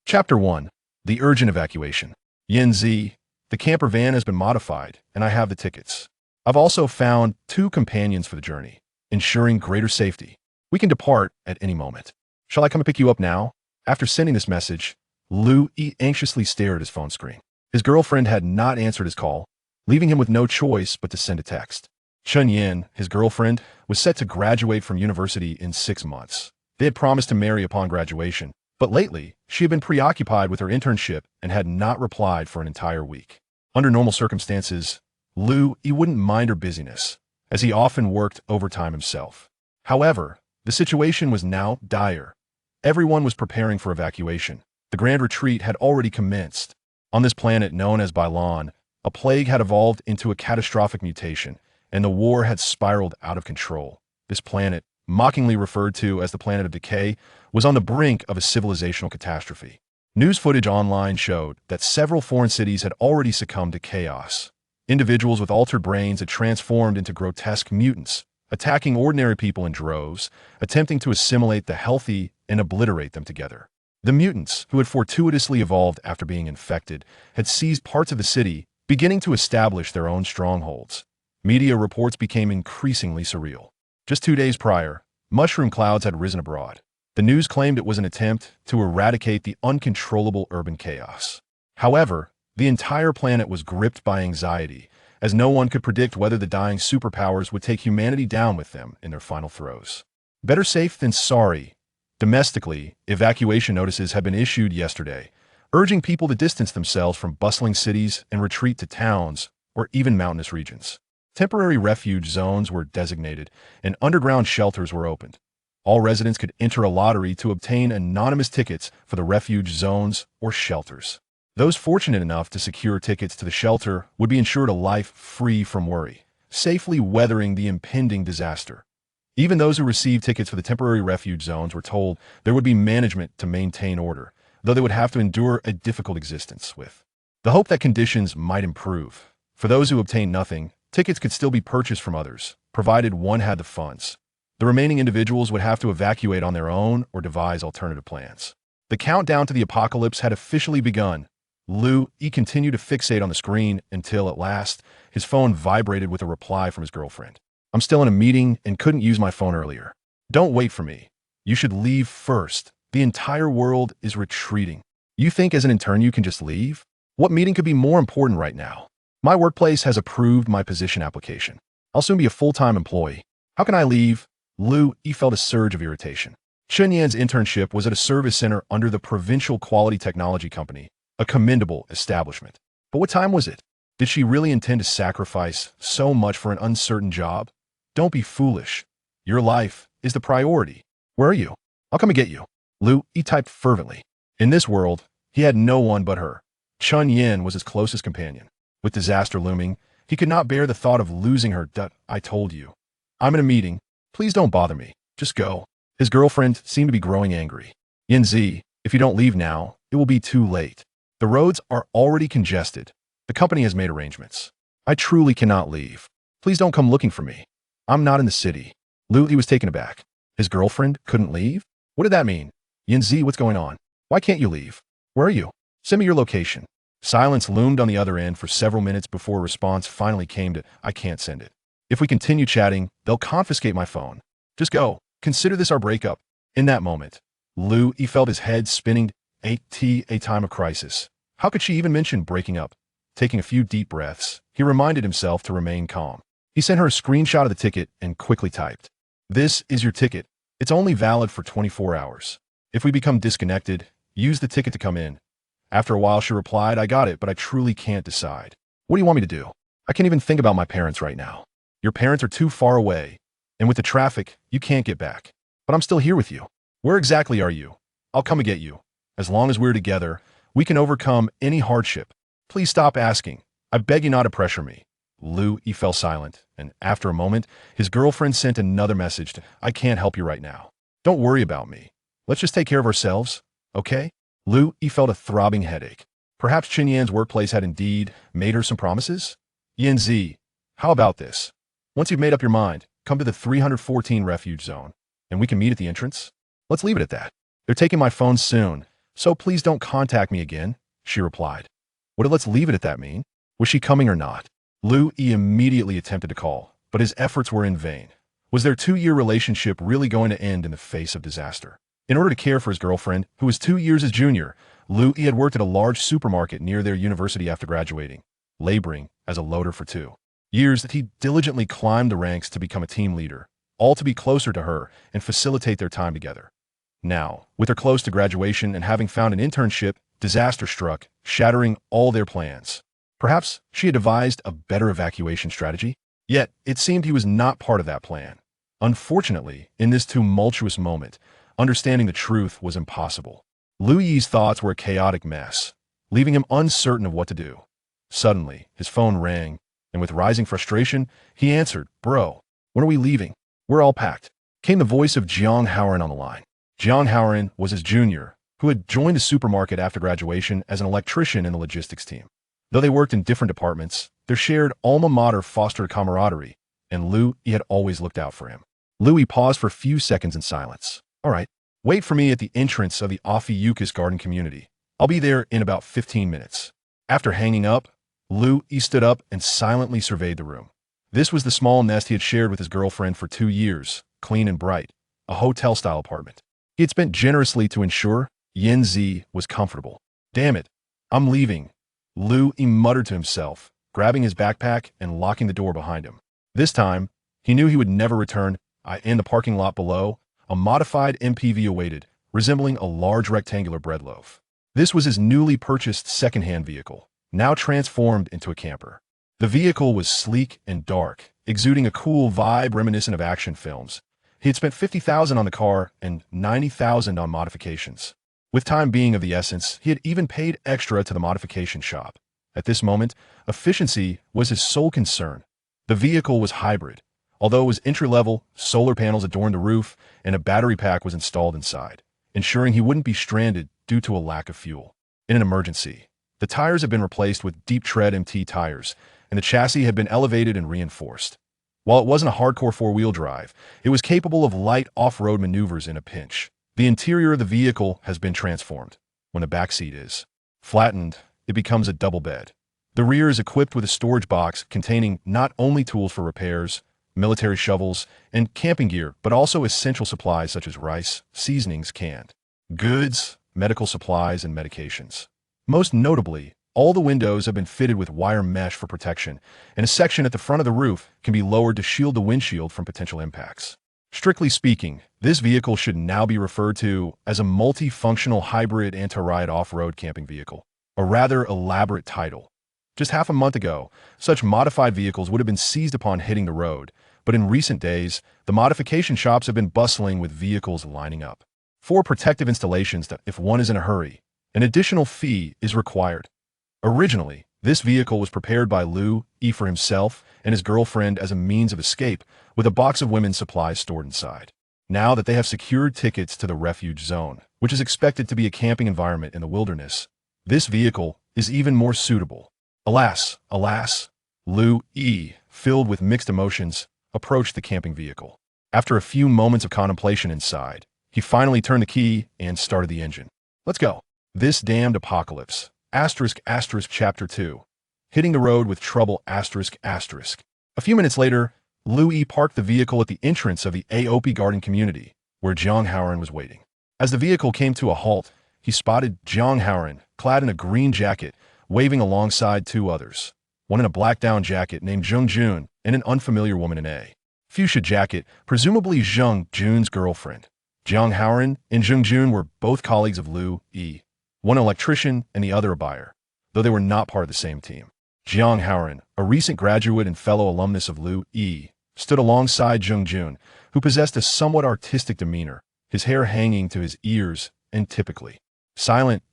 Chapter 1. The Urgent Evacuation. Yin Z. The camper van has been modified, and I have the tickets. I've also found 2 companions for the journey, ensuring greater safety. We can depart at any moment. Shall I come and pick you up now? After sending this message, Lu Yi anxiously stared at his phone screen. His girlfriend had not answered his call, leaving him with no choice but to send a text. Chun Yin, his girlfriend, was set to graduate from university in 6 months. They had promised to marry upon graduation, but lately, she had been preoccupied with her internship and had not replied for an entire week. Under normal circumstances, Lu Yi wouldn't mind her busyness, as he often worked overtime himself. However, the situation was now dire. Everyone was preparing for evacuation. The grand retreat had already commenced. On this planet known as Bailon, a plague had evolved into a catastrophic mutation, and the war had spiraled out of control. This planet, mockingly referred to as the planet of decay, was on the brink of a civilizational catastrophe. News footage online showed that several foreign cities had already succumbed to chaos. Individuals with altered brains had transformed into grotesque mutants, attacking ordinary people in droves, attempting to assimilate the healthy and obliterate them together. The mutants, who had fortuitously evolved after being infected, had seized parts of the city, beginning to establish their own strongholds. Media reports became increasingly surreal. Just 2 days prior, mushroom clouds had risen abroad. The news claimed it was an attempt to eradicate the uncontrollable urban chaos. However, the entire planet was gripped by anxiety, as no one could predict whether the dying superpowers would take humanity down with them in their final throes. Better safe than sorry. Domestically, evacuation notices had been issued yesterday, urging people to distance themselves from bustling cities and retreat to towns or even mountainous regions. Temporary refuge zones were designated, and underground shelters were opened. All residents could enter a lottery to obtain anonymous tickets for the refuge zones or shelters. Those fortunate enough to secure tickets to the shelter would be ensured a life free from worry, safely weathering the impending disaster. Even those who received tickets for the temporary refuge zones were told there would be management to maintain order, though they would have to endure a difficult existence with the hope that conditions might improve. For those who obtained nothing, tickets could still be purchased from others, provided one had the funds. The remaining individuals would have to evacuate on their own or devise alternative plans. The countdown to the apocalypse had officially begun. Lu Yi continued to fixate on the screen until, at last, his phone vibrated with a reply from his girlfriend. "I'm still in a meeting and couldn't use my phone earlier. Don't wait for me. You should leave first. The entire world is retreating. You think as an intern you can just leave? What meeting could be more important right now? My workplace has approved my position application. I'll soon be a full-time employee. How can I leave?" Lu Yi felt a surge of irritation. Chun Yan's internship was at a service center under the Provincial Quality Technology Company, a commendable establishment. But what time was it? Did she really intend to sacrifice so much for an uncertain job? Don't be foolish. Your life is the priority. Where are you? I'll come and get you. Lu Yi typed fervently. In this world, he had no one but her. Chun Yin was his closest companion. With disaster looming, he could not bear the thought of losing her. "I told you. I'm in a meeting. Please don't bother me. Just go." His girlfriend seemed to be growing angry. "Yin Z, if you don't leave now, it will be too late. The roads are already congested. The company has made arrangements. I truly cannot leave. Please don't come looking for me. I'm not in the city." Lu Yi was taken aback. His girlfriend couldn't leave? What did that mean? "Yin Z, what's going on? Why can't you leave? Where are you? Send me your location." Silence loomed on the other end for several minutes before a response finally came to, "I can't send it. If we continue chatting, they'll confiscate my phone. Just go. Consider this our breakup." In that moment, Lu Yi felt his head spinning. A time of crisis. How could she even mention breaking up? Taking a few deep breaths, he reminded himself to remain calm. He sent her a screenshot of the ticket and quickly typed, "This is your ticket. It's only valid for 24 hours. If we become disconnected, use the ticket to come in." After a while, she replied, "I got it, but I truly can't decide. What do you want me to do? I can't even think about my parents right now. Your parents are too far away, and with the traffic, you can't get back. But I'm still here with you. Where exactly are you? I'll come and get you. As long as we're together, we can overcome any hardship. Please stop asking. I beg you not to pressure me." Lu Yi fell silent, and after a moment, his girlfriend sent another message to, "I can't help you right now. Don't worry about me. Let's just take care of ourselves, okay?" Lu Yi felt a throbbing headache. Perhaps Chun Yan's workplace had indeed made her some promises? "Yin Z, how about this? Once you've made up your mind, come to the 314 refuge zone, and we can meet at the entrance. Let's leave it at that. They're taking my phone soon, "So please don't contact me again," she replied. What did "let's leave it at that" mean? Was she coming or not? Lu Yi immediately attempted to call, but his efforts were in vain. Was their 2-year relationship really going to end in the face of disaster? In order to care for his girlfriend, who was 2 years his junior, Lu Yi had worked at a large supermarket near their university after graduating, laboring as a loader for 2 years that he diligently climbed the ranks to become a team leader, all to be closer to her and facilitate their time together. Now, with her close to graduation and having found an internship, disaster struck, shattering all their plans. Perhaps she had devised a better evacuation strategy? Yet, it seemed he was not part of that plan. Unfortunately, in this tumultuous moment, understanding the truth was impossible. Lu Yi's thoughts were a chaotic mess, leaving him uncertain of what to do. Suddenly, his phone rang, and with rising frustration, he answered, "Bro, when are we leaving? We're all packed." Came the voice of Jiang Haoran on the line. Jiang Haoran was his junior, who had joined the supermarket after graduation as an electrician in the logistics team. Though they worked in different departments, their shared alma mater fostered camaraderie, and Lu Yi had always looked out for him. Lu Yi paused for a few seconds in silence. "All right, wait for me at the entrance of the Ophiuchus Garden community. I'll be there in about 15 minutes. After hanging up, Lu Yi stood up and silently surveyed the room. This was the small nest he had shared with his girlfriend for 2 years, clean and bright, a hotel-style apartment. He had spent generously to ensure Yin-Zi was comfortable. "Damn it, I'm leaving," Lu Yi muttered to himself, grabbing his backpack and locking the door behind him. This time, he knew he would never return. In the parking lot below, a modified MPV awaited, resembling a large rectangular bread loaf. This was his newly purchased second-hand vehicle, now transformed into a camper. The vehicle was sleek and dark, exuding a cool vibe reminiscent of action films. He had spent $50,000 on the car and $90,000 on modifications. With time being of the essence, he had even paid extra to the modification shop. At this moment, efficiency was his sole concern. The vehicle was hybrid. Although it was entry-level, solar panels adorned the roof, and a battery pack was installed inside, ensuring he wouldn't be stranded due to a lack of fuel. In an emergency, the tires had been replaced with deep tread MT tires, and the chassis had been elevated and reinforced. While it wasn't a hardcore 4-wheel drive, it was capable of light off-road maneuvers in a pinch. The interior of the vehicle has been transformed. When the back seat is flattened, it becomes a double bed. The rear is equipped with a storage box containing not only tools for repairs, military shovels, and camping gear, but also essential supplies such as rice, seasonings, canned goods, medical supplies, and medications. Most notably, all the windows have been fitted with wire mesh for protection, and a section at the front of the roof can be lowered to shield the windshield from potential impacts. Strictly speaking, this vehicle should now be referred to as a multifunctional hybrid anti-riot off-road camping vehicle, a rather elaborate title. Just half a month ago, such modified vehicles would have been seized upon hitting the road, but in recent days, the modification shops have been bustling with vehicles lining up. For protective installations that, if one is in a hurry, an additional fee is required. Originally, this vehicle was prepared by Lu Yi for himself and his girlfriend as a means of escape, with a box of women's supplies stored inside. Now that they have secured tickets to the refuge zone, which is expected to be a camping environment in the wilderness, this vehicle is even more suitable. Alas, Lu Yi, filled with mixed emotions, approached the camping vehicle. After a few moments of contemplation inside, he finally turned the key and started the engine. "Let's go. This damned apocalypse. Chapter 2. Hitting the road with trouble. A few minutes later, Lu Yi parked the vehicle at the entrance of the AOP Garden community, where Jiang Haoran was waiting. As the vehicle came to a halt, he spotted Jiang Haoran, clad in a green jacket, waving alongside 2 others, one in a black down jacket named Zheng Jun and an unfamiliar woman in a fuchsia jacket, presumably Zheng Jun's girlfriend. Jiang Haoran and Zheng Jun were both colleagues of Lu Yi, one an electrician and the other a buyer, though they were not part of the same team. Jiang Haoran, a recent graduate and fellow alumnus of Lu Yi, stood alongside Zheng Jun, who possessed a somewhat artistic demeanor, his hair hanging to his ears and typically silent.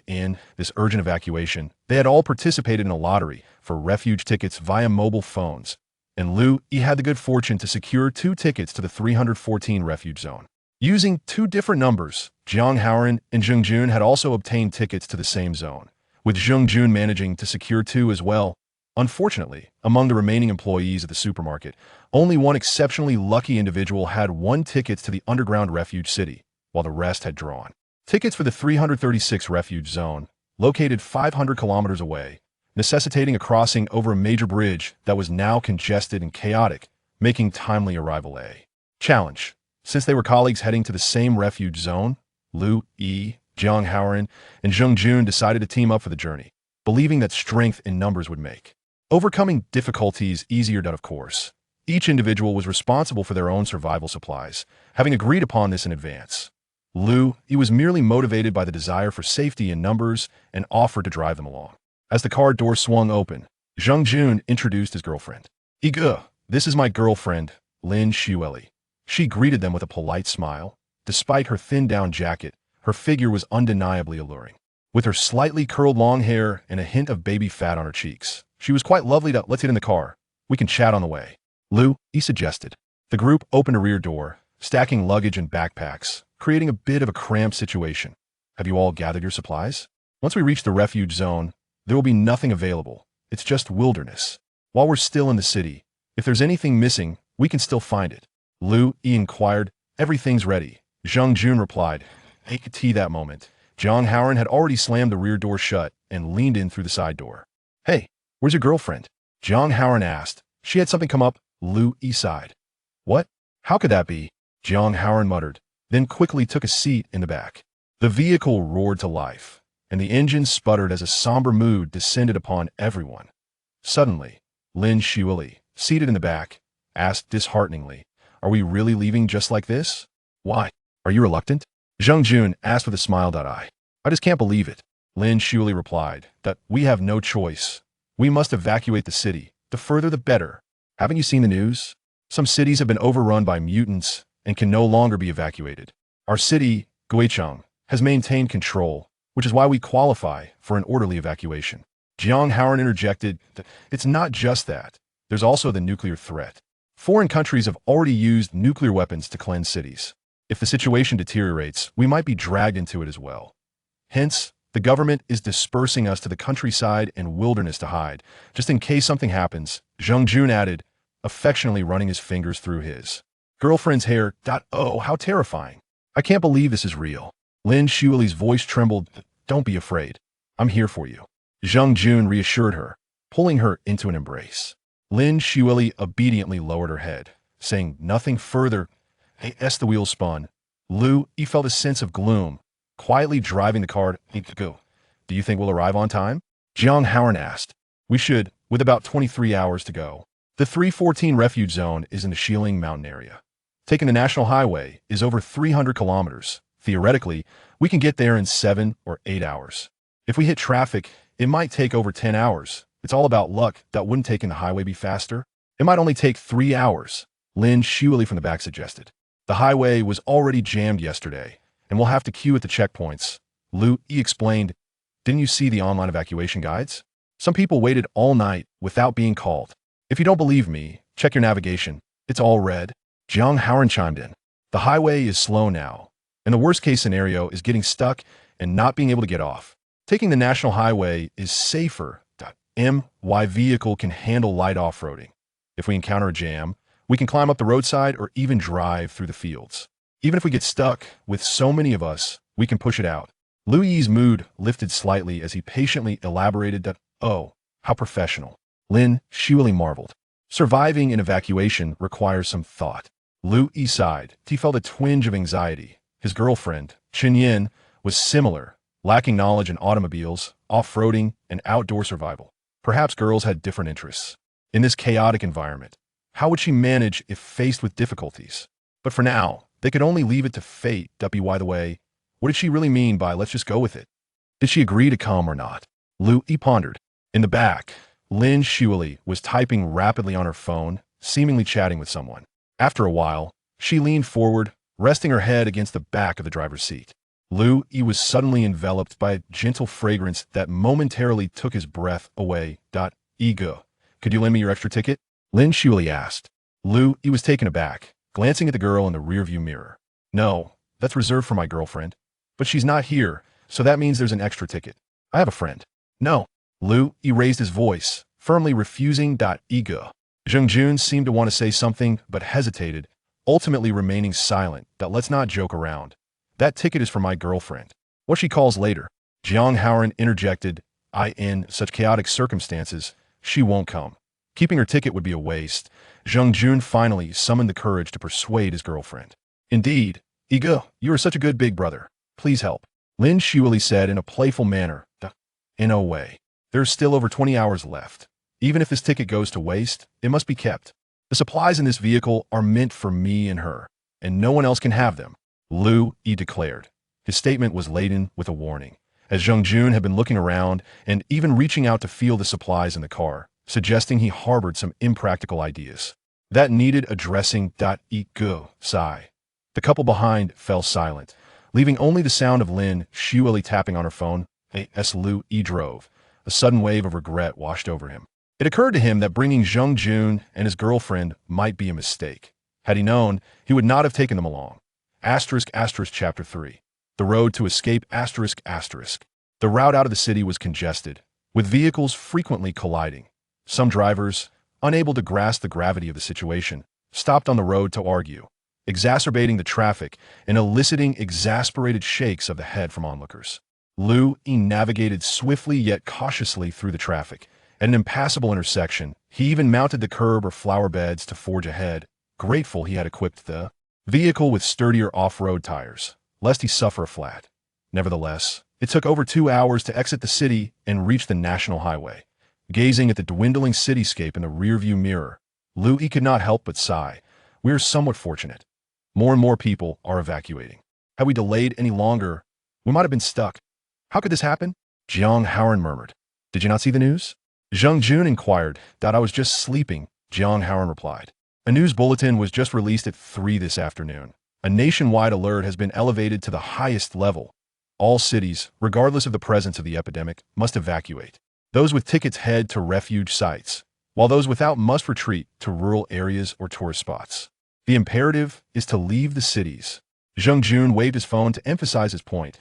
In this urgent evacuation, they had all participated in a lottery for refuge tickets via mobile phones, and Lu Yi had the good fortune to secure 2 tickets to the 314 refuge zone. Using 2 different numbers, Jiang Haoran and Zheng Jun had also obtained tickets to the same zone, with Zheng Jun managing to secure 2 as well. Unfortunately, among the remaining employees of the supermarket, only one exceptionally lucky individual had 1 ticket to the underground refuge city, while the rest had drawn Tickets for the 336 refuge zone, located 500 kilometers away, necessitating a crossing over a major bridge that was now congested and chaotic, making timely arrival a challenge. Since they were colleagues heading to the same refuge zone, Lu Yi, Jiang Haoran, and Zheng Jun decided to team up for the journey, believing that strength in numbers would make overcoming difficulties easier done, of course. Each individual was responsible for their own survival supplies, having agreed upon this in advance. Lu Yi was merely motivated by the desire for safety in numbers and offered to drive them along. As the car door swung open, Zheng Jun introduced his girlfriend. "Iga, this is my girlfriend, Lin Xueli." She greeted them with a polite smile. Despite her thin-down jacket, her figure was undeniably alluring. With her slightly curled long hair and a hint of baby fat on her cheeks, she was quite lovely. Let's get in the car. We can chat on the way, Lu Yi suggested. The group opened a rear door, stacking luggage and backpacks, creating a bit of a cramped situation. "Have you all gathered your supplies? Once we reach the refuge zone, there will be nothing available. It's just wilderness. While we're still in the city, if there's anything missing, we can still find it." Lu Yi inquired. "Everything's ready," Zheng Jun replied. He could see that moment. Jiang Haoran had already slammed the rear door shut and leaned in through the side door. "Hey, where's your girlfriend?" Jiang Haoran asked. "She had something come up," Lu Yi sighed. "What? How could that be?" Jiang Haoran muttered, then quickly took a seat in the back. The vehicle roared to life, and the engine sputtered as a somber mood descended upon everyone. Suddenly, Lin Xueli, seated in the back, asked dishearteningly, "Are we really leaving just like this?" "Why? Are you reluctant?" Zheng Jun asked with a smile. I just can't believe it," Lin Xueli replied, "that we have no choice. We must evacuate the city. The further the better. Haven't you seen the news? Some cities have been overrun by mutants and can no longer be evacuated. Our city, Guicheng, has maintained control, which is why we qualify for an orderly evacuation." Jiang Haoran interjected, "It's not just that. There's also the nuclear threat. Foreign countries have already used nuclear weapons to cleanse cities. If the situation deteriorates, we might be dragged into it as well. Hence, the government is dispersing us to the countryside and wilderness to hide, just in case something happens," Zheng Jun added, affectionately running his fingers through his girlfriend's hair. "Oh, how terrifying. I can't believe this is real." Lin Xueli's voice trembled. "Don't be afraid. I'm here for you," Zheng Jun reassured her, pulling her into an embrace. Lin Xueli obediently lowered her head, saying nothing further. As the wheels spun, Lu Yi felt a sense of gloom, quietly driving the car. "Go. Do you think we'll arrive on time?" Jiang Haoran asked. "We should, with about 23 hours to go. The 314 refuge zone is in the Xiling mountain area. Taking the national highway is over 300 kilometers. Theoretically, we can get there in 7 or 8 hours. If we hit traffic, it might take over 10 hours. It's all about luck. That wouldn't taking the highway be faster? It might only take 3 hours," Lin Xueli from the back suggested. "The highway was already jammed yesterday, and we'll have to queue at the checkpoints," Lu Yi explained. "Didn't you see the online evacuation guides? Some people waited all night without being called. If you don't believe me, check your navigation. It's all red." Jiang Haoran chimed in. "The highway is slow now, and the worst-case scenario is getting stuck and not being able to get off. Taking the national highway is safer. My vehicle can handle light off-roading. If we encounter a jam, we can climb up the roadside or even drive through the fields. Even if we get stuck, with so many of us, we can push it out." Lu Yi's mood lifted slightly as he patiently elaborated. "Oh, how professional," Lin Xueli marveled. "Surviving an evacuation requires some thought." Lu Yi sighed. He felt a twinge of anxiety. His girlfriend, Chen Yin, was similar, lacking knowledge in automobiles, off-roading, and outdoor survival. Perhaps girls had different interests. In this chaotic environment, how would she manage if faced with difficulties? But for now, they could only leave it to fate. By the way, what did she really mean by "let's just go with it"? Did she agree to come or not? Lu Yi pondered. In the back, Lin Xueli was typing rapidly on her phone, seemingly chatting with someone. After a while, she leaned forward, resting her head against the back of the driver's seat. Lu Yi was suddenly enveloped by a gentle fragrance that momentarily took his breath away. "Ego, could you lend me your extra ticket?" Lin Xueli asked. Lu Yi was taken aback, glancing at the girl in the rearview mirror. "No, that's reserved for my girlfriend. But she's not here, so that means there's an extra ticket. I have a friend." "No." Lu Yi raised his voice, firmly refusing. "Ego." Zheng Jun seemed to want to say something, but hesitated, ultimately remaining silent. "Let's not joke around. That ticket is for my girlfriend. What she calls later. Jiang Haoran interjected, in such chaotic circumstances, she won't come. Keeping her ticket would be a waste. Zheng Jun finally summoned the courage to persuade his girlfriend. Indeed, Iga, you are such a good big brother. Please help. Lin Shuili said in a playful manner. In a way. There's still over 20 hours left. Even if this ticket goes to waste, it must be kept. The supplies in this vehicle are meant for me and her, and no one else can have them, Lu Yi declared. His statement was laden with a warning, as Zheng Jun had been looking around and even reaching out to feel the supplies in the car, suggesting he harbored some impractical ideas. That needed addressing. Go, sigh. The couple behind fell silent, leaving only the sound of Lin Shuili tapping on her phone. As Lu Yi drove, a sudden wave of regret washed over him. It occurred to him that bringing Zheng Jun and his girlfriend might be a mistake. Had he known, he would not have taken them along. Chapter 3. The road to escape. The route out of the city was congested, with vehicles frequently colliding. Some drivers, unable to grasp the gravity of the situation, stopped on the road to argue, exacerbating the traffic and eliciting exasperated shakes of the head from onlookers. Lu Yi navigated swiftly yet cautiously through the traffic. At an impassable intersection, he even mounted the curb or flower beds to forge ahead, grateful he had equipped the vehicle with sturdier off-road tires, lest he suffer a flat. Nevertheless, it took over 2 hours to exit the city and reach the national highway. Gazing at the dwindling cityscape in the rearview mirror, Lu Yi could not help but sigh. We are somewhat fortunate. More and more people are evacuating. Had we delayed any longer, we might have been stuck. How could this happen? Jiang Haoran murmured. Did you not see the news? Zheng Jun inquired. I was just sleeping, Jiang Haoran replied. A news bulletin was just released at 3 this afternoon. A nationwide alert has been elevated to the highest level. All cities, regardless of the presence of the epidemic, must evacuate. Those with tickets head to refuge sites, while those without must retreat to rural areas or tourist spots. The imperative is to leave the cities. Zheng Jun waved his phone to emphasize his point.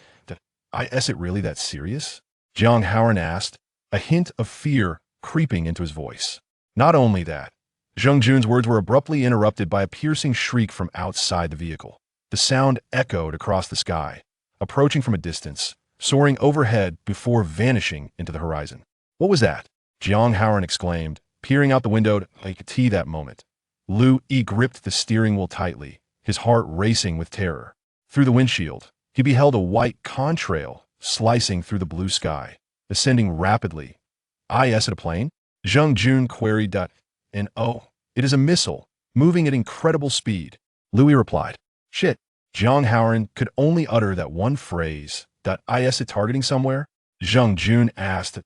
Is it really that serious? Jiang Haoran asked, a hint of fear creeping into his voice. Not only that, Zheng Jun's words were abruptly interrupted by a piercing shriek from outside the vehicle. The sound echoed across the sky, approaching from a distance, soaring overhead before vanishing into the horizon. What was that? Jiang Haoran exclaimed, peering out the window to that moment. Lu Yi gripped the steering wheel tightly, his heart racing with terror. Through the windshield, he beheld a white contrail slicing through the blue sky, ascending rapidly. Is it a plane? Zheng Jun queried. It is a missile, moving at incredible speed. Lu Yi replied. Shit. Jiang Haoran could only utter that one phrase. Is it targeting somewhere? Zheng Jun asked.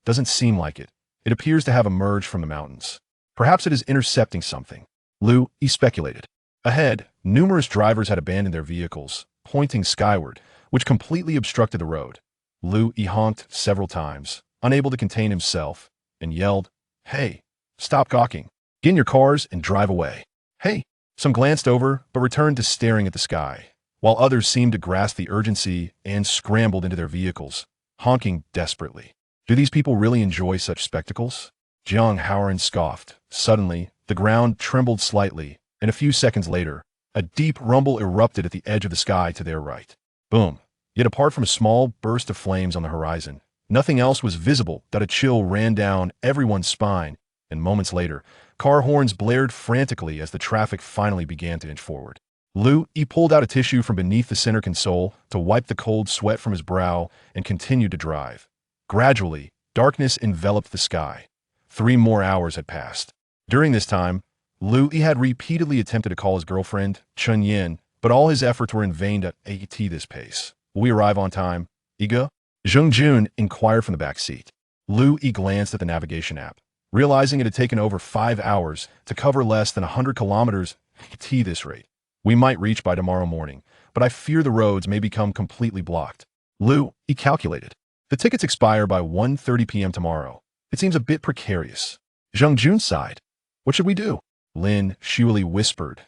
Doesn't seem like it. It appears to have emerged from the mountains. Perhaps it is intercepting something. Lu Yi speculated. Ahead, numerous drivers had abandoned their vehicles, pointing skyward, which completely obstructed the road. Lu Yi honked several times, unable to contain himself, and yelled, Hey, stop gawking. Get in your cars and drive away. Hey. Some glanced over, but returned to staring at the sky, while others seemed to grasp the urgency and scrambled into their vehicles, honking desperately. Do these people really enjoy such spectacles? Jiang Haoran scoffed. Suddenly, the ground trembled slightly, and a few seconds later, a deep rumble erupted at the edge of the sky to their right. Boom. Yet apart from a small burst of flames on the horizon, nothing else was visible. A chill ran down everyone's spine, and moments later, car horns blared frantically as the traffic finally began to inch forward. Lu Yi pulled out a tissue from beneath the center console to wipe the cold sweat from his brow and continued to drive. Gradually, darkness enveloped the sky. 3 more hours had passed. During this time, Lu Yi had repeatedly attempted to call his girlfriend, Chun Yin, but all his efforts were in vain at this pace. Will we arrive on time? Iga? Zheng Jun inquired from the back seat. Lu Yi glanced at the navigation app, realizing it had taken over 5 hours to cover less than 100 kilometers at this rate. We might reach by tomorrow morning, but I fear the roads may become completely blocked. Lu Yi calculated. The tickets expire by 1:30 p.m. tomorrow. It seems a bit precarious. Zheng Jun sighed. What should we do? Lin Shuili whispered.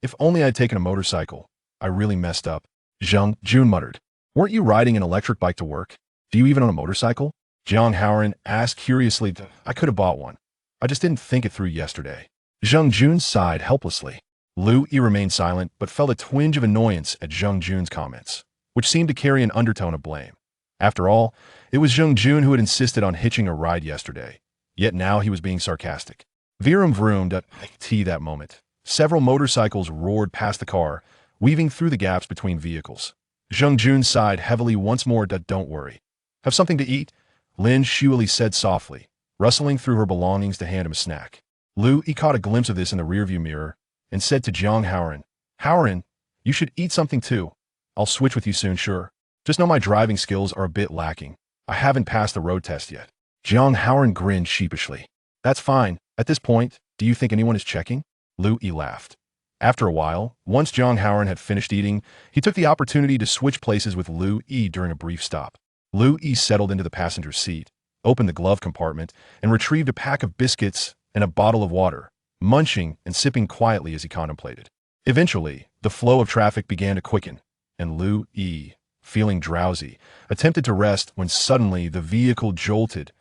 If only I had taken a motorcycle. I really messed up. Zheng Jun muttered. Weren't you riding an electric bike to work? Do you even own a motorcycle? Jiang Haoran asked curiously. I could have bought one. I just didn't think it through yesterday. Zheng Jun sighed helplessly. Lu Yi remained silent, but felt a twinge of annoyance at Zheng Jun's comments, which seemed to carry an undertone of blame. After all, it was Zheng Jun who had insisted on hitching a ride yesterday, yet now he was being sarcastic. Virum vroomed at T that moment. Several motorcycles roared past the car, weaving through the gaps between vehicles. Zheng Jun sighed heavily once more. Don't worry. Have something to eat? Lin Shuili said softly, rustling through her belongings to hand him a snack. Lu Yi caught a glimpse of this in the rearview mirror and said to Jiang Haoran, Haoran, you should eat something too. I'll switch with you soon, sure. Just know my driving skills are a bit lacking. I haven't passed the road test yet. Jiang Haoran grinned sheepishly. That's fine. At this point, do you think anyone is checking? Lu Yi laughed. After a while, once Jiang Haoran had finished eating, he took the opportunity to switch places with Lu Yi during a brief stop. Lu Yi settled into the passenger seat, opened the glove compartment, and retrieved a pack of biscuits and a bottle of water, munching and sipping quietly as he contemplated. Eventually, the flow of traffic began to quicken, and Lu Yi, feeling drowsy, attempted to rest when suddenly the vehicle jolted.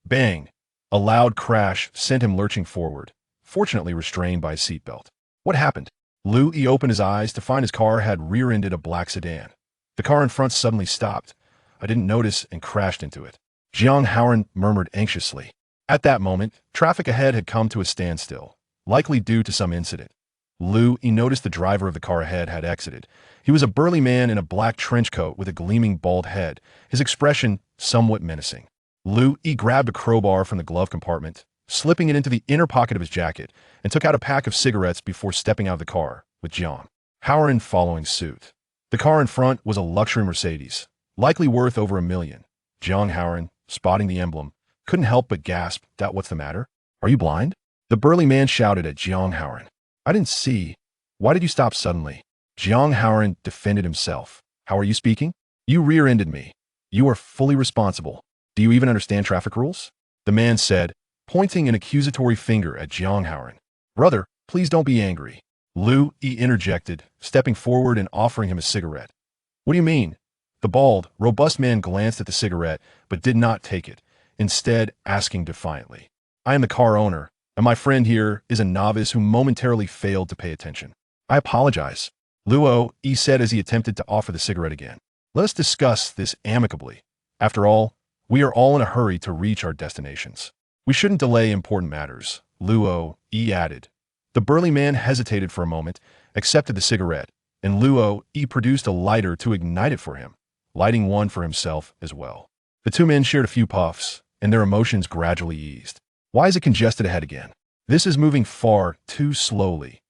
Bang! A loud crash sent him lurching forward, fortunately restrained by his seatbelt. What happened? Lu Yi opened his eyes to find his car had rear-ended a black sedan. The car in front suddenly stopped. I didn't notice and crashed into it. Jiang Haoran murmured anxiously. At that moment, traffic ahead had come to a standstill, likely due to some incident. Lu Yi noticed the driver of the car ahead had exited. He was a burly man in a black trench coat with a gleaming bald head, his expression somewhat menacing. Lu Yi grabbed a crowbar from the glove compartment, slipping it into the inner pocket of his jacket, and took out a pack of cigarettes before stepping out of the car, with Jiang Haoran following suit. The car in front was a luxury Mercedes, likely worth over $1 million. Jiang Haoran, spotting the emblem, couldn't help but gasp. What's the matter? Are you blind? The burly man shouted at Jiang Haoran. I didn't see. Why did you stop suddenly? Jiang Haoran defended himself. How are you speaking? You rear-ended me. You are fully responsible. Do you even understand traffic rules? The man said, pointing an accusatory finger at Jiang Haoran. Brother, please don't be angry. Lu Yi interjected, stepping forward and offering him a cigarette. What do you mean? The bald, robust man glanced at the cigarette, but did not take it, instead asking defiantly. I am the car owner, and my friend here is a novice who momentarily failed to pay attention. I apologize. Luo Yi said as he attempted to offer the cigarette again. Let us discuss this amicably. After all, we are all in a hurry to reach our destinations. We shouldn't delay important matters, Luo Yi added. The burly man hesitated for a moment, accepted the cigarette, and Luo Yi produced a lighter to ignite it for him, lighting one for himself as well. The two men shared a few puffs, and their emotions gradually eased. Why is it congested ahead again? This is moving far too slowly.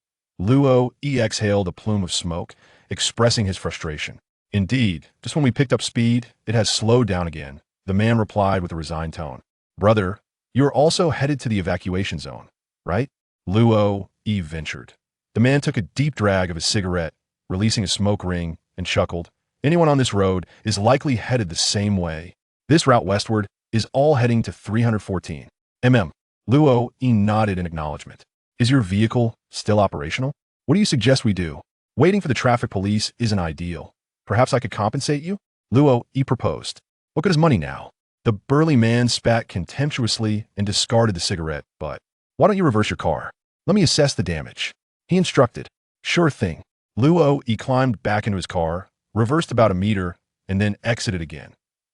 Luo Yi exhaled a plume of smoke, expressing his frustration. Indeed, just when we picked up speed, it has slowed down again, the man replied with a resigned tone. Brother, you're also headed to the evacuation zone, right? Luo Yi ventured. The man took a deep drag of his cigarette, releasing a smoke ring, and chuckled. Anyone on this road is likely headed the same way. This route westward is all heading to 314 mm. Luo Yi nodded in acknowledgement. Is your vehicle still operational? What do you suggest we do? Waiting for the traffic police isn't ideal. Perhaps I could compensate you? Luo Yi proposed. What good is money now? The burly man spat contemptuously and discarded the cigarette, but why don't you reverse your car? Let me assess the damage. He instructed. Sure thing. Luo Yi climbed back into his car, reversed about a meter, and then exited again.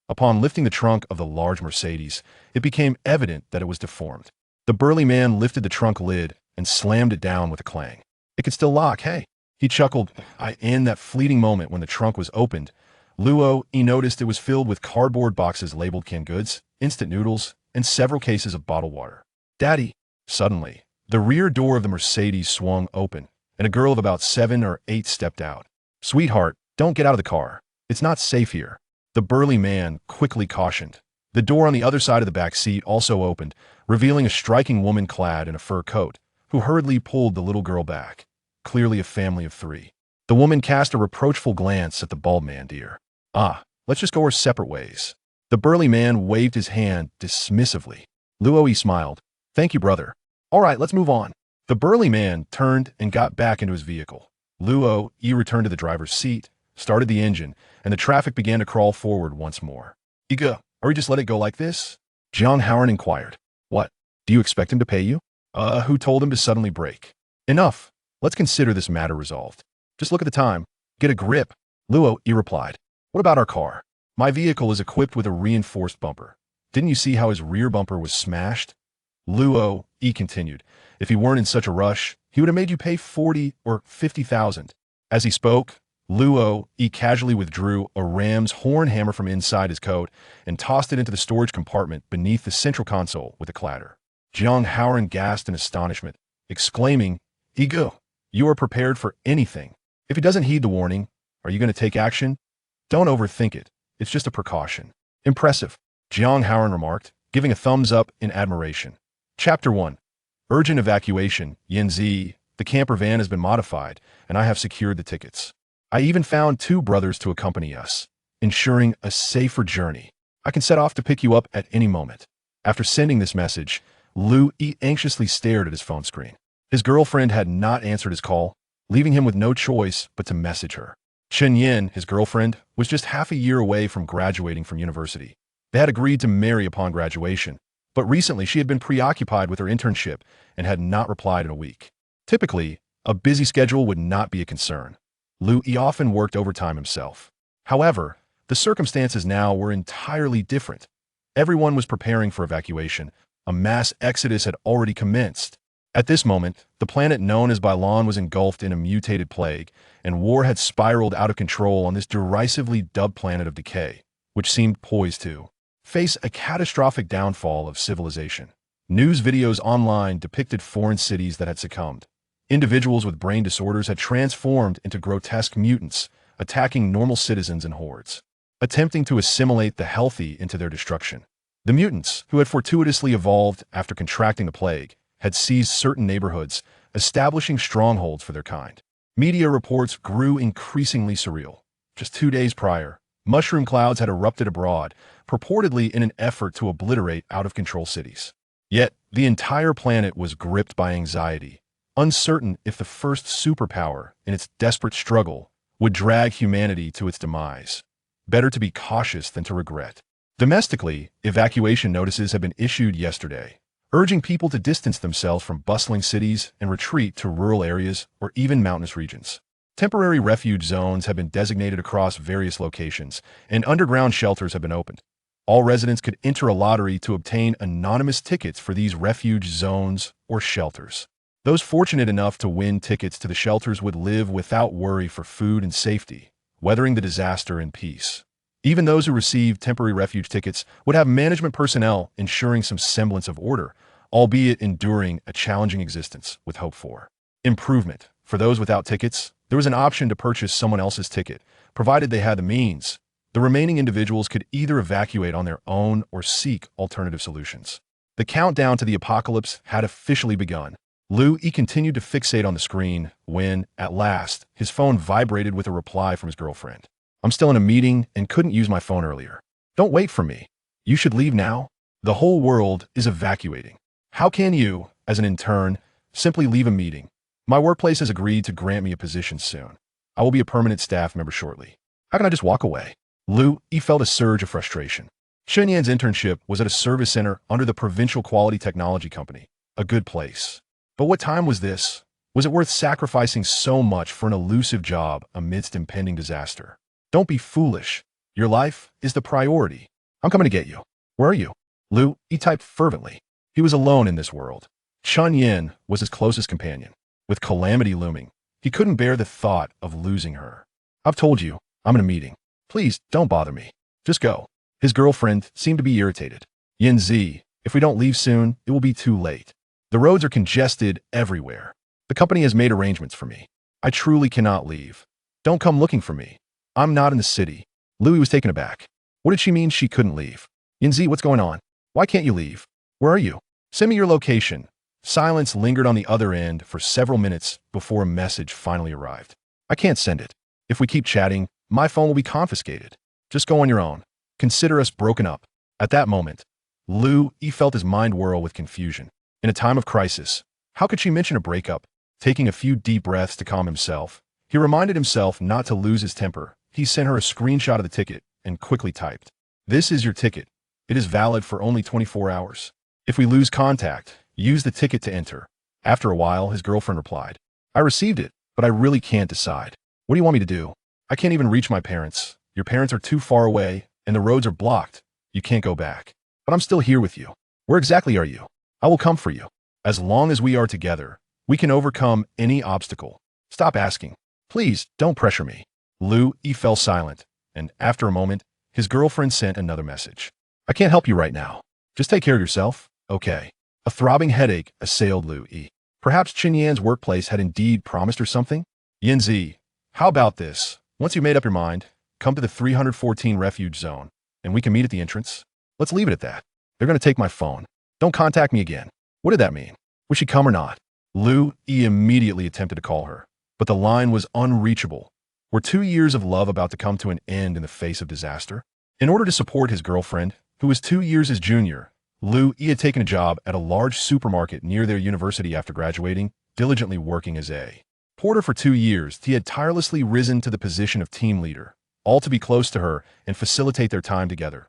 Upon lifting the trunk of the large Mercedes, it became evident that it was deformed. The burly man lifted the trunk lid and slammed it down with a clang. It could still lock, hey? He chuckled. In that fleeting moment when the trunk was opened, Luo Yi noticed it was filled with cardboard boxes labeled canned goods, instant noodles, and several cases of bottled water. Daddy! Suddenly, the rear door of the Mercedes swung open, and a girl of about 7 or 8 stepped out. Sweetheart, don't get out of the car. It's not safe here. The burly man quickly cautioned. The door on the other side of the back seat also opened, revealing a striking woman clad in a fur coat, who hurriedly pulled the little girl back. Clearly a family of 3. The woman cast a reproachful glance at the bald man. Dear. Let's just go our separate ways. The burly man waved his hand dismissively. Luo Yi smiled. Thank you, brother. All right, let's move on. The burly man turned and got back into his vehicle. Luo Yi returned to the driver's seat, started the engine, and the traffic began to crawl forward once more. Iga, are we just let it go like this? Jiang Haoran inquired. What? Do you expect him to pay you? Who told him to suddenly brake? Enough. Let's consider this matter resolved. Just look at the time. Get a grip. Luo E replied. What about our car? My vehicle is equipped with a reinforced bumper. Didn't you see how his rear bumper was smashed? Luo E continued. If he weren't in such a rush, he would have made you pay 40 or 50,000. As he spoke, Luo E casually withdrew a ram's horn hammer from inside his coat and tossed it into the storage compartment beneath the central console with a clatter. Jiang Haoran gasped in astonishment, exclaiming, Ego, you are prepared for anything. If he doesn't heed the warning, are you going to take action? Don't overthink it. It's just a precaution. Impressive, Jiang Haoran remarked, giving a thumbs up in admiration. Chapter 1. Urgent evacuation. Yanzi, the camper van has been modified, and I have secured the tickets. I even found 2 brothers to accompany us, ensuring a safer journey. I can set off to pick you up at any moment. After sending this message, Lu Yi anxiously stared at his phone screen. His girlfriend had not answered his call, leaving him with no choice but to message her. Chen Yin, his girlfriend, was just half a year away from graduating from university. They had agreed to marry upon graduation, but recently she had been preoccupied with her internship and had not replied in a week. Typically, a busy schedule would not be a concern. Lu Yi often worked overtime himself. However, the circumstances now were entirely different. Everyone was preparing for evacuation. A mass exodus had already commenced. At this moment, the planet known as Bailan was engulfed in a mutated plague, and war had spiraled out of control on this derisively dubbed planet of decay, which seemed poised to face a catastrophic downfall of civilization. News videos online depicted foreign cities that had succumbed. Individuals with brain disorders had transformed into grotesque mutants, attacking normal citizens in hordes, attempting to assimilate the healthy into their destruction. The mutants, who had fortuitously evolved after contracting the plague, had seized certain neighborhoods, establishing strongholds for their kind. Media reports grew increasingly surreal. Just 2 days prior, mushroom clouds had erupted abroad, purportedly in an effort to obliterate out-of-control cities. Yet, the entire planet was gripped by anxiety, uncertain if the first superpower, in its desperate struggle, would drag humanity to its demise. Better to be cautious than to regret. Domestically, evacuation notices have been issued yesterday, urging people to distance themselves from bustling cities and retreat to rural areas or even mountainous regions. Temporary refuge zones have been designated across various locations, and underground shelters have been opened. All residents could enter a lottery to obtain anonymous tickets for these refuge zones or shelters. Those fortunate enough to win tickets to the shelters would live without worry for food and safety, weathering the disaster in peace. Even those who received temporary refuge tickets would have management personnel ensuring some semblance of order, albeit enduring a challenging existence with hope for improvement. For those without tickets, there was an option to purchase someone else's ticket, provided they had the means. The remaining individuals could either evacuate on their own or seek alternative solutions. The countdown to the apocalypse had officially begun. Lu Yi continued to fixate on the screen when, at last, his phone vibrated with a reply from his girlfriend. I'm still in a meeting and couldn't use my phone earlier. Don't wait for me. You should leave now. The whole world is evacuating. How can you, as an intern, simply leave a meeting? My workplace has agreed to grant me a position soon. I will be a permanent staff member shortly. How can I just walk away? Lu Yi felt a surge of frustration. Shenyan's internship was at a service center under the Provincial Quality Technology Company, a good place. But what time was this? Was it worth sacrificing so much for an elusive job amidst impending disaster? Don't be foolish. Your life is the priority. I'm coming to get you. Where are you? Lu Yi typed fervently. He was alone in this world. Chen Yin was his closest companion. With calamity looming, he couldn't bear the thought of losing her. I've told you, I'm in a meeting. Please, don't bother me. Just go. His girlfriend seemed to be irritated. Yanzi, if we don't leave soon, it will be too late. The roads are congested everywhere. The company has made arrangements for me. I truly cannot leave. Don't come looking for me. I'm not in the city. Louis was taken aback. What did she mean she couldn't leave? Yanzi, what's going on? Why can't you leave? Where are you? Send me your location. Silence lingered on the other end for several minutes before a message finally arrived. I can't send it. If we keep chatting, my phone will be confiscated. Just go on your own. Consider us broken up. At that moment, Lu Yi felt his mind whirl with confusion. In a time of crisis, how could she mention a breakup? Taking a few deep breaths to calm himself, he reminded himself not to lose his temper. He sent her a screenshot of the ticket and quickly typed, "This is your ticket. It is valid for only 24 hours. If we lose contact, use the ticket to enter." After a while, his girlfriend replied, I received it, but I really can't decide. What do you want me to do? I can't even reach my parents. Your parents are too far away, and the roads are blocked. You can't go back. But I'm still here with you. Where exactly are you? I will come for you. As long as we are together, we can overcome any obstacle. Stop asking. Please, don't pressure me. Lu Yi fell silent, and after a moment, his girlfriend sent another message. I can't help you right now. Just take care of yourself, okay? A throbbing headache assailed Lu Yi. Perhaps Qin Yan's workplace had indeed promised her something? Yanzi, how about this? Once you've made up your mind, come to the 314 refuge zone, and we can meet at the entrance. Let's leave it at that. They're going to take my phone. Don't contact me again. What did that mean? Would she come or not? Lu Yi immediately attempted to call her, but the line was unreachable. Were 2 years of love about to come to an end in the face of disaster? In order to support his girlfriend, who was 2 years his junior, Lu Yi had taken a job at a large supermarket near their university after graduating, diligently working as a porter for 2 years. He had tirelessly risen to the position of team leader, all to be close to her and facilitate their time together.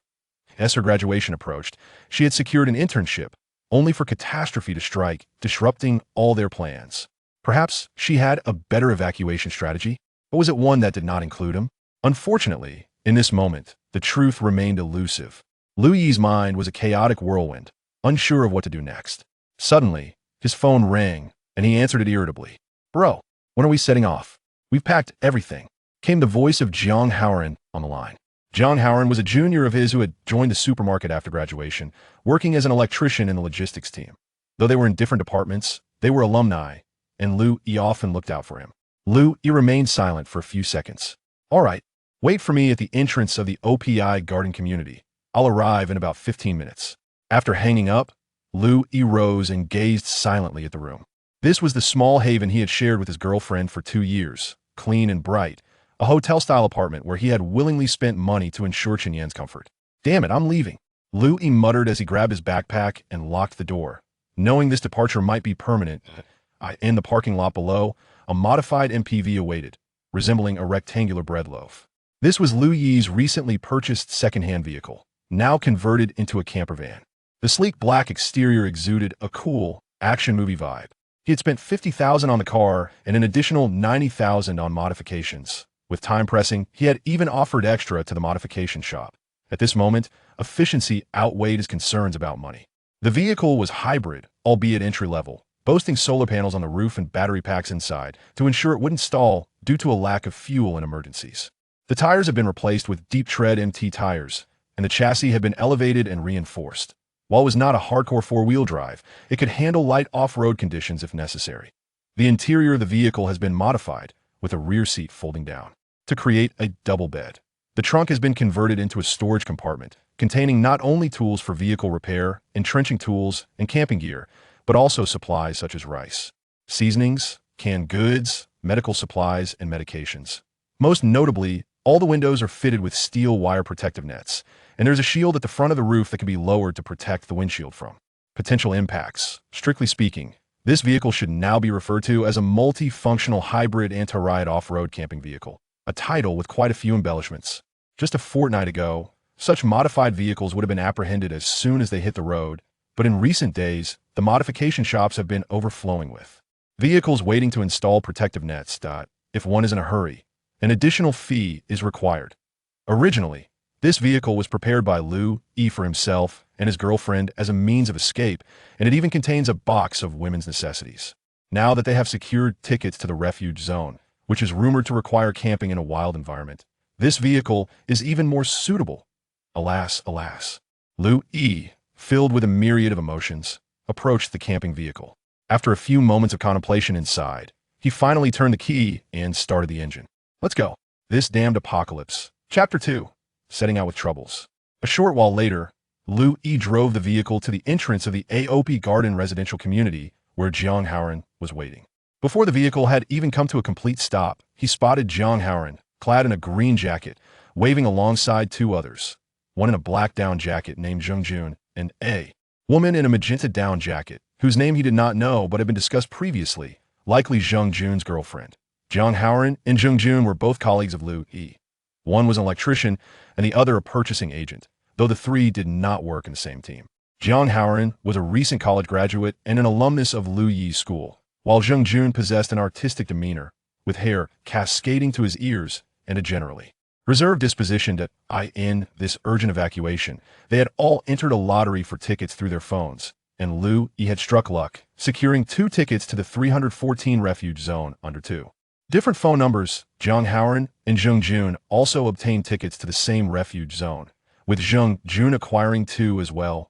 As her graduation approached, she had secured an internship, only for catastrophe to strike, disrupting all their plans. Perhaps she had a better evacuation strategy, but was it one that did not include him? Unfortunately, in this moment, the truth remained elusive. Lu Yi's mind was a chaotic whirlwind, unsure of what to do next. Suddenly, his phone rang, and he answered it irritably. Bro, when are we setting off? We've packed everything. Came the voice of Jiang Haoran on the line. Jiang Haoran was a junior of his who had joined the supermarket after graduation, working as an electrician in the logistics team. Though they were in different departments, they were alumni, and Lu Yi often looked out for him. Lu Yi remained silent for a few seconds. All right, wait for me at the entrance of the OPI garden community. I'll arrive in about 15 minutes. After hanging up, Lu Yi rose and gazed silently at the room. This was the small haven he had shared with his girlfriend for 2 years, clean and bright, a hotel-style apartment where he had willingly spent money to ensure Qin Yan's comfort. Damn it, I'm leaving. Lu Yi muttered as he grabbed his backpack and locked the door. Knowing this departure might be permanent, in the parking lot below, a modified MPV awaited, resembling a rectangular bread loaf. This was Lu Yi's recently purchased second-hand vehicle, now converted into a camper van. The sleek black exterior exuded a cool, action movie vibe. He had spent $50,000 on the car and an additional $90,000 on modifications. With time pressing, he had even offered extra to the modification shop. At this moment, efficiency outweighed his concerns about money. The vehicle was hybrid, albeit entry-level, boasting solar panels on the roof and battery packs inside to ensure it wouldn't stall due to a lack of fuel in emergencies. The tires had been replaced with deep tread MT tires, and the chassis had been elevated and reinforced. While it was not a hardcore four-wheel drive, it could handle light off-road conditions if necessary. The interior of the vehicle has been modified, with a rear seat folding down, to create a double bed. The trunk has been converted into a storage compartment, containing not only tools for vehicle repair, entrenching tools, and camping gear, but also supplies such as rice, seasonings, canned goods, medical supplies, and medications. Most notably, all the windows are fitted with steel wire protective nets, and there's a shield at the front of the roof that can be lowered to protect the windshield from potential impacts. Strictly speaking, this vehicle should now be referred to as a multi-functional hybrid anti-riot off-road camping vehicle, a title with quite a few embellishments. Just a fortnight ago, such modified vehicles would have been apprehended as soon as they hit the road, but in recent days, the modification shops have been overflowing with vehicles waiting to install protective nets. If one is in a hurry, an additional fee is required. Originally, this vehicle was prepared by Lu Yi for himself and his girlfriend as a means of escape, and it even contains a box of women's necessities. Now that they have secured tickets to the refuge zone, which is rumored to require camping in a wild environment, this vehicle is even more suitable. Alas, alas. Lu Yi, filled with a myriad of emotions, approached the camping vehicle. After a few moments of contemplation inside, he finally turned the key and started the engine. Let's go. This damned apocalypse. Chapter 2. Setting out with troubles. A short while later, Lu Yi drove the vehicle to the entrance of the AOP Garden residential community where Jiang Haoran was waiting. Before the vehicle had even come to a complete stop, he spotted Jiang Haoran, clad in a green jacket, waving alongside 2 others, one in a black down jacket named Zheng Jun, and a woman in a magenta down jacket, whose name he did not know but had been discussed previously, likely Zheng Jun's girlfriend. Jiang Haoran and Zheng Jun were both colleagues of Lu Yi. One was an electrician and the other a purchasing agent, though the 3 did not work in the same team. Jiang Haoran was a recent college graduate and an alumnus of Lu Yi's school, while Zheng Jun possessed an artistic demeanor, with hair cascading to his ears and a generally reserved disposition to in this urgent evacuation. They had all entered a lottery for tickets through their phones, and Liu Yi had struck luck, securing 2 tickets to the 314 refuge zone under 2 different phone numbers. Jiang Haoran and Zheng Jun also obtained tickets to the same refuge zone, with Zheng Jun acquiring 2 as well.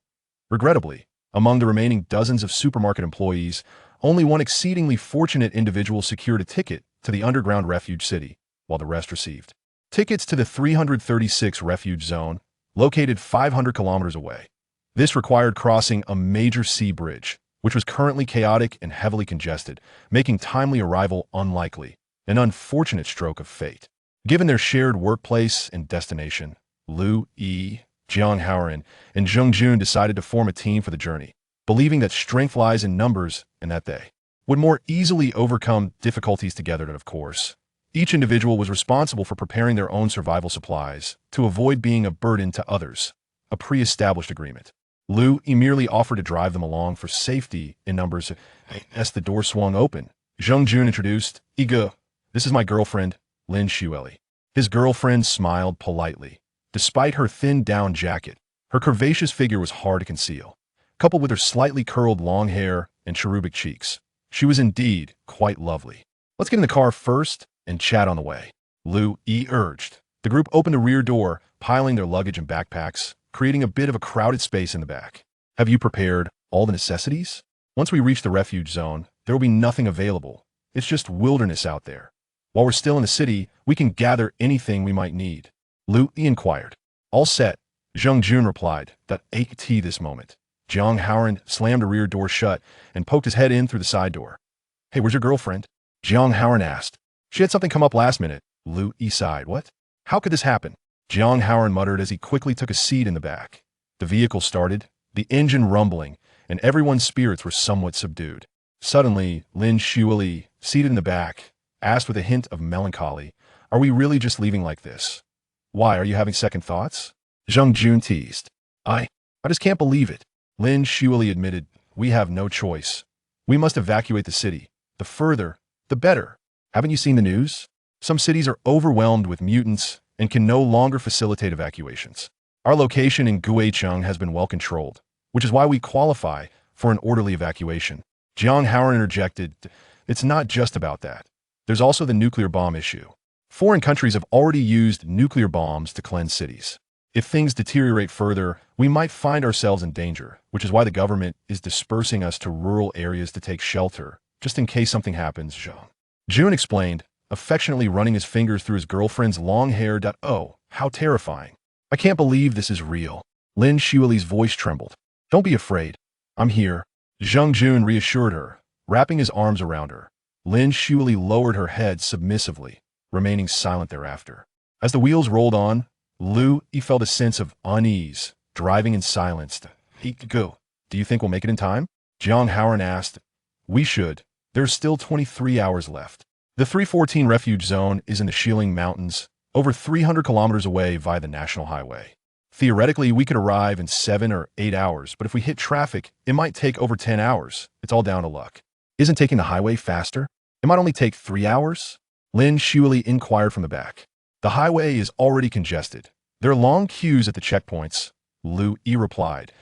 Regrettably, among the remaining dozens of supermarket employees, only one exceedingly fortunate individual secured a ticket to the underground refuge city, while the rest received tickets to the 336 refuge zone, located 500 kilometers away. This required crossing a major sea bridge, which was currently chaotic and heavily congested, making timely arrival unlikely, an unfortunate stroke of fate. Given their shared workplace and destination, Liu Yi, Jiang Haoran, and Zheng Jun decided to form a team for the journey, believing that strength lies in numbers and that they would more easily overcome difficulties together. And of course, each individual was responsible for preparing their own survival supplies to avoid being a burden to others, a pre-established agreement. Liu Yi merely offered to drive them along for safety in numbers. As the door swung open, Zheng Jun introduced, "Iga, this is my girlfriend, Lin Xueli." His girlfriend smiled politely. Despite her thin down jacket, her curvaceous figure was hard to conceal. Coupled with her slightly curled long hair and cherubic cheeks, she was indeed quite lovely. "Let's get in the car first and chat on the way," Liu Yi urged. The group opened the rear door, piling their luggage and backpacks, creating a bit of a crowded space in the back. "Have you prepared all the necessities? Once we reach the refuge zone, there will be nothing available. It's just wilderness out there. While we're still in the city, we can gather anything we might need," Liu Yi inquired. "All set," Zheng Jun replied. "That at this moment." Jiang Haoran slammed the rear door shut and poked his head in through the side door. "Hey, where's your girlfriend?" Jiang Haoran asked. "She had something come up last minute," Liu Yi sighed. "What? How could this happen?" Jiang Haoran muttered as he quickly took a seat in the back. The vehicle started, the engine rumbling, and everyone's spirits were somewhat subdued. Suddenly, Lin Xueli, seated in the back, asked with a hint of melancholy, "Are we really just leaving like this? Why, are you having second thoughts?" Zheng Jun teased. I just can't believe it," Lin Xueli admitted. "We have no choice. We must evacuate the city. The further, the better. Haven't you seen the news? Some cities are overwhelmed with mutants and can no longer facilitate evacuations. Our location in Guicheng has been well controlled, which is why we qualify for an orderly evacuation." Jiang Haoran interjected, "It's not just about that. There's also the nuclear bomb issue. Foreign countries have already used nuclear bombs to cleanse cities. If things deteriorate further, we might find ourselves in danger, which is why the government is dispersing us to rural areas to take shelter, just in case something happens," Zheng Jun explained, affectionately running his fingers through his girlfriend's long hair. "Oh, how terrifying. I can't believe this is real." Lin Xueli's voice trembled. "Don't be afraid. I'm here," Zheng Jun reassured her, wrapping his arms around her. Lin Xueli lowered her head submissively, remaining silent thereafter. As the wheels rolled on, Liu Yi felt a sense of unease, driving in silence. "Go. Do you think we'll make it in time?" Jiang Haoran asked. "We should. There's still 23 hours left. The 314 refuge zone is in the Xiling Mountains, over 300 kilometers away via the national highway. Theoretically, we could arrive in 7 or 8 hours, but if we hit traffic, it might take over 10 hours. It's all down to luck." "Isn't taking the highway faster? It might only take 3 hours?" Lin Xueli inquired from the back. "The highway is already congested. There are long queues at the checkpoints," Liu Yi replied.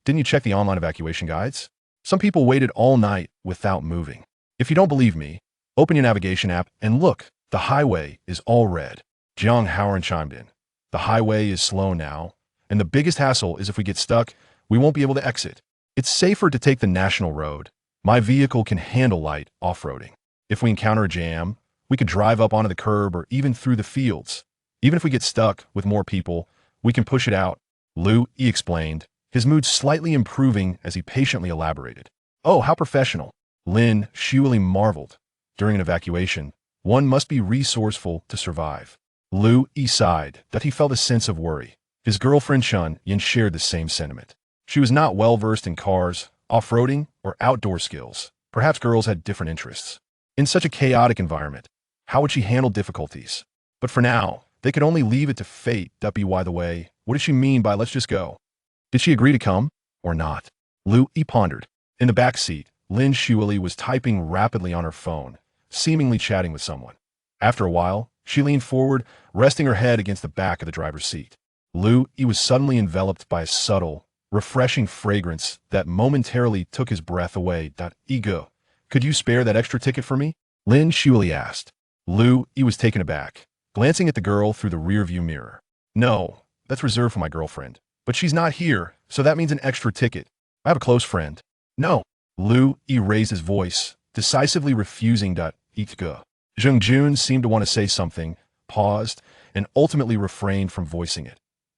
"Didn't you check the online evacuation guides? Some people waited all night without moving. If you don't believe me, open your navigation app and look. The highway is all red." Jiang Haoran chimed in. "The highway is slow now, and the biggest hassle is if we get stuck, we won't be able to exit. It's safer to take the national road. My vehicle can handle light off-roading. If we encounter a jam, we could drive up onto the curb or even through the fields. Even if we get stuck with more people, we can push it out," Liu Yi explained, his mood slightly improving as he patiently elaborated. "Oh, how professional," Lin Xueli marveled. During an evacuation, one must be resourceful to survive. Liu Yi sighed that he felt a sense of worry. His girlfriend Chun Yin shared the same sentiment. She was not well versed in cars, off-roading, or outdoor skills. Perhaps girls had different interests. In such a chaotic environment, how would she handle difficulties? But for now, they could only leave it to fate. By the way, what did she mean by "let's just go"? Did she agree to come, or not? Liu Yi pondered. In the back seat, Lin Shuili was typing rapidly on her phone, seemingly chatting with someone. After a while, she leaned forward, resting her head against the back of the driver's seat. Lu Yi was suddenly enveloped by a subtle, refreshing fragrance that momentarily took his breath away. Ego, could you spare that extra ticket for me? Lin Shuili asked. Lu Yi was taken aback, glancing at the girl through the rearview mirror. No, that's reserved for my girlfriend. But she's not here, so that means an extra ticket. I have a close friend. No. Lu Yi raised his voice, decisively refusing. Ego. Zheng Jun seemed to want to say something, paused, and ultimately refrained from voicing it.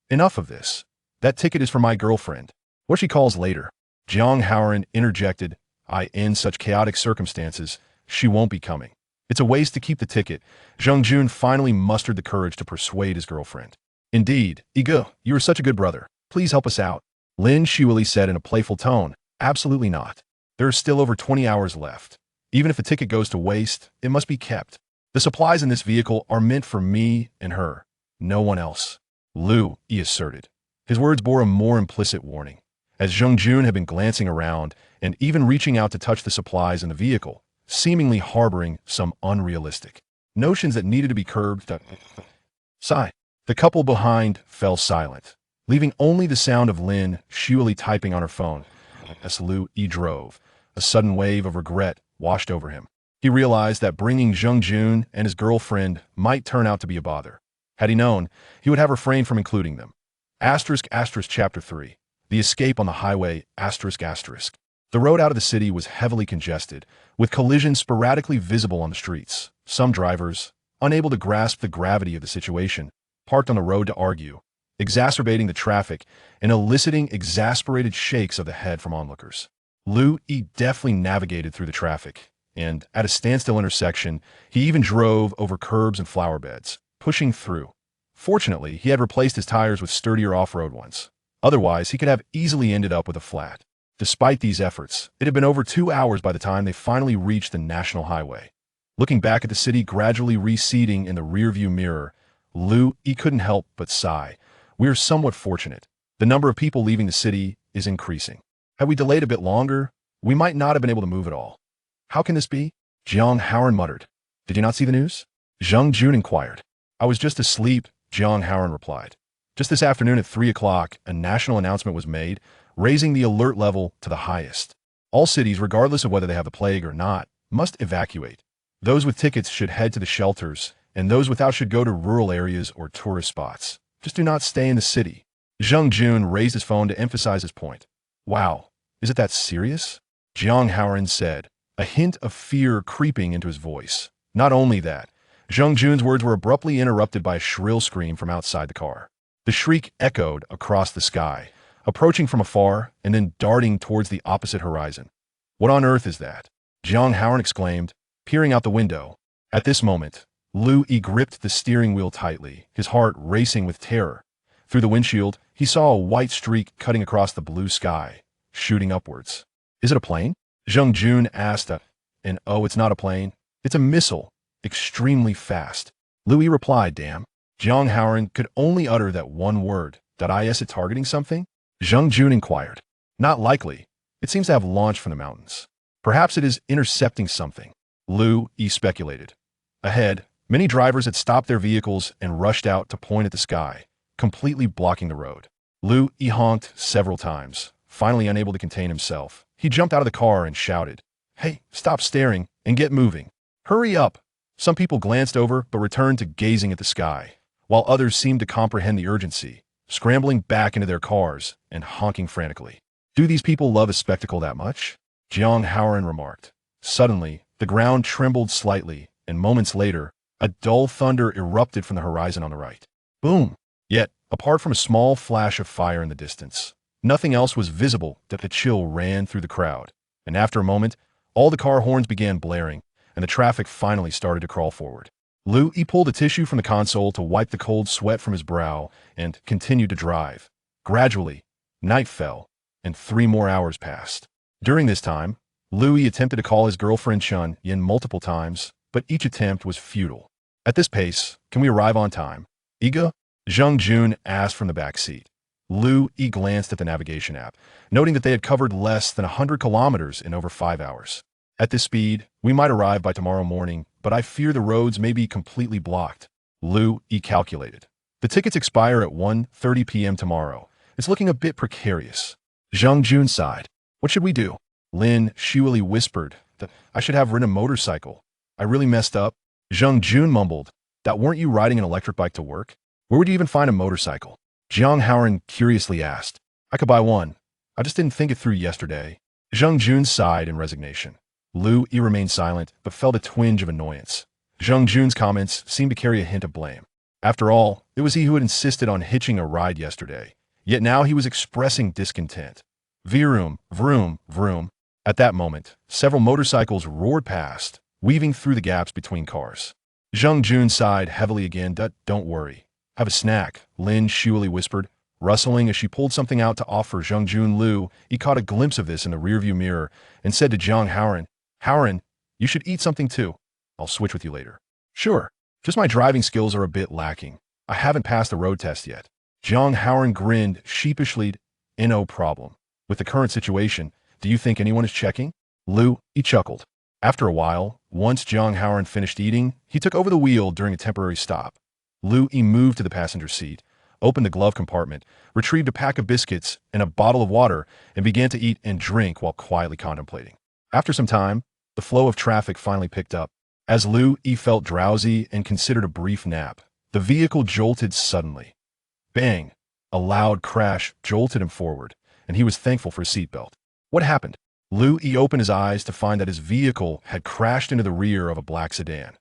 Enough of this. That ticket is for my girlfriend. What she calls later. Jiang Haoran interjected. In such chaotic circumstances, she won't be coming. It's a waste to keep the ticket. Zheng Jun finally mustered the courage to persuade his girlfriend. Indeed, Ego, you are such a good brother. Please help us out. Lin Shuili said in a playful tone. Absolutely not. There are still over 20 hours left. Even if the ticket goes to waste, it must be kept. The supplies in this vehicle are meant for me and her, no one else. Lu Yi asserted. His words bore a more implicit warning, as Zheng Jun had been glancing around and even reaching out to touch the supplies in the vehicle, seemingly harboring some unrealistic notions that needed to be curbed. Sigh. The couple behind fell silent, leaving only the sound of Lin Shuili typing on her phone. As Lu Yi drove, a sudden wave of regret washed over him. He realized that bringing Zheng Jun and his girlfriend might turn out to be a bother. Had he known, he would have refrained from including them. Chapter 3. The Escape on the Highway. The road out of the city was heavily congested, with collisions sporadically visible on the streets. Some drivers, unable to grasp the gravity of the situation, parked on the road to argue, exacerbating the traffic and eliciting exasperated shakes of the head from onlookers. Lu Yi deftly navigated through the traffic, and at a standstill intersection, he even drove over curbs and flower beds, pushing through. Fortunately, he had replaced his tires with sturdier off-road ones. Otherwise, he could have easily ended up with a flat. Despite these efforts, it had been over 2 hours by the time they finally reached the national highway. Looking back at the city gradually receding in the rearview mirror, Lu Yi couldn't help but sigh. We are somewhat fortunate. The number of people leaving the city is increasing. Had we delayed a bit longer, we might not have been able to move at all. How can this be? Jiang Haoran muttered. Did you not see the news? Zheng Jun inquired. I was just asleep, Jiang Haoran replied. Just this afternoon at 3 o'clock, a national announcement was made, raising the alert level to the highest. All cities, regardless of whether they have the plague or not, must evacuate. Those with tickets should head to the shelters, and those without should go to rural areas or tourist spots. Just do not stay in the city. Zheng Jun raised his phone to emphasize his point. Wow, is it that serious? Jiang Haoran said, a hint of fear creeping into his voice. Not only that, Zheng Jun's words were abruptly interrupted by a shrill scream from outside the car. The shriek echoed across the sky, approaching from afar and then darting towards the opposite horizon. What on earth is that? Jiang Haoran exclaimed, peering out the window. At this moment, Lu Yi gripped the steering wheel tightly, his heart racing with terror. Through the windshield, he saw a white streak cutting across the blue sky, shooting upwards. Is it a plane? Zheng Jun asked. And oh, it's not a plane. It's a missile, extremely fast. Lu Yi replied, damn. Jiang Haoran could only utter that one word. Is it targeting something? Zheng Jun inquired. Not likely. It seems to have launched from the mountains. Perhaps it is intercepting something. Lu Yi speculated. Ahead, many drivers had stopped their vehicles and rushed out to point at the sky, completely blocking the road. Lu Yi honked several times. Finally unable to contain himself, he jumped out of the car and shouted, Hey, stop staring and get moving. Hurry up. Some people glanced over but returned to gazing at the sky, while others seemed to comprehend the urgency, scrambling back into their cars and honking frantically. Do these people love a spectacle that much? Jiang Haoran remarked. Suddenly, the ground trembled slightly, and moments later, a dull thunder erupted from the horizon on the right. Boom! Yet, apart from a small flash of fire in the distance, nothing else was visible. The chill ran through the crowd, and after a moment, all the car horns began blaring, and the traffic finally started to crawl forward. Lu Yi pulled a tissue from the console to wipe the cold sweat from his brow and continued to drive. Gradually, night fell, and 3 more hours passed. During this time, Lu Yi attempted to call his girlfriend Chun Yin multiple times, but each attempt was futile. At this pace, can we arrive on time? Iga? Zheng Jun asked from the back seat. Lu Yi glanced at the navigation app, noting that they had covered less than 100 kilometers in over 5 hours. At this speed, we might arrive by tomorrow morning, but I fear the roads may be completely blocked. Lu Yi calculated. The tickets expire at 1:30 p.m. tomorrow. It's looking a bit precarious. Zhang Jun sighed. What should we do? Lin Shuili whispered that I should have ridden a motorcycle. I really messed up. Zhang Jun mumbled, that weren't you riding an electric bike to work? Where would you even find a motorcycle? Jiang Haoran curiously asked. I could buy one. I just didn't think it through yesterday. Zhang Jun sighed in resignation. Lu Yi remained silent, but felt a twinge of annoyance. Zhang Jun's comments seemed to carry a hint of blame. After all, it was he who had insisted on hitching a ride yesterday. Yet now he was expressing discontent. Vroom, vroom, vroom. At that moment, several motorcycles roared past, weaving through the gaps between cars. Zhang Jun sighed heavily again. Don't worry. Have a snack, Lin Shuili whispered, rustling as she pulled something out to offer Zhang Jun. Lu Yi caught a glimpse of this in the rearview mirror and said to Jiang Haoran, Haoran, you should eat something too. I'll switch with you later. Sure. Just my driving skills are a bit lacking. I haven't passed the road test yet. Jiang Haoran grinned sheepishly. No problem. With the current situation, do you think anyone is checking? Lu Yi chuckled. After a while, once Jiang Haoran finished eating, he took over the wheel during a temporary stop. Lu Yi moved to the passenger seat, opened the glove compartment, retrieved a pack of biscuits and a bottle of water, and began to eat and drink while quietly contemplating. After some time, the flow of traffic finally picked up. As Lu Yi felt drowsy and considered a brief nap, the vehicle jolted suddenly. Bang! A loud crash jolted him forward, and he was thankful for his seatbelt. What happened? Lu Yi opened his eyes to find that his vehicle had crashed into the rear of a black sedan.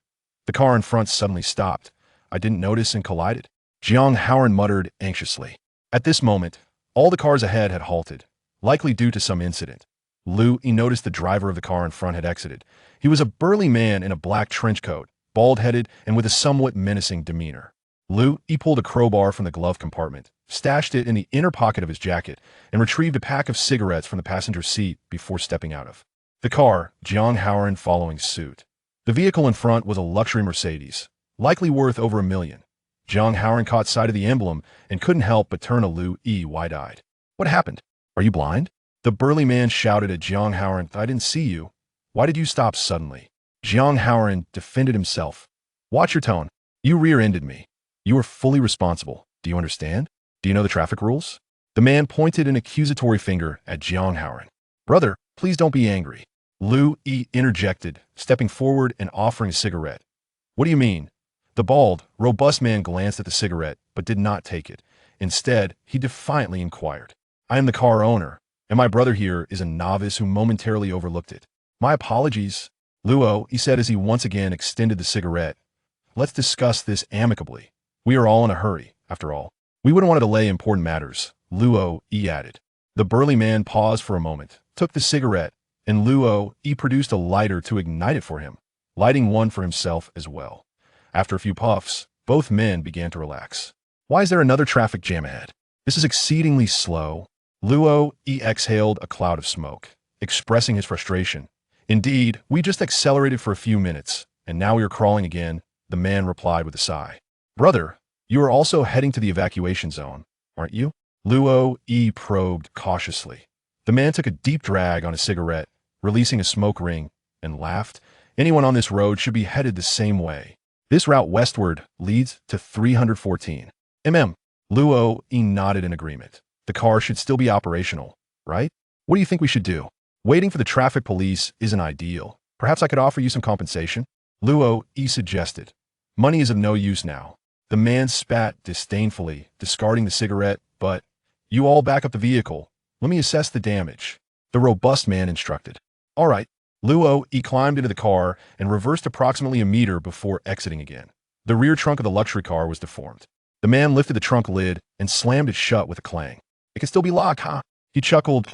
The car in front suddenly stopped. I didn't notice and collided. Jiang Haoran muttered anxiously. At this moment, all the cars ahead had halted, likely due to some incident. Lu Yi noticed the driver of the car in front had exited. He was a burly man in a black trench coat, bald-headed and with a somewhat menacing demeanor. Lu Yi pulled a crowbar from the glove compartment, stashed it in the inner pocket of his jacket, and retrieved a pack of cigarettes from the passenger seat before stepping out of the car, Jiang Haoran following suit. The vehicle in front was a luxury Mercedes, likely worth over $1 million. Jiang Haoran caught sight of the emblem and couldn't help but turn to Lu Yi wide-eyed. What happened? Are you blind? The burly man shouted at Jiang Haoran. I didn't see you. Why did you stop suddenly? Jiang Haoran defended himself. Watch your tone. You rear-ended me. You are fully responsible. Do you understand? Do you know the traffic rules? The man pointed an accusatory finger at Jiang Haoran. Brother, please don't be angry. Lu Yi interjected, stepping forward and offering a cigarette. What do you mean? The bald, robust man glanced at the cigarette, but did not take it. Instead, he defiantly inquired. I am the car owner, and my brother here is a novice who momentarily overlooked it. My apologies. Luo, he said as he once again extended the cigarette. Let's discuss this amicably. We are all in a hurry, after all. We wouldn't want to delay important matters, Luo Yi added. The burly man paused for a moment, took the cigarette, and Luo Yi produced a lighter to ignite it for him, lighting one for himself as well. After a few puffs, both men began to relax. Why is there another traffic jam ahead? This is exceedingly slow. Luo Yi exhaled a cloud of smoke, expressing his frustration. Indeed, we just accelerated for a few minutes, and now we are crawling again, the man replied with a sigh. Brother, you are also heading to the evacuation zone, aren't you? Luo Yi probed cautiously. The man took a deep drag on a cigarette, releasing a smoke ring, and laughed. Anyone on this road should be headed the same way. This route westward leads to 314 mm. Luo Yi nodded in agreement. The car should still be operational, right? What do you think we should do? Waiting for the traffic police isn't ideal. Perhaps I could offer you some compensation? Luo Yi suggested. Money is of no use now. The man spat disdainfully, discarding the cigarette, but, you all back up the vehicle. Let me assess the damage. The robust man instructed. All right. Luo Yi climbed into the car and reversed approximately a meter before exiting again. The rear trunk of the luxury car was deformed. The man lifted the trunk lid and slammed it shut with a clang. It can still be locked, huh? He chuckled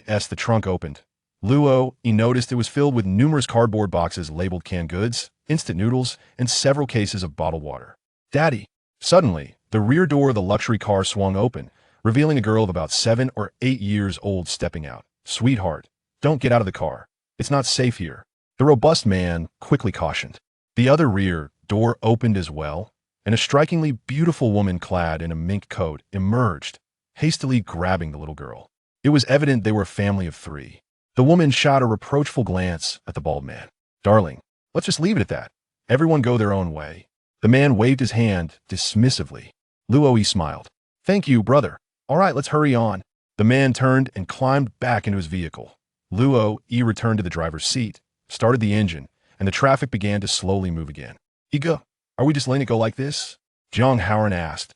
as the trunk opened. Luo Yi noticed it was filled with numerous cardboard boxes labeled canned goods, instant noodles, and several cases of bottled water. Daddy! Suddenly, the rear door of the luxury car swung open, revealing a girl of about 7 or 8 years old stepping out. Sweetheart, don't get out of the car. It's not safe here. The robust man quickly cautioned. The other rear door opened as well, and a strikingly beautiful woman clad in a mink coat emerged. hastily grabbing the little girl. It was evident they were a family of 3. The woman shot a reproachful glance at the bald man. Darling, let's just leave it at that. Everyone go their own way. The man waved his hand dismissively. Luo smiled. Thank you, brother. All right, let's hurry on. The man turned and climbed back into his vehicle. Luo returned to the driver's seat, started the engine, and the traffic began to slowly move again. Iga, are we just letting it go like this? Jiang Haoran asked.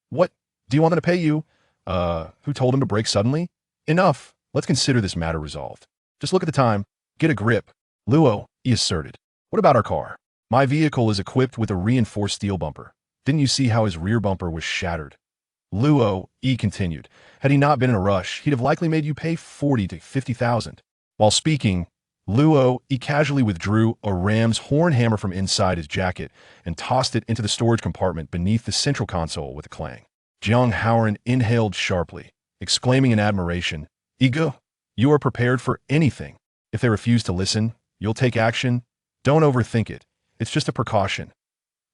What? Do you want them to pay you? Who told him to brake suddenly? Enough. Let's consider this matter resolved. Just look at the time. Get a grip. Luo asserted. What about our car? My vehicle is equipped with a reinforced steel bumper. Didn't you see how his rear bumper was shattered? Luo continued. Had he not been in a rush, he'd have likely made you pay 40 to 50,000. While speaking, Luo casually withdrew a ram's horn hammer from inside his jacket and tossed it into the storage compartment beneath the central console with a clang. Jiang Haoran inhaled sharply, exclaiming in admiration, Iga, you are prepared for anything. If they refuse to listen, you'll take action. Don't overthink it. It's just a precaution.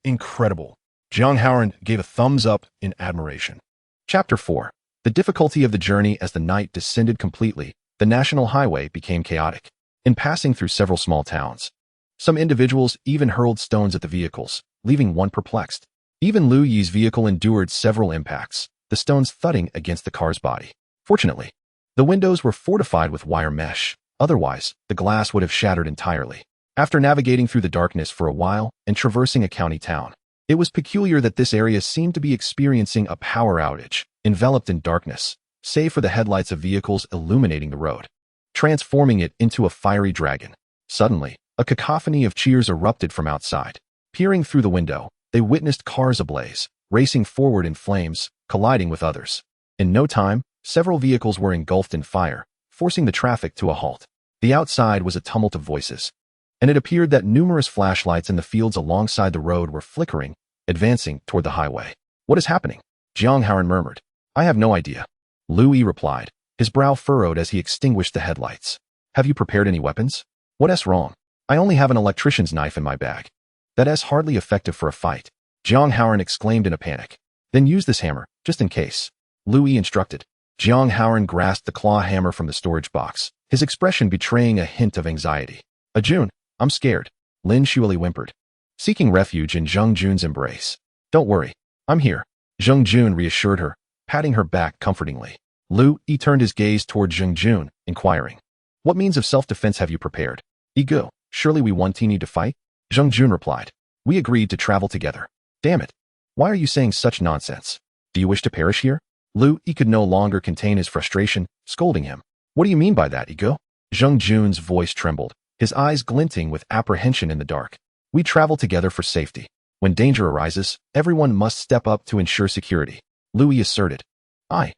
Incredible. Jiang Haoran gave a thumbs up in admiration. Chapter 4. The difficulty of the journey. As the night descended completely, the national highway became chaotic. In passing through several small towns, some individuals even hurled stones at the vehicles, leaving one perplexed. Even Lu Yi's vehicle endured several impacts, the stones thudding against the car's body. Fortunately, the windows were fortified with wire mesh, otherwise the glass would have shattered entirely. After navigating through the darkness for a while and traversing a county town, it was peculiar that this area seemed to be experiencing a power outage, enveloped in darkness, save for the headlights of vehicles illuminating the road, transforming it into a fiery dragon. Suddenly, a cacophony of cheers erupted from outside. Peering through the window, they witnessed cars ablaze, racing forward in flames, colliding with others. In no time, several vehicles were engulfed in fire, forcing the traffic to a halt. The outside was a tumult of voices, and it appeared that numerous flashlights in the fields alongside the road were flickering, advancing toward the highway. What is happening? Jiang Haoran murmured. I have no idea. Lu Yi replied, his brow furrowed as he extinguished the headlights. Have you prepared any weapons? What's wrong? I only have an electrician's knife in my bag. That's hardly effective for a fight. Jiang Haoran exclaimed in a panic. Then use this hammer, just in case. Lu Yi instructed. Jiang Haoran grasped the claw hammer from the storage box, his expression betraying a hint of anxiety. Ajun, I'm scared. Lin Shuili whimpered, seeking refuge in Zheng Jun's embrace. Don't worry, I'm here. Zheng Jun reassured her, patting her back comfortingly. Lu Yi turned his gaze toward Zheng Jun, inquiring, what means of self-defense have you prepared? Igu, surely we one team need to fight? Zheng Jun replied, we agreed to travel together. Damn it. Why are you saying such nonsense? Do you wish to perish here? Lu Yi could no longer contain his frustration, scolding him. What do you mean by that, Igu? Zheng Jun's voice trembled, his eyes glinting with apprehension in the dark. We travel together for safety. When danger arises, everyone must step up to ensure security. Lu Yi asserted. I.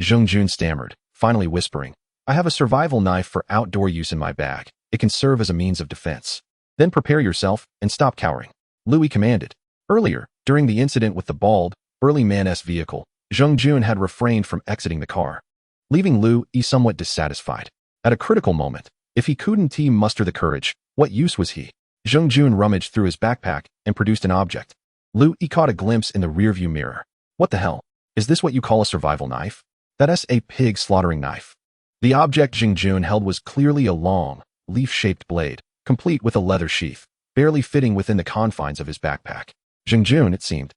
Zheng Jun stammered, finally whispering, I have a survival knife for outdoor use in my bag. It can serve as a means of defense. Then prepare yourself and stop cowering. Lu Yi commanded. Earlier, during the incident with the bald, burly man's vehicle, Zheng Jun had refrained from exiting the car, leaving Lu Yi somewhat dissatisfied. At a critical moment, if he couldn't muster the courage, what use was he? Zheng Jun rummaged through his backpack and produced an object. Lu Yi caught a glimpse in the rearview mirror. What the hell? Is this what you call a survival knife? That's a pig slaughtering knife. The object Zheng Jun held was clearly a long, leaf-shaped blade, complete with a leather sheath, barely fitting within the confines of his backpack. Zheng Jun, it seemed,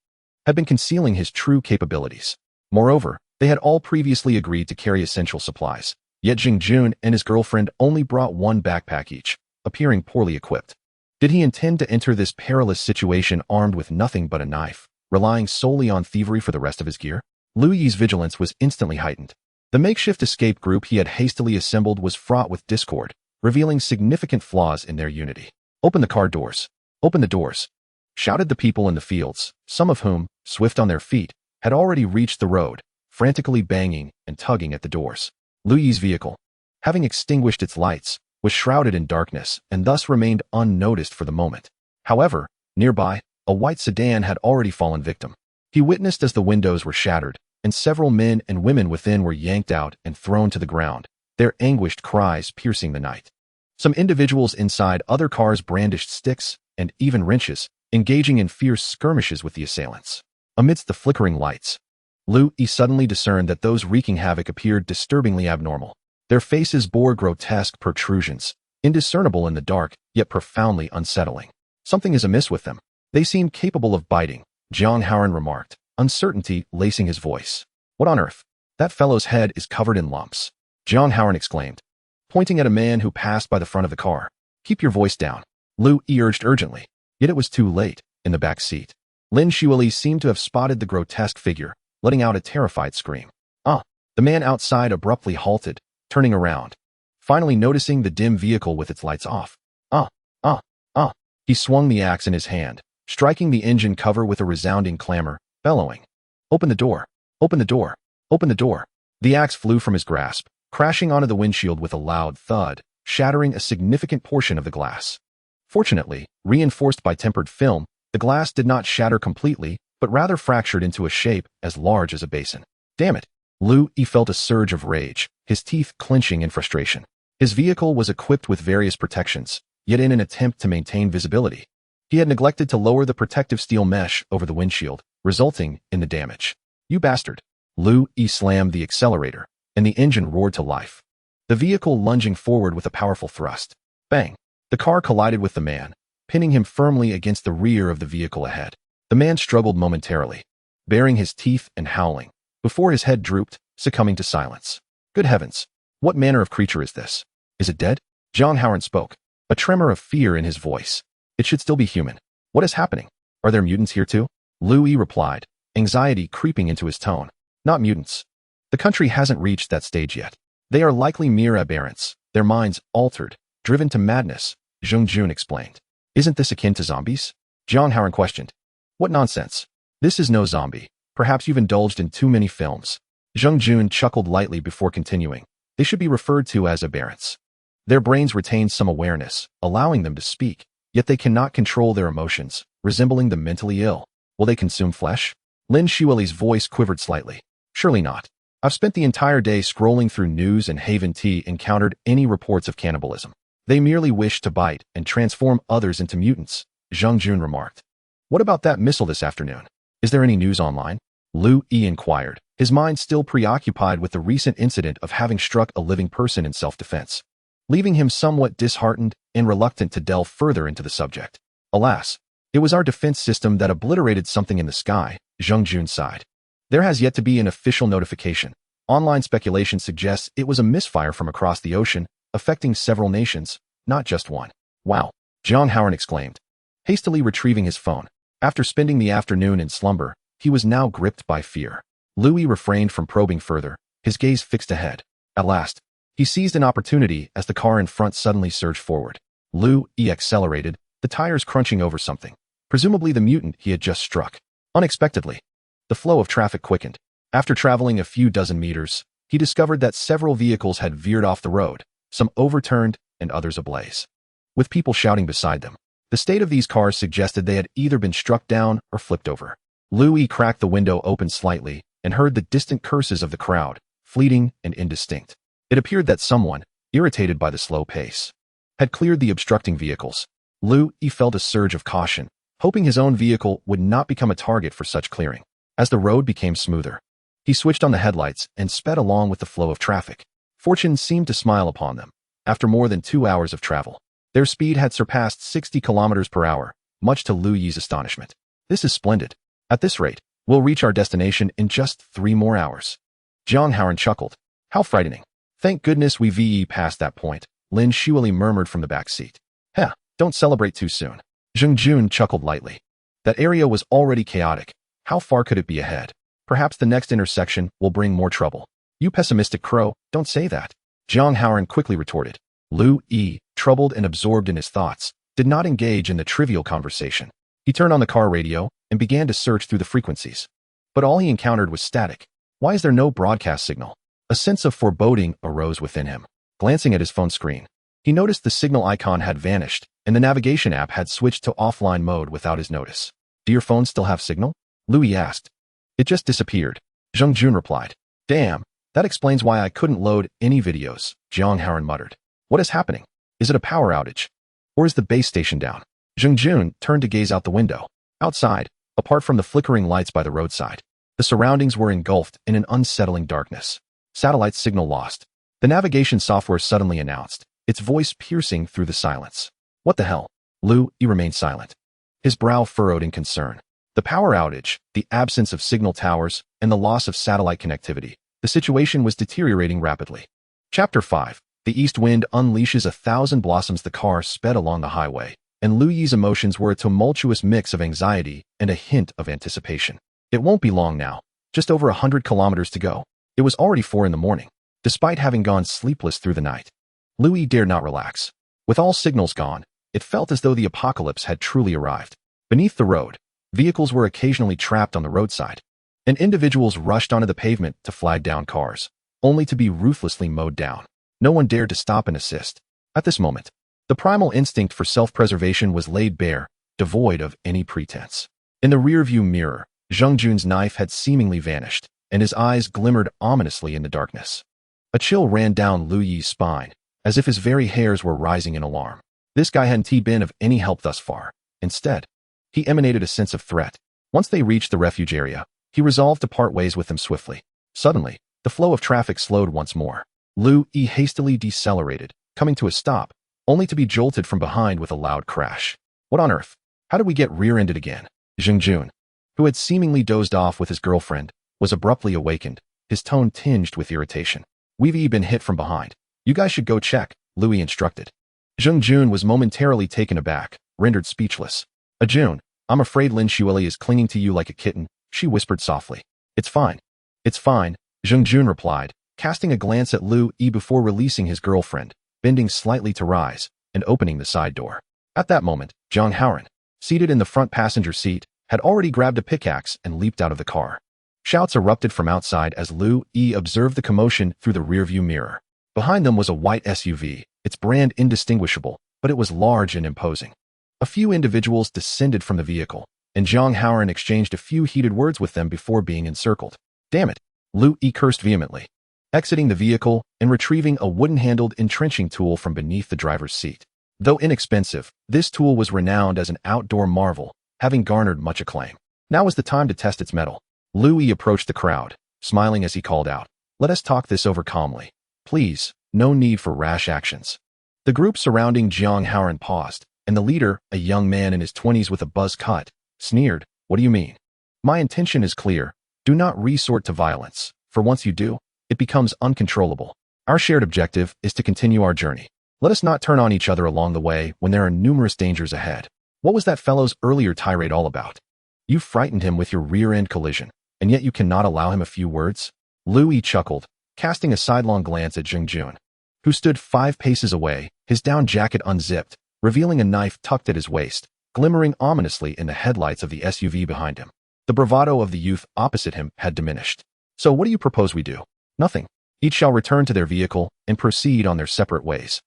had been concealing his true capabilities. Moreover, they had all previously agreed to carry essential supplies, yet Zheng Jun and his girlfriend only brought one backpack each, appearing poorly equipped. Did he intend to enter this perilous situation armed with nothing but a knife, relying solely on thievery for the rest of his gear? Lu Yi's vigilance was instantly heightened. The makeshift escape group he had hastily assembled was fraught with discord, revealing significant flaws in their unity. Open the car doors. Open the doors, shouted the people in the fields, some of whom, swift on their feet, had already reached the road, frantically banging and tugging at the doors. Lu Yi's vehicle, having extinguished its lights, was shrouded in darkness and thus remained unnoticed for the moment. However, nearby, a white sedan had already fallen victim. He witnessed as the windows were shattered, and several men and women within were yanked out and thrown to the ground, their anguished cries piercing the night. Some individuals inside other cars brandished sticks and even wrenches, engaging in fierce skirmishes with the assailants. Amidst the flickering lights, Lu Yi suddenly discerned that those wreaking havoc appeared disturbingly abnormal. Their faces bore grotesque protrusions, indiscernible in the dark, yet profoundly unsettling. Something is amiss with them. They seem capable of biting, Jiang Haoran remarked, uncertainty lacing his voice. What on earth? That fellow's head is covered in lumps, Jiang Haoran exclaimed, pointing at a man who passed by the front of the car. Keep your voice down, Lu Yi urged urgently. Yet it was too late. In the back seat, Lin Xueli seemed to have spotted the grotesque figure, letting out a terrified scream. The man outside abruptly halted, turning around, finally noticing the dim vehicle with its lights off. He swung the axe in his hand, striking the engine cover with a resounding clamor, bellowing, "Open the door! Open the door! Open the door!" The axe flew from his grasp, crashing onto the windshield with a loud thud, shattering a significant portion of the glass. Fortunately, reinforced by tempered film, the glass did not shatter completely, but rather fractured into a shape as large as a basin. Damn it! Lu Yi felt a surge of rage, his teeth clenching in frustration. His vehicle was equipped with various protections, yet in an attempt to maintain visibility, he had neglected to lower the protective steel mesh over the windshield, resulting in the damage. You bastard! Lu Yi slammed the accelerator, and the engine roared to life, the vehicle lunging forward with a powerful thrust. Bang! The car collided with the man, pinning him firmly against the rear of the vehicle ahead. The man struggled momentarily, baring his teeth and howling, before his head drooped, succumbing to silence. Good heavens! What manner of creature is this? Is it dead? Jiang Haoran spoke, a tremor of fear in his voice. It should still be human. What is happening? Are there mutants here too? Lu Yi replied, anxiety creeping into his tone. Not mutants. The country hasn't reached that stage yet. They are likely mere aberrants, their minds altered, driven to madness, Zheng Jun explained. Isn't this akin to zombies? Jiang Haoran questioned. What nonsense. This is no zombie. Perhaps you've indulged in too many films. Zheng Jun chuckled lightly before continuing. They should be referred to as aberrants. Their brains retain some awareness, allowing them to speak, yet they cannot control their emotions, resembling the mentally ill. Will they consume flesh? Lin Xueli's voice quivered slightly. Surely not. I've spent the entire day scrolling through news and haven't encountered any reports of cannibalism. They merely wish to bite and transform others into mutants, Zheng Jun remarked. What about that missile this afternoon? Is there any news online? Lu Yi inquired, his mind still preoccupied with the recent incident of having struck a living person in self-defense, leaving him somewhat disheartened and reluctant to delve further into the subject. Alas, it was our defense system that obliterated something in the sky, Zheng Jun sighed. There has yet to be an official notification. Online speculation suggests it was a misfire from across the ocean, affecting several nations, not just one. Wow, Jiang Haoran exclaimed, hastily retrieving his phone. After spending the afternoon in slumber, he was now gripped by fear. Lu Yi refrained from probing further, his gaze fixed ahead. At last, he seized an opportunity as the car in front suddenly surged forward. Lu Yi accelerated, the tires crunching over something, presumably the mutant he had just struck. Unexpectedly, the flow of traffic quickened. After traveling a few dozen meters, he discovered that several vehicles had veered off the road, some overturned and others ablaze, with people shouting beside them. The state of these cars suggested they had either been struck down or flipped over. Lu Yi cracked the window open slightly and heard the distant curses of the crowd, fleeting and indistinct. It appeared that someone, irritated by the slow pace, had cleared the obstructing vehicles. Lu Yi felt a surge of caution, hoping his own vehicle would not become a target for such clearing. As the road became smoother, he switched on the headlights and sped along with the flow of traffic. Fortune seemed to smile upon them. After more than 2 hours of travel, their speed had surpassed 60 kilometers per hour, much to Lu Yi's astonishment. This is splendid. At this rate, we'll reach our destination in just 3 more hours. Jiang Haoran chuckled. How frightening. Thank goodness we passed that point, Lin Xueli murmured from the back seat. Heh, don't celebrate too soon. Zheng Jun chuckled lightly. That area was already chaotic. How far could it be ahead? Perhaps the next intersection will bring more trouble. You pessimistic crow, don't say that. Jiang Haoran quickly retorted. Lu Yi, troubled and absorbed in his thoughts, did not engage in the trivial conversation. He turned on the car radio and began to search through the frequencies. But all he encountered was static. Why is there no broadcast signal? A sense of foreboding arose within him. Glancing at his phone screen, he noticed the signal icon had vanished, and the navigation app had switched to offline mode without his notice. Do your phones still have signal? Lu Yi asked. It just disappeared, Zheng Jun replied. Damn, that explains why I couldn't load any videos, Jiang Haoran muttered. What is happening? Is it a power outage? Or is the base station down? Zheng Jun turned to gaze out the window. Outside, apart from the flickering lights by the roadside, The surroundings were engulfed in an unsettling darkness. Satellite signal lost. The navigation software suddenly announced, its voice piercing through the silence. What the hell? He remained silent. His brow furrowed in concern. The power outage, the absence of signal towers, and the loss of satellite connectivity. The situation was deteriorating rapidly. Chapter 5. The east wind unleashes 1,000 blossoms. The car sped along the highway, and Lu Yi's emotions were a tumultuous mix of anxiety and a hint of anticipation. It won't be long now. Just over 100 kilometers to go. It was already 4 in the morning. Despite having gone sleepless through the night, Lu Yi dared not relax. With all signals gone, it felt as though the apocalypse had truly arrived. Beneath the road, vehicles were occasionally trapped on the roadside, and individuals rushed onto the pavement to flag down cars, only to be ruthlessly mowed down. No one dared to stop and assist. At this moment, the primal instinct for self-preservation was laid bare, devoid of any pretense. In the rearview mirror, Zheng Jun's knife had seemingly vanished, and his eyes glimmered ominously in the darkness. A chill ran down Lu Yi's spine, as if his very hairs were rising in alarm. This guy hadn't been of any help thus far. Instead, he emanated a sense of threat. Once they reached the refuge area, he resolved to part ways with them swiftly. Suddenly, the flow of traffic slowed once more. Lu Yi hastily decelerated, coming to a stop, only to be jolted from behind with a loud crash. What on earth? How did we get rear-ended again? Zheng Jun, who had seemingly dozed off with his girlfriend, was abruptly awakened, his tone tinged with irritation. We've been hit from behind. You guys should go check, Lu Yi instructed. Zheng Jun was momentarily taken aback, rendered speechless. Jun, I'm afraid Lin Xueli is clinging to you like a kitten, she whispered softly. It's fine. It's fine, Zheng Jun replied, casting a glance at Lu Yi before releasing his girlfriend, bending slightly to rise, and opening the side door. At that moment, Zhang Haoran, seated in the front passenger seat, had already grabbed a pickaxe and leaped out of the car. Shouts erupted from outside as Lu Yi observed the commotion through the rearview mirror. Behind them was a white SUV, its brand indistinguishable, but it was large and imposing. A few individuals descended from the vehicle, and Zhang Haoran exchanged a few heated words with them before being encircled. Damn it, Lu Yi cursed vehemently, exiting the vehicle and retrieving a wooden-handled entrenching tool from beneath the driver's seat. Though inexpensive, this tool was renowned as an outdoor marvel, having garnered much acclaim. Now was the time to test its mettle. Lu Yi approached the crowd, smiling as he called out, "Let us talk this over calmly. Please, no need for rash actions." The group surrounding Zhang Haoran paused, and the leader, a young man in his 20s with a buzz cut, sneered, "What do you mean? My intention is clear. Do not resort to violence, for once you do, it becomes uncontrollable. Our shared objective is to continue our journey. Let us not turn on each other along the way when there are numerous dangers ahead." What was that fellow's earlier tirade all about? You frightened him with your rear-end collision, and yet you cannot allow him a few words? Lu Yi chuckled, casting a sidelong glance at Zheng Jun, who stood 5 paces away, his down jacket unzipped, revealing a knife tucked at his waist, glimmering ominously in the headlights of the SUV behind him. The bravado of the youth opposite him had diminished. "So what do you propose we do?" "Nothing. Each shall return to their vehicle and proceed on their separate ways,"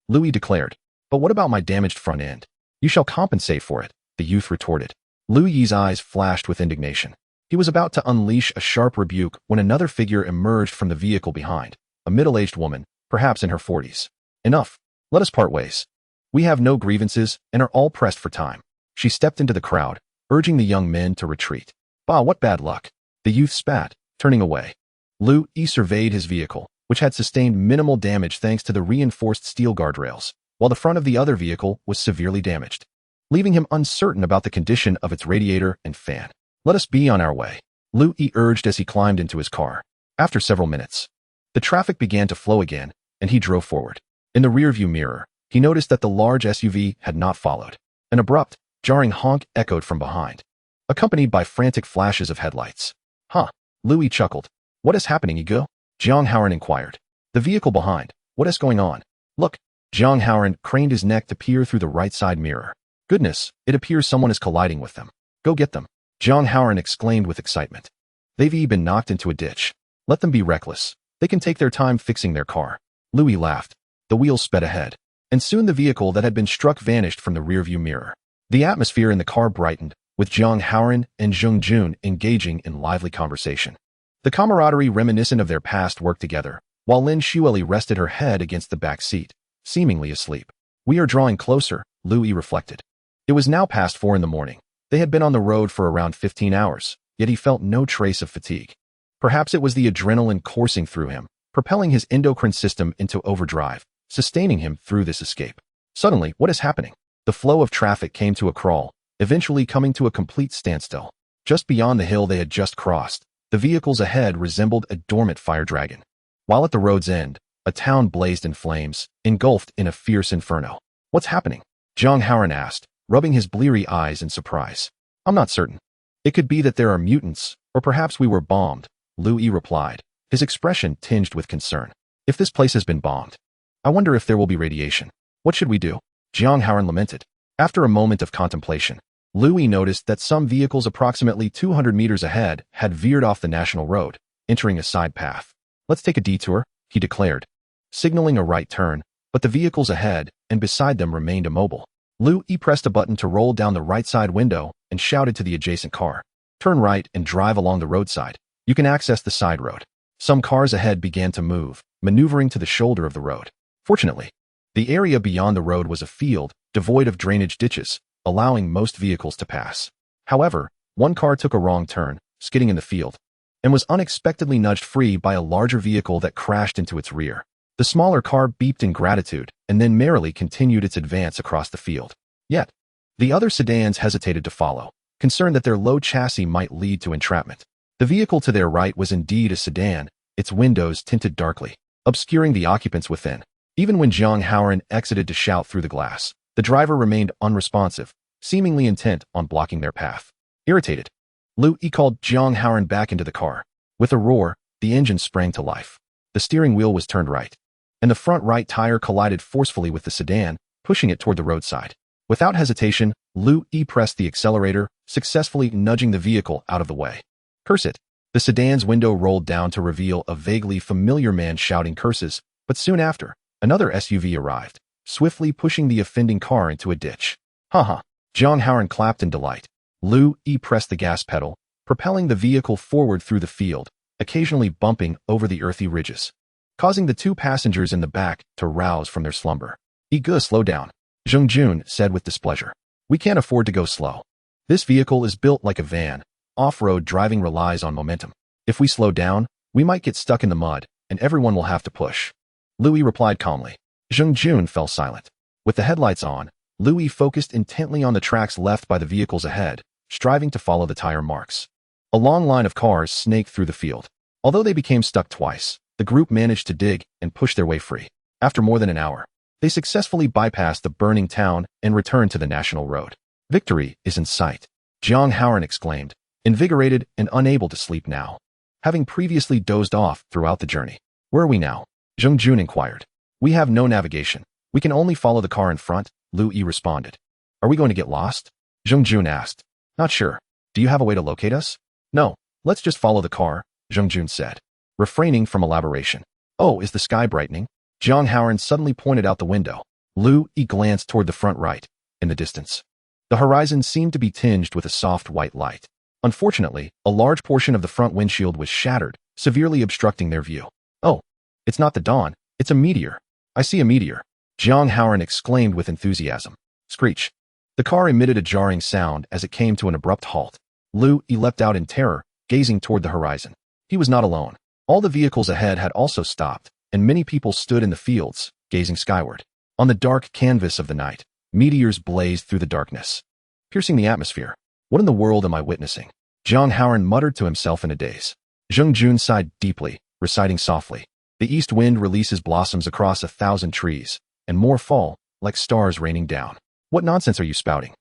Lu Yi declared. "But what about my damaged front end?" "You shall compensate for it," the youth retorted. Lu Yi's eyes flashed with indignation. He was about to unleash a sharp rebuke when another figure emerged from the vehicle behind, a middle-aged woman, perhaps in her 40s. "Enough. Let us part ways. We have no grievances and are all pressed for time." She stepped into the crowd, urging the young men to retreat. "Bah, what bad luck." The youth spat, turning away. Lu Yi surveyed his vehicle, which had sustained minimal damage thanks to the reinforced steel guardrails, while the front of the other vehicle was severely damaged, leaving him uncertain about the condition of its radiator and fan. "Let us be on our way," Lu Yi urged as he climbed into his car. After several minutes, the traffic began to flow again, and he drove forward. In the rearview mirror, he noticed that the large SUV had not followed. An abrupt, jarring honk echoed from behind, accompanied by frantic flashes of headlights. "Huh," Lu Yi chuckled. "What is happening, Ego?" Zhang Haoran inquired. "The vehicle behind. What is going on?" "Look." Zhang Haoran craned his neck to peer through the right side mirror. "Goodness, it appears someone is colliding with them. Go get them," Zhang Haoran exclaimed with excitement. "They've been knocked into a ditch. Let them be reckless. They can take their time fixing their car." Lu Yi laughed. The wheels sped ahead, and soon the vehicle that had been struck vanished from the rearview mirror. The atmosphere in the car brightened, with Zhang Haoran and Zheng Jun engaging in lively conversation. The camaraderie reminiscent of their past worked together, while Lin Xueli rested her head against the back seat, seemingly asleep. "We are drawing closer," Lu Yi reflected. It was now past 4 in the morning. They had been on the road for around 15 hours, yet he felt no trace of fatigue. Perhaps it was the adrenaline coursing through him, propelling his endocrine system into overdrive, sustaining him through this escape. Suddenly, what is happening? The flow of traffic came to a crawl, eventually coming to a complete standstill. Just beyond the hill they had just crossed, the vehicles ahead resembled a dormant fire dragon. While at the road's end, a town blazed in flames, engulfed in a fierce inferno. What's happening? Zhang Haoran asked, rubbing his bleary eyes in surprise. I'm not certain. It could be that there are mutants, or perhaps we were bombed, Lu Yi replied, his expression tinged with concern. If this place has been bombed, I wonder if there will be radiation. What should we do? Zhang Haoran lamented. After a moment of contemplation, Lu Yi noticed that some vehicles approximately 200 meters ahead had veered off the national road, entering a side path. Let's take a detour, he declared, signaling a right turn, but the vehicles ahead and beside them remained immobile. Lu Yi pressed a button to roll down the right side window and shouted to the adjacent car. Turn right and drive along the roadside. You can access the side road. Some cars ahead began to move, maneuvering to the shoulder of the road. Fortunately, the area beyond the road was a field, devoid of drainage ditches, allowing most vehicles to pass. However, one car took a wrong turn, skidding in the field, and was unexpectedly nudged free by a larger vehicle that crashed into its rear. The smaller car beeped in gratitude and then merrily continued its advance across the field. Yet, the other sedans hesitated to follow, concerned that their low chassis might lead to entrapment. The vehicle to their right was indeed a sedan, its windows tinted darkly, obscuring the occupants within. Even when Zhang Haoran exited to shout through the glass, the driver remained unresponsive, seemingly intent on blocking their path. Irritated, Lu Yi called Zhang Haoran back into the car. With a roar, the engine sprang to life. The steering wheel was turned right, and the front right tire collided forcefully with the sedan, pushing it toward the roadside. Without hesitation, Lu Yi pressed the accelerator, successfully nudging the vehicle out of the way. Curse it! The sedan's window rolled down to reveal a vaguely familiar man shouting curses, but soon after, another SUV arrived, swiftly pushing the offending car into a ditch. Haha! Zhang Haoran clapped in delight. Lu Yi pressed the gas pedal, propelling the vehicle forward through the field, occasionally bumping over the earthy ridges, causing the two passengers in the back to rouse from their slumber. Iga, slow down, Zheng Jun said with displeasure. We can't afford to go slow. This vehicle is built like a van. Off-road driving relies on momentum. If we slow down, we might get stuck in the mud, and everyone will have to push. Lu Yi replied calmly. Zheng Jun fell silent. With the headlights on, Lu Yi focused intently on the tracks left by the vehicles ahead, striving to follow the tire marks. A long line of cars snaked through the field. Although they became stuck twice, the group managed to dig and push their way free. After more than an hour, they successfully bypassed the burning town and returned to the national road. Victory is in sight, Zhang Haoran exclaimed, invigorated and unable to sleep now, having previously dozed off throughout the journey. Where are we now? Zheng Jun inquired. We have no navigation. We can only follow the car in front, Lu Yi responded. Are we going to get lost? Zheng Jun asked. Not sure. Do you have a way to locate us? No, let's just follow the car, Zheng Jun said, refraining from elaboration. Oh, is the sky brightening? Zhang Haoran suddenly pointed out the window. Lu Yi glanced toward the front right, in the distance. The horizon seemed to be tinged with a soft white light. Unfortunately, a large portion of the front windshield was shattered, severely obstructing their view. Oh, it's not the dawn, it's a meteor. I see a meteor, Zhang Haoran exclaimed with enthusiasm. Screech. The car emitted a jarring sound as it came to an abrupt halt. Lu Yi leapt out in terror, gazing toward the horizon. He was not alone. All the vehicles ahead had also stopped, and many people stood in the fields, gazing skyward. On the dark canvas of the night, meteors blazed through the darkness, piercing the atmosphere. What in the world am I witnessing? Zhang Haoran muttered to himself in a daze. Zheng Jun sighed deeply, reciting softly. The east wind releases blossoms across 1,000 trees, and more fall, like stars raining down. What nonsense are you spouting?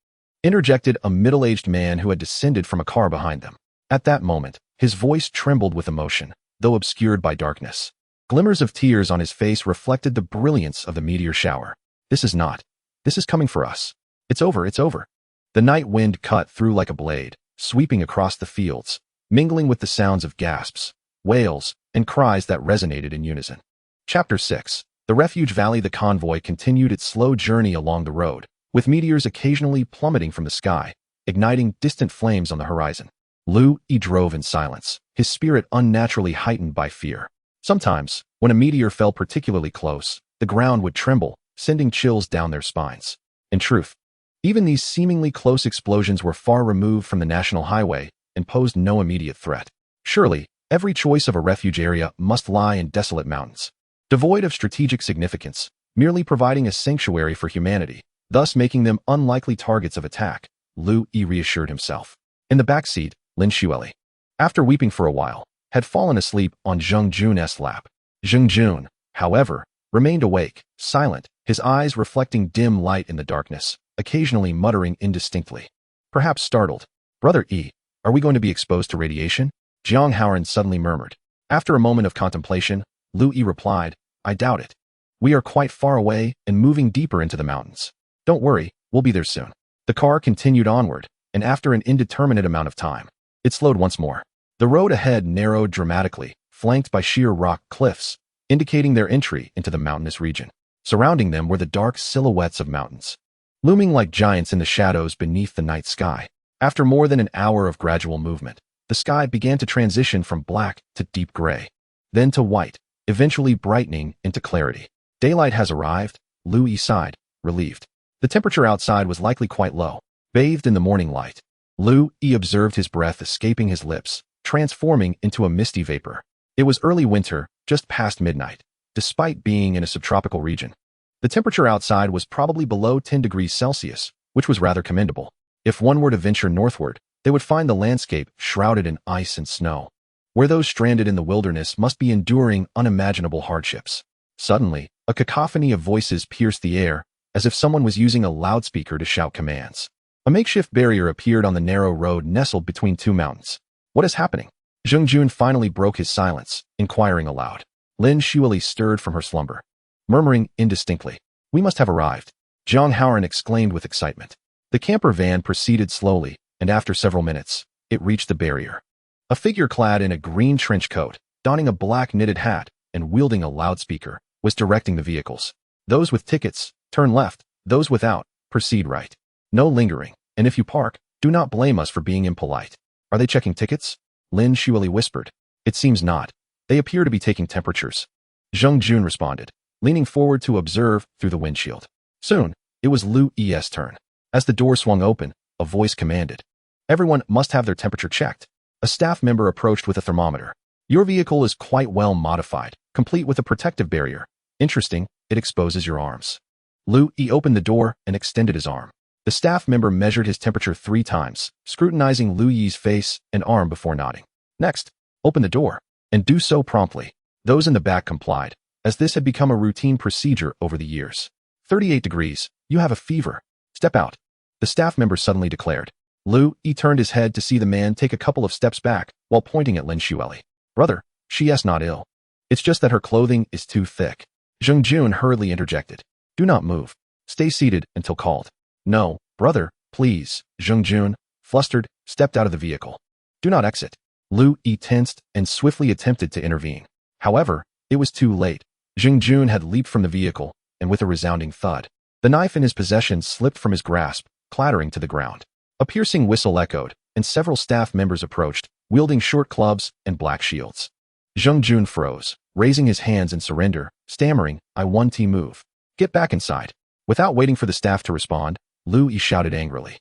Interjected a middle-aged man who had descended from a car behind them. At that moment, his voice trembled with emotion, though obscured by darkness. Glimmers of tears on his face reflected the brilliance of the meteor shower. This is coming for us. It's over, it's over. The night wind cut through like a blade, sweeping across the fields, mingling with the sounds of gasps, wails, and cries that resonated in unison. Chapter 6. The Refuge Valley. The convoy continued its slow journey along the road, with meteors occasionally plummeting from the sky, igniting distant flames on the horizon. Lu Yi drove in silence, his spirit unnaturally heightened by fear. Sometimes, when a meteor fell particularly close, the ground would tremble, sending chills down their spines. In truth, even these seemingly close explosions were far removed from the national highway, and posed no immediate threat. Surely, every choice of a refuge area must lie in desolate mountains, devoid of strategic significance, merely providing a sanctuary for humanity, thus making them unlikely targets of attack, Lu Yi reassured himself. In the back seat, Lin Xueli, after weeping for a while, had fallen asleep on Zheng Jun's lap. Zheng Jun, however, remained awake, silent, his eyes reflecting dim light in the darkness, occasionally muttering indistinctly. Perhaps startled. "Brother Yi, are we going to be exposed to radiation?" Jiang Haoran suddenly murmured. After a moment of contemplation, Lu Yi replied, "I doubt it. We are quite far away and moving deeper into the mountains. Don't worry, we'll be there soon." The car continued onward, and after an indeterminate amount of time, it slowed once more. The road ahead narrowed dramatically, flanked by sheer rock cliffs, indicating their entry into the mountainous region. Surrounding them were the dark silhouettes of mountains, looming like giants in the shadows beneath the night sky. After more than an hour of gradual movement, the sky began to transition from black to deep gray, then to white, eventually brightening into clarity. Daylight has arrived, Lu Yi sighed, relieved. The temperature outside was likely quite low. Bathed in the morning light, Lu Yi observed his breath escaping his lips, transforming into a misty vapor. It was early winter, just past midnight, despite being in a subtropical region. The temperature outside was probably below 10 degrees Celsius, which was rather commendable. If one were to venture northward, they would find the landscape shrouded in ice and snow, where those stranded in the wilderness must be enduring unimaginable hardships. Suddenly, a cacophony of voices pierced the air, as if someone was using a loudspeaker to shout commands. A makeshift barrier appeared on the narrow road nestled between two mountains. "What is happening?" Zheng Jun finally broke his silence, inquiring aloud. Lin Xueli stirred from her slumber, murmuring indistinctly, "We must have arrived." Jiang Haoran exclaimed with excitement. The camper van proceeded slowly, and after several minutes, it reached the barrier. A figure clad in a green trench coat, donning a black knitted hat, and wielding a loudspeaker, was directing the vehicles. "Those with tickets, turn left. Those without, proceed right. No lingering, and if you park, do not blame us for being impolite." "Are they checking tickets?" Lin Xueli whispered. "It seems not. They appear to be taking temperatures." Zheng Jun responded, leaning forward to observe through the windshield. Soon, it was Lu Yi's turn. As the door swung open, a voice commanded, "Everyone must have their temperature checked." A staff member approached with a thermometer. "Your vehicle is quite well modified, complete with a protective barrier. Interesting, it exposes your arms." Lu Yi opened the door and extended his arm. The staff member measured his temperature 3 times, scrutinizing Lu Yi's face and arm before nodding. "Next, open the door, and do so promptly." Those in the back complied, as this had become a routine procedure over the years. 38 degrees, you have a fever. Step out," the staff member suddenly declared. Lu Yi turned his head to see the man take a couple of steps back while pointing at Lin Xueli. "Brother, she is not ill. It's just that her clothing is too thick." Zheng Jun hurriedly interjected. "Do not move. Stay seated until called." "No, brother, please." Zheng Jun, flustered, stepped out of the vehicle. "Do not exit." Lu Yi tensed and swiftly attempted to intervene. However, it was too late. Zheng Jun had leaped from the vehicle, and with a resounding thud, the knife in his possession slipped from his grasp, clattering to the ground. A piercing whistle echoed, and several staff members approached, wielding short clubs and black shields. Zheng Jun froze, raising his hands in surrender, stammering, "I want to move. Get back inside." Without waiting for the staff to respond, Lu Yi shouted angrily.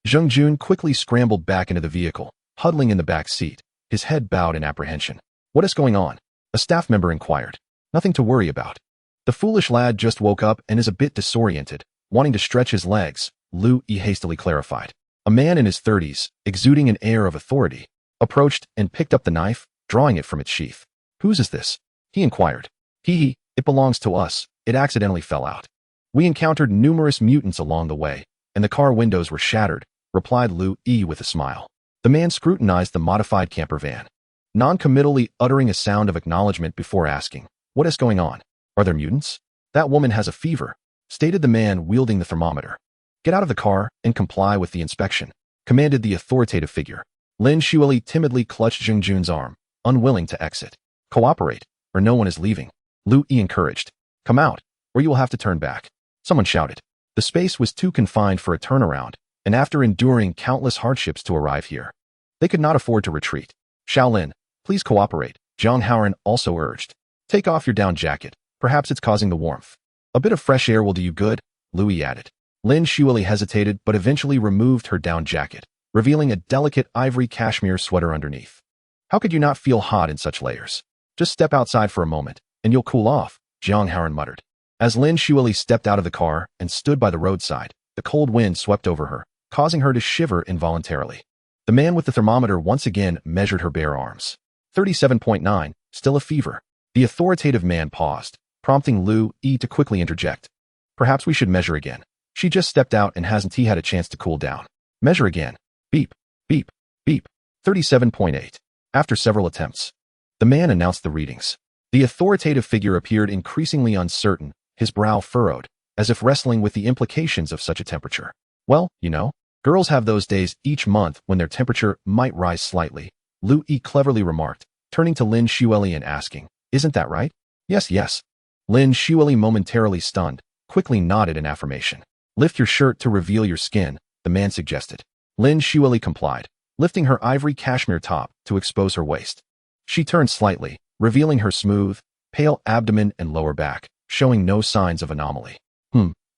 Zheng Jun quickly scrambled back into the vehicle, huddling in the back seat, his head bowed in apprehension. "What is going on?" a staff member inquired. "Nothing to worry about. The foolish lad just woke up and is a bit disoriented, wanting to stretch his legs," Lu Yi hastily clarified. A man in his 30s, exuding an air of authority, approached and picked up the knife, drawing it from its sheath. "Whose is this?" he inquired. It belongs to us. It accidentally fell out. We encountered numerous mutants along the way, and the car windows were shattered," replied Lu Yi with a smile. The man scrutinized the modified camper van, non-committally uttering a sound of acknowledgement before asking, "What is going on? Are there mutants?" "That woman has a fever," stated the man wielding the thermometer. "Get out of the car and comply with the inspection," commanded the authoritative figure. Lin Xueli timidly clutched Zheng Jun's arm, unwilling to exit. "Cooperate, or no one is leaving," Lu Yi encouraged. "Come out, or you will have to turn back," someone shouted. The space was too confined for a turnaround, and after enduring countless hardships to arrive here, they could not afford to retreat. "Shaolin, please cooperate," Jiang Haoran also urged. "Take off your down jacket. Perhaps it's causing the warmth. A bit of fresh air will do you good," Lu Yi added. Lin Xueli hesitated but eventually removed her down jacket, revealing a delicate ivory cashmere sweater underneath. How could you not feel hot in such layers? Just step outside for a moment, and you'll cool off, Jiang Haoran muttered. As Lin Xueli stepped out of the car and stood by the roadside, the cold wind swept over her, causing her to shiver involuntarily. The man with the thermometer once again measured her bare arms. 37.9, still a fever. The authoritative man paused, prompting Lu Yi to quickly interject. Perhaps we should measure again. She just stepped out and hasn't he had a chance to cool down. Measure again. Beep, beep, beep. 37.8. After several attempts, the man announced the readings. The authoritative figure appeared increasingly uncertain, his brow furrowed, as if wrestling with the implications of such a temperature. Well, you know, girls have those days each month when their temperature might rise slightly, Lu Yi cleverly remarked, turning to Lin Xueli and asking, isn't that right? Yes, yes. Lin Xueli, momentarily stunned, quickly nodded in affirmation. Lift your shirt to reveal your skin, the man suggested. Lin Xueli complied, lifting her ivory cashmere top to expose her waist. She turned slightly, revealing her smooth, pale abdomen and lower back, showing no signs of anomaly.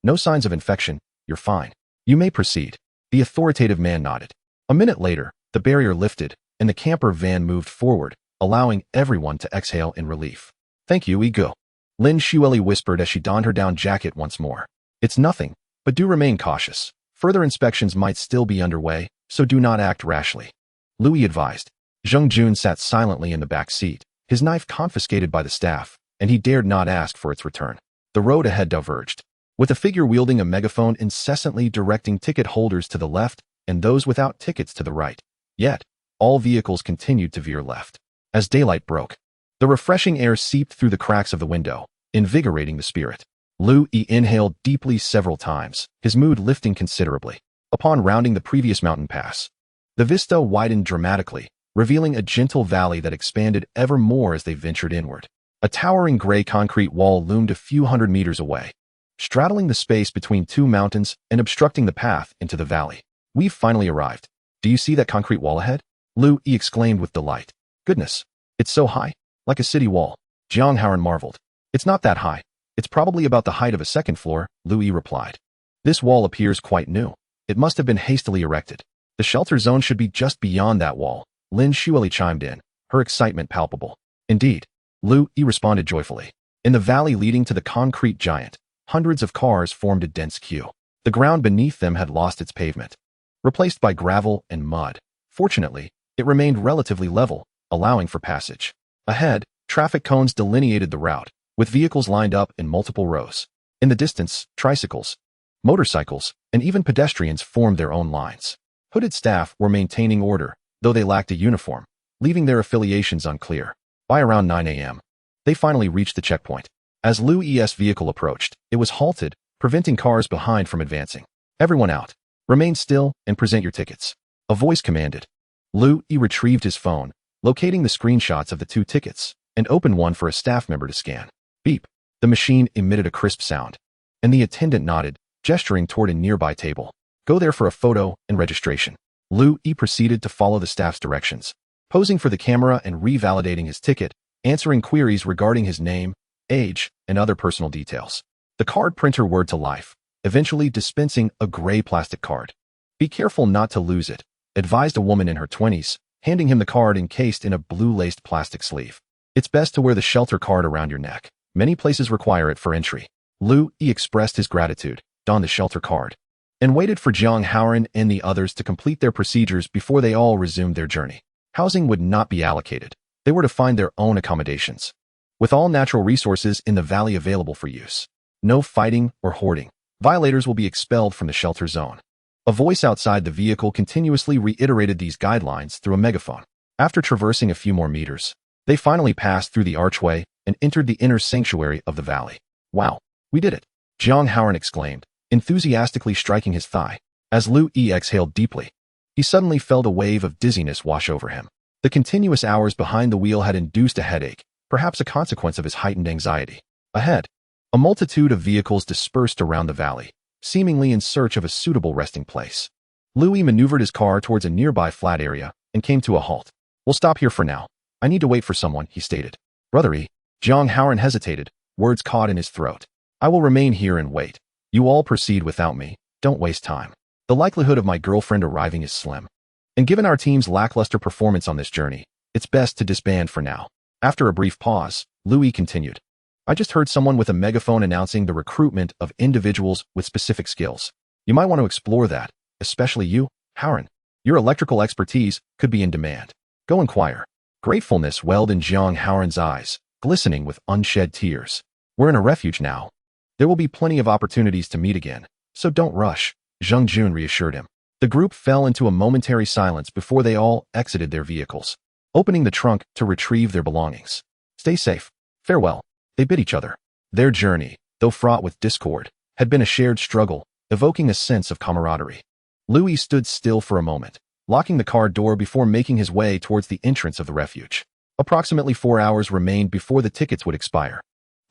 No signs of infection, you're fine. You may proceed. The authoritative man nodded. A minute later, the barrier lifted, and the camper van moved forward, allowing everyone to exhale in relief. Thank you, Ego. Lin Xueli whispered as she donned her down jacket once more. It's nothing, but do remain cautious. Further inspections might still be underway, so do not act rashly. Louis advised. Zheng Jun sat silently in the back seat, his knife confiscated by the staff, and he dared not ask for its return. The road ahead diverged, with a figure wielding a megaphone incessantly directing ticket holders to the left and those without tickets to the right. Yet, all vehicles continued to veer left. As daylight broke, the refreshing air seeped through the cracks of the window, invigorating the spirit. Lu Yi inhaled deeply several times, his mood lifting considerably. Upon rounding the previous mountain pass, the vista widened dramatically, revealing a gentle valley that expanded ever more as they ventured inward. A towering gray concrete wall loomed a few hundred meters away, straddling the space between two mountains and obstructing the path into the valley. We've finally arrived. Do you see that concrete wall ahead? Lu Yi exclaimed with delight. Goodness, it's so high, like a city wall. Jiang Haoran marveled. It's not that high. It's probably about the height of a second floor, Lu Yi replied. This wall appears quite new. It must have been hastily erected. The shelter zone should be just beyond that wall, Lin Xueli chimed in, her excitement palpable. Indeed, Lu Yi responded joyfully. In the valley leading to the concrete giant, hundreds of cars formed a dense queue. The ground beneath them had lost its pavement, replaced by gravel and mud. Fortunately, it remained relatively level, allowing for passage. Ahead, traffic cones delineated the route, with vehicles lined up in multiple rows. In the distance, tricycles, motorcycles, and even pedestrians formed their own lines. Hooded staff were maintaining order, though they lacked a uniform, leaving their affiliations unclear. By around 9 a.m., they finally reached the checkpoint. As Lu Yi's vehicle approached, it was halted, preventing cars behind from advancing. Everyone out. Remain still and present your tickets. A voice commanded. Lu Yi retrieved his phone, locating the screenshots of the two tickets, and opened one for a staff member to scan. Beep. The machine emitted a crisp sound, and the attendant nodded, gesturing toward a nearby table. Go there for a photo and registration. Lu Yi proceeded to follow the staff's directions, posing for the camera and revalidating his ticket, answering queries regarding his name, age, and other personal details. The card printer whirred to life, eventually dispensing a gray plastic card. Be careful not to lose it, advised a woman in her 20s, handing him the card encased in a blue-laced plastic sleeve. It's best to wear the shelter card around your neck. Many places require it for entry. Lu Yi expressed his gratitude, donned the shelter card, and waited for Jiang Haoran and the others to complete their procedures before they all resumed their journey. Housing would not be allocated. They were to find their own accommodations, with all natural resources in the valley available for use. No fighting or hoarding. Violators will be expelled from the shelter zone. A voice outside the vehicle continuously reiterated these guidelines through a megaphone. After traversing a few more meters, they finally passed through the archway and entered the inner sanctuary of the valley. Wow, we did it! Jiang Haoran exclaimed, enthusiastically striking his thigh. As Lu Yi exhaled deeply, he suddenly felt a wave of dizziness wash over him. The continuous hours behind the wheel had induced a headache, perhaps a consequence of his heightened anxiety. Ahead, a multitude of vehicles dispersed around the valley, seemingly in search of a suitable resting place. Louis maneuvered his car towards a nearby flat area and came to a halt. We'll stop here for now. I need to wait for someone, he stated. Brothery, Jiang Haoran hesitated, words caught in his throat. I will remain here and wait. You all proceed without me. Don't waste time. The likelihood of my girlfriend arriving is slim. And given our team's lackluster performance on this journey, it's best to disband for now. After a brief pause, Louis continued. I just heard someone with a megaphone announcing the recruitment of individuals with specific skills. You might want to explore that, especially you, Haren. Your electrical expertise could be in demand. Go inquire. Gratefulness welled in Jiang Haren's eyes, glistening with unshed tears. We're in a refuge now. There will be plenty of opportunities to meet again, so don't rush, Zheng Jun reassured him. The group fell into a momentary silence before they all exited their vehicles, opening the trunk to retrieve their belongings. Stay safe. Farewell. They bid each other. Their journey, though fraught with discord, had been a shared struggle, evoking a sense of camaraderie. Louis stood still for a moment, locking the car door before making his way towards the entrance of the refuge. Approximately 4 hours remained before the tickets would expire.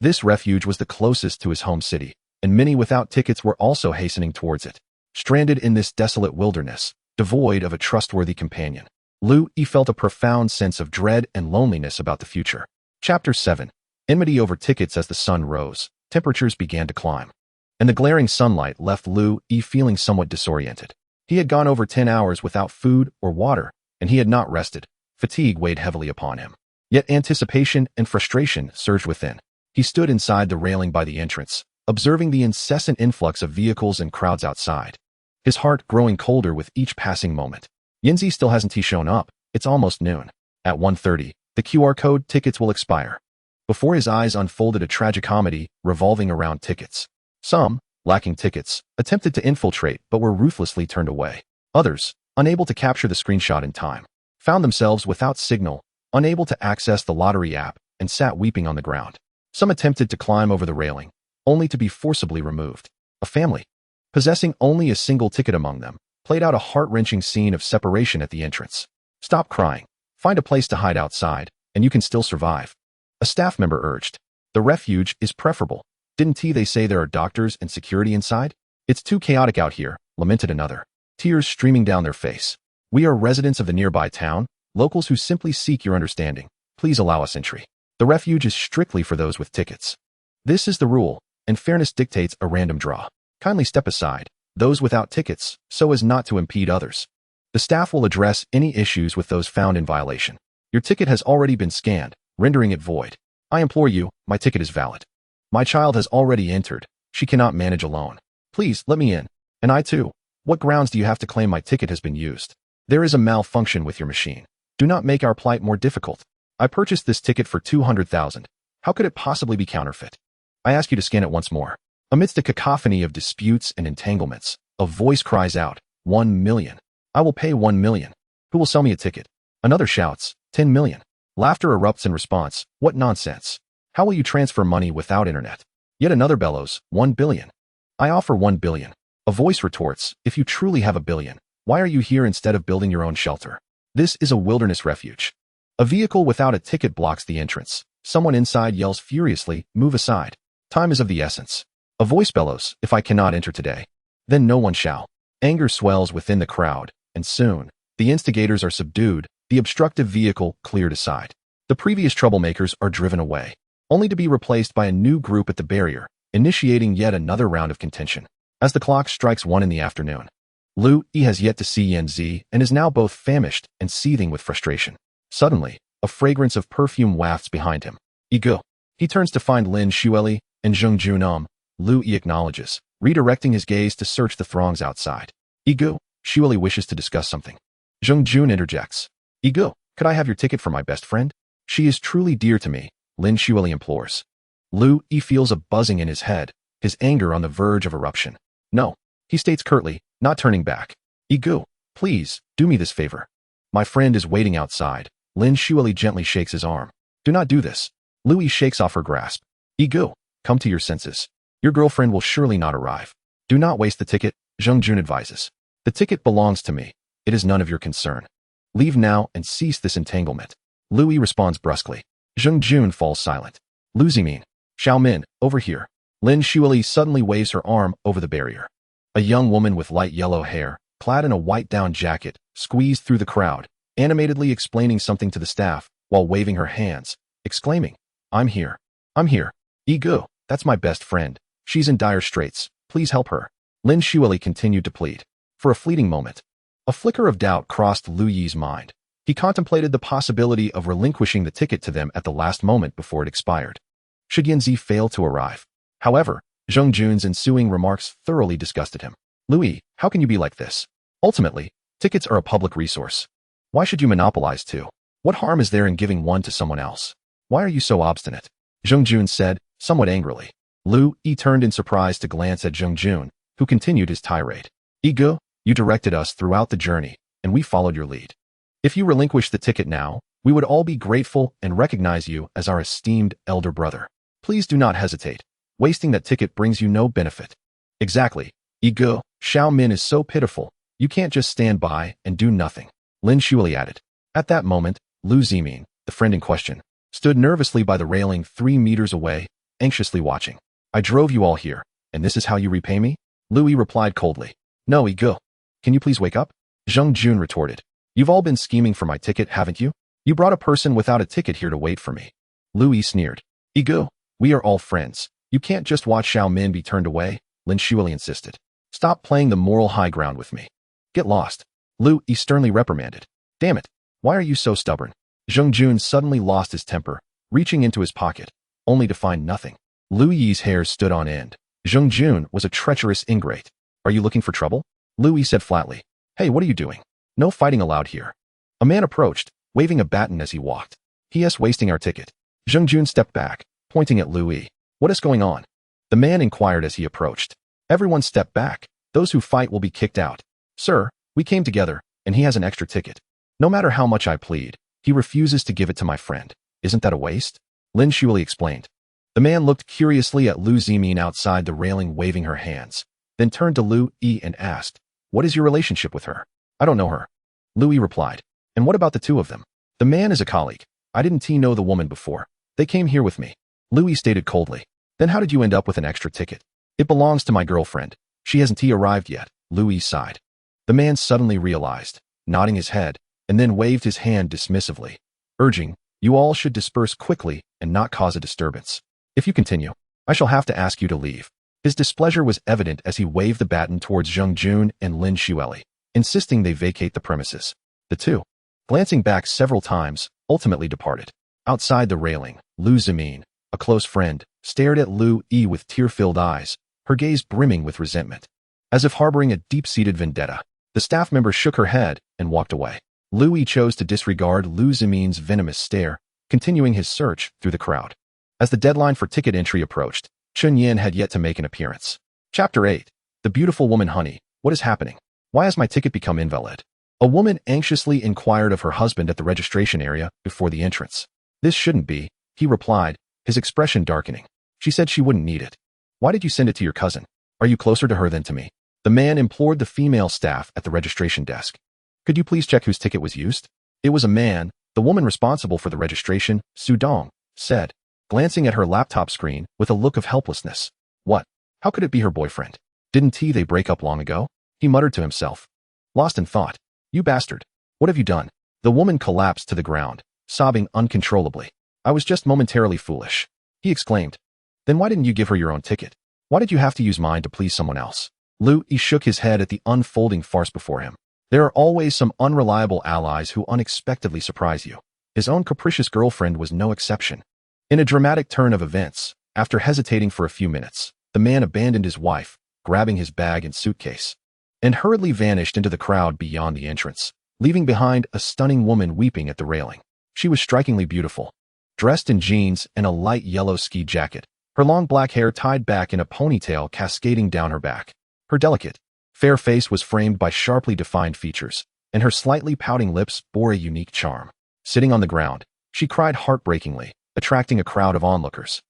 This refuge was the closest to his home city, and many without tickets were also hastening towards it. Stranded in this desolate wilderness, devoid of a trustworthy companion, Louis felt a profound sense of dread and loneliness about the future. Chapter 7. Enmity over tickets. As the sun rose, temperatures began to climb, and the glaring sunlight left Louis feeling somewhat disoriented. He had gone over 10 hours without food or water, and he had not rested. Fatigue weighed heavily upon him. Yet anticipation and frustration surged within. He stood inside the railing by the entrance, observing the incessant influx of vehicles and crowds outside, his heart growing colder with each passing moment. Yinzi still hasn't shown up. It's almost noon. At 1:30, the QR code tickets will expire. Before his eyes unfolded a tragicomedy revolving around tickets. Some, lacking tickets, attempted to infiltrate but were ruthlessly turned away. Others, unable to capture the screenshot in time, found themselves without signal, unable to access the lottery app, and sat weeping on the ground. Some attempted to climb over the railing, only to be forcibly removed. A family, possessing only a single ticket among them, played out a heart-wrenching scene of separation at the entrance. Stop crying. Find a place to hide outside, and you can still survive. A staff member urged. The refuge is preferable. Didn't they say there are doctors and security inside? It's too chaotic out here, lamented another, tears streaming down their face. We are residents of the nearby town, locals who simply seek your understanding. Please allow us entry. The refuge is strictly for those with tickets. This is the rule, and fairness dictates a random draw. Kindly step aside, those without tickets, so as not to impede others. The staff will address any issues with those found in violation. Your ticket has already been scanned, rendering it void. I implore you, my ticket is valid. My child has already entered. She cannot manage alone. Please, let me in. And I too. What grounds do you have to claim my ticket has been used? There is a malfunction with your machine. Do not make our plight more difficult. I purchased this ticket for 200,000. How could it possibly be counterfeit? I ask you to scan it once more. Amidst a cacophony of disputes and entanglements, a voice cries out, 1 million. I will pay 1 million. Who will sell me a ticket? Another shouts, 10 million. Laughter erupts in response. What nonsense. How will you transfer money without internet? Yet another bellows, 1 billion. I offer 1 billion. A voice retorts, if you truly have a billion, why are you here instead of building your own shelter? This is a wilderness refuge. A vehicle without a ticket blocks the entrance. Someone inside yells furiously, move aside. Time is of the essence. A voice bellows, if I cannot enter today, then no one shall. Anger swells within the crowd, and soon, the instigators are subdued, the obstructive vehicle cleared aside. The previous troublemakers are driven away, only to be replaced by a new group at the barrier, initiating yet another round of contention. As the clock strikes 1 in the afternoon, Louis has yet to see Yanzi and is now both famished and seething with frustration. Suddenly, a fragrance of perfume wafts behind him. Ego. He turns to find Lin Xueli and Zheng Jun. Louis acknowledges, redirecting his gaze to search the throngs outside. Ego. Xueli wishes to discuss something. Zheng Jun interjects. Ego, could I have your ticket for my best friend? She is truly dear to me, Lin Xueli implores. Louis feels a buzzing in his head, his anger on the verge of eruption. No, he states curtly, not turning back. Ego, please, do me this favor. My friend is waiting outside. Lin Xueli gently shakes his arm. Do not do this. Louis shakes off her grasp. Ego, come to your senses. Your girlfriend will surely not arrive. Do not waste the ticket, Zheng Jun advises. The ticket belongs to me. It is none of your concern. Leave now and cease this entanglement. Louis responds brusquely. Zheng Jun falls silent. Lu Zimin. Xiaomin, over here. Lin Xueli suddenly waves her arm over the barrier. A young woman with light yellow hair, clad in a white down jacket, squeezed through the crowd, animatedly explaining something to the staff while waving her hands, exclaiming, I'm here. I'm here. Ego, that's my best friend. She's in dire straits. Please help her. Lin Xueli continued to plead. For a fleeting moment, A flicker of doubt crossed Lu Yi's mind. He contemplated the possibility of relinquishing the ticket to them at the last moment before it expired. Should Yanzi fail to arrive? However, Zheng Jun's ensuing remarks thoroughly disgusted him. Lu Yi, how can you be like this? Ultimately, tickets are a public resource. Why should you monopolize two? What harm is there in giving one to someone else? Why are you so obstinate? Zheng Jun said, somewhat angrily. Lu Yi turned in surprise to glance at Zheng Jun, who continued his tirade. Ego, you directed us throughout the journey, and we followed your lead. If you relinquish the ticket now, we would all be grateful and recognize you as our esteemed elder brother. Please do not hesitate. Wasting that ticket brings you no benefit. Exactly. Ego, Xiao Min is so pitiful, you can't just stand by and do nothing. Lin Shuili added. At that moment, Lu Zimin, the friend in question, stood nervously by the railing 3 meters away, anxiously watching. I drove you all here, and this is how you repay me? Lu Yi replied coldly. No, Ego. Can you please wake up? Zheng Jun retorted. You've all been scheming for my ticket, haven't you? You brought a person without a ticket here to wait for me. Lu Yi sneered. Ego, we are all friends. You can't just watch Xiao Min be turned away, Lin Shuili insisted. Stop playing the moral high ground with me. Get lost. Lu Yi sternly reprimanded. Damn it. Why are you so stubborn? Zheng Jun suddenly lost his temper, reaching into his pocket, only to find nothing. Lu Yi's hair stood on end. Zheng Jun was a treacherous ingrate. Are you looking for trouble? Lu Yi said flatly. Hey, what are you doing? No fighting allowed here. A man approached, waving a baton as he walked. He is wasting our ticket. Zheng Jun stepped back, pointing at Lu Yi. What is going on? The man inquired as he approached. Everyone step back. Those who fight will be kicked out. Sir, we came together, and he has an extra ticket. No matter how much I plead, he refuses to give it to my friend. Isn't that a waste? Lin Shuili explained. The man looked curiously at Lu Zimin outside the railing, waving her hands, then turned to Lu Yi and asked, what is your relationship with her? I don't know her. Lu Yi replied. And what about the two of them? The man is a colleague. I didn't know the woman before. They came here with me. Lu Yi stated coldly. Then how did you end up with an extra ticket? It belongs to my girlfriend. She hasn't arrived yet. Lu Yi sighed. The man suddenly realized, nodding his head, and then waved his hand dismissively, urging, you all should disperse quickly and not cause a disturbance. If you continue, I shall have to ask you to leave. His displeasure was evident as he waved the baton towards Zheng Jun and Lin Shuili, insisting they vacate the premises. The two, glancing back several times, ultimately departed. Outside the railing, Lu Zimin, a close friend, stared at Lu Yi with tear-filled eyes, her gaze brimming with resentment. As if harboring a deep-seated vendetta, the staff member shook her head and walked away. Lu Yi chose to disregard Lu Zimin's venomous stare, continuing his search through the crowd. As the deadline for ticket entry approached, Chun Yin had yet to make an appearance. Chapter 8. The beautiful woman Honey, what is happening? Why has my ticket become invalid? A woman anxiously inquired of her husband at the registration area before the entrance. This shouldn't be, he replied, his expression darkening. She said she wouldn't need it. Why did you send it to your cousin? Are you closer to her than to me? The man implored the female staff at the registration desk. Could you please check whose ticket was used? It was a man. The woman responsible for the registration, Su Dong, said, glancing at her laptop screen with a look of helplessness. What? How could it be her boyfriend? Didn't they break up long ago? He muttered to himself. Lost in thought. You bastard. What have you done? The woman collapsed to the ground, sobbing uncontrollably. I was just momentarily foolish. He exclaimed. Then why didn't you give her your own ticket? Why did you have to use mine to please someone else? Lu Yi shook his head at the unfolding farce before him. There are always some unreliable allies who unexpectedly surprise you. His own capricious girlfriend was no exception. In a dramatic turn of events, after hesitating for a few minutes, the man abandoned his wife, grabbing his bag and suitcase, and hurriedly vanished into the crowd beyond the entrance, leaving behind a stunning woman weeping at the railing. She was strikingly beautiful, dressed in jeans and a light yellow ski jacket, her long black hair tied back in a ponytail cascading down her back. Her delicate, fair face was framed by sharply defined features, and her slightly pouting lips bore a unique charm. Sitting on the ground, she cried heartbreakingly, attracting a crowd of onlookers.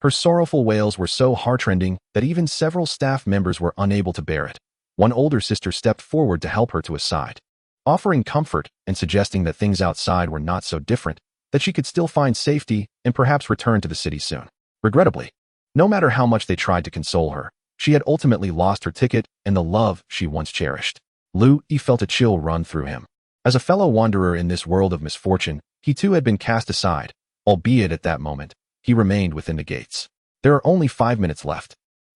Her sorrowful wails were so heartrending that even several staff members were unable to bear it. One older sister stepped forward to help her to a side, offering comfort and suggesting that things outside were not so different, that she could still find safety and perhaps return to the city soon. Regrettably, no matter how much they tried to console her, she had ultimately lost her ticket and the love she once cherished. Lu Yi felt a chill run through him. As a fellow wanderer in this world of misfortune, he too had been cast aside, albeit at that moment, he remained within the gates. There are only 5 minutes left.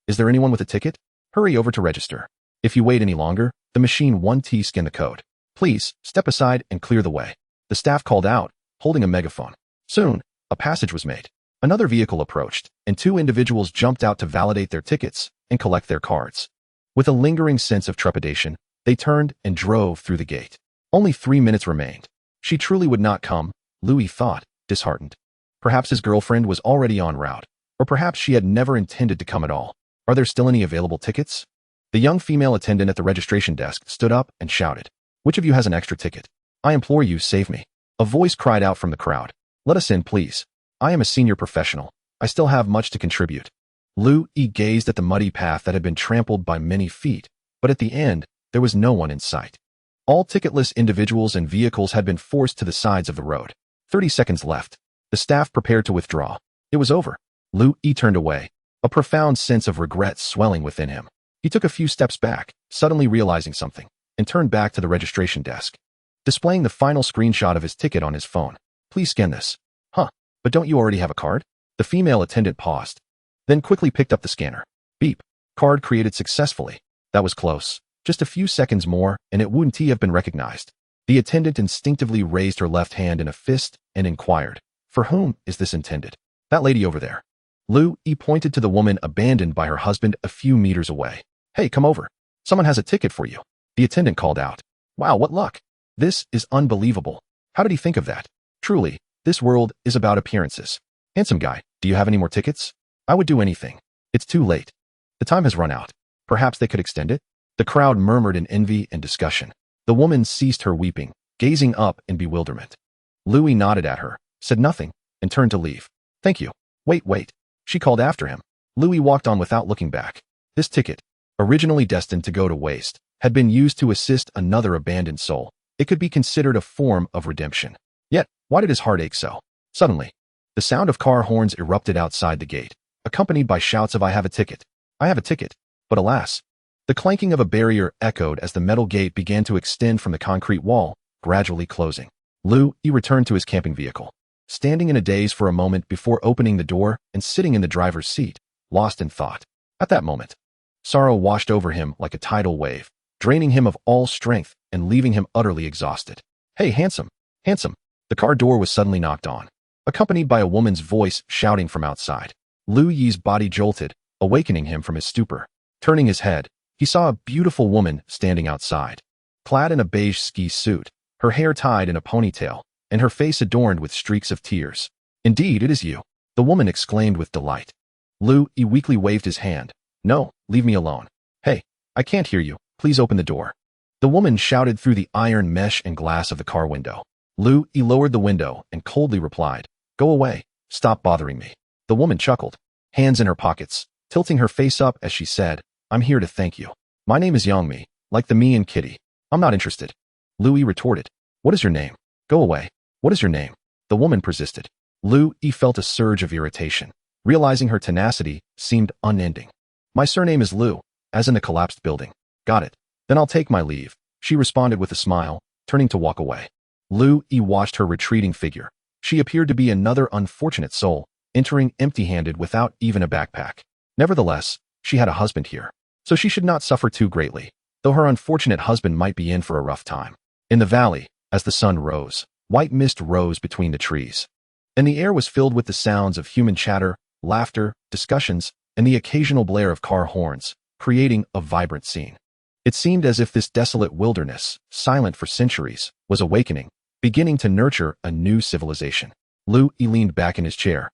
Is there anyone with a ticket? Hurry over to register. If you wait any longer, the machine won't scan the code. Please, step aside and clear the way. The staff called out, holding a megaphone. Soon, a passage was made. Another vehicle approached, and two individuals jumped out to validate their tickets and collect their cards. With a lingering sense of trepidation, they turned and drove through the gate. Only 3 minutes remained. She truly would not come, Louis thought, disheartened. Perhaps his girlfriend was already en route, or perhaps she had never intended to come at all. Are there still any available tickets? The young female attendant at the registration desk stood up and shouted, "Which of you has an extra ticket? I implore you, save me." A voice cried out from the crowd, "Let us in, please. I am a senior professional. I still have much to contribute." Louis gazed at the muddy path that had been trampled by many feet, but at the end, there was no one in sight. All ticketless individuals and vehicles had been forced to the sides of the road. 30 seconds left. The staff prepared to withdraw. It was over. Louis turned away, a profound sense of regret swelling within him. He took a few steps back, suddenly realizing something, and turned back to the registration desk, displaying the final screenshot of his ticket on his phone. "Please scan this." "Huh, but don't you already have a card?" The female attendant paused, then quickly picked up the scanner. Beep. Card created successfully. That was close. Just a few seconds more, and it wouldn't have been recognized. The attendant instinctively raised her left hand in a fist and inquired, "For whom is this intended?" "That lady over there." Louis pointed to the woman abandoned by her husband a few meters away. "Hey, come over. Someone has a ticket for you." The attendant called out. "Wow, what luck. This is unbelievable. How did he think of that? Truly, this world is about appearances." "Handsome guy, do you have any more tickets? I would do anything." "It's too late. The time has run out. Perhaps they could extend it?" The crowd murmured in envy and discussion. The woman ceased her weeping, gazing up in bewilderment. Louis nodded at her, said nothing, and turned to leave. "Thank you. Wait. She called after him. Louis walked on without looking back. This ticket, originally destined to go to waste, had been used to assist another abandoned soul. It could be considered a form of redemption. Yet, why did his heart ache so? Suddenly, the sound of car horns erupted outside the gate, accompanied by shouts of "I have a ticket. I have a ticket." But alas, the clanking of a barrier echoed as the metal gate began to extend from the concrete wall, gradually closing. Louis returned to his camping vehicle, standing in a daze for a moment before opening the door and sitting in the driver's seat, lost in thought. At that moment, sorrow washed over him like a tidal wave, draining him of all strength and leaving him utterly exhausted. "Hey, handsome. The car door was suddenly knocked on, accompanied by a woman's voice shouting from outside. Louis's body jolted, awakening him from his stupor. Turning his head, he saw a beautiful woman standing outside, clad in a beige ski suit, her hair tied in a ponytail, and her face adorned with streaks of tears. "Indeed, it is you," the woman exclaimed with delight. Louis weakly waved his hand. "No, leave me alone." "Hey, I can't hear you. Please open the door." The woman shouted through the iron mesh and glass of the car window. Louis lowered the window and coldly replied, "Go away. Stop bothering me." The woman chuckled, hands in her pockets, tilting her face up as she said, "I'm here to thank you. My name is Yongmi, like the me in Kitty. I'm not interested." Louis retorted, "What is your name? Go away. What is your name?" The woman persisted. Louis felt a surge of irritation, realizing her tenacity seemed unending. "My surname is Liu, as in the collapsed building." "Got it. Then I'll take my leave," she responded with a smile, turning to walk away. Louis watched her retreating figure. She appeared to be another unfortunate soul, entering empty-handed without even a backpack. Nevertheless, she had a husband here, so she should not suffer too greatly, though her unfortunate husband might be in for a rough time. In the valley, as the sun rose, white mist rose between the trees, and the air was filled with the sounds of human chatter, laughter, discussions, and the occasional blare of car horns, creating a vibrant scene. It seemed as if this desolate wilderness, silent for centuries, was awakening, beginning to nurture a new civilization. Louis leaned back in his chair,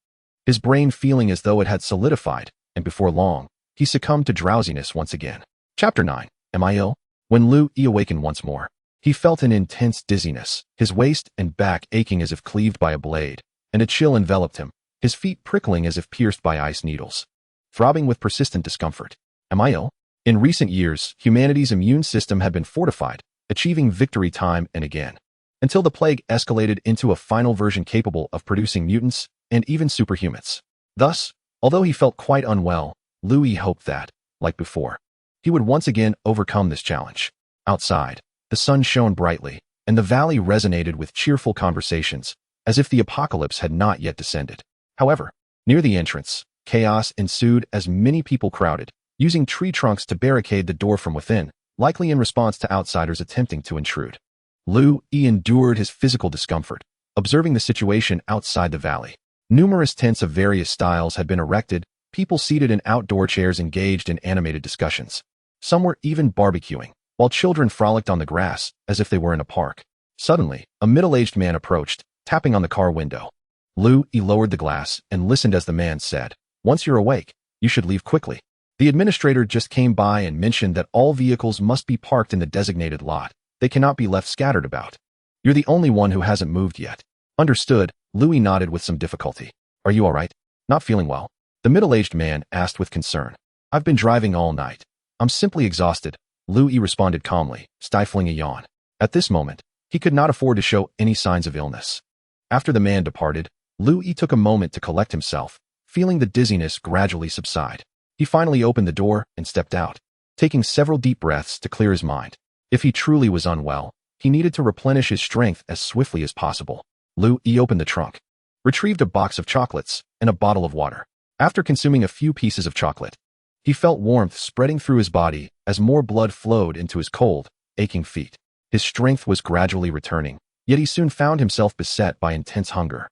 his brain feeling as though it had solidified, and before long, he succumbed to drowsiness once again. Chapter 9. Am I ill? When Louis awakened once more, he felt an intense dizziness, his waist and back aching as if cleaved by a blade, and a chill enveloped him, his feet prickling as if pierced by ice needles. Throbbing with persistent discomfort. Am I ill? In recent years, humanity's immune system had been fortified, achieving victory time and again, until the plague escalated into a final version capable of producing mutants and even superhumans. Thus, although he felt quite unwell, Louis hoped that, like before, he would once again overcome this challenge. Outside, the sun shone brightly, and the valley resonated with cheerful conversations, as if the apocalypse had not yet descended. However, near the entrance, chaos ensued as many people crowded, using tree trunks to barricade the door from within, likely in response to outsiders attempting to intrude. Lu Yi endured his physical discomfort, observing the situation outside the valley. Numerous tents of various styles had been erected, people seated in outdoor chairs engaged in animated discussions. Some were even barbecuing, while children frolicked on the grass as if they were in a park. Suddenly, a middle-aged man approached, tapping on the car window. Lu Yi lowered the glass and listened as the man said, "Once you're awake, you should leave quickly. The administrator just came by and mentioned that all vehicles must be parked in the designated lot. They cannot be left scattered about. You're the only one who hasn't moved yet." Understood, Lu Yi nodded with some difficulty. "Are you all right? Not feeling well?" The middle-aged man asked with concern. "I've been driving all night. I'm simply exhausted," Lu Yi responded calmly, stifling a yawn. At this moment, he could not afford to show any signs of illness. After the man departed, Lu Yi took a moment to collect himself, feeling the dizziness gradually subside. He finally opened the door and stepped out, taking several deep breaths to clear his mind. If he truly was unwell, he needed to replenish his strength as swiftly as possible. Lu Yi opened the trunk, retrieved a box of chocolates and a bottle of water. After consuming a few pieces of chocolate, he felt warmth spreading through his body as more blood flowed into his cold, aching feet. His strength was gradually returning, yet he soon found himself beset by intense hunger.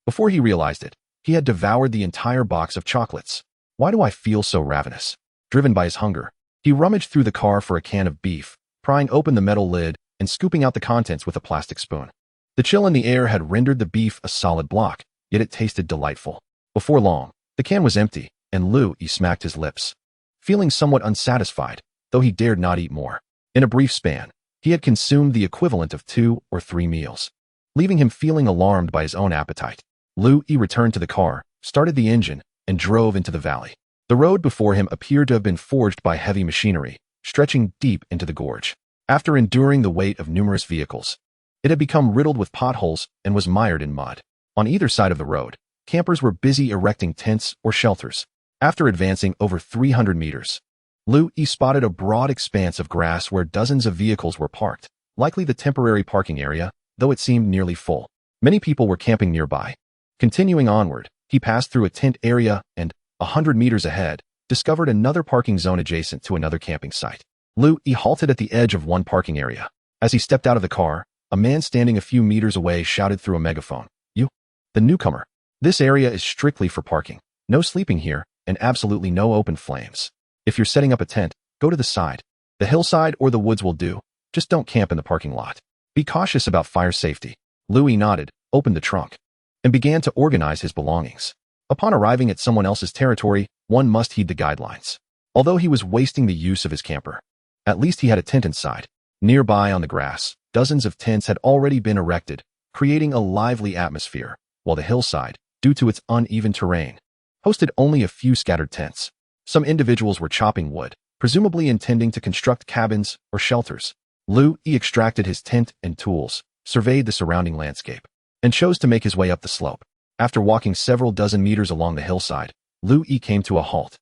Before he realized it, he had devoured the entire box of chocolates. Why do I feel so ravenous? Driven by his hunger, he rummaged through the car for a can of beef, prying open the metal lid and scooping out the contents with a plastic spoon. The chill in the air had rendered the beef a solid block, yet it tasted delightful. Before long, the can was empty, and Lu Yi smacked his lips, feeling somewhat unsatisfied, though he dared not eat more. In a brief span, he had consumed the equivalent of 2 or 3 meals, leaving him feeling alarmed by his own appetite. Lu Yi returned to the car, started the engine, and drove into the valley. The road before him appeared to have been forged by heavy machinery, stretching deep into the gorge. After enduring the weight of numerous vehicles, it had become riddled with potholes and was mired in mud. On either side of the road, campers were busy erecting tents or shelters. After advancing over 300 meters, Lu Yi spotted a broad expanse of grass where dozens of vehicles were parked, likely the temporary parking area, though it seemed nearly full. Many people were camping nearby. Continuing onward, he passed through a tent area and, 100 meters ahead, discovered another parking zone adjacent to another camping site. Lu Yi halted at the edge of one parking area. As he stepped out of the car, a man standing a few meters away shouted through a megaphone, "You, the newcomer. This area is strictly for parking. No sleeping here, and absolutely no open flames. If you're setting up a tent, go to the side. The hillside or the woods will do. Just don't camp in the parking lot. Be cautious about fire safety." Lu Yi nodded, opened the trunk, and began to organize his belongings. Upon arriving at someone else's territory, one must heed the guidelines. Although he was wasting the use of his camper, at least he had a tent inside. Nearby on the grass, dozens of tents had already been erected, creating a lively atmosphere, while the hillside, due to its uneven terrain, hosted only a few scattered tents. Some individuals were chopping wood, presumably intending to construct cabins or shelters. Lu Yi extracted his tent and tools, surveyed the surrounding landscape, and chose to make his way up the slope. After walking several dozen meters along the hillside, Lu Yi came to a halt,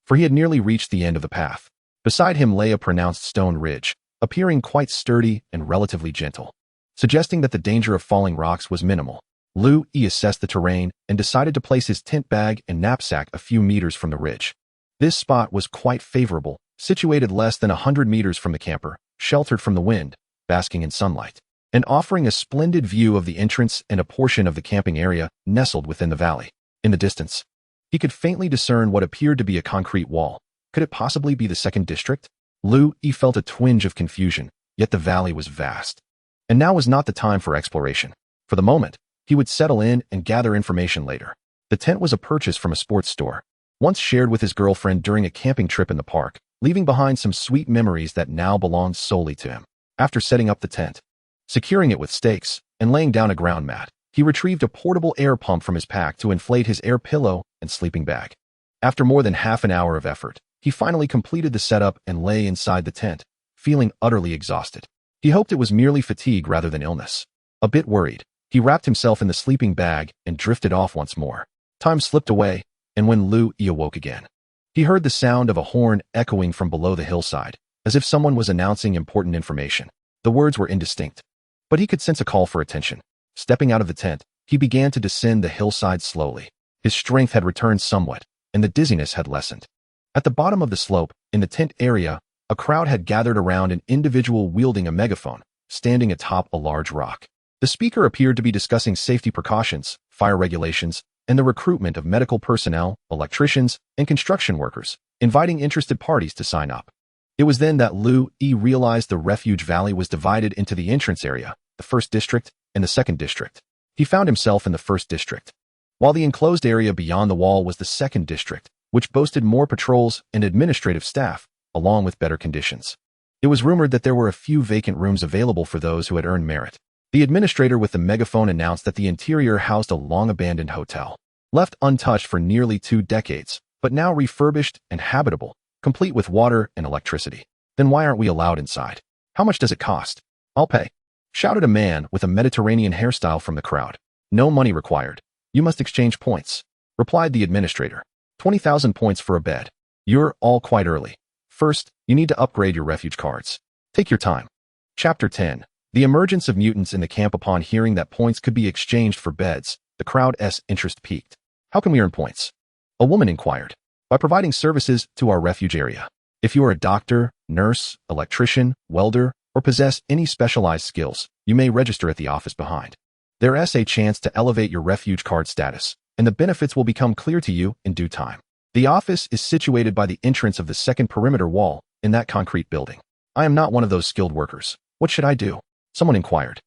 for he had nearly reached the end of the path. Beside him lay a pronounced stone ridge, appearing quite sturdy and relatively gentle, suggesting that the danger of falling rocks was minimal. Lu Yi assessed the terrain and decided to place his tent bag and knapsack a few meters from the ridge. This spot was quite favorable, situated less than 100 meters from the camper, sheltered from the wind, basking in sunlight, and offering a splendid view of the entrance and a portion of the camping area nestled within the valley. In the distance, he could faintly discern what appeared to be a concrete wall. Could it possibly be the second district? Lu Yi felt a twinge of confusion, yet the valley was vast. And now was not the time for exploration. For the moment, he would settle in and gather information later. The tent was a purchase from a sports store, once shared with his girlfriend during a camping trip in the park, leaving behind some sweet memories that now belonged solely to him. After setting up the tent, securing it with stakes, and laying down a ground mat, he retrieved a portable air pump from his pack to inflate his air pillow and sleeping bag. After more than half an hour of effort, he finally completed the setup and lay inside the tent, feeling utterly exhausted. He hoped it was merely fatigue rather than illness. A bit worried, he wrapped himself in the sleeping bag and drifted off once more. Time slipped away, and when Lu Yi awoke again, he heard the sound of a horn echoing from below the hillside, as if someone was announcing important information. The words were indistinct, but he could sense a call for attention. Stepping out of the tent, he began to descend the hillside slowly. His strength had returned somewhat, and the dizziness had lessened. At the bottom of the slope, in the tent area, a crowd had gathered around an individual wielding a megaphone, standing atop a large rock. The speaker appeared to be discussing safety precautions, fire regulations, and the recruitment of medical personnel, electricians, and construction workers, inviting interested parties to sign up. It was then that Liu Yi realized the refuge valley was divided into the entrance area, the first district, and the second district. He found himself in the first district, while the enclosed area beyond the wall was the second district, which boasted more patrols and administrative staff, along with better conditions. It was rumored that there were a few vacant rooms available for those who had earned merit. The administrator with the megaphone announced that the interior housed a long-abandoned hotel, left untouched for nearly 2 decades, but now refurbished and habitable, complete with water and electricity. Then why aren't we allowed inside? How much does it cost? I'll pay, shouted a man with a Mediterranean hairstyle from the crowd. No money required. You must exchange points, replied the administrator. 20,000 points for a bed. You're all quite early. First, you need to upgrade your refuge cards. Take your time. Chapter 10. The emergence of mutants in the camp. Upon hearing that points could be exchanged for beds, the crowd's interest peaked. How can we earn points? A woman inquired. By providing services to our refuge area. If you are a doctor, nurse, electrician, welder, or possess any specialized skills, you may register at the office behind. There's a chance to elevate your refuge card status, and the benefits will become clear to you in due time. The office is situated by the entrance of the second perimeter wall in that concrete building. I am not one of those skilled workers. What should I do? Someone inquired.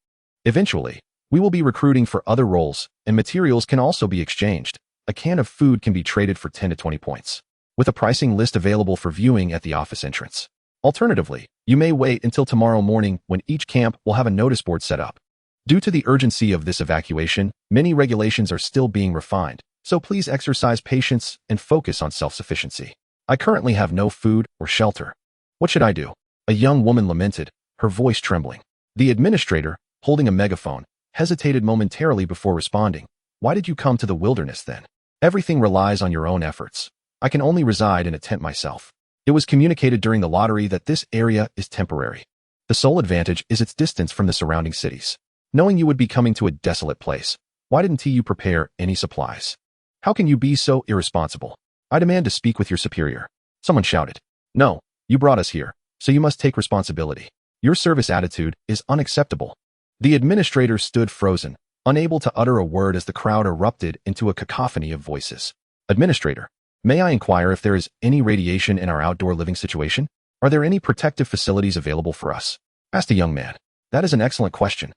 Eventually, we will be recruiting for other roles, and materials can also be exchanged. A can of food can be traded for 10 to 20 points, with a pricing list available for viewing at the office entrance. Alternatively, you may wait until tomorrow morning when each camp will have a notice board set up. Due to the urgency of this evacuation, many regulations are still being refined, so please exercise patience and focus on self-sufficiency. I currently have no food or shelter. What should I do? A young woman lamented, her voice trembling. The administrator, holding a megaphone, hesitated momentarily before responding. Why did you come to the wilderness then? Everything relies on your own efforts. I can only reside in a tent myself. It was communicated during the lottery that this area is temporary. The sole advantage is its distance from the surrounding cities. Knowing you would be coming to a desolate place, why didn't you prepare any supplies? How can you be so irresponsible? I demand to speak with your superior. Someone shouted. No, you brought us here, so you must take responsibility. Your service attitude is unacceptable. The administrator stood frozen, unable to utter a word as the crowd erupted into a cacophony of voices. Administrator, may I inquire if there is any radiation in our outdoor living situation? Are there any protective facilities available for us? Asked a young man. That is an excellent question.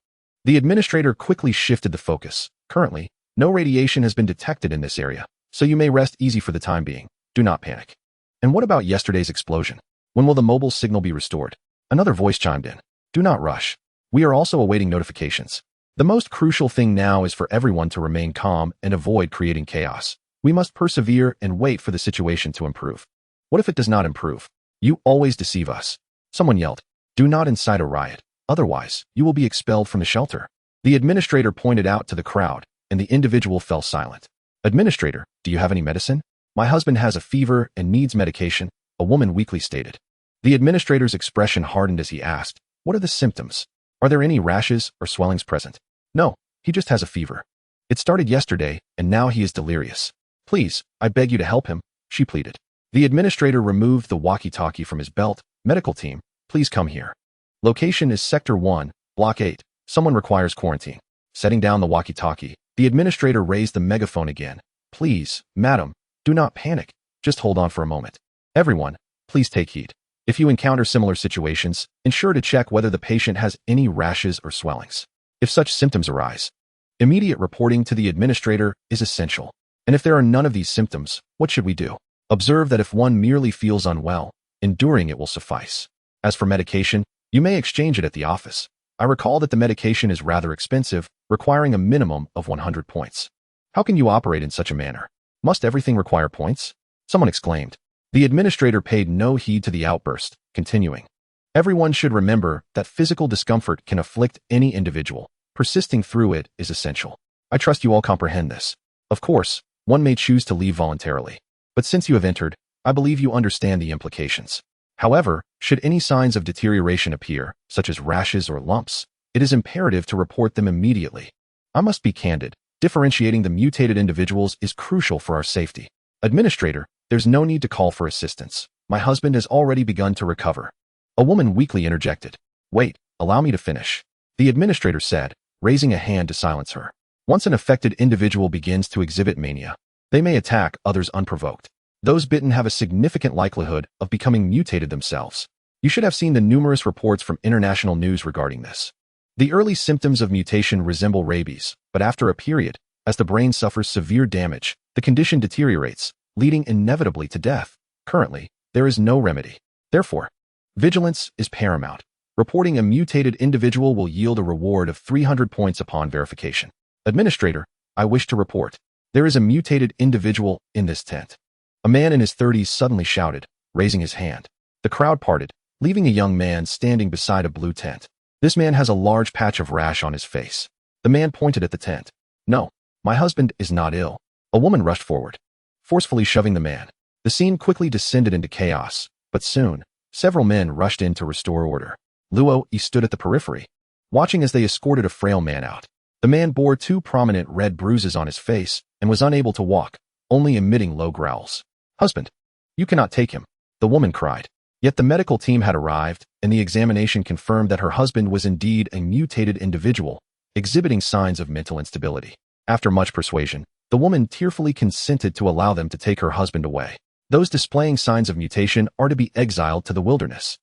The administrator quickly shifted the focus. Currently, no radiation has been detected in this area, so you may rest easy for the time being. Do not panic. And what about yesterday's explosion? When will the mobile signal be restored? Another voice chimed in. Do not rush. We are also awaiting notifications. The most crucial thing now is for everyone to remain calm and avoid creating chaos. We must persevere and wait for the situation to improve. What if it does not improve? You always deceive us. Someone yelled. Do not incite a riot. Otherwise, you will be expelled from the shelter. The administrator pointed out to the crowd, and the individual fell silent. Administrator, do you have any medicine? My husband has a fever and needs medication, a woman weakly stated. The administrator's expression hardened as he asked, what are the symptoms? Are there any rashes or swellings present? No, he just has a fever. It started yesterday, and now he is delirious. Please, I beg you to help him, she pleaded. The administrator removed the walkie-talkie from his belt. Medical team, please come here. Location is Sector 1, Block 8. Someone requires quarantine. Setting down the walkie-talkie, the administrator raised the megaphone again. Please, madam, do not panic. Just hold on for a moment. Everyone, please take heed. If you encounter similar situations, ensure to check whether the patient has any rashes or swellings. If such symptoms arise, immediate reporting to the administrator is essential. And if there are none of these symptoms, what should we do? Observe that if one merely feels unwell, enduring it will suffice. As for medication, you may exchange it at the office. I recall that the medication is rather expensive, requiring a minimum of 100 points. How can you operate in such a manner? Must everything require points? Someone exclaimed. The administrator paid no heed to the outburst, continuing. Everyone should remember that physical discomfort can afflict any individual. Persisting through it is essential. I trust you all comprehend this. Of course, one may choose to leave voluntarily. But since you have entered, I believe you understand the implications. However, should any signs of deterioration appear, such as rashes or lumps, it is imperative to report them immediately. I must be candid. Differentiating the mutated individuals is crucial for our safety. Administrator, there's no need to call for assistance. My husband has already begun to recover. A woman weakly interjected. Wait, allow me to finish," the administrator said, raising a hand to silence her. Once an affected individual begins to exhibit mania, they may attack others unprovoked. Those bitten have a significant likelihood of becoming mutated themselves. You should have seen the numerous reports from international news regarding this. The early symptoms of mutation resemble rabies, but after a period, as the brain suffers severe damage, the condition deteriorates, leading inevitably to death. Currently, there is no remedy. Therefore, vigilance is paramount. Reporting a mutated individual will yield a reward of 300 points upon verification. Administrator, I wish to report. There is a mutated individual in this tent. A man in his 30s suddenly shouted, raising his hand. The crowd parted, leaving a young man standing beside a blue tent. This man has a large patch of rash on his face. The man pointed at the tent. "No, my husband is not ill." A woman rushed forward, forcefully shoving the man. The scene quickly descended into chaos, but soon, several men rushed in to restore order. Luo Yi stood at the periphery, watching as they escorted a frail man out. The man bore 2 prominent red bruises on his face and was unable to walk, only emitting low growls. "Husband, you cannot take him," the woman cried. Yet the medical team had arrived, and the examination confirmed that her husband was indeed a mutated individual, exhibiting signs of mental instability. After much persuasion, the woman tearfully consented to allow them to take her husband away. Those displaying signs of mutation are to be exiled to the wilderness.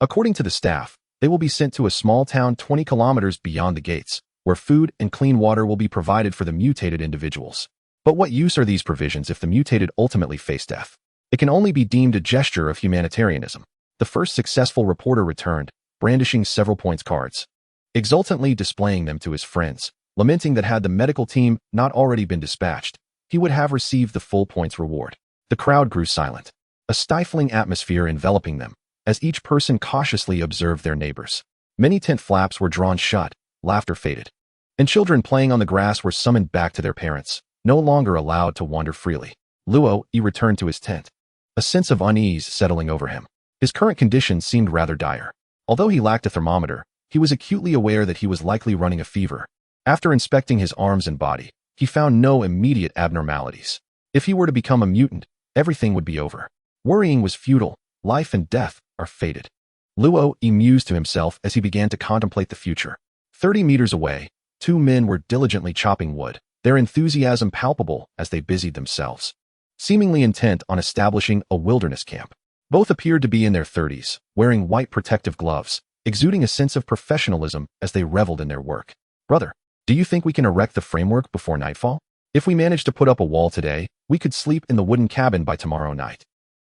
According to the staff, they will be sent to a small town 20 kilometers beyond the gates, where food and clean water will be provided for the mutated individuals. But what use are these provisions if the mutated ultimately face death? It can only be deemed a gesture of humanitarianism. The first successful reporter returned, brandishing several points cards, exultantly displaying them to his friends, lamenting that had the medical team not already been dispatched, he would have received the full points reward. The crowd grew silent, a stifling atmosphere enveloping them, as each person cautiously observed their neighbors. Many tent flaps were drawn shut, laughter faded, and children playing on the grass were summoned back to their parents, no longer allowed to wander freely. Luo Yi returned to his tent, a sense of unease settling over him. His current condition seemed rather dire. Although he lacked a thermometer, he was acutely aware that he was likely running a fever. After inspecting his arms and body, he found no immediate abnormalities. If he were to become a mutant, everything would be over. Worrying was futile. Life and death are fated. Luo Yi mused to himself as he began to contemplate the future. 30 meters away, 2 men were diligently chopping wood, their enthusiasm palpable as they busied themselves, seemingly intent on establishing a wilderness camp. Both appeared to be in their 30s, wearing white protective gloves, exuding a sense of professionalism as they reveled in their work. "Brother, do you think we can erect the framework before nightfall? If we manage to put up a wall today, we could sleep in the wooden cabin by tomorrow night."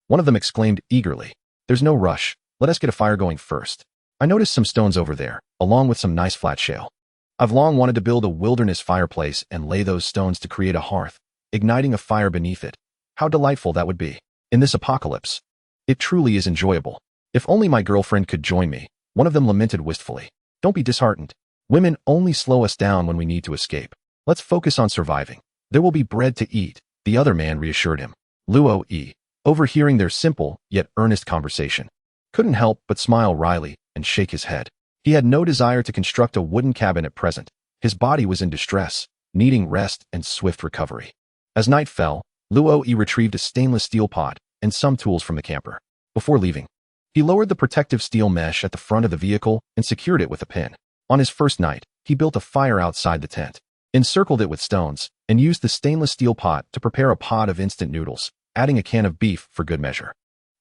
One of them exclaimed eagerly, "There's no rush. Let us get a fire going first. I noticed some stones over there, along with some nice flat shale. I've long wanted to build a wilderness fireplace and lay those stones to create a hearth, igniting a fire beneath it. How delightful that would be. In this apocalypse, it truly is enjoyable. If only my girlfriend could join me," one of them lamented wistfully. "Don't be disheartened. Women only slow us down when we need to escape. Let's focus on surviving. There will be bread to eat," the other man reassured him. Luo Yi, overhearing their simple yet earnest conversation, couldn't help but smile wryly and shake his head. He had no desire to construct a wooden cabin at present. His body was in distress, needing rest and swift recovery. As night fell, Luo Yi retrieved a stainless steel pot and some tools from the camper. Before leaving, he lowered the protective steel mesh at the front of the vehicle and secured it with a pin. On his first night, he built a fire outside the tent, encircled it with stones, and used the stainless steel pot to prepare a pot of instant noodles, adding a can of beef for good measure.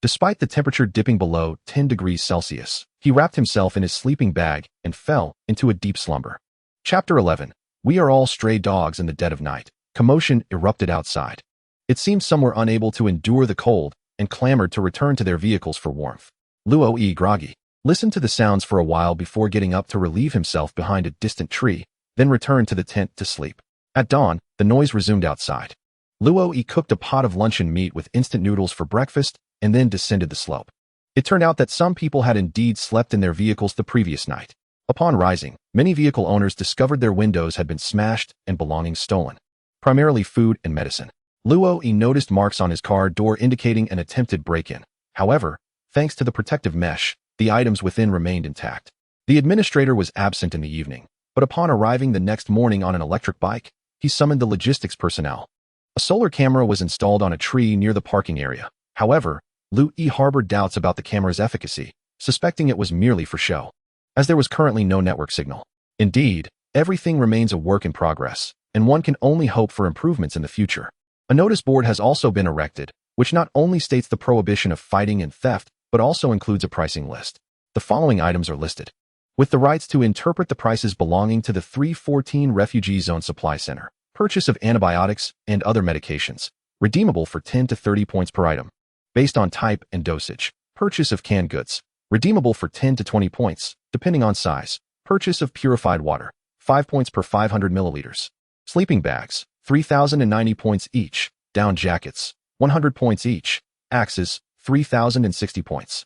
Despite the temperature dipping below 10 degrees Celsius, he wrapped himself in his sleeping bag and fell into a deep slumber. Chapter 11. We are all stray dogs in the dead of night. Commotion erupted outside. It seemed some were unable to endure the cold and clamored to return to their vehicles for warmth. Luo Yi, groggy, listened to the sounds for a while before getting up to relieve himself behind a distant tree, then returned to the tent to sleep. At dawn, the noise resumed outside. Luo Yi cooked a pot of luncheon meat with instant noodles for breakfast and then descended the slope. It turned out that some people had indeed slept in their vehicles the previous night. Upon rising, many vehicle owners discovered their windows had been smashed and belongings stolen, primarily food and medicine. Luo Yi noticed marks on his car door indicating an attempted break-in. However, thanks to the protective mesh, the items within remained intact. The administrator was absent in the evening, but upon arriving the next morning on an electric bike, he summoned the logistics personnel. A solar camera was installed on a tree near the parking area. However, Lu Yi harbored doubts about the camera's efficacy, suspecting it was merely for show. as there was currently no network signal. Indeed, everything remains a work in progress, and one can only hope for improvements in the future. A notice board has also been erected, which not only states the prohibition of fighting and theft, but also includes a pricing list. The following items are listed, with the rights to interpret the prices belonging to the 314 Refugee Zone Supply Center. Purchase of antibiotics and other medications, redeemable for 10 to 30 points per item. Based on type and dosage. Purchase of canned goods, redeemable for 10 to 20 points, depending on size. Purchase of purified water, 5 points per 500 milliliters. Sleeping bags, 3,090 points each. Down jackets, 100 points each. Axes, 3,060 points.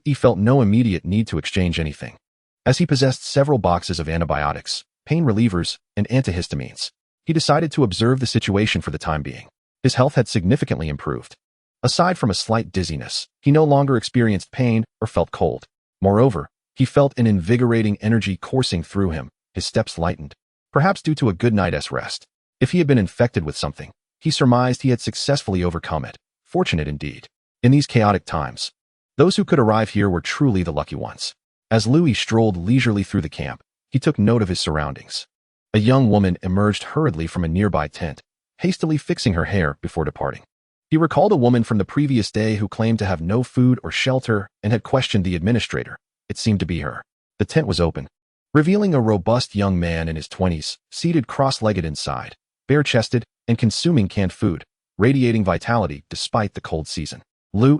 He felt no immediate need to exchange anything, as he possessed several boxes of antibiotics, pain relievers, and antihistamines. He decided to observe the situation for the time being. His health had significantly improved. Aside from a slight dizziness, he no longer experienced pain or felt cold. Moreover, he felt an invigorating energy coursing through him. His steps lightened, perhaps due to a good night's rest. If he had been infected with something, he surmised he had successfully overcome it. Fortunate indeed. In these chaotic times, those who could arrive here were truly the lucky ones. As Louis strolled leisurely through the camp, he took note of his surroundings. A young woman emerged hurriedly from a nearby tent, hastily fixing her hair before departing. He recalled a woman from the previous day who claimed to have no food or shelter and had questioned the administrator. It seemed to be her. The tent was open, revealing a robust young man in his 20s, seated cross-legged inside, bare-chested and consuming canned food, radiating vitality despite the cold season.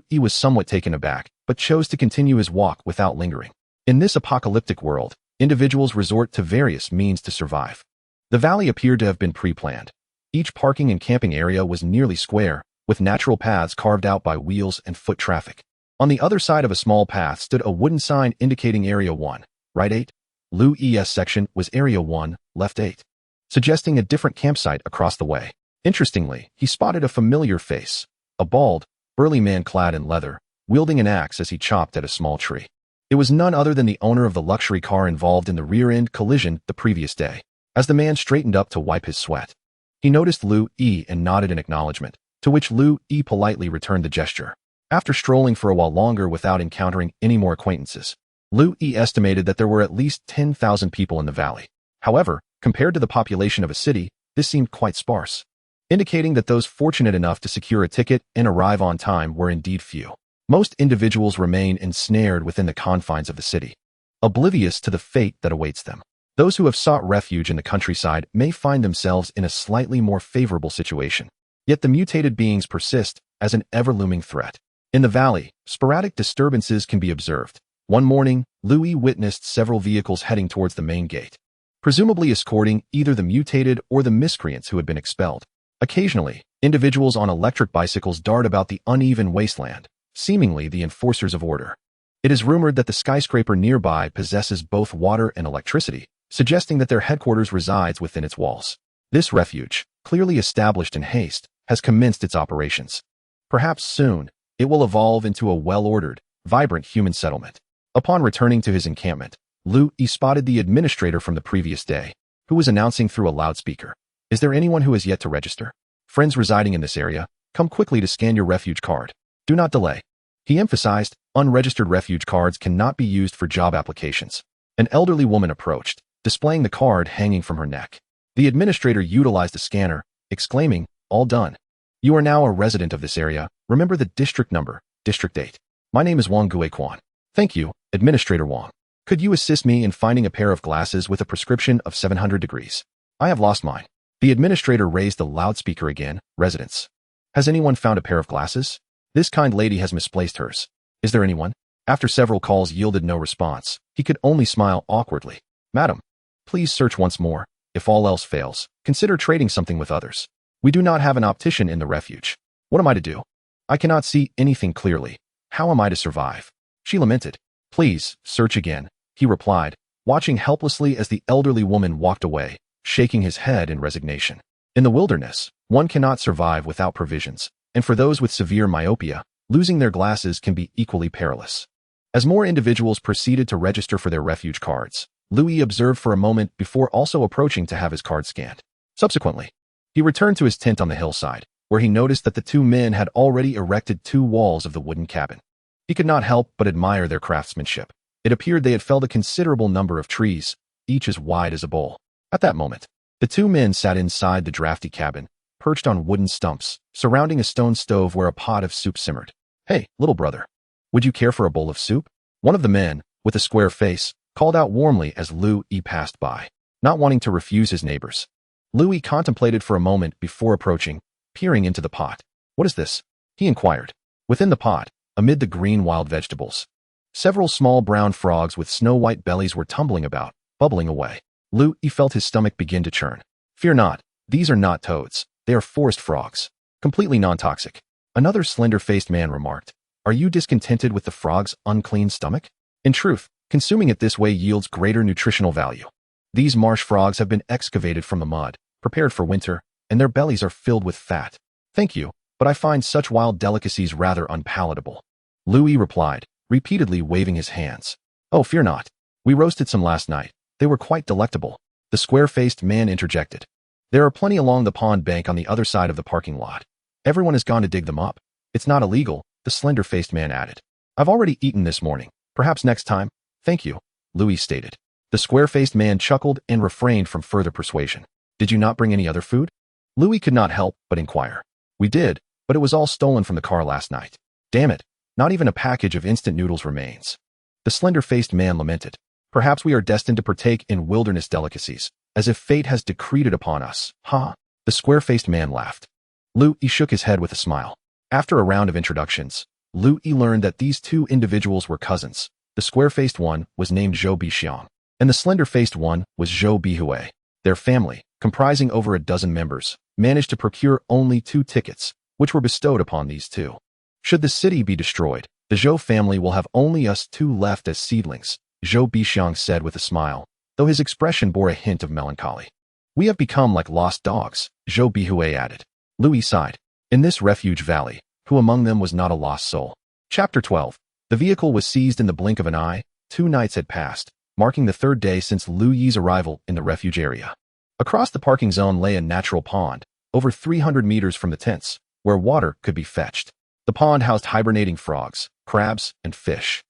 He was somewhat taken aback, but chose to continue his walk without lingering. In this apocalyptic world, individuals resort to various means to survive. The valley appeared to have been pre-planned. Each parking and camping area was nearly square, with natural paths carved out by wheels and foot traffic. On the other side of a small path stood a wooden sign indicating Area 1, right 8. Lou's section was Area 1, left 8, suggesting a different campsite across the way. Interestingly, he spotted a familiar face, a bald, burly man clad in leather, wielding an axe as he chopped at a small tree. It was none other than the owner of the luxury car involved in the rear-end collision the previous day. As the man straightened up to wipe his sweat, he noticed Louis and nodded in acknowledgement, to which Louis politely returned the gesture. After strolling for a while longer without encountering any more acquaintances, Louis estimated that there were at least 10,000 people in the valley. However, compared to the population of a city, this seemed quite sparse, indicating that those fortunate enough to secure a ticket and arrive on time were indeed few. Most individuals remain ensnared within the confines of the city, oblivious to the fate that awaits them. Those who have sought refuge in the countryside may find themselves in a slightly more favorable situation. Yet the mutated beings persist as an ever-looming threat. In the valley, sporadic disturbances can be observed. One morning, Louis witnessed several vehicles heading towards the main gate, presumably escorting either the mutated or the miscreants who had been expelled. Occasionally, individuals on electric bicycles dart about the uneven wasteland, seemingly the enforcers of order. It is rumored that the skyscraper nearby possesses both water and electricity, suggesting that their headquarters resides within its walls. This refuge, clearly established in haste, has commenced its operations. Perhaps soon, it will evolve into a well-ordered, vibrant human settlement. Upon returning to his encampment, Louis spotted the administrator from the previous day, who was announcing through a loudspeaker, "Is there anyone who has yet to register? Friends residing in this area, come quickly to scan your refuge card. Do not delay." He emphasized, unregistered refuge cards cannot be used for job applications. An elderly woman approached, displaying the card hanging from her neck. The administrator utilized a scanner, exclaiming, "All done. You are now a resident of this area. Remember the district number, District 8. My name is Wang Guiquan." "Thank you, Administrator Wang. Could you assist me in finding a pair of glasses with a prescription of 700 degrees? I have lost mine." The administrator raised the loudspeaker again. "Residents. Has anyone found a pair of glasses? This kind lady has misplaced hers. Is there anyone?" After several calls yielded no response, he could only smile awkwardly. "Madam, please search once more. If all else fails, consider trading something with others. We do not have an optician in the refuge. What am I to do? I cannot see anything clearly. How am I to survive?" She lamented. "Please, search again," he replied, watching helplessly as the elderly woman walked away, shaking his head in resignation. In the wilderness, one cannot survive without provisions, and for those with severe myopia, losing their glasses can be equally perilous. As more individuals proceeded to register for their refuge cards, Louis observed for a moment before also approaching to have his card scanned. Subsequently, he returned to his tent on the hillside, where he noticed that the two men had already erected 2 walls of the wooden cabin. He could not help but admire their craftsmanship. It appeared they had felled a considerable number of trees, each as wide as a bowl. At that moment, the two men sat inside the drafty cabin, perched on wooden stumps, surrounding a stone stove where a pot of soup simmered. "Hey, little brother, would you care for a bowl of soup?" One of the men, with a square face, called out warmly as Louis passed by, not wanting to refuse his neighbors. Louis contemplated for a moment before approaching, peering into the pot. "What is this?" he inquired. Within the pot, amid the green wild vegetables, several small brown frogs with snow-white bellies were tumbling about, bubbling away. Louis felt his stomach begin to churn. "Fear not, these are not toads. They are forest frogs. Completely non-toxic." Another slender-faced man remarked, "Are you discontented with the frog's unclean stomach? In truth, consuming it this way yields greater nutritional value. These marsh frogs have been excavated from the mud, prepared for winter, and their bellies are filled with fat. Thank you, but I find such wild delicacies rather unpalatable." Louis replied, repeatedly waving his hands. "Oh, fear not. We roasted some last night. They were quite delectable." The square-faced man interjected. "There are plenty along the pond bank on the other side of the parking lot. Everyone has gone to dig them up. It's not illegal," the slender-faced man added. "I've already eaten this morning. Perhaps next time." "Thank you," Louis stated. The square-faced man chuckled and refrained from further persuasion. "Did you not bring any other food?" Louis could not help but inquire. "We did, but it was all stolen from the car last night. Damn it, not even a package of instant noodles remains." The slender-faced man lamented. "Perhaps we are destined to partake in wilderness delicacies, as if fate has decreed it upon us, huh?" The square-faced man laughed. Louis shook his head with a smile. After a round of introductions, Louis learned that these two individuals were cousins. The square-faced one was named Zhou Bixiang, and the slender-faced one was Zhou Bihui. Their family, comprising over a dozen members, managed to procure only 2 tickets, which were bestowed upon these two. "Should the city be destroyed, the Zhou family will have only us 2 left as seedlings," Zhou Bixiang said with a smile, though his expression bore a hint of melancholy. "We have become like lost dogs," Zhou Bihui added. Louis sighed. In this refuge valley, who among them was not a lost soul? Chapter 12. The vehicle was seized in the blink of an eye. 2 nights had passed, marking the 3rd day since Louis's arrival in the refuge area. Across the parking zone lay a natural pond, over 300 meters from the tents, where water could be fetched. The pond housed hibernating frogs, crabs, and fish.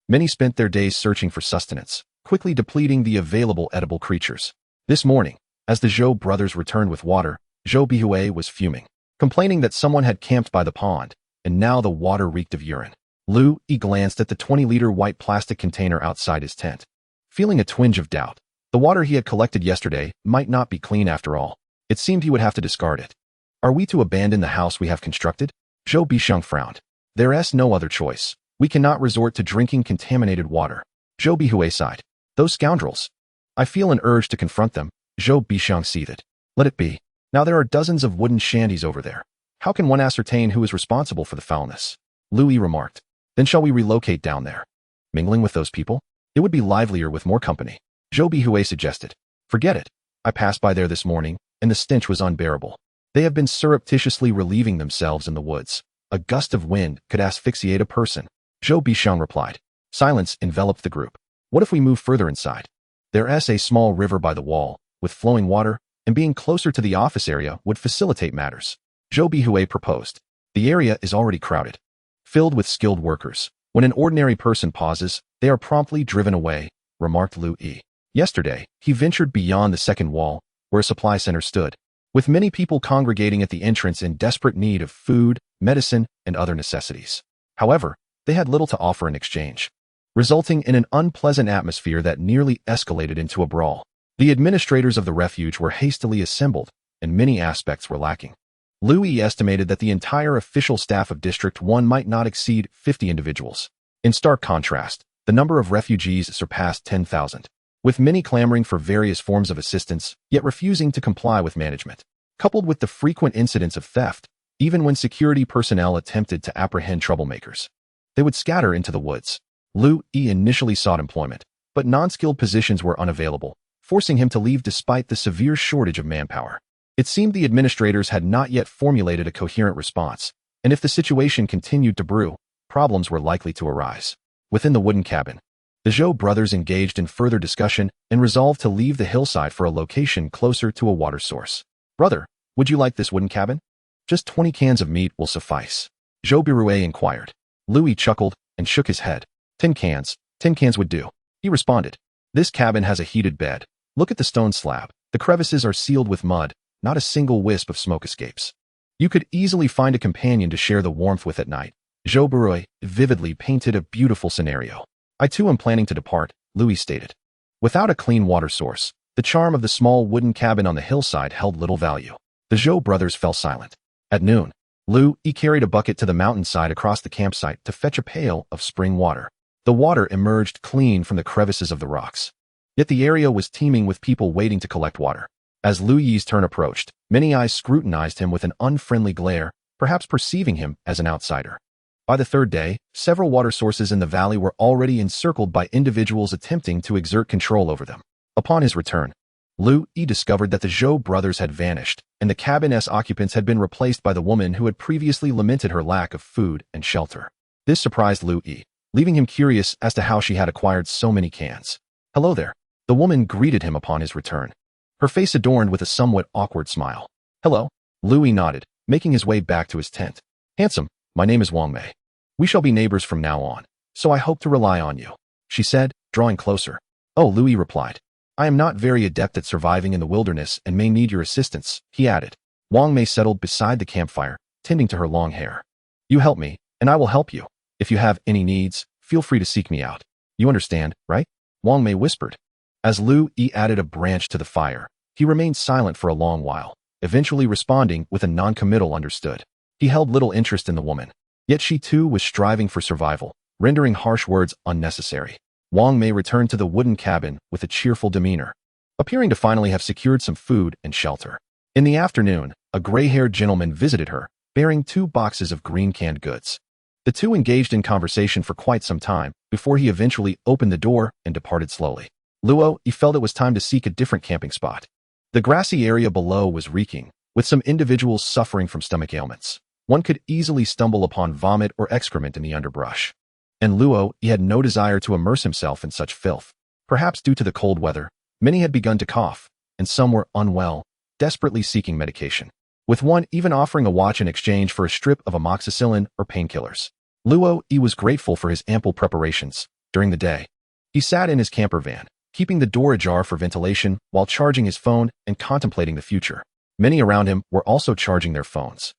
Many spent their days searching for sustenance, quickly depleting the available edible creatures. This morning, as the Zhou brothers returned with water, Zhou Bihui was fuming, complaining that someone had camped by the pond, and now the water reeked of urine. Louis glanced at the 20-liter white plastic container outside his tent. Feeling a twinge of doubt, the water he had collected yesterday might not be clean after all. It seemed he would have to discard it. "Are we to abandon the house we have constructed?" Zhou Bixiang frowned. "There's no other choice. We cannot resort to drinking contaminated water." Zhou Bihui sighed. "Those scoundrels. I feel an urge to confront them," Zhou Bixiang seethed. "Let it be. Now there are dozens of wooden shanties over there. How can one ascertain who is responsible for the foulness?" Louis remarked. "Then shall we relocate down there? Mingling with those people? It would be livelier with more company," Zhou Bihui suggested. "Forget it. I passed by there this morning, and the stench was unbearable. They have been surreptitiously relieving themselves in the woods. A gust of wind could asphyxiate a person." Zhou Bixiang replied. Silence enveloped the group. "What if we move further inside? There's a small river by the wall, with flowing water, and being closer to the office area would facilitate matters," Zhou Bihui proposed. "The area is already crowded, filled with skilled workers. When an ordinary person pauses, they are promptly driven away," remarked Louis. Yesterday, he ventured beyond the second wall, where a supply center stood, with many people congregating at the entrance in desperate need of food, medicine, and other necessities. However, they had little to offer in exchange, resulting in an unpleasant atmosphere that nearly escalated into a brawl. The administrators of the refuge were hastily assembled, and many aspects were lacking. Louis estimated that the entire official staff of District 1 might not exceed 50 individuals. In stark contrast, the number of refugees surpassed 10,000, with many clamoring for various forms of assistance, yet refusing to comply with management. Coupled with the frequent incidents of theft, even when security personnel attempted to apprehend troublemakers, they would scatter into the woods. Louis initially sought employment, but non-skilled positions were unavailable, forcing him to leave despite the severe shortage of manpower. It seemed the administrators had not yet formulated a coherent response, and if the situation continued to brew, problems were likely to arise. Within the wooden cabin, the Zhou brothers engaged in further discussion and resolved to leave the hillside for a location closer to a water source. "Brother, would you like this wooden cabin? Just 20 cans of meat will suffice," Zhou Bihui inquired. Louis chuckled and shook his head. 10 cans, 10 cans would do, he responded. This cabin has a heated bed. Look at the stone slab. The crevices are sealed with mud. Not a single wisp of smoke escapes. You could easily find a companion to share the warmth with at night. Joe Burroy vividly painted a beautiful scenario. I too am planning to depart, Louis stated. Without a clean water source, the charm of the small wooden cabin on the hillside held little value. The Joe brothers fell silent. At noon, Louis carried a bucket to the mountainside across the campsite to fetch a pail of spring water. The water emerged clean from the crevices of the rocks. Yet the area was teeming with people waiting to collect water. As Louis's turn approached, many eyes scrutinized him with an unfriendly glare, perhaps perceiving him as an outsider. By the third day, several water sources in the valley were already encircled by individuals attempting to exert control over them. Upon his return, Louis discovered that the Joe brothers had vanished, and the cabin's occupants had been replaced by the woman who had previously lamented her lack of food and shelter. This surprised Louis, leaving him curious as to how she had acquired so many cans. Hello there. The woman greeted him upon his return, her face adorned with a somewhat awkward smile. Hello. Louis nodded, making his way back to his tent. Handsome, my name is Wang Mei. We shall be neighbors from now on, so I hope to rely on you, she said, drawing closer. Oh, Louis replied. I am not very adept at surviving in the wilderness and may need your assistance, he added. Wang Mei settled beside the campfire, tending to her long hair. You help me, and I will help you. If you have any needs, feel free to seek me out. You understand, right? Wang Mei whispered. As Louis added a branch to the fire, he remained silent for a long while, eventually responding with a non-committal understood. He held little interest in the woman. Yet she too was striving for survival, rendering harsh words unnecessary. Wang Mei returned to the wooden cabin with a cheerful demeanor, appearing to finally have secured some food and shelter. In the afternoon, a gray-haired gentleman visited her, bearing 2 boxes of green canned goods. The two engaged in conversation for quite some time before he eventually opened the door and departed slowly. Louis felt it was time to seek a different camping spot. The grassy area below was reeking, with some individuals suffering from stomach ailments. One could easily stumble upon vomit or excrement in the underbrush. And Louis had no desire to immerse himself in such filth. Perhaps due to the cold weather, many had begun to cough, and some were unwell, desperately seeking medication, with one even offering a watch in exchange for a strip of amoxicillin or painkillers. Louis was grateful for his ample preparations. During the day, he sat in his camper van, keeping the door ajar for ventilation while charging his phone and contemplating the future. Many around him were also charging their phones.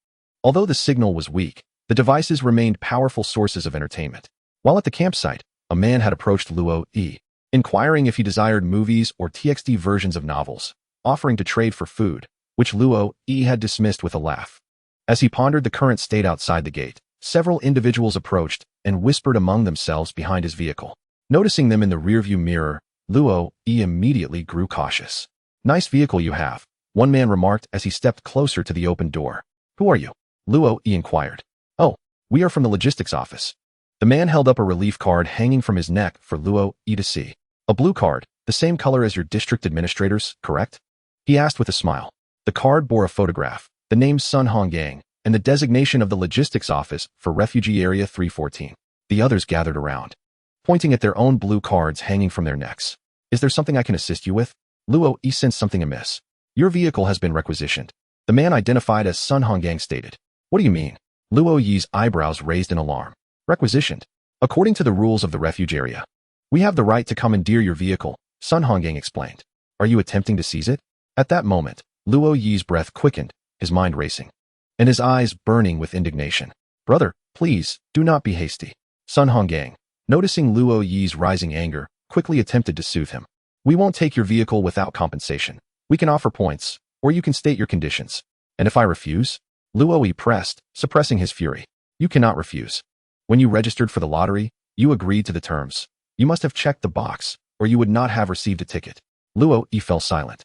Although the signal was weak, the devices remained powerful sources of entertainment. While at the campsite, a man had approached Louis, inquiring if he desired movies or TXT versions of novels, offering to trade for food, which Louis had dismissed with a laugh. As he pondered the current state outside the gate, several individuals approached and whispered among themselves behind his vehicle. Noticing them in the rearview mirror, Louis immediately grew cautious. Nice vehicle you have, one man remarked as he stepped closer to the open door. Who are you? Louis inquired. Oh, we are from the logistics office. The man held up a relief card hanging from his neck for Louis to see. A blue card, the same color as your district administrators, correct? He asked with a smile. The card bore a photograph, the name Sun Honggang, and the designation of the logistics office for Refugee Area 314. The others gathered around, pointing at their own blue cards hanging from their necks. Is there something I can assist you with? Louis sensed something amiss. Your vehicle has been requisitioned. The man identified as Sun Honggang stated. What do you mean? Louis's eyebrows raised in alarm. Requisitioned. According to the rules of the refuge area, we have the right to commandeer your vehicle, Sun Honggang explained. Are you attempting to seize it? At that moment, Louis's breath quickened, his mind racing, and his eyes burning with indignation. Brother, please, do not be hasty. Sun Honggang, noticing Louis's rising anger, quickly attempted to soothe him. We won't take your vehicle without compensation. We can offer points, or you can state your conditions. And if I refuse? Louis pressed, suppressing his fury. You cannot refuse. When you registered for the lottery, you agreed to the terms. You must have checked the box, or you would not have received a ticket. Louis fell silent,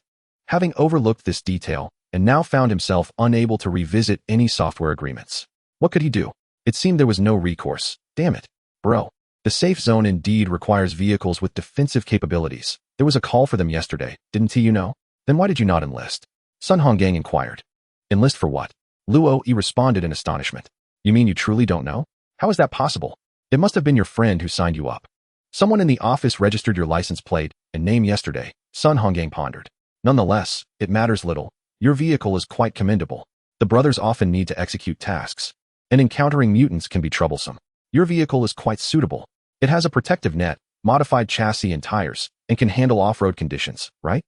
having overlooked this detail, and now found himself unable to revisit any software agreements. What could he do? It seemed there was no recourse. Damn it. Bro. The safe zone indeed requires vehicles with defensive capabilities. There was a call for them yesterday, didn't he, you know? Then why did you not enlist? Sun Honggang inquired. Enlist for what? Louis responded in astonishment. You mean you truly don't know? How is that possible? It must have been your friend who signed you up. Someone in the office registered your license plate and name yesterday, Sun Honggang pondered. Nonetheless, it matters little. Your vehicle is quite commendable. The brothers often need to execute tasks, and encountering mutants can be troublesome. Your vehicle is quite suitable. It has a protective net, modified chassis and tires, and can handle off-road conditions, right?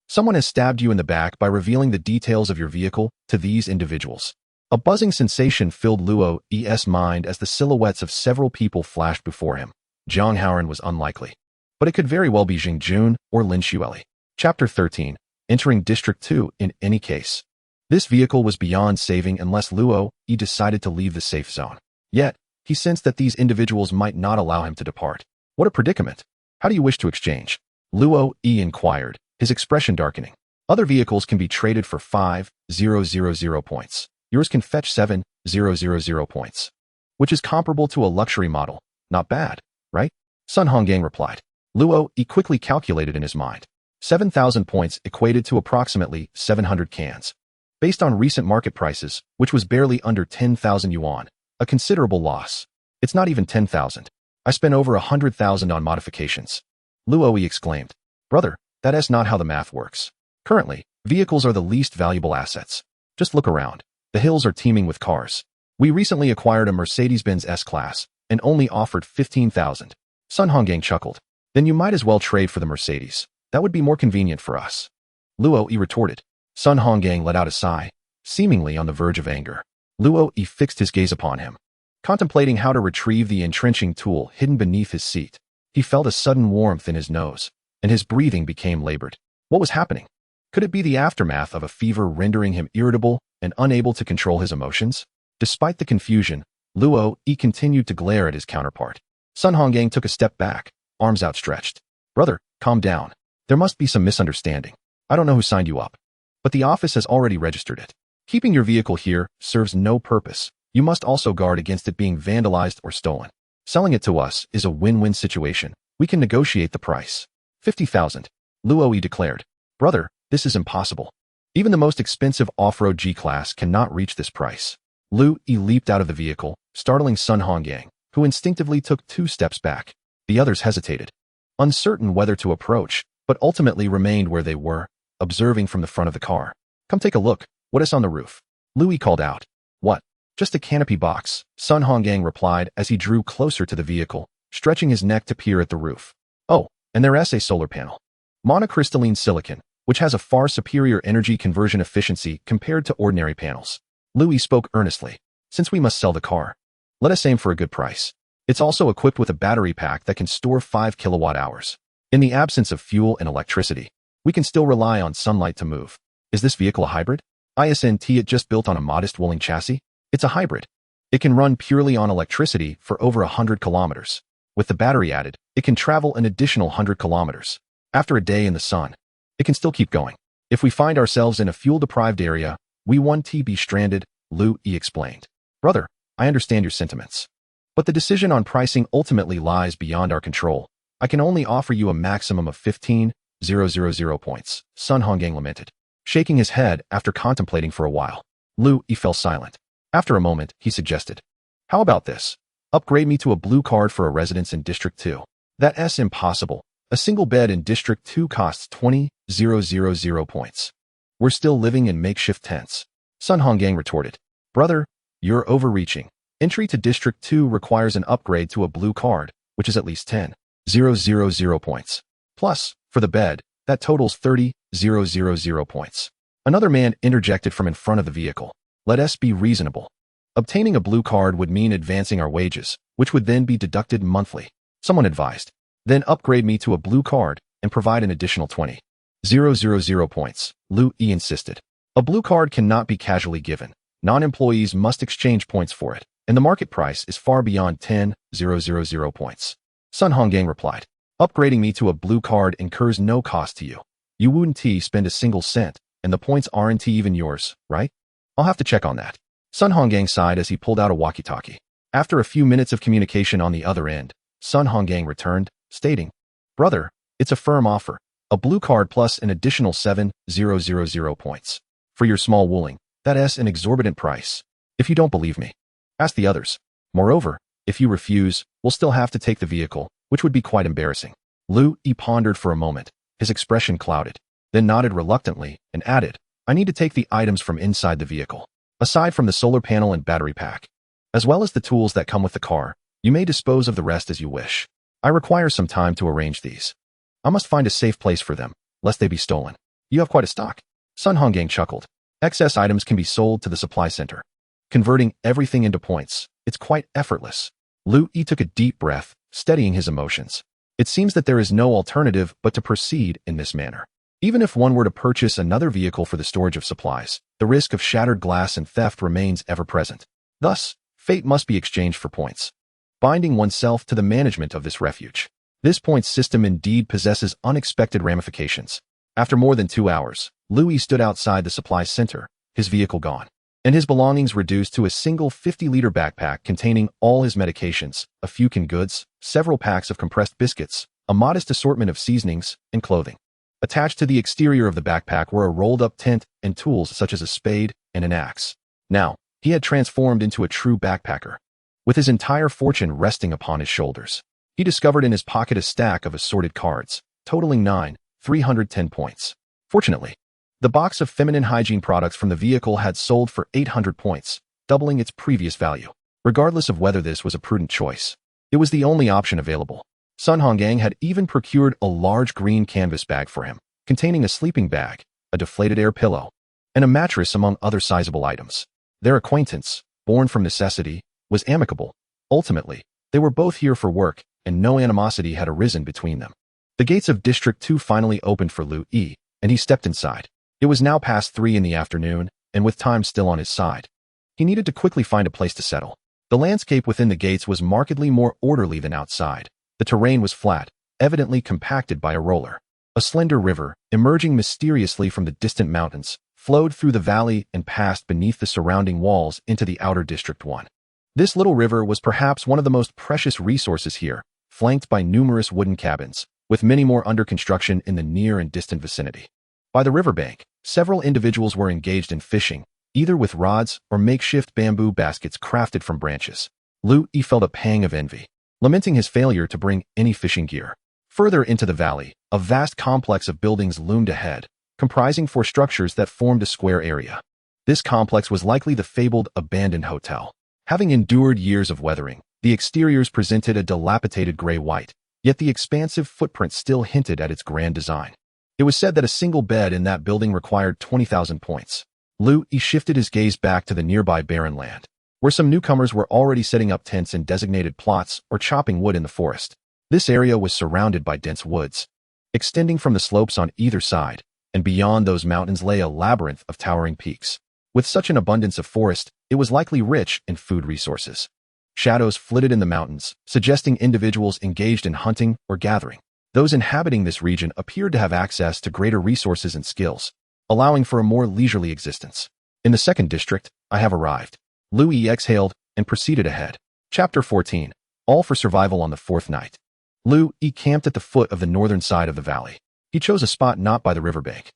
Someone has stabbed you in the back by revealing the details of your vehicle to these individuals. A buzzing sensation filled Luo's mind as the silhouettes of several people flashed before him. Zhang Haoran was unlikely, but it could very well be Jing Jun or Lin Xueli. Chapter 13. Entering District 2 in any case. This vehicle was beyond saving unless Luo decided to leave the safe zone. Yet, he sensed that these individuals might not allow him to depart. What a predicament. How do you wish to exchange? Luo inquired, his expression darkening. Other vehicles can be traded for 5,000 points. Yours can fetch 7,000 points, which is comparable to a luxury model. Not bad, right? Sun Honggang replied. Luo quickly calculated in his mind. 7,000 points equated to approximately 700 cans. Based on recent market prices, which was barely under 10,000 yuan, a considerable loss. It's not even 10,000. I spent over 100,000 on modifications. Luo exclaimed. Brother, that's not how the math works. Currently, vehicles are the least valuable assets. Just look around. The hills are teeming with cars. We recently acquired a Mercedes-Benz S-Class and only offered 15,000. Sun Honggang chuckled. Then you might as well trade for the Mercedes. That would be more convenient for us. Luo retorted. Sun Honggang let out a sigh, seemingly on the verge of anger. Luo fixed his gaze upon him, contemplating how to retrieve the entrenching tool hidden beneath his seat. He felt a sudden warmth in his nose, and his breathing became labored. What was happening? Could it be the aftermath of a fever rendering him irritable and unable to control his emotions? Despite the confusion, Luo continued to glare at his counterpart. Sun Honggang took a step back, arms outstretched. Brother, calm down. There must be some misunderstanding. I don't know who signed you up, but the office has already registered it. Keeping your vehicle here serves no purpose. You must also guard against it being vandalized or stolen. Selling it to us is a win-win situation. We can negotiate the price. 50,000. Luo declared. Brother, this is impossible. Even the most expensive off-road G-Class cannot reach this price. Lu leaped out of the vehicle, startling Sun Honggang, who instinctively took 2 steps back. The others hesitated, uncertain whether to approach, but ultimately remained where they were, observing from the front of the car. Come take a look. What is on the roof? Lu called out. What? Just a canopy box, Sun Honggang replied as he drew closer to the vehicle, stretching his neck to peer at the roof. Oh, and there's a solar panel. Monocrystalline silicon, which has a far superior energy conversion efficiency compared to ordinary panels. Lu spoke earnestly. Since we must sell the car, let us aim for a good price. It's also equipped with a battery pack that can store 5 kilowatt hours. In the absence of fuel and electricity, we can still rely on sunlight to move. Is this vehicle a hybrid? Isn't it just built on a modest wooling chassis? It's a hybrid. It can run purely on electricity for over 100 kilometers. With the battery added, it can travel an additional 100 kilometers. After a day in the sun, it can still keep going. If we find ourselves in a fuel-deprived area, we won't be stranded, Lu explained. Brother, I understand your sentiments, but the decision on pricing ultimately lies beyond our control. I can only offer you a maximum of 15,000 points, Sun Honggang lamented, shaking his head after contemplating for a while. Lu fell silent. After a moment, he suggested, how about this? Upgrade me to a blue card for a residence in District 2. That's impossible. A single bed in District 2 costs 20,000 points. We're still living in makeshift tents. Sun Honggang retorted. Brother, you're overreaching. Entry to District 2 requires an upgrade to a blue card, which is at least 10,000 points. Plus, for the bed, that totals 30,000 points. Another man interjected from in front of the vehicle. Let us be reasonable. Obtaining a blue card would mean advancing our wages, which would then be deducted monthly. Someone advised. Then upgrade me to a blue card and provide an additional 20,000 points, Lu insisted. A blue card cannot be casually given. Non-employees must exchange points for it, and the market price is far beyond 10,000 points. Sun Honggang replied. Upgrading me to a blue card incurs no cost to you. You wouldn't spend a single cent, and the points aren't even yours, right? I'll have to check on that. Sun Honggang sighed as he pulled out a walkie-talkie. After a few minutes of communication on the other end, Sun Honggang returned, stating, Brother, it's a firm offer. A blue card plus an additional 7,000 points. For your small wooling, that's an exorbitant price. If you don't believe me, ask the others. Moreover, if you refuse, we'll still have to take the vehicle, which would be quite embarrassing. Lu pondered for a moment, his expression clouded, then nodded reluctantly and added, I need to take the items from inside the vehicle. Aside from the solar panel and battery pack, as well as the tools that come with the car, you may dispose of the rest as you wish. I require some time to arrange these. I must find a safe place for them, lest they be stolen. You have quite a stock. Sun Honggang chuckled. Excess items can be sold to the supply center. Converting everything into points, it's quite effortless. Lu Yi took a deep breath, steadying his emotions. It seems that there is no alternative but to proceed in this manner. Even if one were to purchase another vehicle for the storage of supplies, the risk of shattered glass and theft remains ever present. Thus, fate must be exchanged for points, binding oneself to the management of this refuge. This points system indeed possesses unexpected ramifications. After more than 2 hours, Louis stood outside the supply center, his vehicle gone, and his belongings reduced to a single 50-liter backpack containing all his medications, a few canned goods, several packs of compressed biscuits, a modest assortment of seasonings, and clothing. Attached to the exterior of the backpack were a rolled-up tent and tools such as a spade and an axe. Now, he had transformed into a true backpacker. With his entire fortune resting upon his shoulders, he discovered in his pocket a stack of assorted cards, totaling 310 points. Fortunately, the box of feminine hygiene products from the vehicle had sold for 800 points, doubling its previous value. Regardless of whether this was a prudent choice, it was the only option available. Sun Honggang had even procured a large green canvas bag for him, containing a sleeping bag, a deflated air pillow, and a mattress among other sizable items. Their acquaintance, born from necessity, was amicable. Ultimately, they were both here for work, and no animosity had arisen between them. The gates of District 2 finally opened for Lu Yi, and he stepped inside. It was now past 3 in the afternoon, and with time still on his side, he needed to quickly find a place to settle. The landscape within the gates was markedly more orderly than outside. The terrain was flat, evidently compacted by a roller. A slender river, emerging mysteriously from the distant mountains, flowed through the valley and passed beneath the surrounding walls into the outer District 1. This little river was perhaps one of the most precious resources here, flanked by numerous wooden cabins, with many more under construction in the near and distant vicinity. By the riverbank, several individuals were engaged in fishing, either with rods or makeshift bamboo baskets crafted from branches. Lu Yi felt a pang of envy, lamenting his failure to bring any fishing gear. Further into the valley, a vast complex of buildings loomed ahead, comprising 4 structures that formed a square area. This complex was likely the fabled abandoned hotel. Having endured years of weathering, the exteriors presented a dilapidated gray-white, yet the expansive footprint still hinted at its grand design. It was said that a single bed in that building required 20,000 points. Lu Yi shifted his gaze back to the nearby barren land, where some newcomers were already setting up tents in designated plots or chopping wood in the forest. This area was surrounded by dense woods, extending from the slopes on either side, and beyond those mountains lay a labyrinth of towering peaks. With such an abundance of forest, it was likely rich in food resources. Shadows flitted in the mountains, suggesting individuals engaged in hunting or gathering. Those inhabiting this region appeared to have access to greater resources and skills, allowing for a more leisurely existence. In the second district, I have arrived. Lu Yi exhaled and proceeded ahead. Chapter 14. All for survival on the 4th night. Lu Yi camped at the foot of the northern side of the valley. He chose a spot not by the riverbank,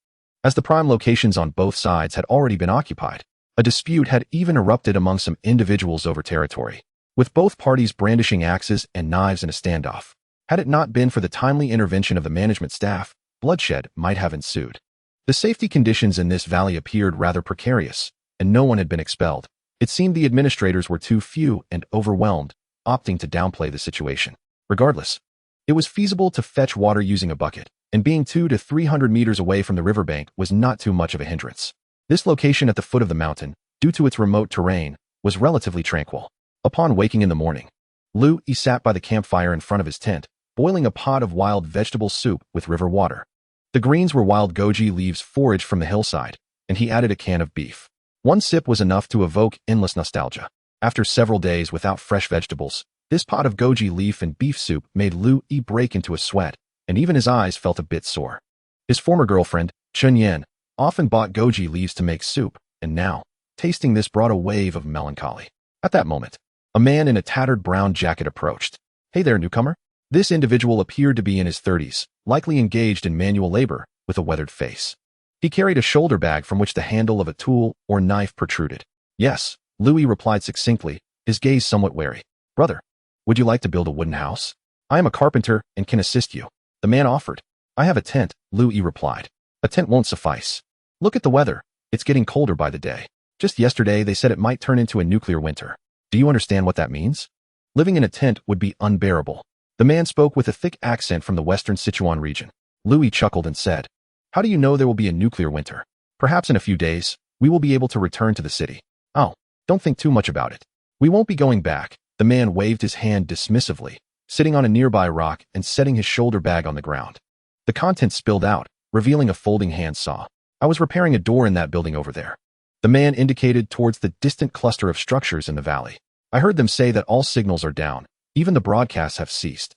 as the prime locations on both sides had already been occupied. A dispute had even erupted among some individuals over territory, with both parties brandishing axes and knives in a standoff. Had it not been for the timely intervention of the management staff, bloodshed might have ensued. The safety conditions in this valley appeared rather precarious, and no one had been expelled. It seemed the administrators were too few and overwhelmed, opting to downplay the situation. Regardless, it was feasible to fetch water using a bucket, and being 200 to 300 meters away from the riverbank was not too much of a hindrance. This location at the foot of the mountain, due to its remote terrain, was relatively tranquil. Upon waking in the morning, Lu Yi sat by the campfire in front of his tent, boiling a pot of wild vegetable soup with river water. The greens were wild goji leaves foraged from the hillside, and he added a can of beef. One sip was enough to evoke endless nostalgia. After several days without fresh vegetables, this pot of goji leaf and beef soup made Lu Yi break into a sweat, and even his eyes felt a bit sore. His former girlfriend, Chun Yan, often bought goji leaves to make soup, and now, tasting this brought a wave of melancholy. At that moment, a man in a tattered brown jacket approached. "Hey there, newcomer." This individual appeared to be in his 30s, likely engaged in manual labor, with a weathered face. He carried a shoulder bag from which the handle of a tool or knife protruded. "Yes," Louis replied succinctly, his gaze somewhat wary. "Brother, would you like to build a wooden house? I am a carpenter and can assist you," the man offered. "I have a tent," Louis replied. "A tent won't suffice. Look at the weather. It's getting colder by the day. Just yesterday they said it might turn into a nuclear winter. Do you understand what that means? Living in a tent would be unbearable." The The man spoke with a thick accent from the western Sichuan region. Louis chuckled and said, "How do you know there will be a nuclear winter? Perhaps in a few days, we will be able to return to the city." "Oh, don't think too much about it. We won't be going back." The man waved his hand dismissively, sitting on a nearby rock and setting his shoulder bag on the ground. The contents spilled out, revealing a folding handsaw. "I was repairing a door in that building over there." The man indicated towards the distant cluster of structures in the valley. "I heard them say that all signals are down. Even the broadcasts have ceased.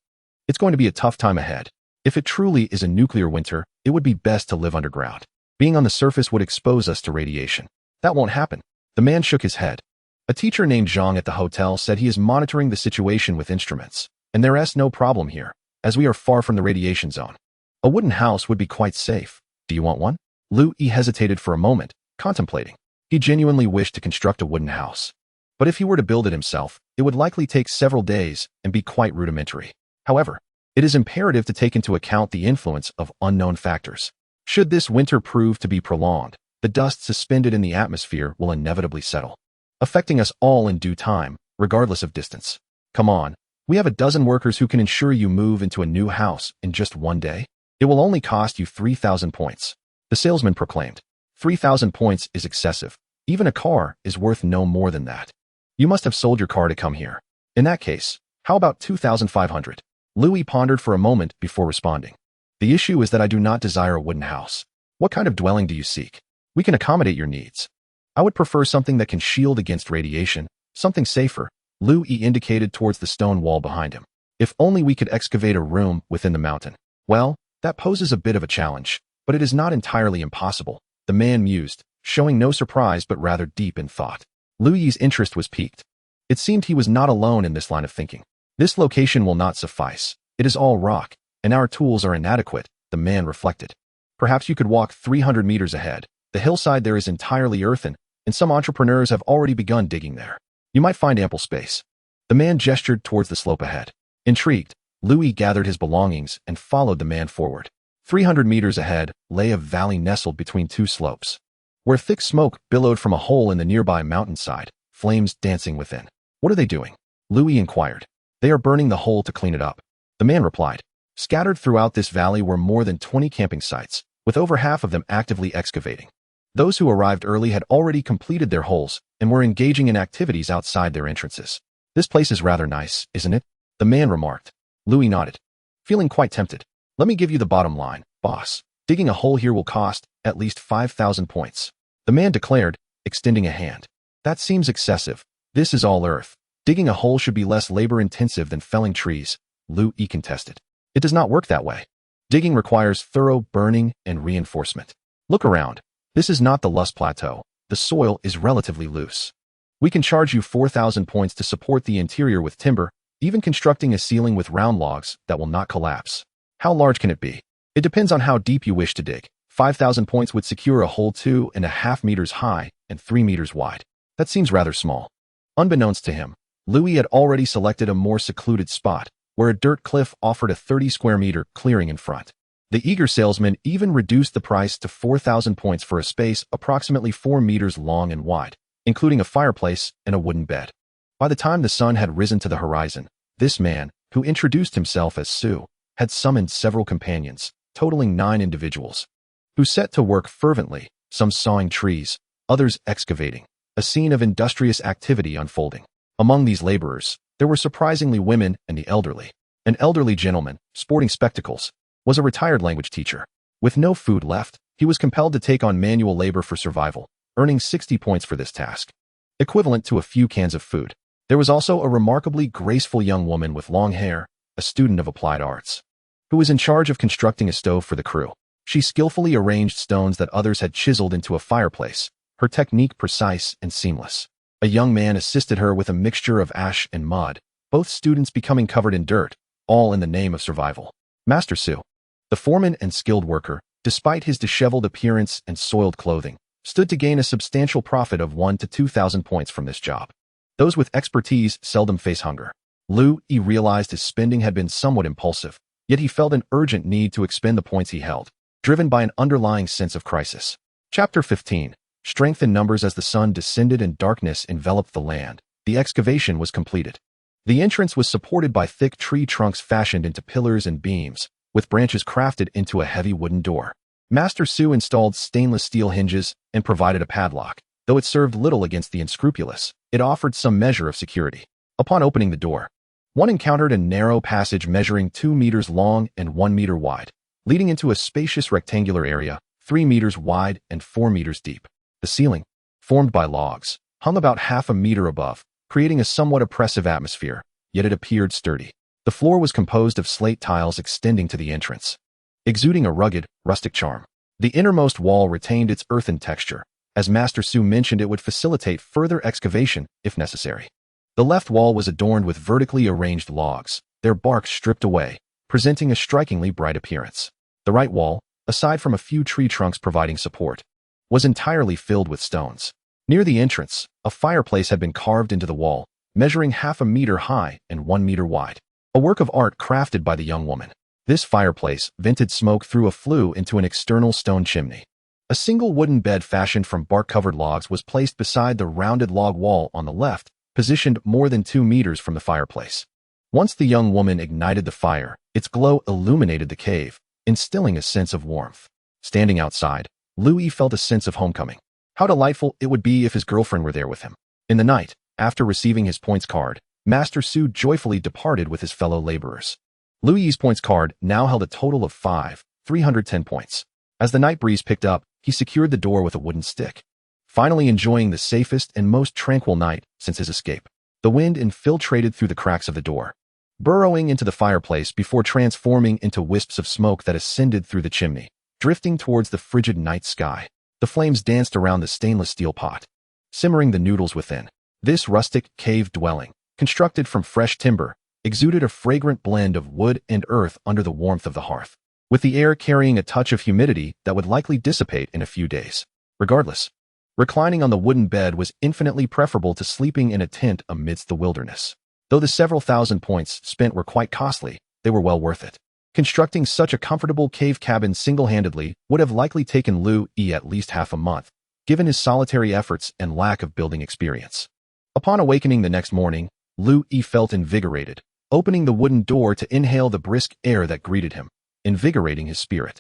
It's going to be a tough time ahead. If it truly is a nuclear winter, it would be best to live underground. Being on the surface would expose us to radiation." "That won't happen." The man shook his head. A teacher named Zhang at the hotel said he is monitoring the situation with instruments, and there is no problem here, as we are far from the radiation zone. A wooden house would be quite safe. Do you want one? Louis hesitated for a moment, contemplating. He genuinely wished to construct a wooden house. But if he were to build it himself, it would likely take several days and be quite rudimentary. However, it is imperative to take into account the influence of unknown factors. Should this winter prove to be prolonged, the dust suspended in the atmosphere will inevitably settle, affecting us all in due time, regardless of distance. Come on, we have a dozen workers who can ensure you move into a new house in just one day. It will only cost you 3,000 points. The salesman proclaimed. 3,000 points is excessive. Even a car is worth no more than that. You must have sold your car to come here. In that case, how about 2,500? Louis pondered for a moment before responding. The issue is that I do not desire a wooden house. What kind of dwelling do you seek? We can accommodate your needs. I would prefer something that can shield against radiation, something safer. Louis indicated towards the stone wall behind him. If only we could excavate a room within the mountain. Well, that poses a bit of a challenge, but it is not entirely impossible. The man mused, showing no surprise but rather deep in thought. Louis's interest was piqued. It seemed he was not alone in this line of thinking. This location will not suffice. It is all rock, and our tools are inadequate, the man reflected. Perhaps you could walk 300 meters ahead. The hillside there is entirely earthen, and some entrepreneurs have already begun digging there. You might find ample space. The man gestured towards the slope ahead. Intrigued, Louis gathered his belongings and followed the man forward. 300 meters ahead lay a valley nestled between two slopes, where thick smoke billowed from a hole in the nearby mountainside, flames dancing within. "What are they doing?" Louis inquired. "They are burning the hole to clean it up." The man replied. Scattered throughout this valley were more than 20 camping sites, with over half of them actively excavating. Those who arrived early had already completed their holes and were engaging in activities outside their entrances. "This place is rather nice, isn't it?" the man remarked. Louis nodded, feeling quite tempted. "Let me give you the bottom line, boss. Digging a hole here will cost at least 5,000 points. The man declared, extending a hand. "That seems excessive. This is all earth. Digging a hole should be less labor-intensive than felling trees," Louis contested. "It does not work that way. Digging requires thorough burning and reinforcement. Look around. This is not the Lust Plateau. The soil is relatively loose. We can charge you 4,000 points to support the interior with timber, even constructing a ceiling with round logs that will not collapse. How large can it be? It depends on how deep you wish to dig. 5,000 points would secure a hole 2.5 meters high and 3 meters wide. That seems rather small." Unbeknownst to him, Louis had already selected a more secluded spot, where a dirt cliff offered a 30 square meter clearing in front. The eager salesman even reduced the price to 4,000 points for a space approximately 4 meters long and wide, including a fireplace and a wooden bed. By the time the sun had risen to the horizon, this man, who introduced himself as Sue, had summoned several companions, totaling 9 individuals, who set to work fervently, some sawing trees, others excavating, a scene of industrious activity unfolding. Among these laborers, there were surprisingly women and the elderly. An elderly gentleman, sporting spectacles, was a retired language teacher. With no food left, he was compelled to take on manual labor for survival, earning 60 points for this task, equivalent to a few cans of food. There was also a remarkably graceful young woman with long hair, a student of applied arts, who was in charge of constructing a stove for the crew. She skillfully arranged stones that others had chiseled into a fireplace, her technique precise and seamless. A young man assisted her with a mixture of ash and mud, both students becoming covered in dirt, all in the name of survival. Master Sue, the foreman and skilled worker, despite his disheveled appearance and soiled clothing, stood to gain a substantial profit of 1,000 to 2,000 points from this job. Those with expertise seldom face hunger. Louis realized his spending had been somewhat impulsive, yet he felt an urgent need to expend the points he held, driven by an underlying sense of crisis. Chapter 15. Strength in numbers. As the sun descended and darkness enveloped the land, the excavation was completed. The entrance was supported by thick tree trunks fashioned into pillars and beams, with branches crafted into a heavy wooden door. Master Su installed stainless steel hinges and provided a padlock. Though it served little against the unscrupulous, it offered some measure of security. Upon opening the door, one encountered a narrow passage measuring 2 meters long and 1 meter wide, leading into a spacious rectangular area, 3 meters wide and 4 meters deep. The ceiling, formed by logs, hung about half a meter above, creating a somewhat oppressive atmosphere, yet it appeared sturdy. The floor was composed of slate tiles extending to the entrance, exuding a rugged, rustic charm. The innermost wall retained its earthen texture. As Master Su mentioned, it would facilitate further excavation if necessary. The left wall was adorned with vertically arranged logs, their bark stripped away, presenting a strikingly bright appearance. The right wall, aside from a few tree trunks providing support, was entirely filled with stones. Near the entrance, a fireplace had been carved into the wall, measuring half a meter high and 1 meter wide. A work of art crafted by the young woman. This fireplace vented smoke through a flue into an external stone chimney. A single wooden bed fashioned from bark-covered logs was placed beside the rounded log wall on the left, positioned more than 2 meters from the fireplace. Once the young woman ignited the fire, its glow illuminated the cave, instilling a sense of warmth. Standing outside, Louis felt a sense of homecoming. How delightful it would be if his girlfriend were there with him. In the night, after receiving his points card, Master Su joyfully departed with his fellow laborers. Louis's points card now held a total of 310 points. As the night breeze picked up, he secured the door with a wooden stick, finally enjoying the safest and most tranquil night since his escape. The wind infiltrated through the cracks of the door, burrowing into the fireplace before transforming into wisps of smoke that ascended through the chimney, drifting towards the frigid night sky. The flames danced around the stainless steel pot, simmering the noodles within. This rustic cave dwelling, constructed from fresh timber, exuded a fragrant blend of wood and earth under the warmth of the hearth, with the air carrying a touch of humidity that would likely dissipate in a few days. Regardless, reclining on the wooden bed was infinitely preferable to sleeping in a tent amidst the wilderness. Though the several thousand points spent were quite costly, they were well worth it. Constructing such a comfortable cave cabin single-handedly would have likely taken Louis at least half a month, given his solitary efforts and lack of building experience. Upon awakening the next morning, Louis felt invigorated, opening the wooden door to inhale the brisk air that greeted him, invigorating his spirit.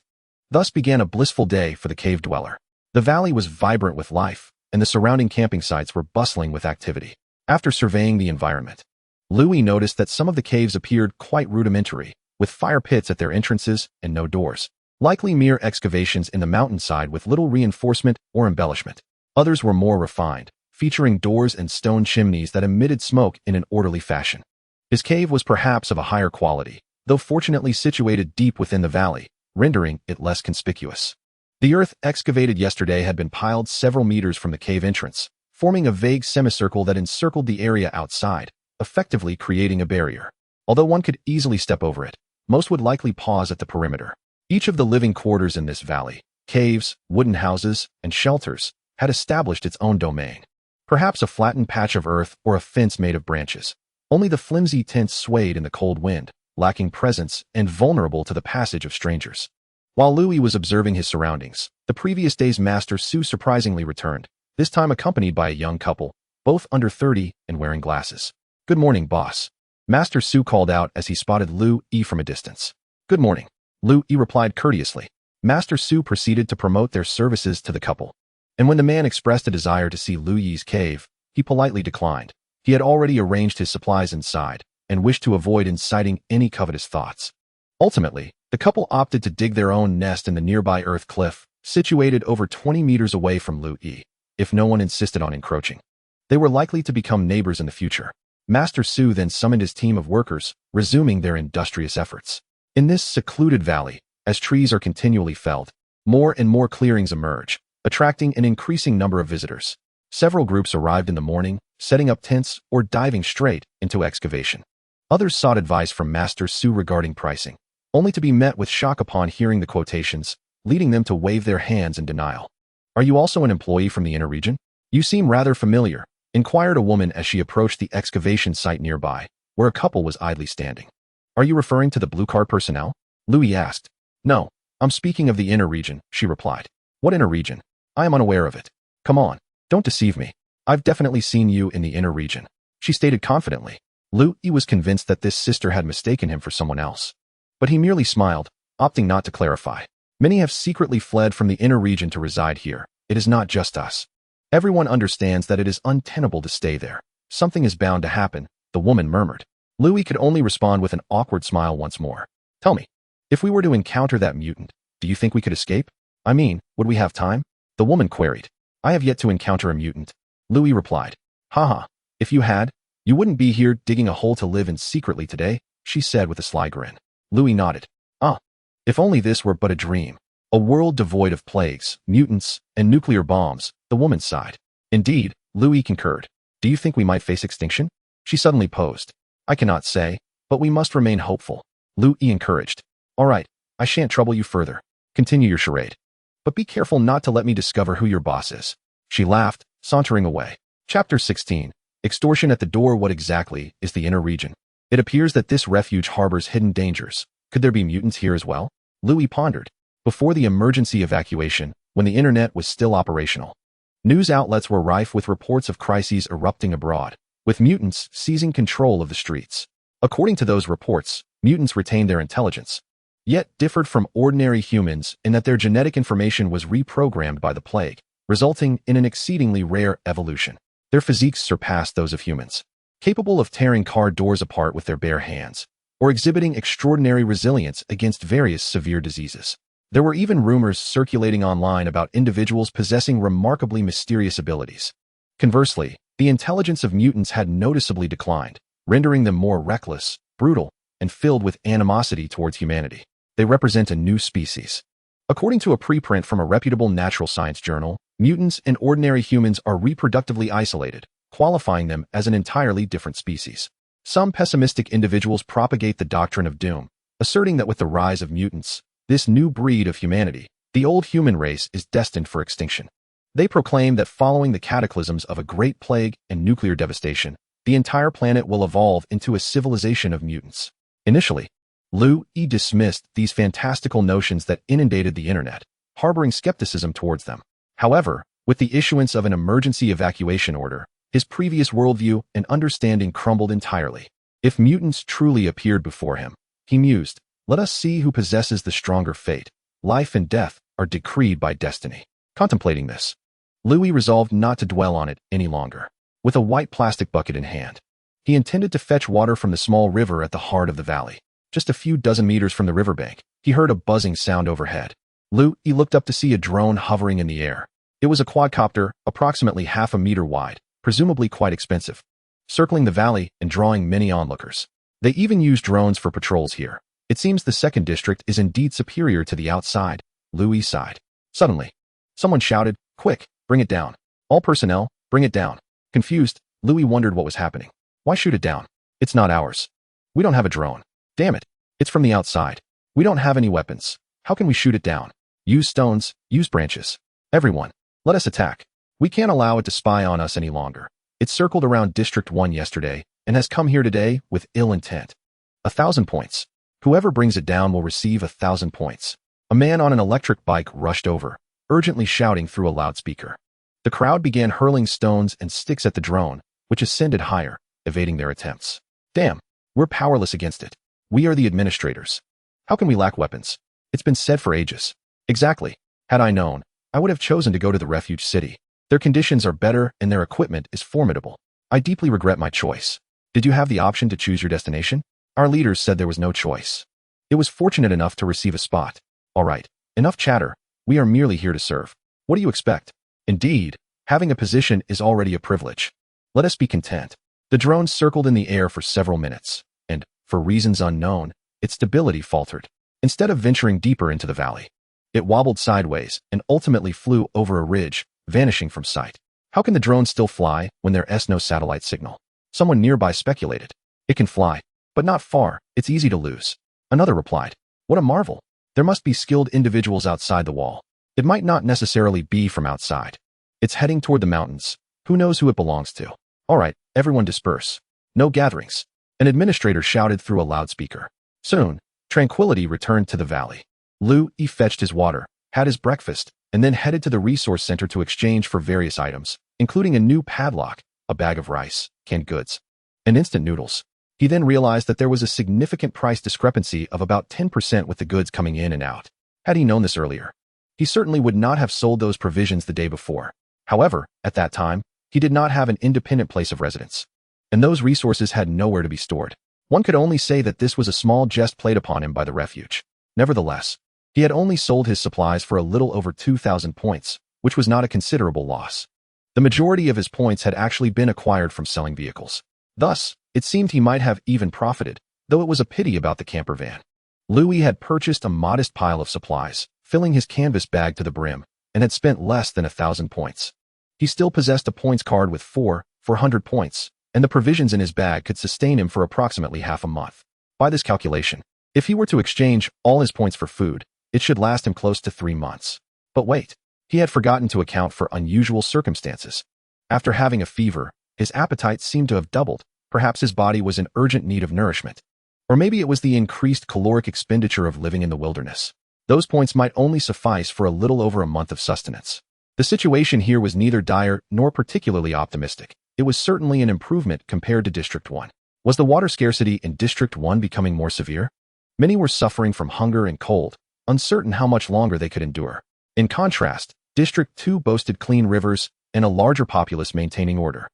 Thus began a blissful day for the cave dweller. The valley was vibrant with life, and the surrounding camping sites were bustling with activity. After surveying the environment, Louis noticed that some of the caves appeared quite rudimentary, with fire pits at their entrances and no doors, likely mere excavations in the mountainside with little reinforcement or embellishment. Others were more refined, featuring doors and stone chimneys that emitted smoke in an orderly fashion. His cave was perhaps of a higher quality, though fortunately situated deep within the valley, rendering it less conspicuous. The earth excavated yesterday had been piled several meters from the cave entrance, forming a vague semicircle that encircled the area outside, effectively creating a barrier. Although one could easily step over it, most would likely pause at the perimeter. Each of the living quarters in this valley, caves, wooden houses, and shelters, had established its own domain. Perhaps a flattened patch of earth or a fence made of branches. Only the flimsy tents swayed in the cold wind, lacking presence and vulnerable to the passage of strangers. While Louis was observing his surroundings, the previous day's Master Su surprisingly returned, this time accompanied by a young couple, both under 30 and wearing glasses. "Good morning, boss," Master Su called out as he spotted Louis from a distance. "Good morning," Louis replied courteously. Master Su proceeded to promote their services to the couple, and when the man expressed a desire to see Louis's cave, he politely declined. He had already arranged his supplies inside and wished to avoid inciting any covetous thoughts. Ultimately, the couple opted to dig their own nest in the nearby earth cliff, situated over 20 meters away from Louis. If no one insisted on encroaching, they were likely to become neighbors in the future. Master Su then summoned his team of workers, resuming their industrious efforts. In this secluded valley, as trees are continually felled, more and more clearings emerge, attracting an increasing number of visitors. Several groups arrived in the morning, setting up tents or diving straight into excavation. Others sought advice from Master Su regarding pricing, only to be met with shock upon hearing the quotations, leading them to wave their hands in denial. "Are you also an employee from the inner region? You seem rather familiar," inquired a woman as she approached the excavation site nearby, where a couple was idly standing. "Are you referring to the blue card personnel?" Louis asked. "No, I'm speaking of the inner region," she replied. "What inner region? I am unaware of it." "Come on, don't deceive me. I've definitely seen you in the inner region," she stated confidently. Lu Yi was convinced that this sister had mistaken him for someone else. But he merely smiled, opting not to clarify. Many have secretly fled from the inner region to reside here. It is not just us. Everyone understands that it is untenable to stay there. Something is bound to happen, the woman murmured. Lu Yi could only respond with an awkward smile once more. Tell me, if we were to encounter that mutant, do you think we could escape? I mean, would we have time? The woman queried. I have yet to encounter a mutant. Lu Yi replied. Haha, if you had, you wouldn't be here digging a hole to live in secretly today, she said with a sly grin. Lu Yi nodded. Ah, if only this were but a dream. A world devoid of plagues, mutants, and nuclear bombs, the woman sighed. Indeed, Lu Yi concurred. Do you think we might face extinction? She suddenly posed. I cannot say, but we must remain hopeful. Lu Yi encouraged. All right, I shan't trouble you further. Continue your charade. But be careful not to let me discover who your boss is. She laughed, sauntering away. Chapter 16. Extortion at the door. What exactly is the inner region? It appears that this refuge harbors hidden dangers. Could there be mutants here as well? Lu Yi pondered. Before the emergency evacuation, when the internet was still operational, news outlets were rife with reports of crises erupting abroad, with mutants seizing control of the streets. According to those reports, mutants retained their intelligence, yet differed from ordinary humans in that their genetic information was reprogrammed by the plague, resulting in an exceedingly rare evolution. Their physiques surpassed those of humans, capable of tearing car doors apart with their bare hands, or exhibiting extraordinary resilience against various severe diseases. There were even rumors circulating online about individuals possessing remarkably mysterious abilities. Conversely, the intelligence of mutants had noticeably declined, rendering them more reckless, brutal, and filled with animosity towards humanity. They represent a new species. According to a preprint from a reputable natural science journal, mutants and ordinary humans are reproductively isolated, qualifying them as an entirely different species. Some pessimistic individuals propagate the doctrine of doom, asserting that with the rise of mutants, this new breed of humanity, the old human race is destined for extinction. They proclaim that following the cataclysms of a great plague and nuclear devastation, the entire planet will evolve into a civilization of mutants. Initially, Lu Yi dismissed these fantastical notions that inundated the internet, harboring skepticism towards them. However, with the issuance of an emergency evacuation order, his previous worldview and understanding crumbled entirely. If mutants truly appeared before him, he mused, let us see who possesses the stronger fate. Life and death are decreed by destiny. Contemplating this, Lu Yi resolved not to dwell on it any longer. With a white plastic bucket in hand, he intended to fetch water from the small river at the heart of the valley. Just a few dozen meters from the riverbank, he heard a buzzing sound overhead. Lu Yi looked up to see a drone hovering in the air. It was a quadcopter, approximately half a meter wide, presumably quite expensive, circling the valley and drawing many onlookers. They even use drones for patrols here. It seems the second district is indeed superior to the outside. Lu Yi sighed. Suddenly, someone shouted, quick, bring it down. All personnel, bring it down. Confused, Lu Yi wondered what was happening. Why shoot it down? It's not ours. We don't have a drone. Damn it. It's from the outside. We don't have any weapons. How can we shoot it down? Use stones, use branches. Everyone, let us attack. We can't allow it to spy on us any longer. It circled around District 1 yesterday and has come here today with ill intent. 1,000 points. Whoever brings it down will receive 1,000 points. A man on an electric bike rushed over, urgently shouting through a loudspeaker. The crowd began hurling stones and sticks at the drone, which ascended higher, evading their attempts. Damn, we're powerless against it. We are the administrators. How can we lack weapons? It's been said for ages. Exactly. Had I known, I would have chosen to go to the refuge city. Their conditions are better and their equipment is formidable. I deeply regret my choice. Did you have the option to choose your destination? Our leaders said there was no choice. It was fortunate enough to receive a spot. All right, enough chatter. We are merely here to serve. What do you expect? Indeed, having a position is already a privilege. Let us be content. The drone circled in the air for several minutes, and, for reasons unknown, its stability faltered. Instead of venturing deeper into the valley, it wobbled sideways and ultimately flew over a ridge, vanishing from sight. How can the drone still fly when there is no satellite signal? Someone nearby speculated. It can fly, but not far. It's easy to lose. Another replied. What a marvel. There must be skilled individuals outside the wall. It might not necessarily be from outside. It's heading toward the mountains. Who knows who it belongs to? All right, everyone disperse. No gatherings. An administrator shouted through a loudspeaker. Soon, tranquility returned to the valley. Lu Yi fetched his water, had his breakfast, and then headed to the resource center to exchange for various items, including a new padlock, a bag of rice, canned goods, and instant noodles. He then realized that there was a significant price discrepancy of about 10% with the goods coming in and out. Had he known this earlier, he certainly would not have sold those provisions the day before. However, at that time, he did not have an independent place of residence, and those resources had nowhere to be stored. One could only say that this was a small jest played upon him by the refuge. Nevertheless, he had only sold his supplies for a little over 2,000 points, which was not a considerable loss. The majority of his points had actually been acquired from selling vehicles. Thus, it seemed he might have even profited, though it was a pity about the camper van. Louis had purchased a modest pile of supplies, filling his canvas bag to the brim, and had spent less than 1,000 points. He still possessed a points card with 400 points, and the provisions in his bag could sustain him for approximately half a month. By this calculation, if he were to exchange all his points for food, it should last him close to 3 months. But wait, he had forgotten to account for unusual circumstances. After having a fever, his appetite seemed to have doubled. Perhaps his body was in urgent need of nourishment. Or maybe it was the increased caloric expenditure of living in the wilderness. Those points might only suffice for a little over a month of sustenance. The situation here was neither dire nor particularly optimistic. It was certainly an improvement compared to District 1. Was the water scarcity in District 1 becoming more severe? Many were suffering from hunger and cold, uncertain how much longer they could endure. In contrast, District 2 boasted clean rivers and a larger populace maintaining order.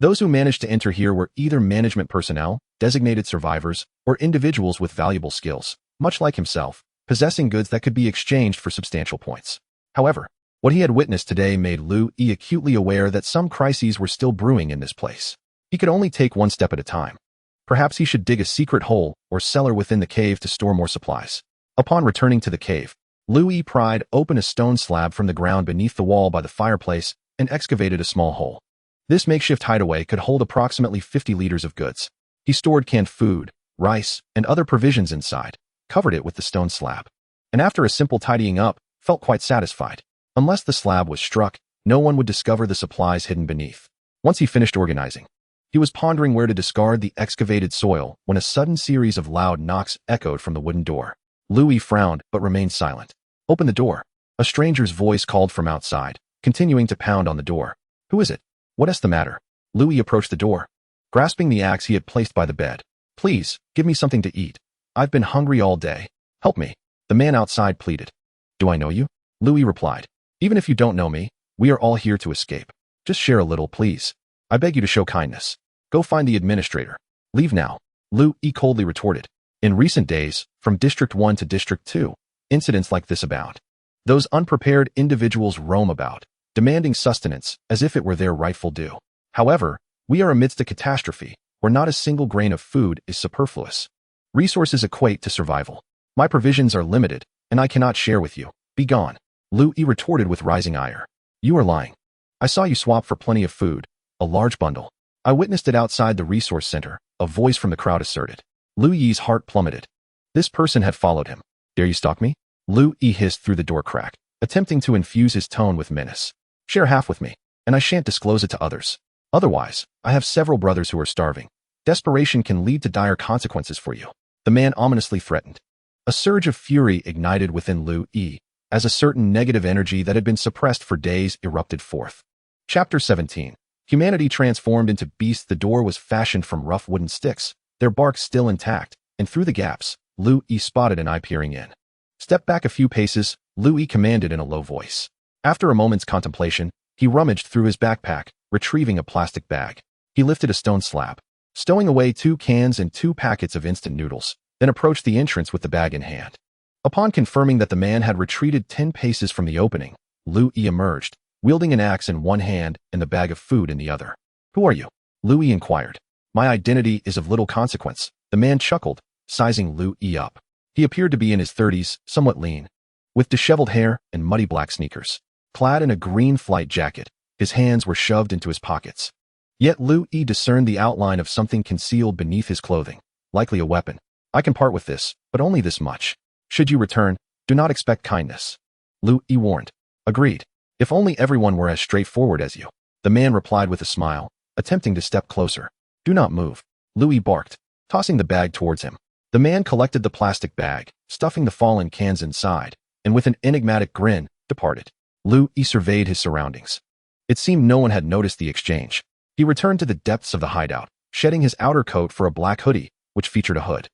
Those who managed to enter here were either management personnel, designated survivors, or individuals with valuable skills, much like himself, possessing goods that could be exchanged for substantial points. However, what he had witnessed today made Louis acutely aware that some crises were still brewing in this place. He could only take one step at a time. Perhaps he should dig a secret hole or cellar within the cave to store more supplies. Upon returning to the cave, Louis pried open a stone slab from the ground beneath the wall by the fireplace and excavated a small hole. This makeshift hideaway could hold approximately 50 liters of goods. He stored canned food, rice, and other provisions inside, covered it with the stone slab, and after a simple tidying up, felt quite satisfied. Unless the slab was struck, no one would discover the supplies hidden beneath. Once he finished organizing, he was pondering where to discard the excavated soil when a sudden series of loud knocks echoed from the wooden door. Louis frowned but remained silent. "Open the door." A stranger's voice called from outside, continuing to pound on the door. "Who is it? What's the matter?" Louis approached the door, grasping the axe he had placed by the bed. "Please, give me something to eat. I've been hungry all day. Help me." The man outside pleaded. "Do I know you?" Louis replied. "Even if you don't know me, we are all here to escape. Just share a little, please. I beg you to show kindness. Go find the administrator. Leave now." Louis coldly retorted. In recent days, from District 1 to District 2, incidents like this abound. Those unprepared individuals roam about, demanding sustenance as if it were their rightful due. However, we are amidst a catastrophe where not a single grain of food is superfluous. Resources equate to survival. My provisions are limited, and I cannot share with you. Be gone." Louis retorted with rising ire. "You are lying. I saw you swap for plenty of food, a large bundle. I witnessed it outside the resource center," a voice from the crowd asserted. Louis's heart plummeted. This person had followed him. "Dare you stalk me?" Louis hissed through the door crack, attempting to infuse his tone with menace. "Share half with me, and I shan't disclose it to others. Otherwise, I have several brothers who are starving. Desperation can lead to dire consequences for you," the man ominously threatened. A surge of fury ignited within Louis, as a certain negative energy that had been suppressed for days erupted forth. Chapter 17. Humanity transformed into beasts. The door was fashioned from rough wooden sticks, their bark still intact, and through the gaps, Louis spotted an eye peering in. "Step back a few paces," Louis commanded in a low voice. After a moment's contemplation, he rummaged through his backpack, retrieving a plastic bag. He lifted a stone slab, stowing away 2 cans and 2 packets of instant noodles, then approached the entrance with the bag in hand. Upon confirming that the man had retreated 10 paces from the opening, Louis emerged, wielding an axe in one hand and the bag of food in the other. "Who are you?" Louis inquired. "My identity is of little consequence," the man chuckled, sizing Louis up. He appeared to be in his 30s, somewhat lean, with disheveled hair and muddy black sneakers. Clad in a green flight jacket, his hands were shoved into his pockets. Yet Louis discerned the outline of something concealed beneath his clothing, likely a weapon. "I can part with this, but only this much. Should you return, do not expect kindness," Louis warned. "Agreed. If only everyone were as straightforward as you," the man replied with a smile, attempting to step closer. "Do not move," Louis barked, tossing the bag towards him. The man collected the plastic bag, stuffing the fallen cans inside, and with an enigmatic grin, departed. Louis surveyed his surroundings. It seemed no one had noticed the exchange. He returned to the depths of the hideout, shedding his outer coat for a black hoodie, which featured a hood.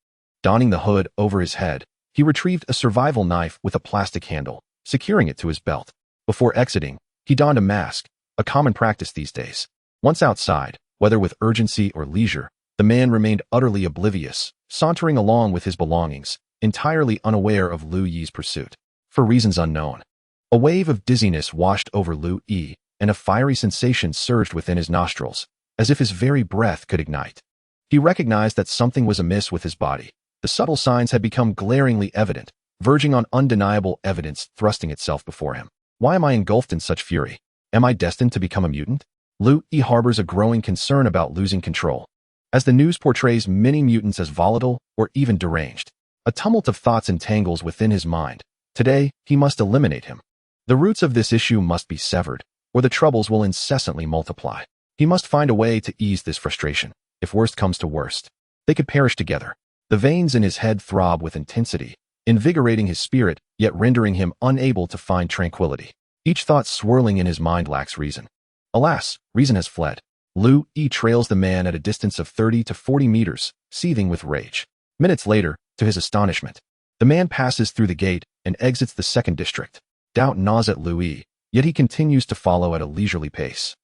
Donning the hood over his head, he retrieved a survival knife with a plastic handle, securing it to his belt. Before exiting, he donned a mask, a common practice these days. Once outside, whether with urgency or leisure, the man remained utterly oblivious, sauntering along with his belongings, entirely unaware of Lu Yi's pursuit. For reasons unknown, a wave of dizziness washed over Lu Yi, and a fiery sensation surged within his nostrils, as if his very breath could ignite. He recognized that something was amiss with his body. The subtle signs had become glaringly evident, verging on undeniable evidence thrusting itself before him. Why am I engulfed in such fury? Am I destined to become a mutant? Lu Yi harbors a growing concern about losing control, as the news portrays many mutants as volatile or even deranged. A tumult of thoughts entangles within his mind. Today, he must eliminate him. The roots of this issue must be severed, or the troubles will incessantly multiply. He must find a way to ease this frustration. If worst comes to worst, they could perish together. The veins in his head throb with intensity, invigorating his spirit, yet rendering him unable to find tranquility. Each thought swirling in his mind lacks reason. Alas, reason has fled. Lu Yi trails the man at a distance of 30 to 40 meters, seething with rage. Minutes later, to his astonishment, the man passes through the gate and exits the second district. Doubt gnaws at Lu Yi, yet he continues to follow at a leisurely pace,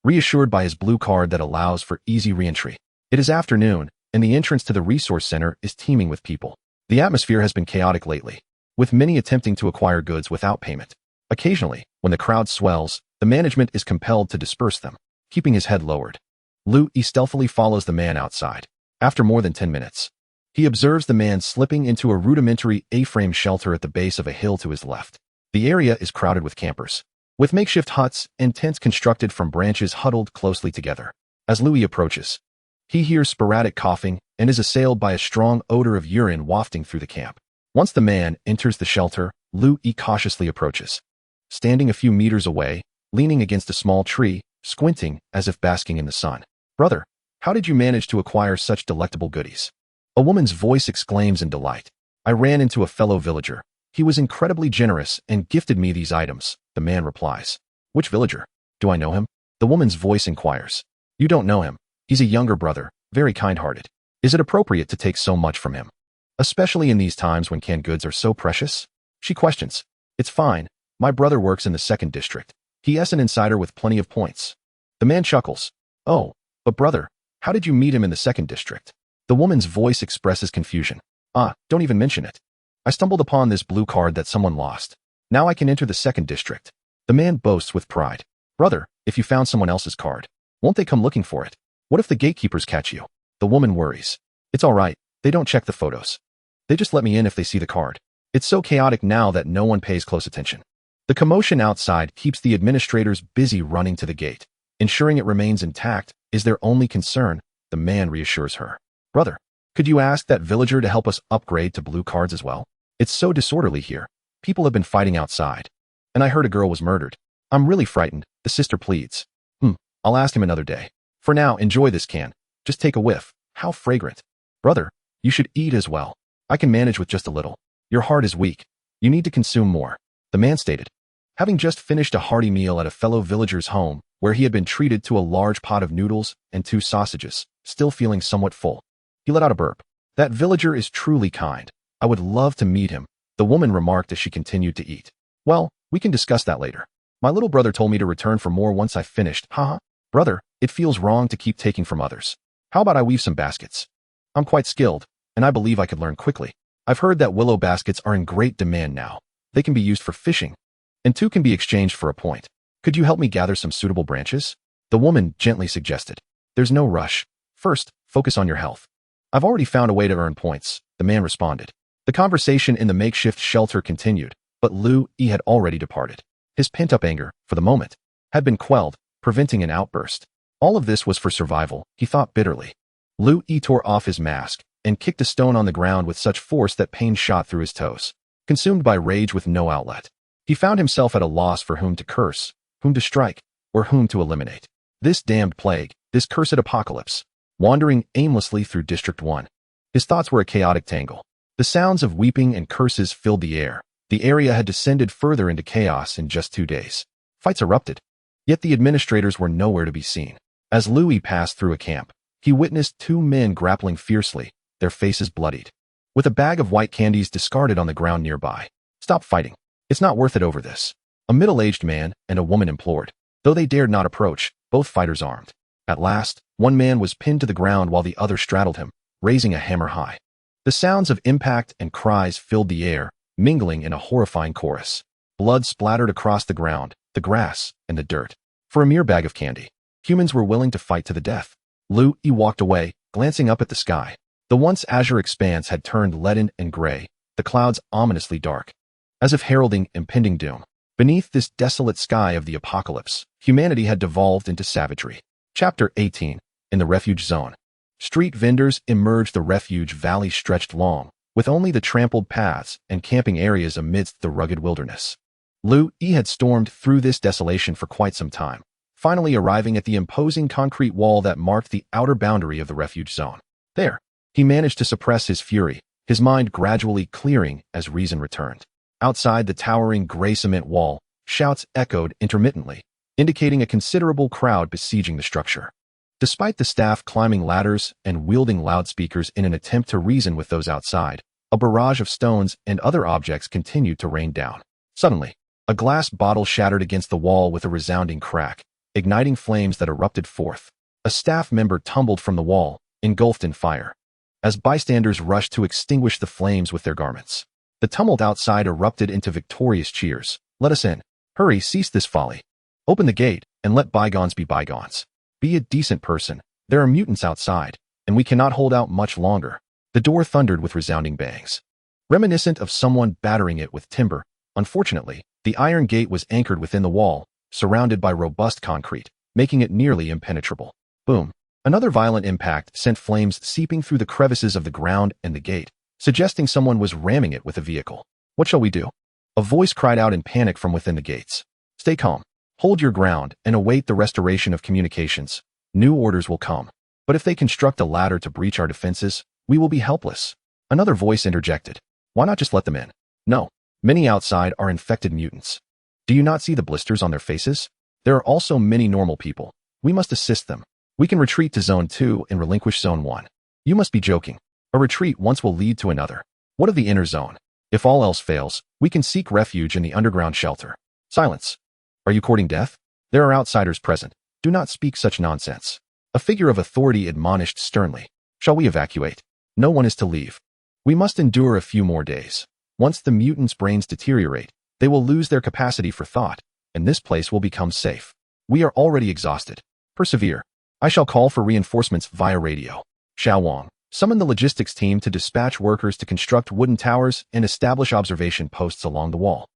reassured by his blue card that allows for easy re-entry. It is afternoon, and the entrance to the resource center is teeming with people. The atmosphere has been chaotic lately, with many attempting to acquire goods without payment. Occasionally, when the crowd swells, the management is compelled to disperse them, keeping his head lowered. Lu Yi stealthily follows the man outside. After more than 10 minutes, he observes the man slipping into a rudimentary A-frame shelter at the base of a hill to his left. The area is crowded with campers, with makeshift huts and tents constructed from branches huddled closely together. As Lu Yi approaches, he hears sporadic coughing and is assailed by a strong odor of urine wafting through the camp. Once the man enters the shelter, Lu Yi cautiously approaches. Standing a few meters away, leaning against a small tree, squinting as if basking in the sun. "Brother, how did you manage to acquire such delectable goodies?" A woman's voice exclaims in delight. "I ran into a fellow villager. He was incredibly generous and gifted me these items," the man replies. "Which villager? Do I know him?" The woman's voice inquires. "You don't know him. He's a younger brother, very kind-hearted. Is it appropriate to take so much from him, especially in these times when canned goods are so precious?" She questions. "It's fine. My brother works in the second district. He's an insider with plenty of points." The man chuckles. "Oh, but brother, how did you meet him in the second district?" The woman's voice expresses confusion. Don't even mention it. I stumbled upon this blue card that someone lost. Now I can enter the second district." The man boasts with pride. "Brother, if you found someone else's card, won't they come looking for it? What if the gatekeepers catch you?" The woman worries. "It's all right. They don't check the photos. They just let me in if they see the card. It's so chaotic now that no one pays close attention." The commotion outside keeps the administrators busy running to the gate. Ensuring it remains intact is their only concern, the man reassures her. "Brother, could you ask that villager to help us upgrade to blue cards as well? It's so disorderly here. People have been fighting outside. And I heard a girl was murdered. I'm really frightened," the sister pleads. I'll ask him another day. For now, enjoy this can. Just take a whiff. How fragrant. Brother, you should eat as well. I can manage with just a little. Your heart is weak. You need to consume more," the man stated. Having just finished a hearty meal at a fellow villager's home, where he had been treated to a large pot of noodles and 2 sausages, still feeling somewhat full, he let out a burp. "That villager is truly kind. I would love to meet him," the woman remarked as she continued to eat. "Well, we can discuss that later. My little brother told me to return for more once I've finished. Haha. Brother, it feels wrong to keep taking from others. How about I weave some baskets? I'm quite skilled, and I believe I could learn quickly. I've heard that willow baskets are in great demand now. They can be used for fishing, and 2 can be exchanged for a point. Could you help me gather some suitable branches?" The woman gently suggested. "There's no rush. First, focus on your health." "I've already found a way to earn points," the man responded. The conversation in the makeshift shelter continued, but Lu Yi had already departed. His pent-up anger, for the moment, had been quelled, preventing an outburst. All of this was for survival, he thought bitterly. Lu Yi tore off his mask and kicked a stone on the ground with such force that pain shot through his toes. Consumed by rage with no outlet, he found himself at a loss for whom to curse, whom to strike, or whom to eliminate. This damned plague, this cursed apocalypse, wandering aimlessly through District 1. His thoughts were a chaotic tangle. The sounds of weeping and curses filled the air. The area had descended further into chaos in just 2 days. Fights erupted. Yet the administrators were nowhere to be seen. As Lu Yi passed through a camp, he witnessed two men grappling fiercely, their faces bloodied. With a bag of white candies discarded on the ground nearby. "Stop fighting. It's not worth it over this," a middle-aged man and a woman implored. Though they dared not approach, both fighters armed. At last, one man was pinned to the ground while the other straddled him, raising a hammer high. The sounds of impact and cries filled the air, mingling in a horrifying chorus. Blood splattered across the ground, the grass, and the dirt. For a mere bag of candy, humans were willing to fight to the death. Lu Yi walked away, glancing up at the sky. The once azure expanse had turned leaden and gray, the clouds ominously dark, as if heralding impending doom. Beneath this desolate sky of the apocalypse, humanity had devolved into savagery. Chapter 18. In the refuge zone. Street vendors emerged. The refuge valley stretched long, with only the trampled paths and camping areas amidst the rugged wilderness. Lu Yi had stormed through this desolation for quite some time, finally arriving at the imposing concrete wall that marked the outer boundary of the refuge zone. There, he managed to suppress his fury, his mind gradually clearing as reason returned. Outside the towering gray cement wall, shouts echoed intermittently, indicating a considerable crowd besieging the structure. Despite the staff climbing ladders and wielding loudspeakers in an attempt to reason with those outside, a barrage of stones and other objects continued to rain down. Suddenly, a glass bottle shattered against the wall with a resounding crack, igniting flames that erupted forth. A staff member tumbled from the wall, engulfed in fire, as bystanders rushed to extinguish the flames with their garments. The tumult outside erupted into victorious cheers. "Let us in. Hurry, cease this folly. Open the gate, and let bygones be bygones. Be a decent person. There are mutants outside, and we cannot hold out much longer." The door thundered with resounding bangs, reminiscent of someone battering it with timber. Unfortunately, the iron gate was anchored within the wall, surrounded by robust concrete, making it nearly impenetrable. Boom. Another violent impact sent flames seeping through the crevices of the ground and the gate, suggesting someone was ramming it with a vehicle. "What shall we do?" A voice cried out in panic from within the gates. "Stay calm. Hold your ground and await the restoration of communications. New orders will come. But if they construct a ladder to breach our defenses, we will be helpless." Another voice interjected. "Why not just let them in?" "No. Many outside are infected mutants. Do you not see the blisters on their faces? There are also many normal people. We must assist them. We can retreat to Zone 2 and relinquish Zone 1. You must be joking. A retreat once will lead to another. What of the inner zone? If all else fails, we can seek refuge in the underground shelter." "Silence. Are you courting death? There are outsiders present. Do not speak such nonsense." A figure of authority admonished sternly. "Shall we evacuate?" "No one is to leave. We must endure a few more days. Once the mutants' brains deteriorate, they will lose their capacity for thought, and this place will become safe. We are already exhausted. Persevere. I shall call for reinforcements via radio." Xiao Wang summoned the logistics team to dispatch workers to construct wooden towers and establish observation posts along the wall.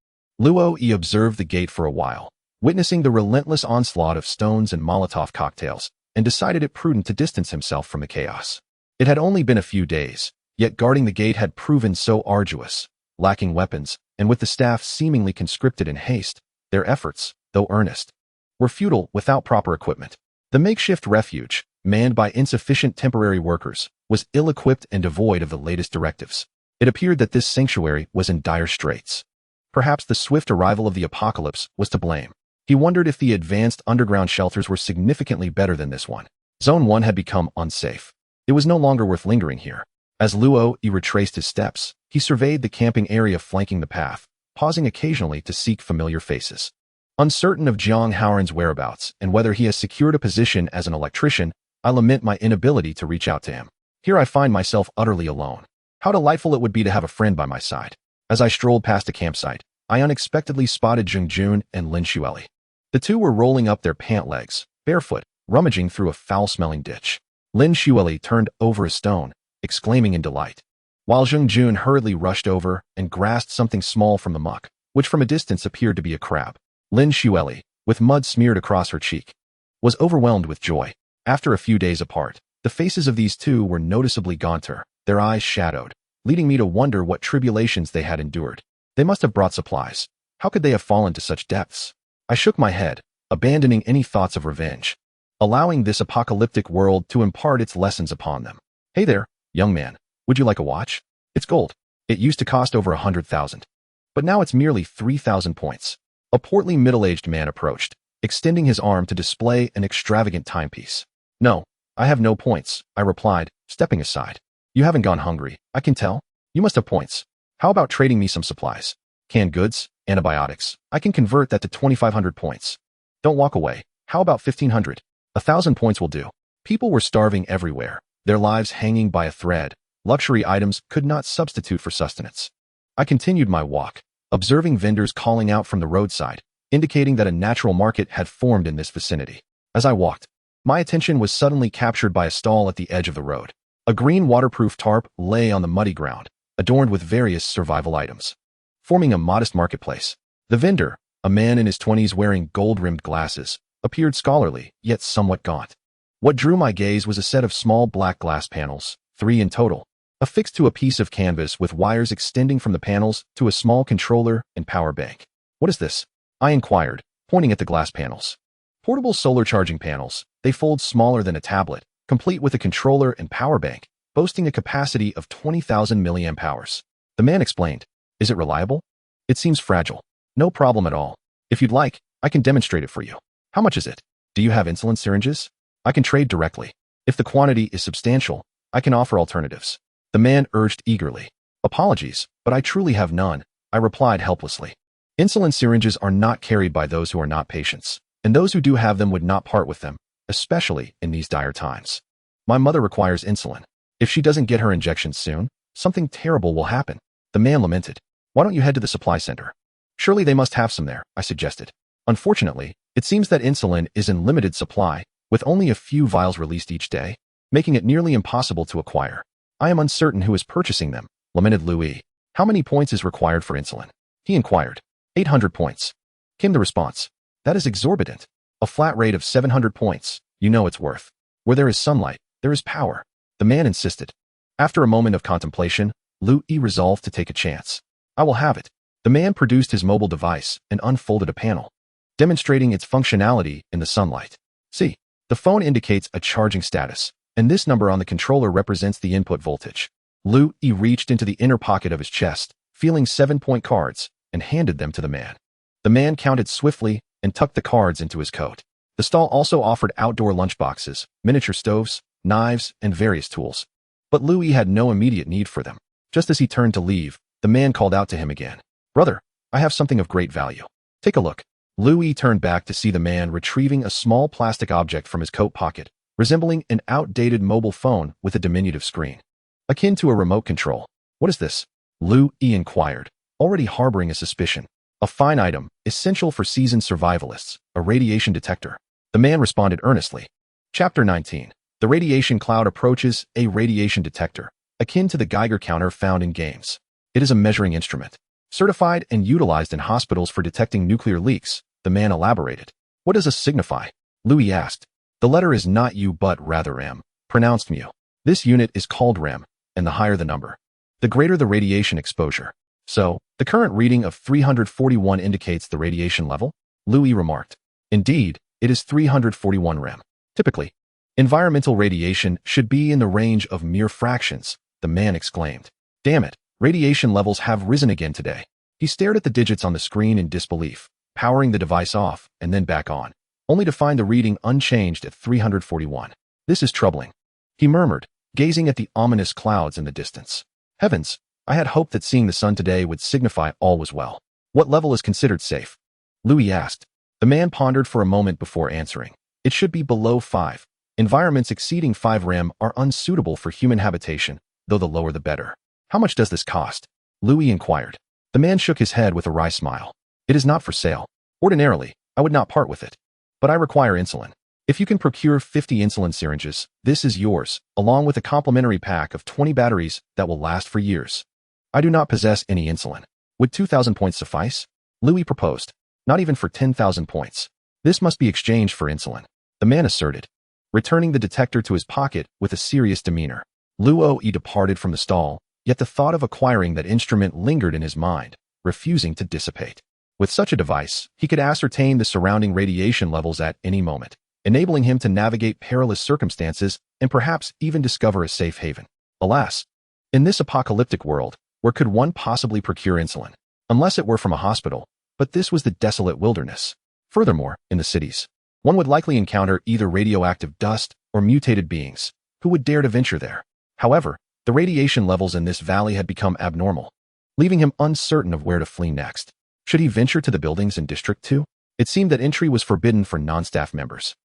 Luo Yi observed the gate for a while, witnessing the relentless onslaught of stones and Molotov cocktails, and decided it prudent to distance himself from the chaos. It had only been a few days, yet guarding the gate had proven so arduous. Lacking weapons, and with the staff seemingly conscripted in haste, their efforts, though earnest, were futile without proper equipment. The makeshift refuge, manned by insufficient temporary workers, was ill-equipped and devoid of the latest directives. It appeared that this sanctuary was in dire straits. Perhaps the swift arrival of the apocalypse was to blame. He wondered if the advanced underground shelters were significantly better than this one. Zone 1 had become unsafe. It was no longer worth lingering here. As Luo Yi retraced his steps, he surveyed the camping area flanking the path, pausing occasionally to seek familiar faces. Uncertain of Jiang Haoran's whereabouts and whether he has secured a position as an electrician, I lament my inability to reach out to him. Here I find myself utterly alone. How delightful it would be to have a friend by my side. As I strolled past a campsite, I unexpectedly spotted Zheng Jun and Lin Xueli. The two were rolling up their pant legs, barefoot, rummaging through a foul-smelling ditch. Lin Xueli turned over a stone, exclaiming in delight, while Zheng Jun hurriedly rushed over and grasped something small from the muck, which from a distance appeared to be a crab. Lin Xueli, with mud smeared across her cheek, was overwhelmed with joy. After a few days apart, the faces of these two were noticeably gaunter, their eyes shadowed, leading me to wonder what tribulations they had endured. They must have brought supplies. How could they have fallen to such depths? I shook my head, abandoning any thoughts of revenge, allowing this apocalyptic world to impart its lessons upon them. "Hey there, young man, would you like a watch? It's gold. It used to cost over 100,000. But now it's merely 3,000 points. A portly middle-aged man approached, extending his arm to display an extravagant timepiece. "No, I have no points, I replied, stepping aside. You haven't gone hungry, I can tell. You must have points. How about trading me some supplies? Canned goods, antibiotics. I can convert that to 2,500 points. Don't walk away. How about 1,500? 1,000 points will do. People were starving everywhere, their lives hanging by a thread. Luxury items could not substitute for sustenance. I continued my walk, observing vendors calling out from the roadside, indicating that a natural market had formed in this vicinity. As I walked, my attention was suddenly captured by a stall at the edge of the road. A green waterproof tarp lay on the muddy ground, adorned with various survival items, forming a modest marketplace. The vendor, a man in his 20s wearing gold-rimmed glasses, appeared scholarly, yet somewhat gaunt. What drew my gaze was a set of small black glass panels, 3 in total, affixed to a piece of canvas with wires extending from the panels to a small controller and power bank. What is this? I inquired, pointing at the glass panels. Portable solar charging panels. They fold smaller than a tablet, complete with a controller and power bank, boasting a capacity of 20,000 milliamp hours. The man explained. Is it reliable? It seems fragile. No problem at all. If you'd like, I can demonstrate it for you. How much is it? Do you have insulin syringes? I can trade directly. If the quantity is substantial, I can offer alternatives. The man urged eagerly. Apologies, but I truly have none, I replied helplessly. Insulin syringes are not carried by those who are not patients, and those who do have them would not part with them, especially in these dire times. My mother requires insulin. If she doesn't get her injections soon, something terrible will happen. The man lamented. Why don't you head to the supply center? Surely they must have some there, I suggested. Unfortunately, it seems that insulin is in limited supply, with only a few vials released each day, making it nearly impossible to acquire. I am uncertain who is purchasing them, lamented Louis. How many points is required for insulin? He inquired. 800 points. Came the response. That is exorbitant. A flat rate of 700 points, you know it's worth. Where there is sunlight, there is power. The man insisted. After a moment of contemplation, Louis resolved to take a chance. I will have it. The man produced his mobile device and unfolded a panel, demonstrating its functionality in the sunlight. See, the phone indicates a charging status, and this number on the controller represents the input voltage. Louis reached into the inner pocket of his chest, feeling 7-point cards, and handed them to the man. The man counted swiftly and tucked the cards into his coat. The stall also offered outdoor lunchboxes, miniature stoves, knives, and various tools. But Louis had no immediate need for them. Just as he turned to leave, the man called out to him again. Brother, I have something of great value. Take a look. Louis turned back to see the man retrieving a small plastic object from his coat pocket, resembling an outdated mobile phone with a diminutive screen, akin to a remote control. What is this? Louis inquired, already harboring a suspicion. A fine item, essential for seasoned survivalists, a radiation detector. The man responded earnestly. Chapter 19. The radiation cloud approaches. A radiation detector, akin to the Geiger counter found in games. It is a measuring instrument, certified and utilized in hospitals for detecting nuclear leaks, the man elaborated. What does this signify? Louis asked. The letter is not U but rather M, pronounced mu. This unit is called REM, and the higher the number, the greater the radiation exposure. So, the current reading of 341 indicates the radiation level? Louis remarked. Indeed, it is 341 rem. Typically, environmental radiation should be in the range of mere fractions, the man exclaimed. Damn it, radiation levels have risen again today. He stared at the digits on the screen in disbelief, powering the device off and then back on, only to find the reading unchanged at 341. This is troubling, he murmured, gazing at the ominous clouds in the distance. Heavens, I had hoped that seeing the sun today would signify all was well. What level is considered safe? Louis asked. The man pondered for a moment before answering. It should be below 5. Environments exceeding 5 rem are unsuitable for human habitation, though the lower the better. How much does this cost? Louis inquired. The man shook his head with a wry smile. It is not for sale. Ordinarily, I would not part with it. But I require insulin. If you can procure 50 insulin syringes, this is yours, along with a complimentary pack of 20 batteries that will last for years. I do not possess any insulin. Would 2,000 points suffice? Louis proposed. Not even for 10,000 points. This must be exchanged for insulin, the man asserted, returning the detector to his pocket with a serious demeanor. Louis departed from the stall, yet the thought of acquiring that instrument lingered in his mind, refusing to dissipate. With such a device, he could ascertain the surrounding radiation levels at any moment, enabling him to navigate perilous circumstances and perhaps even discover a safe haven. Alas, in this apocalyptic world, where could one possibly procure insulin? Unless it were from a hospital, but this was the desolate wilderness. Furthermore, in the cities, One would likely encounter either radioactive dust or mutated beings. Who would dare to venture there? However, the radiation levels in this valley had become abnormal, leaving him uncertain of where to flee next. Should he venture to the buildings in District 2? It seemed that entry was forbidden for non-staff members.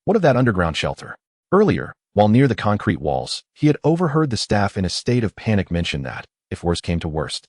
What of that underground shelter? Earlier, while near the concrete walls, he had overheard the staff in a state of panic mention that, if worse came to worst,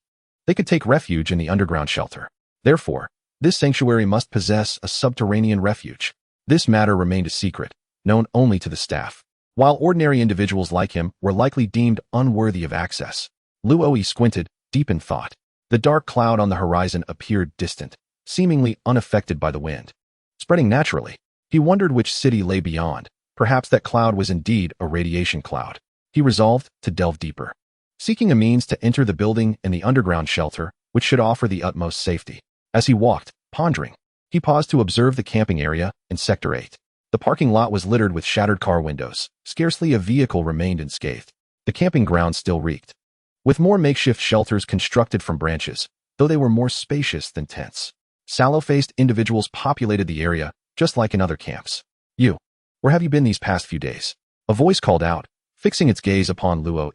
they could take refuge in the underground shelter. Therefore, this sanctuary must possess a subterranean refuge. This matter remained a secret, known only to the staff. While ordinary individuals like him were likely deemed unworthy of access, Luo squinted, deep in thought. The dark cloud on the horizon appeared distant, seemingly unaffected by the wind. Spreading naturally, he wondered which city lay beyond. Perhaps that cloud was indeed a radiation cloud. He resolved to delve deeper, seeking a means to enter the building and the underground shelter, which should offer the utmost safety. As he walked, pondering, he paused to observe the camping area in Sector 8. The parking lot was littered with shattered car windows. Scarcely a vehicle remained unscathed. The camping ground still reeked, with more makeshift shelters constructed from branches, though they were more spacious than tents. Sallow-faced individuals populated the area, just like in other camps. "You, where have you been these past few days?" A voice called out, fixing its gaze upon Luo.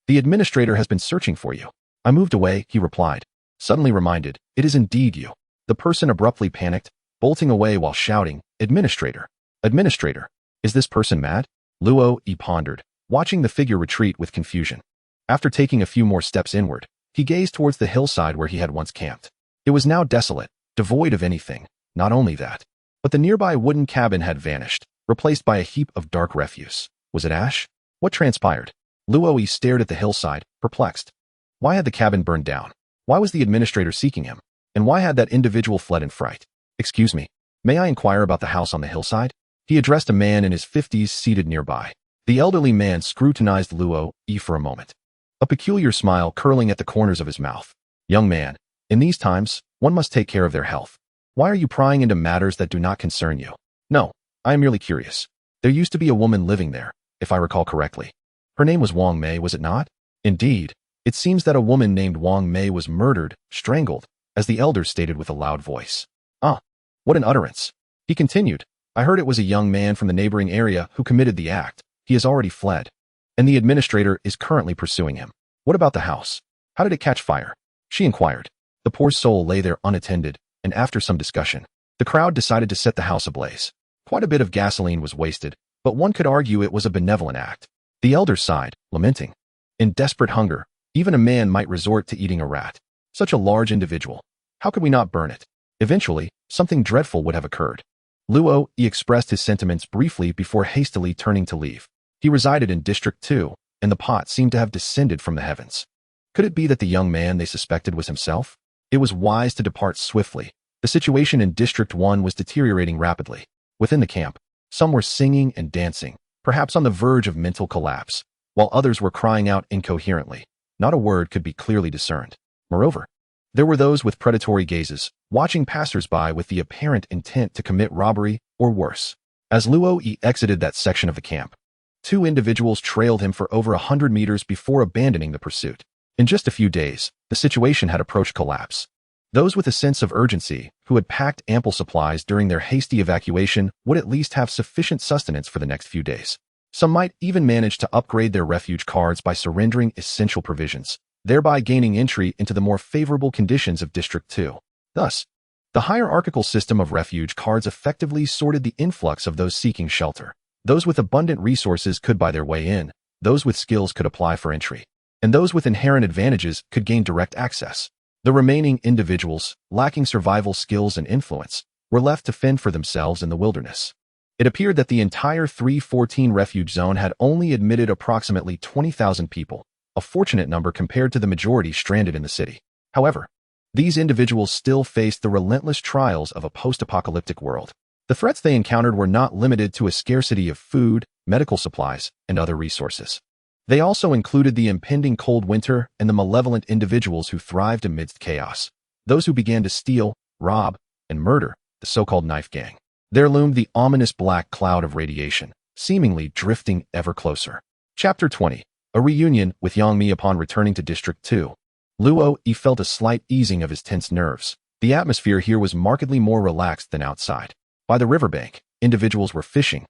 "The administrator has been searching for you." "I moved away," he replied, suddenly reminded, "It is indeed you." The person abruptly panicked, bolting away while shouting, "Administrator! Administrator! Is this person mad?" Luo pondered, watching the figure retreat with confusion. After taking a few more steps inward, he gazed towards the hillside where he had once camped. It was now desolate, devoid of anything. Not only that, but the nearby wooden cabin had vanished, replaced by a heap of dark refuse. Was it ash? What transpired? Luo stared at the hillside, perplexed. Why had the cabin burned down? Why was the administrator seeking him? And why had that individual fled in fright? "Excuse me, may I inquire about the house on the hillside?" He addressed a man in his 50s seated nearby. The elderly man scrutinized Luo for a moment, a peculiar smile curling at the corners of his mouth. "Young man, in these times, one must take care of their health. Why are you prying into matters that do not concern you?" "No, I am merely curious. There used to be a woman living there, if I recall correctly. Her name was Wang Mei, was it not?" "Indeed. It seems that a woman named Wang Mei was murdered, strangled," as the elder stated with a loud voice. What an utterance." He continued, "I heard it was a young man from the neighboring area who committed the act. He has already fled, and the administrator is currently pursuing him." "What about the house? How did it catch fire?" she inquired. The poor soul lay there unattended, and after some discussion, the crowd decided to set the house ablaze. Quite a bit of gasoline was wasted, but one could argue it was a benevolent act. The elder sighed, lamenting. In desperate hunger, even a man might resort to eating a rat. Such a large individual. How could we not burn it? Eventually, something dreadful would have occurred. Luo expressed his sentiments briefly before hastily turning to leave. He resided in District 2, and the pot seemed to have descended from the heavens. Could it be that the young man they suspected was himself? It was wise to depart swiftly. The situation in District 1 was deteriorating rapidly. Within the camp, some were singing and dancing, perhaps on the verge of mental collapse, while others were crying out incoherently. Not a word could be clearly discerned. Moreover, there were those with predatory gazes, watching passers-by with the apparent intent to commit robbery or worse. As Luo exited that section of the camp, two individuals trailed him for over 100 meters before abandoning the pursuit. In just a few days, the situation had approached collapse. Those with a sense of urgency, who had packed ample supplies during their hasty evacuation, would at least have sufficient sustenance for the next few days. Some might even manage to upgrade their refuge cards by surrendering essential provisions, thereby gaining entry into the more favorable conditions of District 2. Thus, the hierarchical system of refuge cards effectively sorted the influx of those seeking shelter. Those with abundant resources could buy their way in, those with skills could apply for entry, and those with inherent advantages could gain direct access. The remaining individuals, lacking survival skills and influence, were left to fend for themselves in the wilderness. It appeared that the entire 314 refuge zone had only admitted approximately 20,000 people, a fortunate number compared to the majority stranded in the city. However, these individuals still faced the relentless trials of a post-apocalyptic world. The threats they encountered were not limited to a scarcity of food, medical supplies, and other resources. They also included the impending cold winter and the malevolent individuals who thrived amidst chaos. Those who began to steal, rob, and murder, the so-called knife gang. There loomed the ominous black cloud of radiation, seemingly drifting ever closer. Chapter 20. A reunion with Yang Mi upon returning to District 2. Luo felt a slight easing of his tense nerves. The atmosphere here was markedly more relaxed than outside. By the riverbank, individuals were fishing,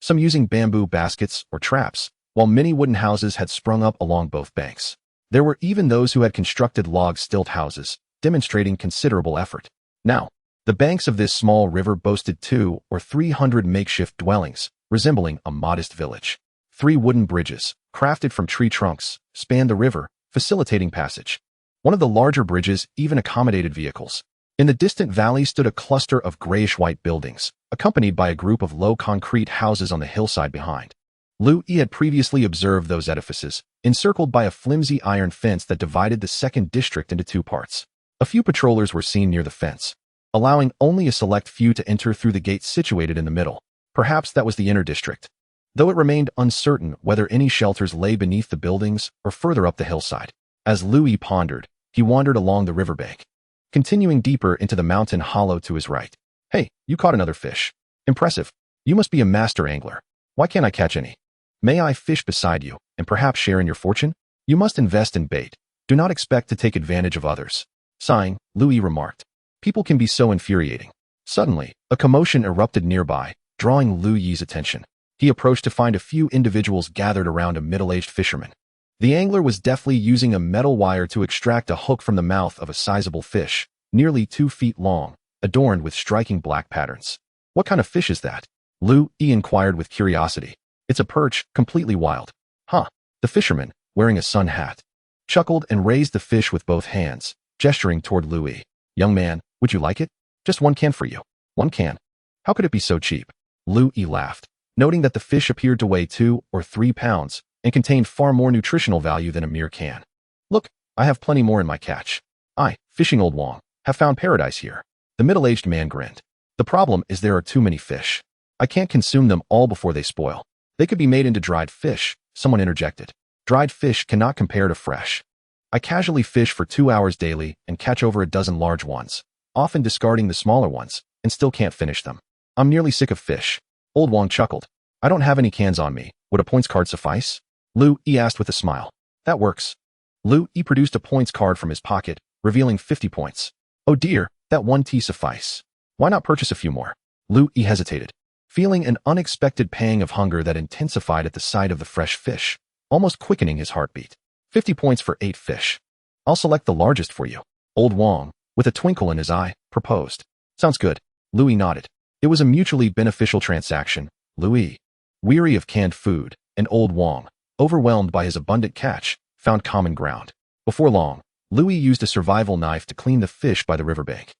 some using bamboo baskets or traps, while many wooden houses had sprung up along both banks. There were even those who had constructed log stilt houses, demonstrating considerable effort. Now, the banks of this small river boasted 200 or 300 makeshift dwellings, resembling a modest village. 3 wooden bridges, crafted from tree trunks, spanned the river, facilitating passage. One of the larger bridges even accommodated vehicles. In the distant valley stood a cluster of grayish-white buildings, accompanied by a group of low concrete houses on the hillside behind. Lu Yi had previously observed those edifices, encircled by a flimsy iron fence that divided the second district into 2 parts. A few patrollers were seen near the fence, allowing only a select few to enter through the gate situated in the middle. Perhaps that was the inner district, though it remained uncertain whether any shelters lay beneath the buildings or further up the hillside. As Lu Yi pondered, he wandered along the riverbank, continuing deeper into the mountain hollow to his right. Hey, you caught another fish. Impressive. You must be a master angler. Why can't I catch any? May I fish beside you and perhaps share in your fortune? You must invest in bait. Do not expect to take advantage of others. Sighing, Lu Yi remarked. People can be so infuriating. Suddenly, a commotion erupted nearby, drawing Lu Yi's attention. He approached to find a few individuals gathered around a middle-aged fisherman. The angler was deftly using a metal wire to extract a hook from the mouth of a sizable fish, nearly 2 feet long, adorned with striking black patterns. What kind of fish is that? Lu Yi inquired with curiosity. It's a perch, completely wild. Huh. The fisherman, wearing a sun hat, chuckled and raised the fish with both hands, gesturing toward Lu Yi. Young man, would you like it? Just 1 can for you. 1 can. How could it be so cheap? Lu Yi laughed, noting that the fish appeared to weigh 2 or 3 pounds and contained far more nutritional value than a mere can. Look, I have plenty more in my catch. I, fishing old Wong, have found paradise here. The middle-aged man grinned. The problem is there are too many fish. I can't consume them all before they spoil. They could be made into dried fish, someone interjected. Dried fish cannot compare to fresh. I casually fish for 2 hours daily and catch over a dozen large ones, often discarding the smaller ones, and still can't finish them. I'm nearly sick of fish. Old Wong chuckled. I don't have any cans on me. Would a points card suffice? Lu Yi asked with a smile. That works. Lu Yi produced a points card from his pocket, revealing 50 points. Oh dear, that 1 tea suffice. Why not purchase a few more? Lu Yi hesitated, feeling an unexpected pang of hunger that intensified at the sight of the fresh fish, almost quickening his heartbeat. 50 points for 8 fish. I'll select the largest for you. Old Wong, with a twinkle in his eye, proposed. Sounds good. Lu Yi nodded. It was a mutually beneficial transaction. Lu Yi, weary of canned food, and Old Wong, overwhelmed by his abundant catch, found common ground. Before long, Lu Yi used a survival knife to clean the fish by the riverbank,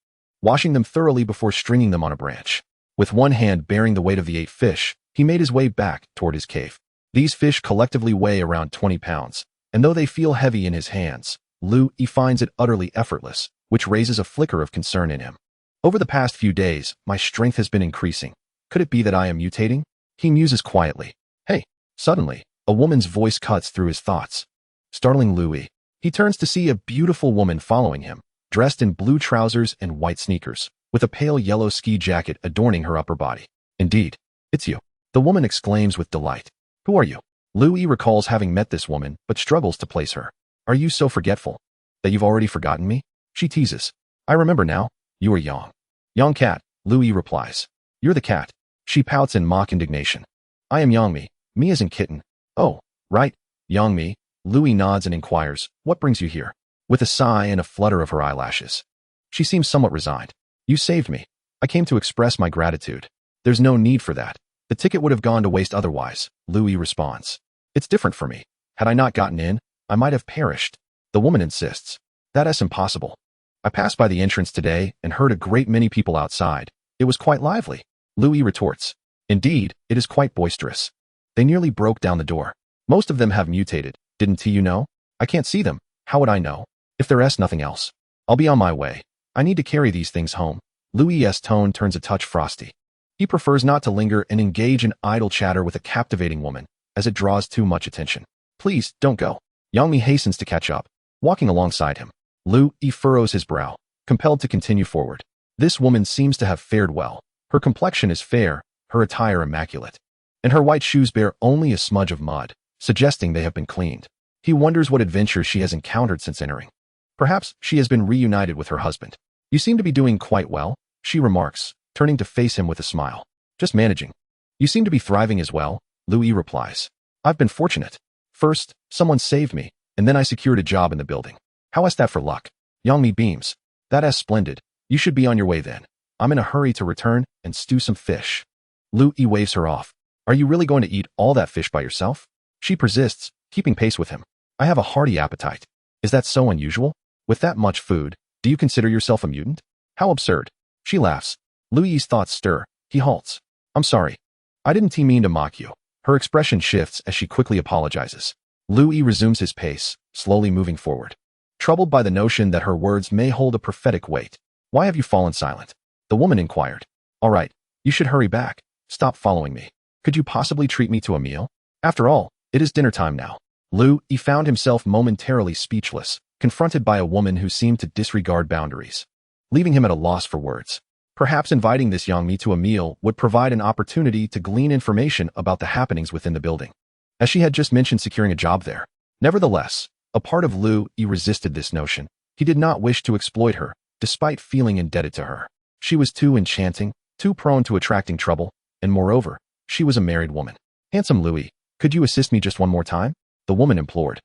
washing them thoroughly before stringing them on a branch. With 1 hand bearing the weight of the 8 fish, he made his way back toward his cave. These fish collectively weigh around 20 pounds, and though they feel heavy in his hands, Lu Yi finds it utterly effortless, which raises a flicker of concern in him. Over the past few days, my strength has been increasing. Could it be that I am mutating? He muses quietly. Hey, suddenly, a woman's voice cuts through his thoughts, startling Lu Yi. He turns to see a beautiful woman following him, dressed in blue trousers and white sneakers, with a pale yellow ski jacket adorning her upper body. Indeed, it's you, the woman exclaims with delight. Who are you? Lu Yi recalls having met this woman, but struggles to place her. Are you so forgetful that you've already forgotten me? She teases. I remember now. You are Yang. Yang Cat, Lu Yi replies. You're the cat. She pouts in mock indignation. I am Yang Mi. Me as in kitten. Oh, right, Yang Mi. Lu Yi nods and inquires, what brings you here? With a sigh and a flutter of her eyelashes. She seems somewhat resigned. You saved me. I came to express my gratitude. There's no need for that. The ticket would have gone to waste otherwise, Lu Yi responds. It's different for me. Had I not gotten in, I might have perished. The woman insists. That's impossible. I passed by the entrance today and heard a great many people outside. It was quite lively. Lu Yi retorts. Indeed, it is quite boisterous. They nearly broke down the door. Most of them have mutated. Didn't you know? I can't see them. How would I know? If there's nothing else. I'll be on my way. I need to carry these things home. Lu Yi's tone turns a touch frosty. He prefers not to linger and engage in idle chatter with a captivating woman, as it draws too much attention. Please, don't go. Yang Mi hastens to catch up, walking alongside him. Lu Yi furrows his brow, compelled to continue forward. This woman seems to have fared well. Her complexion is fair, her attire immaculate, and her white shoes bear only a smudge of mud, suggesting they have been cleaned. He wonders what adventures she has encountered since entering. Perhaps she has been reunited with her husband. You seem to be doing quite well, she remarks, turning to face him with a smile. Just managing. You seem to be thriving as well, Lu Yi replies. I've been fortunate. First, someone saved me, and then I secured a job in the building. How is that for luck? Yang Mi beams. That's splendid. You should be on your way then. I'm in a hurry to return and stew some fish. Lu Yi waves her off. Are you really going to eat all that fish by yourself? She persists, keeping pace with him. I have a hearty appetite. Is that so unusual? With that much food, do you consider yourself a mutant? How absurd. She laughs. Lu Yi's thoughts stir. He halts. I'm sorry. I didn't mean to mock you. Her expression shifts as she quickly apologizes. Lu Yi resumes his pace, slowly moving forward. Troubled by the notion that her words may hold a prophetic weight. Why have you fallen silent? The woman inquired. All right, you should hurry back. Stop following me. Could you possibly treat me to a meal? After all, it is dinner time now. Lu Yi found himself momentarily speechless, confronted by a woman who seemed to disregard boundaries, leaving him at a loss for words. Perhaps inviting this Yang Mi to a meal would provide an opportunity to glean information about the happenings within the building, as she had just mentioned securing a job there. Nevertheless, a part of Lu Yi resisted this notion. He did not wish to exploit her, despite feeling indebted to her. She was too enchanting, too prone to attracting trouble, and moreover, she was a married woman. Handsome Lu Yi, could you assist me just one more time? The woman implored.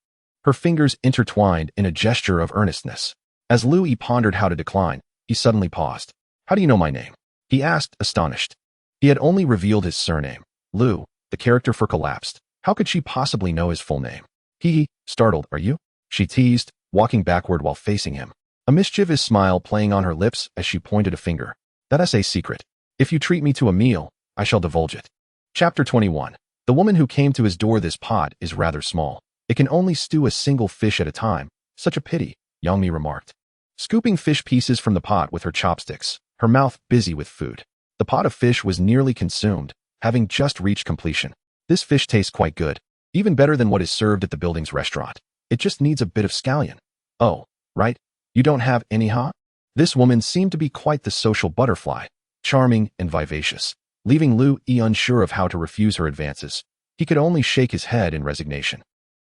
Her fingers intertwined in a gesture of earnestness. As Lu Yi pondered how to decline, he suddenly paused. How do you know my name? He asked, astonished. He had only revealed his surname. Lu, the character for collapsed. How could she possibly know his full name? He, startled, are you? She teased, walking backward while facing him. A mischievous smile playing on her lips as she pointed a finger. That's a secret. If you treat me to a meal, I shall divulge it. Chapter 21. The woman who came to his door. This pot is rather small. It can only stew a single fish at a time. Such a pity, Yang Mi remarked. Scooping fish pieces from the pot with her chopsticks, her mouth busy with food. The pot of fish was nearly consumed, having just reached completion. This fish tastes quite good, even better than what is served at the building's restaurant. It just needs a bit of scallion. Oh, right? You don't have any, huh? This woman seemed to be quite the social butterfly, charming and vivacious, leaving Lu Yi unsure of how to refuse her advances. He could only shake his head in resignation.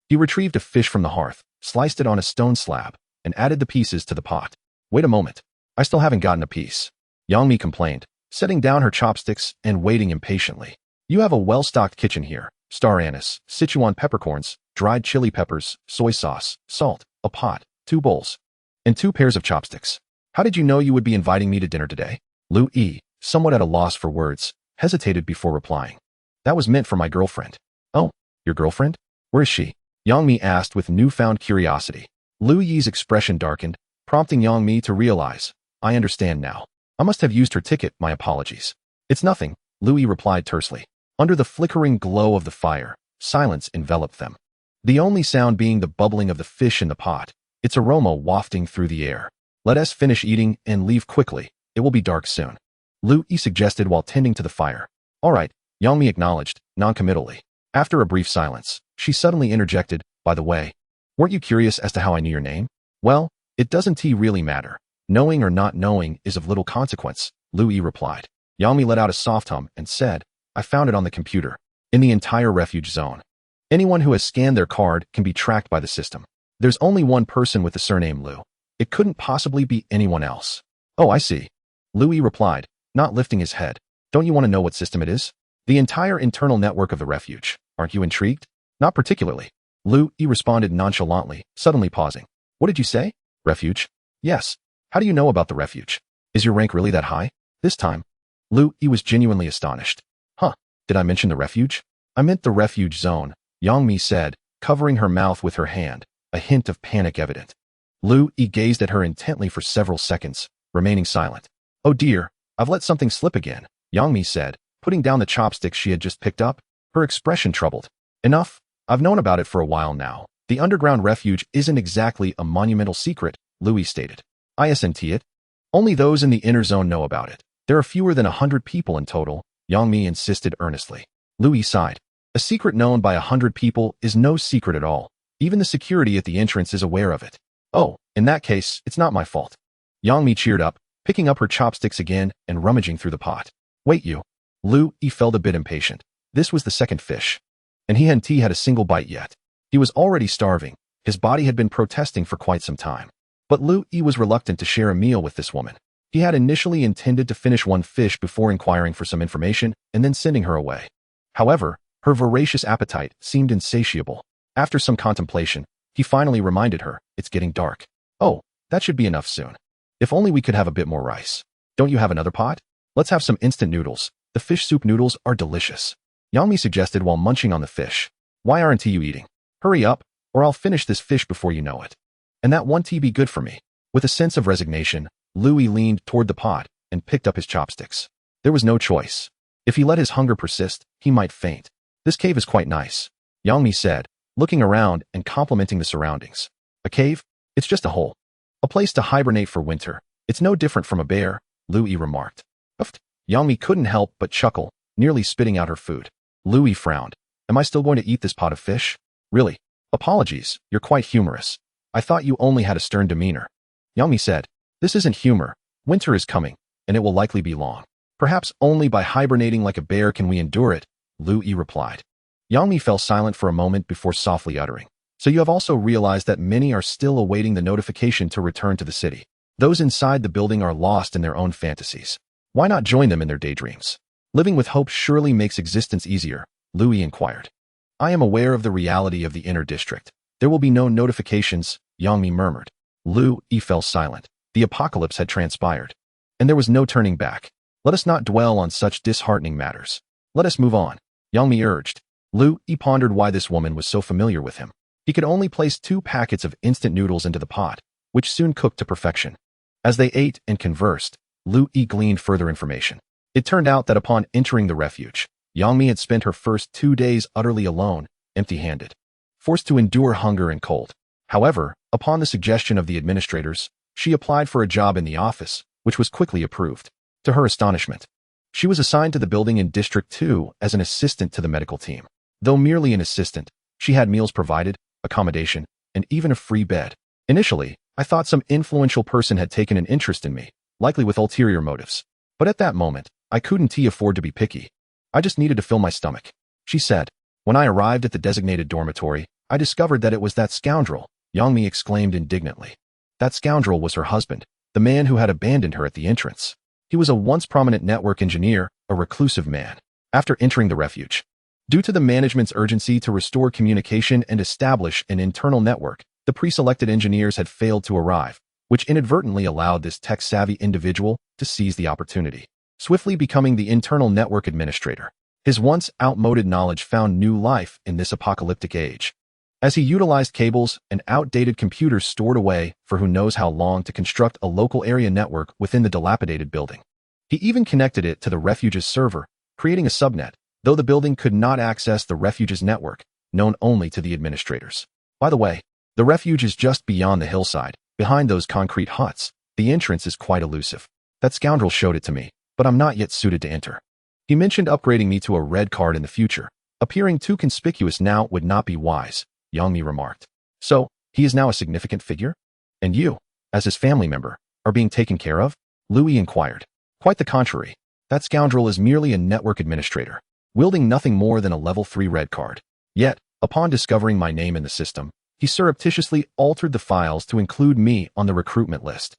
He retrieved a fish from the hearth, sliced it on a stone slab, and added the pieces to the pot. Wait a moment. I still haven't gotten a piece. Yang Mi complained, setting down her chopsticks and waiting impatiently. You have a well-stocked kitchen here. Star anise, Sichuan peppercorns, dried chili peppers, soy sauce, salt, a pot, 2 bowls, and 2 pairs of chopsticks. How did you know you would be inviting me to dinner today? Lu Yi, somewhat at a loss for words, hesitated before replying. That was meant for my girlfriend. Oh, your girlfriend? Where is she? Yang Mi asked with newfound curiosity. Lu Yi's expression darkened, prompting Yang Mi to realize. I understand now. I must have used her ticket, my apologies. It's nothing, Lu Yi replied tersely. Under the flickering glow of the fire, silence enveloped them. The only sound being the bubbling of the fish in the pot, its aroma wafting through the air. Let us finish eating and leave quickly. It will be dark soon. Lu Yi suggested while tending to the fire. All right, Yang Mi acknowledged, noncommittally. After a brief silence, she suddenly interjected, by the way, weren't you curious as to how I knew your name? Well, it doesn't really matter. Knowing or not knowing is of little consequence, Lu Yi replied. Yang Mi let out a soft hum and said, I found it on the computer, in the entire refuge zone. Anyone who has scanned their card can be tracked by the system. There's only one person with the surname Lu. It couldn't possibly be anyone else. Oh, I see. Lu Yi replied, not lifting his head. Don't you want to know what system it is? The entire internal network of the refuge. Aren't you intrigued? Not particularly. Lu Yi responded nonchalantly, suddenly pausing. What did you say? Refuge? Yes. How do you know about the refuge? Is your rank really that high? This time, Lu Yi was genuinely astonished. Huh, did I mention the refuge? I meant the refuge zone, Yang Mi said, covering her mouth with her hand, a hint of panic evident. Lu Yi gazed at her intently for several seconds, remaining silent. Oh dear, I've let something slip again, Yang Mi said, putting down the chopsticks she had just picked up, her expression troubled. Enough, I've known about it for a while now. The underground refuge isn't exactly a monumental secret, Lu Yi stated. Isn't it? Only those in the inner zone know about it. There are fewer than 100 people in total, Yang Mi insisted earnestly. Lu Yi sighed. A secret known by 100 people is no secret at all. Even the security at the entrance is aware of it. Oh, in that case, it's not my fault. Yang Mi cheered up, picking up her chopsticks again and rummaging through the pot. Wait you. Lu Yi felt a bit impatient. This was the second fish, and he hadn't had a single bite yet. He was already starving. His body had been protesting for quite some time. But Lu Yi was reluctant to share a meal with this woman. He had initially intended to finish one fish before inquiring for some information and then sending her away. However, her voracious appetite seemed insatiable. After some contemplation, he finally reminded her, "It's getting dark." "Oh, that should be enough soon. If only we could have a bit more rice. Don't you have another pot? Let's have some instant noodles. The fish soup noodles are delicious," Yangmi suggested while munching on the fish. "Why aren't you eating? Hurry up, or I'll finish this fish before you know it. And that one tea be good for me." With a sense of resignation, Louis leaned toward the pot and picked up his chopsticks. There was no choice. If he let his hunger persist, he might faint. "This cave is quite nice," Yangmi said, looking around and complimenting the surroundings. "A cave? It's just a hole. A place to hibernate for winter. It's no different from a bear," Louis remarked. "Uft." Yangmi couldn't help but chuckle, nearly spitting out her food. Louis frowned. "Am I still going to eat this pot of fish? Really? Apologies, you're quite humorous. I thought you only had a stern demeanor." Yangmi said, "This isn't humor. Winter is coming, and it will likely be long. Perhaps only by hibernating like a bear can we endure it," Louis replied. Yangmi fell silent for a moment before softly uttering, "So you have also realized that many are still awaiting the notification to return to the city. Those inside the building are lost in their own fantasies. Why not join them in their daydreams? Living with hope surely makes existence easier," Louis inquired. "I am aware of the reality of the inner district. There will be no notifications," Yangmi murmured. Louis fell silent. The apocalypse had transpired, and there was no turning back. "Let us not dwell on such disheartening matters. Let us move on," Yangmi urged. Louis pondered why this woman was so familiar with him. He could only place 2 packets of instant noodles into the pot, which soon cooked to perfection. As they ate and conversed, Louis gleaned further information. It turned out that upon entering the refuge, Yangmi had spent her first 2 days utterly alone, empty-handed, forced to endure hunger and cold. However, upon the suggestion of the administrators, she applied for a job in the office, which was quickly approved. To her astonishment, she was assigned to the building in District 2 as an assistant to the medical team. Though merely an assistant, she had meals provided, accommodation, and even a free bed. Initially, I thought some influential person had taken an interest in me, likely with ulterior motives. But at that moment, I couldn't afford to be picky. I just needed to fill my stomach," she said. "When I arrived at the designated dormitory, I discovered that it was that scoundrel," Yangmi exclaimed indignantly. That scoundrel was her husband, the man who had abandoned her at the entrance. He was a once prominent network engineer, a reclusive man. After entering the refuge, due to the management's urgency to restore communication and establish an internal network, the pre-selected engineers had failed to arrive, which inadvertently allowed this tech-savvy individual to seize the opportunity, swiftly becoming the internal network administrator. His once outmoded knowledge found new life in this apocalyptic age, as he utilized cables and outdated computers stored away for who knows how long to construct a local area network within the dilapidated building. He even connected it to the refuge's server, creating a subnet, though the building could not access the refuge's network, known only to the administrators. By the way, the refuge is just beyond the hillside, behind those concrete huts. The entrance is quite elusive. That scoundrel showed it to me, but I'm not yet suited to enter. He mentioned upgrading me to a red card in the future. Appearing too conspicuous now would not be wise, Yangmi remarked. "So, he is now a significant figure? And you, as his family member, are being taken care of?" Louis inquired. "Quite the contrary. That scoundrel is merely a network administrator, wielding nothing more than a level 3 red card. Yet, upon discovering my name in the system, he surreptitiously altered the files to include me on the recruitment list.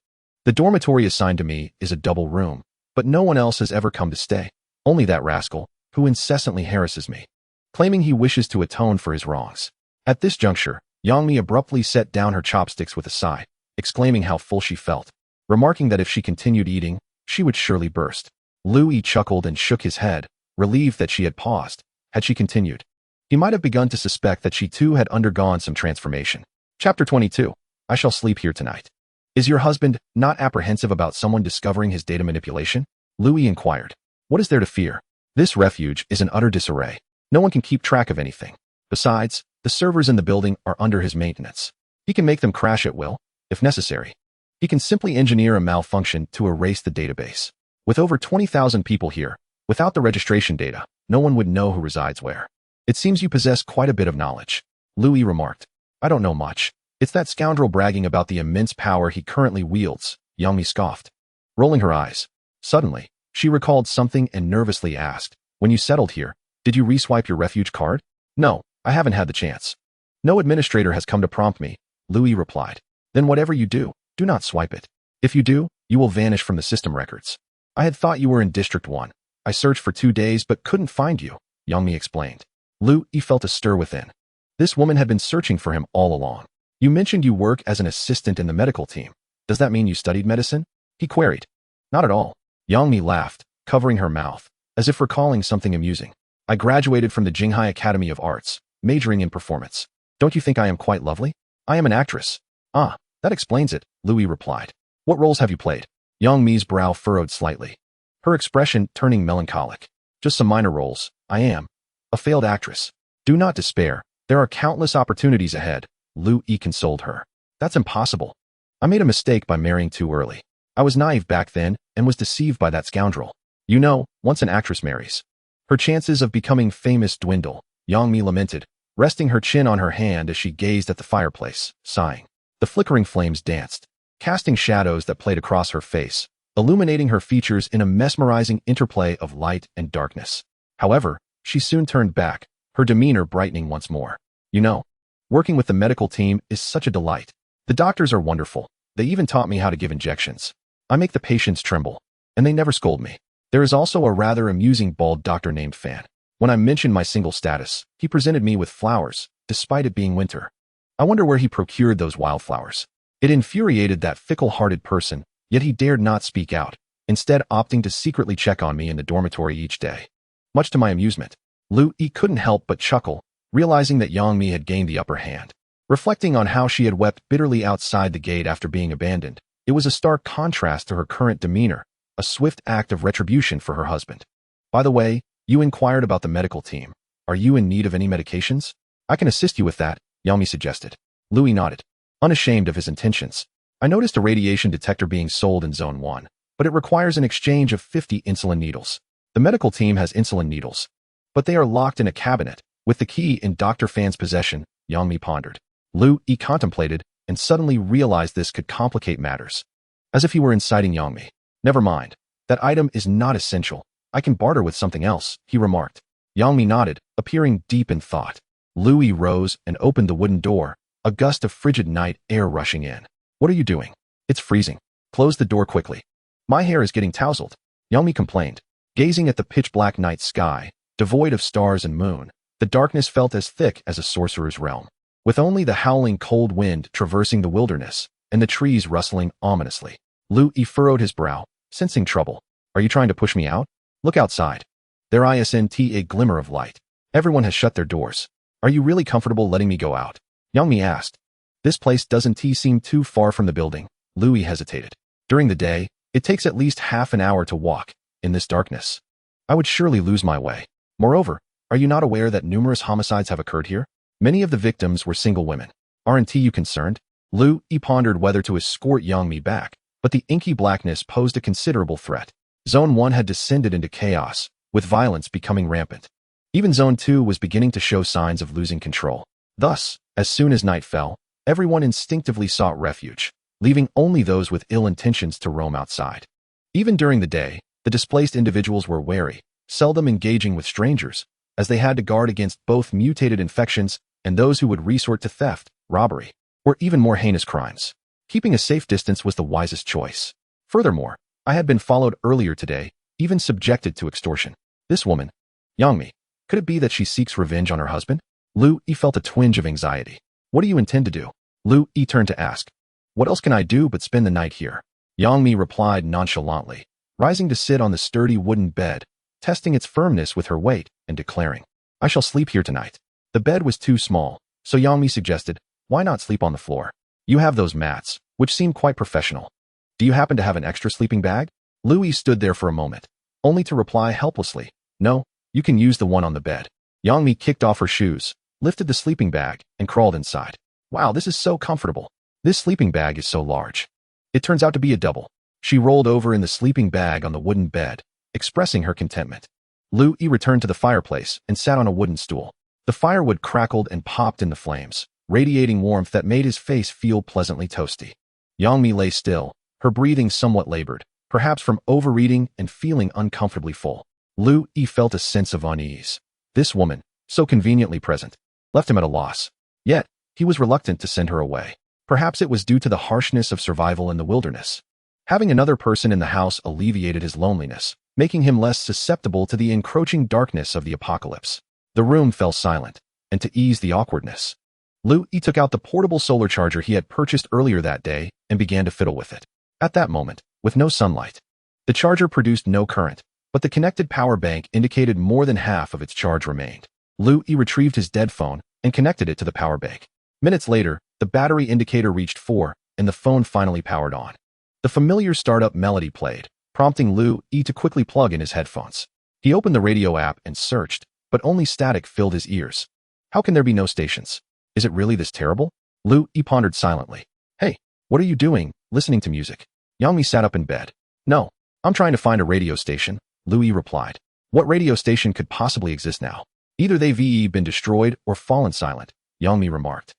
The dormitory assigned to me is a double room, but no one else has ever come to stay. Only that rascal, who incessantly harasses me, claiming he wishes to atone for his wrongs." At this juncture, Yangmi abruptly set down her chopsticks with a sigh, exclaiming how full she felt, remarking that if she continued eating, she would surely burst. Louis chuckled and shook his head, relieved that she had paused. Had she continued, he might have begun to suspect that she too had undergone some transformation. Chapter 22. I shall sleep here tonight. "Is your husband not apprehensive about someone discovering his data manipulation?" Louis inquired. "What is there to fear? This refuge is in utter disarray. No one can keep track of anything. Besides, the servers in the building are under his maintenance. He can make them crash at will, if necessary. He can simply engineer a malfunction to erase the database. With over 20,000 people here, without the registration data, no one would know who resides where. It seems you possess quite a bit of knowledge," Louis remarked. "I don't know much. It's that scoundrel bragging about the immense power he currently wields," Yangmi scoffed, rolling her eyes. Suddenly, she recalled something and nervously asked, "When you settled here, did you reswipe your refuge card?" "No, I haven't had the chance. No administrator has come to prompt me," Louis replied. "Then whatever you do, do not swipe it. If you do, You will vanish from the system records. I had thought you were in District 1. I searched for 2 days but couldn't find you, Youngmi explained. Lu Yi felt a stir within. This woman had been searching for him all along. You mentioned you work as an assistant in the medical team. Does that mean you studied medicine? He queried. Not at all. Youngmi laughed, covering her mouth, as if recalling something amusing. I graduated from the Jinghai Academy of Arts, majoring in performance. Don't you think I am quite lovely? I am an actress. Ah, that explains it, Lu Yi replied. What roles have you played? Youngmi's brow furrowed slightly, her expression turning melancholic. Just some minor roles. I am a failed actress. Do not despair. There are countless opportunities ahead, Lu Yi consoled her. That's impossible. I made a mistake by marrying too early. I was naive back then and was deceived by that scoundrel. You know, once an actress marries, her chances of becoming famous dwindle, Youngmi lamented, resting her chin on her hand as she gazed at the fireplace, sighing. The flickering flames danced, casting shadows that played across her face, illuminating her features in a mesmerizing interplay of light and darkness. However, she soon turned back, her demeanor brightening once more. You know, working with the medical team is such a delight. The doctors are wonderful. They even taught me how to give injections. I make the patients tremble, and they never scold me. There is also a rather amusing bald doctor named Fan. When I mentioned my single status, he presented me with flowers, despite it being winter. I wonder where he procured those wildflowers. It infuriated that fickle-hearted person, yet he dared not speak out, instead opting to secretly check on me in the dormitory each day. Much to my amusement, Lu Yi couldn't help but chuckle, realizing that Youngmi had gained the upper hand. Reflecting on how she had wept bitterly outside the gate after being abandoned, it was a stark contrast to her current demeanor, a swift act of retribution for her husband. By the way, you inquired about the medical team. Are you in need of any medications? I can assist you with that, Youngmi suggested. Lu Yi nodded, unashamed of his intentions. I noticed a radiation detector being sold in Zone 1, but it requires an exchange of 50 insulin needles. The medical team has insulin needles, but they are locked in a cabinet, with the key in Dr. Fan's possession, Youngmi pondered. Lu Yi contemplated and suddenly realized this could complicate matters. As if he were inciting Youngmi. Never mind. That item is not essential. I can barter with something else, he remarked. Youngmi nodded, appearing deep in thought. Lu Yi rose and opened the wooden door, a gust of frigid night air rushing in. What are you doing? It's freezing. Close the door quickly. My hair is getting tousled, Youngmi complained. Gazing at the pitch-black night sky, devoid of stars and moon, the darkness felt as thick as a sorcerer's realm, with only the howling cold wind traversing the wilderness and the trees rustling ominously. Lu Yi furrowed his brow, sensing trouble. Are you trying to push me out? Look outside. There isn't a glimmer of light. Everyone has shut their doors. Are you really comfortable letting me go out? Youngmi asked. This place doesn't seem too far from the building. Lu Yi hesitated. During the day, it takes at least half an hour to walk. In this darkness, I would surely lose my way. Moreover, are you not aware that numerous homicides have occurred here? Many of the victims were single women. Aren't you concerned? Lu Yi pondered whether to escort Youngmi back, but the inky blackness posed a considerable threat. Zone 1 had descended into chaos, with violence becoming rampant. Even Zone 2 was beginning to show signs of losing control. Thus, as soon as night fell, everyone instinctively sought refuge, leaving only those with ill intentions to roam outside. Even during the day, the displaced individuals were wary, seldom engaging with strangers, as they had to guard against both mutated infections and those who would resort to theft, robbery, or even more heinous crimes. Keeping a safe distance was the wisest choice. Furthermore, I had been followed earlier today, even subjected to extortion. This woman, Youngmi, could it be that she seeks revenge on her husband? Lu Yi felt a twinge of anxiety. What do you intend to do? Lu Yi turned to ask. What else can I do but spend the night here? Youngmi replied nonchalantly, rising to sit on the sturdy wooden bed, testing its firmness with her weight, and declaring, I shall sleep here tonight. The bed was too small, so Youngmi suggested, why not sleep on the floor? You have those mats, which seem quite professional. Do you happen to have an extra sleeping bag? Lu Yi stood there for a moment, only to reply helplessly, no, you can use the one on the bed. Youngmi kicked off her shoes, lifted the sleeping bag, and crawled inside. Wow, this is so comfortable. This sleeping bag is so large. It turns out to be a double. She rolled over in the sleeping bag on the wooden bed, expressing her contentment. Lu Yi returned to the fireplace and sat on a wooden stool. The firewood crackled and popped in the flames, radiating warmth that made his face feel pleasantly toasty. Youngmi lay still, her breathing somewhat labored, perhaps from overeating and feeling uncomfortably full. Lu Yi felt a sense of unease. This woman, so conveniently present, left him at a loss. Yet, he was reluctant to send her away. Perhaps it was due to the harshness of survival in the wilderness. Having another person in the house alleviated his loneliness, making him less susceptible to the encroaching darkness of the apocalypse. The room fell silent, and to ease the awkwardness, Louis took out the portable solar charger he had purchased earlier that day and began to fiddle with it. At that moment, with no sunlight, the charger produced no current, but the connected power bank indicated more than half of its charge remained. Louis retrieved his dead phone and connected it to the power bank. Minutes later, the battery indicator reached 4, and the phone finally powered on. The familiar startup melody played, prompting Louis to quickly plug in his headphones. He opened the radio app and searched, but only static filled his ears. How can there be no stations? Is it really this terrible? Louis pondered silently. Hey, what are you doing, listening to music? Yangmi sat up in bed. No, I'm trying to find a radio station, Louis replied. What radio station could possibly exist now? Either they've been destroyed or fallen silent, Yangmi remarked.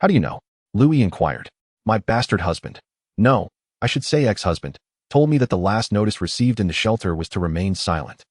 How do you know? Louis inquired. My bastard husband. No, I should say ex-husband, told me that the last notice received in the shelter was to remain silent,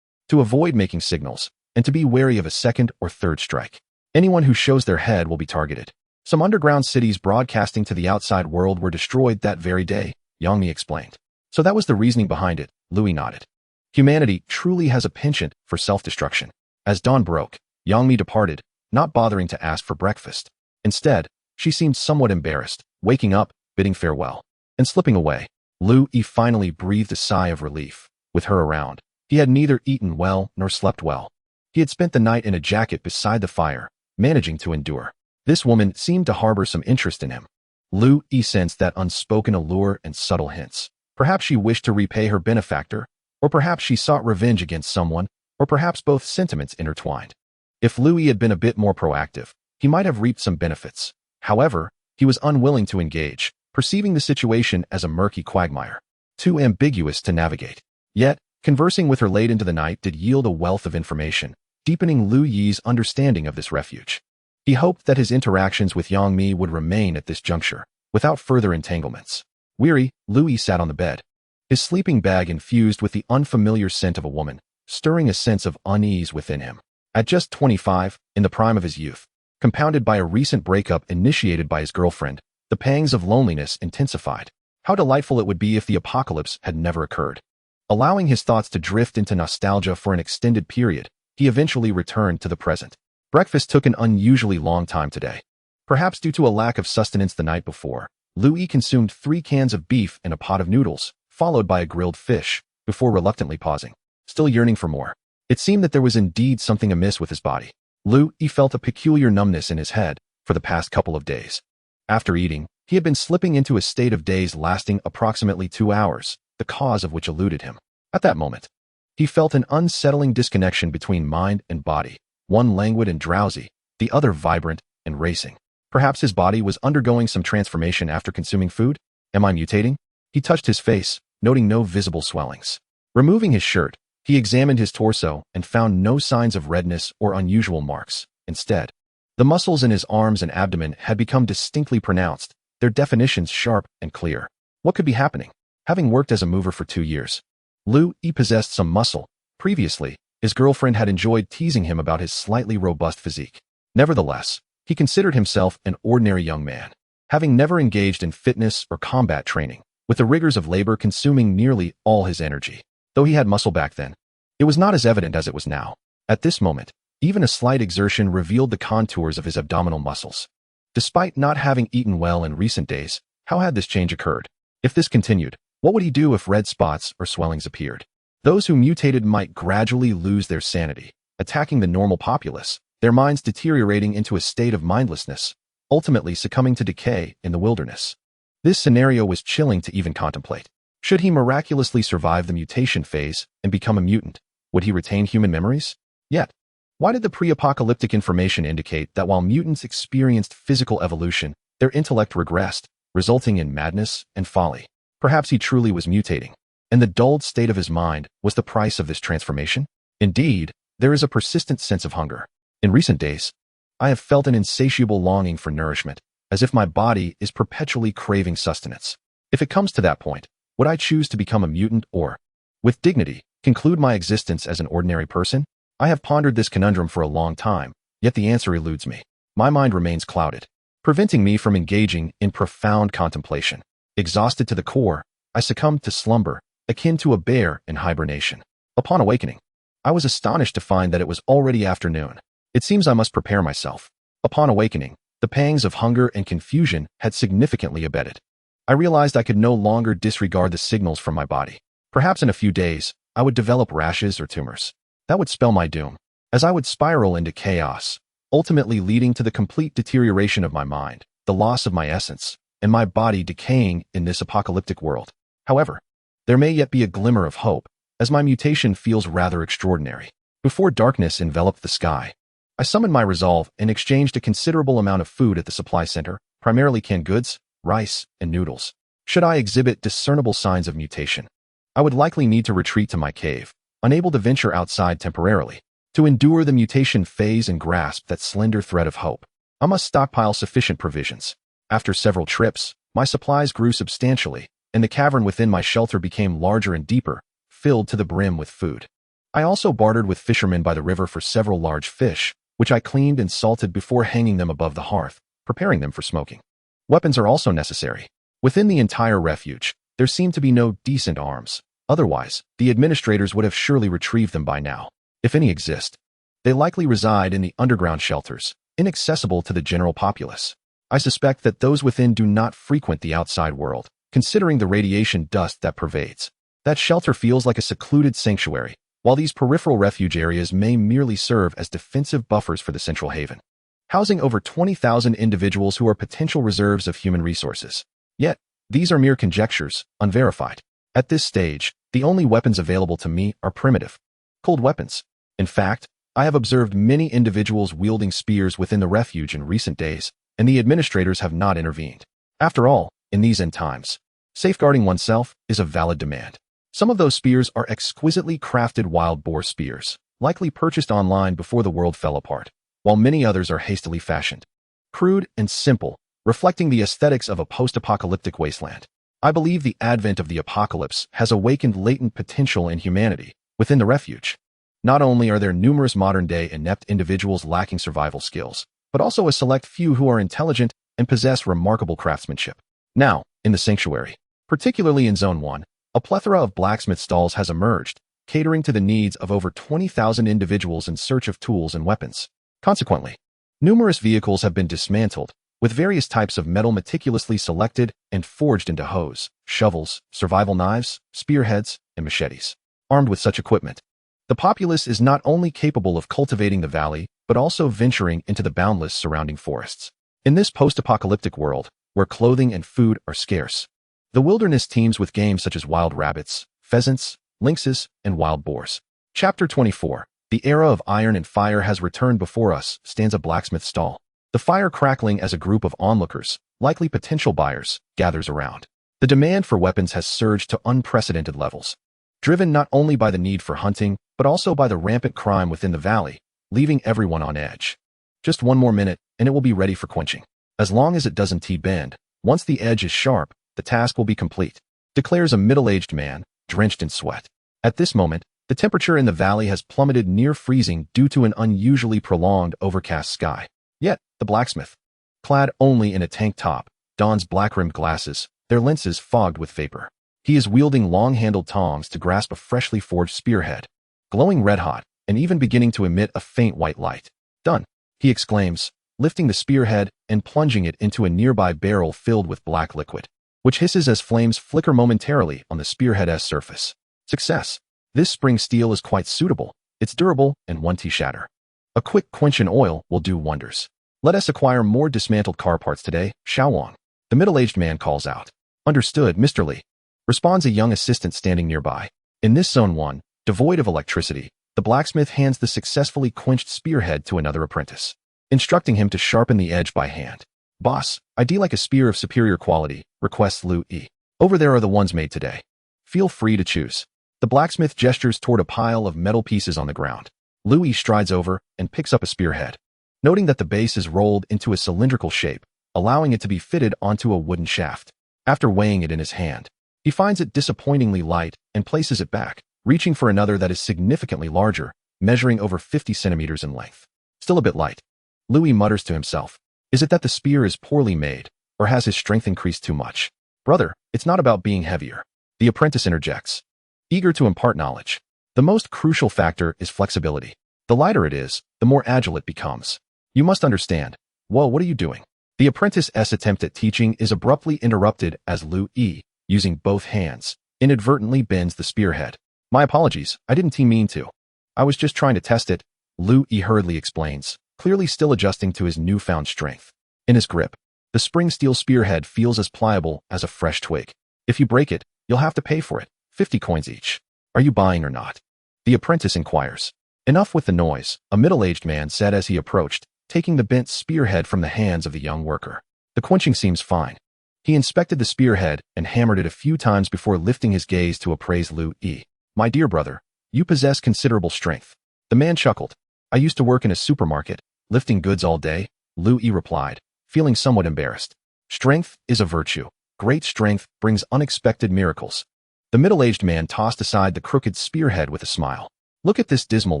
to avoid making signals, and to be wary of a second or third strike. Anyone who shows their head will be targeted. Some underground cities broadcasting to the outside world were destroyed that very day, Yangmi explained. So that was the reasoning behind it, Louis nodded. Humanity truly has a penchant for self-destruction. As dawn broke, Yangmi departed, not bothering to ask for breakfast. Instead, she seemed somewhat embarrassed, waking up, bidding farewell, and slipping away. Louis finally breathed a sigh of relief. With her around, he had neither eaten well nor slept well. He had spent the night in a jacket beside the fire, managing to endure. This woman seemed to harbor some interest in him. Louis sensed that unspoken allure and subtle hints. Perhaps she wished to repay her benefactor, or perhaps she sought revenge against someone, or perhaps both sentiments intertwined. If Louis had been a bit more proactive, he might have reaped some benefits. However, he was unwilling to engage, perceiving the situation as a murky quagmire, too ambiguous to navigate. Yet, conversing with her late into the night did yield a wealth of information, deepening Louis's understanding of this refuge. He hoped that his interactions with Yangmi would remain at this juncture, without further entanglements. Weary, Louis sat on the bed, his sleeping bag infused with the unfamiliar scent of a woman, stirring a sense of unease within him. At just 25, in the prime of his youth, compounded by a recent breakup initiated by his girlfriend, the pangs of loneliness intensified. How delightful it would be if the apocalypse had never occurred. Allowing his thoughts to drift into nostalgia for an extended period, he eventually returned to the present. Breakfast took an unusually long time today. Perhaps due to a lack of sustenance the night before, Louis consumed 3 cans of beef and a pot of noodles, followed by a grilled fish, before reluctantly pausing, still yearning for more. It seemed that there was indeed something amiss with his body. Louis felt a peculiar numbness in his head for the past couple of days. After eating, he had been slipping into a state of daze lasting approximately 2 hours, the cause of which eluded him. At that moment, he felt an unsettling disconnection between mind and body, one languid and drowsy, the other vibrant and racing. Perhaps his body was undergoing some transformation after consuming food? Am I mutating? He touched his face, noting no visible swellings. Removing his shirt, he examined his torso and found no signs of redness or unusual marks. Instead, the muscles in his arms and abdomen had become distinctly pronounced, their definitions sharp and clear. What could be happening? Having worked as a mover for 2 years, Louis possessed some muscle. Previously, his girlfriend had enjoyed teasing him about his slightly robust physique. Nevertheless, he considered himself an ordinary young man, having never engaged in fitness or combat training, with the rigors of labor consuming nearly all his energy. Though he had muscle back then, it was not as evident as it was now. At this moment, even a slight exertion revealed the contours of his abdominal muscles. Despite not having eaten well in recent days, how had this change occurred? If this continued, what would he do if red spots or swellings appeared? Those who mutated might gradually lose their sanity, attacking the normal populace, their minds deteriorating into a state of mindlessness, ultimately succumbing to decay in the wilderness. This scenario was chilling to even contemplate. Should he miraculously survive the mutation phase and become a mutant, would he retain human memories? Yet, why did the pre-apocalyptic information indicate that while mutants experienced physical evolution, their intellect regressed, resulting in madness and folly? Perhaps he truly was mutating, and the dulled state of his mind was the price of this transformation? Indeed, there is a persistent sense of hunger. In recent days, I have felt an insatiable longing for nourishment, as if my body is perpetually craving sustenance. If it comes to that point, would I choose to become a mutant or, with dignity, conclude my existence as an ordinary person? I have pondered this conundrum for a long time, yet the answer eludes me. My mind remains clouded, preventing me from engaging in profound contemplation. Exhausted to the core, I succumbed to slumber, akin to a bear in hibernation. Upon awakening, I was astonished to find that it was already afternoon. It seems I must prepare myself. Upon awakening, the pangs of hunger and confusion had significantly abated. I realized I could no longer disregard the signals from my body. Perhaps in a few days, I would develop rashes or tumors. That would spell my doom, as I would spiral into chaos, ultimately leading to the complete deterioration of my mind, the loss of my essence, and my body decaying in this apocalyptic world. However, there may yet be a glimmer of hope, as my mutation feels rather extraordinary. Before darkness enveloped the sky, I summoned my resolve and exchanged a considerable amount of food at the supply center, primarily canned goods, rice, and noodles. Should I exhibit discernible signs of mutation, I would likely need to retreat to my cave, unable to venture outside temporarily. To endure the mutation phase and grasp that slender thread of hope, I must stockpile sufficient provisions. After several trips, my supplies grew substantially, and the cavern within my shelter became larger and deeper, filled to the brim with food. I also bartered with fishermen by the river for several large fish, which I cleaned and salted before hanging them above the hearth, preparing them for smoking. Weapons are also necessary. Within the entire refuge, there seemed to be no decent arms. Otherwise, the administrators would have surely retrieved them by now. If any exist, they likely reside in the underground shelters, inaccessible to the general populace. I suspect that those within do not frequent the outside world, considering the radiation dust that pervades. That shelter feels like a secluded sanctuary, while these peripheral refuge areas may merely serve as defensive buffers for the central haven, housing over 20,000 individuals who are potential reserves of human resources. Yet, these are mere conjectures, unverified. At this stage, the only weapons available to me are primitive, cold weapons. In fact, I have observed many individuals wielding spears within the refuge in recent days, and the administrators have not intervened. After all, in these end times, safeguarding oneself is a valid demand. Some of those spears are exquisitely crafted wild boar spears, likely purchased online before the world fell apart, while many others are hastily fashioned. Crude and simple, reflecting the aesthetics of a post-apocalyptic wasteland. I believe the advent of the apocalypse has awakened latent potential in humanity within the refuge. Not only are there numerous modern-day inept individuals lacking survival skills, but also a select few who are intelligent and possess remarkable craftsmanship. Now, in the sanctuary, particularly in Zone 1, a plethora of blacksmith stalls has emerged, catering to the needs of over 20,000 individuals in search of tools and weapons. Consequently, numerous vehicles have been dismantled, with various types of metal meticulously selected and forged into hoes, shovels, survival knives, spearheads, and machetes. Armed with such equipment, the populace is not only capable of cultivating the valley, but also venturing into the boundless surrounding forests. In this post-apocalyptic world, where clothing and food are scarce, the wilderness teems with games such as wild rabbits, pheasants, lynxes, and wild boars. Chapter 24. The era of iron and fire has returned. Before us stands a blacksmith stall. The fire crackling as a group of onlookers, likely potential buyers, gathers around. The demand for weapons has surged to unprecedented levels, driven not only by the need for hunting, but also by the rampant crime within the valley, leaving everyone on edge. Just one more minute, and it will be ready for quenching. As long as it doesn't bend, once the edge is sharp, the task will be complete, declares a middle-aged man, drenched in sweat. At this moment, the temperature in the valley has plummeted near freezing due to an unusually prolonged overcast sky. Yet, the blacksmith, clad only in a tank top, dons black-rimmed glasses, their lenses fogged with vapor. He is wielding long-handled tongs to grasp a freshly forged spearhead, glowing red-hot, and even beginning to emit a faint white light. Done, he exclaims, lifting the spearhead and plunging it into a nearby barrel filled with black liquid, which hisses as flames flicker momentarily on the spearhead's surface. Success. This spring steel is quite suitable. It's durable and won't shatter. A quick quench in oil will do wonders. Let us acquire more dismantled car parts today, Xiao Wang. The middle-aged man calls out. Understood, Mr. Li, responds a young assistant standing nearby. In this Zone 1, devoid of electricity, the blacksmith hands the successfully quenched spearhead to another apprentice, instructing him to sharpen the edge by hand. Boss, I'd like a spear of superior quality, requests Lu Yi. Over there are the ones made today. Feel free to choose. The blacksmith gestures toward a pile of metal pieces on the ground. Lu Yi strides over and picks up a spearhead, noting that the base is rolled into a cylindrical shape, allowing it to be fitted onto a wooden shaft. After weighing it in his hand, he finds it disappointingly light and places it back, reaching for another that is significantly larger, measuring over 50 centimeters in length. Still a bit light. Louis mutters to himself. Is it that the spear is poorly made, or has his strength increased too much? Brother, it's not about being heavier. The apprentice interjects, eager to impart knowledge. The most crucial factor is flexibility. The lighter it is, the more agile it becomes. You must understand. Whoa, what are you doing? The apprentice's attempt at teaching is abruptly interrupted as Lu Yi, using both hands, inadvertently bends the spearhead. My apologies, I didn't mean to. I was just trying to test it, Lu Yi hurriedly explains, clearly still adjusting to his newfound strength. In his grip, the spring steel spearhead feels as pliable as a fresh twig. If you break it, you'll have to pay for it, 50 coins each. Are you buying or not? The apprentice inquires. Enough with the noise, a middle-aged man said as he approached, taking the bent spearhead from the hands of the young worker. The quenching seems fine. He inspected the spearhead and hammered it a few times before lifting his gaze to appraise Lu Yi. My dear brother, you possess considerable strength. The man chuckled. I used to work in a supermarket, lifting goods all day, Lu Yi replied, feeling somewhat embarrassed. Strength is a virtue. Great strength brings unexpected miracles. The middle-aged man tossed aside the crooked spearhead with a smile. Look at this dismal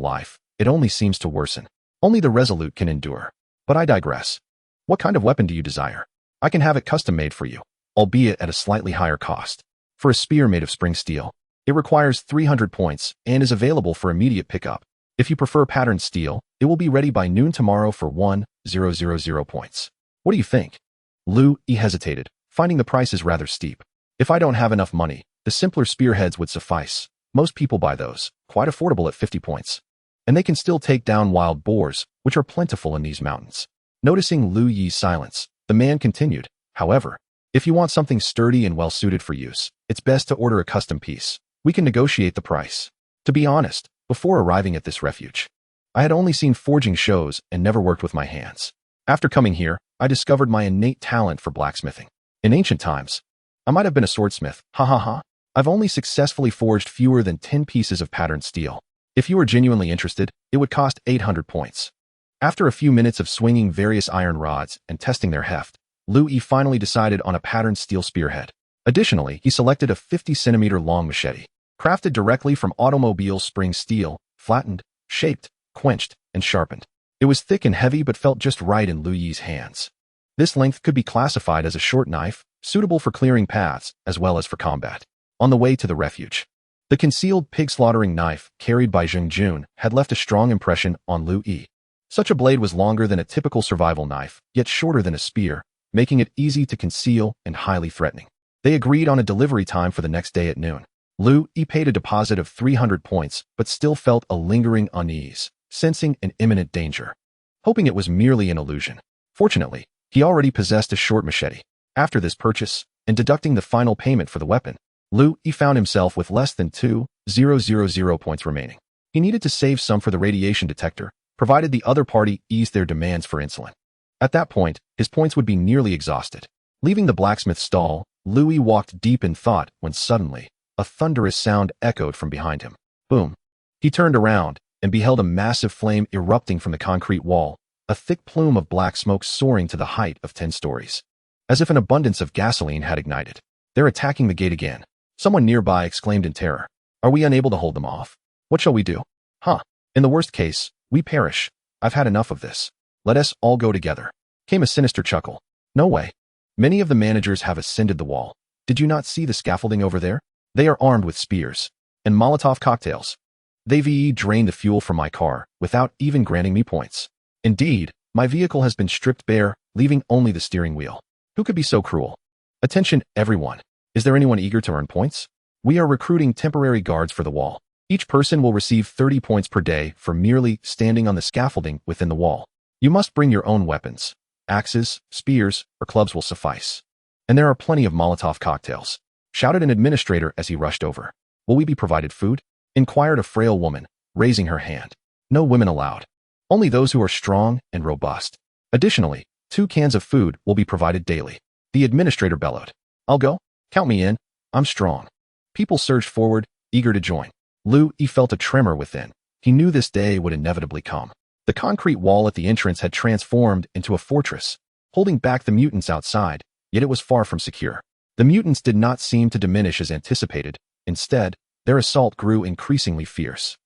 life. It only seems to worsen. Only the resolute can endure. But I digress. What kind of weapon do you desire? I can have it custom-made for you, albeit at a slightly higher cost. For a spear made of spring steel, it requires 300 points and is available for immediate pickup. If you prefer patterned steel, it will be ready by noon tomorrow for 1,000 points. What do you think? Lu Yi hesitated, finding the prices rather steep. If I don't have enough money, the simpler spearheads would suffice. Most people buy those, quite affordable at 50 points. And they can still take down wild boars, which are plentiful in these mountains. Noticing Lu Yi's silence, the man continued, however, if you want something sturdy and well-suited for use, it's best to order a custom piece. We can negotiate the price. To be honest, before arriving at this refuge, I had only seen forging shows and never worked with my hands. After coming here, I discovered my innate talent for blacksmithing. In ancient times, I might have been a swordsmith, I've only successfully forged fewer than 10 pieces of patterned steel. If you are genuinely interested, it would cost 800 points. After a few minutes of swinging various iron rods and testing their heft, Lu Yi finally decided on a patterned steel spearhead. Additionally, he selected a 50-centimeter long machete, crafted directly from automobile spring steel, flattened, shaped, quenched, and sharpened. It was thick and heavy but felt just right in Lu Yi's hands. This length could be classified as a short knife, suitable for clearing paths as well as for combat. On the way to the refuge, the concealed pig-slaughtering knife carried by Zheng Jun had left a strong impression on Lu Yi. Such a blade was longer than a typical survival knife, yet shorter than a spear, making it easy to conceal and highly threatening. They agreed on a delivery time for the next day at noon. Lu Yi paid a deposit of 300 points, but still felt a lingering unease, sensing an imminent danger, hoping it was merely an illusion. Fortunately, he already possessed a short machete. After this purchase, and deducting the final payment for the weapon, Lu Yi found himself with less than 2,000 points remaining. He needed to save some for the radiation detector, provided the other party eased their demands for insulin. At that point, his points would be nearly exhausted. Leaving the blacksmith stall, Lu Yi walked deep in thought when suddenly, a thunderous sound echoed from behind him. Boom. He turned around and beheld a massive flame erupting from the concrete wall, a thick plume of black smoke soaring to the height of 10 stories. As if an abundance of gasoline had ignited. They're attacking the gate again. Someone nearby exclaimed in terror. Are we unable to hold them off? What shall we do? In the worst case, we perish. I've had enough of this. Let us all go together. Came a sinister chuckle. No way. Many of the managers have ascended the wall. Did you not see the scaffolding over there? They are armed with spears and Molotov cocktails. They've drained the fuel from my car without even granting me points. Indeed, my vehicle has been stripped bare, leaving only the steering wheel. Who could be so cruel? Attention, everyone. Is there anyone eager to earn points? We are recruiting temporary guards for the wall. Each person will receive 30 points per day for merely standing on the scaffolding within the wall. You must bring your own weapons. Axes, spears, or clubs will suffice. And there are plenty of Molotov cocktails, shouted an administrator as he rushed over. Will we be provided food? Inquired a frail woman, raising her hand. No women allowed. Only those who are strong and robust. Additionally, 2 cans of food will be provided daily. The administrator bellowed. I'll go. Count me in. I'm strong. People surged forward, eager to join. Lu Yi felt a tremor within. He knew this day would inevitably come. The concrete wall at the entrance had transformed into a fortress, holding back the mutants outside, yet it was far from secure. The mutants did not seem to diminish as anticipated. Instead, their assault grew increasingly fierce.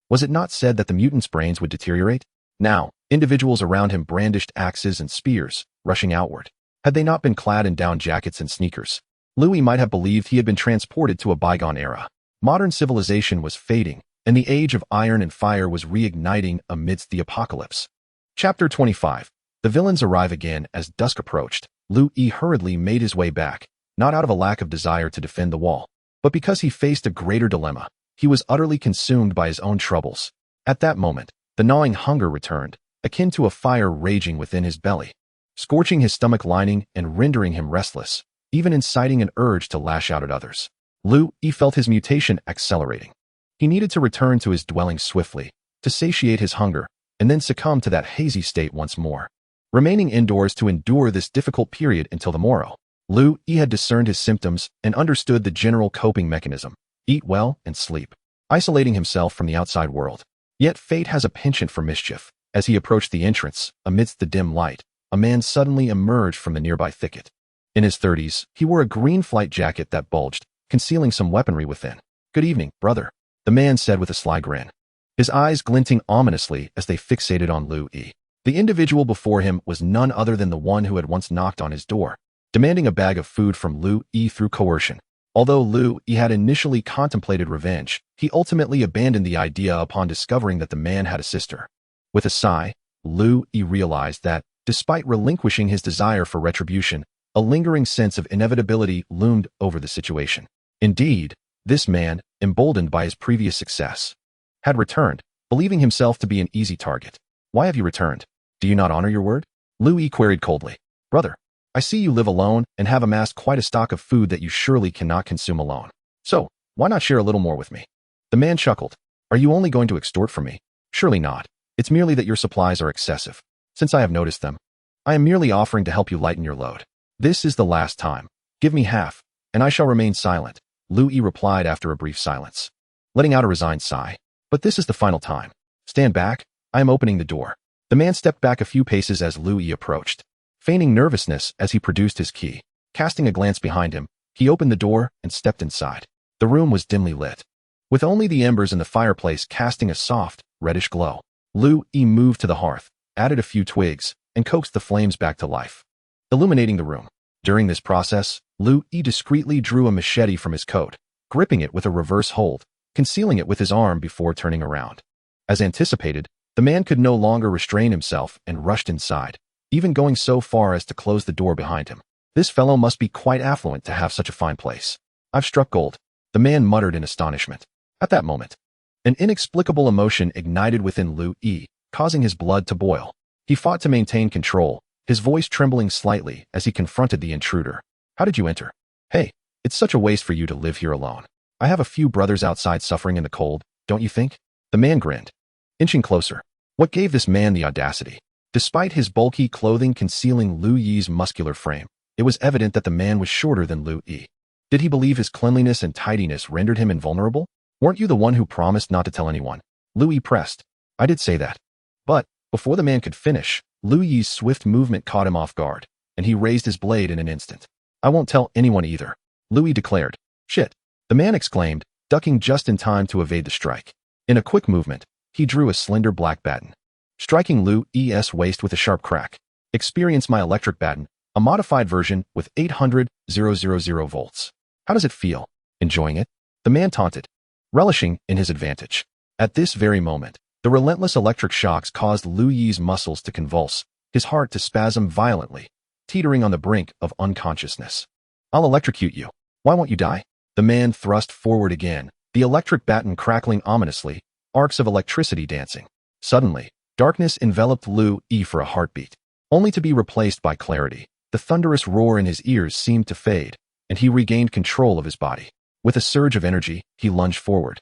Was it not said that the mutants' brains would deteriorate? Now, individuals around him brandished axes and spears, rushing outward. Had they not been clad in down jackets and sneakers? Louis might have believed he had been transported to a bygone era. Modern civilization was fading, and the age of iron and fire was reigniting amidst the apocalypse. Chapter 25. The villains arrive again. As dusk approached, Louis hurriedly made his way back, not out of a lack of desire to defend the wall, but because he faced a greater dilemma. He was utterly consumed by his own troubles. At that moment, the gnawing hunger returned, akin to a fire raging within his belly, scorching his stomach lining and rendering him restless, even inciting an urge to lash out at others. Louis felt his mutation accelerating. He needed to return to his dwelling swiftly, to satiate his hunger, and then succumb to that hazy state once more. Remaining indoors to endure this difficult period until the morrow, Louis had discerned his symptoms and understood the general coping mechanism: eat well and sleep, isolating himself from the outside world. Yet fate has a penchant for mischief. As he approached the entrance, amidst the dim light, a man suddenly emerged from the nearby thicket. In his 30s, he wore a green flight jacket that bulged, concealing some weaponry within. "Good evening, brother," the man said with a sly grin, his eyes glinting ominously as they fixated on Louis. The individual before him was none other than the one who had once knocked on his door, demanding a bag of food from Louis through coercion. Although Louis had initially contemplated revenge, he ultimately abandoned the idea upon discovering that the man had a sister. With a sigh, Louis realized that, despite relinquishing his desire for retribution, a lingering sense of inevitability loomed over the situation. Indeed, this man, emboldened by his previous success, had returned, believing himself to be an easy target. "Why have you returned? Do you not honor your word?" Louis queried coldly. "Brother, I see you live alone and have amassed quite a stock of food that you surely cannot consume alone. So, why not share a little more with me?" The man chuckled. "Are you only going to extort from me? Surely not. It's merely that your supplies are excessive. Since I have noticed them, I am merely offering to help you lighten your load. This is the last time. Give me half, and I shall remain silent," Louis replied after a brief silence, letting out a resigned sigh. "But this is the final time. Stand back, I am opening the door." The man stepped back a few paces as Louis approached, feigning nervousness as he produced his key. Casting a glance behind him, he opened the door and stepped inside. The room was dimly lit, with only the embers in the fireplace casting a soft, reddish glow. Louis moved to the hearth, added a few twigs, and coaxed the flames back to life, illuminating the room. During this process, Louis discreetly drew a machete from his coat, gripping it with a reverse hold, concealing it with his arm before turning around. As anticipated, the man could no longer restrain himself and rushed inside, even going so far as to close the door behind him. "This fellow must be quite affluent to have such a fine place. I've struck gold," the man muttered in astonishment. At that moment, an inexplicable emotion ignited within Louis, causing his blood to boil. He fought to maintain control, his voice trembling slightly as he confronted the intruder. "How did you enter? Hey, it's such a waste for you to live here alone. I have a few brothers outside suffering in the cold, don't you think?" The man grinned, inching closer. What gave this man the audacity? Despite his bulky clothing concealing Louis's muscular frame, it was evident that the man was shorter than Louis. Did he believe his cleanliness and tidiness rendered him invulnerable? "Weren't you the one who promised not to tell anyone?" Louis pressed. "I did say that." But, before the man could finish, Louis's swift movement caught him off guard, and he raised his blade in an instant. "I won't tell anyone either," Louis declared. "Shit," the man exclaimed, ducking just in time to evade the strike. In a quick movement, he drew a slender black baton, striking Louis's waist with a sharp crack. "Experience my electric baton, a modified version with 800,000 volts. How does it feel? Enjoying it?" The man taunted, relishing in his advantage. At this very moment, the relentless electric shocks caused Louis's muscles to convulse, his heart to spasm violently, teetering on the brink of unconsciousness. "I'll electrocute you. Why won't you die?" The man thrust forward again, the electric baton crackling ominously, arcs of electricity dancing. Suddenly, darkness enveloped Louis for a heartbeat, only to be replaced by clarity. The thunderous roar in his ears seemed to fade, and he regained control of his body. With a surge of energy, he lunged forward,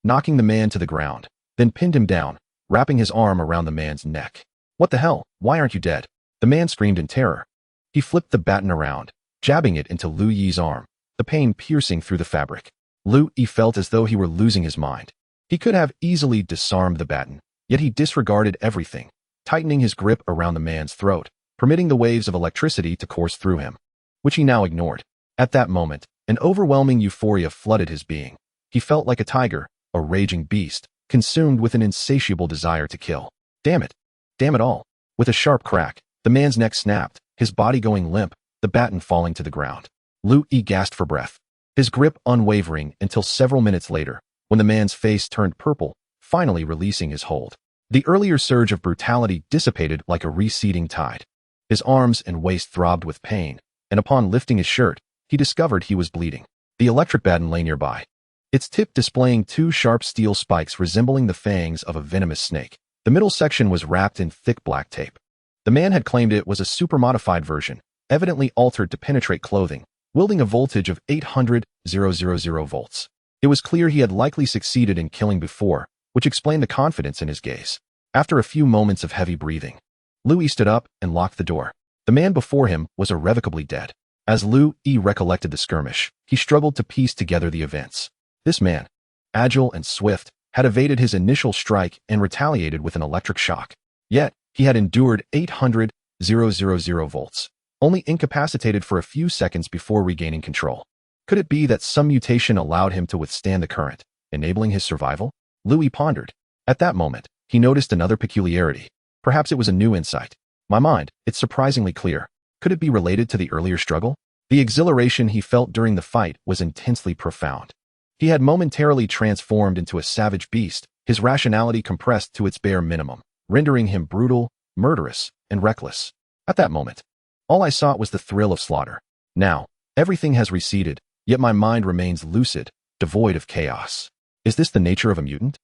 knocking the man to the ground, then pinned him down, wrapping his arm around the man's neck. "What the hell? Why aren't you dead?" The man screamed in terror. He flipped the baton around, jabbing it into Louis's arm, the pain piercing through the fabric. Louis felt as though he were losing his mind. He could have easily disarmed the baton, yet he disregarded everything, tightening his grip around the man's throat, permitting the waves of electricity to course through him, which he now ignored. At that moment, an overwhelming euphoria flooded his being. He felt like a tiger, a raging beast, consumed with an insatiable desire to kill. Damn it! Damn it all! With a sharp crack, the man's neck snapped, his body going limp, the baton falling to the ground. Louis gasped for breath, his grip unwavering until several minutes later, when the man's face turned purple, finally releasing his hold. The earlier surge of brutality dissipated like a receding tide. His arms and waist throbbed with pain, and upon lifting his shirt, he discovered he was bleeding. The electric baton lay nearby, its tip displaying two sharp steel spikes resembling the fangs of a venomous snake. The middle section was wrapped in thick black tape. The man had claimed it was a super-modified version, evidently altered to penetrate clothing, wielding a voltage of 800,000 volts. It was clear he had likely succeeded in killing before, which explained the confidence in his gaze. After a few moments of heavy breathing, Louis stood up and locked the door. The man before him was irrevocably dead. As Louis recollected the skirmish, he struggled to piece together the events. This man, agile and swift, had evaded his initial strike and retaliated with an electric shock. Yet, he had endured 800,000 volts, only incapacitated for a few seconds before regaining control. Could it be that some mutation allowed him to withstand the current, enabling his survival? Louis pondered. At that moment, he noticed another peculiarity. Perhaps it was a new insight. My mind, it's surprisingly clear. Could it be related to the earlier struggle? The exhilaration he felt during the fight was intensely profound. He had momentarily transformed into a savage beast, his rationality compressed to its bare minimum, rendering him brutal, murderous, and reckless. At that moment, all I sought was the thrill of slaughter. Now, everything has receded, yet my mind remains lucid, devoid of chaos. Is this the nature of a mutant?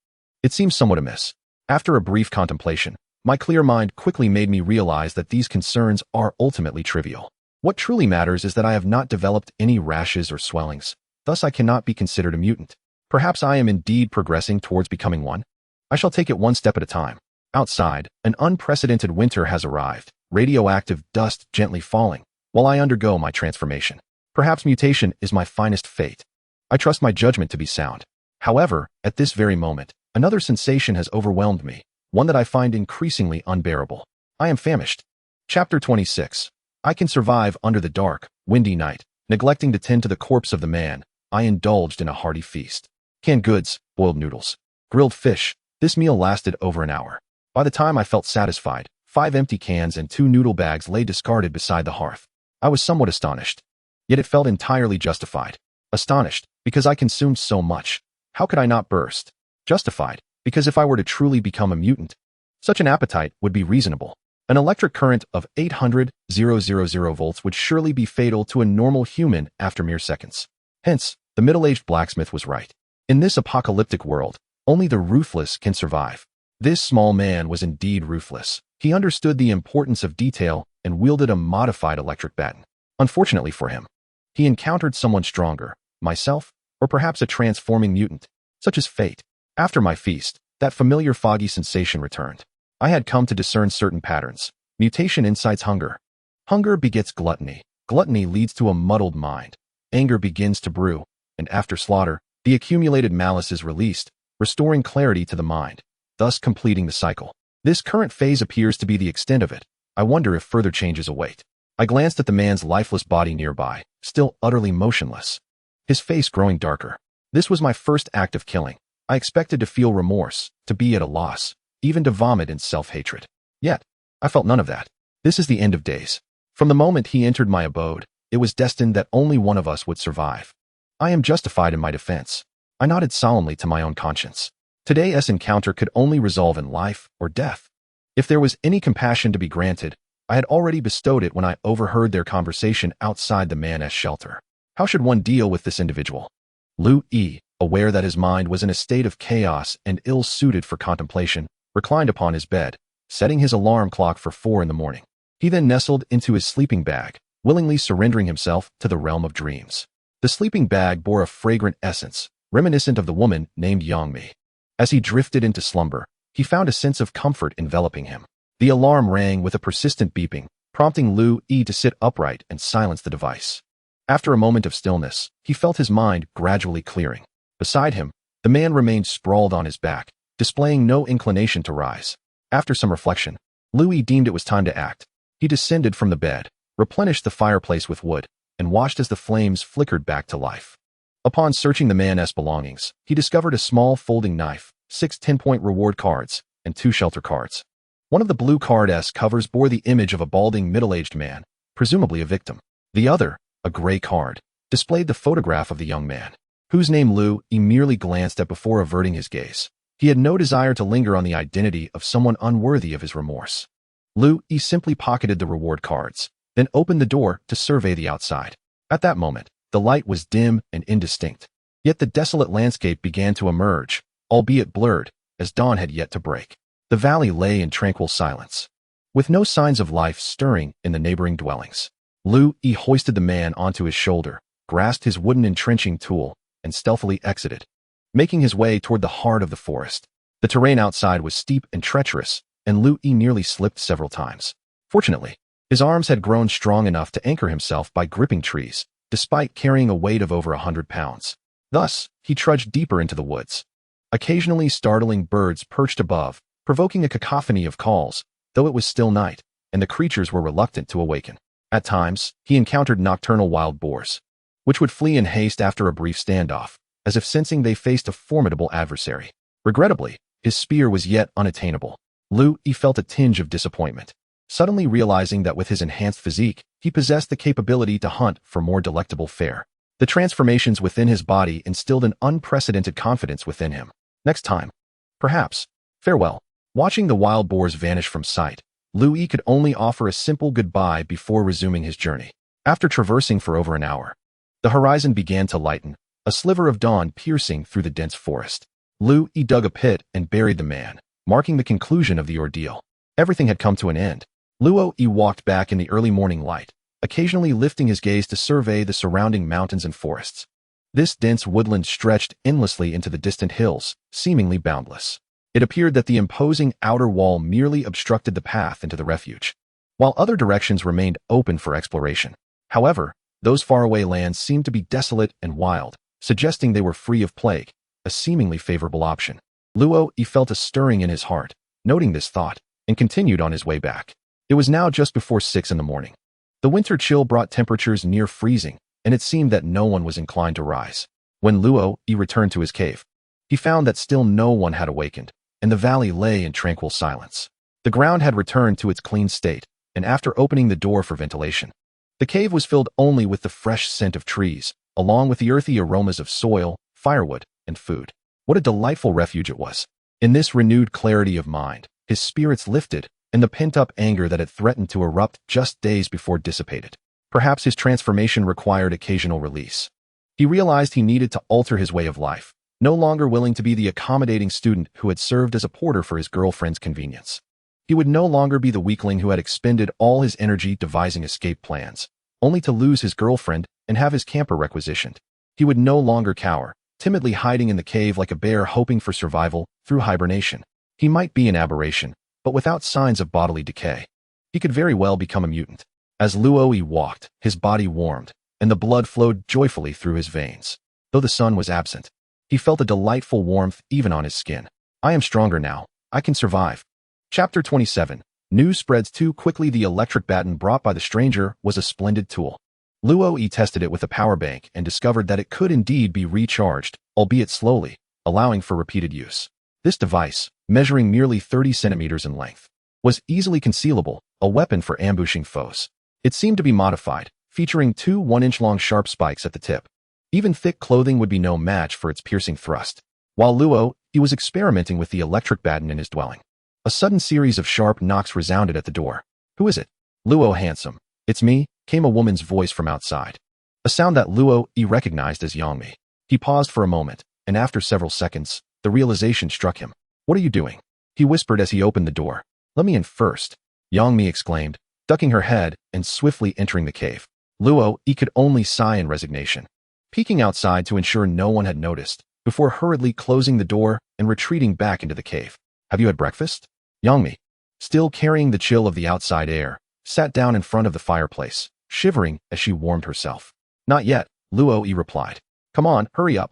It seems somewhat amiss. After a brief contemplation, my clear mind quickly made me realize that these concerns are ultimately trivial. What truly matters is that I have not developed any rashes or swellings. Thus I cannot be considered a mutant. Perhaps I am indeed progressing towards becoming one. I shall take it one step at a time. Outside, an unprecedented winter has arrived, radioactive dust gently falling, while I undergo my transformation. Perhaps mutation is my finest fate. I trust my judgment to be sound. However, at this very moment, another sensation has overwhelmed me, one that I find increasingly unbearable. I am famished. Chapter 26. I can survive under the dark, windy night. Neglecting to tend to the corpse of the man, I indulged in a hearty feast. Canned goods, boiled noodles, grilled fish. This meal lasted over an hour. By the time I felt satisfied, 5 empty cans and 2 noodle bags lay discarded beside the hearth. I was somewhat astonished. Yet it felt entirely justified. Astonished, because I consumed so much. How could I not burst? Justified, because if I were to truly become a mutant, such an appetite would be reasonable. An electric current of 800,000 volts would surely be fatal to a normal human after mere seconds. Hence, the middle-aged blacksmith was right. In this apocalyptic world, only the ruthless can survive. This small man was indeed ruthless. He understood the importance of detail and wielded a modified electric baton. Unfortunately for him, he encountered someone stronger, myself, or perhaps a transforming mutant, such as fate. After my feast, that familiar foggy sensation returned. I had come to discern certain patterns. Mutation incites hunger. Hunger begets gluttony. Gluttony leads to a muddled mind. Anger begins to brew, and after slaughter, the accumulated malice is released, restoring clarity to the mind, thus completing the cycle. This current phase appears to be the extent of it. I wonder if further changes await. I glanced at the man's lifeless body nearby, still utterly motionless, his face growing darker. This was my first act of killing. I expected to feel remorse, to be at a loss, even to vomit in self-hatred. Yet, I felt none of that. This is the end of days. From the moment he entered my abode, it was destined that only one of us would survive. I am justified in my defense. I nodded solemnly to my own conscience. Today's encounter could only resolve in life or death. If there was any compassion to be granted, I had already bestowed it when I overheard their conversation outside the man's shelter. How should one deal with this individual? Louis, aware that his mind was in a state of chaos and ill-suited for contemplation, reclined upon his bed, setting his alarm clock for 4 in the morning. He then nestled into his sleeping bag, willingly surrendering himself to the realm of dreams. The sleeping bag bore a fragrant essence, reminiscent of the woman named Yongmi. As he drifted into slumber, he found a sense of comfort enveloping him. The alarm rang with a persistent beeping, prompting Louis to sit upright and silence the device. After a moment of stillness, he felt his mind gradually clearing. Beside him, the man remained sprawled on his back, displaying no inclination to rise. After some reflection, Louis deemed it was time to act. He descended from the bed, replenished the fireplace with wood, and watched as the flames flickered back to life. Upon searching the man's belongings, he discovered a small folding knife, 6 10-point reward cards, and 2 shelter cards. One of the blue card's covers bore the image of a balding middle-aged man, presumably a victim. The other, a gray card, displayed the photograph of the young man, whose name Lu Yi merely glanced at before averting his gaze. He had no desire to linger on the identity of someone unworthy of his remorse. Lu Yi simply pocketed the reward cards, then opened the door to survey the outside. At that moment, the light was dim and indistinct, yet the desolate landscape began to emerge, albeit blurred, as dawn had yet to break. The valley lay in tranquil silence, with no signs of life stirring in the neighboring dwellings. Lu Yi hoisted the man onto his shoulder, grasped his wooden entrenching tool, and stealthily exited, making his way toward the heart of the forest. The terrain outside was steep and treacherous, and Lu Yi nearly slipped several times. Fortunately, his arms had grown strong enough to anchor himself by gripping trees, despite carrying a weight of over 100 pounds. Thus, he trudged deeper into the woods. Occasionally startling birds perched above, provoking a cacophony of calls, though it was still night, and the creatures were reluctant to awaken. At times, he encountered nocturnal wild boars, which would flee in haste after a brief standoff, as if sensing they faced a formidable adversary. Regrettably, his spear was yet unattainable. Lu Yi felt a tinge of disappointment, suddenly realizing that with his enhanced physique, he possessed the capability to hunt for more delectable fare. The transformations within his body instilled an unprecedented confidence within him. Next time, perhaps. Farewell. Watching the wild boars vanish from sight, Lu Yi could only offer a simple goodbye before resuming his journey. After traversing for over an hour, the horizon began to lighten, a sliver of dawn piercing through the dense forest. Lu Yi dug a pit and buried the man, marking the conclusion of the ordeal. Everything had come to an end. Lu Yi walked back in the early morning light, occasionally lifting his gaze to survey the surrounding mountains and forests. This dense woodland stretched endlessly into the distant hills, seemingly boundless. It appeared that the imposing outer wall merely obstructed the path into the refuge, while other directions remained open for exploration. However, those faraway lands seemed to be desolate and wild, suggesting they were free of plague, a seemingly favorable option. Lu Yi felt a stirring in his heart, noting this thought, and continued on his way back. It was now just before 6 in the morning. The winter chill brought temperatures near freezing, and it seemed that no one was inclined to rise. When Lu Yi returned to his cave, he found that still no one had awakened, and the valley lay in tranquil silence. The ground had returned to its clean state, and after opening the door for ventilation, the cave was filled only with the fresh scent of trees, along with the earthy aromas of soil, firewood, and food. What a delightful refuge it was. In this renewed clarity of mind, his spirits lifted, and the pent-up anger that had threatened to erupt just days before dissipated. Perhaps his transformation required occasional release. He realized he needed to alter his way of life, no longer willing to be the accommodating student who had served as a porter for his girlfriend's convenience. He would no longer be the weakling who had expended all his energy devising escape plans, only to lose his girlfriend and have his camper requisitioned. He would no longer cower, timidly hiding in the cave like a bear hoping for survival through hibernation. He might be an aberration, but without signs of bodily decay. He could very well become a mutant. As Lu Yi walked, his body warmed, and the blood flowed joyfully through his veins. Though the sun was absent, he felt a delightful warmth even on his skin. I am stronger now. I can survive. Chapter 27. News spreads too quickly. The electric baton brought by the stranger was a splendid tool. Lu Yi tested it with a power bank and discovered that it could indeed be recharged, albeit slowly, allowing for repeated use. This device, measuring merely 30 centimeters in length, was easily concealable, a weapon for ambushing foes. It seemed to be modified, featuring 2 1-inch-long sharp spikes at the tip. Even thick clothing would be no match for its piercing thrust. While Lu Yi was experimenting with the electric baton in his dwelling, a sudden series of sharp knocks resounded at the door. Who is it? Lu Handsome. It's me, came a woman's voice from outside. A sound that Lu Yi recognized as Yangmi. He paused for a moment, and after several seconds, the realization struck him. What are you doing? He whispered as he opened the door. Let me in first, Yangmi exclaimed, ducking her head and swiftly entering the cave. Lu Yi could only sigh in resignation, peeking outside to ensure no one had noticed, before hurriedly closing the door and retreating back into the cave. Have you had breakfast? Yangmi, still carrying the chill of the outside air, sat down in front of the fireplace, shivering as she warmed herself. Not yet, Lu Yi replied. Come on, hurry up.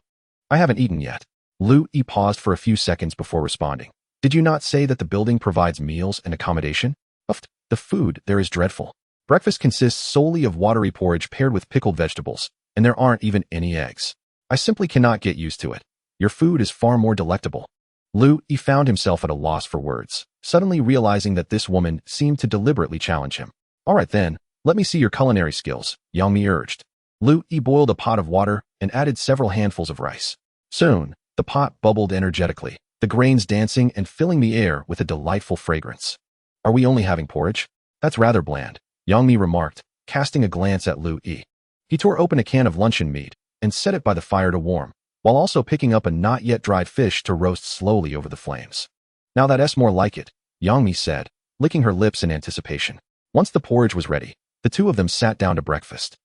I haven't eaten yet. Lu Yi paused for a few seconds before responding. Did you not say that the building provides meals and accommodation? Uffed, the food there is dreadful. Breakfast consists solely of watery porridge paired with pickled vegetables, and there aren't even any eggs. I simply cannot get used to it. Your food is far more delectable. Lu Yi found himself at a loss for words, suddenly realizing that this woman seemed to deliberately challenge him. All right then, let me see your culinary skills, Yangmi urged. Lu Yi boiled a pot of water and added several handfuls of rice. Soon, the pot bubbled energetically, the grains dancing and filling the air with a delightful fragrance. Are we only having porridge? That's rather bland, Yang Mi remarked, casting a glance at Lu Yi. He tore open a can of luncheon meat and set it by the fire to warm, while also picking up a not yet dried fish to roast slowly over the flames. Now that's more like it, Yang Mi said, licking her lips in anticipation. Once the porridge was ready, the two of them sat down to breakfast.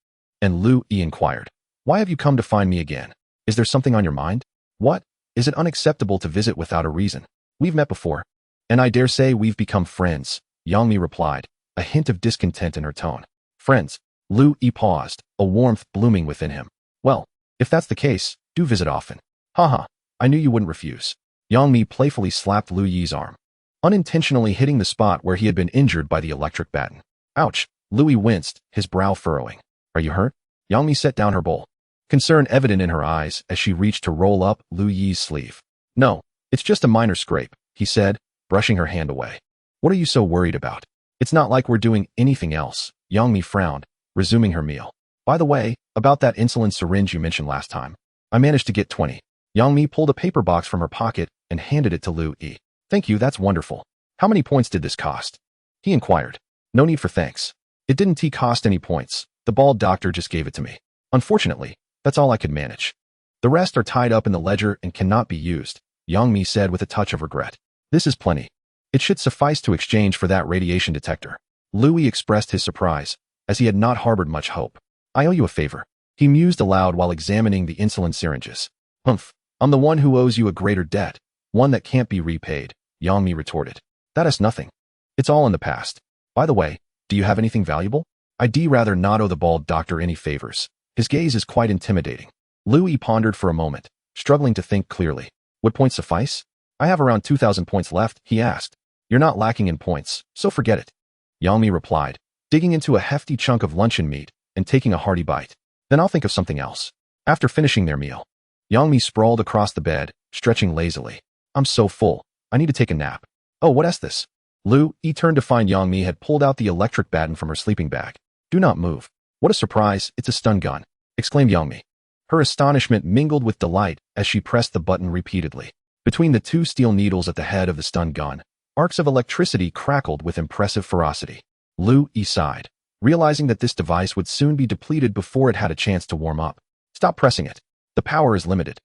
And Lu Yi inquired, "Why have you come to find me again? Is there something on your mind? What? Is it unacceptable to visit without a reason? We've met before. And I dare say we've become friends," Yang Mi replied, a hint of discontent in her tone. "Friends?" Lu Yi paused, a warmth blooming within him. "Well, if that's the case, do visit often." "Haha, I knew you wouldn't refuse." Yang Mi playfully slapped Lu Yi's arm, unintentionally hitting the spot where he had been injured by the electric baton. "Ouch," Lu Yi winced, his brow furrowing. "Are you hurt?" Yang Mi set down her bowl, concern evident in her eyes as she reached to roll up Lu Yi's sleeve. "No, it's just a minor scrape," he said, brushing her hand away. "What are you so worried about? It's not like we're doing anything else." Yang Mi frowned, resuming her meal. "By the way, about that insulin syringe you mentioned last time. I managed to get 20. Yang Mi pulled a paper box from her pocket and handed it to Lu Yi. "Thank you, that's wonderful. How many points did this cost?" he inquired. "No need for thanks. It didn't cost any points. The bald doctor just gave it to me. Unfortunately, that's all I could manage. The rest are tied up in the ledger and cannot be used," Yang Mi said with a touch of regret. "This is plenty. It should suffice to exchange for that radiation detector." Lu Yi expressed his surprise, as he had not harbored much hope. "I owe you a favor," he mused aloud while examining the insulin syringes. "Humph, I'm the one who owes you a greater debt, one that can't be repaid," Yang Mi retorted. "That is nothing. It's all in the past. By the way, do you have anything valuable?" "I'd rather not owe the bald doctor any favors. His gaze is quite intimidating." Lu Yi pondered for a moment, struggling to think clearly. "Would points suffice?" "I have around 2,000 points left," he asked. "You're not lacking in points, so forget it," Yang Mi replied, digging into a hefty chunk of luncheon meat and taking a hearty bite. "Then I'll think of something else." After finishing their meal, Yang Mi sprawled across the bed, stretching lazily. "I'm so full. I need to take a nap." "Oh, what's this?" Lu Yi turned to find Yang Mi had pulled out the electric baton from her sleeping bag. "Do not move." "What a surprise, it's a stun gun," exclaimed Yang Mi. Her astonishment mingled with delight as she pressed the button repeatedly. Between the two steel needles at the head of the stun gun, arcs of electricity crackled with impressive ferocity. Lu Yi sighed, realizing that this device would soon be depleted before it had a chance to warm up. "Stop pressing it. The power is limited,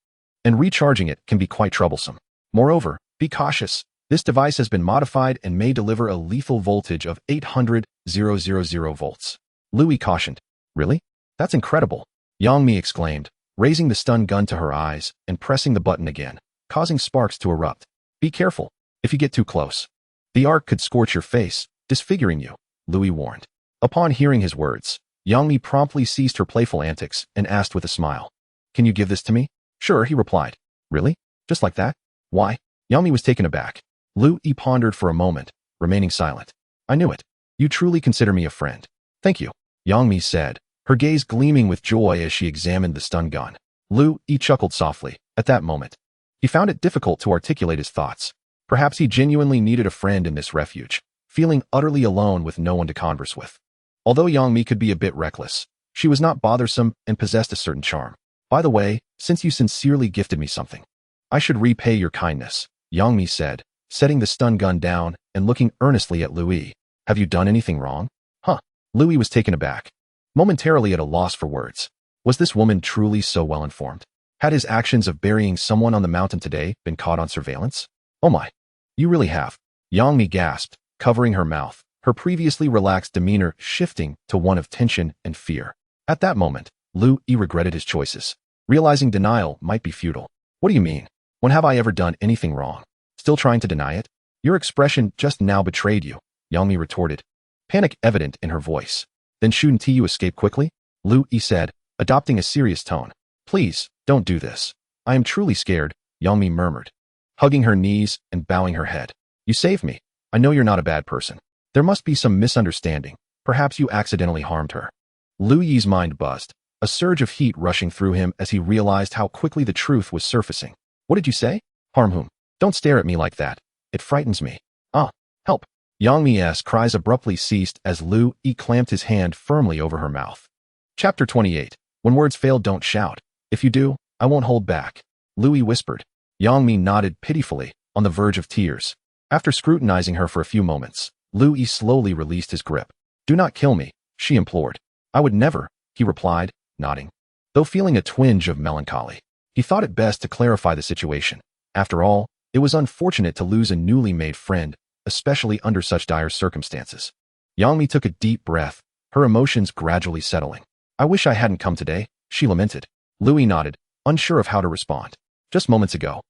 and recharging it can be quite troublesome. Moreover, be cautious. This device has been modified and may deliver a lethal voltage of 800,000 volts." Lu Yi cautioned. "Really? That's incredible," Yang Mi exclaimed, raising the stun gun to her eyes and pressing the button again, causing sparks to erupt. "Be careful. If you get too close, the arc could scorch your face, disfiguring you," Lu Yi warned. Upon hearing his words, Yang Mi promptly ceased her playful antics and asked with a smile, "Can you give this to me?" "Sure," he replied. "Really? Just like that?" "Why?" Yang Mi was taken aback. Lu Yi pondered for a moment, remaining silent. "I knew it. You truly consider me a friend." "Thank you," Yang Mi said, her gaze gleaming with joy as she examined the stun gun. Lu Yi chuckled softly. At that moment, he found it difficult to articulate his thoughts. Perhaps he genuinely needed a friend in this refuge, feeling utterly alone with no one to converse with. Although Yang Mi could be a bit reckless, she was not bothersome and possessed a certain charm. "By the way, since you sincerely gifted me something, I should repay your kindness," Yang Mi said, setting the stun gun down and looking earnestly at Lu Yi. "Have you done anything wrong?" "Huh." Lu Yi was taken aback, momentarily at a loss for words. Was this woman truly so well informed? Had his actions of burying someone on the mountain today been caught on surveillance? "Oh my. You really have," Yang Mi gasped, covering her mouth, her previously relaxed demeanor shifting to one of tension and fear. At that moment, Lu Yi regretted his choices, realizing denial might be futile. "What do you mean? When have I ever done anything wrong?" "Still trying to deny it? Your expression just now betrayed you," Yang Mi retorted, panic evident in her voice. "Then shouldn't you escape quickly?" Lu Yi said, adopting a serious tone. "Please, don't do this. I am truly scared," Yang Mi murmured, hugging her knees and bowing her head. "You saved me. I know you're not a bad person. There must be some misunderstanding. Perhaps you accidentally harmed her." Lu Yi's mind buzzed, a surge of heat rushing through him as he realized how quickly the truth was surfacing. "What did you say? Harm whom? Don't stare at me like that. It frightens me." "Ah, help." Yang Mi's cries abruptly ceased as Lu Yi clamped his hand firmly over her mouth. Chapter 28. When words fail, don't shout. If you do, I won't hold back. Louis whispered. Yang Mi nodded pitifully, on the verge of tears. After scrutinizing her for a few moments, Louis slowly released his grip. Do not kill me, she implored. I would never, he replied, nodding. Though feeling a twinge of melancholy, he thought it best to clarify the situation. After all, it was unfortunate to lose a newly made friend, especially under such dire circumstances. Yang Mi took a deep breath, her emotions gradually settling. I wish I hadn't come today, she lamented. Louis nodded, unsure of how to respond. Just moments ago,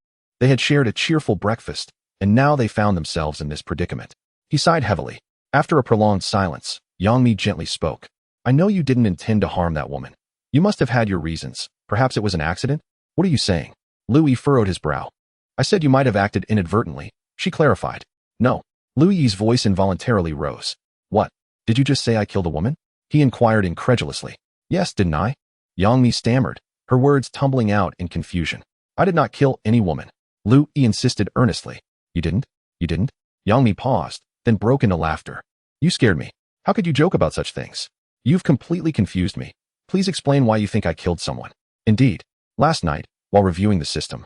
they had shared a cheerful breakfast, and now they found themselves in this predicament. He sighed heavily. After a prolonged silence, Yang Mi gently spoke. I know you didn't intend to harm that woman. You must have had your reasons. Perhaps it was an accident? What are you saying? Louis furrowed his brow. I said you might have acted inadvertently, she clarified. No. Louis's voice involuntarily rose. What? Did you just say I killed a woman? He inquired incredulously. Yes, didn't I? Yang Mi stammered, her words tumbling out in confusion. I did not kill any woman. Louis insisted earnestly. You didn't? You didn't? Yang Mi paused, then broke into laughter. You scared me. How could you joke about such things? You've completely confused me. Please explain why you think I killed someone. Indeed, last night, while reviewing the system,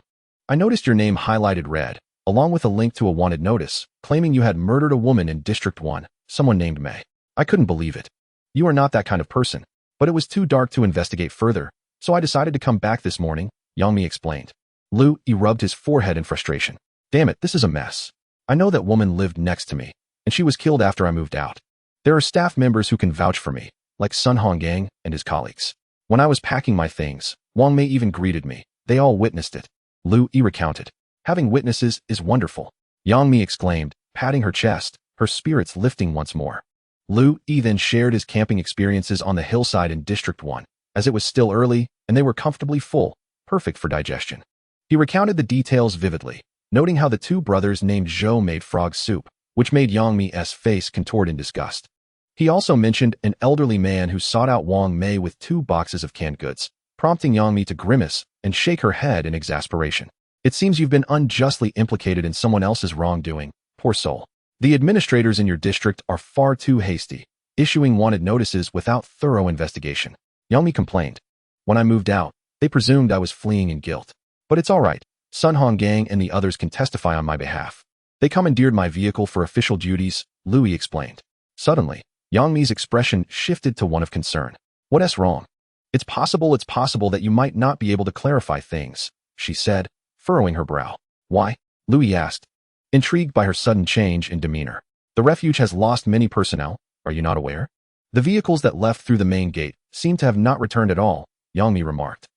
I noticed your name highlighted red, along with a link to a wanted notice, claiming you had murdered a woman in District 1, someone named May. I couldn't believe it. You are not that kind of person, but it was too dark to investigate further, so I decided to come back this morning, Yang Mi explained. Louis rubbed his forehead in frustration. Damn it, this is a mess. I know that woman lived next to me, and she was killed after I moved out. There are staff members who can vouch for me, like Sun Honggang and his colleagues. When I was packing my things, Wang Mei even greeted me. They all witnessed it. Louis recounted. Having witnesses is wonderful, Yang Mi exclaimed, patting her chest, her spirits lifting once more. Louis then shared his camping experiences on the hillside in District 1, as it was still early and they were comfortably full, perfect for digestion. He recounted the details vividly, noting how the two brothers named Zhou made frog soup, which made Yang Mi's face contort in disgust. He also mentioned an elderly man who sought out Wang Mei with 2 boxes of canned goods, prompting Yang Mi to grimace and shake her head in exasperation. It seems you've been unjustly implicated in someone else's wrongdoing, poor soul. The administrators in your district are far too hasty, issuing wanted notices without thorough investigation. Yang Mi complained. When I moved out, they presumed I was fleeing in guilt. But it's all right. Sun Honggang and the others can testify on my behalf. They commandeered my vehicle for official duties, Louis explained. Suddenly, Yang Mi's expression shifted to one of concern. What's wrong? It's possible that you might not be able to clarify things, she said, furrowing her brow. Why? Louis asked, intrigued by her sudden change in demeanor. The refuge has lost many personnel, are you not aware? The vehicles that left through the main gate seem to have not returned at all, Yang Mi remarked.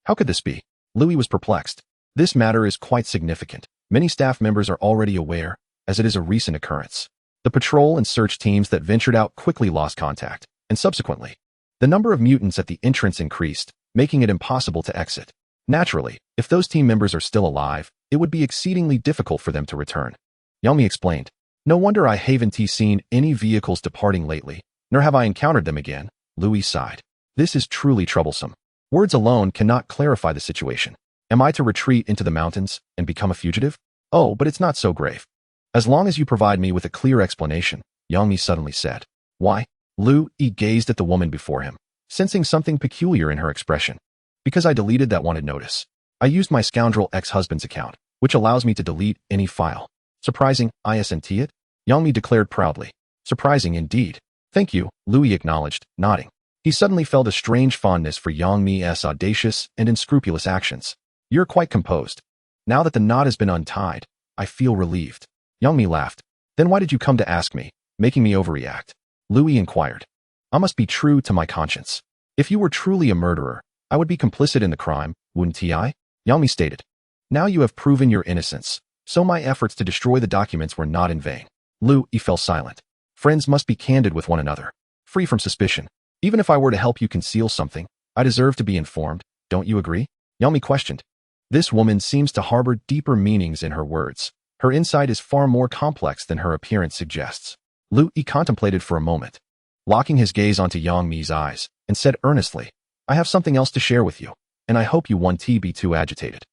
How could this be? Louis was perplexed. This matter is quite significant. Many staff members are already aware, as it is a recent occurrence. The patrol and search teams that ventured out quickly lost contact, and subsequently, the number of mutants at the entrance increased, making it impossible to exit. Naturally, if those team members are still alive, it would be exceedingly difficult for them to return. Yang Mi explained. No wonder I haven't seen any vehicles departing lately, nor have I encountered them again, Louis sighed. This is truly troublesome. Words alone cannot clarify the situation. Am I to retreat into the mountains and become a fugitive? Oh, but it's not so grave. As long as you provide me with a clear explanation, Yang Mi suddenly said. Why? Louis gazed at the woman before him, sensing something peculiar in her expression. Because I deleted that wanted notice. I used my scoundrel ex-husband's account, which allows me to delete any file. Surprising, isn't it? Yang Mi declared proudly. Surprising indeed. Thank you, Louis acknowledged, nodding. He suddenly felt a strange fondness for Yang Mi's audacious and unscrupulous actions. You're quite composed. Now that the knot has been untied, I feel relieved. Yang Mi laughed. Then why did you come to ask me, making me overreact? Louis inquired. I must be true to my conscience. If you were truly a murderer, I would be complicit in the crime, wouldn't I? Yang Mi stated. Now you have proven your innocence, so my efforts to destroy the documents were not in vain. Louis fell silent. Friends must be candid with one another, free from suspicion. Even if I were to help you conceal something, I deserve to be informed, don't you agree? Yang Mi questioned. This woman seems to harbor deeper meanings in her words. Her insight is far more complex than her appearance suggests. Louis contemplated for a moment, locking his gaze onto Yang Mi's eyes, and said earnestly, I have something else to share with you, and I hope you won't be too agitated.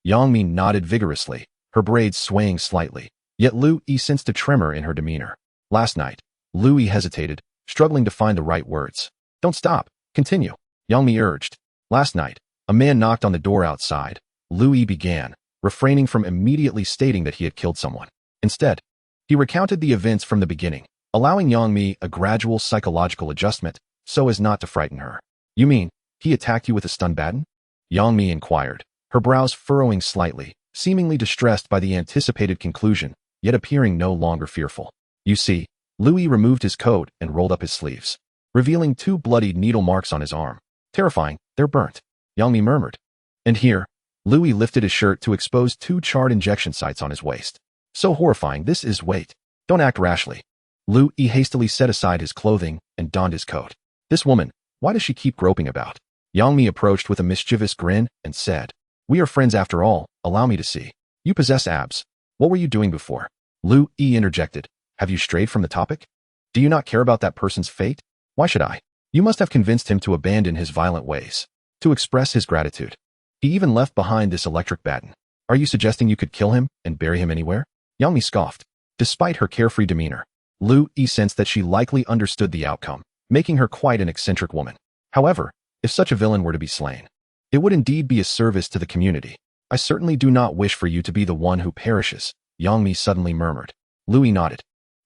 Yang Mi nodded vigorously, her braids swaying slightly, yet Louis sensed a tremor in her demeanor. Last night, Louis hesitated, struggling to find the right words. Don't stop. Continue. Yang Mi urged. Last night, a man knocked on the door outside. Lu began, refraining from immediately stating that he had killed someone. Instead, he recounted the events from the beginning, allowing Yang Mi a gradual psychological adjustment so as not to frighten her. You mean, he attacked you with a stun baton? Yang Mi inquired, her brows furrowing slightly, seemingly distressed by the anticipated conclusion, yet appearing no longer fearful. You see, Lu removed his coat and rolled up his sleeves, revealing 2 bloodied needle marks on his arm. Terrifying, they're burnt, Yang Mi murmured. And here, Lu lifted his shirt to expose 2 charred injection sites on his waist. So horrifying, this is wait. Don't act rashly. Lu hastily set aside his clothing and donned his coat. This woman, why does she keep groping about? Yang Mi approached with a mischievous grin and said, We are friends after all, allow me to see. You possess abs. What were you doing before? Lu interjected. Have you strayed from the topic? Do you not care about that person's fate? Why should I? You must have convinced him to abandon his violent ways, to express his gratitude. He even left behind this electric baton. Are you suggesting you could kill him and bury him anywhere? Yang Mi scoffed. Despite her carefree demeanor, Lu sensed that she likely understood the outcome, making her quite an eccentric woman. However, if such a villain were to be slain, it would indeed be a service to the community. I certainly do not wish for you to be the one who perishes, Yang Mi suddenly murmured. Lu nodded,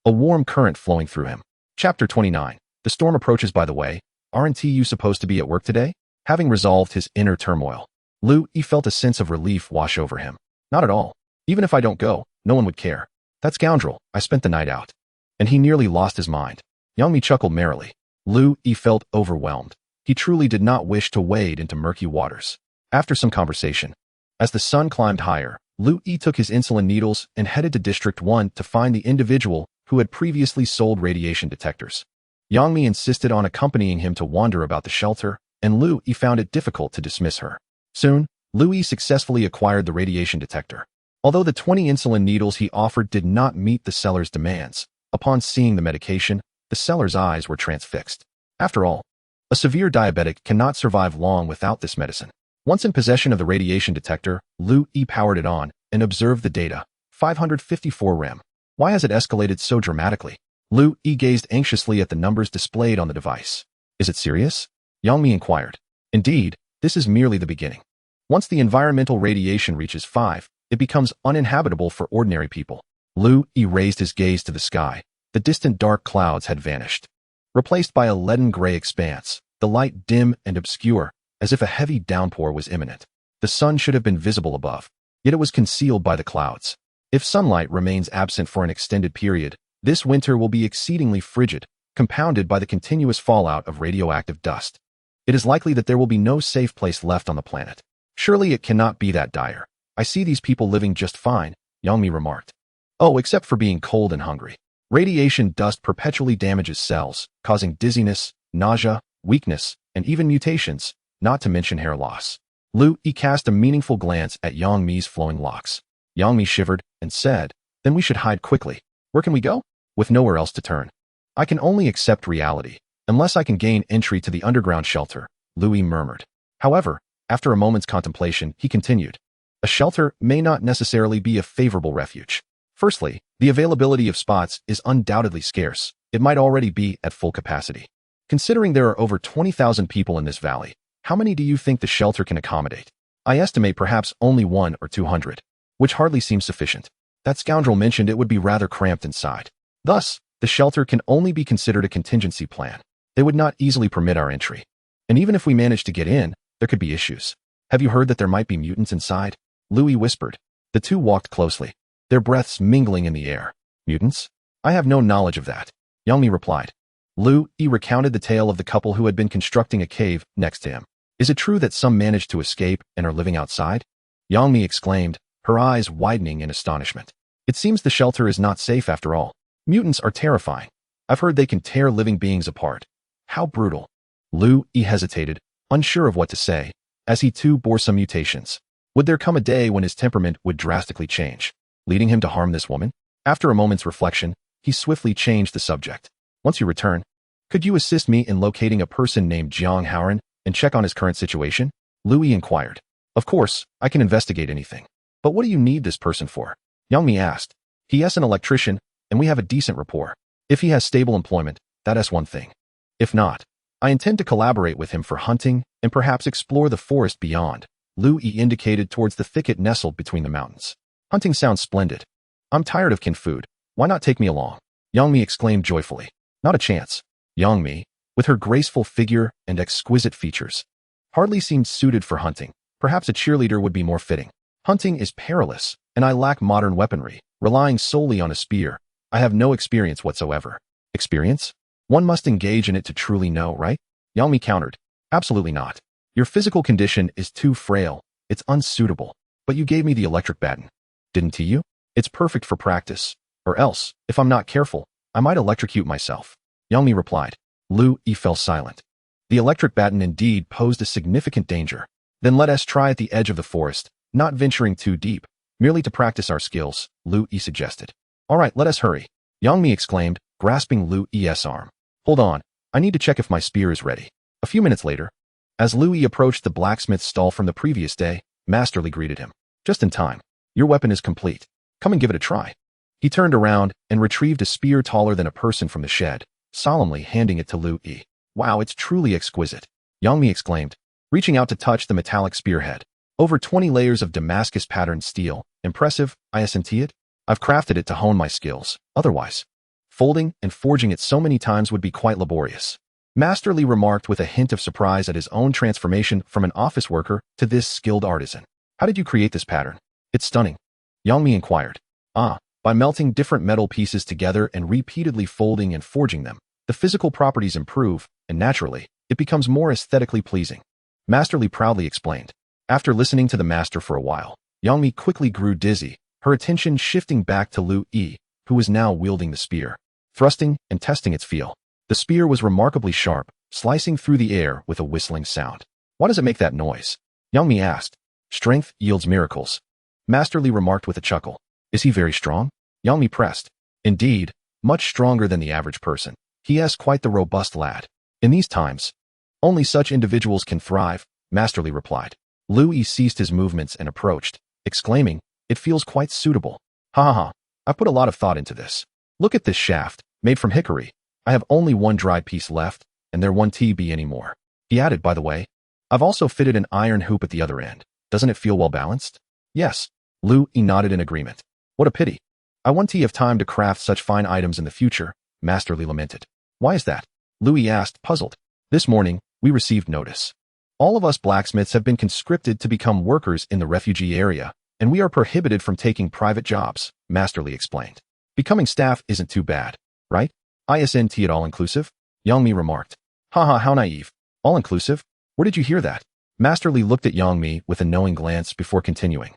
a warm current flowing through him. Chapter 29. The storm approaches. By the way, aren't you supposed to be at work today? Having resolved his inner turmoil, Lu felt a sense of relief wash over him. Not at all. Even if I don't go, no one would care. That scoundrel, I spent the night out. And he nearly lost his mind. Yang Mi chuckled merrily. Lu felt overwhelmed. He truly did not wish to wade into murky waters. After some conversation, as the sun climbed higher, Lu took his insulin needles and headed to District 1 to find the individual who had previously sold radiation detectors. Yang Mi insisted on accompanying him to wander about the shelter, and Lu found it difficult to dismiss her. Soon, Lu successfully acquired the radiation detector. Although the 20 insulin needles he offered did not meet the seller's demands, upon seeing the medication, the seller's eyes were transfixed. After all, a severe diabetic cannot survive long without this medicine. Once in possession of the radiation detector, Lu powered it on and observed the data. 554 rem. Why has it escalated so dramatically? Lu gazed anxiously at the numbers displayed on the device. Is it serious? Yang Mi inquired. Indeed, this is merely the beginning. Once the environmental radiation reaches 5, it becomes uninhabitable for ordinary people. Lu raised his gaze to the sky. The distant dark clouds had vanished, replaced by a leaden gray expanse, the light dim and obscure, as if a heavy downpour was imminent. The sun should have been visible above, yet it was concealed by the clouds. If sunlight remains absent for an extended period, this winter will be exceedingly frigid, compounded by the continuous fallout of radioactive dust. It is likely that there will be no safe place left on the planet. Surely it cannot be that dire. I see these people living just fine, Yang Mi remarked. Oh, except for being cold and hungry. Radiation dust perpetually damages cells, causing dizziness, nausea, weakness, and even mutations, not to mention hair loss. Lu cast a meaningful glance at Yang Mi's flowing locks. Yang Mi shivered and said, Then we should hide quickly. Where can we go? With nowhere else to turn. I can only accept reality, unless I can gain entry to the underground shelter, Lu murmured. However, after a moment's contemplation, he continued. A shelter may not necessarily be a favorable refuge. Firstly, the availability of spots is undoubtedly scarce. It might already be at full capacity. Considering there are over 20,000 people in this valley, how many do you think the shelter can accommodate? I estimate perhaps only 100 or 200, which hardly seems sufficient. That scoundrel mentioned it would be rather cramped inside. Thus, the shelter can only be considered a contingency plan. They would not easily permit our entry. And even if we managed to get in, there could be issues. Have you heard that there might be mutants inside? Lu whispered. The two walked closely, their breaths mingling in the air. Mutants? I have no knowledge of that, Yang Mi replied. Lu recounted the tale of the couple who had been constructing a cave next to him. Is it true that some managed to escape and are living outside? Yang Mi exclaimed, her eyes widening in astonishment. It seems the shelter is not safe after all. Mutants are terrifying. I've heard they can tear living beings apart. How brutal. Lu hesitated, unsure of what to say, as he too bore some mutations. Would there come a day when his temperament would drastically change, leading him to harm this woman? After a moment's reflection, he swiftly changed the subject. Once you return, could you assist me in locating a person named Jiang Haoran and check on his current situation? Lu inquired. Of course, I can investigate anything. But what do you need this person for? Yang Mi asked. He is an electrician, and we have a decent rapport. If he has stable employment, that is one thing. If not, I intend to collaborate with him for hunting and perhaps explore the forest beyond. Lu Yi indicated towards the thicket nestled between the mountains. Hunting sounds splendid. I'm tired of kin food. Why not take me along? Yang Mi exclaimed joyfully. Not a chance. Yang Mi, with her graceful figure and exquisite features, hardly seemed suited for hunting. Perhaps a cheerleader would be more fitting. Hunting is perilous, and I lack modern weaponry. Relying solely on a spear, I have no experience whatsoever. Experience? One must engage in it to truly know, right? Yang Mi countered. Absolutely not. Your physical condition is too frail. It's unsuitable. But you gave me the electric baton. Didn't you? It's perfect for practice. Or else, if I'm not careful, I might electrocute myself. Yang Mi replied. Lu Yi fell silent. The electric baton indeed posed a significant danger. Then let us try at the edge of the forest, not venturing too deep, merely to practice our skills, Lu Yi suggested. All right, let us hurry. Yang Mi exclaimed, grasping Lu Yi's arm. Hold on, I need to check if my spear is ready. A few minutes later, as Lu Yi approached the blacksmith's stall from the previous day, Masterly greeted him. Just in time. Your weapon is complete. Come and give it a try. He turned around and retrieved a spear taller than a person from the shed, solemnly handing it to Lu Yi. Wow, it's truly exquisite, Yang Mi exclaimed, reaching out to touch the metallic spearhead. Over 20 layers of Damascus-patterned steel. Impressive, isn't it? I've crafted it to hone my skills. Otherwise, folding and forging it so many times would be quite laborious. Masterly remarked with a hint of surprise at his own transformation from an office worker to this skilled artisan. How did you create this pattern? It's stunning. Yang Mi inquired. By melting different metal pieces together and repeatedly folding and forging them, the physical properties improve, and naturally, it becomes more aesthetically pleasing. Masterly proudly explained. After listening to the master for a while, Yang Mi quickly grew dizzy, her attention shifting back to Lu Yi, who was now wielding the spear, thrusting and testing its feel. The spear was remarkably sharp, slicing through the air with a whistling sound. Why does it make that noise? Yang Mi asked. Strength yields miracles. Masterly remarked with a chuckle. Is he very strong? Yang Mi pressed. Indeed, much stronger than the average person. He is quite the robust lad. In these times, only such individuals can thrive, Masterly replied. Lu Yi ceased his movements and approached, exclaiming, it feels quite suitable. Ha ha ha, I put a lot of thought into this. Look at this shaft, made from hickory. I have only one dried piece left, and there won't be any more. He added, by the way, I've also fitted an iron hoop at the other end. Doesn't it feel well balanced? Yes. Lu Yi nodded in agreement. What a pity. I won't have time to craft such fine items in the future, Masterly lamented. Why is that? Lu Yi asked, puzzled. This morning, we received notice. All of us blacksmiths have been conscripted to become workers in the refugee area, and we are prohibited from taking private jobs, Masterly explained. Becoming staff isn't too bad, right? Isn't it all-inclusive? Yang Mi remarked. Haha, how naive. All-inclusive? Where did you hear that? Masterly looked at Yang Mi with a knowing glance before continuing.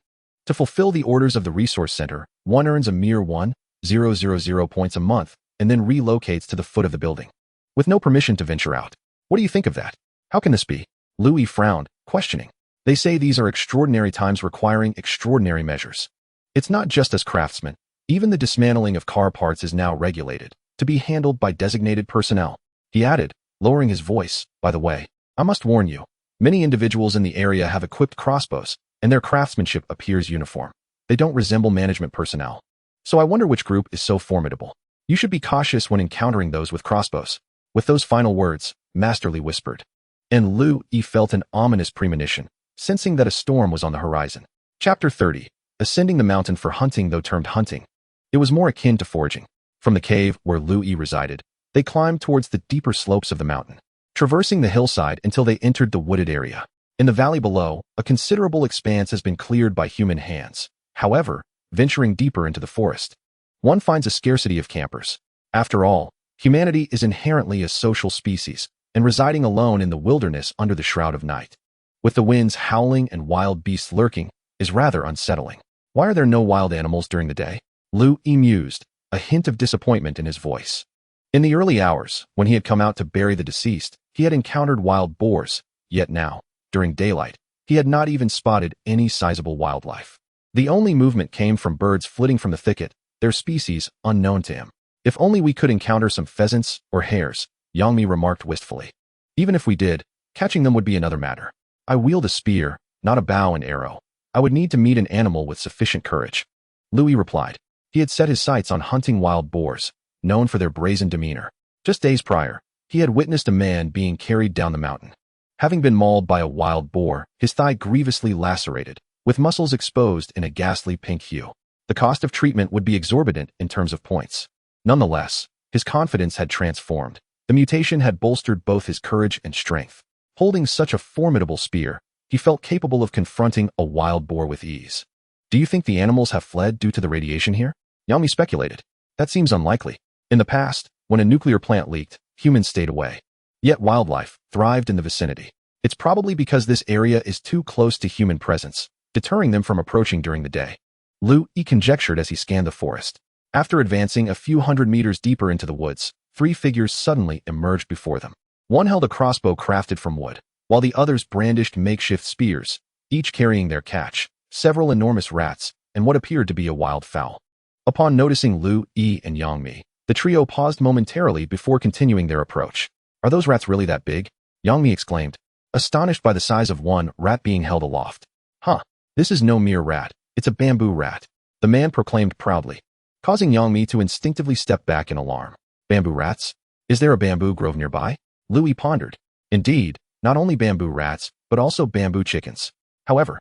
To fulfill the orders of the resource center, one earns a mere 1,000 points a month and then relocates to the foot of the building, with no permission to venture out. What do you think of that? How can this be? Lu Yi frowned, questioning. They say these are extraordinary times requiring extraordinary measures. It's not just as craftsmen. Even the dismantling of car parts is now regulated, to be handled by designated personnel. He added, lowering his voice, by the way, I must warn you, many individuals in the area have equipped crossbows, and their craftsmanship appears uniform. They don't resemble management personnel. So I wonder which group is so formidable. You should be cautious when encountering those with crossbows. With those final words, Masterly whispered. And Lu Yi felt an ominous premonition, sensing that a storm was on the horizon. Chapter 30. Ascending the mountain for hunting. Though termed hunting, it was more akin to foraging. From the cave where Lu Yi resided, they climbed towards the deeper slopes of the mountain, traversing the hillside until they entered the wooded area. In the valley below, a considerable expanse has been cleared by human hands. However, venturing deeper into the forest, one finds a scarcity of campers. After all, humanity is inherently a social species, and residing alone in the wilderness under the shroud of night, with the winds howling and wild beasts lurking, is rather unsettling. Why are there no wild animals during the day? Lu Yi mused, a hint of disappointment in his voice. In the early hours, when he had come out to bury the deceased, he had encountered wild boars, yet now, during daylight, he had not even spotted any sizable wildlife. The only movement came from birds flitting from the thicket, their species unknown to him. If only we could encounter some pheasants or hares, Yang Mi remarked wistfully. Even if we did, catching them would be another matter. I wield a spear, not a bow and arrow. I would need to meet an animal with sufficient courage. Lu Yi replied. He had set his sights on hunting wild boars, known for their brazen demeanor. Just days prior, He had witnessed a man being carried down the mountain. Having been mauled by a wild boar, his thigh grievously lacerated, with muscles exposed in a ghastly pink hue. The cost of treatment would be exorbitant in terms of points. Nonetheless, his confidence had transformed. The mutation had bolstered both his courage and strength. Holding such a formidable spear, he felt capable of confronting a wild boar with ease. Do you think the animals have fled due to the radiation here? Yang Mi speculated. That seems unlikely. In the past, when a nuclear plant leaked, humans stayed away. Yet wildlife thrived in the vicinity. It's probably because this area is too close to human presence, deterring them from approaching during the day. Lu Yi conjectured as he scanned the forest. After advancing a few hundred meters deeper into the woods, 3 figures suddenly emerged before them. One held a crossbow crafted from wood, while the others brandished makeshift spears, each carrying their catch, several enormous rats, and what appeared to be a wild fowl. Upon noticing Lu Yi and Yang Mi, the trio paused momentarily before continuing their approach. Are those rats really that big? Yang Mi exclaimed, astonished by the size of one rat being held aloft. Huh, this is no mere rat, it's a bamboo rat, the man proclaimed proudly, causing Yang Mi to instinctively step back in alarm. Bamboo rats? Is there a bamboo grove nearby? Lu Yi pondered. Indeed, not only bamboo rats, but also bamboo chickens. However,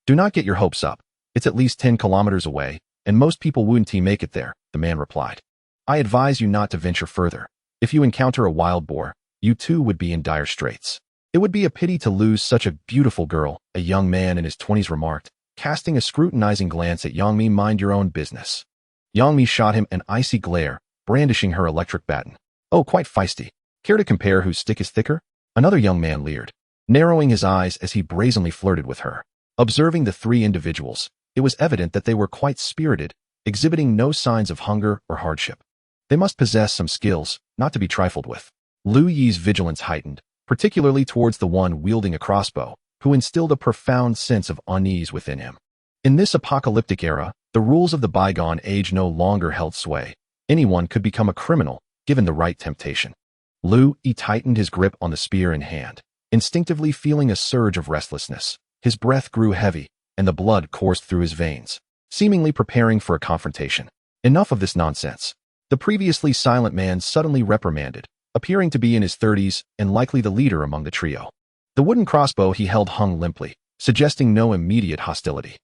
do not get your hopes up. It's at least 10 kilometers away, and most people wouldn't make it there, the man replied. I advise you not to venture further. If you encounter a wild boar, you too would be in dire straits. It would be a pity to lose such a beautiful girl, a young man in his 20s remarked, casting a scrutinizing glance at Yang Mi. Mind your own business. Yang Mi shot him an icy glare, brandishing her electric baton. Oh, quite feisty. Care to compare whose stick is thicker? Another young man leered, narrowing his eyes as he brazenly flirted with her. Observing the 3 individuals, it was evident that they were quite spirited, exhibiting no signs of hunger or hardship. They must possess some skills, not to be trifled with. Lu Yi's vigilance heightened, particularly towards the one wielding a crossbow, who instilled a profound sense of unease within him. In this apocalyptic era, the rules of the bygone age no longer held sway. Anyone could become a criminal, given the right temptation. Lu Yi tightened his grip on the spear in hand, instinctively feeling a surge of restlessness. His breath grew heavy, and the blood coursed through his veins, seemingly preparing for a confrontation. Enough of this nonsense. The previously silent man suddenly reprimanded, appearing to be in his 30s and likely the leader among the trio. The wooden crossbow he held hung limply, suggesting no immediate hostility.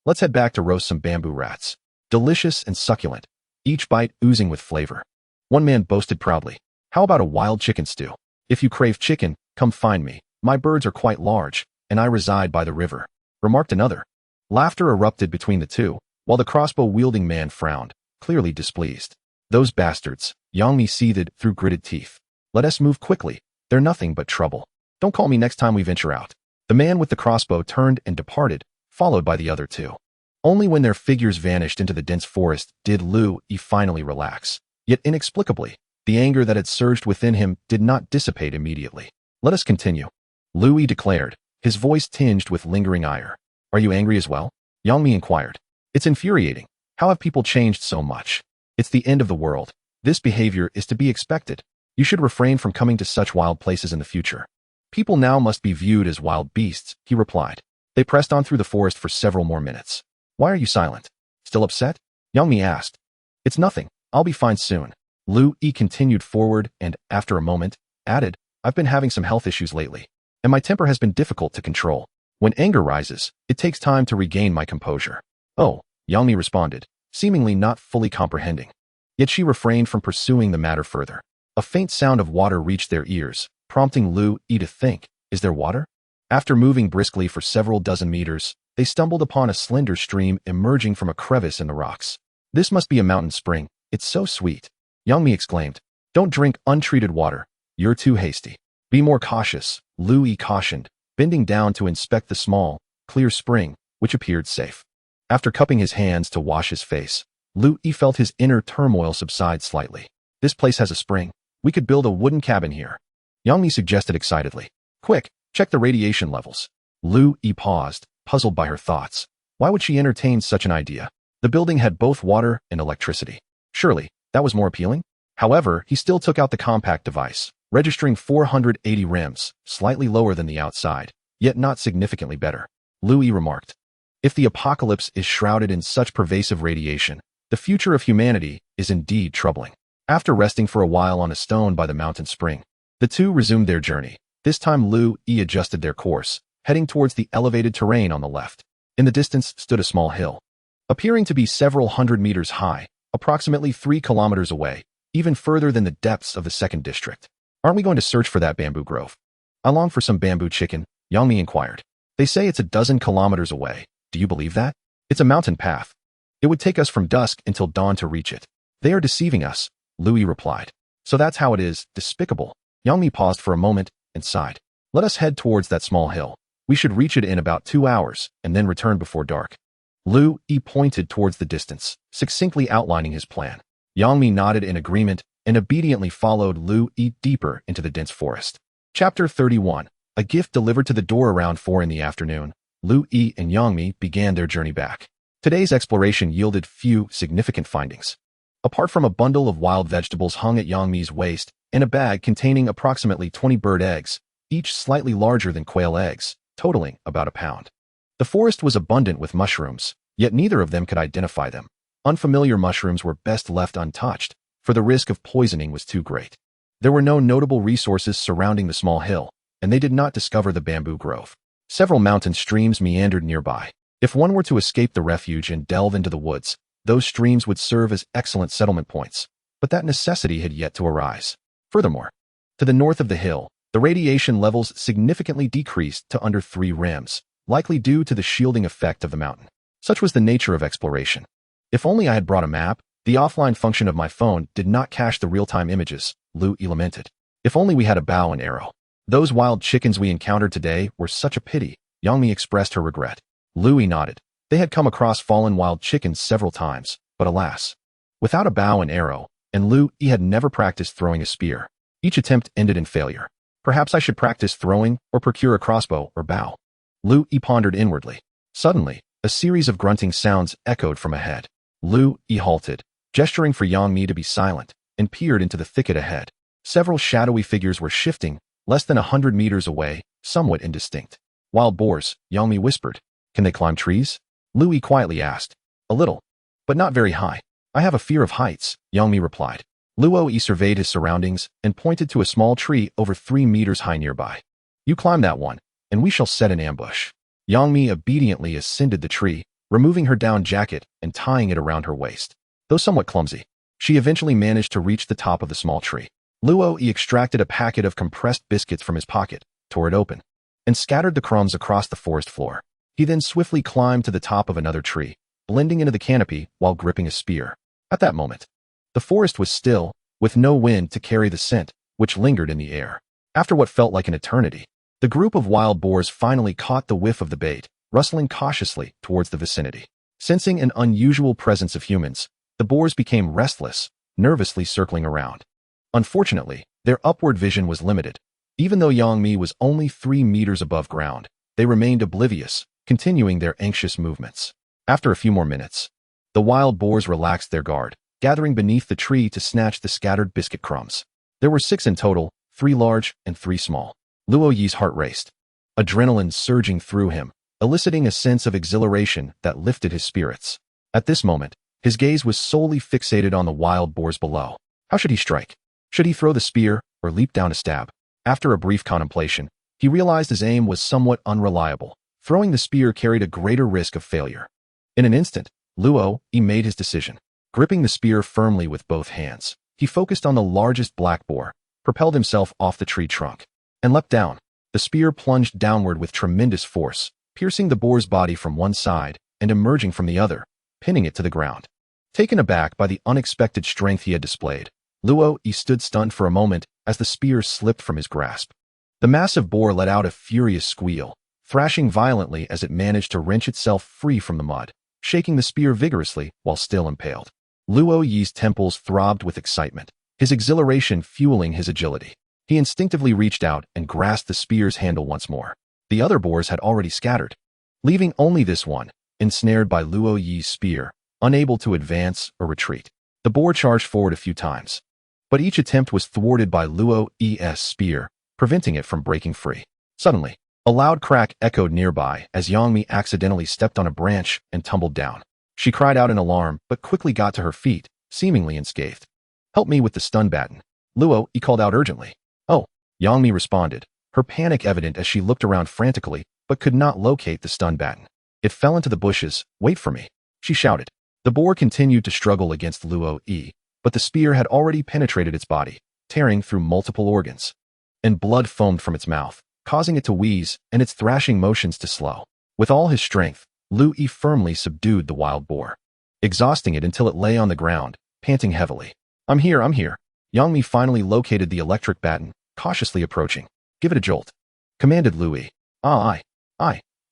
Let's head back to roast some bamboo rats. Delicious and succulent, each bite oozing with flavor. One man boasted proudly. How about a wild chicken stew? If you crave chicken, come find me. My birds are quite large, and I reside by the river, remarked another. Laughter erupted between the two, while the crossbow-wielding man frowned, clearly displeased. Those bastards, Yang Mi seethed through gritted teeth. Let us move quickly. They're nothing but trouble. Don't call me next time we venture out. The man with the crossbow turned and departed, followed by the other 2. Only when their figures vanished into the dense forest did Lu Yi finally relax. Yet inexplicably, the anger that had surged within him did not dissipate immediately. Let us continue, Lu Yi declared, his voice tinged with lingering ire. Are you angry as well? Yang Mi inquired. It's infuriating. How have people changed so much? It's the end of the world. This behavior is to be expected. You should refrain from coming to such wild places in the future. People now must be viewed as wild beasts, he replied. They pressed on through the forest for several more minutes. Why are you silent? Still upset? Yang Mi asked. It's nothing. I'll be fine soon. Lu Yi continued forward and, after a moment, added, I've been having some health issues lately, and my temper has been difficult to control. When anger rises, it takes time to regain my composure. Oh, Yang Mi responded, seemingly not fully comprehending. Yet she refrained from pursuing the matter further. A faint sound of water reached their ears, prompting Lu Yi to think, is there water? After moving briskly for several dozen meters, they stumbled upon a slender stream emerging from a crevice in the rocks. This must be a mountain spring. It's so sweet. Yang Mi exclaimed. Don't drink untreated water. You're too hasty. Be more cautious, Lu Yi cautioned, bending down to inspect the small, clear spring, which appeared safe. After cupping his hands to wash his face, Lu Yi felt his inner turmoil subside slightly. This place has a spring. We could build a wooden cabin here. Yang Mi suggested excitedly. Quick, check the radiation levels. Lu Yi paused, puzzled by her thoughts. Why would she entertain such an idea? The building had both water and electricity. Surely, that was more appealing? However, he still took out the compact device, registering 480 rems, slightly lower than the outside, yet not significantly better. Lu Yi remarked. If the apocalypse is shrouded in such pervasive radiation, the future of humanity is indeed troubling. After resting for a while on a stone by the mountain spring, the two resumed their journey. This time Lu Yi adjusted their course, heading towards the elevated terrain on the left. In the distance stood a small hill, appearing to be several hundred meters high, approximately 3 kilometers away, even further than the depths of the second district. Aren't we going to search for that bamboo grove? I long for some bamboo chicken, Yangmi inquired. They say it's a dozen kilometers away. Do you believe that? It's a mountain path. It would take us from dusk until dawn to reach it. They are deceiving us, Lu Yi replied. So that's how it is, despicable. Yangmi paused for a moment and sighed. Let us head towards that small hill. We should reach it in about 2 hours and then return before dark. Lu Yi pointed towards the distance, succinctly outlining his plan. Yangmi nodded in agreement and obediently followed Lu Yi deeper into the dense forest. Chapter 31. A gift delivered to the door around 4 in the afternoon. Lu Yi and Yangmi began their journey back. Today's exploration yielded few significant findings. Apart from a bundle of wild vegetables hung at Yangmi's waist and a bag containing approximately 20 bird eggs, each slightly larger than quail eggs, totaling about a pound. The forest was abundant with mushrooms, yet neither of them could identify them. Unfamiliar mushrooms were best left untouched, for the risk of poisoning was too great. There were no notable resources surrounding the small hill, and they did not discover the bamboo grove. Several mountain streams meandered nearby. If one were to escape the refuge and delve into the woods, those streams would serve as excellent settlement points, but that necessity had yet to arise. Furthermore, to the north of the hill, the radiation levels significantly decreased to under 3 rems, likely due to the shielding effect of the mountain. Such was the nature of exploration. If only I had brought a map. The offline function of my phone did not cache the real-time images, Lu Yi lamented. If only we had a bow and arrow. Those wild chickens we encountered today were such a pity, Yangmi expressed her regret. Lu Yi nodded. They had come across fallen wild chickens several times, but alas, without a bow and arrow, and Lu Yi had never practiced throwing a spear. Each attempt ended in failure. Perhaps I should practice throwing or procure a crossbow or bow. Lu Yi pondered inwardly. Suddenly, a series of grunting sounds echoed from ahead. Lu Yi halted, gesturing for Yangmi to be silent, and peered into the thicket ahead. Several shadowy figures were shifting, less than 100 meters away, somewhat indistinct. Wild boars, Yangmi whispered. Can they climb trees? Lu Yi quietly asked. A little, but not very high. I have a fear of heights, Yangmi replied. Lu Yi surveyed his surroundings and pointed to a small tree over 3 meters high nearby. You climb that one, and we shall set an ambush. Yangmi obediently ascended the tree, removing her down jacket and tying it around her waist. Though somewhat clumsy, she eventually managed to reach the top of the small tree. Lu Yi extracted a packet of compressed biscuits from his pocket, tore it open, and scattered the crumbs across the forest floor. He then swiftly climbed to the top of another tree, blending into the canopy while gripping a spear. At that moment, the forest was still, with no wind to carry the scent, which lingered in the air. After what felt like an eternity, the group of wild boars finally caught the whiff of the bait, rustling cautiously towards the vicinity. Sensing an unusual presence of humans, the boars became restless, nervously circling around. Unfortunately, their upward vision was limited. Even though Yangmi was only 3 meters above ground, they remained oblivious, continuing their anxious movements. After a few more minutes, the wild boars relaxed their guard, gathering beneath the tree to snatch the scattered biscuit crumbs. There were 6 in total, 3 large and 3 small. Lu Yi's heart raced, adrenaline surging through him, eliciting a sense of exhilaration that lifted his spirits. At this moment, his gaze was solely fixated on the wild boars below. How should he strike? Should he throw the spear or leap down to stab? After a brief contemplation, he realized his aim was somewhat unreliable. Throwing the spear carried a greater risk of failure. In an instant, Lu Yi made his decision. Gripping the spear firmly with both hands, he focused on the largest black boar, propelled himself off the tree trunk, and leapt down. The spear plunged downward with tremendous force, piercing the boar's body from one side and emerging from the other, pinning it to the ground. Taken aback by the unexpected strength he had displayed, Lu Yi stood stunned for a moment as the spear slipped from his grasp. The massive boar let out a furious squeal, thrashing violently as it managed to wrench itself free from the mud, shaking the spear vigorously while still impaled. Lu Yi's temples throbbed with excitement, his exhilaration fueling his agility. He instinctively reached out and grasped the spear's handle once more. The other boars had already scattered, leaving only this one, ensnared by Lu Yi's spear, unable to advance or retreat. The boar charged forward a few times, but each attempt was thwarted by Lu Yi's spear, preventing it from breaking free. Suddenly, a loud crack echoed nearby as Yangmi accidentally stepped on a branch and tumbled down. She cried out in alarm but quickly got to her feet, seemingly unscathed. Help me with the stun baton. Luo, he called out urgently. Oh, Yangmi responded, her panic evident as she looked around frantically, but could not locate the stun baton. It fell into the bushes. Wait for me, she shouted. The boar continued to struggle against Luo Yi, but the spear had already penetrated its body, tearing through multiple organs. And blood foamed from its mouth, causing it to wheeze and its thrashing motions to slow. With all his strength, Lu Yi firmly subdued the wild boar, exhausting it until it lay on the ground, panting heavily. I'm here. Yangmi finally located the electric baton, cautiously approaching. Give it a jolt, commanded Lu Yi. I,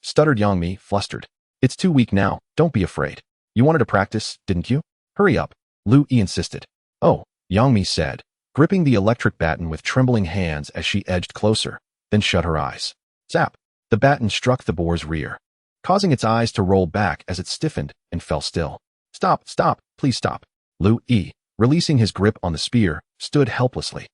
stuttered Yangmi, flustered. It's too weak now, don't be afraid. You wanted to practice, didn't you? Hurry up, Lu Yi insisted. Oh, Yangmi said, gripping the electric baton with trembling hands as she edged closer, then shut her eyes. Zap! The baton struck the boar's rear, causing its eyes to roll back as it stiffened and fell still. Stop, please stop. Lu Yi, releasing his grip on the spear, stood helplessly.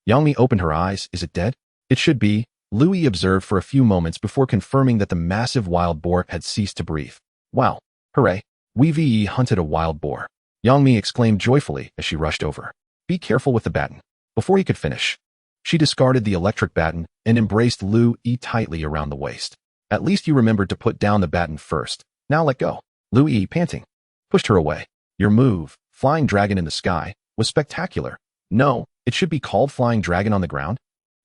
Yangmi opened her eyes. Is it dead? It should be, Lu Yi observed for a few moments before confirming that the massive wild boar had ceased to breathe. Wow, hooray, we hunted a wild boar, Yangmi exclaimed joyfully as she rushed over. Be careful with the baton. Before he could finish, she discarded the electric baton and embraced Lu Yi tightly around the waist. At least you remembered to put down the baton first. Now let go. Lu Yi, panting, pushed her away. Your move, flying dragon in the sky, was spectacular. No, it should be called flying dragon on the ground.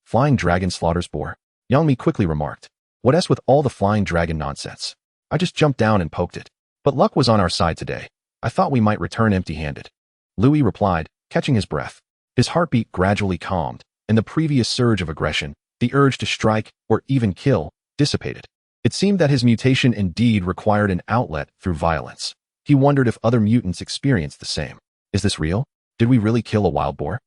Flying dragon slaughters boar, Yangmi quickly remarked. What else with all the flying dragon nonsense? I just jumped down and poked it. But luck was on our side today. I thought we might return empty-handed. Lu Yi replied, catching his breath. His heartbeat gradually calmed, and the previous surge of aggression, the urge to strike or even kill, dissipated. It seemed that his mutation indeed required an outlet through violence. He wondered if other mutants experienced the same. Is this real? Did we really kill a wild boar?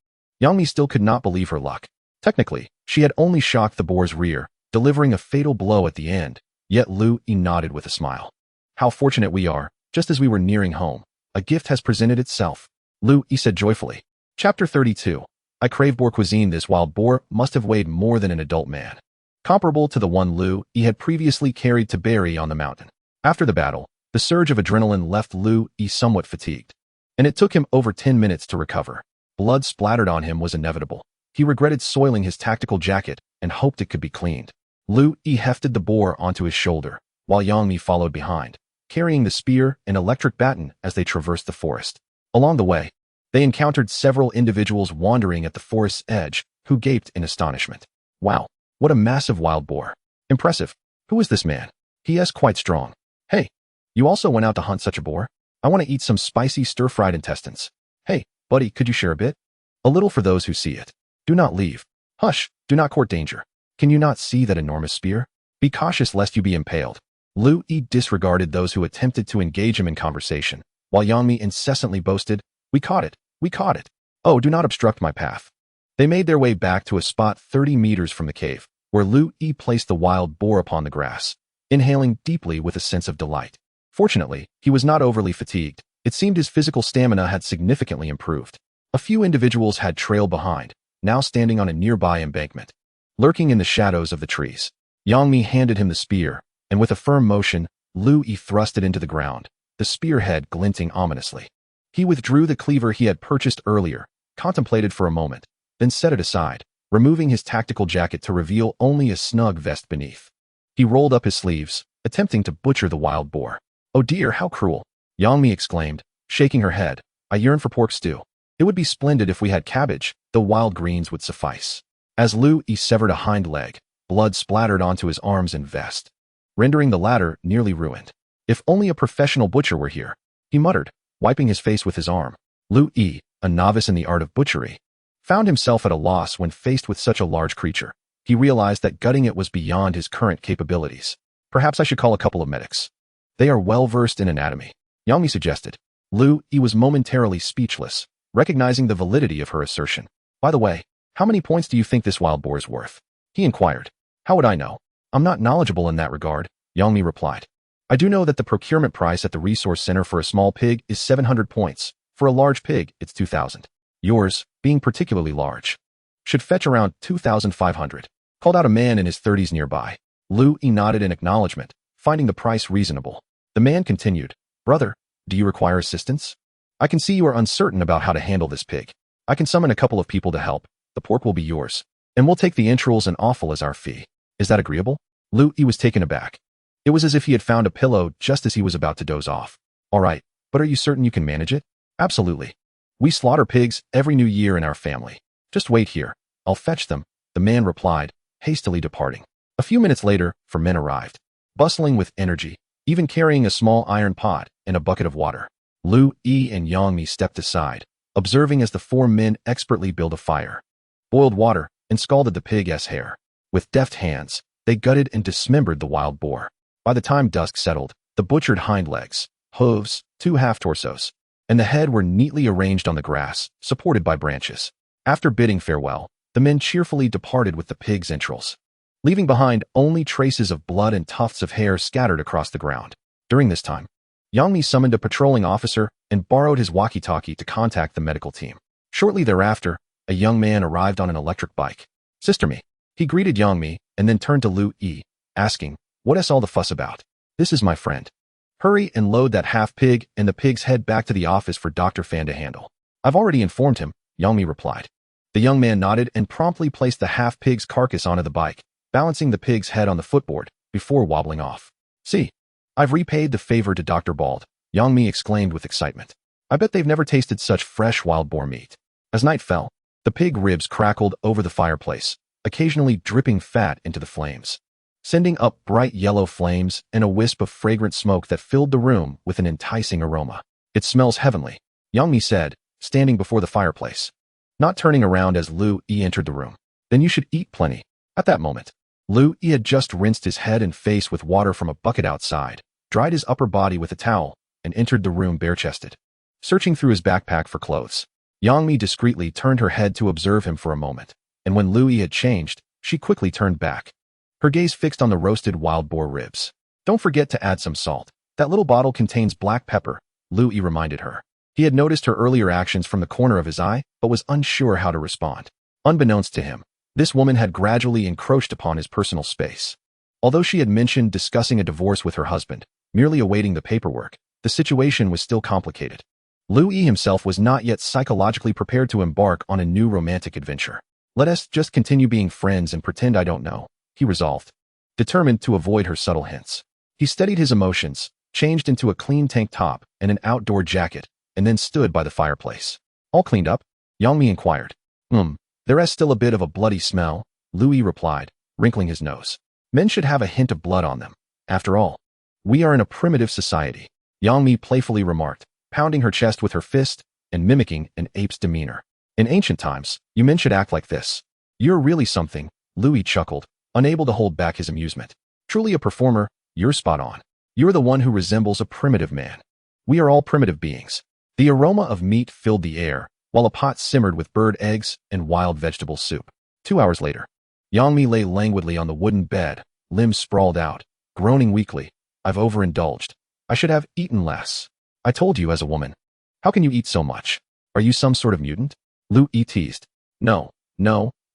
Yangmi still could not believe her luck. Technically, she had only shocked the boar's rear, delivering a fatal blow at the end, yet Lu Yi nodded with a smile. How fortunate we are, just as we were nearing home. A gift has presented itself, Lu Yi said joyfully. Chapter 32. I crave boar cuisine. This wild boar must have weighed more than an adult man, comparable to the one Lu Yi had previously carried to bury on the mountain. After the battle, the surge of adrenaline left Lu Yi somewhat fatigued, and it took him over 10 minutes to recover. Blood splattered on him was inevitable. He regretted soiling his tactical jacket and hoped it could be cleaned. Lu Yi hefted the boar onto his shoulder, while Yangmi followed behind, carrying the spear and electric baton as they traversed the forest. Along the way, they encountered several individuals wandering at the forest's edge who gaped in astonishment. Wow, what a massive wild boar. Impressive. Who is this man? He is quite strong. Hey, you also went out to hunt such a boar? I want to eat some spicy stir-fried intestines. Hey, buddy, could you share a bit? A little for those who see it. Do not leave. Hush, do not court danger. Can you not see that enormous spear? Be cautious lest you be impaled. Lu Yi disregarded those who attempted to engage him in conversation, while Yangmi incessantly boasted, We caught it. Oh, do not obstruct my path. They made their way back to a spot 30 meters from the cave, where Lu Yi placed the wild boar upon the grass, inhaling deeply with a sense of delight. Fortunately, he was not overly fatigued. It seemed his physical stamina had significantly improved. A few individuals had trailed behind, now standing on a nearby embankment, lurking in the shadows of the trees. Yangmi handed him the spear, and with a firm motion, Lu Yi thrust it into the ground, the spearhead glinting ominously. He withdrew the cleaver he had purchased earlier, contemplated for a moment, then set it aside, removing his tactical jacket to reveal only a snug vest beneath. He rolled up his sleeves, attempting to butcher the wild boar. Oh dear, how cruel, Yangmi exclaimed, shaking her head. I yearn for pork stew. It would be splendid if we had cabbage, though wild greens would suffice. As Lu Yi severed a hind leg, blood splattered onto his arms and vest, rendering the latter nearly ruined. If only a professional butcher were here, he muttered, wiping his face with his arm. Lu Yi, a novice in the art of butchery, found himself at a loss when faced with such a large creature. He realized that gutting it was beyond his current capabilities. Perhaps I should call a couple of medics. They are well-versed in anatomy, Yangmi suggested. Lu Yi was momentarily speechless, recognizing the validity of her assertion. By the way, how many points do you think this wild boar is worth? He inquired. How would I know? I'm not knowledgeable in that regard, Yangmi replied. I do know that the procurement price at the resource center for a small pig is 700 points. For a large pig, it's 2,000. Yours, being particularly large, should fetch around 2,500, called out a man in his 30s nearby. Lu Yi nodded in acknowledgement, finding the price reasonable. The man continued, Brother, do you require assistance? I can see you are uncertain about how to handle this pig. I can summon a couple of people to help. The pork will be yours. And we'll take the entrails and offal as our fee. Is that agreeable? Lu Yi was taken aback. It was as if he had found a pillow just as he was about to doze off. All right, but are you certain you can manage it? Absolutely. We slaughter pigs every new year in our family. Just wait here. I'll fetch them, the man replied, hastily departing. A few minutes later, 4 men arrived, bustling with energy, even carrying a small iron pot and a bucket of water. Lu Yi and Yang Mi stepped aside, observing as the 4 men expertly build a fire, boiled water, and scalded the pig's hair. With deft hands, they gutted and dismembered the wild boar. By the time dusk settled, the butchered hind legs, hooves, 2 half-torsos, and the head were neatly arranged on the grass, supported by branches. After bidding farewell, the men cheerfully departed with the pig's entrails, leaving behind only traces of blood and tufts of hair scattered across the ground. During this time, Yang Mi summoned a patrolling officer and borrowed his walkie-talkie to contact the medical team. Shortly thereafter, a young man arrived on an electric bike. Sister Mi. He greeted Yang Mi and then turned to Lu Yi, asking, "What is all the fuss about?" "This is my friend. Hurry and load that half-pig and the pig's head back to the office for Dr. Fan to handle." "I've already informed him," Yang Mi replied. The young man nodded and promptly placed the half-pig's carcass onto the bike, balancing the pig's head on the footboard before wobbling off. "See, I've repaid the favor to Dr. Bald," Yang Mi exclaimed with excitement. "I bet they've never tasted such fresh wild boar meat." As night fell, the pig ribs crackled over the fireplace, occasionally dripping fat into the flames, sending up bright yellow flames and a wisp of fragrant smoke that filled the room with an enticing aroma. "It smells heavenly," Yang Mi said, standing before the fireplace, not turning around as Lu Yi entered the room. "Then you should eat plenty." At that moment, Lu Yi had just rinsed his head and face with water from a bucket outside, dried his upper body with a towel, and entered the room bare-chested. Searching through his backpack for clothes, Yang Mi discreetly turned her head to observe him for a moment, and when Lu Yi had changed, she quickly turned back, her gaze fixed on the roasted wild boar ribs. "Don't forget to add some salt. That little bottle contains black pepper," Lu Yi reminded her. He had noticed her earlier actions from the corner of his eye, but was unsure how to respond. Unbeknownst to him, this woman had gradually encroached upon his personal space. Although she had mentioned discussing a divorce with her husband, merely awaiting the paperwork, the situation was still complicated. Lu Yi himself was not yet psychologically prepared to embark on a new romantic adventure. "Let us just continue being friends and pretend I don't know," he resolved, determined to avoid her subtle hints. He steadied his emotions, changed into a clean tank top and an outdoor jacket, and then stood by the fireplace. "All cleaned up?" Yang Mi inquired. There is still a bit of a bloody smell," Lu Yi replied, wrinkling his nose. "Men should have a hint of blood on them. After all, we are in a primitive society," Yang Mi playfully remarked, pounding her chest with her fist and mimicking an ape's demeanor. "In ancient times, you men should act like this." "You're really something," Lu Yi chuckled, unable to hold back his amusement. "Truly a performer, you're spot on. You're the one who resembles a primitive man. We are all primitive beings." The aroma of meat filled the air, while a pot simmered with bird eggs and wild vegetable soup. 2 hours later, Yang Mi lay languidly on the wooden bed, limbs sprawled out, groaning weakly. "I've overindulged. I should have eaten less. I told you as a woman. How can you eat so much? Are you some sort of mutant?" Lu Yi teased. No,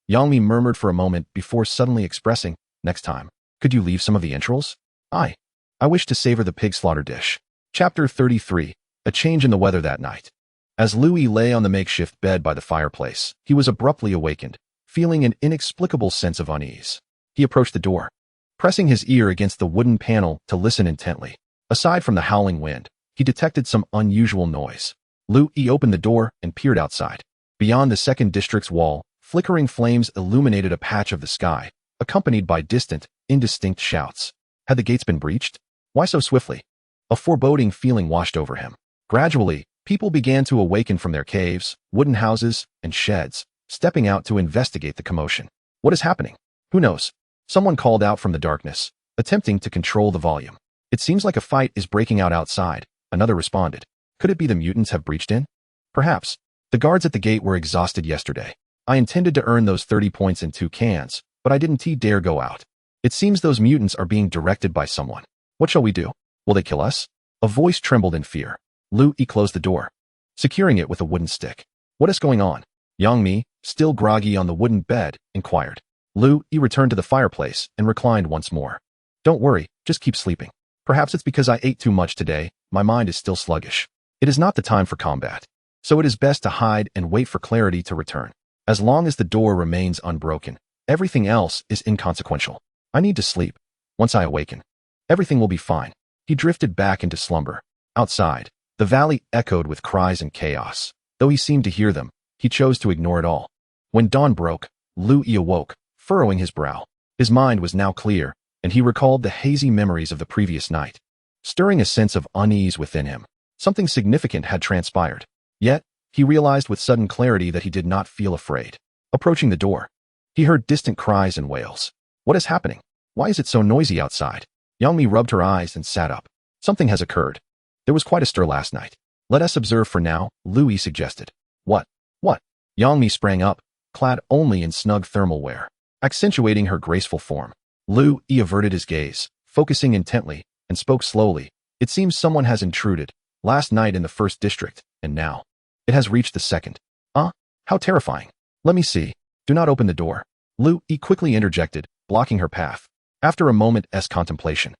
Yang Mi murmured for a moment before suddenly expressing, "Next time, could you leave some of the entrails? I wish to savor the pig slaughter dish." Chapter 33. A change in the weather that night. As Lu Yi lay on the makeshift bed by the fireplace, he was abruptly awakened, feeling an inexplicable sense of unease. He approached the door, pressing his ear against the wooden panel to listen intently. Aside from the howling wind, he detected some unusual noise. Lu Yi opened the door and peered outside. Beyond the second district's wall, flickering flames illuminated a patch of the sky, accompanied by distant, indistinct shouts. Had the gates been breached? Why so swiftly? A foreboding feeling washed over him. Gradually, people began to awaken from their caves, wooden houses, and sheds, stepping out to investigate the commotion. "What is happening? Who knows?" Someone called out from the darkness, attempting to control the volume. "It seems like a fight is breaking out outside," another responded. "Could it be the mutants have breached in?" "Perhaps. The guards at the gate were exhausted yesterday. I intended to earn those 30 points in 2 cans, but I didn't dare go out. It seems those mutants are being directed by someone. What shall we do? Will they kill us?" A voice trembled in fear. Lu Yi closed the door, securing it with a wooden stick. "What is going on?" Yang Mi, still groggy on the wooden bed, inquired. Lu Yi returned to the fireplace and reclined once more. "Don't worry, just keep sleeping. Perhaps it's because I ate too much today, my mind is still sluggish. It is not the time for combat." So it is best to hide and wait for clarity to return. As long as the door remains unbroken, everything else is inconsequential. I need to sleep. Once I awaken, everything will be fine. He drifted back into slumber. Outside, the valley echoed with cries and chaos. Though he seemed to hear them, he chose to ignore it all. When dawn broke, Louis awoke, furrowing his brow. His mind was now clear, and he recalled the hazy memories of the previous night, stirring a sense of unease within him. Something significant had transpired. Yet, he realized with sudden clarity that he did not feel afraid. Approaching the door, he heard distant cries and wails. What is happening? Why is it so noisy outside? Yangmi rubbed her eyes and sat up. Something has occurred. There was quite a stir last night. Let us observe for now, Louis suggested. What? What? Yangmi sprang up, clad only in snug thermal wear, accentuating her graceful form. Louis averted his gaze, focusing intently, and spoke slowly. It seems someone has intruded, last night in the first district, and now it has reached the second. How terrifying. Let me see. Do not open the door. Louis quickly interjected, blocking her path. After a moment's contemplation,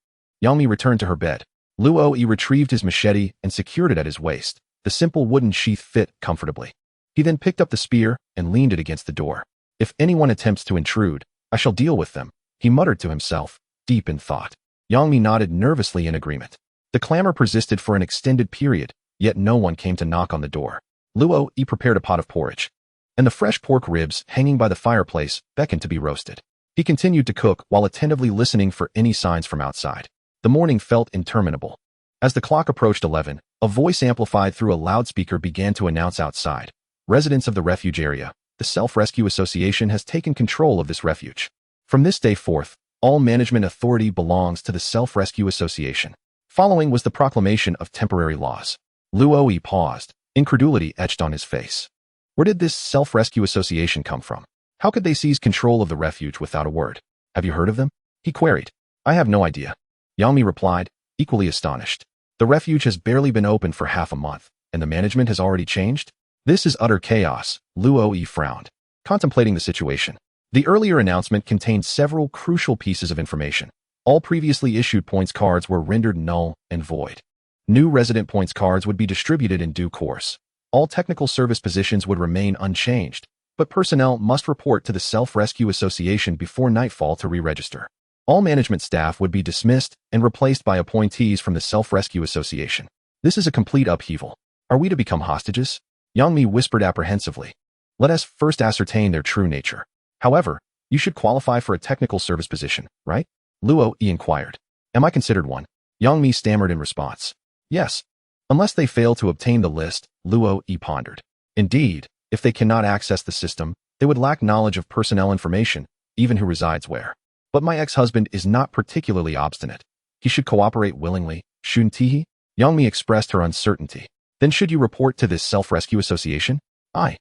Yangmi returned to her bed. Louis retrieved his machete and secured it at his waist. The simple wooden sheath fit comfortably. He then picked up the spear and leaned it against the door. If anyone attempts to intrude, I shall deal with them, he muttered to himself, deep in thought. Yangmi nodded nervously in agreement. The clamor persisted for an extended period, yet no one came to knock on the door. Louis prepared a pot of porridge, and the fresh pork ribs hanging by the fireplace beckoned to be roasted. He continued to cook while attentively listening for any signs from outside. The morning felt interminable. As the clock approached 11, a voice amplified through a loudspeaker began to announce outside. Residents of the refuge area, the Self-Rescue Association has taken control of this refuge. From this day forth, all management authority belongs to the Self-Rescue Association. Following was the proclamation of temporary laws. Louis paused, incredulity etched on his face. Where did this Self-Rescue Association come from? How could they seize control of the refuge without a word? Have you heard of them? He queried. I have no idea. Yangmi replied, equally astonished. The refuge has barely been open for half a month, and the management has already changed? This is utter chaos, Louis frowned, contemplating the situation. The earlier announcement contained several crucial pieces of information. All previously issued points cards were rendered null and void. New resident points cards would be distributed in due course. All technical service positions would remain unchanged, but personnel must report to the Self-Rescue Association before nightfall to re-register. All management staff would be dismissed and replaced by appointees from the Self-Rescue Association. This is a complete upheaval. Are we to become hostages? Yangmi whispered apprehensively. Let us first ascertain their true nature. However, you should qualify for a technical service position, right? Louis inquired. Am I considered one? Yangmi stammered in response. Yes. Unless they fail to obtain the list, Louis pondered. Indeed, if they cannot access the system, they would lack knowledge of personnel information, even who resides where. But my ex-husband is not particularly obstinate. He should cooperate willingly, shouldn't he? Yangmi expressed her uncertainty. Then should you report to this Self-Rescue Association? I.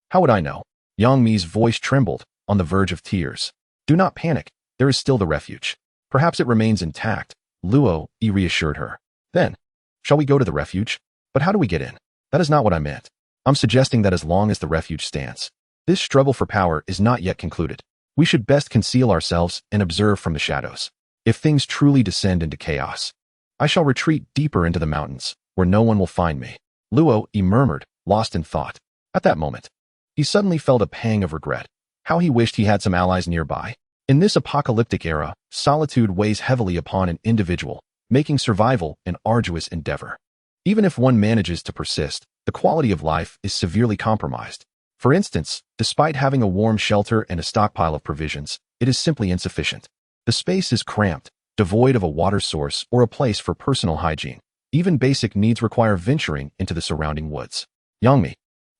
How would I know? Yangmi's voice trembled, on the verge of tears. Do not panic. There is still the refuge. Perhaps it remains intact, Louis reassured her. Then, shall we go to the refuge? But how do we get in? That is not what I meant. I'm suggesting that as long as the refuge stands, this struggle for power is not yet concluded. We should best conceal ourselves and observe from the shadows. If things truly descend into chaos, I shall retreat deeper into the mountains, where no one will find me. Louis murmured, lost in thought. At that moment, he suddenly felt a pang of regret. How he wished he had some allies nearby. In this apocalyptic era, solitude weighs heavily upon an individual, making survival an arduous endeavor. Even if one manages to persist, the quality of life is severely compromised. For instance, despite having a warm shelter and a stockpile of provisions, it is simply insufficient. The space is cramped, devoid of a water source or a place for personal hygiene. Even basic needs require venturing into the surrounding woods. Yangmi,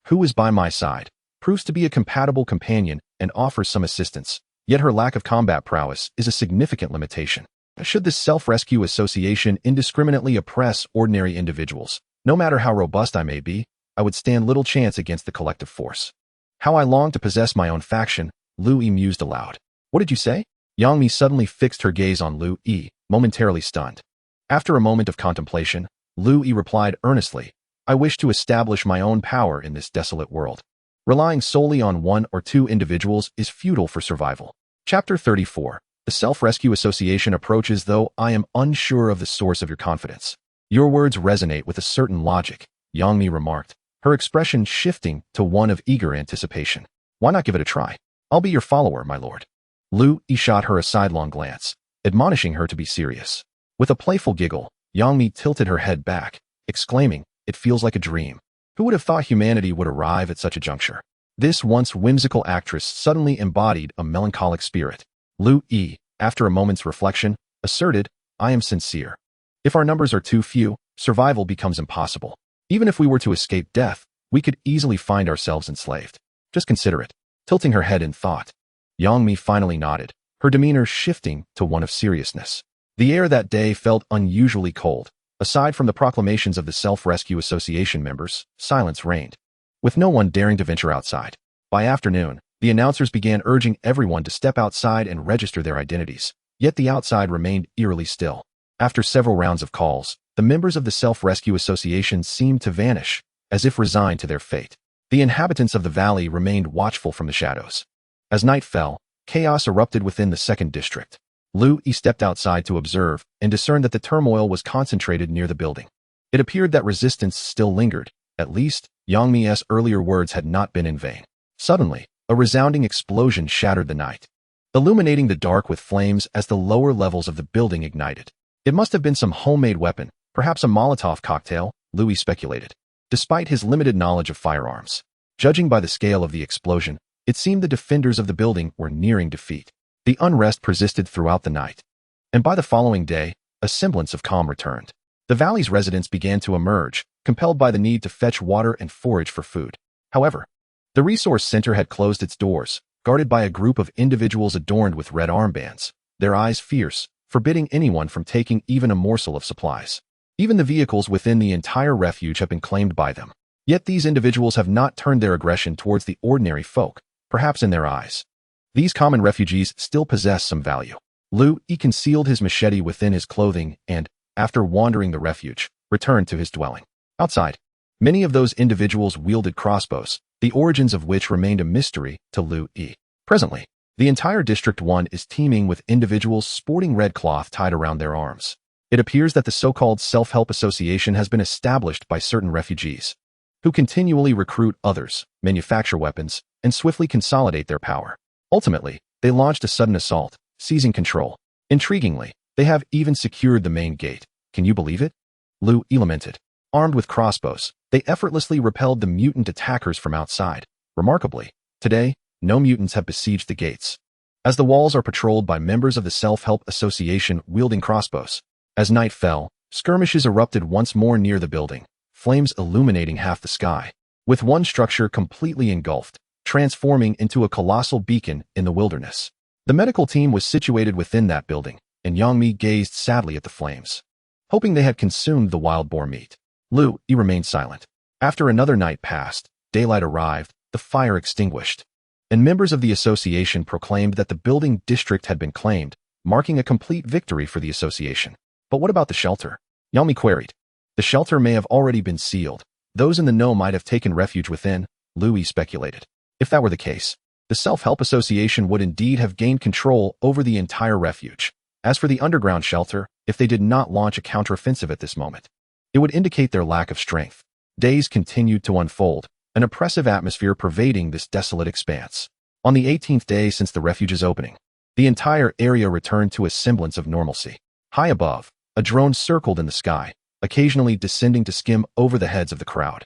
who is by my side, proves to be a compatible companion and offers some assistance, yet her lack of combat prowess is a significant limitation. Should the Self-Rescue Association indiscriminately oppress ordinary individuals, no matter how robust I may be, I would stand little chance against the collective force. How I long to possess my own faction, Louis mused aloud. What did you say? Yangmi suddenly fixed her gaze on Louis, momentarily stunned. After a moment of contemplation, Louis replied earnestly, I wish to establish my own power in this desolate world. Relying solely on one or two individuals is futile for survival. Chapter 34. The Self-Rescue Association approaches, though I am unsure of the source of your confidence. Your words resonate with a certain logic, Yangmi remarked, her expression shifting to one of eager anticipation. Why not give it a try? I'll be your follower, my lord. Lu Yi shot her a sidelong glance, admonishing her to be serious. With a playful giggle, Yang Mi tilted her head back, exclaiming, "It feels like a dream. Who would have thought humanity would arrive at such a juncture?" This once whimsical actress suddenly embodied a melancholic spirit. Lu Yi, after a moment's reflection, asserted, "I am sincere. If our numbers are too few, survival becomes impossible. Even if we were to escape death, we could easily find ourselves enslaved. Just consider it." Tilting her head in thought, Yang Mi finally nodded, her demeanor shifting to one of seriousness. The air that day felt unusually cold. Aside from the proclamations of the Self-Rescue Association members, silence reigned, with no one daring to venture outside. By afternoon, the announcers began urging everyone to step outside and register their identities, yet the outside remained eerily still. After several rounds of calls, the members of the Self-Rescue Association seemed to vanish, as if resigned to their fate. The inhabitants of the valley remained watchful from the shadows. As night fell, chaos erupted within the second district. Lu Yi stepped outside to observe and discerned that the turmoil was concentrated near the building. It appeared that resistance still lingered. At least, Yang Mi's earlier words had not been in vain. Suddenly, a resounding explosion shattered the night, illuminating the dark with flames as the lower levels of the building ignited. It must have been some homemade weapon, perhaps a Molotov cocktail, Lu Yi speculated. Despite his limited knowledge of firearms, judging by the scale of the explosion, it seemed the defenders of the building were nearing defeat. The unrest persisted throughout the night, and by the following day, a semblance of calm returned. The valley's residents began to emerge, compelled by the need to fetch water and forage for food. However, the resource center had closed its doors, guarded by a group of individuals adorned with red armbands, their eyes fierce, forbidding anyone from taking even a morsel of supplies. Even the vehicles within the entire refuge have been claimed by them. Yet these individuals have not turned their aggression towards the ordinary folk, perhaps in their eyes. These common refugees still possess some value. Lu Yi concealed his machete within his clothing and, after wandering the refuge, returned to his dwelling. Outside, many of those individuals wielded crossbows, the origins of which remained a mystery to Lu Yi. Presently, the entire District 1 is teeming with individuals sporting red cloth tied around their arms. It appears that the so-called Self-Help Association has been established by certain refugees, who continually recruit others, manufacture weapons, and swiftly consolidate their power. Ultimately, they launched a sudden assault, seizing control. Intriguingly, they have even secured the main gate. Can you believe it? Lu Yi lamented. Armed with crossbows, they effortlessly repelled the mutant attackers from outside. Remarkably, today, no mutants have besieged the gates, as the walls are patrolled by members of the Self-Help Association wielding crossbows. As night fell, skirmishes erupted once more near the building, flames illuminating half the sky, with one structure completely engulfed, transforming into a colossal beacon in the wilderness. The medical team was situated within that building, and Yang Mi gazed sadly at the flames, hoping they had consumed the wild boar meat. Lu Yi remained silent. After another night passed, daylight arrived, the fire extinguished, and members of the association proclaimed that the building district had been claimed, marking a complete victory for the association. But what about the shelter? Yang Mi queried. The shelter may have already been sealed. Those in the know might have taken refuge within, Lu Yi speculated. If that were the case, the Self-Help Association would indeed have gained control over the entire refuge. As for the underground shelter, if they did not launch a counteroffensive at this moment, it would indicate their lack of strength. Days continued to unfold, an oppressive atmosphere pervading this desolate expanse. On the 18th day since the refuge's opening, the entire area returned to a semblance of normalcy. High above, a drone circled in the sky, occasionally descending to skim over the heads of the crowd,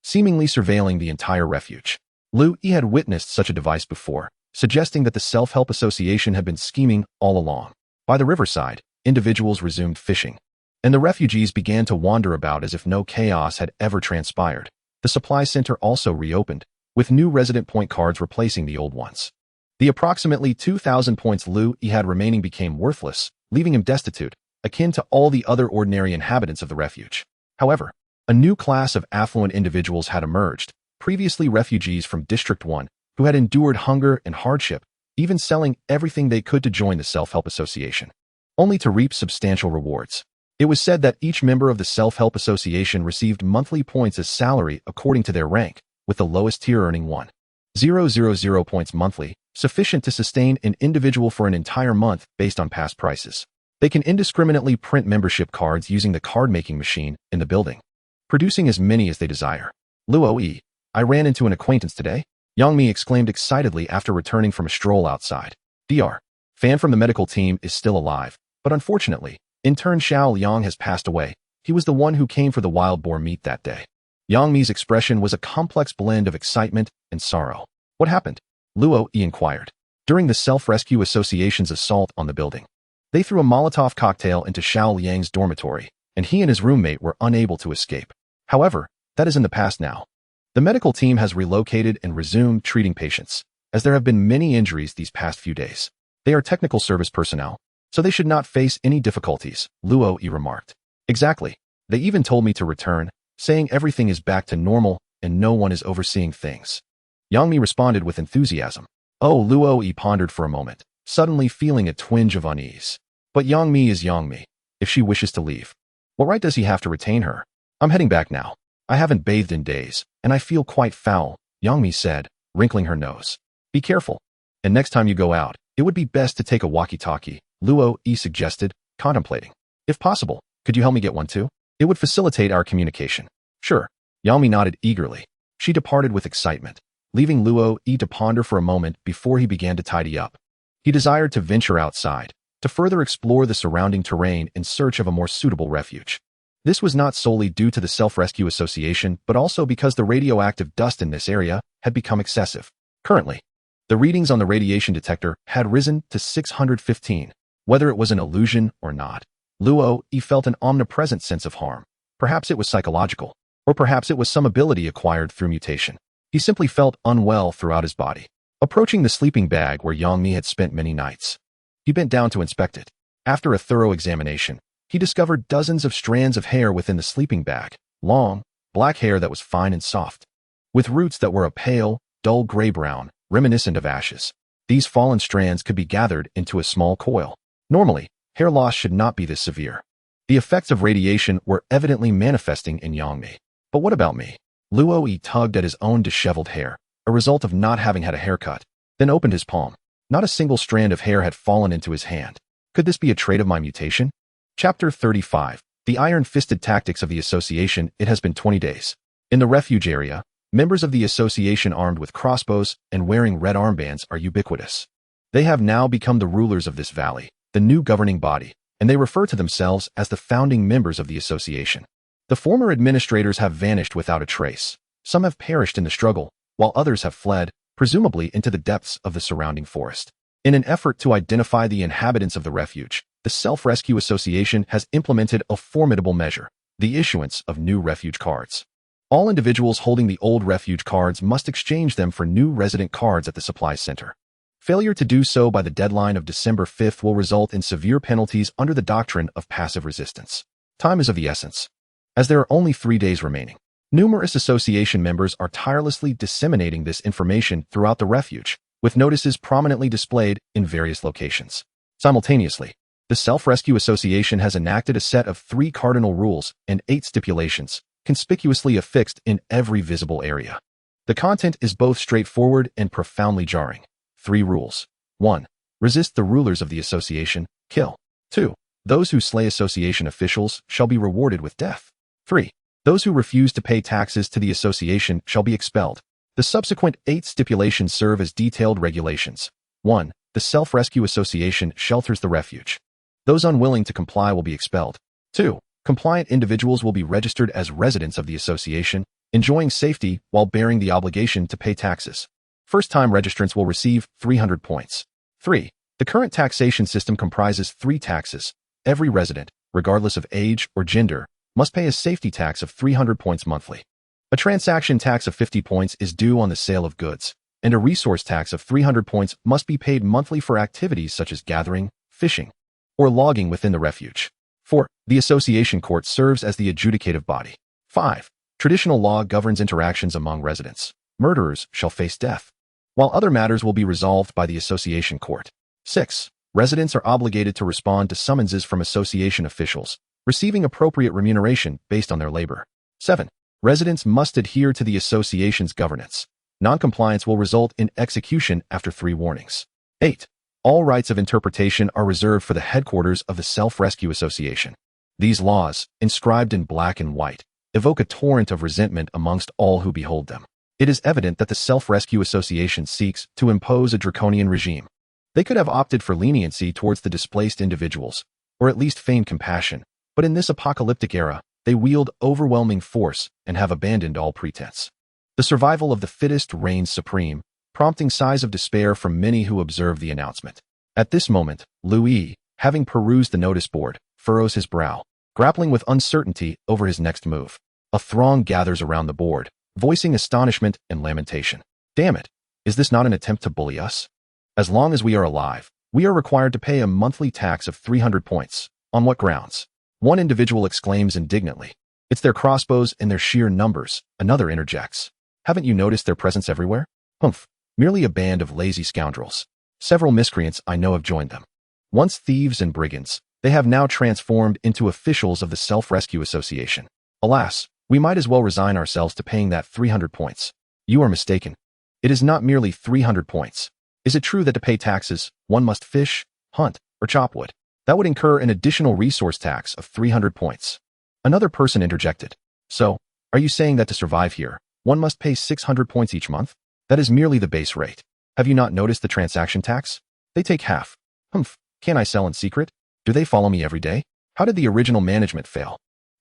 seemingly surveilling the entire refuge. Lu Yi had witnessed such a device before, suggesting that the Self-Help Association had been scheming all along. By the riverside, individuals resumed fishing, and the refugees began to wander about as if no chaos had ever transpired. The supply center also reopened, with new resident point cards replacing the old ones. The approximately 2,000 points Lu Yi had remaining became worthless, leaving him destitute, akin to all the other ordinary inhabitants of the refuge. However, a new class of affluent individuals had emerged, previously refugees from District 1, who had endured hunger and hardship, even selling everything they could to join the Self-Help Association, only to reap substantial rewards. It was said that each member of the Self-Help Association received monthly points as salary according to their rank, with the lowest tier earning 1,000 points monthly, sufficient to sustain an individual for an entire month based on past prices. They can indiscriminately print membership cards using the card-making machine in the building, producing as many as they desire. Luo, I ran into an acquaintance today, Yang Mi exclaimed excitedly after returning from a stroll outside. Dr. Fan from the medical team is still alive, but unfortunately, intern Xiao Liang has passed away. He was the one who came for the wild boar meat that day. Yang Mi's expression was a complex blend of excitement and sorrow. What happened? Luo inquired. During the Self-Rescue Association's assault on the building, they threw a Molotov cocktail into Xiao Liang's dormitory, and he and his roommate were unable to escape. However, that is in the past now. The medical team has relocated and resumed treating patients, as there have been many injuries these past few days. They are technical service personnel, so they should not face any difficulties, Luo remarked. Exactly. They even told me to return, saying everything is back to normal and no one is overseeing things. Yang Mi responded with enthusiasm. Oh, Luo pondered for a moment, suddenly feeling a twinge of unease. But Yang Mi is Yang Mi. If she wishes to leave, what right does he have to retain her? I'm heading back now. I haven't bathed in days, and I feel quite foul, Yang Mi said, wrinkling her nose. Be careful. And next time you go out, it would be best to take a walkie-talkie, Luo suggested, contemplating. If possible, could you help me get one too? It would facilitate our communication. Sure. Yang Mi nodded eagerly. She departed with excitement, leaving Luo to ponder for a moment before he began to tidy up. He desired to venture outside, to further explore the surrounding terrain in search of a more suitable refuge. This was not solely due to the Self-Rescue Association, but also because the radioactive dust in this area had become excessive. Currently, the readings on the radiation detector had risen to 615. Whether it was an illusion or not, Luo felt an omnipresent sense of harm. Perhaps it was psychological, or perhaps it was some ability acquired through mutation. He simply felt unwell throughout his body. Approaching the sleeping bag where Yang Mi had spent many nights, he bent down to inspect it. After a thorough examination, he discovered dozens of strands of hair within the sleeping bag, long, black hair that was fine and soft, with roots that were a pale, dull gray-brown, reminiscent of ashes. These fallen strands could be gathered into a small coil. Normally, hair loss should not be this severe. The effects of radiation were evidently manifesting in Yang Mi. But what about me? Luo tugged at his own disheveled hair, a result of not having had a haircut, then opened his palm. Not a single strand of hair had fallen into his hand. Could this be a trait of my mutation? Chapter 35. The Iron-Fisted Tactics of the Association. It has been 20 days. In the refuge area, members of the association armed with crossbows and wearing red armbands are ubiquitous. They have now become the rulers of this valley, the new governing body, and they refer to themselves as the founding members of the association. The former administrators have vanished without a trace. Some have perished in the struggle, while others have fled, presumably into the depths of the surrounding forest. In an effort to identify the inhabitants of the refuge, the Self-Rescue Association has implemented a formidable measure, the issuance of new refuge cards. All individuals holding the old refuge cards must exchange them for new resident cards at the supply center. Failure to do so by the deadline of December 5th will result in severe penalties under the doctrine of passive resistance. Time is of the essence, as there are only 3 days remaining. Numerous association members are tirelessly disseminating this information throughout the refuge, with notices prominently displayed in various locations. Simultaneously, the Self-Rescue Association has enacted a set of 3 cardinal rules and 8 stipulations, conspicuously affixed in every visible area. The content is both straightforward and profoundly jarring. 3 rules. 1. Resist the rulers of the association, kill. 2. Those who slay association officials shall be rewarded with death. 3. Those who refuse to pay taxes to the association shall be expelled. The subsequent 8 stipulations serve as detailed regulations. 1. The Self-Rescue Association shelters the refuge. Those unwilling to comply will be expelled. 2. Compliant individuals will be registered as residents of the association, enjoying safety while bearing the obligation to pay taxes. First-time registrants will receive 300 points. 3. The current taxation system comprises 3 taxes. Every resident, regardless of age or gender, must pay a safety tax of 300 points monthly. A transaction tax of 50 points is due on the sale of goods, and a resource tax of 300 points must be paid monthly for activities such as gathering, fishing, or logging within the refuge. 4. The association court serves as the adjudicative body. 5. Traditional law governs interactions among residents. Murderers shall face death, while other matters will be resolved by the association court. 6. Residents are obligated to respond to summonses from association officials, receiving appropriate remuneration based on their labor. 7. Residents must adhere to the association's governance. Noncompliance will result in execution after 3 warnings. 8. All rights of interpretation are reserved for the headquarters of the Self-Rescue Association. These laws, inscribed in black and white, evoke a torrent of resentment amongst all who behold them. It is evident that the Self-Rescue Association seeks to impose a draconian regime. They could have opted for leniency towards the displaced individuals, or at least feigned compassion, but in this apocalyptic era, they wield overwhelming force and have abandoned all pretense. The survival of the fittest reigns supreme, prompting sighs of despair from many who observe the announcement. At this moment, Louis, having perused the notice board, furrows his brow, grappling with uncertainty over his next move. A throng gathers around the board, voicing astonishment and lamentation. Damn it, is this not an attempt to bully us? As long as we are alive, we are required to pay a monthly tax of 300 points. On what grounds? One individual exclaims indignantly. It's their crossbows and their sheer numbers, another interjects. Haven't you noticed their presence everywhere? Humph, merely a band of lazy scoundrels. Several miscreants I know have joined them. Once thieves and brigands, they have now transformed into officials of the Self-Rescue Association. Alas, we might as well resign ourselves to paying that 300 points. You are mistaken. It is not merely 300 points. Is it true that to pay taxes, one must fish, hunt, or chop wood? That would incur an additional resource tax of 300 points. Another person interjected. So, are you saying that to survive here, one must pay 600 points each month? That is merely the base rate. Have you not noticed the transaction tax? They take half. Humph, can I sell in secret? Do they follow me every day? How did the original management fail?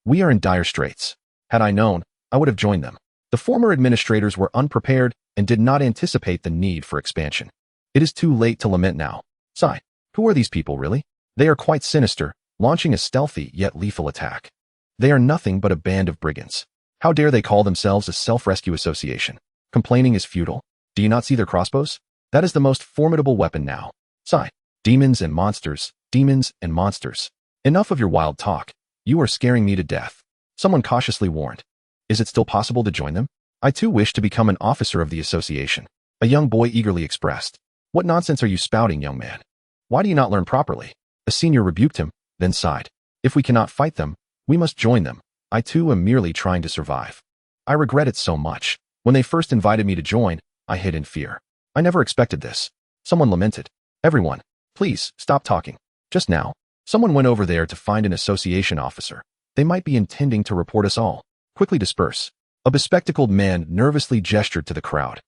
We are in dire straits. Had I known, I would have joined them. The former administrators were unprepared and did not anticipate the need for expansion. It is too late to lament now. Sigh, who are these people really? They are quite sinister, launching a stealthy yet lethal attack. They are nothing but a band of brigands. How dare they call themselves a self-rescue association? Complaining is futile. Do you not see their crossbows? That is the most formidable weapon now. Sigh, demons and monsters, demons and monsters. Enough of your wild talk. You are scaring me to death. Someone cautiously warned. Is it still possible to join them? I too wish to become an officer of the association. A young boy eagerly expressed. What nonsense are you spouting, young man? Why do you not learn properly? A senior rebuked him, then sighed. If we cannot fight them, we must join them. I too am merely trying to survive. I regret it so much. When they first invited me to join, I hid in fear. I never expected this. Someone lamented. Everyone, please, stop talking. Just now, someone went over there to find an association officer. They might be intending to report us all. Quickly disperse. A bespectacled man nervously gestured to the crowd,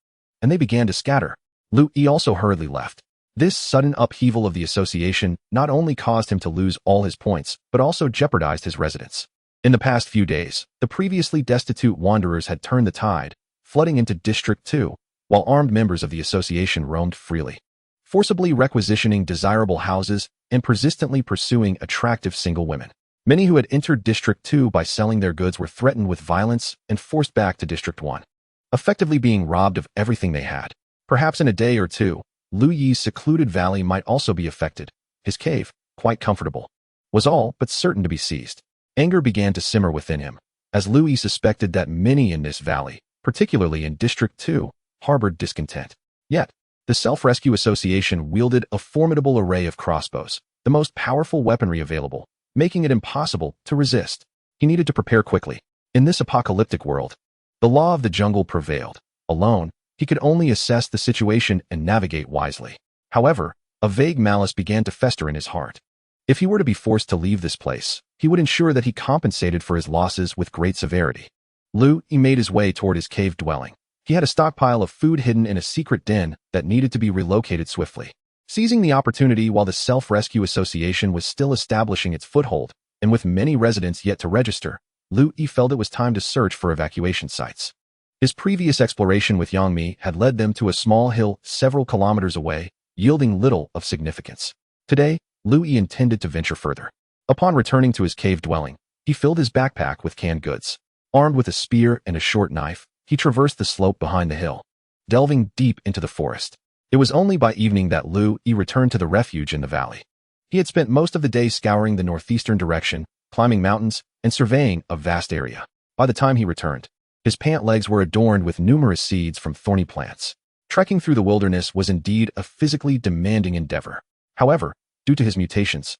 and they began to scatter. Louis also hurriedly left. This sudden upheaval of the association not only caused him to lose all his points, but also jeopardized his residence. In the past few days, the previously destitute wanderers had turned the tide, flooding into District 2, while armed members of the association roamed freely, forcibly requisitioning desirable houses and persistently pursuing attractive single women. Many who had entered District 2 by selling their goods were threatened with violence and forced back to District 1, effectively being robbed of everything they had. Perhaps in a day or two, Louis's secluded valley might also be affected. His cave, quite comfortable, was all but certain to be seized. Anger began to simmer within him, as Louis suspected that many in this valley, particularly in District 2, harbored discontent. Yet, the Self-Rescue Association wielded a formidable array of crossbows, the most powerful weaponry available, making it impossible to resist. He needed to prepare quickly. In this apocalyptic world, the law of the jungle prevailed. Alone, he could only assess the situation and navigate wisely. However, a vague malice began to fester in his heart. If he were to be forced to leave this place, he would ensure that he compensated for his losses with great severity. Louis made his way toward his cave dwelling. He had a stockpile of food hidden in a secret den that needed to be relocated swiftly. Seizing the opportunity while the Self-Rescue Association was still establishing its foothold, and with many residents yet to register, Louis felt it was time to search for evacuation sites. His previous exploration with Yangmi had led them to a small hill several kilometers away, yielding little of significance. Today, Louis intended to venture further. Upon returning to his cave dwelling, he filled his backpack with canned goods. Armed with a spear and a short knife, he traversed the slope behind the hill, delving deep into the forest. It was only by evening that Louis returned to the refuge in the valley. He had spent most of the day scouring the northeastern direction, climbing mountains, and surveying a vast area. By the time he returned, his pant legs were adorned with numerous seeds from thorny plants. Trekking through the wilderness was indeed a physically demanding endeavor. However, due to his mutations,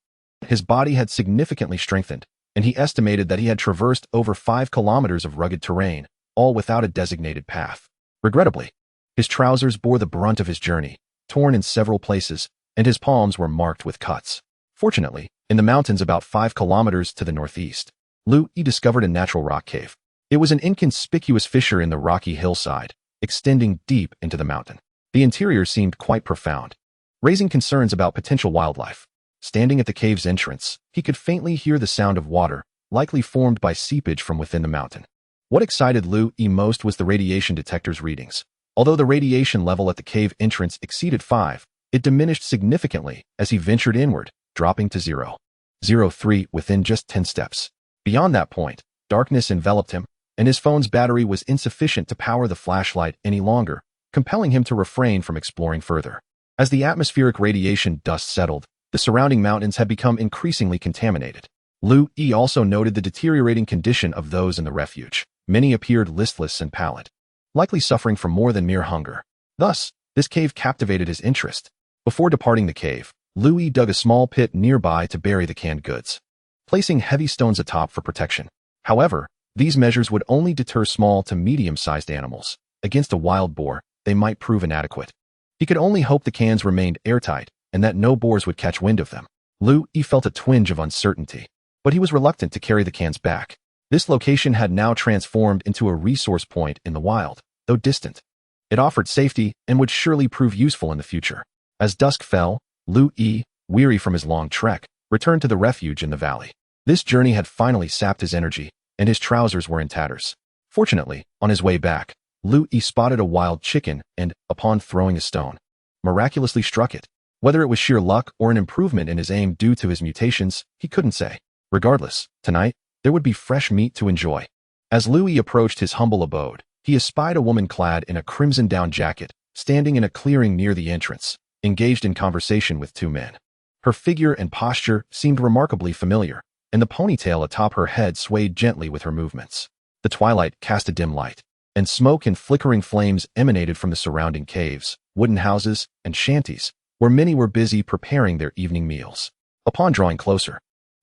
his body had significantly strengthened, and he estimated that he had traversed over 5 kilometers of rugged terrain, all without a designated path. Regrettably, his trousers bore the brunt of his journey, torn in several places, and his palms were marked with cuts. Fortunately, in the mountains about 5 kilometers to the northeast, Louis discovered a natural rock cave. It was an inconspicuous fissure in the rocky hillside, extending deep into the mountain. The interior seemed quite profound, raising concerns about potential wildlife. Standing at the cave's entrance, he could faintly hear the sound of water, likely formed by seepage from within the mountain. What excited Lu Yi most was the radiation detector's readings. Although the radiation level at the cave entrance exceeded 5, it diminished significantly as he ventured inward, dropping to 0.03 within just 10 steps. Beyond that point, darkness enveloped him, and his phone's battery was insufficient to power the flashlight any longer, compelling him to refrain from exploring further. As the atmospheric radiation dust settled, the surrounding mountains had become increasingly contaminated. Lu Yi also noted the deteriorating condition of those in the refuge. Many appeared listless and pallid, likely suffering from more than mere hunger. Thus, this cave captivated his interest. Before departing the cave, Lu Yi dug a small pit nearby to bury the canned goods, placing heavy stones atop for protection. However, these measures would only deter small to medium-sized animals. Against a wild boar, they might prove inadequate. He could only hope the cans remained airtight and that no boars would catch wind of them. Lu Yi felt a twinge of uncertainty, but he was reluctant to carry the cans back. This location had now transformed into a resource point in the wild, though distant. It offered safety and would surely prove useful in the future. As dusk fell, Lu Yi, weary from his long trek, returned to the refuge in the valley. This journey had finally sapped his energy, and his trousers were in tatters. Fortunately, on his way back, Lu Yi spotted a wild chicken and, upon throwing a stone, miraculously struck it. Whether it was sheer luck or an improvement in his aim due to his mutations, he couldn't say. Regardless, tonight, there would be fresh meat to enjoy. As Lu Yi approached his humble abode, he espied a woman clad in a crimson down jacket, standing in a clearing near the entrance, engaged in conversation with 2 men. Her figure and posture seemed remarkably familiar, and the ponytail atop her head swayed gently with her movements. The twilight cast a dim light, and smoke and flickering flames emanated from the surrounding caves, wooden houses, and shanties, where many were busy preparing their evening meals. Upon drawing closer,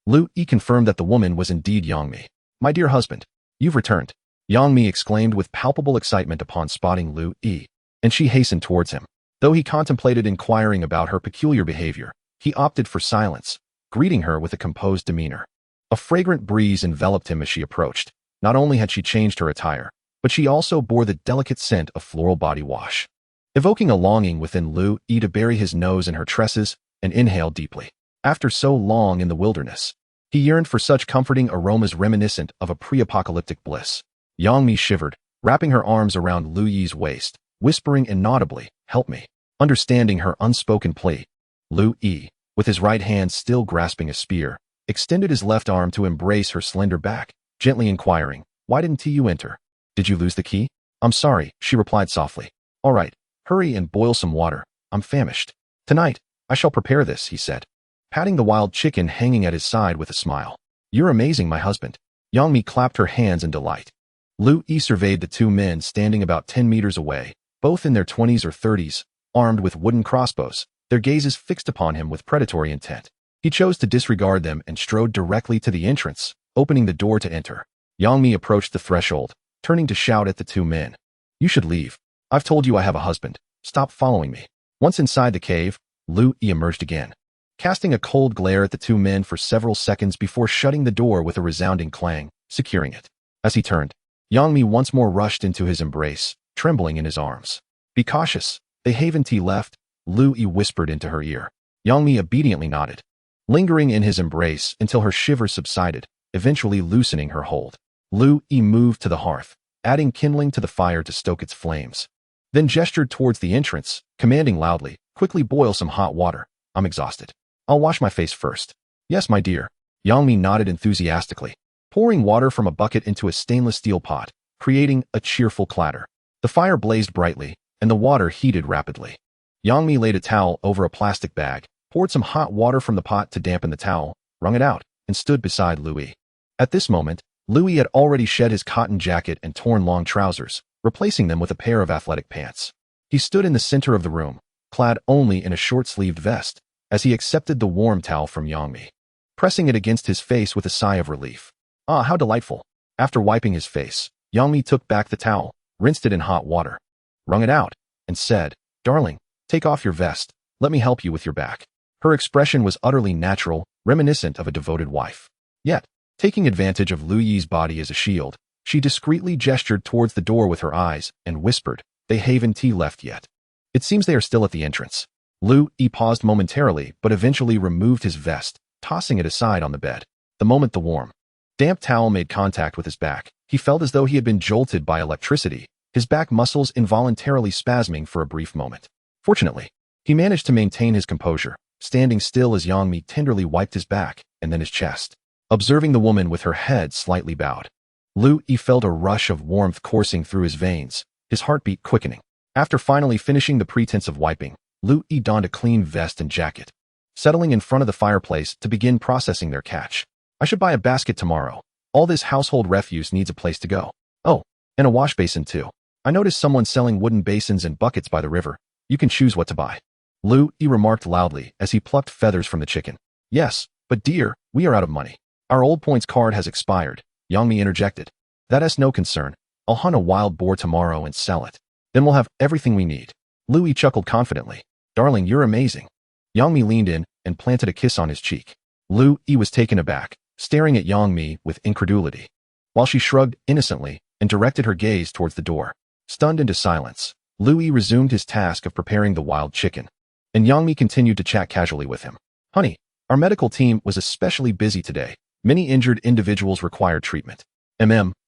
Lu Yi confirmed that the woman was indeed Yangmi. "My dear husband, you've returned," Yangmi exclaimed with palpable excitement upon spotting Lu Yi, and she hastened towards him. Though he contemplated inquiring about her peculiar behavior, he opted for silence, greeting her with a composed demeanor. A fragrant breeze enveloped him as she approached. Not only had she changed her attire, but she also bore the delicate scent of floral body wash, evoking a longing within Lu Yi to bury his nose in her tresses and inhale deeply. After so long in the wilderness, he yearned for such comforting aromas reminiscent of a pre-apocalyptic bliss. Yangmi shivered, wrapping her arms around Lu Yi's waist, whispering inaudibly, "Help me." Understanding her unspoken plea, Lu Yi, with his right hand still grasping a spear, extended his left arm to embrace her slender back, gently inquiring, "Why didn't you enter? Did you lose the key?" "I'm sorry," she replied softly. "All right, hurry and boil some water. I'm famished." "Tonight, I shall prepare this," he said, patting the wild chicken hanging at his side with a smile. "You're amazing, my husband." Yangmi clapped her hands in delight. Lu Yi surveyed the 2 men standing about 10 meters away, both in their 20s or 30s, armed with wooden crossbows, their gazes fixed upon him with predatory intent. He chose to disregard them and strode directly to the entrance, opening the door to enter. Yangmi approached the threshold, turning to shout at the 2 men. "You should leave. I've told you I have a husband. Stop following me." Once inside the cave, Lu Yi emerged again, casting a cold glare at the 2 men for several seconds before shutting the door with a resounding clang, securing it. As he turned, Yangmi once more rushed into his embrace, trembling in his arms. "Be cautious. They haven't left," Lu Yi whispered into her ear. Yangmi obediently nodded, lingering in his embrace until her shivers subsided, eventually loosening her hold. Lu Yi moved to the hearth, adding kindling to the fire to stoke its flames, then gestured towards the entrance, commanding loudly, "Quickly boil some hot water. I'm exhausted. I'll wash my face first." "Yes, my dear." Yangmi nodded enthusiastically, pouring water from a bucket into a stainless steel pot, creating a cheerful clatter. The fire blazed brightly, and the water heated rapidly. Yangmi laid a towel over a plastic bag, poured some hot water from the pot to dampen the towel, wrung it out, and stood beside Lu Yi. At this moment, Lu Yi had already shed his cotton jacket and torn long trousers, replacing them with a pair of athletic pants. He stood in the center of the room, clad only in a short-sleeved vest, as he accepted the warm towel from Yangmi, pressing it against his face with a sigh of relief. "Ah, how delightful." After wiping his face, Yangmi took back the towel, rinsed it in hot water, wrung it out, and said, "Darling, take off your vest. Let me help you with your back." Her expression was utterly natural, reminiscent of a devoted wife. Yet, taking advantage of Lu Yi's body as a shield, She discreetly gestured towards the door with her eyes and whispered, "They haven't left yet. It seems they are still at the entrance." Lu Yi paused momentarily but eventually removed his vest, tossing it aside on the bed. The moment the warm, damp towel made contact with his back, he felt as though he had been jolted by electricity, his back muscles involuntarily spasming for a brief moment. Fortunately, he managed to maintain his composure, standing still as Yang Mi tenderly wiped his back and then his chest. Observing the woman with her head slightly bowed, Lu Yi felt a rush of warmth coursing through his veins, his heartbeat quickening. After finally finishing the pretense of wiping, Lu Yi donned a clean vest and jacket, settling in front of the fireplace to begin processing their catch. "I should buy a basket tomorrow. All this household refuse needs a place to go. Oh, and a wash basin too. I noticed someone selling wooden basins and buckets by the river. You can choose what to buy." Lu Yi remarked loudly as he plucked feathers from the chicken. "Yes, but dear, we are out of money. Our old points card has expired," Yang Mi interjected. "That's no concern. I'll hunt a wild boar tomorrow and sell it. Then we'll have everything we need." Lu Yi chuckled confidently. "Darling, you're amazing." Yang Mi leaned in and planted a kiss on his cheek. Lu Yi was taken aback, staring at Yang Mi with incredulity, while she shrugged innocently and directed her gaze towards the door. Stunned into silence, Lu Yi resumed his task of preparing the wild chicken, and Yang Mi continued to chat casually with him. "Honey, our medical team was especially busy today. Many injured individuals required treatment."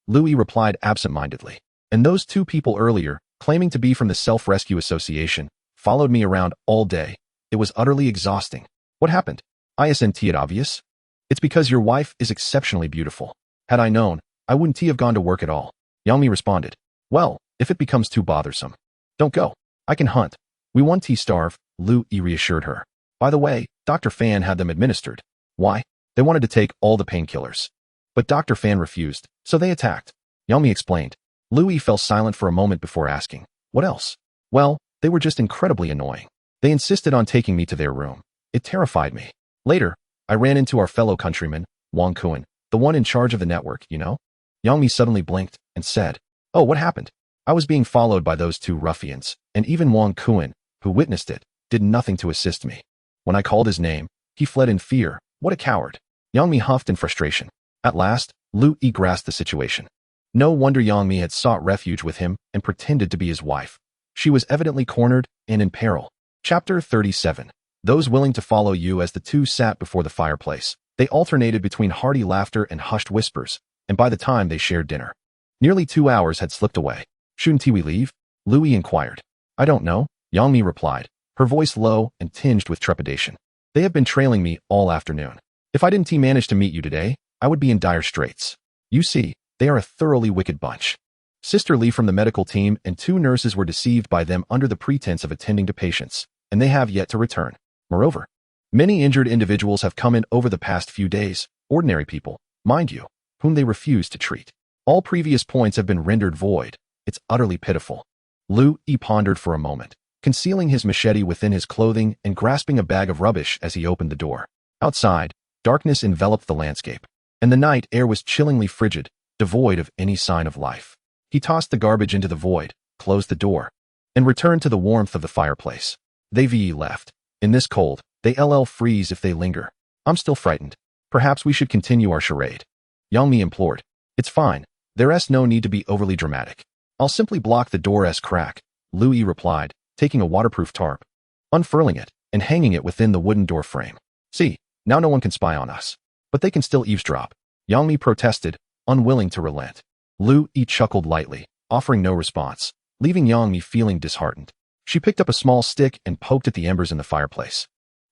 Lu Yi replied absent-mindedly. "And those two people earlier, claiming to be from the Self-Rescue Association, followed me around all day. It was utterly exhausting." "What happened?" "Isn't it obvious? It's because your wife is exceptionally beautiful. Had I known, I wouldn't have gone to work at all." Yang Mi responded. "Well, if it becomes too bothersome, don't go. I can hunt. We won't starve," Lu Yi reassured her. "By the way, Dr. Fan had them administered." "Why?" "They wanted to take all the painkillers. But Dr. Fan refused, so they attacked," Yang Mi explained. Lu Yi fell silent for a moment before asking, "What else?" "Well, they were just incredibly annoying. They insisted on taking me to their room. It terrified me. Later, I ran into our fellow countryman, Wang Kuan, the one in charge of the network, you know?" Yang Mi suddenly blinked and said, "Oh, what happened?" "I was being followed by those two ruffians, and even Wang Kuan, who witnessed it, did nothing to assist me. When I called his name, he fled in fear. What a coward." Yang Mi huffed in frustration. At last, Lu Yi grasped the situation. No wonder Yang Mi had sought refuge with him and pretended to be his wife. She was evidently cornered and in peril. Chapter 37. Those willing to follow you. As the two sat before the fireplace, they alternated between hearty laughter and hushed whispers, and by the time they shared dinner, nearly 2 hours had slipped away. "Shouldn't we leave?" Lu Yi inquired. "I don't know," Yang Mi replied, her voice low and tinged with trepidation. "They have been trailing me all afternoon. If I didn't manage to meet you today, I would be in dire straits. You see, they are a thoroughly wicked bunch." Sister Lee from the medical team and 2 nurses were deceived by them under the pretense of attending to patients, and they have yet to return. Moreover, many injured individuals have come in over the past few days, ordinary people, mind you, whom they refuse to treat. All previous points have been rendered void. It's utterly pitiful. Lu Yi pondered for a moment, concealing his machete within his clothing and grasping a bag of rubbish as he opened the door. Outside, darkness enveloped the landscape, and the night air was chillingly frigid, devoid of any sign of life. He tossed the garbage into the void, closed the door, and returned to the warmth of the fireplace. They've left. In this cold, they'll freeze if they linger. I'm still frightened. Perhaps we should continue our charade, Yang Mi implored. "It's fine. There's no need to be overly dramatic. I'll simply block the door's crack," Lu Yi replied, taking a waterproof tarp, unfurling it, and hanging it within the wooden door frame. "See, now no one can spy on us. But they can still eavesdrop," Yang Mi protested, unwilling to relent. Lu Yi chuckled lightly, offering no response, leaving Yang Mi feeling disheartened. She picked up a small stick and poked at the embers in the fireplace,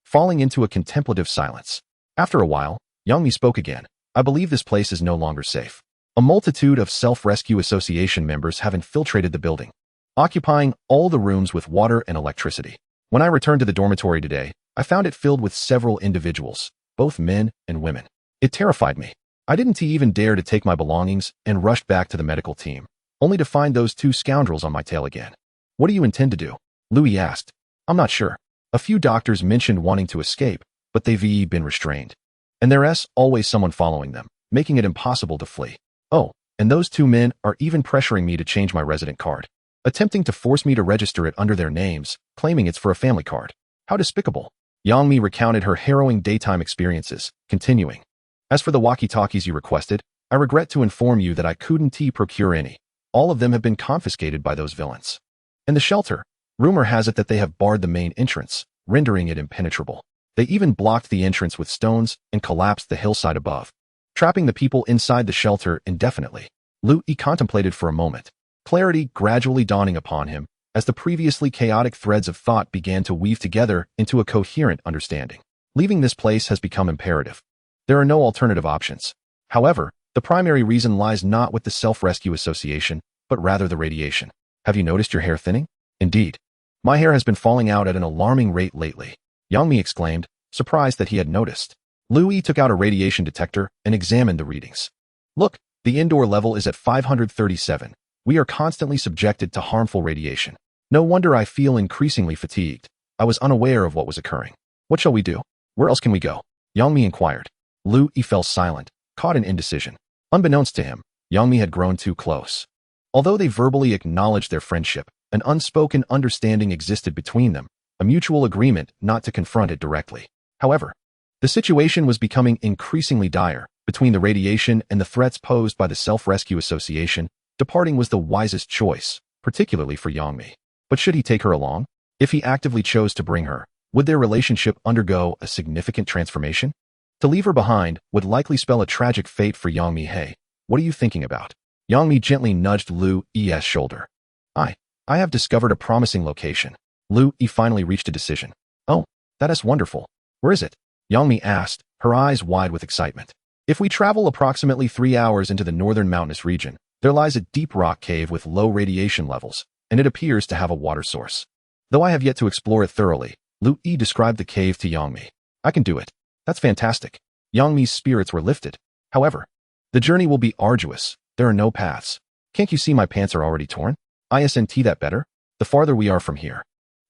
falling into a contemplative silence. After a while, Yang Mi spoke again. "I believe this place is no longer safe. A multitude of Self-Rescue Association members have infiltrated the building, occupying all the rooms with water and electricity. When I returned to the dormitory today, I found it filled with several individuals, both men and women. It terrified me. I didn't even dare to take my belongings and rushed back to the medical team, only to find those 2 scoundrels on my tail again." "What do you intend to do?" Lu Yi asked. "I'm not sure. A few doctors mentioned wanting to escape, but they've been restrained. And there's always someone following them, making it impossible to flee. Oh, and those 2 men are even pressuring me to change my resident card, attempting to force me to register it under their names, claiming it's for a family card. How despicable." Yang Mi recounted her harrowing daytime experiences, continuing. "As for the walkie-talkies you requested, I regret to inform you that I couldn't procure any. All of them have been confiscated by those villains. In the shelter, rumor has it that they have barred the main entrance, rendering it impenetrable. They even blocked the entrance with stones and collapsed the hillside above, trapping the people inside the shelter indefinitely. Lu Yi contemplated for a moment, clarity gradually dawning upon him as the previously chaotic threads of thought began to weave together into a coherent understanding. Leaving this place has become imperative. There are no alternative options. However, the primary reason lies not with the Self-Rescue Association, but rather the radiation. Have you noticed your hair thinning? Indeed. My hair has been falling out at an alarming rate lately, Yangmi exclaimed, surprised that he had noticed. Lu Yi took out a radiation detector and examined the readings. Look, the indoor level is at 537. We are constantly subjected to harmful radiation. No wonder I feel increasingly fatigued. I was unaware of what was occurring. What shall we do? Where else can we go? Yangmi inquired. Lu Yi fell silent, caught in indecision. Unbeknownst to him, Yangmi had grown too close. Although they verbally acknowledged their friendship, an unspoken understanding existed between them, a mutual agreement not to confront it directly. However, the situation was becoming increasingly dire. Between the radiation and the threats posed by the Self-Rescue Association, departing was the wisest choice, particularly for Yangmi. But should he take her along? If he actively chose to bring her, would their relationship undergo a significant transformation? To leave her behind would likely spell a tragic fate for Yangmi. Hey, what are you thinking about? Yangmi gently nudged Lu Yi's shoulder. I have discovered a promising location. Lu Yi finally reached a decision. Oh, that is wonderful. Where is it? Yangmi asked, her eyes wide with excitement. If we travel approximately 3 hours into the northern mountainous region, there lies a deep rock cave with low radiation levels, and it appears to have a water source. Though I have yet to explore it thoroughly, Lu Yi described the cave to Yangmi. I can do it. That's fantastic. Yangmi's spirits were lifted. However, the journey will be arduous. There are no paths. Can't you see my pants are already torn? Isn't that better? The farther we are from here,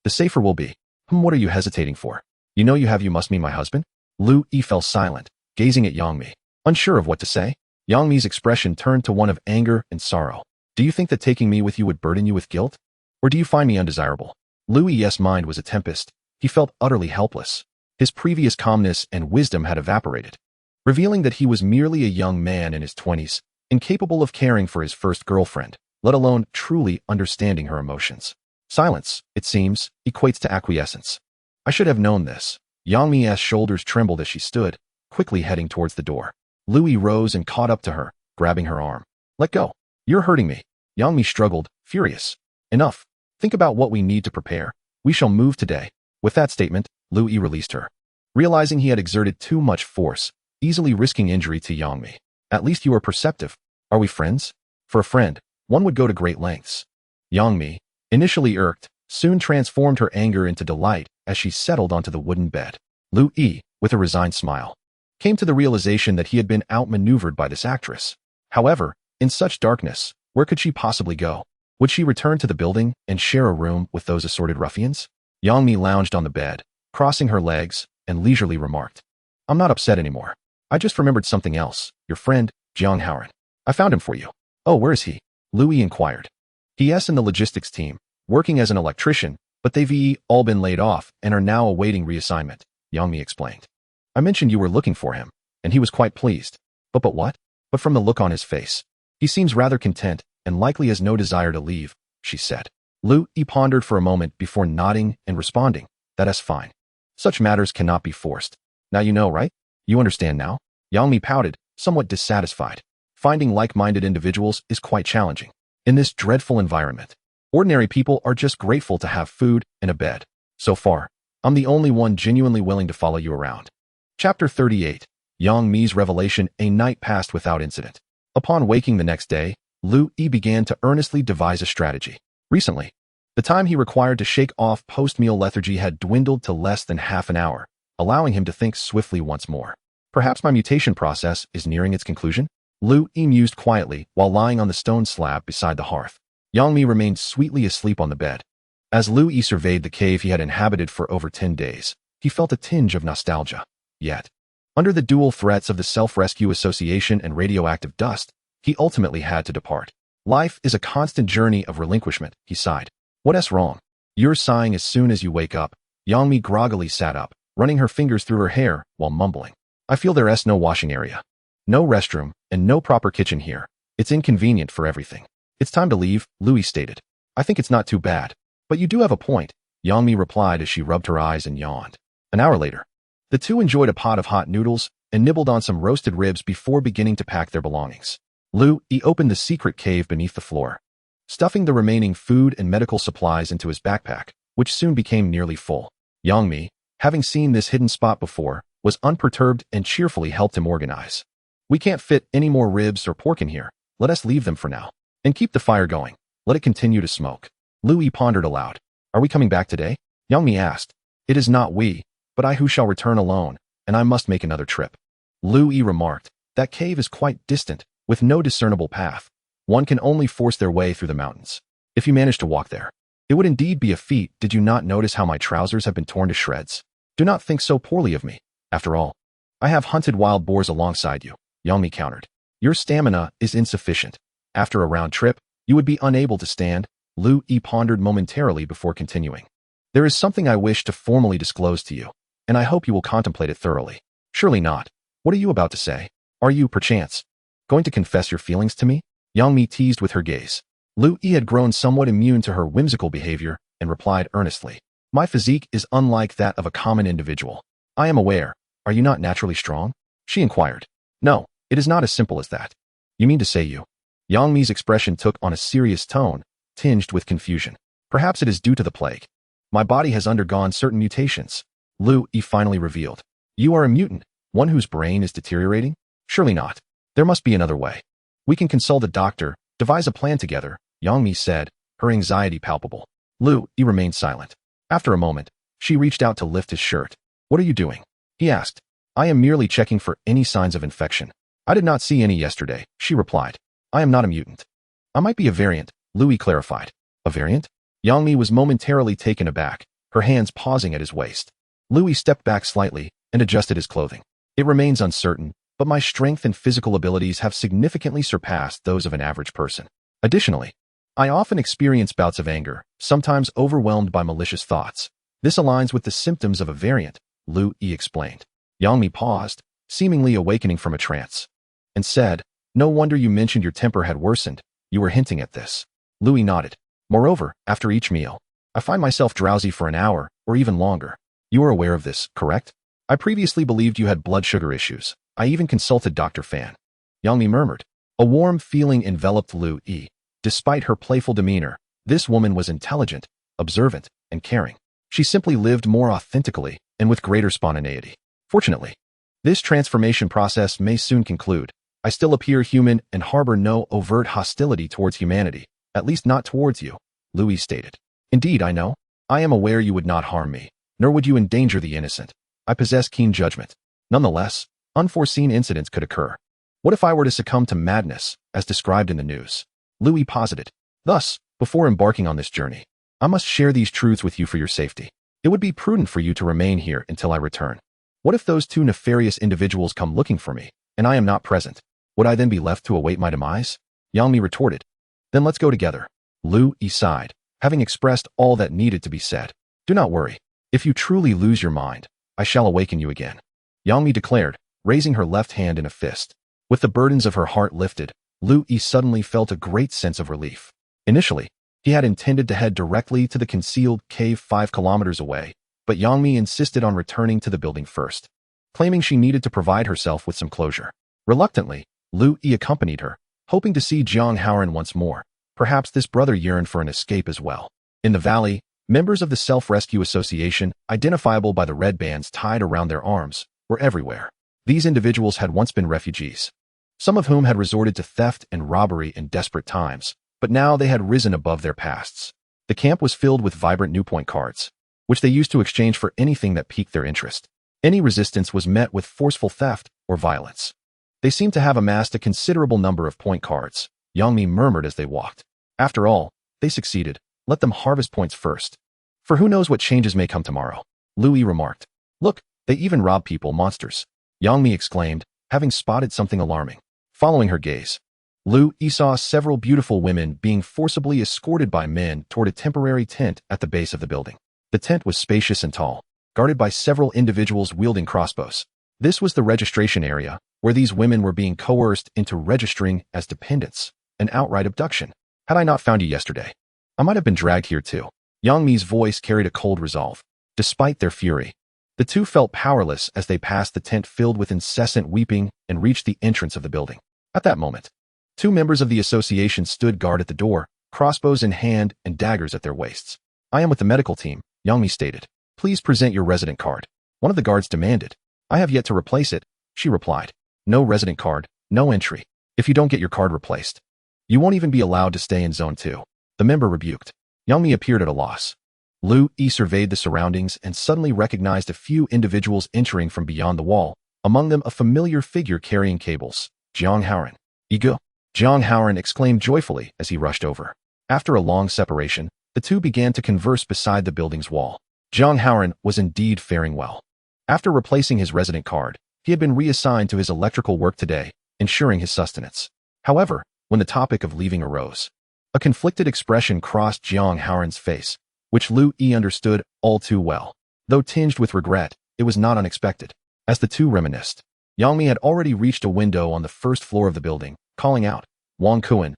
the safer we'll be. What are you hesitating for? You know you must mean my husband? Lu Yi fell silent, gazing at Yangmi, unsure of what to say. Yangmi's expression turned to one of anger and sorrow. Do you think that taking me with you would burden you with guilt? Or do you find me undesirable? Lu Yi's mind was a tempest. He felt utterly helpless. His previous calmness and wisdom had evaporated, revealing that he was merely a young man in his 20s, incapable of caring for his first girlfriend, let alone truly understanding her emotions. Silence, it seems, equates to acquiescence. I should have known this. Yangmi's shoulders trembled as she stood, quickly heading towards the door. Lu Yi rose and caught up to her, grabbing her arm. Let go. You're hurting me. Yangmi struggled, furious. Enough. Think about what we need to prepare. We shall move today. With that statement, Lu Yi released her, realizing he had exerted too much force, easily risking injury to Yangmi. At least you are perceptive. Are we friends? For a friend, one would go to great lengths. Yangmi, initially irked, soon transformed her anger into delight as she settled onto the wooden bed. Lu Yi, with a resigned smile, came to the realization that he had been outmaneuvered by this actress. However, in such darkness, where could she possibly go? Would she return to the building and share a room with those assorted ruffians? Yangmi lounged on the bed, crossing her legs, and leisurely remarked, I'm not upset anymore. I just remembered something else. Your friend, Jiang Haoran. I found him for you. Oh, where is he? Lu Yi inquired. He's in the logistics team, working as an electrician, but they've all been laid off and are now awaiting reassignment, Yangmi explained. I mentioned you were looking for him, and he was quite pleased. But what? But from the look on his face, he seems rather content and likely has no desire to leave, she said. Lu Yi pondered for a moment before nodding and responding, That's fine. Such matters cannot be forced. Now you know, right? You understand now? Yangmi pouted, somewhat dissatisfied. Finding like-minded individuals is quite challenging. In this dreadful environment, ordinary people are just grateful to have food and a bed. So far, I'm the only one genuinely willing to follow you around. Chapter 38. Yangmi's revelation. A night passed without incident. Upon waking the next day, Lu Yi began to earnestly devise a strategy. Recently, the time he required to shake off post-meal lethargy had dwindled to less than half an hour, allowing him to think swiftly once more. Perhaps my mutation process is nearing its conclusion? Lu Yi mused quietly while lying on the stone slab beside the hearth. Yangmi remained sweetly asleep on the bed. As Lu Yi surveyed the cave he had inhabited for over 10 days, he felt a tinge of nostalgia. Yet, under the dual threats of the Self-Rescue Association and radioactive dust, he ultimately had to depart. Life is a constant journey of relinquishment, he sighed. What's wrong? You're sighing as soon as you wake up. Yangmi groggily sat up, running her fingers through her hair while mumbling. I feel there's no washing area. No restroom, and no proper kitchen here. It's inconvenient for everything. It's time to leave, Louis stated. I think it's not too bad. But you do have a point, Yangmi replied as she rubbed her eyes and yawned. An hour later, the two enjoyed a pot of hot noodles and nibbled on some roasted ribs before beginning to pack their belongings. Louis opened the secret cave beneath the floor, stuffing the remaining food and medical supplies into his backpack, which soon became nearly full. Yangmi, having seen this hidden spot before, was unperturbed and cheerfully helped him organize. We can't fit any more ribs or pork in here. Let us leave them for now. And keep the fire going. Let it continue to smoke. Louis pondered aloud. Are we coming back today? Yangmi asked. It is not we, but I who shall return alone, and I must make another trip. Louis remarked. That cave is quite distant, with no discernible path. One can only force their way through the mountains. If you manage to walk there, it would indeed be a feat. Did you not notice how my trousers have been torn to shreds? Do not think so poorly of me. After all, I have hunted wild boars alongside you, Yangmi countered. Your stamina is insufficient. After a round trip, you would be unable to stand. Louis pondered momentarily before continuing. There is something I wish to formally disclose to you, and I hope you will contemplate it thoroughly. Surely not. What are you about to say? Are you, perchance, going to confess your feelings to me? Yangmi teased with her gaze. Louis had grown somewhat immune to her whimsical behavior and replied earnestly. My physique is unlike that of a common individual. I am aware. Are you not naturally strong? She inquired. No, it is not as simple as that. You mean to say you? Yangmi's expression took on a serious tone, tinged with confusion. Perhaps it is due to the plague. My body has undergone certain mutations. Louis finally revealed. You are a mutant, one whose brain is deteriorating? Surely not. There must be another way. We can consult a doctor, devise a plan together, Yangmi said, her anxiety palpable. Louis remained silent. After a moment, she reached out to lift his shirt. What are you doing? He asked. I am merely checking for any signs of infection. I did not see any yesterday, she replied. I am not a mutant. I might be a variant, Louis clarified. A variant? Yangmi was momentarily taken aback, her hands pausing at his waist. Louis stepped back slightly and adjusted his clothing. It remains uncertain, but my strength and physical abilities have significantly surpassed those of an average person. Additionally, I often experience bouts of anger, sometimes overwhelmed by malicious thoughts. This aligns with the symptoms of a variant, Louis explained. Yangmi paused, seemingly awakening from a trance, and said, No wonder you mentioned your temper had worsened. You were hinting at this. Louis nodded. Moreover, after each meal, I find myself drowsy for an hour or even longer. You are aware of this, correct? I previously believed you had blood sugar issues. I even consulted Dr. Fan. Yangmi murmured. A warm feeling enveloped Louis. Despite her playful demeanor, this woman was intelligent, observant, and caring. She simply lived more authentically and with greater spontaneity. Fortunately, this transformation process may soon conclude. I still appear human and harbor no overt hostility towards humanity, at least not towards you, Louis stated. Indeed, I know. I am aware you would not harm me, nor would you endanger the innocent. I possess keen judgment. Nonetheless, unforeseen incidents could occur. What if I were to succumb to madness, as described in the news? Louis posited. Thus, before embarking on this journey, I must share these truths with you for your safety. It would be prudent for you to remain here until I return. What if those two nefarious individuals come looking for me, and I am not present? Would I then be left to await my demise? Yangmi retorted. Then let's go together. Louis sighed, having expressed all that needed to be said. Do not worry. If you truly lose your mind, I shall awaken you again, Yangmi declared, raising her left hand in a fist. With the burdens of her heart lifted, Louis suddenly felt a great sense of relief. Initially, he had intended to head directly to the concealed cave 5 kilometers away, but Yangmi insisted on returning to the building first, claiming she needed to provide herself with some closure. Reluctantly, Louis accompanied her, hoping to see Jiang Haoran once more. Perhaps this brother yearned for an escape as well. In the valley, members of the Self-Rescue Association, identifiable by the red bands tied around their arms, were everywhere. These individuals had once been refugees, some of whom had resorted to theft and robbery in desperate times, but now they had risen above their pasts. The camp was filled with vibrant new point cards, which they used to exchange for anything that piqued their interest. Any resistance was met with forceful theft or violence. They seemed to have amassed a considerable number of point cards, Yangmi murmured as they walked. After all, they succeeded. Let them harvest points first. For who knows what changes may come tomorrow, Louis remarked. Look, they even rob people, monsters, Yangmi exclaimed, having spotted something alarming. Following her gaze, Louis saw several beautiful women being forcibly escorted by men toward a temporary tent at the base of the building. The tent was spacious and tall, guarded by several individuals wielding crossbows. This was the registration area, where these women were being coerced into registering as dependents, an outright abduction. Had I not found you yesterday, I might have been dragged here too. Yang Mi's voice carried a cold resolve. Despite their fury, the two felt powerless as they passed the tent filled with incessant weeping and reached the entrance of the building. At that moment, two members of the association stood guard at the door, crossbows in hand and daggers at their waists. I am with the medical team, Yang Mi stated. Please present your resident card. One of the guards demanded. I have yet to replace it, she replied. No resident card, no entry. If you don't get your card replaced, you won't even be allowed to stay in Zone 2. The member rebuked. Yang Mi appeared at a loss. Lu Yi surveyed the surroundings and suddenly recognized a few individuals entering from beyond the wall, among them a familiar figure carrying cables. Jiang Haoran. Igu. Jiang Haoran exclaimed joyfully as he rushed over. After a long separation, the two began to converse beside the building's wall. Jiang Haoran was indeed faring well. After replacing his resident card, he had been reassigned to his electrical work today, ensuring his sustenance. However, when the topic of leaving arose, a conflicted expression crossed Jiang Haoran's face, which Lu Yi understood all too well. Though tinged with regret, it was not unexpected. As the two reminisced, Yang Mi had already reached a window on the first floor of the building, calling out, Wang Kuan,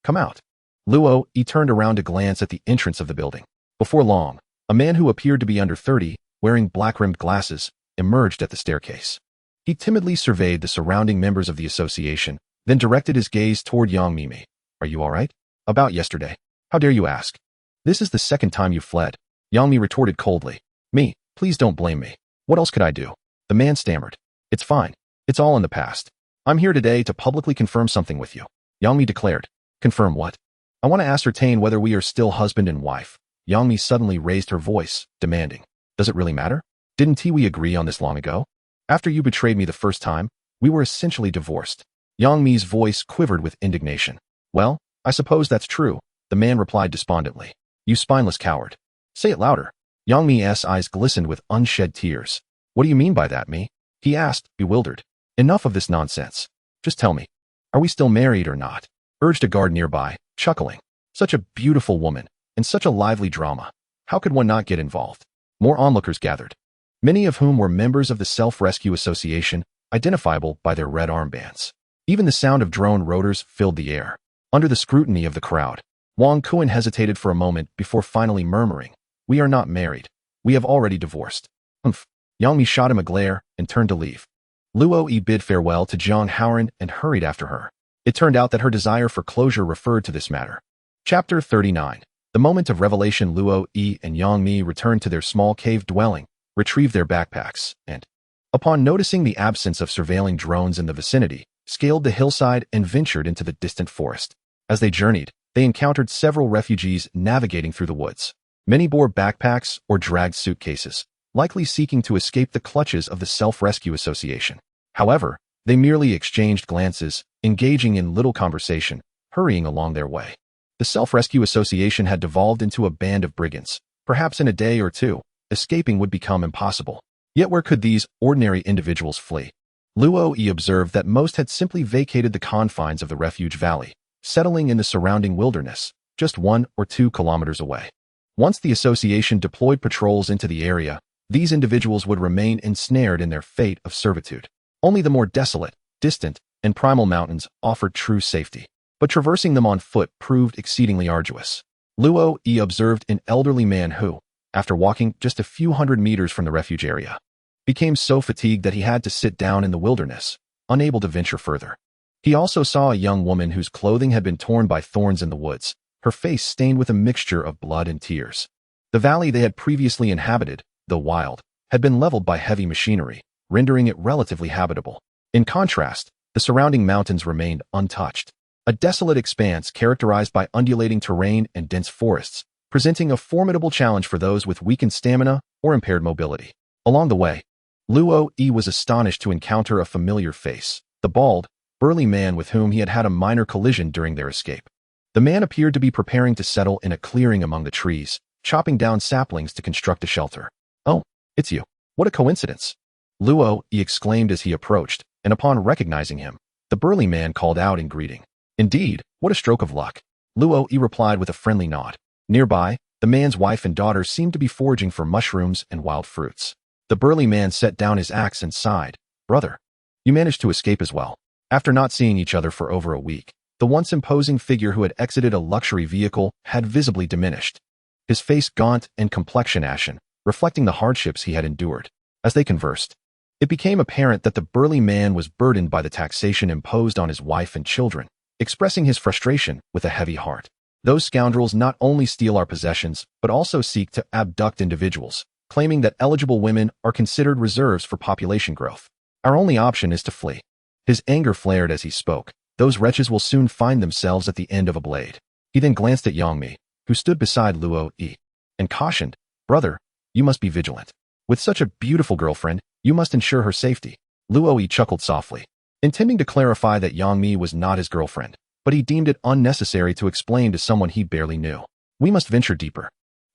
come out. Luo Yi turned around to glance at the entrance of the building. Before long, a man who appeared to be under 30, wearing black-rimmed glasses, emerged at the staircase. He timidly surveyed the surrounding members of the association, then directed his gaze toward Yang Mi. Are you all right? About yesterday. How dare you ask? This is the second time you've fled. Yang Mi retorted coldly. Me, please don't blame me. What else could I do? The man stammered. It's fine. It's all in the past. I'm here today to publicly confirm something with you. Yang Mi declared. Confirm what? I want to ascertain whether we are still husband and wife. Yang Mi suddenly raised her voice, demanding. Does it really matter? Didn't we agree on this long ago? After you betrayed me the first time, we were essentially divorced. Yang Mi's voice quivered with indignation. Well, I suppose that's true, the man replied despondently. You spineless coward. Say it louder. Yang Mi's eyes glistened with unshed tears. What do you mean by that, Mi? He asked, bewildered. Enough of this nonsense. Just tell me, are we still married or not? Urged a guard nearby, chuckling. Such a beautiful woman, and such a lively drama. How could one not get involved? More onlookers gathered, many of whom were members of the Self-Rescue Association, identifiable by their red armbands. Even the sound of drone rotors filled the air. Under the scrutiny of the crowd, Wang Kuan hesitated for a moment before finally murmuring, We are not married. We have already divorced. Humph. Yang Mi shot him a glare and turned to leave. Luo Yi bid farewell to Jiang Haoran and hurried after her. It turned out that her desire for closure referred to this matter. Chapter 39. The moment of revelation. Luo Yi and Yang Mi returned to their small cave dwelling, retrieved their backpacks, and, upon noticing the absence of surveilling drones in the vicinity, scaled the hillside and ventured into the distant forest. As they journeyed, they encountered several refugees navigating through the woods. Many bore backpacks or dragged suitcases, likely seeking to escape the clutches of the Self-Rescue Association. However, they merely exchanged glances, engaging in little conversation, hurrying along their way. The Self-Rescue Association had devolved into a band of brigands. Perhaps in a day or two, escaping would become impossible. Yet where could these ordinary individuals flee? Luo Yi observed that most had simply vacated the confines of the refuge valley, settling in the surrounding wilderness, just 1 or 2 kilometers away. Once the association deployed patrols into the area, these individuals would remain ensnared in their fate of servitude. Only the more desolate, distant, and primal mountains offered true safety, but traversing them on foot proved exceedingly arduous. Luo Yi observed an elderly man who, after walking just a few hundred meters from the refuge area, became so fatigued that he had to sit down in the wilderness, unable to venture further. He also saw a young woman whose clothing had been torn by thorns in the woods, her face stained with a mixture of blood and tears. The valley they had previously inhabited, though wild, had been leveled by heavy machinery, rendering it relatively habitable. In contrast, the surrounding mountains remained untouched, a desolate expanse characterized by undulating terrain and dense forests, presenting a formidable challenge for those with weakened stamina or impaired mobility. Along the way, Luo Yi was astonished to encounter a familiar face, the bald, burly man with whom he had had a minor collision during their escape. The man appeared to be preparing to settle in a clearing among the trees, chopping down saplings to construct a shelter. Oh, it's you. What a coincidence. Luo Yi exclaimed as he approached, and upon recognizing him, the burly man called out in greeting. Indeed, what a stroke of luck. Luo Yi replied with a friendly nod. Nearby, the man's wife and daughter seemed to be foraging for mushrooms and wild fruits. The burly man set down his axe and sighed. Brother, you managed to escape as well. After not seeing each other for over a week, the once imposing figure who had exited a luxury vehicle had visibly diminished. His face gaunt and complexion ashen, reflecting the hardships he had endured. As they conversed, it became apparent that the burly man was burdened by the taxation imposed on his wife and children, expressing his frustration with a heavy heart. Those scoundrels not only steal our possessions, but also seek to abduct individuals, claiming that eligible women are considered reserves for population growth. Our only option is to flee. His anger flared as he spoke. Those wretches will soon find themselves at the end of a blade. He then glanced at Yangmi, who stood beside Luo Yi, and cautioned, Brother, you must be vigilant. With such a beautiful girlfriend, you must ensure her safety. Luo Yi chuckled softly, intending to clarify that Yangmi was not his girlfriend, but he deemed it unnecessary to explain to someone he barely knew. We must venture deeper.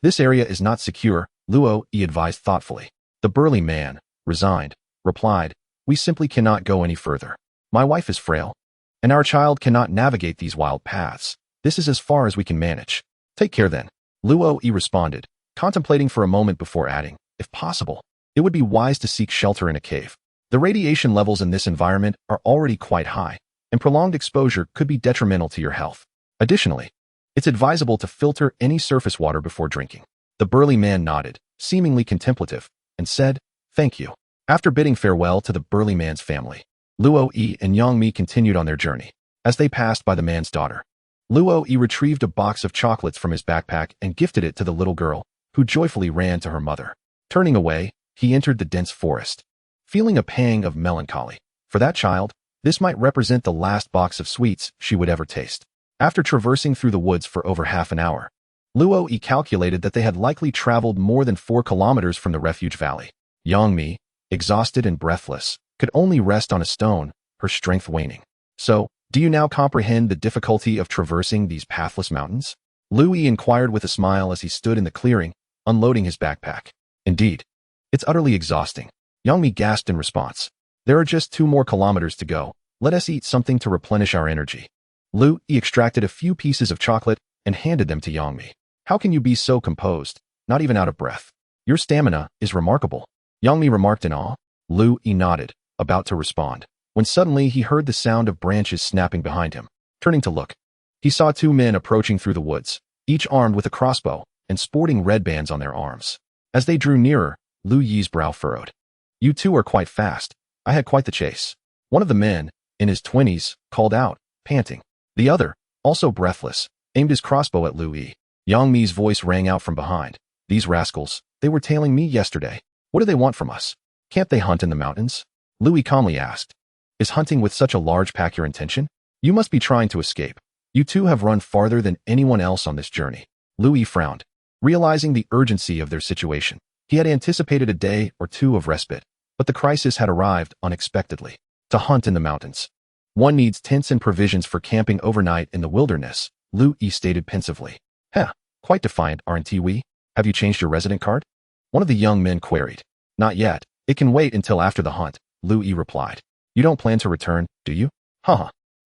This area is not secure, Luo Yi advised thoughtfully. The burly man, resigned, replied, We simply cannot go any further. My wife is frail, and our child cannot navigate these wild paths. This is as far as we can manage. Take care then. Luo Yi responded, contemplating for a moment before adding, If possible, it would be wise to seek shelter in a cave. The radiation levels in this environment are already quite high, and prolonged exposure could be detrimental to your health. Additionally, it's advisable to filter any surface water before drinking. The burly man nodded, seemingly contemplative, and said, Thank you. After bidding farewell to the burly man's family, Luo Yi and Yangmi continued on their journey. As they passed by the man's daughter, Luo Yi retrieved a box of chocolates from his backpack and gifted it to the little girl, who joyfully ran to her mother. Turning away, he entered the dense forest, feeling a pang of melancholy. For that child, this might represent the last box of sweets she would ever taste. After traversing through the woods for over half an hour, Luo Yi calculated that they had likely traveled more than 4 kilometers from the refuge valley. Yangmi, exhausted and breathless, could only rest on a stone, her strength waning. So, do you now comprehend the difficulty of traversing these pathless mountains? Lu Yi inquired with a smile as he stood in the clearing, unloading his backpack. Indeed, it's utterly exhausting. Yangmi gasped in response. There are just 2 more kilometers to go. Let us eat something to replenish our energy. Lu Yi extracted a few pieces of chocolate and handed them to Yangmi. How can you be so composed, not even out of breath? Your stamina is remarkable. Yangmi remarked in awe. Lu Yi nodded, about to respond, when suddenly he heard the sound of branches snapping behind him. Turning to look, he saw 2 men approaching through the woods, each armed with a crossbow and sporting red bands on their arms. As they drew nearer, Lu Yi's brow furrowed. You 2 are quite fast. I had quite the chase. One of the men, in his 20s, called out, panting. The other, also breathless, aimed his crossbow at Lu Yi. Yangmi's voice rang out from behind. These rascals, they were tailing me yesterday. What do they want from us? Can't they hunt in the mountains? Lu Yi calmly asked. Is hunting with such a large pack your intention? You must be trying to escape. You 2 have run farther than anyone else on this journey. Lu Yi frowned, realizing the urgency of their situation. He had anticipated a day or 2 of respite, but the crisis had arrived unexpectedly. To hunt in the mountains, one needs tents and provisions for camping overnight in the wilderness, Lu Yi stated pensively. Quite defiant, aren't we? Have you changed your resident card? One of the young men queried. Not yet. It can wait until after the hunt, Lu Yi replied. You don't plan to return, do you?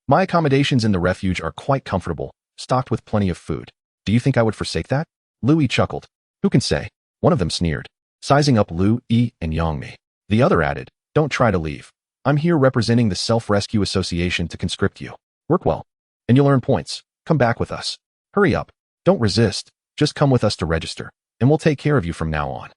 My accommodations in the refuge are quite comfortable, stocked with plenty of food. Do you think I would forsake that? Lu Yi chuckled. Who can say? One of them sneered, sizing up Lu Yi and Yangmi. The other added, Don't try to leave. I'm here representing the Self-Rescue Association to conscript you. Work well, and you'll earn points. Come back with us. Hurry up. Don't resist. Just come with us to register, and we'll take care of you from now on.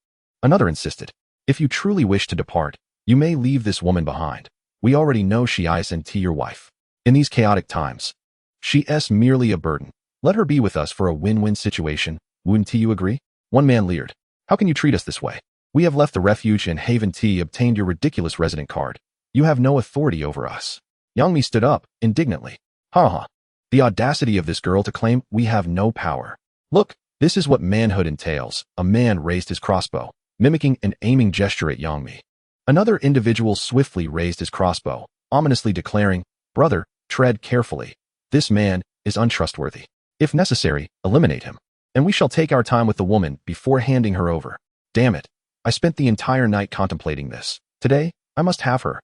Another insisted. If you truly wish to depart, you may leave this woman behind. We already know she isn't your wife. In these chaotic times, she is merely a burden. Let her be with us for a win-win situation. Wouldn't you agree? One man leered. How can you treat us this way? We have left the refuge and Haven T obtained your ridiculous resident card. You have no authority over us. Yangmi stood up, indignantly. The audacity of this girl to claim we have no power. Look, this is what manhood entails. A man raised his crossbow, mimicking an aiming gesture at Yangmi. Another individual swiftly raised his crossbow, ominously declaring, Brother, tread carefully. This man is untrustworthy. If necessary, eliminate him, and we shall take our time with the woman before handing her over. Damn it. I spent the entire night contemplating this. Today, I must have her.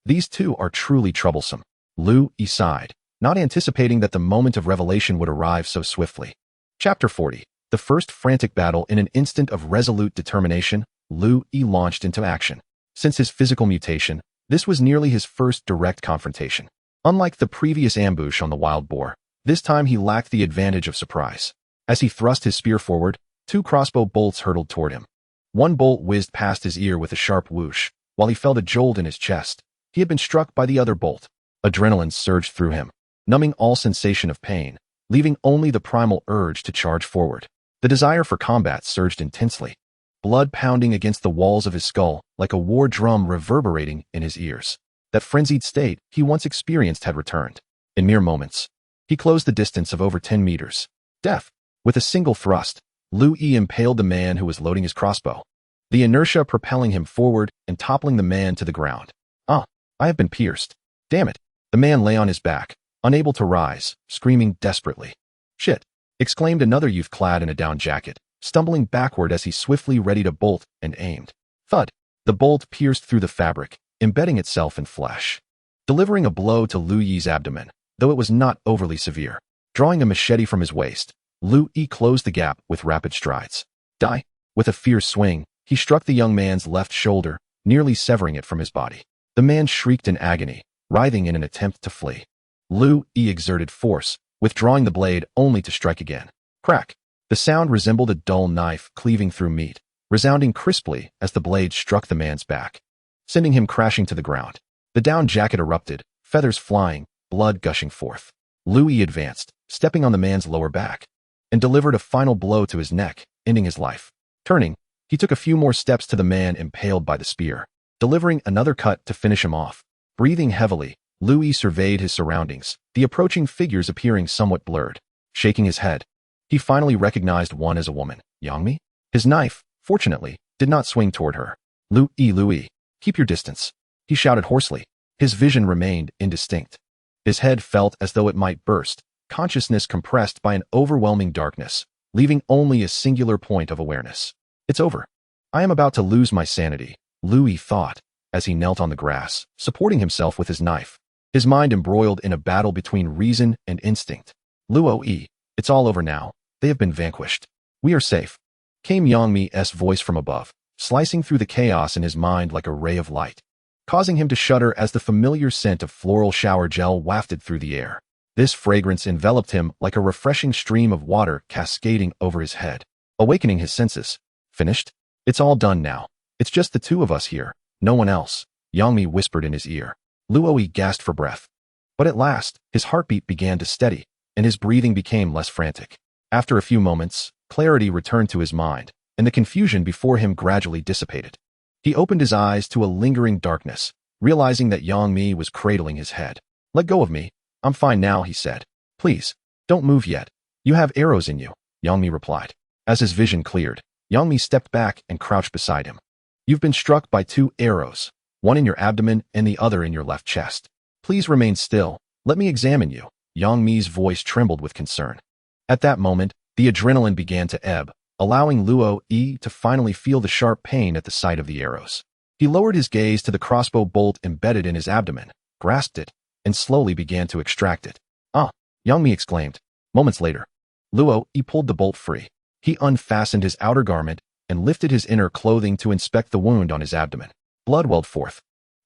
These 2 are truly troublesome. Lu Yi sighed, not anticipating that the moment of revelation would arrive so swiftly. Chapter 40. The first frantic battle. In an instant of resolute determination, Lu Yi launched into action. Since his physical mutation, this was nearly his first direct confrontation. Unlike the previous ambush on the wild boar, this time he lacked the advantage of surprise. As he thrust his spear forward, 2 crossbow bolts hurtled toward him. One bolt whizzed past his ear with a sharp whoosh, while he felt a jolt in his chest. He had been struck by the other bolt. Adrenaline surged through him, numbing all sensation of pain, leaving only the primal urge to charge forward. The desire for combat surged intensely, blood pounding against the walls of his skull like a war drum reverberating in his ears. That frenzied state he once experienced had returned. In mere moments, he closed the distance of over 10 meters. Death. With a single thrust, Lu Yi impaled the man who was loading his crossbow, the inertia propelling him forward and toppling the man to the ground. Ah, I have been pierced. Damn it. The man lay on his back, unable to rise, screaming desperately. Shit, exclaimed another youth clad in a down jacket, stumbling backward as he swiftly readied a bolt and aimed. Thud. The bolt pierced through the fabric, embedding itself in flesh, delivering a blow to Lu Yi's abdomen, though it was not overly severe. Drawing a machete from his waist, Lu Yi closed the gap with rapid strides. Die. With a fierce swing, he struck the young man's left shoulder, nearly severing it from his body. The man shrieked in agony, writhing in an attempt to flee. Lu Yi exerted force, withdrawing the blade only to strike again. Crack. The sound resembled a dull knife cleaving through meat, resounding crisply as the blade struck the man's back, sending him crashing to the ground. The down jacket erupted, feathers flying, blood gushing forth. Lu Yi advanced, stepping on the man's lower back, and delivered a final blow to his neck, ending his life. Turning, he took a few more steps to the man impaled by the spear, delivering another cut to finish him off. Breathing heavily, Lu Yi surveyed his surroundings, the approaching figures appearing somewhat blurred. Shaking his head, he finally recognized one as a woman. Yangmi? His knife, fortunately, did not swing toward her. Lu Yi, keep your distance, he shouted hoarsely. His vision remained indistinct. His head felt as though it might burst, consciousness compressed by an overwhelming darkness, leaving only a singular point of awareness. It's over. I am about to lose my sanity, Lu Yi thought, as he knelt on the grass, supporting himself with his knife, his mind embroiled in a battle between reason and instinct. Lu Yi, it's all over now. They have been vanquished. We are safe, came Yangmi's voice from above, slicing through the chaos in his mind like a ray of light, causing him to shudder as the familiar scent of floral shower gel wafted through the air. This fragrance enveloped him like a refreshing stream of water cascading over his head, awakening his senses. Finished? It's all done now. It's just the two of us here, no one else, Yangmi whispered in his ear. Lu Yi gasped for breath. But at last, his heartbeat began to steady, and his breathing became less frantic. After a few moments, clarity returned to his mind, and the confusion before him gradually dissipated. He opened his eyes to a lingering darkness, realizing that Yangmi was cradling his head. Let go of me. I'm fine now, he said. Please, don't move yet. You have arrows in you, Yangmi replied. As his vision cleared, Yangmi stepped back and crouched beside him. You've been struck by 2 arrows, one in your abdomen and the other in your left chest. Please remain still. Let me examine you. Yangmi's voice trembled with concern. At that moment, the adrenaline began to ebb, allowing Lu Yi to finally feel the sharp pain at the sight of the arrows. He lowered his gaze to the crossbow bolt embedded in his abdomen, grasped it, and slowly began to extract it. Ah, Yangmi exclaimed. Moments later, Lu Yi pulled the bolt free. He unfastened his outer garment and lifted his inner clothing to inspect the wound on his abdomen. Blood welled forth,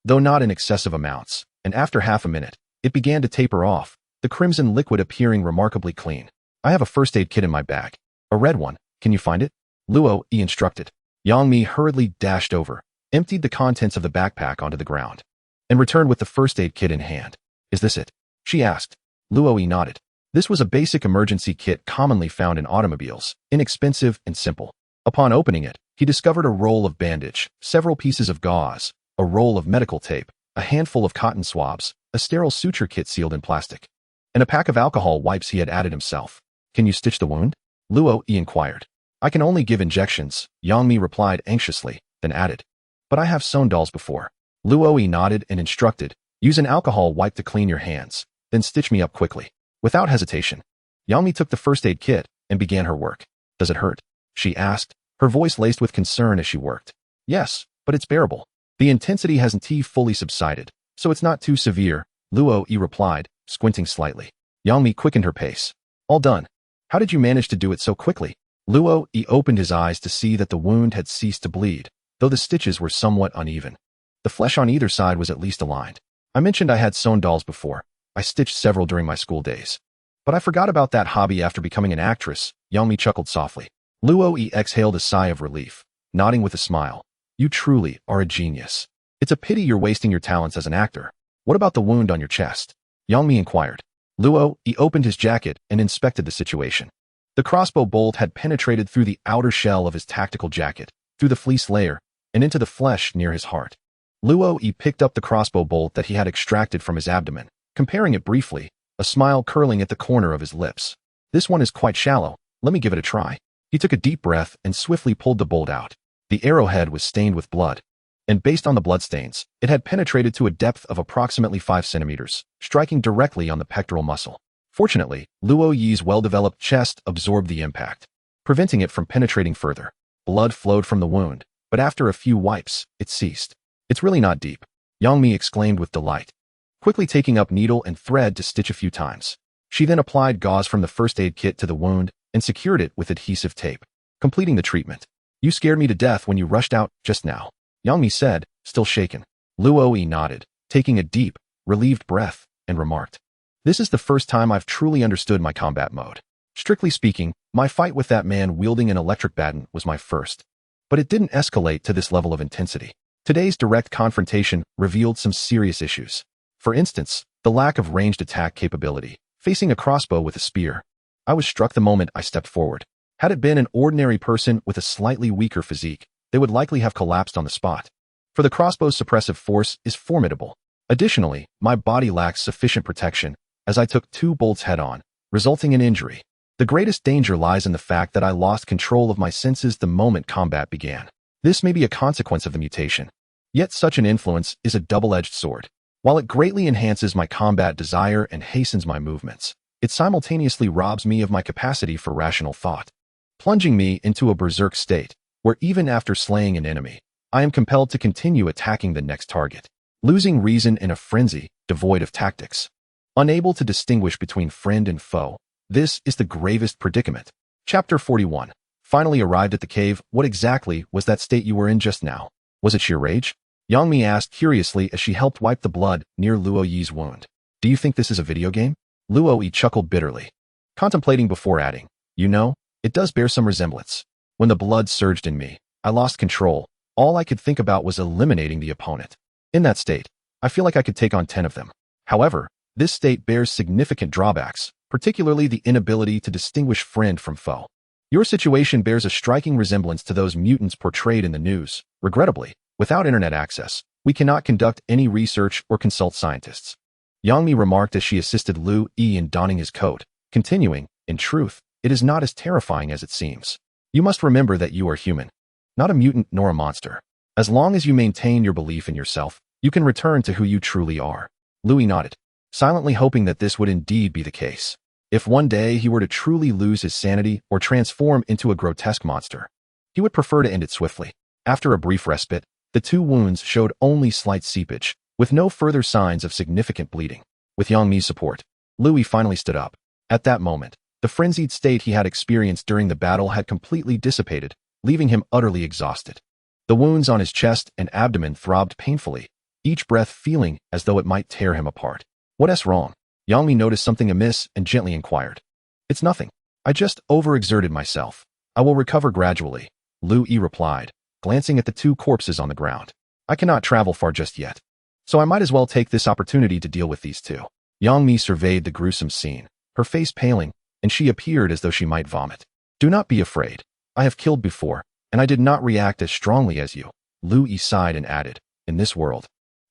though not in excessive amounts, and after half a minute, it began to taper off, the crimson liquid appearing remarkably clean. I have a first aid kit in my bag. A red one. Can you find it? Lu Yi instructed. Yangmi hurriedly dashed over, emptied the contents of the backpack onto the ground, and returned with the first aid kit in hand. Is this it? She asked. Lu Yi nodded. This was a basic emergency kit commonly found in automobiles, inexpensive and simple. Upon opening it, he discovered a roll of bandage, several pieces of gauze, a roll of medical tape, a handful of cotton swabs, a sterile suture kit sealed in plastic, and a pack of alcohol wipes he had added himself. Can you stitch the wound? Lu Yi inquired. I can only give injections, Yangmi replied anxiously, then added. But I have sewn dolls before. Lu Yi nodded and instructed. Use an alcohol wipe to clean your hands, then stitch me up quickly. Without hesitation, Yangmi took the first aid kit and began her work. Does it hurt? She asked, her voice laced with concern as she worked. Yes, but it's bearable. The intensity hasn't fully subsided, so it's not too severe, Lu Yi replied, squinting slightly. Yangmi quickened her pace. All done. How did you manage to do it so quickly? Lu Yi opened his eyes to see that the wound had ceased to bleed, though the stitches were somewhat uneven. The flesh on either side was at least aligned. I mentioned I had sewn dolls before. I stitched several during my school days. But I forgot about that hobby after becoming an actress. Youngmi chuckled softly. Luo exhaled a sigh of relief, nodding with a smile. You truly are a genius. It's a pity you're wasting your talents as an actor. What about the wound on your chest? Youngmi inquired. Luo opened his jacket and inspected the situation. The crossbow bolt had penetrated through the outer shell of his tactical jacket, through the fleece layer, and into the flesh near his heart. Luo picked up the crossbow bolt that he had extracted from his abdomen, comparing it briefly, a smile curling at the corner of his lips. This one is quite shallow. Let me give it a try. He took a deep breath and swiftly pulled the bolt out. The arrowhead was stained with blood, and based on the bloodstains, it had penetrated to a depth of approximately 5 centimeters, striking directly on the pectoral muscle. Fortunately, Luo Yi's well-developed chest absorbed the impact, preventing it from penetrating further. Blood flowed from the wound, but after a few wipes, it ceased. It's really not deep, Youngmi exclaimed with delight, quickly taking up needle and thread to stitch a few times. She then applied gauze from the first aid kit to the wound and secured it with adhesive tape, completing the treatment. You scared me to death when you rushed out just now, Youngmi said, still shaken. Luo nodded, taking a deep, relieved breath, and remarked, This is the first time I've truly understood my combat mode. Strictly speaking, my fight with that man wielding an electric baton was my first. But it didn't escalate to this level of intensity. Today's direct confrontation revealed some serious issues. For instance, the lack of ranged attack capability, facing a crossbow with a spear. I was struck the moment I stepped forward. Had it been an ordinary person with a slightly weaker physique, they would likely have collapsed on the spot. For the crossbow's suppressive force is formidable. Additionally, my body lacks sufficient protection, as I took 2 bolts head-on, resulting in injury. The greatest danger lies in the fact that I lost control of my senses the moment combat began. This may be a consequence of the mutation. Yet such an influence is a double-edged sword. While it greatly enhances my combat desire and hastens my movements, it simultaneously robs me of my capacity for rational thought, plunging me into a berserk state, where even after slaying an enemy, I am compelled to continue attacking the next target, losing reason in a frenzy devoid of tactics. Unable to distinguish between friend and foe, this is the gravest predicament. Chapter 41. Finally arrived at the cave. What exactly was that state you were in just now? Was it sheer rage? Youngmi asked curiously as she helped wipe the blood near Luo Yi's wound. Do you think this is a video game? Luo Yi chuckled bitterly, contemplating before adding, You know, it does bear some resemblance. When the blood surged in me, I lost control. All I could think about was eliminating the opponent. In that state, I feel like I could take on 10 of them. However, this state bears significant drawbacks, particularly the inability to distinguish friend from foe. Your situation bears a striking resemblance to those mutants portrayed in the news. Regrettably, without internet access, we cannot conduct any research or consult scientists. Youngmi remarked as she assisted Lu Yi in donning his coat, continuing, In truth, it is not as terrifying as it seems. You must remember that you are human, not a mutant nor a monster. As long as you maintain your belief in yourself, you can return to who you truly are. Lu Yi nodded, silently hoping that this would indeed be the case. If one day he were to truly lose his sanity or transform into a grotesque monster, he would prefer to end it swiftly. After a brief respite, the 2 wounds showed only slight seepage, with no further signs of significant bleeding. With Youngmi's support, Lu Yi finally stood up. At that moment, the frenzied state he had experienced during the battle had completely dissipated, leaving him utterly exhausted. The wounds on his chest and abdomen throbbed painfully, each breath feeling as though it might tear him apart. What's wrong? Youngmi noticed something amiss and gently inquired. It's nothing. I just overexerted myself. I will recover gradually, Lu Yi replied, glancing at the 2 corpses on the ground. I cannot travel far just yet, so I might as well take this opportunity to deal with these 2. Youngmi surveyed the gruesome scene, her face paling, and she appeared as though she might vomit. Do not be afraid. I have killed before, and I did not react as strongly as you, Lu Yi sighed and added, In this world,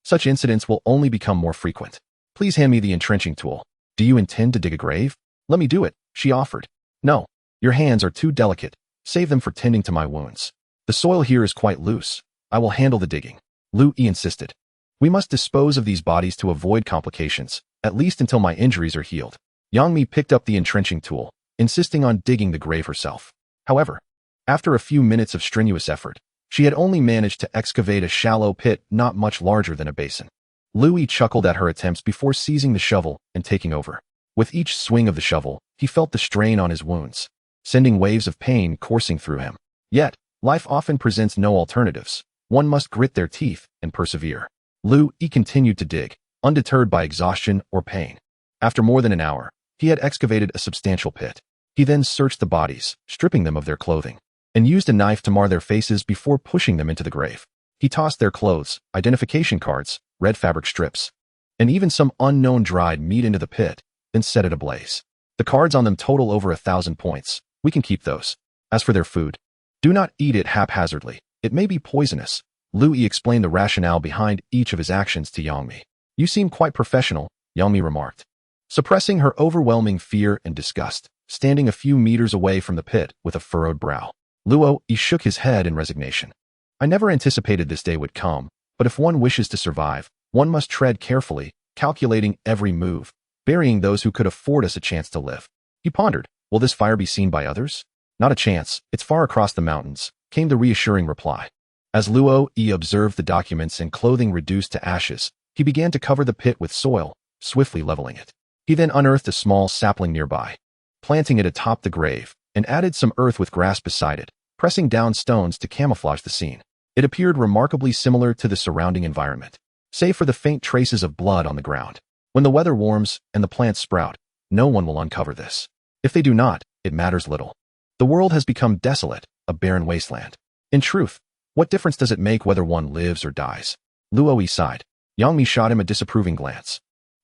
such incidents will only become more frequent. Please hand me the entrenching tool. Do you intend to dig a grave? Let me do it, she offered. No, your hands are too delicate. Save them for tending to my wounds. The soil here is quite loose. I will handle the digging, Lu Yi insisted. We must dispose of these bodies to avoid complications, at least until my injuries are healed. Youngmi picked up the entrenching tool, insisting on digging the grave herself. However, after a few minutes of strenuous effort, she had only managed to excavate a shallow pit not much larger than a basin. Lu Yi chuckled at her attempts before seizing the shovel and taking over. With each swing of the shovel, he felt the strain on his wounds, sending waves of pain coursing through him. Yet, life often presents no alternatives. One must grit their teeth and persevere. Lu Yi continued to dig, undeterred by exhaustion or pain. After more than an hour, he had excavated a substantial pit. He then searched the bodies, stripping them of their clothing, and used a knife to mar their faces before pushing them into the grave. He tossed their clothes, identification cards, red fabric strips, and even some unknown dried meat into the pit, then set it ablaze. The cards on them total over 1,000 points. We can keep those. As for their food, do not eat it haphazardly. It may be poisonous. Lu Yi explained the rationale behind each of his actions to Yang Mi. You seem quite professional, Yang Mi remarked, suppressing her overwhelming fear and disgust, standing a few meters away from the pit with a furrowed brow. Luo Yi shook his head in resignation. I never anticipated this day would come, but if one wishes to survive, one must tread carefully, calculating every move, burying those who could afford us a chance to live. He pondered, will this fire be seen by others? Not a chance, it's far across the mountains, came the reassuring reply. As Luo Yi observed the documents and clothing reduced to ashes, he began to cover the pit with soil, swiftly leveling it. He then unearthed a small sapling nearby, planting it atop the grave, and added some earth with grass beside it, pressing down stones to camouflage the scene. It appeared remarkably similar to the surrounding environment, save for the faint traces of blood on the ground. When the weather warms and the plants sprout, no one will uncover this. If they do not, it matters little. The world has become desolate, a barren wasteland. In truth, what difference does it make whether one lives or dies? Luo Yi sighed. Yang Mi shot him a disapproving glance,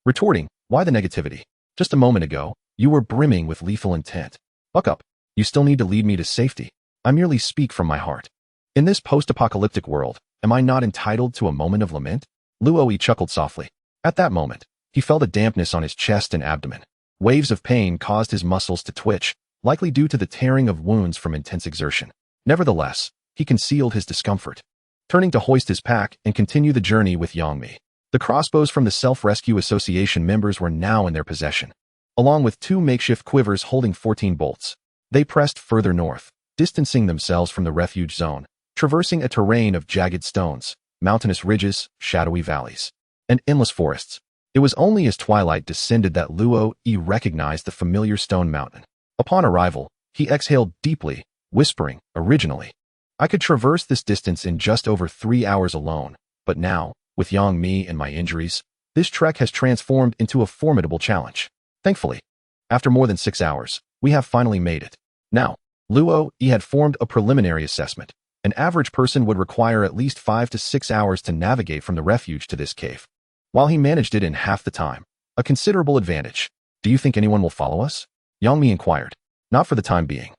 retorting, why the negativity? Just a moment ago, you were brimming with lethal intent. Buck up. You still need to lead me to safety. I merely speak from my heart. In this post-apocalyptic world, am I not entitled to a moment of lament? Luo Yi chuckled softly. At that moment, he felt a dampness on his chest and abdomen. Waves of pain caused his muscles to twitch, likely due to the tearing of wounds from intense exertion. Nevertheless, he concealed his discomfort, turning to hoist his pack and continue the journey with Yang Mi. The crossbows from the Self-Rescue Association members were now in their possession, along with 2 makeshift quivers holding 14 bolts. They pressed further north, distancing themselves from the refuge zone, traversing a terrain of jagged stones, mountainous ridges, shadowy valleys, and endless forests. It was only as twilight descended that Luo Yi recognized the familiar stone mountain. Upon arrival, he exhaled deeply, whispering, originally, I could traverse this distance in just over 3 hours alone, but now, with Yang Mi and my injuries, this trek has transformed into a formidable challenge. Thankfully, after more than 6 hours, we have finally made it. Now, Luo Yi had formed a preliminary assessment. An average person would require at least 5 to 6 hours to navigate from the refuge to this cave. While he managed it in half the time, a considerable advantage. Do you think anyone will follow us? Yang Mi inquired. Not for the time being.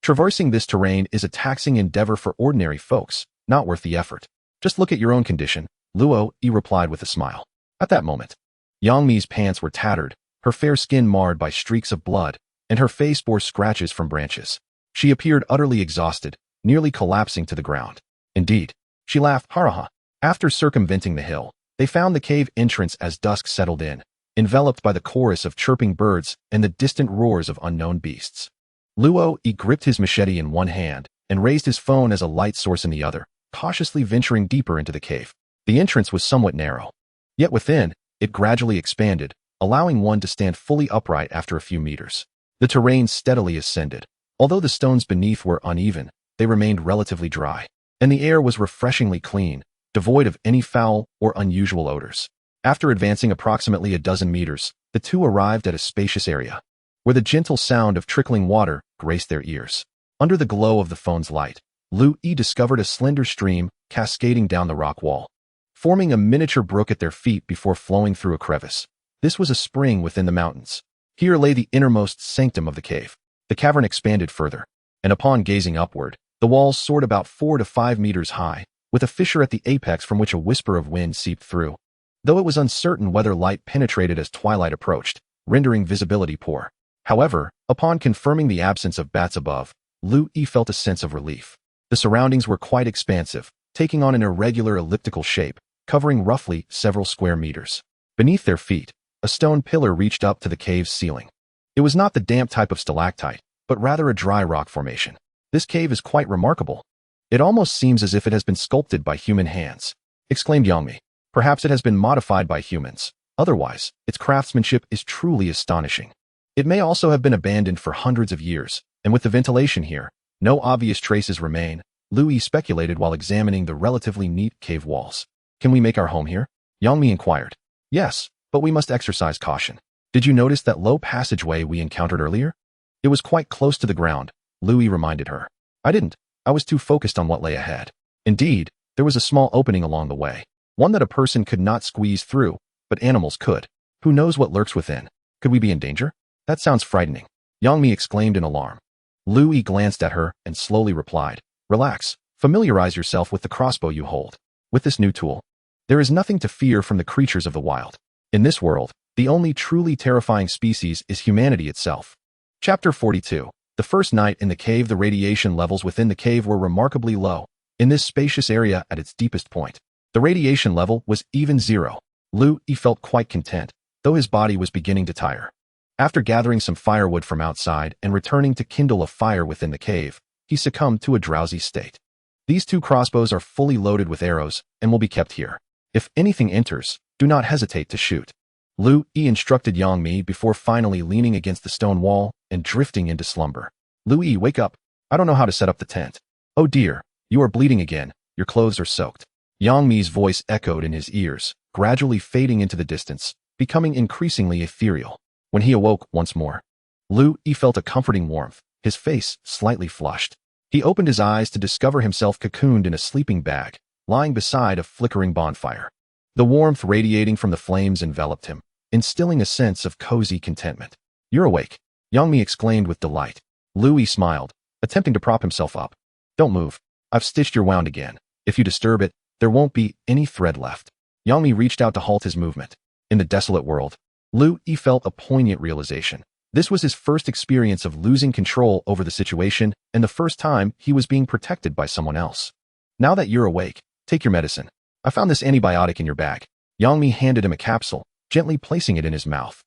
Traversing this terrain is a taxing endeavor for ordinary folks, not worth the effort. Just look at your own condition, Luo Yi replied with a smile. At that moment, Yang Mi's pants were tattered, her fair skin marred by streaks of blood, and her face bore scratches from branches. She appeared utterly exhausted, nearly collapsing to the ground. Indeed, she laughed, ha. After circumventing the hill, they found the cave entrance as dusk settled in, enveloped by the chorus of chirping birds and the distant roars of unknown beasts. Luo Yi gripped his machete in one hand and raised his phone as a light source in the other, cautiously venturing deeper into the cave. The entrance was somewhat narrow, yet within, it gradually expanded, allowing one to stand fully upright after a few meters. The terrain steadily ascended. Although the stones beneath were uneven, they remained relatively dry, and the air was refreshingly clean, devoid of any foul or unusual odors. After advancing approximately a dozen meters, the two arrived at a spacious area, where the gentle sound of trickling water graced their ears. Under the glow of the phone's light, Lu Yi discovered a slender stream cascading down the rock wall, forming a miniature brook at their feet before flowing through a crevice. This was a spring within the mountains. Here lay the innermost sanctum of the cave. The cavern expanded further, and upon gazing upward, the walls soared about 4 to 5 meters high, with a fissure at the apex from which a whisper of wind seeped through, though it was uncertain whether light penetrated as twilight approached, rendering visibility poor. However, upon confirming the absence of bats above, Lu Yi felt a sense of relief. The surroundings were quite expansive, taking on an irregular elliptical shape, covering roughly several square meters. Beneath their feet, a stone pillar reached up to the cave's ceiling. It was not the damp type of stalactite, but rather a dry rock formation. This cave is quite remarkable. It almost seems as if it has been sculpted by human hands, exclaimed Yang Mi. Perhaps it has been modified by humans. Otherwise, its craftsmanship is truly astonishing. It may also have been abandoned for hundreds of years, and with the ventilation here, no obvious traces remain. Louis speculated while examining the relatively neat cave walls. Can we make our home here? Yang Mi inquired. Yes, but we must exercise caution. Did you notice that low passageway we encountered earlier? It was quite close to the ground, Louis reminded her. I didn't. I was too focused on what lay ahead. Indeed, there was a small opening along the way, one that a person could not squeeze through, but animals could. Who knows what lurks within? Could we be in danger? That sounds frightening, Yang Mi exclaimed in alarm. Louis glanced at her and slowly replied, Relax, familiarize yourself with the crossbow you hold. With this new tool, there is nothing to fear from the creatures of the wild. In this world, the only truly terrifying species is humanity itself. Chapter 42. The first night in the cave, the radiation levels within the cave were remarkably low. In this spacious area at its deepest point, the radiation level was even 0. Louis felt quite content, though his body was beginning to tire. After gathering some firewood from outside and returning to kindle a fire within the cave, he succumbed to a drowsy state. These 2 crossbows are fully loaded with arrows and will be kept here. If anything enters, do not hesitate to shoot. Louis instructed Yang Mi before finally leaning against the stone wall and drifting into slumber. Louis, wake up. I don't know how to set up the tent. Oh dear, you are bleeding again. Your clothes are soaked. Yang Mi's voice echoed in his ears, gradually fading into the distance, becoming increasingly ethereal. When he awoke once more, Louis felt a comforting warmth, his face slightly flushed. He opened his eyes to discover himself cocooned in a sleeping bag, lying beside a flickering bonfire. The warmth radiating from the flames enveloped him, instilling a sense of cozy contentment. You're awake, Yang Mi exclaimed with delight. Louis smiled, attempting to prop himself up. Don't move. I've stitched your wound again. If you disturb it, there won't be any thread left. Yang Mi reached out to halt his movement. In the desolate world, Louis felt a poignant realization. This was his first experience of losing control over the situation and the first time he was being protected by someone else. Now that you're awake, take your medicine. I found this antibiotic in your bag. Yang Mi handed him a capsule, gently placing it in his mouth,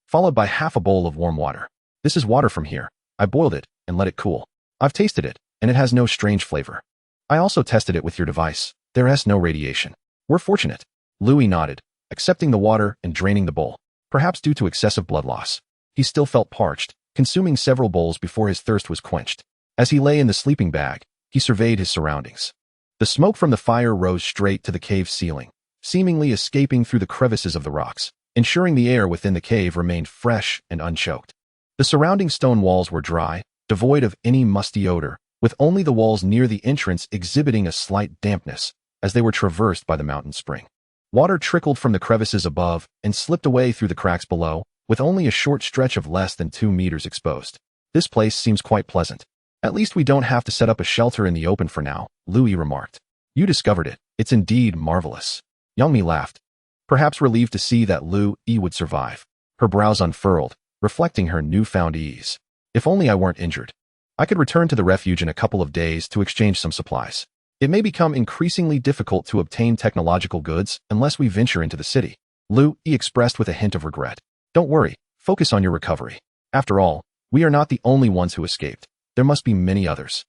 followed by half a bowl of warm water. This is water from here. I boiled it and let it cool. I've tasted it, and it has no strange flavor. I also tested it with your device. There is no radiation. We're fortunate. Louis nodded, accepting the water and draining the bowl, perhaps due to excessive blood loss. He still felt parched, consuming several bowls before his thirst was quenched. As he lay in the sleeping bag, he surveyed his surroundings. The smoke from the fire rose straight to the cave ceiling, seemingly escaping through the crevices of the rocks, ensuring the air within the cave remained fresh and unchoked. The surrounding stone walls were dry, devoid of any musty odor, with only the walls near the entrance exhibiting a slight dampness, as they were traversed by the mountain spring. Water trickled from the crevices above and slipped away through the cracks below, with only a short stretch of less than 2 meters exposed. This place seems quite pleasant. At least we don't have to set up a shelter in the open for now, Louis remarked. You discovered it. It's indeed marvelous. Yang Mi laughed, perhaps relieved to see that Louis would survive. Her brows unfurled, reflecting her newfound ease. If only I weren't injured. I could return to the refuge in a couple of days to exchange some supplies. It may become increasingly difficult to obtain technological goods unless we venture into the city. Louis expressed with a hint of regret. Don't worry, focus on your recovery. After all, we are not the only ones who escaped. There must be many others.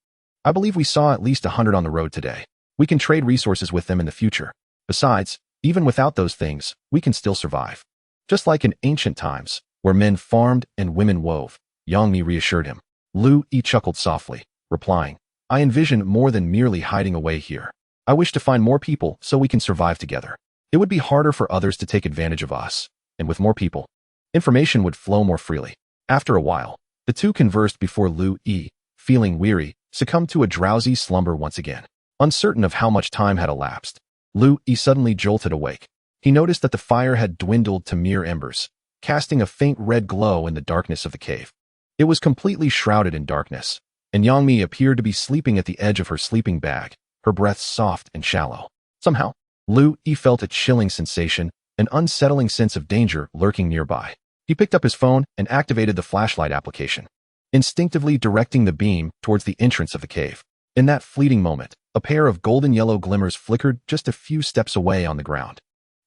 I believe we saw at least 100 on the road today. We can trade resources with them in the future. Besides, even without those things, we can still survive. Just like in ancient times, where men farmed and women wove, Yang Mi reassured him. Louis chuckled softly, replying, I envision more than merely hiding away here. I wish to find more people so we can survive together. It would be harder for others to take advantage of us, and with more people, information would flow more freely. After a while, the two conversed before Louis, feeling weary, succumbed to a drowsy slumber once again. Uncertain of how much time had elapsed, Louis suddenly jolted awake. He noticed that the fire had dwindled to mere embers, casting a faint red glow in the darkness of the cave. It was completely shrouded in darkness, and Yang Mi appeared to be sleeping at the edge of her sleeping bag, her breath soft and shallow. Somehow, Louis felt a chilling sensation, an unsettling sense of danger lurking nearby. He picked up his phone and activated the flashlight application, instinctively directing the beam towards the entrance of the cave. In that fleeting moment, a pair of golden yellow glimmers flickered just a few steps away on the ground.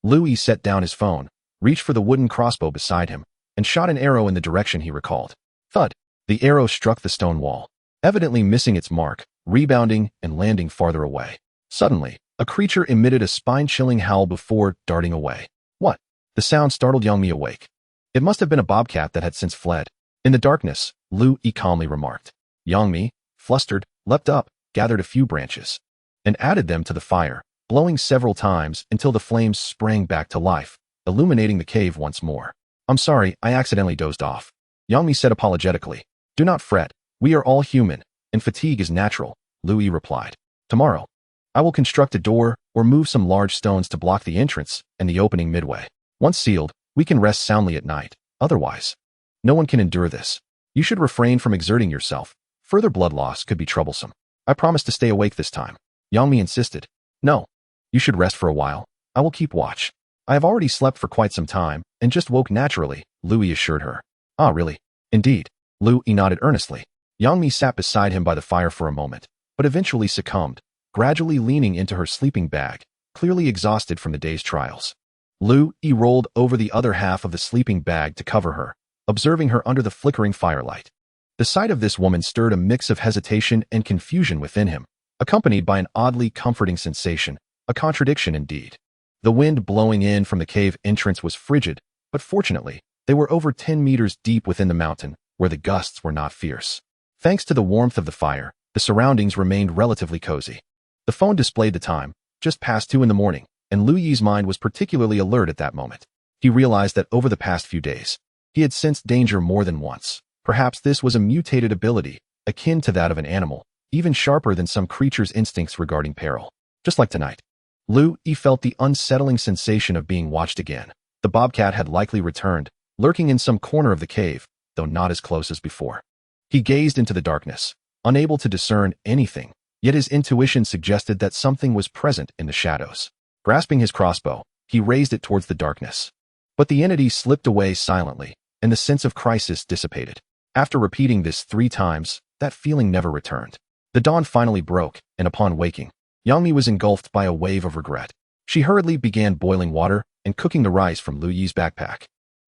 Louis set down his phone, reached for the wooden crossbow beside him, and shot an arrow in the direction he recalled. Thud! The arrow struck the stone wall, evidently missing its mark, rebounding and landing farther away. Suddenly, a creature emitted a spine-chilling howl before darting away. What? The sound startled Yang Mi awake. It must have been a bobcat that had since fled. In the darkness, Louis calmly remarked. Yang Mi, flustered, leapt up, gathered a few branches, and added them to the fire, blowing several times until the flames sprang back to life, illuminating the cave once more. "I'm sorry, I accidentally dozed off," Yangmi said apologetically. "Do not fret, we are all human, and fatigue is natural," Lu Yi replied. "Tomorrow, I will construct a door or move some large stones to block the entrance and the opening midway. Once sealed, we can rest soundly at night. Otherwise, no one can endure this. You should refrain from exerting yourself. Further blood loss could be troublesome." "I promise to stay awake this time," Yangmi insisted. "No, you should rest for a while. I will keep watch." "I have already slept for quite some time and just woke naturally," Lu Yi assured her. "Ah, really?" "Indeed." Lu Yi nodded earnestly. Yangmi sat beside him by the fire for a moment, but eventually succumbed, gradually leaning into her sleeping bag, clearly exhausted from the day's trials. Lu Yi rolled over the other half of the sleeping bag to cover her, observing her under the flickering firelight. The sight of this woman stirred a mix of hesitation and confusion within him, accompanied by an oddly comforting sensation, a contradiction indeed. The wind blowing in from the cave entrance was frigid, but fortunately, they were over 10 meters deep within the mountain, where the gusts were not fierce. Thanks to the warmth of the fire, the surroundings remained relatively cozy. The phone displayed the time, just past 2 in the morning, and Lu Yi's mind was particularly alert at that moment. He realized that over the past few days, he had sensed danger more than once. Perhaps this was a mutated ability, akin to that of an animal, even sharper than some creature's instincts regarding peril. Just like tonight, Lu Yi felt the unsettling sensation of being watched again. The bobcat had likely returned, lurking in some corner of the cave, though not as close as before. He gazed into the darkness, unable to discern anything, yet his intuition suggested that something was present in the shadows. Grasping his crossbow, he raised it towards the darkness. But the entity slipped away silently, and the sense of crisis dissipated. After repeating this 3 times, that feeling never returned. The dawn finally broke, and upon waking, Yangmi was engulfed by a wave of regret. She hurriedly began boiling water and cooking the rice from Lu Yi's backpack,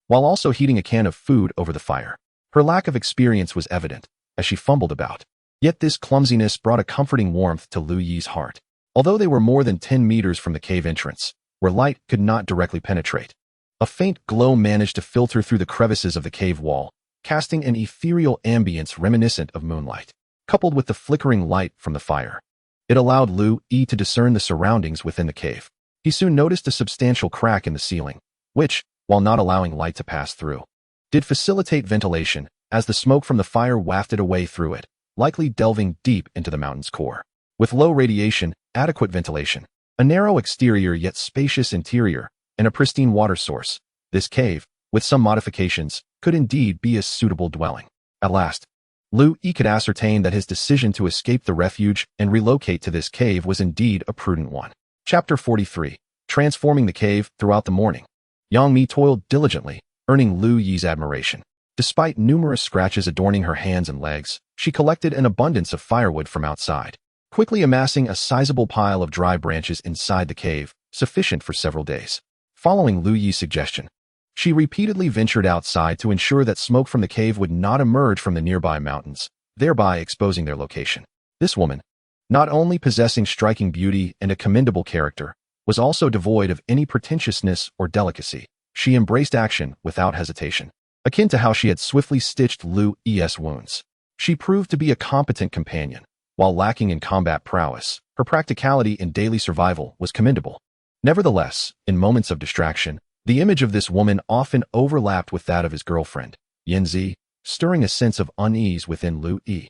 while also heating a can of food over the fire. Her lack of experience was evident as she fumbled about. Yet this clumsiness brought a comforting warmth to Lu Yi's heart. Although they were more than 10 meters from the cave entrance, where light could not directly penetrate, a faint glow managed to filter through the crevices of the cave wall, casting an ethereal ambience reminiscent of moonlight. Coupled with the flickering light from the fire, it allowed Lu Yi to discern the surroundings within the cave. He soon noticed a substantial crack in the ceiling, which, while not allowing light to pass through, did facilitate ventilation as the smoke from the fire wafted away through it, likely delving deep into the mountain's core. With low radiation, adequate ventilation, a narrow exterior yet spacious interior, and a pristine water source, this cave, with some modifications, could indeed be a suitable dwelling. At last, Lu Yi could ascertain that his decision to escape the refuge and relocate to this cave was indeed a prudent one. Chapter 43. Transforming the cave. Throughout the morning, Yangmi toiled diligently, earning Lu Yi's admiration. Despite numerous scratches adorning her hands and legs, she collected an abundance of firewood from outside, quickly amassing a sizable pile of dry branches inside the cave, sufficient for several days. Following Lu Yi's suggestion, she repeatedly ventured outside to ensure that smoke from the cave would not emerge from the nearby mountains, thereby exposing their location. This woman, not only possessing striking beauty and a commendable character, was also devoid of any pretentiousness or delicacy. She embraced action without hesitation, akin to how she had swiftly stitched Lu Yi's wounds. She proved to be a competent companion. While lacking in combat prowess, her practicality in daily survival was commendable. Nevertheless, in moments of distraction, the image of this woman often overlapped with that of his girlfriend, Yanzi, stirring a sense of unease within Lu Yi,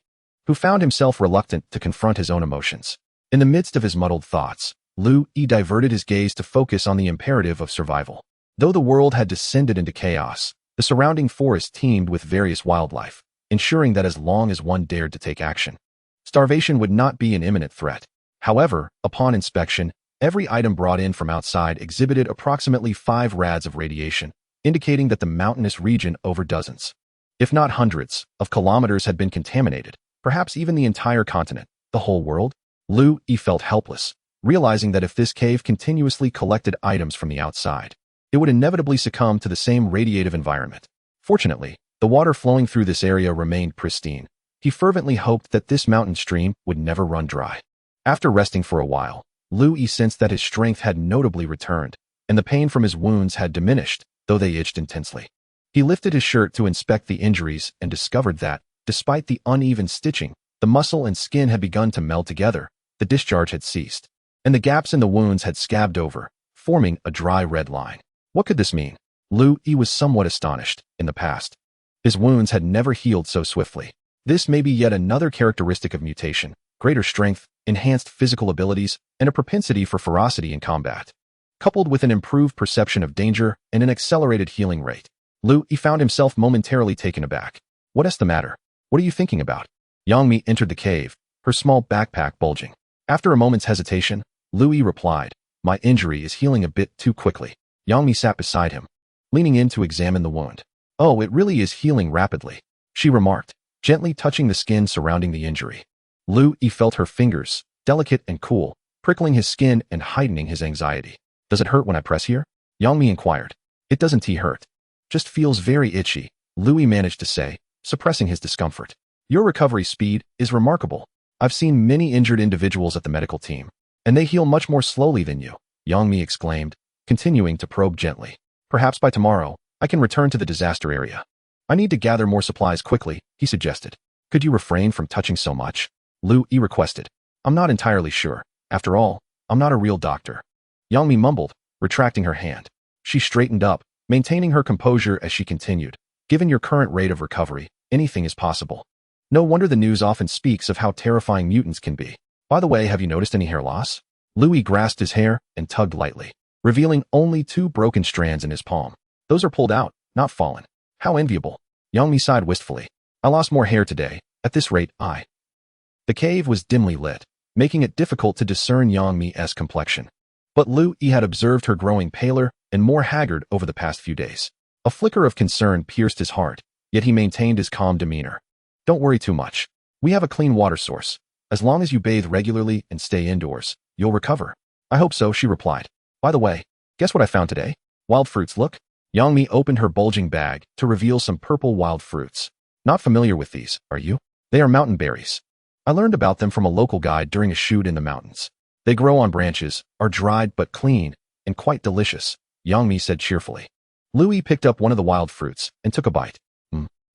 who found himself reluctant to confront his own emotions. In the midst of his muddled thoughts, Lu Yi diverted his gaze to focus on the imperative of survival. Though the world had descended into chaos, the surrounding forest teemed with various wildlife, ensuring that as long as one dared to take action, starvation would not be an imminent threat. However, upon inspection, every item brought in from outside exhibited approximately 5 rads of radiation, indicating that the mountainous region over dozens, if not hundreds, of kilometers had been contaminated, perhaps even the entire continent, the whole world. Lu Yi felt helpless, realizing that if this cave continuously collected items from the outside, it would inevitably succumb to the same radiative environment. Fortunately, the water flowing through this area remained pristine. He fervently hoped that this mountain stream would never run dry. After resting for a while, Lu Yi sensed that his strength had notably returned, and the pain from his wounds had diminished, though they itched intensely. He lifted his shirt to inspect the injuries and discovered that, despite the uneven stitching, The muscle and skin had begun to meld together, the discharge had ceased, and the gaps in the wounds had scabbed over, forming a dry red line. What could this mean? Lu Yi was somewhat astonished. In the past, his wounds had never healed so swiftly. This may be yet another characteristic of mutation: greater strength, enhanced physical abilities, and a propensity for ferocity in combat, coupled with an improved perception of danger and an accelerated healing rate. Lu Yi found himself momentarily taken aback. What is the matter? What are you thinking about? Yang Mi entered the cave, her small backpack bulging. After a moment's hesitation, Lu Yi replied, "My injury is healing a bit too quickly." Yang Mi sat beside him, leaning in to examine the wound. "Oh, it really is healing rapidly," she remarked, gently touching the skin surrounding the injury. Lu Yi felt her fingers, delicate and cool, prickling his skin and heightening his anxiety. "Does it hurt when I press here?" Yang Mi inquired. "It doesn't hurt. Just feels very itchy," Lu Yi managed to say, suppressing his discomfort. "Your recovery speed is remarkable. I've seen many injured individuals at the medical team, and they heal much more slowly than you," Yang Mi exclaimed, continuing to probe gently. "Perhaps by tomorrow, I can return to the disaster area." "I need to gather more supplies quickly," he suggested. "Could you refrain from touching so much?" Lu Yi requested. "I'm not entirely sure. After all, I'm not a real doctor." Yang Mi mumbled, retracting her hand. She straightened up, maintaining her composure as she continued. "Given your current rate of recovery, anything is possible. No wonder the news often speaks of how terrifying mutants can be. By the way, have you noticed any hair loss?" Lu Yi grasped his hair and tugged lightly, revealing only 2 broken strands in his palm. "Those are pulled out, not fallen. How enviable." Yang Mi sighed wistfully. "I lost more hair today. At this rate, I..." The cave was dimly lit, making it difficult to discern Yang Mi's complexion. But Lu Yi had observed her growing paler and more haggard over the past few days. A flicker of concern pierced his heart, yet he maintained his calm demeanor. "Don't worry too much. We have a clean water source. As long as you bathe regularly and stay indoors, you'll recover." "I hope so," she replied. "By the way, guess what I found today? Wild fruits, look." Yang Mi opened her bulging bag to reveal some purple wild fruits. "Not familiar with these, are you?" "They are mountain berries. I learned about them from a local guide during a shoot in the mountains. They grow on branches, are dried but clean, and quite delicious," Yang Mi said cheerfully. Lu Yi picked up one of the wild fruits and took a bite.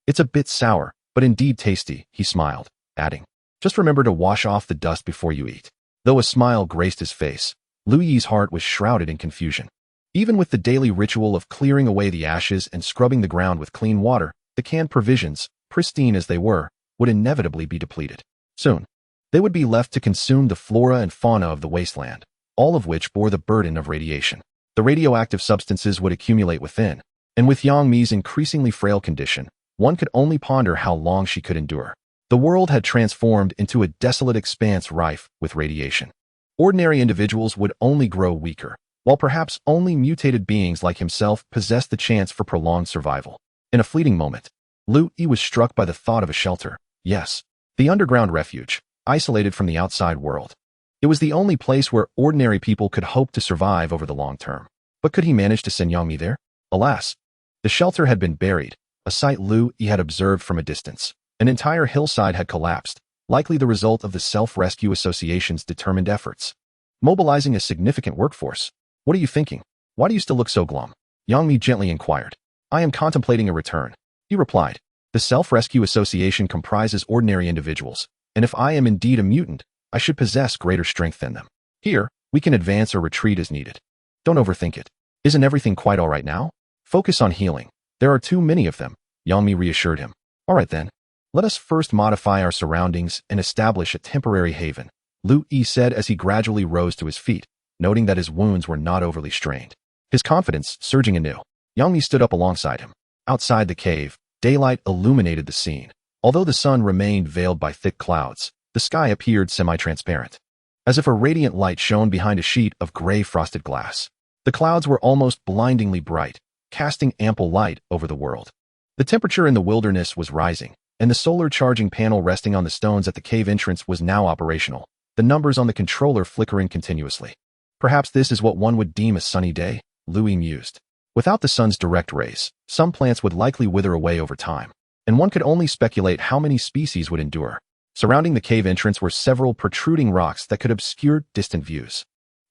It's a bit sour, but indeed tasty," he smiled, adding, "Just remember to wash off the dust before you eat." Though a smile graced his face, Lu Yi's heart was shrouded in confusion. Even with the daily ritual of clearing away the ashes and scrubbing the ground with clean water, the canned provisions, pristine as they were, would inevitably be depleted. Soon, they would be left to consume the flora and fauna of the wasteland, all of which bore the burden of radiation. The radioactive substances would accumulate within, and with Yang Mi's increasingly frail condition, one could only ponder how long she could endure. The world had transformed into a desolate expanse rife with radiation. Ordinary individuals would only grow weaker, while perhaps only mutated beings like himself possessed the chance for prolonged survival. In a fleeting moment, Lu Yi was struck by the thought of a shelter. Yes, the underground refuge, isolated from the outside world. It was the only place where ordinary people could hope to survive over the long term. But could he manage to send Yang Mi there? Alas, the shelter had been buried, a sight Lu Yi had observed from a distance. An entire hillside had collapsed, likely the result of the Self-Rescue Association's determined efforts. Mobilizing a significant workforce. "What are you thinking? Why do you still look so glum?" Yang Mi gently inquired. "I am contemplating a return," he replied. "The Self-Rescue Association comprises ordinary individuals, and if I am indeed a mutant, I should possess greater strength than them. Here, we can advance or retreat as needed. Don't overthink it. Isn't everything quite all right now? Focus on healing. There are too many of them," Yang Mi reassured him. "All right then. Let us first modify our surroundings and establish a temporary haven," Lu Yi said as he gradually rose to his feet, noting that his wounds were not overly strained. His confidence surging anew, Yang Mi stood up alongside him. Outside the cave, daylight illuminated the scene. Although the sun remained veiled by thick clouds, the sky appeared semi-transparent, as if a radiant light shone behind a sheet of gray frosted glass. The clouds were almost blindingly bright, casting ample light over the world. The temperature in the wilderness was rising, and the solar charging panel resting on the stones at the cave entrance was now operational, the numbers on the controller flickering continuously. Perhaps this is what one would deem a sunny day, Lu Yi mused. Without the sun's direct rays, some plants would likely wither away over time, and one could only speculate how many species would endure. Surrounding the cave entrance were several protruding rocks that could obscure distant views.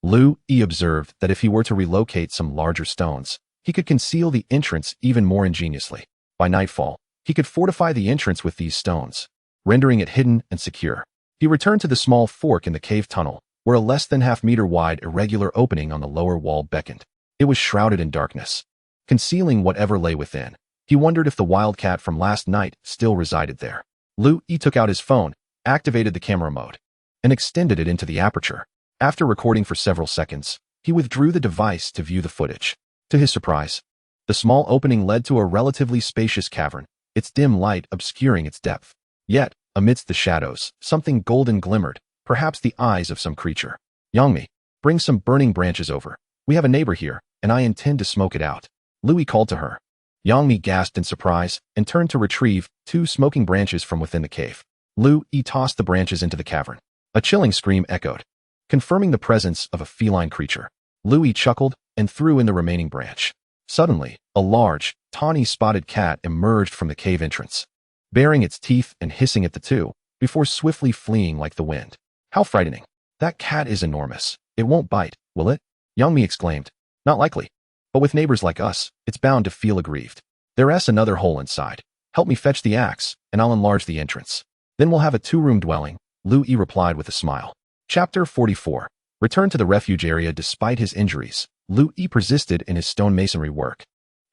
Lu Yi observed that if he were to relocate some larger stones, he could conceal the entrance even more ingeniously. By nightfall, he could fortify the entrance with these stones, rendering it hidden and secure. He returned to the small fork in the cave tunnel, where a less than half-meter wide irregular opening on the lower wall beckoned. It was shrouded in darkness, concealing whatever lay within. He wondered if the wildcat from last night still resided there. Liu Yi took out his phone, activated the camera mode, and extended it into the aperture. After recording for several seconds, he withdrew the device to view the footage. To his surprise, the small opening led to a relatively spacious cavern, its dim light obscuring its depth. Yet, amidst the shadows, something golden glimmered, perhaps the eyes of some creature. Yangmi, bring some burning branches over. We have a neighbor here, and I intend to smoke it out. Liu Yi called to her. Yangmi gasped in surprise and turned to retrieve 2 smoking branches from within the cave. Liu Yi tossed the branches into the cavern. A chilling scream echoed, confirming the presence of a feline creature. Liu Yi chuckled and threw in the remaining branch. Suddenly, a large, tawny spotted cat emerged from the cave entrance, baring its teeth and hissing at the two, before swiftly fleeing like the wind. How frightening. That cat is enormous. It won't bite, will it? Yangmi exclaimed. Not likely. But with neighbors like us, it's bound to feel aggrieved. There's another hole inside. Help me fetch the axe, and I'll enlarge the entrance. Then we'll have a 2-room dwelling, Liu Yi replied with a smile. Chapter 44. Returned to the refuge area despite his injuries, Liu Yi persisted in his stonemasonry work.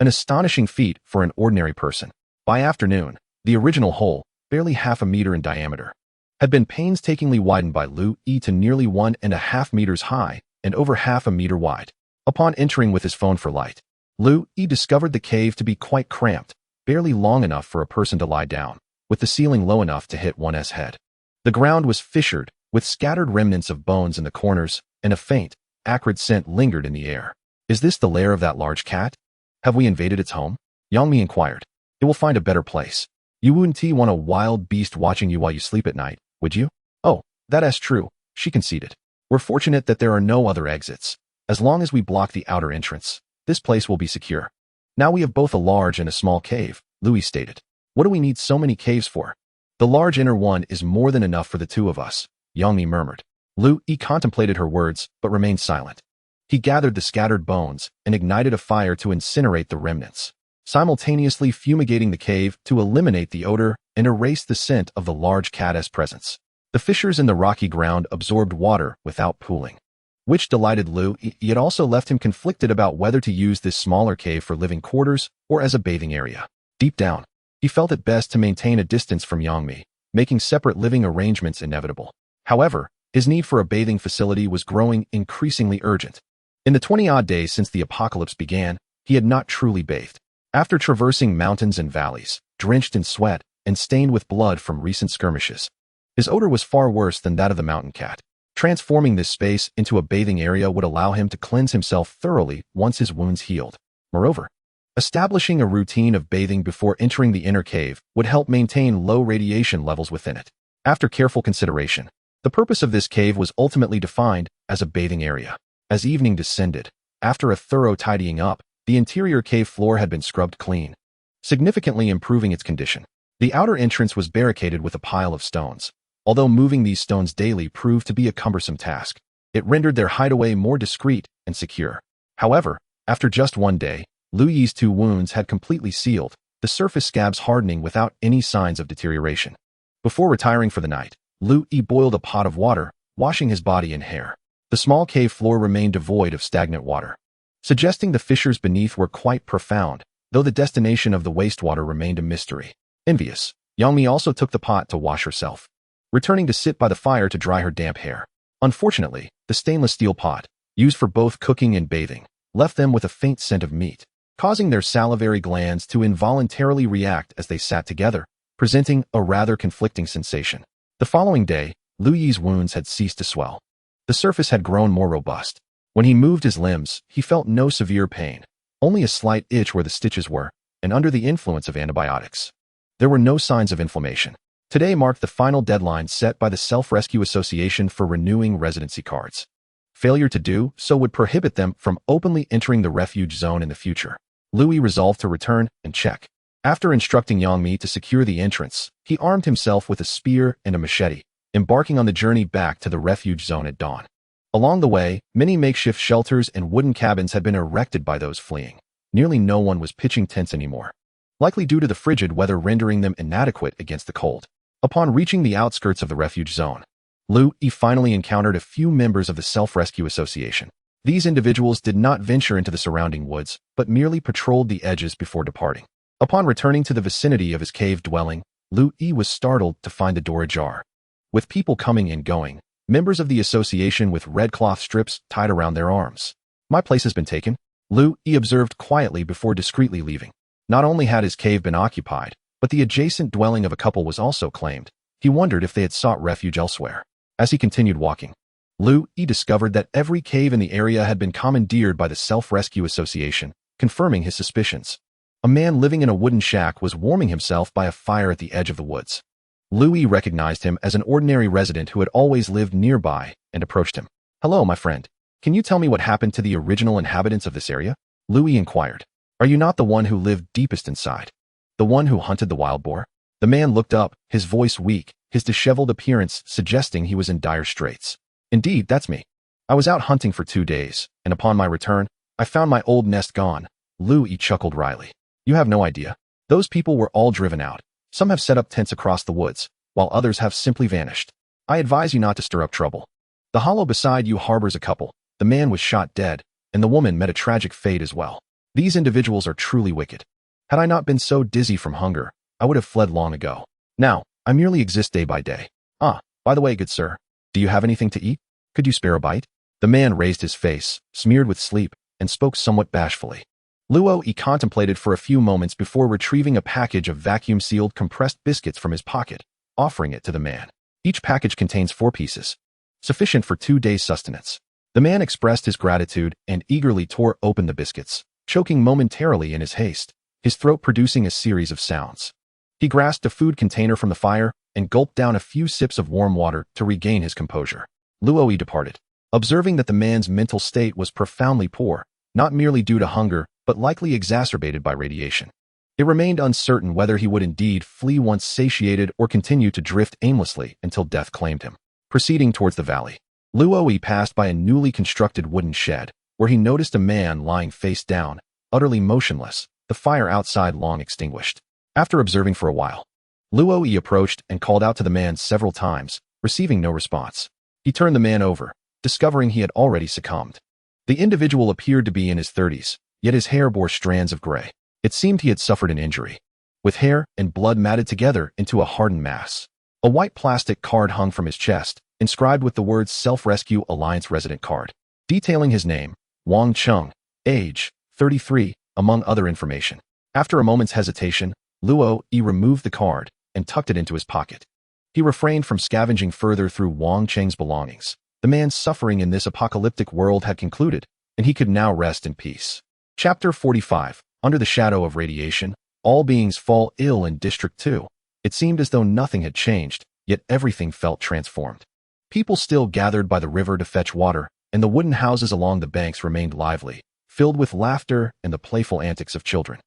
An astonishing feat for an ordinary person. By afternoon, the original hole, barely half a meter in diameter, had been painstakingly widened by Liu Yi to nearly 1.5 meters high and over half a meter wide. Upon entering with his phone for light, Liu Yi discovered the cave to be quite cramped, barely long enough for a person to lie down, with the ceiling low enough to hit one's head. The ground was fissured, with scattered remnants of bones in the corners, and a faint, acrid scent lingered in the air. Is this the lair of that large cat? Have we invaded its home? Yangmi inquired. It will find a better place. You wouldn't want a wild beast watching you while you sleep at night, would you? Oh, that's true, she conceded. We're fortunate that there are no other exits. As long as we block the outer entrance, this place will be secure. Now we have both a large and a small cave, Liu Yi stated. What do we need so many caves for? The large inner one is more than enough for the 2 of us, Yangmi murmured. Liu Yi contemplated her words, but remained silent. He gathered the scattered bones and ignited a fire to incinerate the remnants, simultaneously fumigating the cave to eliminate the odor and erase the scent of the large cat's presence. The fissures in the rocky ground absorbed water without pooling, which delighted Liu Yi, yet also left him conflicted about whether to use this smaller cave for living quarters or as a bathing area. Deep down, he felt it best to maintain a distance from Yangmi, making separate living arrangements inevitable. However, his need for a bathing facility was growing increasingly urgent. In the 20-odd days since the apocalypse began, he had not truly bathed. After traversing mountains and valleys, drenched in sweat and stained with blood from recent skirmishes, his odor was far worse than that of the mountain cat. Transforming this space into a bathing area would allow him to cleanse himself thoroughly once his wounds healed. Moreover, establishing a routine of bathing before entering the inner cave would help maintain low radiation levels within it. After careful consideration, the purpose of this cave was ultimately defined as a bathing area. As evening descended, after a thorough tidying up, the interior cave floor had been scrubbed clean, significantly improving its condition. The outer entrance was barricaded with a pile of stones. Although moving these stones daily proved to be a cumbersome task, it rendered their hideaway more discreet and secure. However, after just one day, Liu Yi's 2 wounds had completely sealed, the surface scabs hardening without any signs of deterioration. Before retiring for the night, Liu Yi boiled a pot of water, washing his body and hair. The small cave floor remained devoid of stagnant water, suggesting the fissures beneath were quite profound, though the destination of the wastewater remained a mystery. Envious, Yangmi also took the pot to wash herself, returning to sit by the fire to dry her damp hair. Unfortunately, the stainless steel pot, used for both cooking and bathing, left them with a faint scent of meat, causing their salivary glands to involuntarily react as they sat together, presenting a rather conflicting sensation. The following day, Liu Yi's wounds had ceased to swell. The surface had grown more robust. When he moved his limbs, he felt no severe pain, only a slight itch where the stitches were, and under the influence of antibiotics. There were no signs of inflammation. Today marked the final deadline set by the Self-Rescue Association for renewing residency cards. Failure to do so would prohibit them from openly entering the refuge zone in the future. Liu Yi resolved to return and check. After instructing Yangmi to secure the entrance, he armed himself with a spear and a machete, embarking on the journey back to the refuge zone at dawn. Along the way, many makeshift shelters and wooden cabins had been erected by those fleeing. Nearly no one was pitching tents anymore, likely due to the frigid weather rendering them inadequate against the cold. Upon reaching the outskirts of the refuge zone, Lu Yi finally encountered a few members of the Self-Rescue Association. These individuals did not venture into the surrounding woods, but merely patrolled the edges before departing. Upon returning to the vicinity of his cave dwelling, Lu Yi was startled to find the door ajar. With people coming and going, members of the association with red cloth strips tied around their arms. "My place has been taken," Lu Yi observed quietly before discreetly leaving. Not only had his cave been occupied, but the adjacent dwelling of a couple was also claimed. He wondered if they had sought refuge elsewhere. As he continued walking, Lu Yi discovered that every cave in the area had been commandeered by the Self-Rescue Association, confirming his suspicions. A man living in a wooden shack was warming himself by a fire at the edge of the woods. Lu Yi recognized him as an ordinary resident who had always lived nearby and approached him. "Hello, my friend. Can you tell me what happened to the original inhabitants of this area?" Lu Yi inquired. "Are you not the one who lived deepest inside? The one who hunted the wild boar?" The man looked up, his voice weak, his disheveled appearance suggesting he was in dire straits. "Indeed, that's me. I was out hunting for 2 days, and upon my return, I found my old nest gone." Lu Yi chuckled wryly. "You have no idea. Those people were all driven out. Some have set up tents across the woods, while others have simply vanished. I advise you not to stir up trouble. The hollow beside you harbors a couple. The man was shot dead, and the woman met a tragic fate as well. These individuals are truly wicked. Had I not been so dizzy from hunger, I would have fled long ago. Now, I merely exist day by day. Ah, by the way, good sir, do you have anything to eat? Could you spare a bite?" The man raised his face, smeared with sleep, and spoke somewhat bashfully. Lu Yi contemplated for a few moments before retrieving a package of vacuum-sealed compressed biscuits from his pocket, offering it to the man. Each package contains 4 pieces, sufficient for 2 days' sustenance. The man expressed his gratitude and eagerly tore open the biscuits, choking momentarily in his haste, his throat producing a series of sounds. He grasped a food container from the fire and gulped down a few sips of warm water to regain his composure. Lu Yi departed, observing that the man's mental state was profoundly poor, not merely due to hunger, but likely exacerbated by radiation. It remained uncertain whether he would indeed flee once satiated or continue to drift aimlessly until death claimed him. Proceeding towards the valley, Lu Yi passed by a newly constructed wooden shed, where he noticed a man lying face down, utterly motionless, the fire outside long extinguished. After observing for a while, Lu Yi approached and called out to the man several times, receiving no response. He turned the man over, discovering he had already succumbed. The individual appeared to be in his 30s, yet his hair bore strands of gray. It seemed he had suffered an injury, with hair and blood matted together into a hardened mass. A white plastic card hung from his chest, inscribed with the words Self-Rescue Alliance Resident Card, detailing his name, Wang Chung, age, 33, among other information. After a moment's hesitation, Lu Yi removed the card and tucked it into his pocket. He refrained from scavenging further through Wang Cheng's belongings. The man's suffering in this apocalyptic world had concluded, and he could now rest in peace. Chapter 45. Under the shadow of radiation, all beings fall ill in District 2. It seemed as though nothing had changed, yet everything felt transformed. People still gathered by the river to fetch water, and the wooden houses along the banks remained lively, filled with laughter and the playful antics of children.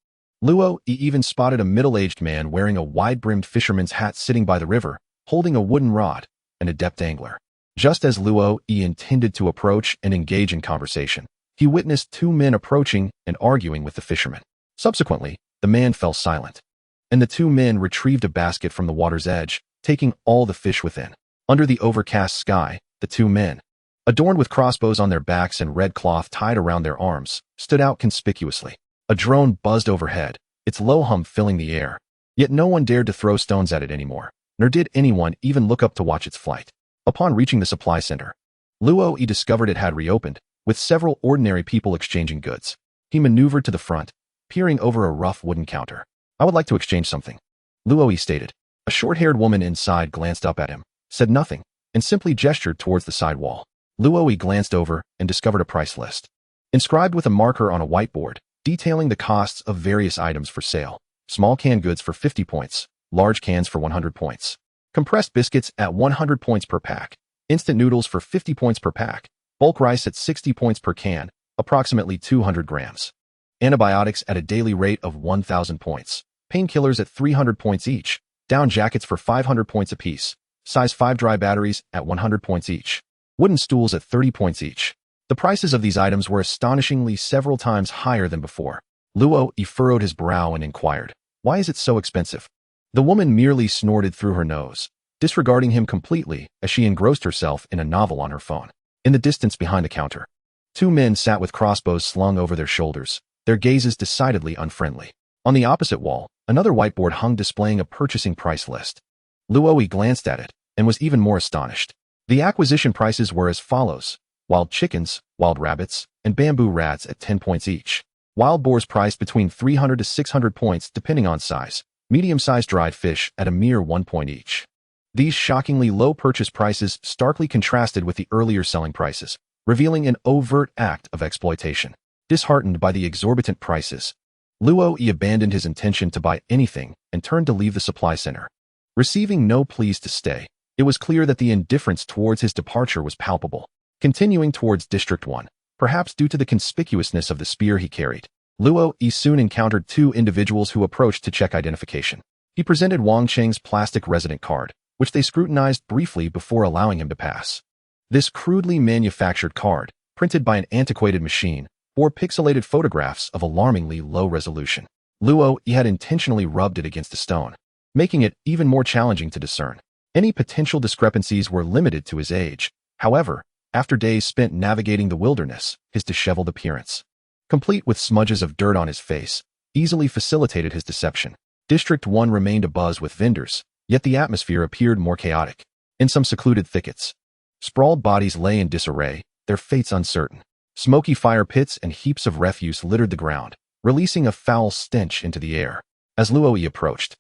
Lu Yi even spotted a middle-aged man wearing a wide-brimmed fisherman's hat sitting by the river, holding a wooden rod, an adept angler. Just as Lu Yi intended to approach and engage in conversation, he witnessed 2 men approaching and arguing with the fisherman. Subsequently, the man fell silent, and the 2 men retrieved a basket from the water's edge, taking all the fish within. Under the overcast sky, the 2 men, adorned with crossbows on their backs and red cloth tied around their arms, stood out conspicuously. A drone buzzed overhead, its low hum filling the air. Yet no one dared to throw stones at it anymore, nor did anyone even look up to watch its flight. Upon reaching the supply center, Lu Yi discovered it had reopened, with several ordinary people exchanging goods. He maneuvered to the front, peering over a rough wooden counter. "I would like to exchange something," Lu Yi stated. A short-haired woman inside glanced up at him, said nothing, and simply gestured towards the side wall. Lu Yi glanced over and discovered a price list, inscribed with a marker on a whiteboard, detailing the costs of various items for sale. Small canned goods for 50 points, large cans for 100 points. Compressed biscuits at 100 points per pack. Instant noodles for 50 points per pack. Bulk rice at 60 points per can, approximately 200 grams. Antibiotics at a daily rate of 1,000 points. Painkillers at 300 points each. Down jackets for 500 points apiece. Size 5 dry batteries at 100 points each. Wooden stools at 30 points each. The prices of these items were astonishingly several times higher than before. Lu Yi furrowed his brow and inquired, "Why is it so expensive?" The woman merely snorted through her nose, disregarding him completely as she engrossed herself in a novel on her phone. In the distance behind the counter, two men sat with crossbows slung over their shoulders, their gazes decidedly unfriendly. On the opposite wall, another whiteboard hung displaying a purchasing price list. Luo glanced at it and was even more astonished. The acquisition prices were as follows: wild chickens, wild rabbits, and bamboo rats at 10 points each. Wild boars priced between 300 to 600 points depending on size. Medium-sized dried fish at a mere 1 point each. These shockingly low purchase prices starkly contrasted with the earlier selling prices, revealing an overt act of exploitation. Disheartened by the exorbitant prices, Luo abandoned his intention to buy anything and turned to leave the supply center. Receiving no pleas to stay, it was clear that the indifference towards his departure was palpable. Continuing towards District 1, perhaps due to the conspicuousness of the spear he carried, Luo soon encountered two individuals who approached to check identification. He presented Wang Cheng's plastic resident card, which they scrutinized briefly before allowing him to pass. This crudely manufactured card, printed by an antiquated machine, bore pixelated photographs of alarmingly low resolution. Luo had intentionally rubbed it against a stone, making it even more challenging to discern. Any potential discrepancies were limited to his age. However, after days spent navigating the wilderness, his disheveled appearance, complete with smudges of dirt on his face, easily facilitated his deception. District 1 remained abuzz with vendors, yet the atmosphere appeared more chaotic. In some secluded thickets, sprawled bodies lay in disarray, their fates uncertain. Smoky fire pits and heaps of refuse littered the ground, releasing a foul stench into the air. As Luo approached,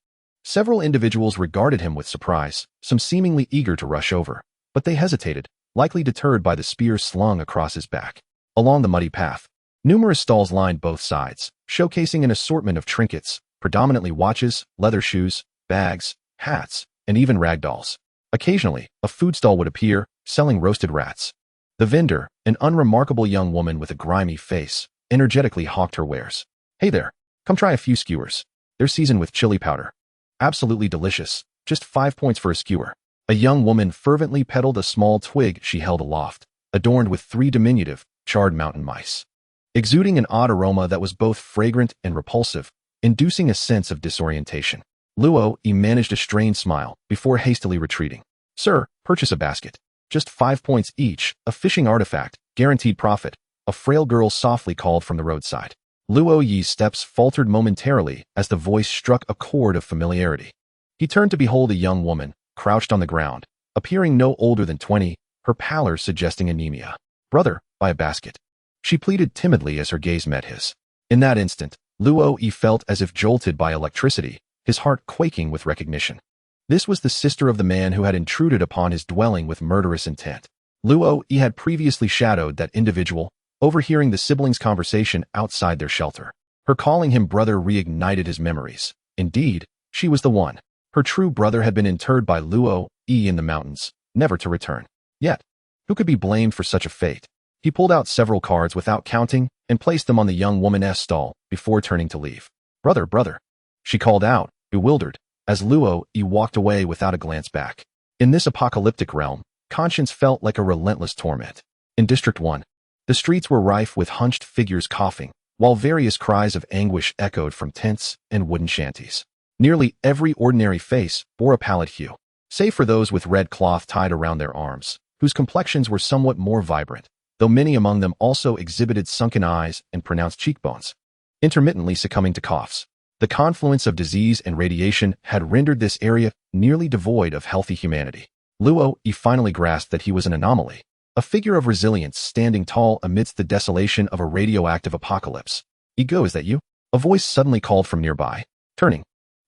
several individuals regarded him with surprise, some seemingly eager to rush over, but they hesitated, likely deterred by the spear slung across his back. Along the muddy path, numerous stalls lined both sides, showcasing an assortment of trinkets, predominantly watches, leather shoes, bags, hats, and even rag dolls. Occasionally, a food stall would appear, selling roasted rats. The vendor, an unremarkable young woman with a grimy face, energetically hawked her wares. "Hey there, come try a few skewers. They're seasoned with chili powder. Absolutely delicious, just 5 points for a skewer." A young woman fervently peddled a small twig she held aloft, adorned with 3 diminutive, charred mountain mice, exuding an odd aroma that was both fragrant and repulsive, inducing a sense of disorientation. Luo managed a strained smile before hastily retreating. "Sir, purchase a basket. Just 5 points each, a fishing artifact, guaranteed profit," a frail girl softly called from the roadside. Luo's steps faltered momentarily as the voice struck a chord of familiarity. He turned to behold a young woman, crouched on the ground, appearing no older than 20, her pallor suggesting anemia. "Brother, buy a basket," she pleaded timidly as her gaze met his. In that instant, Luo felt as if jolted by electricity, his heart quaking with recognition. This was the sister of the man who had intruded upon his dwelling with murderous intent. Luo had previously shadowed that individual, overhearing the siblings' conversation outside their shelter. Her calling him brother reignited his memories. Indeed, she was the one. Her true brother had been interred by Luo in the mountains, never to return. Yet, who could be blamed for such a fate? He pulled out several cards without counting and placed them on the young woman's stall before turning to leave. "Brother, brother," she called out, bewildered, as Luo walked away without a glance back. In this apocalyptic realm, conscience felt like a relentless torment. In District 1, the streets were rife with hunched figures coughing, while various cries of anguish echoed from tents and wooden shanties. Nearly every ordinary face bore a pallid hue, save for those with red cloth tied around their arms, whose complexions were somewhat more vibrant, though many among them also exhibited sunken eyes and pronounced cheekbones, intermittently succumbing to coughs. The confluence of disease and radiation had rendered this area nearly devoid of healthy humanity. Luo finally grasped that he was an anomaly, a figure of resilience standing tall amidst the desolation of a radioactive apocalypse. "Ego, is that you?" a voice suddenly called from nearby. Turning,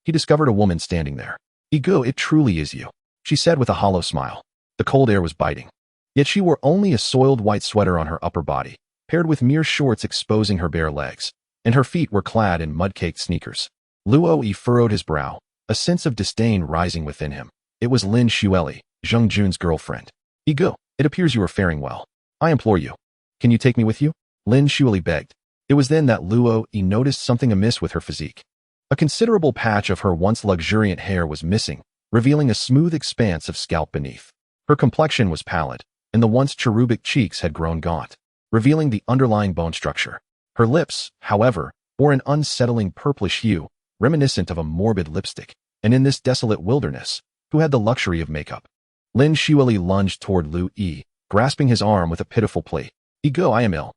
he discovered a woman standing there. "Ego, it truly is you," she said with a hollow smile. The cold air was biting. Yet she wore only a soiled white sweater on her upper body, paired with mere shorts exposing her bare legs, and her feet were clad in mud-caked sneakers. Luo furrowed his brow, a sense of disdain rising within him. It was Lin Xueli, Zheng Jun's girlfriend. "Ego, it appears you are faring well. I implore you. Can you take me with you?" Lin Xueli begged. It was then that Luo noticed something amiss with her physique. A considerable patch of her once luxuriant hair was missing, revealing a smooth expanse of scalp beneath. Her complexion was pallid, and the once cherubic cheeks had grown gaunt, revealing the underlying bone structure. Her lips, however, bore an unsettling purplish hue, reminiscent of a morbid lipstick. And in this desolate wilderness, who had the luxury of makeup? Lin Xueli lunged toward Lu Yi, grasping his arm with a pitiful plea. Go, I am ill.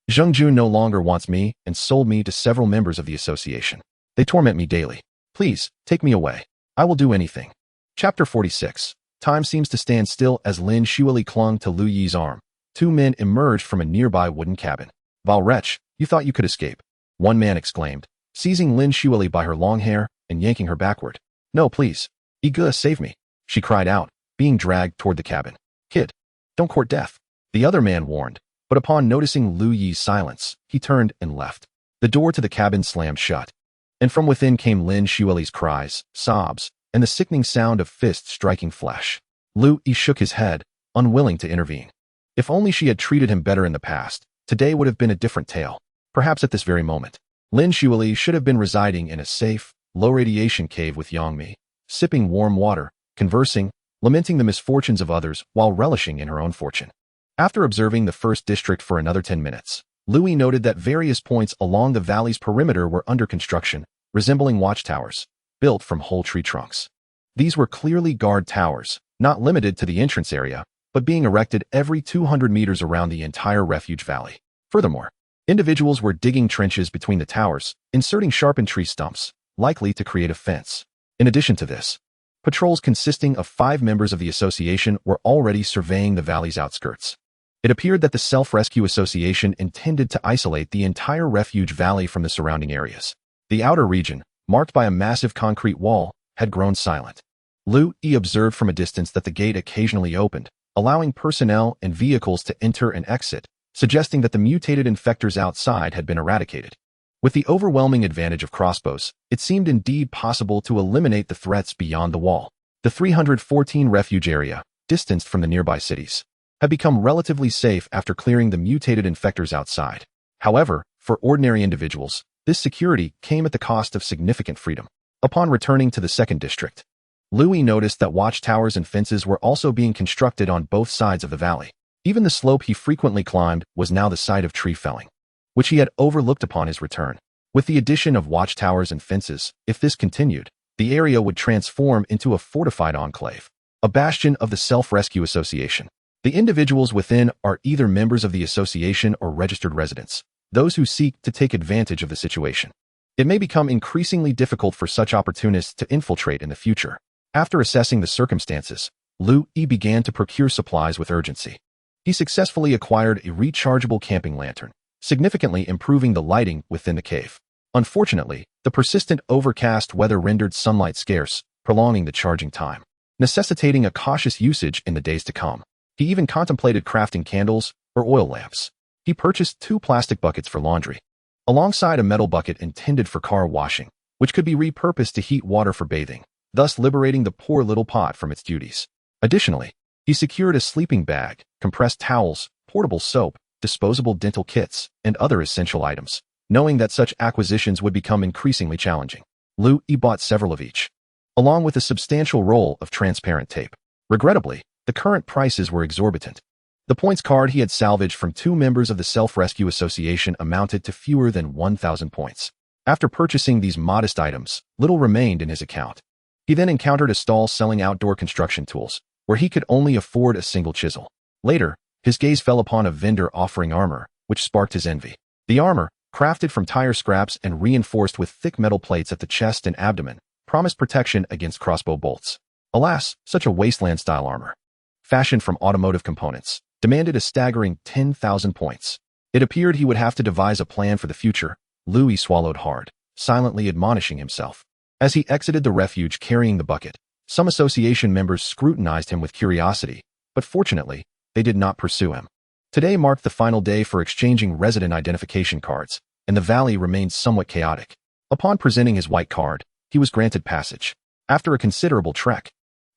Zheng Jun no longer wants me and sold me to several members of the association. They torment me daily. Please, take me away. I will do anything. Chapter 46. Time seems to stand still as Lin Xueli clung to Lu Yi's arm. Two men emerged from a nearby wooden cabin. Vile wretch, you thought you could escape. One man exclaimed, seizing Lin Xueli by her long hair and yanking her backward. No, please. Iga, save me. She cried out, being dragged toward the cabin. Kid, don't court death. The other man warned, but upon noticing Lu Yi's silence, he turned and left. The door to the cabin slammed shut, and from within came Lin Xueli's cries, sobs, and the sickening sound of fists striking flesh. Lu Yi shook his head, unwilling to intervene. If only she had treated him better in the past, today would have been a different tale. Perhaps at this very moment, Lin Xueli should have been residing in a safe, low-radiation cave with Yangmi, sipping warm water, conversing, lamenting the misfortunes of others while relishing in her own fortune. After observing the first district for another 10 minutes, Lu Yi noted that various points along the valley's perimeter were under construction, resembling watchtowers, built from whole tree trunks. These were clearly guard towers, not limited to the entrance area, but being erected every 200 meters around the entire refuge valley. Furthermore, individuals were digging trenches between the towers, inserting sharpened tree stumps, likely to create a fence. In addition to this, patrols consisting of 5 members of the association were already surveying the valley's outskirts. It appeared that the Self-Rescue Association intended to isolate the entire refuge valley from the surrounding areas. The outer region, marked by a massive concrete wall, had grown silent. Lu Yi observed from a distance that the gate occasionally opened, allowing personnel and vehicles to enter and exit, suggesting that the mutated infectors outside had been eradicated. With the overwhelming advantage of crossbows, it seemed indeed possible to eliminate the threats beyond the wall. The 314 refuge area, distanced from the nearby cities, had become relatively safe after clearing the mutated infectors outside. However, for ordinary individuals, this security came at the cost of significant freedom. Upon returning to the second district, Lu Yi noticed that watchtowers and fences were also being constructed on both sides of the valley. Even the slope he frequently climbed was now the site of tree felling, which he had overlooked upon his return. With the addition of watchtowers and fences, if this continued, the area would transform into a fortified enclave, a bastion of the Self-Rescue Association. The individuals within are either members of the association or registered residents, those who seek to take advantage of the situation. It may become increasingly difficult for such opportunists to infiltrate in the future. After assessing the circumstances, Lu Yi began to procure supplies with urgency. He successfully acquired a rechargeable camping lantern, significantly improving the lighting within the cave. Unfortunately, the persistent overcast weather rendered sunlight scarce, prolonging the charging time, necessitating a cautious usage in the days to come. He even contemplated crafting candles or oil lamps. He purchased 2 plastic buckets for laundry, alongside a metal bucket intended for car washing, which could be repurposed to heat water for bathing, thus liberating the poor little pot from its duties. Additionally, he secured a sleeping bag, compressed towels, portable soap, disposable dental kits, and other essential items, knowing that such acquisitions would become increasingly challenging. Lu Yi bought several of each, along with a substantial roll of transparent tape. Regrettably, the current prices were exorbitant. The points card he had salvaged from 2 members of the Self-Rescue Association amounted to fewer than 1,000 points. After purchasing these modest items, little remained in his account. He then encountered a stall selling outdoor construction tools, where he could only afford a single chisel. Later, his gaze fell upon a vendor offering armor, which sparked his envy. The armor, crafted from tire scraps and reinforced with thick metal plates at the chest and abdomen, promised protection against crossbow bolts. Alas, such a wasteland-style armor, fashioned from automotive components, demanded a staggering 10,000 points. It appeared he would have to devise a plan for the future. Lu Yi swallowed hard, silently admonishing himself. As he exited the refuge carrying the bucket, some association members scrutinized him with curiosity, but fortunately, they did not pursue him. Today marked the final day for exchanging resident identification cards, and the valley remained somewhat chaotic. Upon presenting his white card, he was granted passage. After a considerable trek,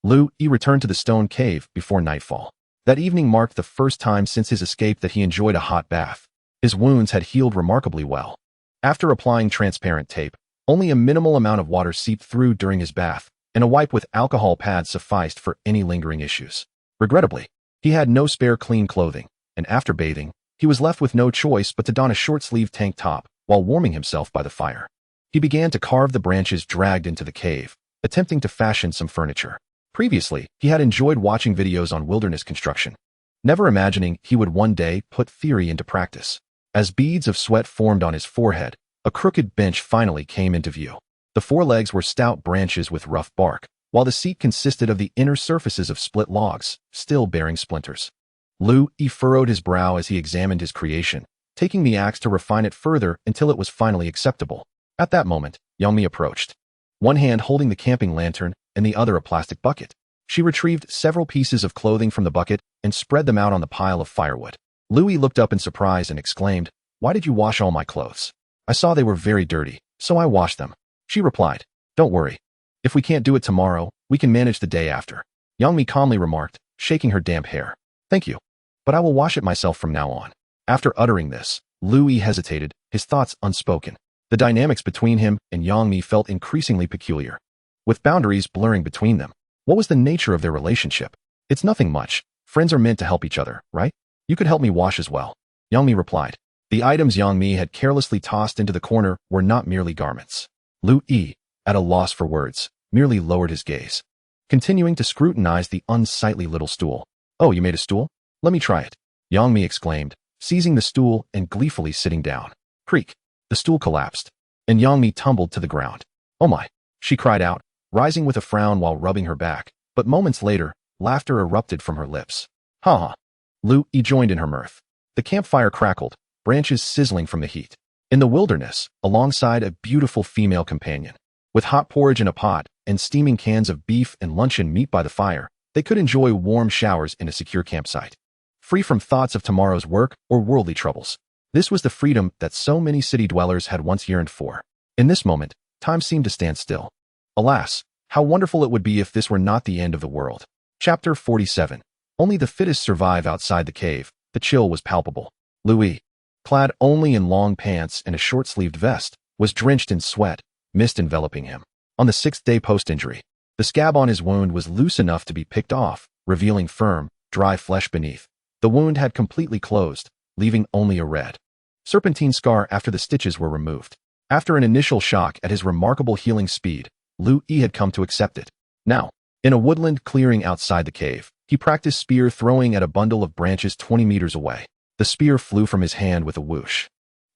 Lu Yi returned to the stone cave before nightfall. That evening marked the first time since his escape that he enjoyed a hot bath. His wounds had healed remarkably well. After applying transparent tape, only a minimal amount of water seeped through during his bath, and a wipe with alcohol pads sufficed for any lingering issues. Regrettably, he had no spare clean clothing, and after bathing, he was left with no choice but to don a short-sleeved tank top while warming himself by the fire. He began to carve the branches dragged into the cave, attempting to fashion some furniture. Previously, he had enjoyed watching videos on wilderness construction, never imagining he would one day put theory into practice. As beads of sweat formed on his forehead, a crooked bench finally came into view. The forelegs were stout branches with rough bark, while the seat consisted of the inner surfaces of split logs, still bearing splinters. Lu Yi furrowed his brow as he examined his creation, taking the axe to refine it further until it was finally acceptable. At that moment, Yang Mi approached, one hand holding the camping lantern and the other a plastic bucket. She retrieved several pieces of clothing from the bucket and spread them out on the pile of firewood. Lu Yi looked up in surprise and exclaimed, "Why did you wash all my clothes?" "I saw they were very dirty, so I washed them." She replied, "Don't worry. If we can't do it tomorrow, we can manage the day after." Yang Mi calmly remarked, shaking her damp hair, "Thank you, but I will wash it myself from now on." After uttering this, Lu Yi hesitated, his thoughts unspoken. The dynamics between him and Yang Mi felt increasingly peculiar, with boundaries blurring between them. What was the nature of their relationship? "It's nothing much. Friends are meant to help each other, right? You could help me wash as well," Yang Mi replied. The items Yang Mi had carelessly tossed into the corner were not merely garments. Lu Yi, at a loss for words, merely lowered his gaze, continuing to scrutinize the unsightly little stool. "Oh, you made a stool? Let me try it," Yang Mi exclaimed, seizing the stool and gleefully sitting down. Creak. The stool collapsed, and Yang Mi tumbled to the ground. "Oh my," she cried out, rising with a frown while rubbing her back, but moments later, laughter erupted from her lips. "Ha ha." Lu Yi joined in her mirth. The campfire crackled, branches sizzling from the heat. In the wilderness, alongside a beautiful female companion, with hot porridge in a pot and steaming cans of beef and luncheon meat by the fire, they could enjoy warm showers in a secure campsite, free from thoughts of tomorrow's work or worldly troubles. This was the freedom that so many city dwellers had once yearned for. In this moment, time seemed to stand still. Alas, how wonderful it would be if this were not the end of the world. Chapter 47. Only the fittest survive outside the cave. The chill was palpable. Lu Yi, clad only in long pants and a short-sleeved vest, was drenched in sweat, mist enveloping him. On the 6th day post-injury, the scab on his wound was loose enough to be picked off, revealing firm, dry flesh beneath. The wound had completely closed, leaving only a red, serpentine scar after the stitches were removed. After an initial shock at his remarkable healing speed, Lu Yi had come to accept it. Now, in a woodland clearing outside the cave, he practiced spear throwing at a bundle of branches 20 meters away. The spear flew from his hand with a whoosh,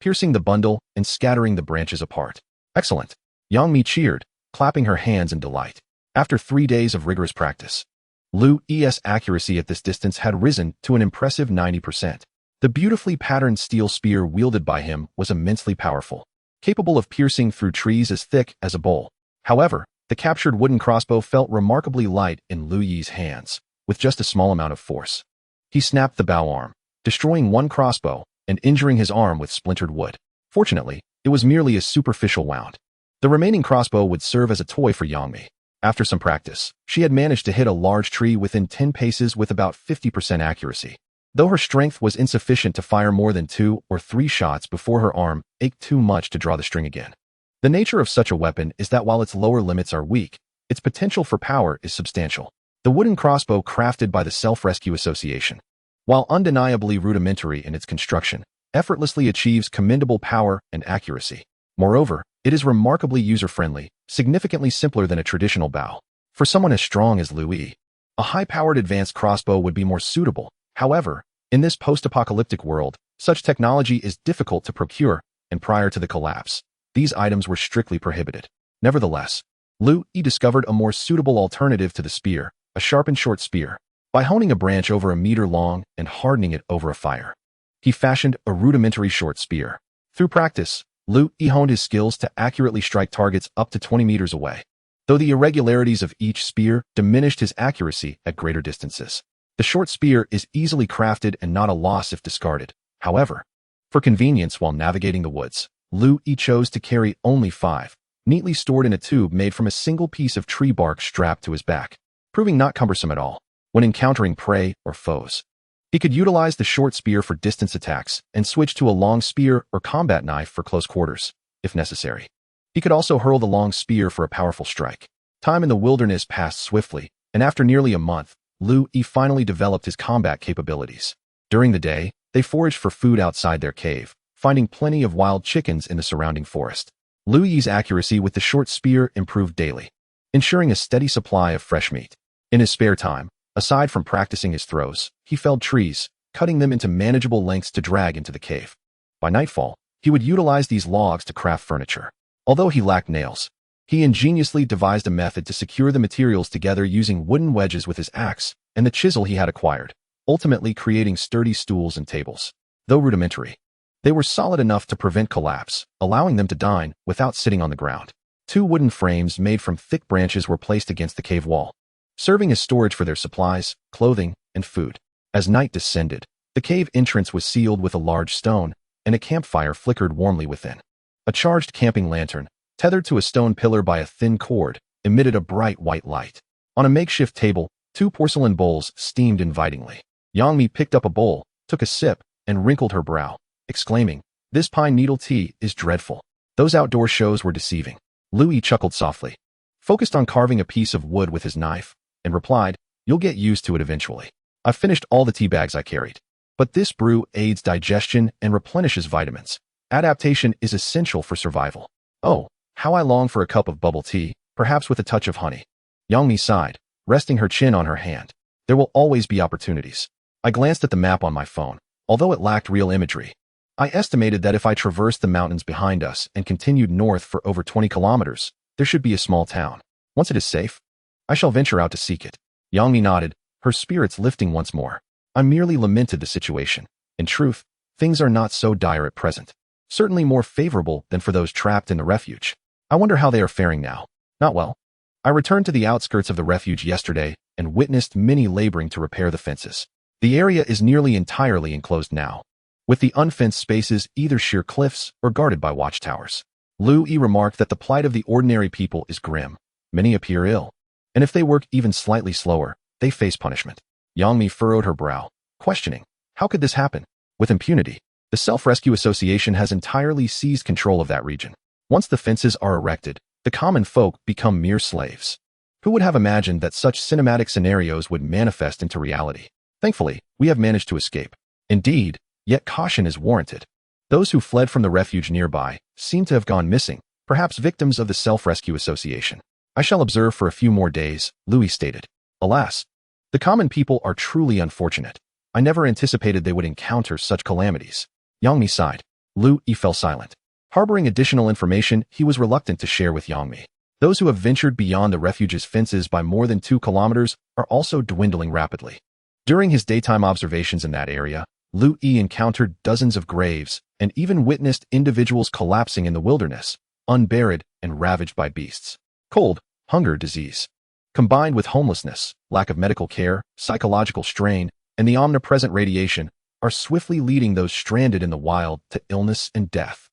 piercing the bundle and scattering the branches apart. "Excellent," Yang Mi cheered, clapping her hands in delight. After 3 days of rigorous practice, Lu Yi's accuracy at this distance had risen to an impressive 90%. The beautifully patterned steel spear wielded by him was immensely powerful, capable of piercing through trees as thick as a bowl. However, the captured wooden crossbow felt remarkably light in Lu Yi's hands, with just a small amount of force. He snapped the bow arm, destroying one crossbow and injuring his arm with splintered wood. Fortunately, it was merely a superficial wound. The remaining crossbow would serve as a toy for Yang Mi. After some practice, she had managed to hit a large tree within 10 paces with about 50% accuracy. Though her strength was insufficient to fire more than 2 or 3 shots before her arm ached too much to draw the string again. The nature of such a weapon is that while its lower limits are weak, its potential for power is substantial. The wooden crossbow crafted by the Self-Rescue Association, while undeniably rudimentary in its construction, effortlessly achieves commendable power and accuracy. Moreover, it is remarkably user-friendly, significantly simpler than a traditional bow. For someone as strong as Lu Yi, a high-powered advanced crossbow would be more suitable. However, in this post-apocalyptic world, such technology is difficult to procure, and prior to the collapse, these items were strictly prohibited. Nevertheless, Lu Yi discovered a more suitable alternative to the spear, a sharpened short spear. By honing a branch over a meter long and hardening it over a fire, he fashioned a rudimentary short spear. Through practice, Lu Yi honed his skills to accurately strike targets up to 20 meters away, though the irregularities of each spear diminished his accuracy at greater distances. The short spear is easily crafted and not a loss if discarded. However, for convenience while navigating the woods, Lu Yi chose to carry only 5, neatly stored in a tube made from a single piece of tree bark strapped to his back, proving not cumbersome at all. When encountering prey or foes, he could utilize the short spear for distance attacks and switch to a long spear or combat knife for close quarters, if necessary. He could also hurl the long spear for a powerful strike. Time in the wilderness passed swiftly, and after nearly a month, Lu Yi finally developed his combat capabilities. During the day, they foraged for food outside their cave, finding plenty of wild chickens in the surrounding forest. Lu Yi's accuracy with the short spear improved daily. ensuring a steady supply of fresh meat. In his spare time, aside from practicing his throws, he felled trees, cutting them into manageable lengths to drag into the cave. By nightfall, he would utilize these logs to craft furniture. Although he lacked nails, he ingeniously devised a method to secure the materials together using wooden wedges with his axe and the chisel he had acquired, ultimately creating sturdy stools and tables. Though rudimentary, they were solid enough to prevent collapse, allowing them to dine without sitting on the ground. 2 wooden frames made from thick branches were placed against the cave wall, serving as storage for their supplies, clothing, and food. As night descended, the cave entrance was sealed with a large stone, and a campfire flickered warmly within. A charged camping lantern, tethered to a stone pillar by a thin cord, emitted a bright white light. On a makeshift table, 2 porcelain bowls steamed invitingly. Yangmi picked up a bowl, took a sip, and wrinkled her brow, exclaiming, "This pine needle tea is dreadful." Those outdoor shows were deceiving. Louis chuckled softly, focused on carving a piece of wood with his knife, and replied, "You'll get used to it eventually. I've finished all the tea bags I carried. But this brew aids digestion and replenishes vitamins. Adaptation is essential for survival. Oh, how I long for a cup of bubble tea, perhaps with a touch of honey." Yangmi sighed, resting her chin on her hand. "There will always be opportunities." I glanced at the map on my phone. Although it lacked real imagery, I estimated that if I traversed the mountains behind us and continued north for over 20 kilometers, there should be a small town. Once it is safe, I shall venture out to seek it. Yangmi nodded, her spirits lifting once more. I merely lamented the situation. In truth, things are not so dire at present. Certainly more favorable than for those trapped in the refuge. I wonder how they are faring now. Not well. I returned to the outskirts of the refuge yesterday and witnessed many laboring to repair the fences. The area is nearly entirely enclosed now, with the unfenced spaces either sheer cliffs or guarded by watchtowers. Louis remarked that the plight of the ordinary people is grim. Many appear ill, and if they work even slightly slower, they face punishment. Yangmi furrowed her brow, questioning, how could this happen? With impunity, the Self-Rescue Association has entirely seized control of that region. Once the fences are erected, the common folk become mere slaves. Who would have imagined that such cinematic scenarios would manifest into reality? Thankfully, we have managed to escape. Indeed, yet caution is warranted. Those who fled from the refuge nearby seem to have gone missing, perhaps victims of the Self-Rescue Association. I shall observe for a few more days, Louis stated. Alas, the common people are truly unfortunate. I never anticipated they would encounter such calamities. Yangmi sighed. Louis fell silent. Harboring additional information he was reluctant to share with Yangmi. Those who have ventured beyond the refuge's fences by more than 2 kilometers are also dwindling rapidly. During his daytime observations in that area, Louis encountered dozens of graves and even witnessed individuals collapsing in the wilderness, unburied and ravaged by beasts. Cold, hunger, disease, combined with homelessness, lack of medical care, psychological strain, and the omnipresent radiation, are swiftly leading those stranded in the wild to illness and death.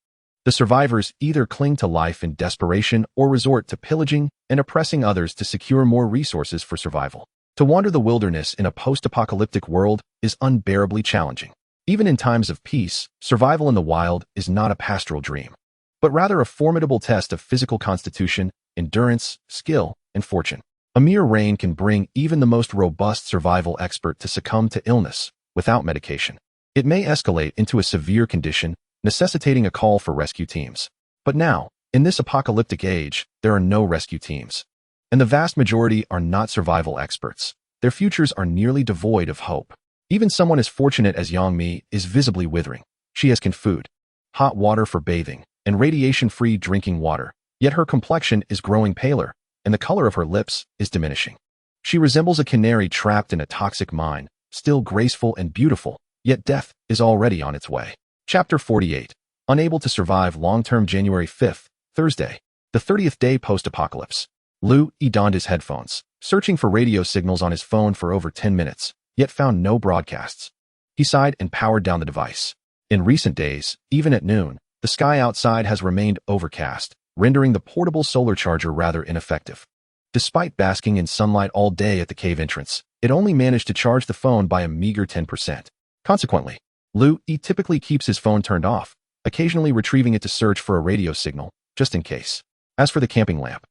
The survivors either cling to life in desperation or resort to pillaging and oppressing others to secure more resources for survival. To wander the wilderness in a post-apocalyptic world is unbearably challenging. Even in times of peace, survival in the wild is not a pastoral dream, but rather a formidable test of physical constitution, endurance, skill, and fortune. A mere rain can bring even the most robust survival expert to succumb to illness without medication. It may escalate into a severe condition, necessitating a call for rescue teams. But now, in this apocalyptic age, there are no rescue teams. And the vast majority are not survival experts. Their futures are nearly devoid of hope. Even someone as fortunate as Yangmi is visibly withering. She has canned food, hot water for bathing, and radiation-free drinking water, yet her complexion is growing paler, and the color of her lips is diminishing. She resembles a canary trapped in a toxic mine, still graceful and beautiful, yet death is already on its way. Chapter 48. Unable to survive long-term. January 5th, Thursday, the 30th day post-apocalypse. Louis donned his headphones, searching for radio signals on his phone for over 10 minutes, yet found no broadcasts. He sighed and powered down the device. In recent days, even at noon, the sky outside has remained overcast, rendering the portable solar charger rather ineffective. Despite basking in sunlight all day at the cave entrance, it only managed to charge the phone by a meager 10%. Consequently, Louis typically keeps his phone turned off, occasionally retrieving it to search for a radio signal, just in case. As for the camping lamp,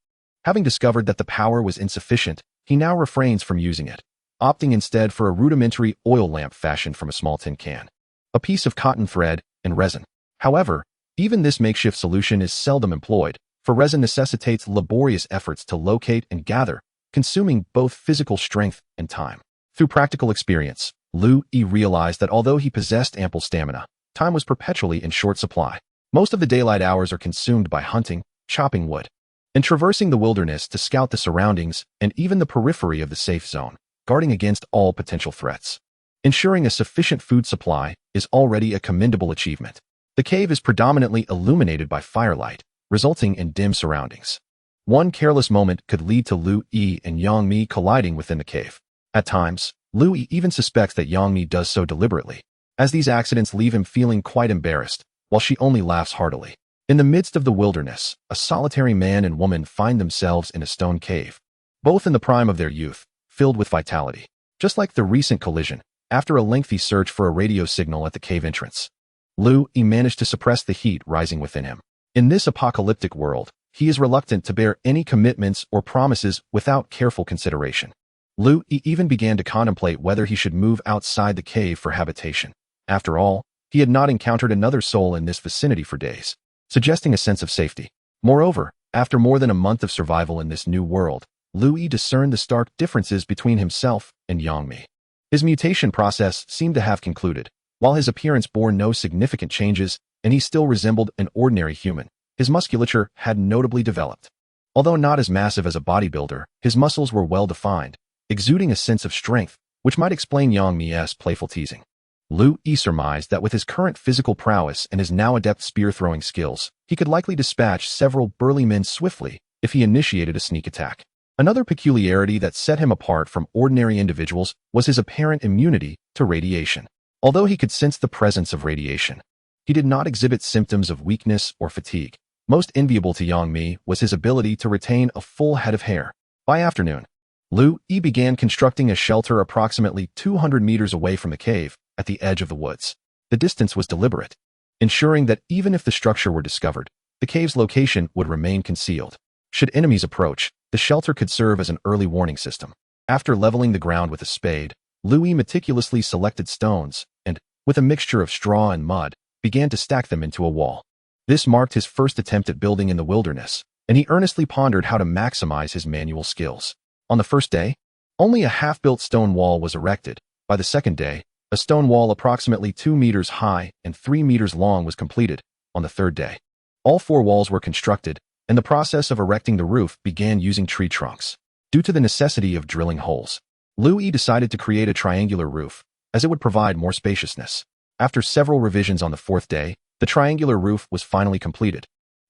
having discovered that the power was insufficient, he now refrains from using it, opting instead for a rudimentary oil lamp fashioned from a small tin can, a piece of cotton thread, and resin. However, even this makeshift solution is seldom employed, for resin necessitates laborious efforts to locate and gather, consuming both physical strength and time. Through practical experience, Lu Yi realized that although he possessed ample stamina, time was perpetually in short supply. Most of the daylight hours are consumed by hunting, chopping wood, and traversing the wilderness to scout the surroundings and even the periphery of the safe zone, guarding against all potential threats. Ensuring a sufficient food supply is already a commendable achievement. The cave is predominantly illuminated by firelight, resulting in dim surroundings. One careless moment could lead to Lu Yi and Yang Mi colliding within the cave. At times, Lu Yi even suspects that Yang Mi does so deliberately, as these accidents leave him feeling quite embarrassed, while she only laughs heartily. In the midst of the wilderness, a solitary man and woman find themselves in a stone cave, both in the prime of their youth, filled with vitality. Just like the recent collision, after a lengthy search for a radio signal at the cave entrance, Lu Yi managed to suppress the heat rising within him. In this apocalyptic world, he is reluctant to bear any commitments or promises without careful consideration. Lu Yi even began to contemplate whether he should move outside the cave for habitation. After all, he had not encountered another soul in this vicinity for days, suggesting a sense of safety. Moreover, after more than a month of survival in this new world, Lu Yi discerned the stark differences between himself and Yang Mi. His mutation process seemed to have concluded. While his appearance bore no significant changes, and he still resembled an ordinary human, his musculature had notably developed. Although not as massive as a bodybuilder, his muscles were well-defined, exuding a sense of strength, which might explain Yang Mi's playful teasing. Lu Yi surmised that with his current physical prowess and his now adept spear-throwing skills, he could likely dispatch several burly men swiftly if he initiated a sneak attack. Another peculiarity that set him apart from ordinary individuals was his apparent immunity to radiation. Although he could sense the presence of radiation, he did not exhibit symptoms of weakness or fatigue. Most enviable to Yang Mi was his ability to retain a full head of hair. By afternoon, Lu Yi began constructing a shelter approximately 200 meters away from the cave, at the edge of the woods. The distance was deliberate, ensuring that even if the structure were discovered, the cave's location would remain concealed. Should enemies approach, the shelter could serve as an early warning system. After leveling the ground with a spade, Lu Yi meticulously selected stones and, with a mixture of straw and mud, began to stack them into a wall. This marked his first attempt at building in the wilderness, and he earnestly pondered how to maximize his manual skills. On the first day, only a half-built stone wall was erected. By the second day, a stone wall approximately 2 meters high and 3 meters long was completed. On the third day, all 4 walls were constructed, and the process of erecting the roof began using tree trunks. Due to the necessity of drilling holes, Lu Yi decided to create a triangular roof, as it would provide more spaciousness. After several revisions on the 4th day, the triangular roof was finally completed.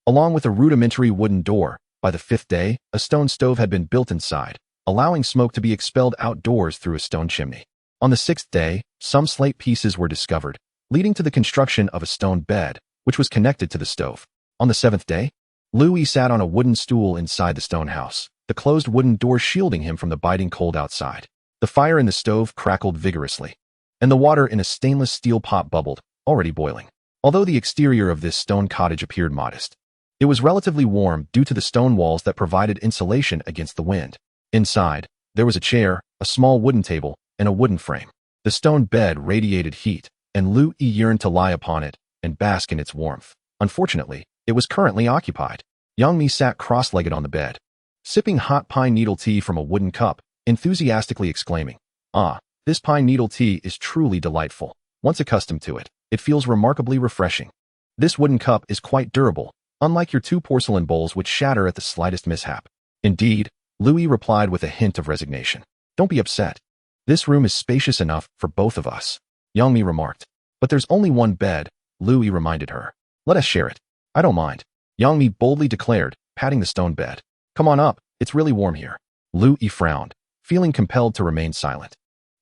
Along with a rudimentary wooden door, by the 5th day, a stone stove had been built inside, allowing smoke to be expelled outdoors through a stone chimney. On the 6th day, some slate pieces were discovered, leading to the construction of a stone bed, which was connected to the stove. On the 7th day, Lu Yi sat on a wooden stool inside the stone house, the closed wooden door shielding him from the biting cold outside. The fire in the stove crackled vigorously, and the water in a stainless steel pot bubbled, already boiling. Although the exterior of this stone cottage appeared modest, it was relatively warm due to the stone walls that provided insulation against the wind. Inside, there was a chair, a small wooden table, and a wooden frame. The stone bed radiated heat, and Lu Yi yearned to lie upon it and bask in its warmth. Unfortunately, it was currently occupied. Yang Mi sat cross-legged on the bed, sipping hot pine needle tea from a wooden cup, enthusiastically exclaiming, "Ah, this pine needle tea is truly delightful. Once accustomed to it, it feels remarkably refreshing. This wooden cup is quite durable, unlike your 2 porcelain bowls which shatter at the slightest mishap." Indeed, Lu Yi replied with a hint of resignation. "Don't be upset. This room is spacious enough for both of us," Yang Mi remarked. "But there's only one bed," Lu Yi reminded her. "Let us share it." "I don't mind," Yang Mi boldly declared, patting the stone bed. "Come on up, it's really warm here." Lu Yi frowned, feeling compelled to remain silent.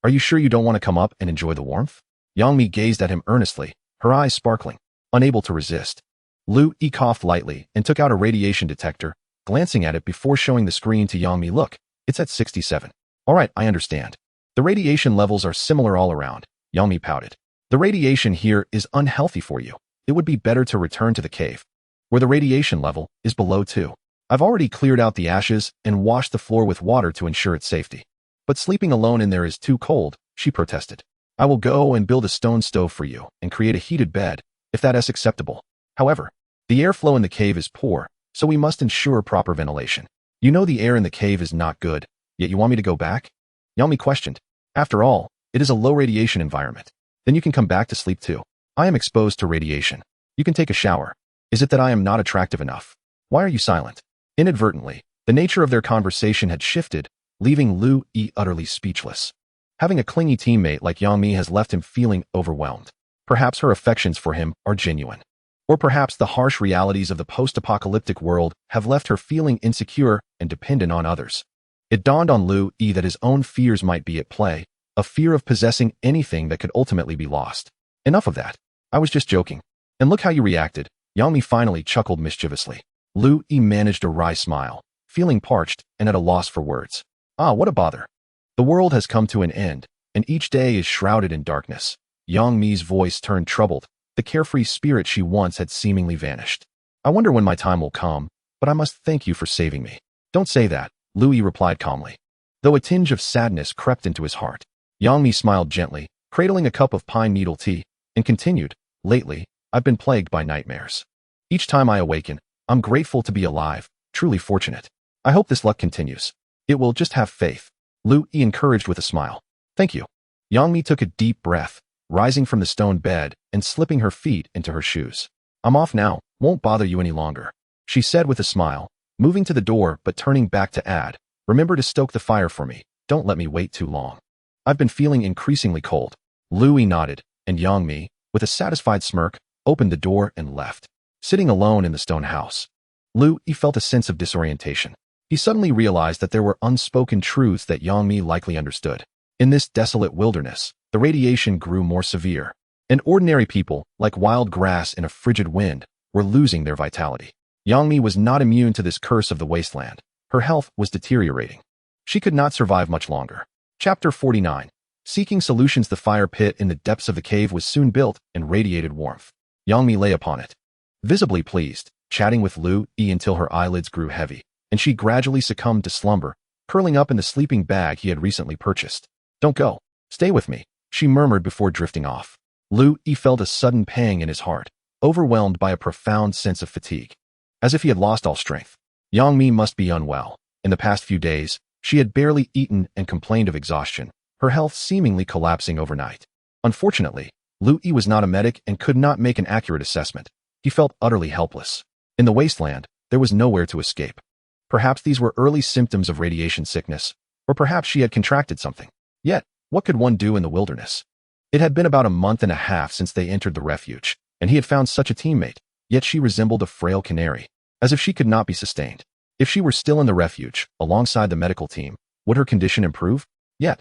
"Are you sure you don't want to come up and enjoy the warmth?" Yang Mi gazed at him earnestly, her eyes sparkling, unable to resist. Lu Yi coughed lightly and took out a radiation detector, glancing at it before showing the screen to Yang Mi. "Look, it's at 67. "All right, I understand. The radiation levels are similar all around," Yang Mi pouted. "The radiation here is unhealthy for you. It would be better to return to the cave, where the radiation level is below 2. I've already cleared out the ashes and washed the floor with water to ensure its safety." "But sleeping alone in there is too cold," she protested. "I will go and build a stone stove for you and create a heated bed, if that is acceptable. However, the airflow in the cave is poor, so we must ensure proper ventilation. You know the air in the cave is not good, yet you want me to go back? Yang Mi questioned. After all, it is a low-radiation environment. Then you can come back to sleep too. I am exposed to radiation. You can take a shower. Is it that I am not attractive enough? Why are you silent? Inadvertently, the nature of their conversation had shifted, leaving Lu Yi utterly speechless. Having a clingy teammate like Yang Mi has left him feeling overwhelmed. Perhaps her affections for him are genuine. Or perhaps the harsh realities of the post-apocalyptic world have left her feeling insecure and dependent on others. It dawned on Lu Yi that his own fears might be at play, a fear of possessing anything that could ultimately be lost. Enough of that. I was just joking. And look how you reacted. Yang Mi finally chuckled mischievously. Lu Yi managed a wry smile, feeling parched and at a loss for words. Ah, what a bother. The world has come to an end, and each day is shrouded in darkness. Yang Mi's voice turned troubled. The carefree spirit she once had seemingly vanished. I wonder when my time will come, but I must thank you for saving me. Don't say that, Lu Yi replied calmly. Though a tinge of sadness crept into his heart, Yang Mi smiled gently, cradling a cup of pine needle tea, and continued, lately, I've been plagued by nightmares. Each time I awaken, I'm grateful to be alive, truly fortunate. I hope this luck continues. It will, just have faith. Lu Yi encouraged with a smile. Thank you. Yang Mi took a deep breath, rising from the stone bed and slipping her feet into her shoes. I'm off now, won't bother you any longer, she said with a smile, moving to the door but turning back to add, remember to stoke the fire for me, don't let me wait too long. I've been feeling increasingly cold. Lu Yi nodded, and Yang Mi, with a satisfied smirk, opened the door and left. Sitting alone in the stone house, Lu Yi felt a sense of disorientation. He suddenly realized that there were unspoken truths that Yang Mi likely understood. In this desolate wilderness, the radiation grew more severe, and ordinary people, like wild grass in a frigid wind, were losing their vitality. Yang Mi was not immune to this curse of the wasteland. Her health was deteriorating. She could not survive much longer. Chapter 49. Seeking solutions. The fire pit in the depths of the cave was soon built and radiated warmth. Yang Mi lay upon it, visibly pleased, chatting with Lu Yi until her eyelids grew heavy, and she gradually succumbed to slumber, curling up in the sleeping bag he had recently purchased. Don't go. Stay with me, she murmured before drifting off. Lu Yi felt a sudden pang in his heart, overwhelmed by a profound sense of fatigue. As if he had lost all strength. Yang Mi must be unwell. In the past few days, she had barely eaten and complained of exhaustion, her health seemingly collapsing overnight. Unfortunately, Lu Yi was not a medic and could not make an accurate assessment. He felt utterly helpless. In the wasteland, there was nowhere to escape. Perhaps these were early symptoms of radiation sickness, or perhaps she had contracted something. Yet, what could one do in the wilderness? It had been about a month and a half since they entered the refuge, and he had found such a teammate, yet she resembled a frail canary, as if she could not be sustained. If she were still in the refuge, alongside the medical team, would her condition improve? Yet,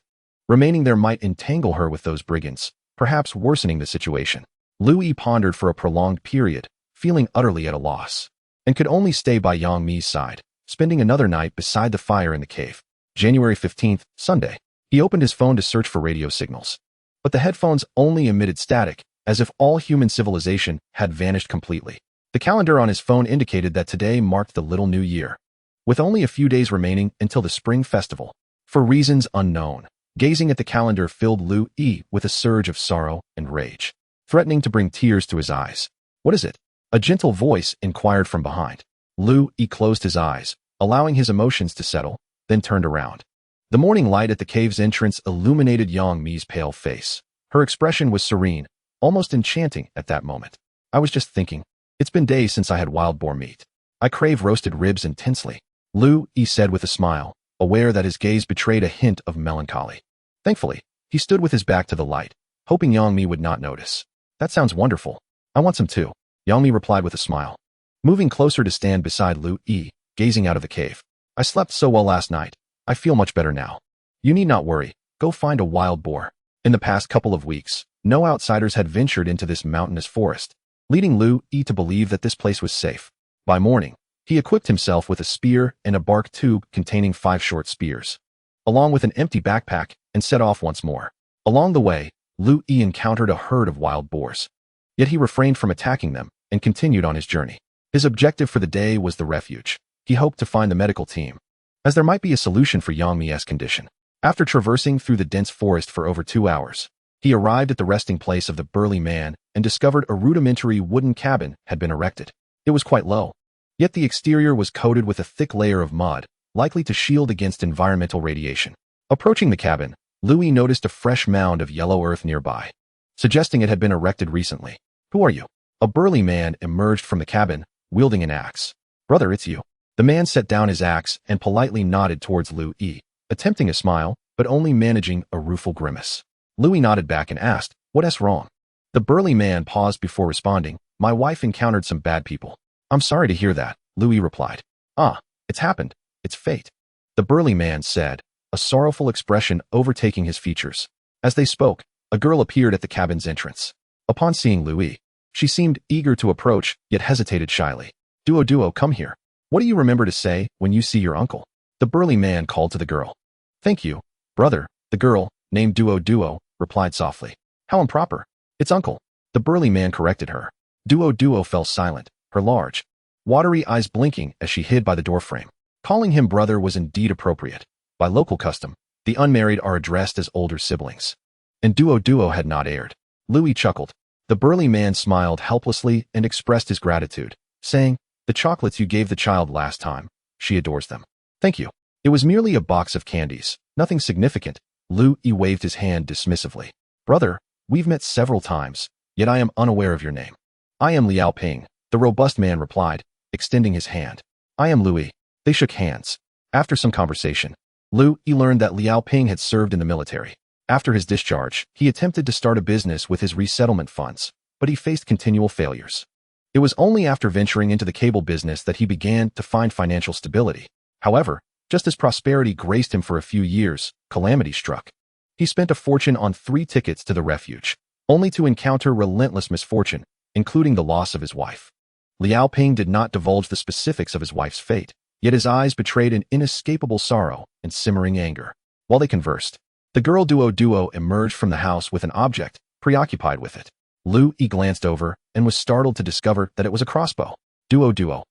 remaining there might entangle her with those brigands, perhaps worsening the situation. Lu Yi pondered for a prolonged period, feeling utterly at a loss, and could only stay by Yang Mi's side, spending another night beside the fire in the cave. January 15th, Sunday. He opened his phone to search for radio signals. But the headphones only emitted static, as if all human civilization had vanished completely. The calendar on his phone indicated that today marked the Little New Year, with only a few days remaining until the Spring Festival. For reasons unknown, gazing at the calendar filled Lu Yi with a surge of sorrow and rage, threatening to bring tears to his eyes. What is it? A gentle voice inquired from behind. Lu Yi closed his eyes, allowing his emotions to settle, then turned around. The morning light at the cave's entrance illuminated Yang Mi's pale face. Her expression was serene, almost enchanting at that moment. I was just thinking. It's been days since I had wild boar meat. I crave roasted ribs intensely, Lu Yi said with a smile, aware that his gaze betrayed a hint of melancholy. Thankfully, he stood with his back to the light, hoping Yang Mi would not notice. That sounds wonderful. I want some too, Yang Mi replied with a smile, moving closer to stand beside Lu Yi, gazing out of the cave. I slept so well last night. I feel much better now. You need not worry. Go find a wild boar. In the past couple of weeks, no outsiders had ventured into this mountainous forest, leading Lu Yi to believe that this place was safe. By morning, he equipped himself with a spear and a bark tube containing 5 short spears, along with an empty backpack, and set off once more. Along the way, Lu Yi encountered a herd of wild boars. Yet he refrained from attacking them and continued on his journey. His objective for the day was the refuge. He hoped to find the medical team, as there might be a solution for Yang Mi's condition. After traversing through the dense forest for over 2 hours, he arrived at the resting place of the burly man and discovered a rudimentary wooden cabin had been erected. It was quite low, Yet the exterior was coated with a thick layer of mud, likely to shield against environmental radiation. Approaching the cabin, Louis noticed a fresh mound of yellow earth nearby, suggesting it had been erected recently. "Who are you?" A burly man emerged from the cabin, wielding an axe. "Brother, it's you." The man set down his axe and politely nodded towards Louis, attempting a smile, but only managing a rueful grimace. Louis nodded back and asked, "What's wrong?" The burly man paused before responding. "My wife encountered some bad people." "I'm sorry to hear that," Louis replied. "Ah, it's happened. It's fate," the burly man said, a sorrowful expression overtaking his features. As they spoke, a girl appeared at the cabin's entrance. Upon seeing Louis, she seemed eager to approach, yet hesitated shyly. Duo, come here. What do you remember to say when you see your uncle?" the burly man called to the girl. "Thank you, brother," the girl, named Duo, replied softly. "How improper." "It's uncle," the burly man corrected her. Duo fell silent, her large, watery eyes blinking as she hid by the doorframe. Calling him brother was indeed appropriate. By local custom, the unmarried are addressed as older siblings. And Duo had not erred. Louis chuckled. The burly man smiled helplessly and expressed his gratitude, saying, "The chocolates you gave the child last time, she adores them." "Thank you." It was merely a box of candies, nothing significant. Louis waved his hand dismissively. "Brother, we've met several times, yet I am unaware of your name." "I am Liao Ping," the robust man replied, extending his hand. "I am Louis." They shook hands. After some conversation, Louis learned that Liao Ping had served in the military. After his discharge, he attempted to start a business with his resettlement funds, but he faced continual failures. It was only after venturing into the cable business that he began to find financial stability. However, just as prosperity graced him for a few years, calamity struck. He spent a fortune on 3 tickets to the refuge, only to encounter relentless misfortune, including the loss of his wife. Liao Ping did not divulge the specifics of his wife's fate, yet his eyes betrayed an inescapable sorrow and simmering anger. While they conversed, the girl Duo emerged from the house with an object, preoccupied with it. Louis glanced over and was startled to discover that it was a crossbow. Duo, do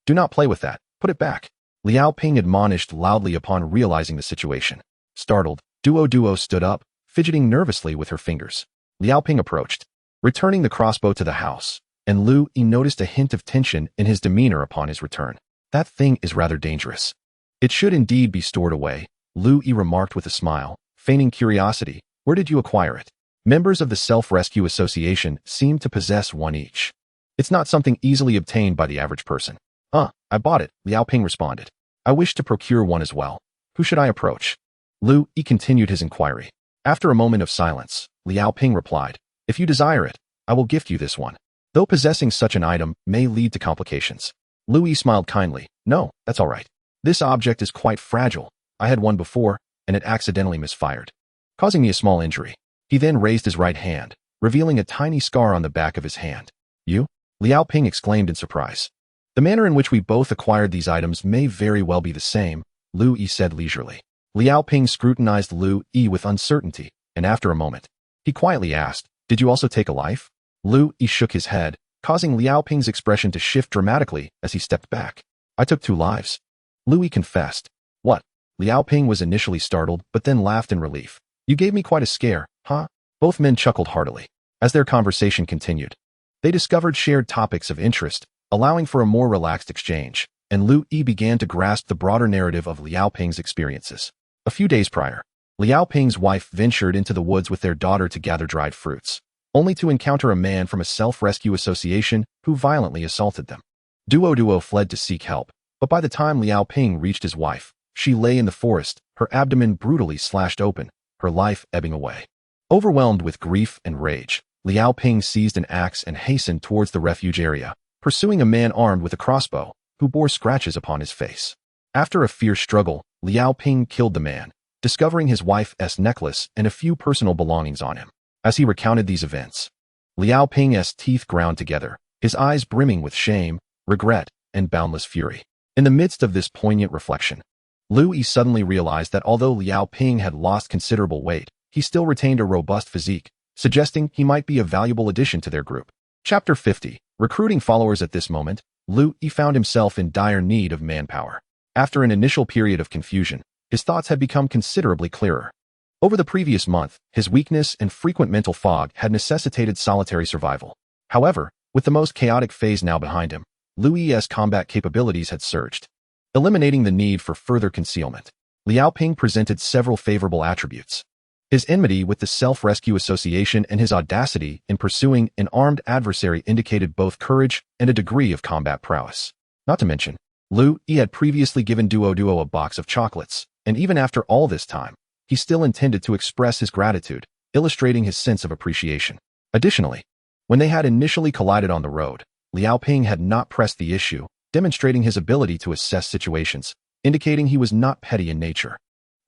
not play with that. Put it back." Liao Ping admonished loudly upon realizing the situation. Startled, Duo stood up, fidgeting nervously with her fingers. Liao Ping approached, returning the crossbow to the house, and Louis noticed a hint of tension in his demeanor upon his return. "That thing is rather dangerous. It should indeed be stored away," Louis remarked with a smile, feigning curiosity. "Where did you acquire it?" Members of the Self-Rescue Association seemed to possess one each. "It's not something easily obtained by the average person." I bought it," Liao Ping responded. "I wish to procure one as well. Who should I approach?" Louis continued his inquiry. After a moment of silence, Liao Ping replied, "If you desire it, I will gift you this one, though possessing such an item may lead to complications." Louis smiled kindly. "No, that's all right. This object is quite fragile. I had one before, and it accidentally misfired, causing me a small injury." He then raised his right hand, revealing a tiny scar on the back of his hand. "You?" Liao Ping exclaimed in surprise. "The manner in which we both acquired these items may very well be the same," Louis said leisurely. Liao Ping scrutinized Louis with uncertainty, and after a moment, he quietly asked, "Did you also take a life?" Louis shook his head, causing Liao Ping's expression to shift dramatically as he stepped back. "I took 2 lives," Louis confessed. "What?" Liao Ping was initially startled, but then laughed in relief. "You gave me quite a scare, huh?" Both men chuckled heartily. As their conversation continued, they discovered shared topics of interest, allowing for a more relaxed exchange, and Louis began to grasp the broader narrative of Liao Ping's experiences. A few days prior, Liao Ping's wife ventured into the woods with their daughter to gather dried fruits, only to encounter a man from a self-rescue association who violently assaulted them. Duo fled to seek help, but by the time Liao Ping reached his wife, she lay in the forest, her abdomen brutally slashed open, her life ebbing away. Overwhelmed with grief and rage, Liao Ping seized an axe and hastened towards the refuge area, pursuing a man armed with a crossbow, who bore scratches upon his face. After a fierce struggle, Liao Ping killed the man, discovering his wife's necklace and a few personal belongings on him. As he recounted these events, Liao Ping's teeth ground together, his eyes brimming with shame, regret, and boundless fury. In the midst of this poignant reflection, Louis suddenly realized that although Liao Ping had lost considerable weight, he still retained a robust physique, suggesting he might be a valuable addition to their group. Chapter 50. Recruiting followers. At this moment, Louis found himself in dire need of manpower. After an initial period of confusion, his thoughts had become considerably clearer. Over the previous month, his weakness and frequent mental fog had necessitated solitary survival. However, with the most chaotic phase now behind him, Lui's combat capabilities had surged, eliminating the need for further concealment. Liao Ping presented several favorable attributes. His enmity with the Self-Rescue Association and his audacity in pursuing an armed adversary indicated both courage and a degree of combat prowess. Not to mention, Lu Yi had previously given Duo a box of chocolates, and even after all this time, he still intended to express his gratitude, illustrating his sense of appreciation. Additionally, when they had initially collided on the road, Liao Ping had not pressed the issue, demonstrating his ability to assess situations, indicating he was not petty in nature.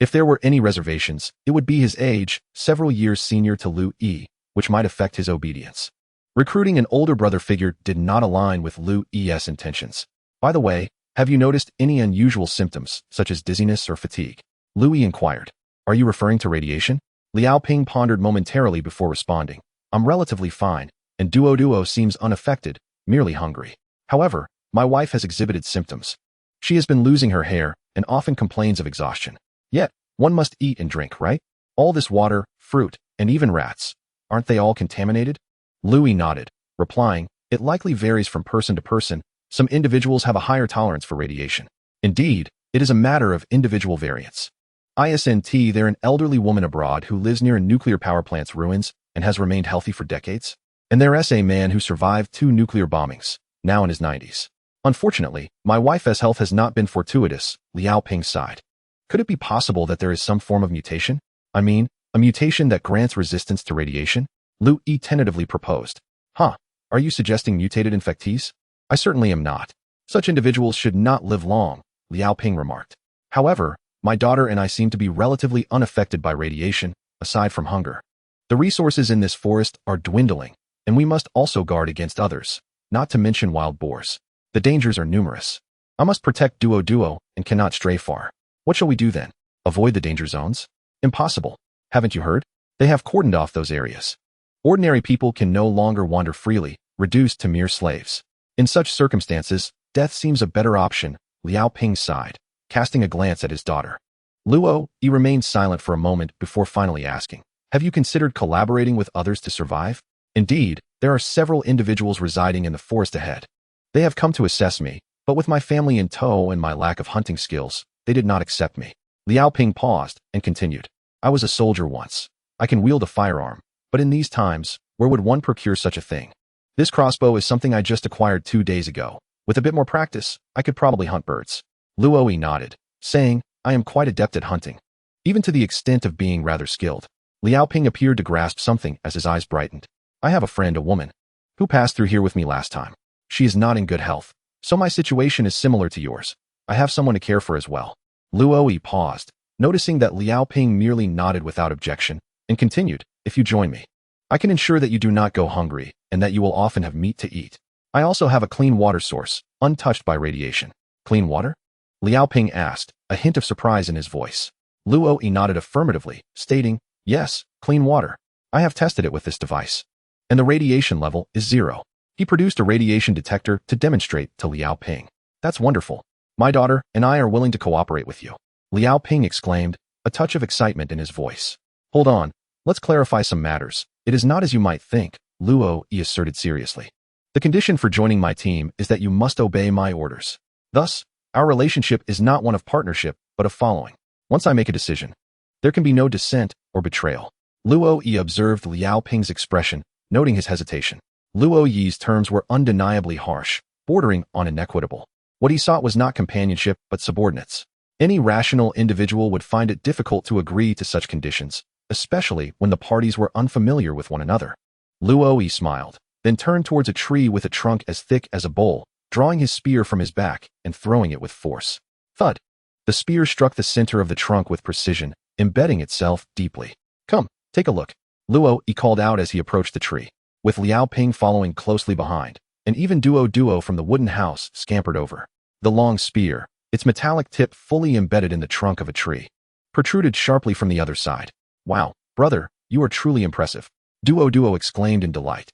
If there were any reservations, it would be his age, several years senior to Lu Yi, which might affect his obedience. Recruiting an older brother figure did not align with Lu Yi's intentions. By the way, have you noticed any unusual symptoms, such as dizziness or fatigue? Lu Yi inquired. Are you referring to radiation? Liao Ping pondered momentarily before responding. I'm relatively fine, and Duo seems unaffected, merely hungry. However, my wife has exhibited symptoms. She has been losing her hair and often complains of exhaustion. Yet, one must eat and drink, right? All this water, fruit, and even rats. Aren't they all contaminated? Lu Yi nodded, replying, it likely varies from person to person. Some individuals have a higher tolerance for radiation. Indeed, it is a matter of individual variance. Isn't there an elderly woman abroad who lives near a nuclear power plant's ruins and has remained healthy for decades? And there's a man who survived 2 nuclear bombings, now in his 90s. Unfortunately, my wife's health has not been fortuitous, Liao Ping sighed. Could it be possible that there is some form of mutation? I mean, a mutation that grants resistance to radiation? Lu Yi tentatively proposed. Huh, are you suggesting mutated infectees? I certainly am not. Such individuals should not live long, Liao Ping remarked. However, my daughter and I seem to be relatively unaffected by radiation, aside from hunger. The resources in this forest are dwindling, and we must also guard against others, not to mention wild boars. The dangers are numerous. I must protect Duo and cannot stray far. What shall we do then? Avoid the danger zones? Impossible. Haven't you heard? They have cordoned off those areas. Ordinary people can no longer wander freely, reduced to mere slaves. In such circumstances, death seems a better option, Liao Ping sighed, casting a glance at his daughter. Luo Yi remained silent for a moment before finally asking, have you considered collaborating with others to survive? Indeed, there are several individuals residing in the forest ahead. They have come to assess me, but with my family in tow and my lack of hunting skills, they did not accept me. Liao Ping paused and continued. I was a soldier once. I can wield a firearm, but in these times, where would one procure such a thing? This crossbow is something I just acquired 2 days ago. With a bit more practice, I could probably hunt birds. Luo Yi nodded, saying, I am quite adept at hunting, even to the extent of being rather skilled. Liao Ping appeared to grasp something as his eyes brightened. I have a friend, a woman, who passed through here with me last time. She is not in good health, so my situation is similar to yours. I have someone to care for as well. Luo Yi paused, noticing that Liao Ping merely nodded without objection, and continued, if you join me, I can ensure that you do not go hungry, and that you will often have meat to eat. I also have a clean water source, untouched by radiation. Clean water? Liao Ping asked, a hint of surprise in his voice. Luo Yi nodded affirmatively, stating, yes, clean water. I have tested it with this device. And the radiation level is 0. He produced a radiation detector to demonstrate to Liao Ping. That's wonderful. My daughter and I are willing to cooperate with you. Liao Ping exclaimed, a touch of excitement in his voice. Hold on, let's clarify some matters. It is not as you might think, Luo Yi asserted seriously. The condition for joining my team is that you must obey my orders. Thus, our relationship is not one of partnership, but of following. Once I make a decision, there can be no dissent or betrayal. Luo Yi observed Liao Ping's expression, noting his hesitation. Luo Yi's terms were undeniably harsh, bordering on inequitable. What he sought was not companionship, but subordinates. Any rational individual would find it difficult to agree to such conditions, especially when the parties were unfamiliar with one another. Luo Yi smiled, then turned towards a tree with a trunk as thick as a bowl, drawing his spear from his back and throwing it with force. Thud! The spear struck the center of the trunk with precision, embedding itself deeply. Come, take a look. Luo Yi called out as he approached the tree, with Liao Ping following closely behind, and even Duo from the wooden house scampered over. The long spear, its metallic tip fully embedded in the trunk of a tree, protruded sharply from the other side. Wow, brother, you are truly impressive. Duo exclaimed in delight.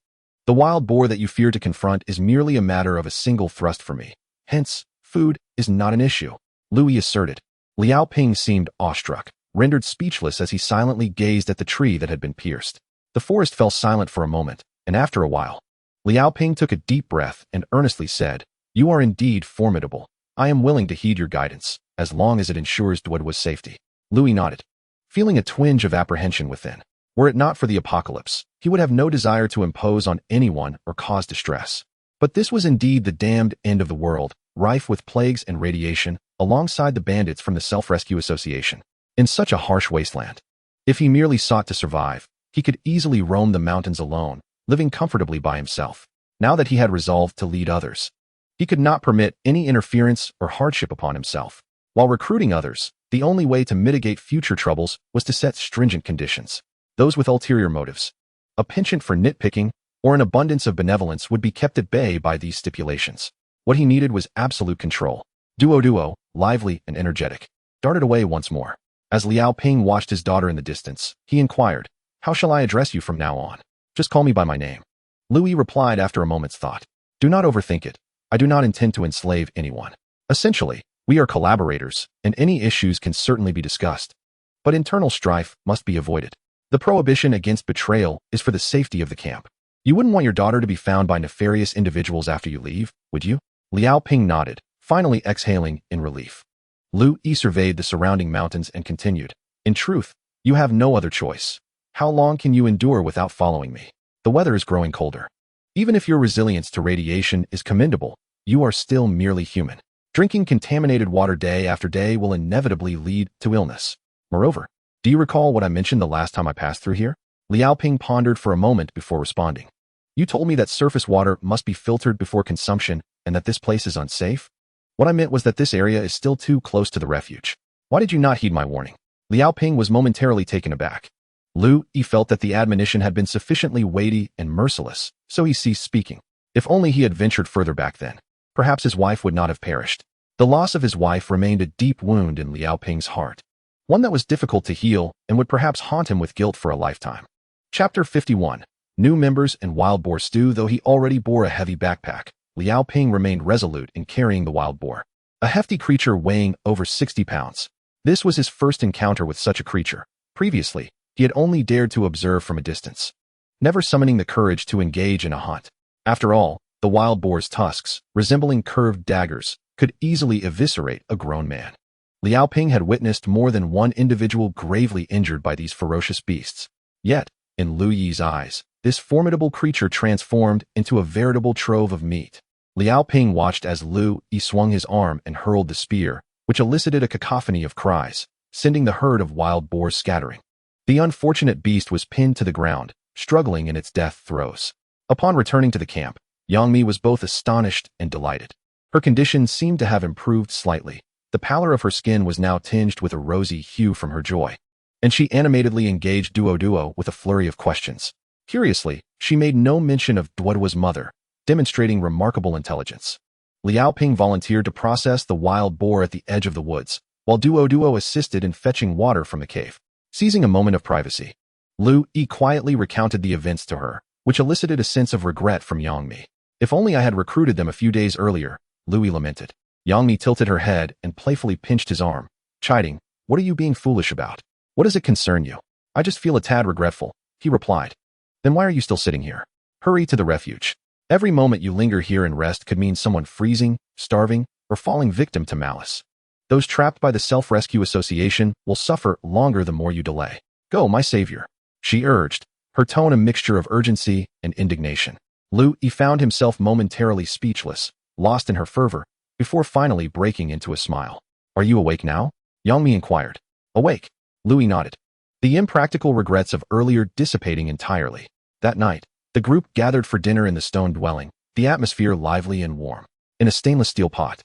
The wild boar that you fear to confront is merely a matter of a single thrust for me. Hence, food is not an issue, Lu Yi asserted. Liao Ping seemed awestruck, rendered speechless as he silently gazed at the tree that had been pierced. The forest fell silent for a moment, and after a while, Liao Ping took a deep breath and earnestly said, You are indeed formidable. I am willing to heed your guidance, as long as it ensures Dwedwa's safety. Louis nodded, feeling a twinge of apprehension within. Were it not for the apocalypse, he would have no desire to impose on anyone or cause distress. But this was indeed the damned end of the world, rife with plagues and radiation, alongside the bandits from the Self-Rescue Association. In such a harsh wasteland, if he merely sought to survive, he could easily roam the mountains alone, living comfortably by himself. Now that he had resolved to lead others, he could not permit any interference or hardship upon himself. While recruiting others, the only way to mitigate future troubles was to set stringent conditions. Those with ulterior motives, a penchant for nitpicking, or an abundance of benevolence would be kept at bay by these stipulations. What he needed was absolute control. Duo, lively and energetic, darted away once more. As Liao Ping watched his daughter in the distance, he inquired, "How shall I address you from now on?" "Just call me by my name." Louis replied after a moment's thought. "Do not overthink it. I do not intend to enslave anyone. Essentially, we are collaborators, and any issues can certainly be discussed. But internal strife must be avoided. The prohibition against betrayal is for the safety of the camp. You wouldn't want your daughter to be found by nefarious individuals after you leave, would you?" Liao Ping nodded, finally exhaling in relief. Lu Yi surveyed the surrounding mountains and continued, "In truth, you have no other choice. How long can you endure without following me? The weather is growing colder. Even if your resilience to radiation is commendable, you are still merely human. Drinking contaminated water day after day will inevitably lead to illness. Moreover, do you recall what I mentioned the last time I passed through here?" Liao Ping pondered for a moment before responding. "You told me that surface water must be filtered before consumption and that this place is unsafe? What I meant was that this area is still too close to the refuge. Why did you not heed my warning?" Liao Ping was momentarily taken aback. Lu Yi felt that the admonition had been sufficiently weighty and merciless, so he ceased speaking. If only he had ventured further back then, perhaps his wife would not have perished. The loss of his wife remained a deep wound in Liao Ping's heart, one that was difficult to heal and would perhaps haunt him with guilt for a lifetime. Chapter 51. New members and wild boar stew. Though he already bore a heavy backpack, Liao Ping remained resolute in carrying the wild boar, a hefty creature weighing over 60 pounds. This was his first encounter with such a creature. Previously, he had only dared to observe from a distance, never summoning the courage to engage in a hunt. After all, the wild boar's tusks, resembling curved daggers, could easily eviscerate a grown man. Liao Ping had witnessed more than one individual gravely injured by these ferocious beasts. Yet, in Lu Yi's eyes, this formidable creature transformed into a veritable trove of meat. Liao Ping watched as Lu Yi swung his arm and hurled the spear, which elicited a cacophony of cries, sending the herd of wild boars scattering. The unfortunate beast was pinned to the ground, struggling in its death throes. Upon returning to the camp, Yang Mi was both astonished and delighted. Her condition seemed to have improved slightly. The pallor of her skin was now tinged with a rosy hue from her joy, and she animatedly engaged Duo with a flurry of questions. Curiously, she made no mention of Dwedwa's mother, demonstrating remarkable intelligence. Liao Ping volunteered to process the wild boar at the edge of the woods, while Duo assisted in fetching water from the cave. Seizing a moment of privacy, Lu Yi quietly recounted the events to her, which elicited a sense of regret from Yang Mi. "If only I had recruited them a few days earlier," Lu Yi lamented. Yang Mi tilted her head and playfully pinched his arm, chiding, "What are you being foolish about? What does it concern you?" "I just feel a tad regretful," he replied. "Then why are you still sitting here? Hurry to the refuge. Every moment you linger here and rest could mean someone freezing, starving, or falling victim to malice. Those trapped by the Self-Rescue Association will suffer longer the more you delay. Go, my savior," she urged, her tone a mixture of urgency and indignation. Lu Yi found himself momentarily speechless, lost in her fervor, before finally breaking into a smile. "Are you awake now?" Yang Mi inquired. "Awake," Lu Yi nodded, the impractical regrets of earlier dissipating entirely. That night, the group gathered for dinner in the stone dwelling, the atmosphere lively and warm. In a stainless steel pot,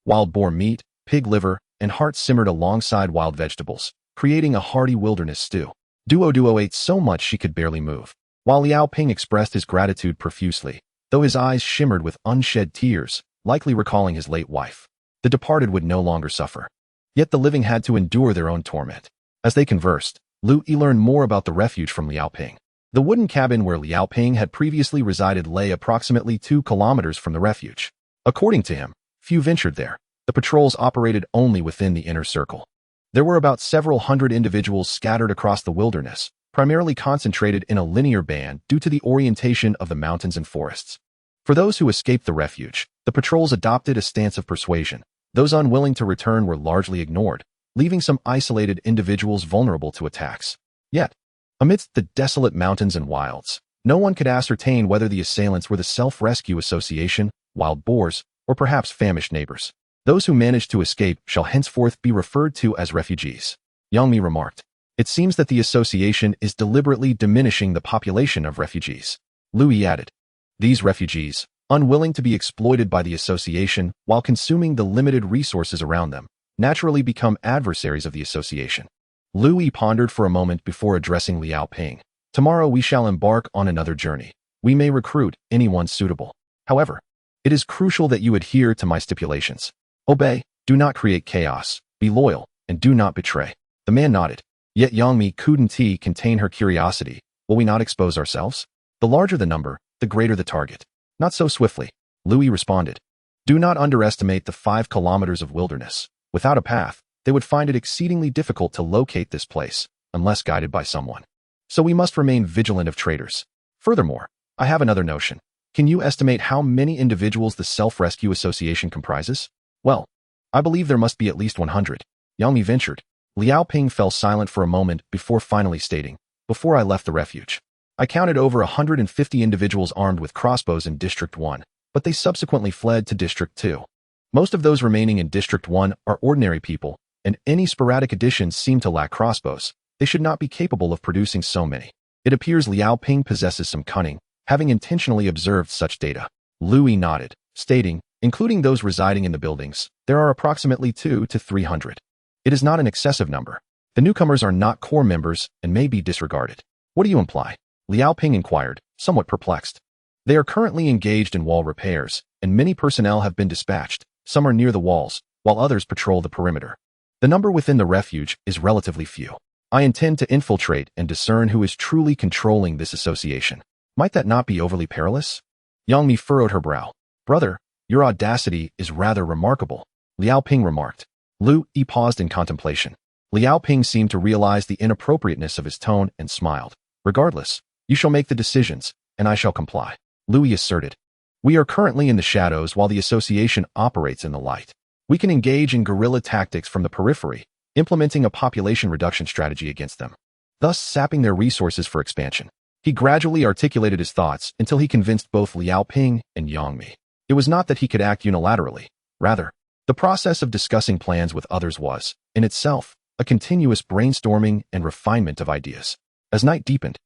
wild boar meat, pig liver, and heart simmered alongside wild vegetables, creating a hearty wilderness stew. Duo ate so much she could barely move, while Liao Ping expressed his gratitude profusely, though his eyes shimmered with unshed tears, likely recalling his late wife. The departed would no longer suffer. Yet the living had to endure their own torment. As they conversed, Lu Yi learned more about the refuge from Liao Ping. The wooden cabin where Liao Ping had previously resided lay approximately 2 kilometers from the refuge. According to him, few ventured there. The patrols operated only within the inner circle. There were about several hundred individuals scattered across the wilderness, primarily concentrated in a linear band due to the orientation of the mountains and forests. For those who escaped the refuge, The patrols adopted a stance of persuasion. Those unwilling to return were largely ignored, leaving some isolated individuals vulnerable to attacks. Yet, amidst the desolate mountains and wilds, no one could ascertain whether the assailants were the Self-Rescue Association, wild boars, or perhaps famished neighbors. Those who managed to escape shall henceforth be referred to as refugees. Yangmi remarked. It seems that the association is deliberately diminishing the population of refugees. Louis added. These refugees, unwilling to be exploited by the association while consuming the limited resources around them, naturally become adversaries of the association. Louis pondered for a moment before addressing Liao Ping. Tomorrow we shall embark on another journey. We may recruit anyone suitable. However, it is crucial that you adhere to my stipulations. Obey, do not create chaos, be loyal, and do not betray. The man nodded. Yet Yangmi couldn't contain her curiosity. Will we not expose ourselves? The larger the number, the greater the target. Not so swiftly, Louis responded. Do not underestimate the 5 kilometers of wilderness. Without a path, they would find it exceedingly difficult to locate this place, unless guided by someone. So we must remain vigilant of traitors. Furthermore, I have another notion. Can you estimate how many individuals the Self-Rescue Association comprises? Well, I believe there must be at least 100. Yangmi ventured. Liao Ping fell silent for a moment before finally stating, before I left the refuge, I counted over 150 individuals armed with crossbows in District 1, but they subsequently fled to District 2. Most of those remaining in District 1 are ordinary people, and any sporadic additions seem to lack crossbows. They should not be capable of producing so many. It appears Liao Ping possesses some cunning, having intentionally observed such data. Louis nodded, stating, including those residing in the buildings, there are approximately 200 to 300. It is not an excessive number. The newcomers are not core members and may be disregarded. What do you imply? Liao Ping inquired, somewhat perplexed. They are currently engaged in wall repairs, and many personnel have been dispatched. Some are near the walls, while others patrol the perimeter. The number within the refuge is relatively few. I intend to infiltrate and discern who is truly controlling this association. Might that not be overly perilous? Yangmi furrowed her brow. Brother, your audacity is rather remarkable, Liao Ping remarked. Louis paused in contemplation. Liao Ping seemed to realize the inappropriateness of his tone and smiled. Regardless, you shall make the decisions, and I shall comply. Louis asserted. We are currently in the shadows while the association operates in the light. We can engage in guerrilla tactics from the periphery, implementing a population reduction strategy against them, thus sapping their resources for expansion. He gradually articulated his thoughts until he convinced both Liao Ping and Yangmi. It was not that he could act unilaterally. Rather, the process of discussing plans with others was, in itself, a continuous brainstorming and refinement of ideas. As night deepened,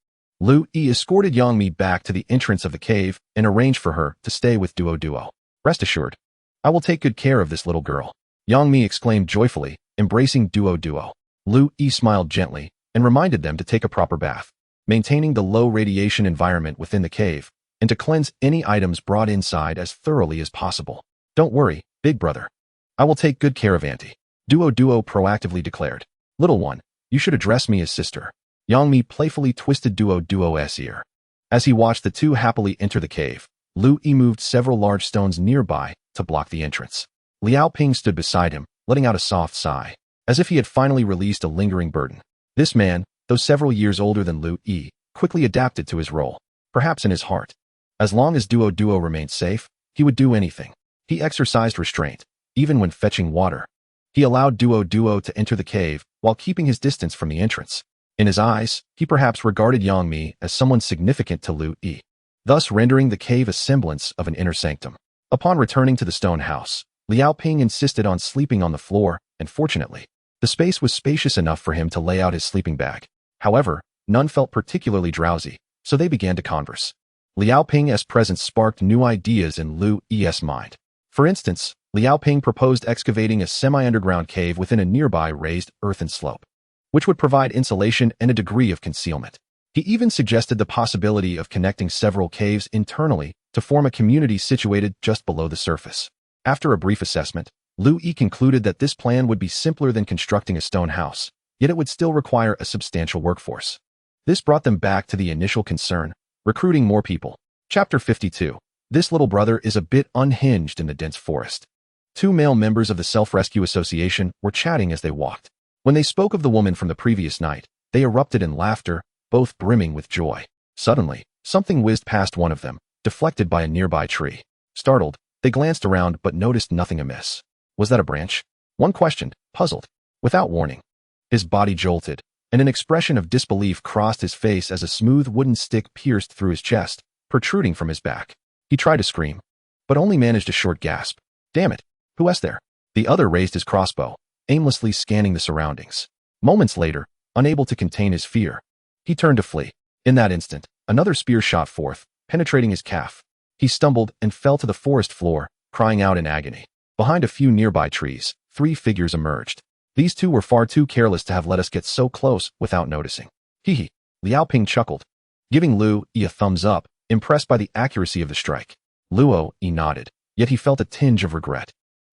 Louis escorted Yangmi back to the entrance of the cave and arranged for her to stay with Duo. Rest assured, I will take good care of this little girl, Yangmi exclaimed joyfully, embracing Duo. Louis smiled gently and reminded them to take a proper bath, maintaining the low radiation environment within the cave, and to cleanse any items brought inside as thoroughly as possible. Don't worry, big brother. I will take good care of Auntie, Duo proactively declared. Little one, you should address me as sister. Yangmi playfully twisted Duo's ear. As he watched the two happily enter the cave, Louis moved several large stones nearby to block the entrance. Liao Ping stood beside him, letting out a soft sigh, as if he had finally released a lingering burden. This man, though several years older than Louis, quickly adapted to his role, perhaps in his heart. As long as Duo remained safe, he would do anything. He exercised restraint, even when fetching water. He allowed Duo to enter the cave while keeping his distance from the entrance. In his eyes, he perhaps regarded Yangmi as someone significant to Louis, thus rendering the cave a semblance of an inner sanctum. Upon returning to the stone house, Liao Ping insisted on sleeping on the floor, and fortunately, the space was spacious enough for him to lay out his sleeping bag. However, none felt particularly drowsy, so they began to converse. Liao Ping's presence sparked new ideas in Louis's mind. For instance, Liao Ping proposed excavating a semi-underground cave within a nearby raised earthen slope, which would provide insulation and a degree of concealment. He even suggested the possibility of connecting several caves internally to form a community situated just below the surface. After a brief assessment, Louis concluded that this plan would be simpler than constructing a stone house, yet it would still require a substantial workforce. This brought them back to the initial concern, recruiting more people. Chapter 52. This little brother is a bit unhinged in the dense forest. Two male members of the Self-Rescue Association were chatting as they walked. When they spoke of the woman from the previous night, they erupted in laughter, both brimming with joy. Suddenly, something whizzed past one of them, deflected by a nearby tree. Startled, They glanced around but noticed nothing amiss. Was that a branch? One questioned, puzzled. Without warning, his body jolted, and an expression of disbelief crossed his face as a smooth wooden stick pierced through his chest, protruding from his back. He tried to scream, but only managed a short gasp. Damn it, who is there? The other raised his crossbow, aimlessly scanning the surroundings. Moments later, unable to contain his fear, he turned to flee. In that instant, another spear shot forth, penetrating his calf. He stumbled and fell to the forest floor, crying out in agony. Behind a few nearby trees, 3 figures emerged. These 2 were far too careless to have let us get so close without noticing. Hee hee, Liao Ping chuckled, giving Lu Yi a thumbs up, impressed by the accuracy of the strike. Luo Yi nodded, yet he felt a tinge of regret.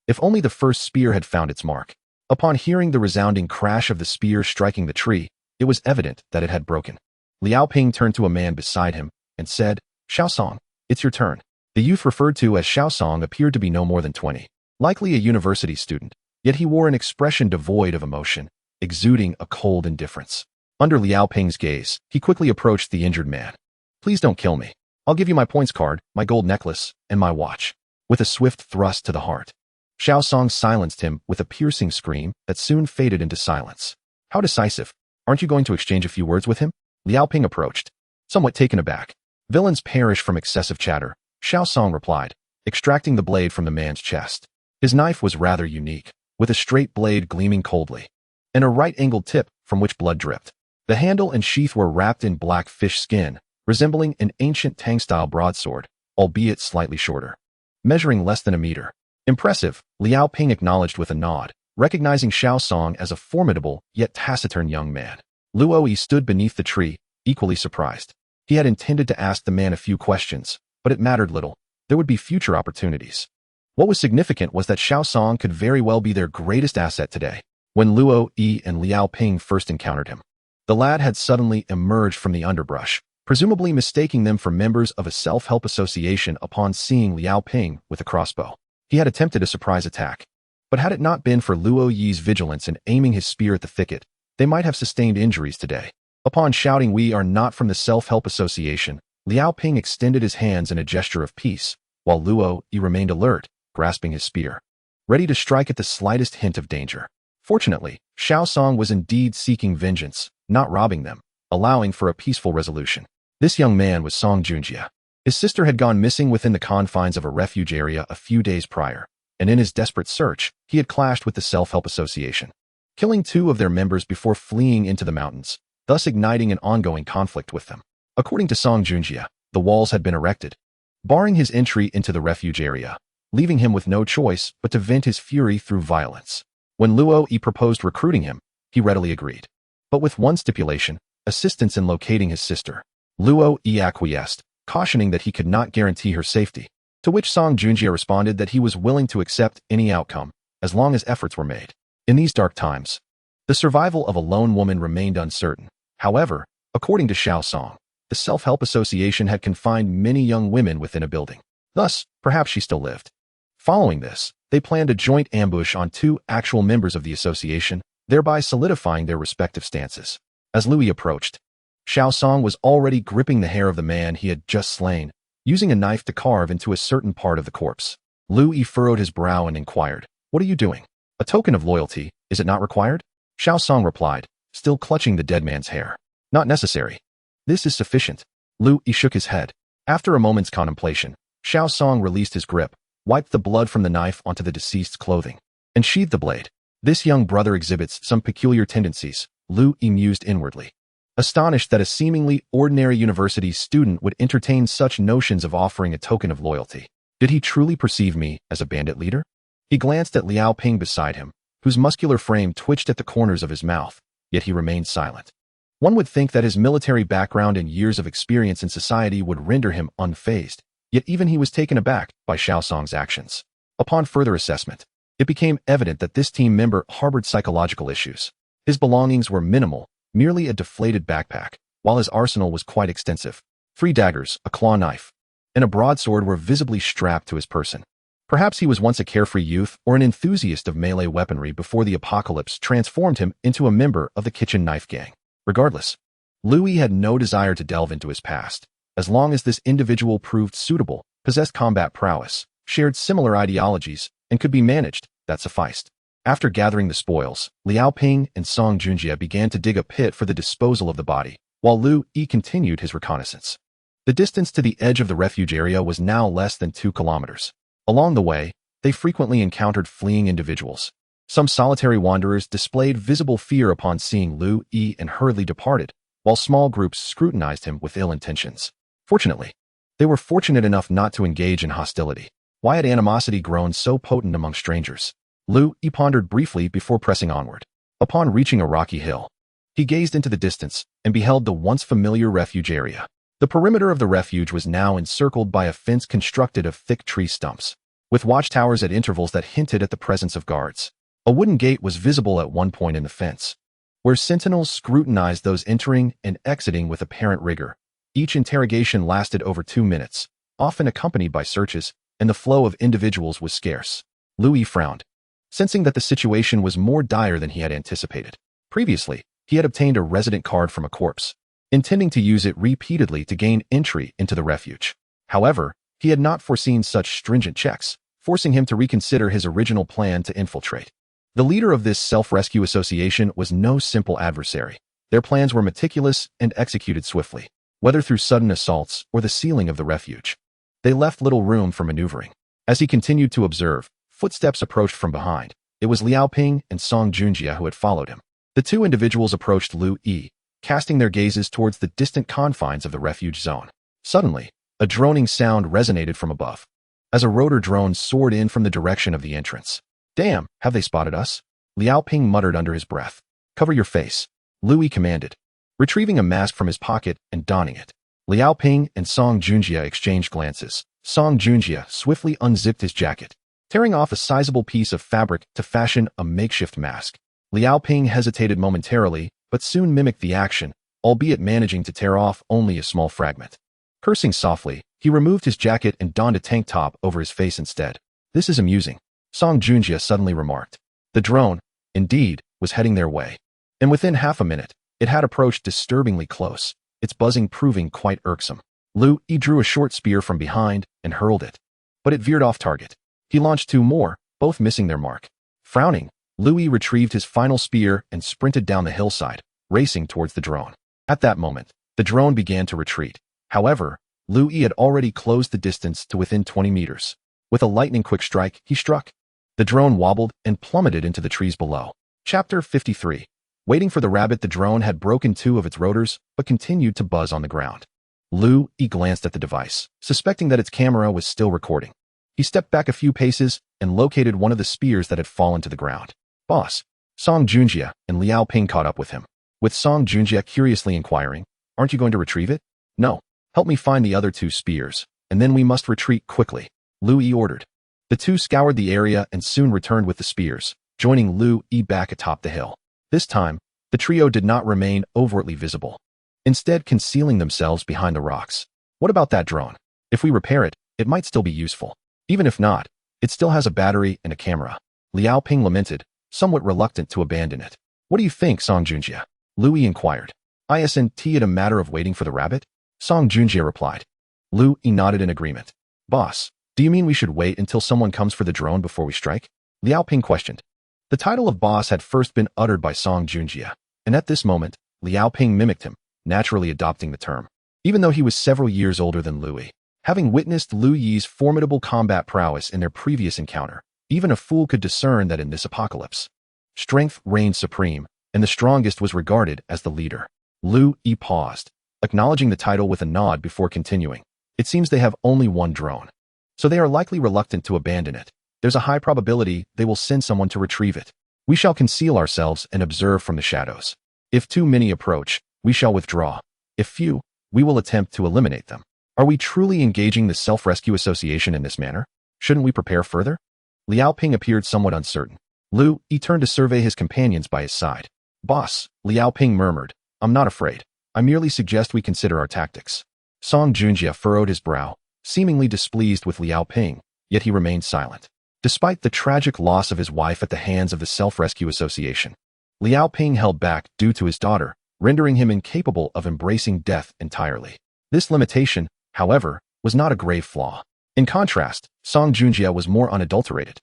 If only the first spear had found its mark. Upon hearing the resounding crash of the spear striking the tree, it was evident that it had broken. Liao Ping turned to a man beside him and said, Xiaosong, it's your turn. The youth referred to as Xiaosong appeared to be no more than 20, likely a university student, yet he wore an expression devoid of emotion, exuding a cold indifference. Under Liao Ping's gaze, he quickly approached the injured man. Please don't kill me. I'll give you my points card, my gold necklace, and my watch. With a swift thrust to the heart, Xiaosong silenced him with a piercing scream that soon faded into silence. How decisive. Aren't you going to exchange a few words with him? Liao Ping approached, somewhat taken aback. Villains perish from excessive chatter, Xiaosong replied, extracting the blade from the man's chest. His knife was rather unique, with a straight blade gleaming coldly, and a right-angled tip from which blood dripped. The handle and sheath were wrapped in black fish skin, resembling an ancient Tang-style broadsword, albeit slightly shorter, measuring less than a meter. Impressive, Liao Ping acknowledged with a nod, recognizing Xiaosong as a formidable yet taciturn young man. Luo Yi stood beneath the tree, equally surprised. He had intended to ask the man a few questions, but it mattered little. There would be future opportunities. What was significant was that Xiaosong could very well be their greatest asset today. When Luo Yi and Liao Ping first encountered him, the lad had suddenly emerged from the underbrush, presumably mistaking them for members of a self-help association upon seeing Liao Ping with a crossbow. He had attempted a surprise attack, but had it not been for Luo Yi's vigilance in aiming his spear at the thicket, they might have sustained injuries today. Upon shouting, "We are not from the self-help association," Liao Ping extended his hands in a gesture of peace, while Luo Yi remained alert, grasping his spear, ready to strike at the slightest hint of danger. Fortunately, Xiaosong was indeed seeking vengeance, not robbing them, allowing for a peaceful resolution. This young man was Song Junjie. His sister had gone missing within the confines of a refuge area a few days prior, and in his desperate search, he had clashed with the self-help association, killing 2 of their members before fleeing into the mountains, thus igniting an ongoing conflict with them. According to Song Junjie, the walls had been erected, barring his entry into the refuge area, leaving him with no choice but to vent his fury through violence. When Luo Yi proposed recruiting him, he readily agreed, but with one stipulation: assistance in locating his sister. Luo Yi acquiesced, cautioning that he could not guarantee her safety, to which Song Junjie responded that he was willing to accept any outcome, as long as efforts were made. In these dark times, the survival of a lone woman remained uncertain. However, according to Xiaosong, the Self-Help Association had confined many young women within a building. Thus, perhaps she still lived. Following this, they planned a joint ambush on 2 actual members of the association, thereby solidifying their respective stances. As Lu Yi approached, Xiaosong was already gripping the hair of the man he had just slain, using a knife to carve into a certain part of the corpse. Lu Yi furrowed his brow and inquired, "What are you doing? A token of loyalty, is it not required?" Xiaosong replied, still clutching the dead man's hair. "Not necessary. This is sufficient." Lu Yi shook his head. After a moment's contemplation, Xiaosong released his grip, wiped the blood from the knife onto the deceased's clothing, and sheathed the blade. This young brother exhibits some peculiar tendencies, Lu Yi mused inwardly, astonished that a seemingly ordinary university student would entertain such notions of offering a token of loyalty. Did he truly perceive me as a bandit leader? He glanced at Liao Ping beside him, whose muscular frame twitched at the corners of his mouth, yet he remained silent. One would think that his military background and years of experience in society would render him unfazed, yet even he was taken aback by Xiaosong's actions. Upon further assessment, it became evident that this team member harbored psychological issues. His belongings were minimal, merely a deflated backpack, while his arsenal was quite extensive. 3 daggers, a claw knife, and a broadsword were visibly strapped to his person. Perhaps he was once a carefree youth or an enthusiast of melee weaponry before the apocalypse transformed him into a member of the kitchen knife gang. Regardless, Lu Yi had no desire to delve into his past. As long as this individual proved suitable, possessed combat prowess, shared similar ideologies, and could be managed. That sufficed. After gathering the spoils, Liao Ping and Song Junjie began to dig a pit for the disposal of the body, while Lu Yi continued his reconnaissance. The distance to the edge of the refuge area was now less than 2 kilometers. Along the way, they frequently encountered fleeing individuals. Some solitary wanderers displayed visible fear upon seeing Lu Yi and hurriedly departed, while small groups scrutinized him with ill intentions. Fortunately, they were fortunate enough not to engage in hostility. Why had animosity grown so potent among strangers? Lu Yi pondered briefly before pressing onward. Upon reaching a rocky hill, he gazed into the distance and beheld the once familiar refuge area. The perimeter of the refuge was now encircled by a fence constructed of thick tree stumps, with watchtowers at intervals that hinted at the presence of guards. A wooden gate was visible at one point in the fence, where sentinels scrutinized those entering and exiting with apparent rigor. Each interrogation lasted over 2 minutes, often accompanied by searches, and the flow of individuals was scarce. Lu Yi frowned, sensing that the situation was more dire than he had anticipated. Previously, he had obtained a resident card from a corpse, intending to use it repeatedly to gain entry into the refuge. However, he had not foreseen such stringent checks, forcing him to reconsider his original plan to infiltrate. The leader of this self-rescue association was no simple adversary. Their plans were meticulous and executed swiftly, whether through sudden assaults or the sealing of the refuge. They left little room for maneuvering. As he continued to observe, footsteps approached from behind. It was Liao Ping and Song Junjie who had followed him. The two individuals approached Lu Yi, casting their gazes towards the distant confines of the refuge zone. Suddenly, a droning sound resonated from above, as a rotor drone soared in from the direction of the entrance. "Damn, have they spotted us?" Liao Ping muttered under his breath. "Cover your face," Lu Yi commanded, retrieving a mask from his pocket and donning it. Liao Ping and Song Junjie exchanged glances. Song Junjie swiftly unzipped his jacket, tearing off a sizable piece of fabric to fashion a makeshift mask. Liao Ping hesitated momentarily, but soon mimicked the action, albeit managing to tear off only a small fragment. Cursing softly, he removed his jacket and donned a tank top over his face instead. "This is amusing," Song Junjie suddenly remarked. The drone, indeed, was heading their way, and within half a minute, it had approached disturbingly close, its buzzing proving quite irksome. Lu Yi drew a short spear from behind and hurled it, but it veered off target. He launched 2 more, both missing their mark. Frowning, Lu Yi retrieved his final spear and sprinted down the hillside, racing towards the drone. At that moment, the drone began to retreat. However, Lu Yi had already closed the distance to within 20 meters. With a lightning-quick strike, he struck. The drone wobbled and plummeted into the trees below. Chapter 53. Waiting for the rabbit, the drone had broken 2 of its rotors, but continued to buzz on the ground. Lu Yi glanced at the device, suspecting that its camera was still recording. He stepped back a few paces and located one of the spears that had fallen to the ground. "Boss." Song Junjie and Liao Ping caught up with him, with Song Junjie curiously inquiring, "Aren't you going to retrieve it?" "No. Help me find the other 2 spears, and then we must retreat quickly," Lu Yi ordered. The two scoured the area and soon returned with the spears, joining Lu Yi back atop the hill. This time, the trio did not remain overtly visible, instead concealing themselves behind the rocks. "What about that drone? If we repair it, it might still be useful. Even if not, it still has a battery and a camera," Liao Ping lamented, somewhat reluctant to abandon it. "What do you think, Song Junjie?" Lu Yi inquired. "Isn't it a matter of waiting for the rabbit?" Song Junjie replied. Lu Yi nodded in agreement. "Boss, do you mean we should wait until someone comes for the drone before we strike?" Liao Ping questioned. The title of boss had first been uttered by Song Junjie, and at this moment, Liao Ping mimicked him, naturally adopting the term. Even though he was several years older than Lu Yi, having witnessed Lu Yi's formidable combat prowess in their previous encounter, even a fool could discern that in this apocalypse, strength reigned supreme, and the strongest was regarded as the leader. Lu Yi paused, acknowledging the title with a nod before continuing. "It seems they have only 1 drone, so they are likely reluctant to abandon it. There's a high probability they will send someone to retrieve it. We shall conceal ourselves and observe from the shadows. If too many approach, we shall withdraw. If few, we will attempt to eliminate them." Are we truly engaging the Self-Rescue Association in this manner? Shouldn't we prepare further? Liao Ping appeared somewhat uncertain. Lu Yi turned to survey his companions by his side. "Boss," Liao Ping murmured, "I'm not afraid. I merely suggest we consider our tactics." Song Junjie furrowed his brow, seemingly displeased with Liao Ping, yet he remained silent. Despite the tragic loss of his wife at the hands of the Self-Rescue Association, Liao Ping held back due to his daughter, rendering him incapable of embracing death entirely. This limitation, however, was not a grave flaw. In contrast, Song Junjie was more unadulterated.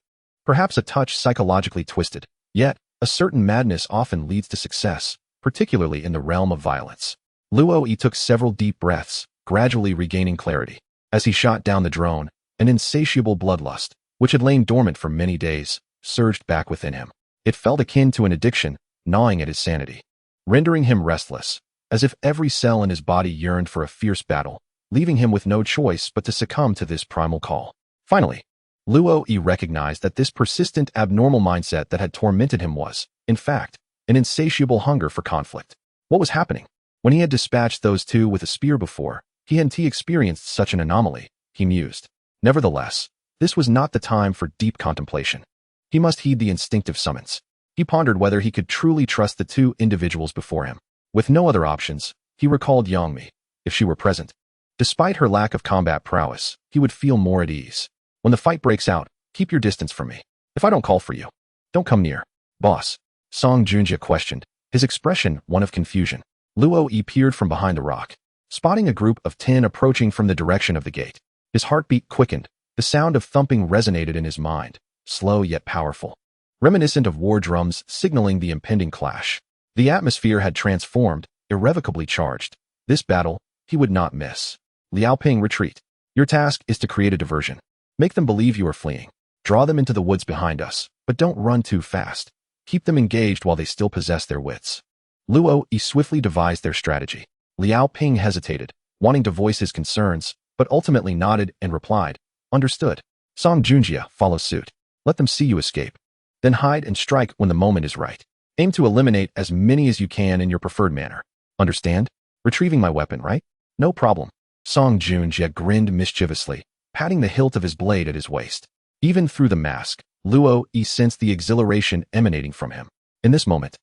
Perhaps a touch psychologically twisted, yet a certain madness often leads to success, particularly in the realm of violence. Luo Yi took several deep breaths, gradually regaining clarity. As he shot down the drone, an insatiable bloodlust, which had lain dormant for many days, surged back within him. It felt akin to an addiction, gnawing at his sanity, rendering him restless, as if every cell in his body yearned for a fierce battle, leaving him with no choice but to succumb to this primal call. Finally, Luo Yi recognized that this persistent abnormal mindset that had tormented him was, in fact, an insatiable hunger for conflict. What was happening? When he had dispatched those two with a spear before, he hadn't experienced such an anomaly, he mused. Nevertheless, this was not the time for deep contemplation. He must heed the instinctive summons. He pondered whether he could truly trust the two individuals before him. With no other options, he recalled Yangmi. If she were present, despite her lack of combat prowess, he would feel more at ease. When the fight breaks out, keep your distance from me. If I don't call for you, don't come near. Boss, Song Junjie questioned, his expression one of confusion. Luo Yi peered from behind the rock, spotting a group of 10 approaching from the direction of the gate. His heartbeat quickened. The sound of thumping resonated in his mind, slow yet powerful, reminiscent of war drums signaling the impending clash. The atmosphere had transformed, irrevocably charged. This battle, he would not miss. Liaoping, retreat. Your task is to create a diversion. Make them believe you are fleeing. Draw them into the woods behind us, but don't run too fast. Keep them engaged while they still possess their wits. Luo Yi swiftly devised their strategy. Liaoping hesitated, wanting to voice his concerns, but ultimately nodded and replied, understood. Song Junjie follows suit. Let them see you escape. Then hide and strike when the moment is right. Aim to eliminate as many as you can in your preferred manner. Understand? Retrieving my weapon, right? No problem. Song Junjie grinned mischievously, patting the hilt of his blade at his waist. Even through the mask, Luo Yi sensed the exhilaration emanating from him. In this moment,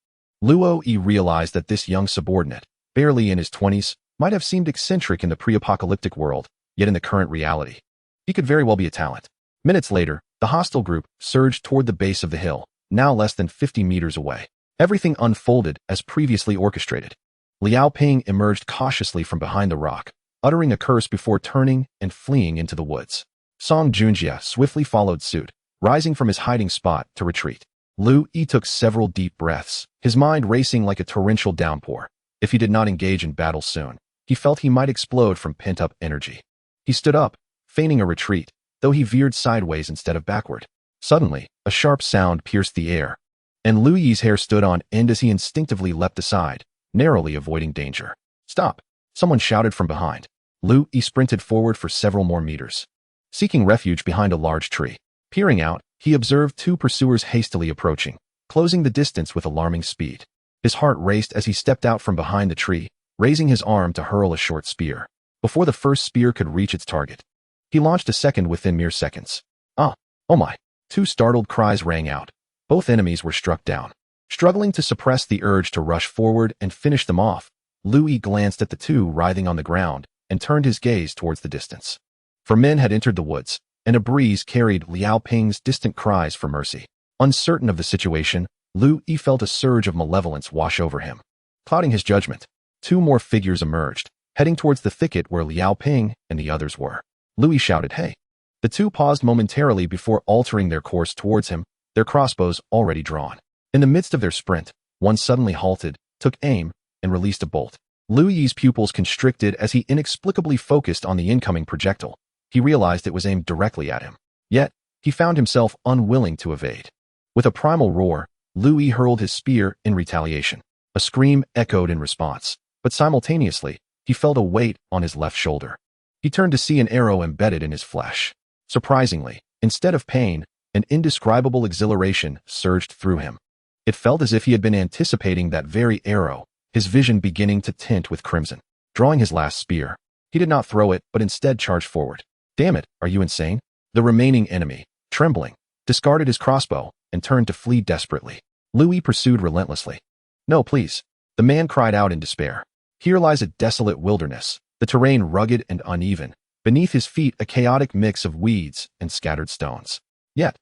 Luo Yi realized that this young subordinate, barely in his 20s, might have seemed eccentric in the pre-apocalyptic world, yet in the current reality, he could very well be a talent. Minutes later, the hostile group surged toward the base of the hill, now less than 50 meters away. Everything unfolded as previously orchestrated. Liaoping emerged cautiously from behind the rock, uttering a curse before turning and fleeing into the woods. Song Junjie swiftly followed suit, rising from his hiding spot to retreat. Luo Yi took several deep breaths, his mind racing like a torrential downpour. If he did not engage in battle soon, he felt he might explode from pent-up energy. He stood up, feigning a retreat, though he veered sideways instead of backward. Suddenly, a sharp sound pierced the air, and Luo Yi's hair stood on end as he instinctively leapt aside, narrowly avoiding danger. Stop! Someone shouted from behind. Luo Yi sprinted forward for several more meters, seeking refuge behind a large tree. Peering out, he observed two pursuers hastily approaching, closing the distance with alarming speed. His heart raced as he stepped out from behind the tree, raising his arm to hurl a short spear. Before the first spear could reach its target, he launched a second within mere seconds. Oh my! Two startled cries rang out. Both enemies were struck down. Struggling to suppress the urge to rush forward and finish them off, Luo Yi glanced at the two writhing on the ground and turned his gaze towards the distance. For men had entered the woods, and a breeze carried Liaoping's distant cries for mercy. Uncertain of the situation, Luo Yi felt a surge of malevolence wash over him, clouding his judgment. Two more figures emerged, heading towards the thicket where Liaoping and the others were. Luo Yi shouted, "Hey!" The two paused momentarily before altering their course towards him, their crossbows already drawn. In the midst of their sprint, one suddenly halted, took aim, and released a bolt. Luo Yi's pupils constricted as he inexplicably focused on the incoming projectile. He realized it was aimed directly at him. Yet, he found himself unwilling to evade. With a primal roar, Luo Yi hurled his spear in retaliation. A scream echoed in response, but simultaneously, he felt a weight on his left shoulder. He turned to see an arrow embedded in his flesh. Surprisingly, instead of pain, an indescribable exhilaration surged through him. It felt as if he had been anticipating that very arrow, his vision beginning to tint with crimson. Drawing his last spear, he did not throw it but instead charged forward. Damn it, are you insane? The remaining enemy, trembling, discarded his crossbow and turned to flee desperately. Luo Yi pursued relentlessly. No, please. The man cried out in despair. Here lies a desolate wilderness, the terrain rugged and uneven, beneath his feet a chaotic mix of weeds and scattered stones. Yet,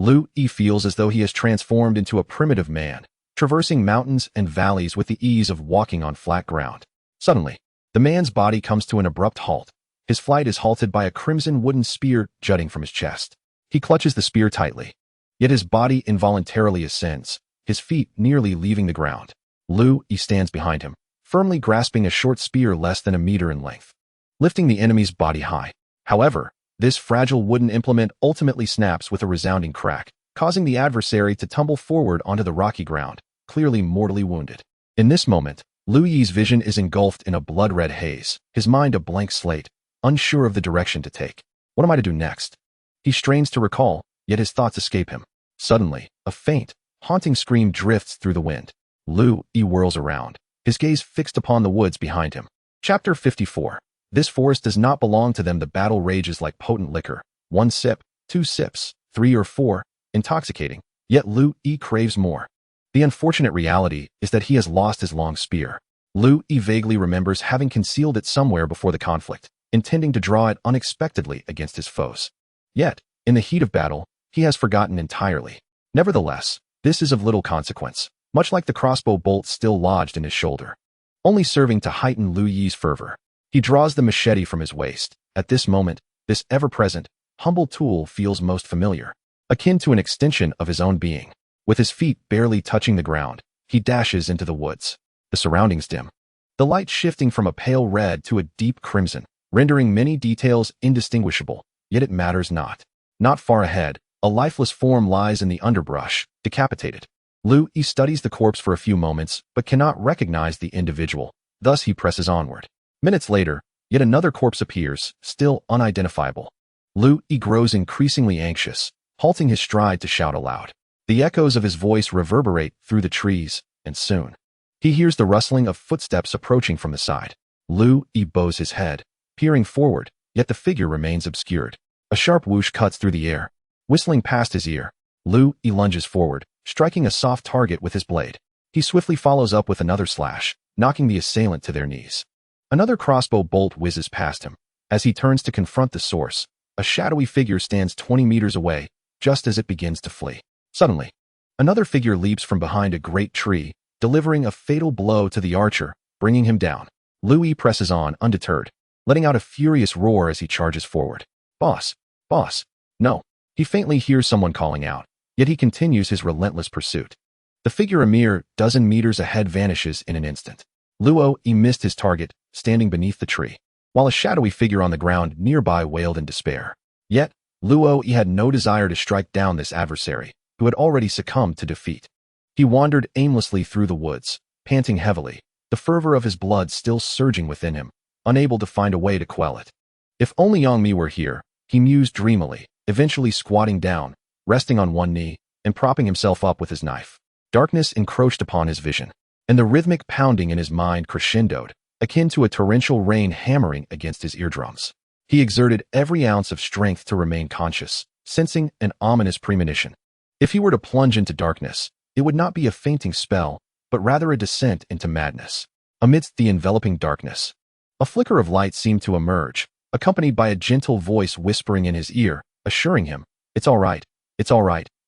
Luo Yi feels as though he has transformed into a primitive man, traversing mountains and valleys with the ease of walking on flat ground. Suddenly, the man's body comes to an abrupt halt, His flight is halted by a crimson wooden spear jutting from his chest. He clutches the spear tightly. Yet his body involuntarily ascends, his feet nearly leaving the ground. Lu Yi stands behind him, firmly grasping a short spear less than a meter in length, lifting the enemy's body high. However, this fragile wooden implement ultimately snaps with a resounding crack, causing the adversary to tumble forward onto the rocky ground, clearly mortally wounded. In this moment, Lu Yi's vision is engulfed in a blood-red haze, his mind a blank slate, unsure of the direction to take. What am I to do next? He strains to recall, yet his thoughts escape him. Suddenly, a faint, haunting scream drifts through the wind. Lu Yi whirls around, his gaze fixed upon the woods behind him. Chapter 54. This forest does not belong to them. The battle rages like potent liquor. 1 sip, 2 sips, 3 or 4, intoxicating. Yet Lu Yi craves more. The unfortunate reality is that he has lost his long spear. Lu Yi vaguely remembers having concealed it somewhere before the conflict, intending to draw it unexpectedly against his foes. Yet, in the heat of battle, he has forgotten entirely. Nevertheless, this is of little consequence, much like the crossbow bolt still lodged in his shoulder, only serving to heighten Lu Yi's fervor. He draws the machete from his waist. At this moment, this ever-present, humble tool feels most familiar, akin to an extension of his own being. With his feet barely touching the ground, he dashes into the woods. The surroundings dim, the light shifting from a pale red to a deep crimson, rendering many details indistinguishable, yet it matters not. Not far ahead, a lifeless form lies in the underbrush, decapitated. Lu Yi studies the corpse for a few moments, but cannot recognize the individual. Thus he presses onward. Minutes later, yet another corpse appears, still unidentifiable. Lu Yi grows increasingly anxious, halting his stride to shout aloud. The echoes of his voice reverberate through the trees, and soon, he hears the rustling of footsteps approaching from the side. Lu Yi bows his head, peering forward, yet the figure remains obscured. A sharp whoosh cuts through the air, whistling past his ear. Lu Yi lunges forward, striking a soft target with his blade. He swiftly follows up with another slash, knocking the assailant to their knees. Another crossbow bolt whizzes past him. As he turns to confront the source, a shadowy figure stands 20 meters away, just as it begins to flee. Suddenly, another figure leaps from behind a great tree, delivering a fatal blow to the archer, bringing him down. Lu Yi presses on, undeterred, letting out a furious roar as he charges forward. Boss! Boss! No! He faintly hears someone calling out, yet he continues his relentless pursuit. The figure a mere dozen meters ahead vanishes in an instant. Lu Yi missed his target, standing beneath the tree, while a shadowy figure on the ground nearby wailed in despair. Yet, Lu Yi had no desire to strike down this adversary, who had already succumbed to defeat. He wandered aimlessly through the woods, panting heavily, the fervor of his blood still surging within him, unable to find a way to quell it. If only Yongmi were here, he mused dreamily, eventually squatting down, resting on one knee, and propping himself up with his knife. Darkness encroached upon his vision, and the rhythmic pounding in his mind crescendoed, akin to a torrential rain hammering against his eardrums. He exerted every ounce of strength to remain conscious, sensing an ominous premonition. If he were to plunge into darkness, it would not be a fainting spell, but rather a descent into madness. Amidst the enveloping darkness, a flicker of light seemed to emerge, accompanied by a gentle voice whispering in his ear, assuring him, "It's all right,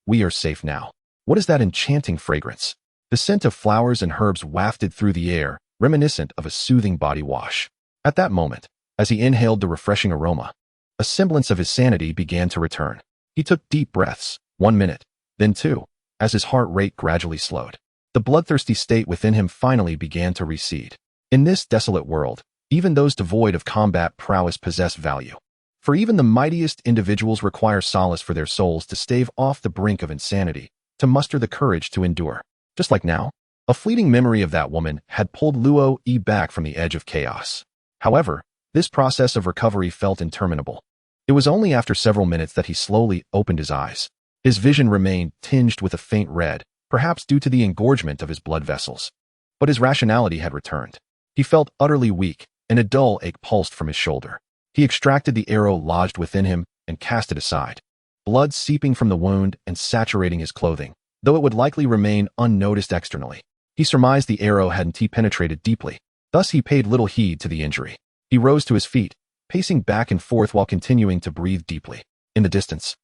we are safe now." What is that enchanting fragrance? The scent of flowers and herbs wafted through the air, reminiscent of a soothing body wash. At that moment, as he inhaled the refreshing aroma, a semblance of his sanity began to return. He took deep breaths, 1 minute, then 2, as his heart rate gradually slowed. The bloodthirsty state within him finally began to recede. In this desolate world, even those devoid of combat prowess possess value. For even the mightiest individuals require solace for their souls to stave off the brink of insanity, to muster the courage to endure. Just like now, a fleeting memory of that woman had pulled Lu Yi back from the edge of chaos. However, this process of recovery felt interminable. It was only after several minutes that he slowly opened his eyes. His vision remained tinged with a faint red, perhaps due to the engorgement of his blood vessels. But his rationality had returned. He felt utterly weak, and a dull ache pulsed from his shoulder. He extracted the arrow lodged within him and cast it aside, blood seeping from the wound and saturating his clothing, though it would likely remain unnoticed externally. He surmised the arrow hadn't penetrated deeply, thus he paid little heed to the injury. He rose to his feet, pacing back and forth while continuing to breathe deeply. In the distance,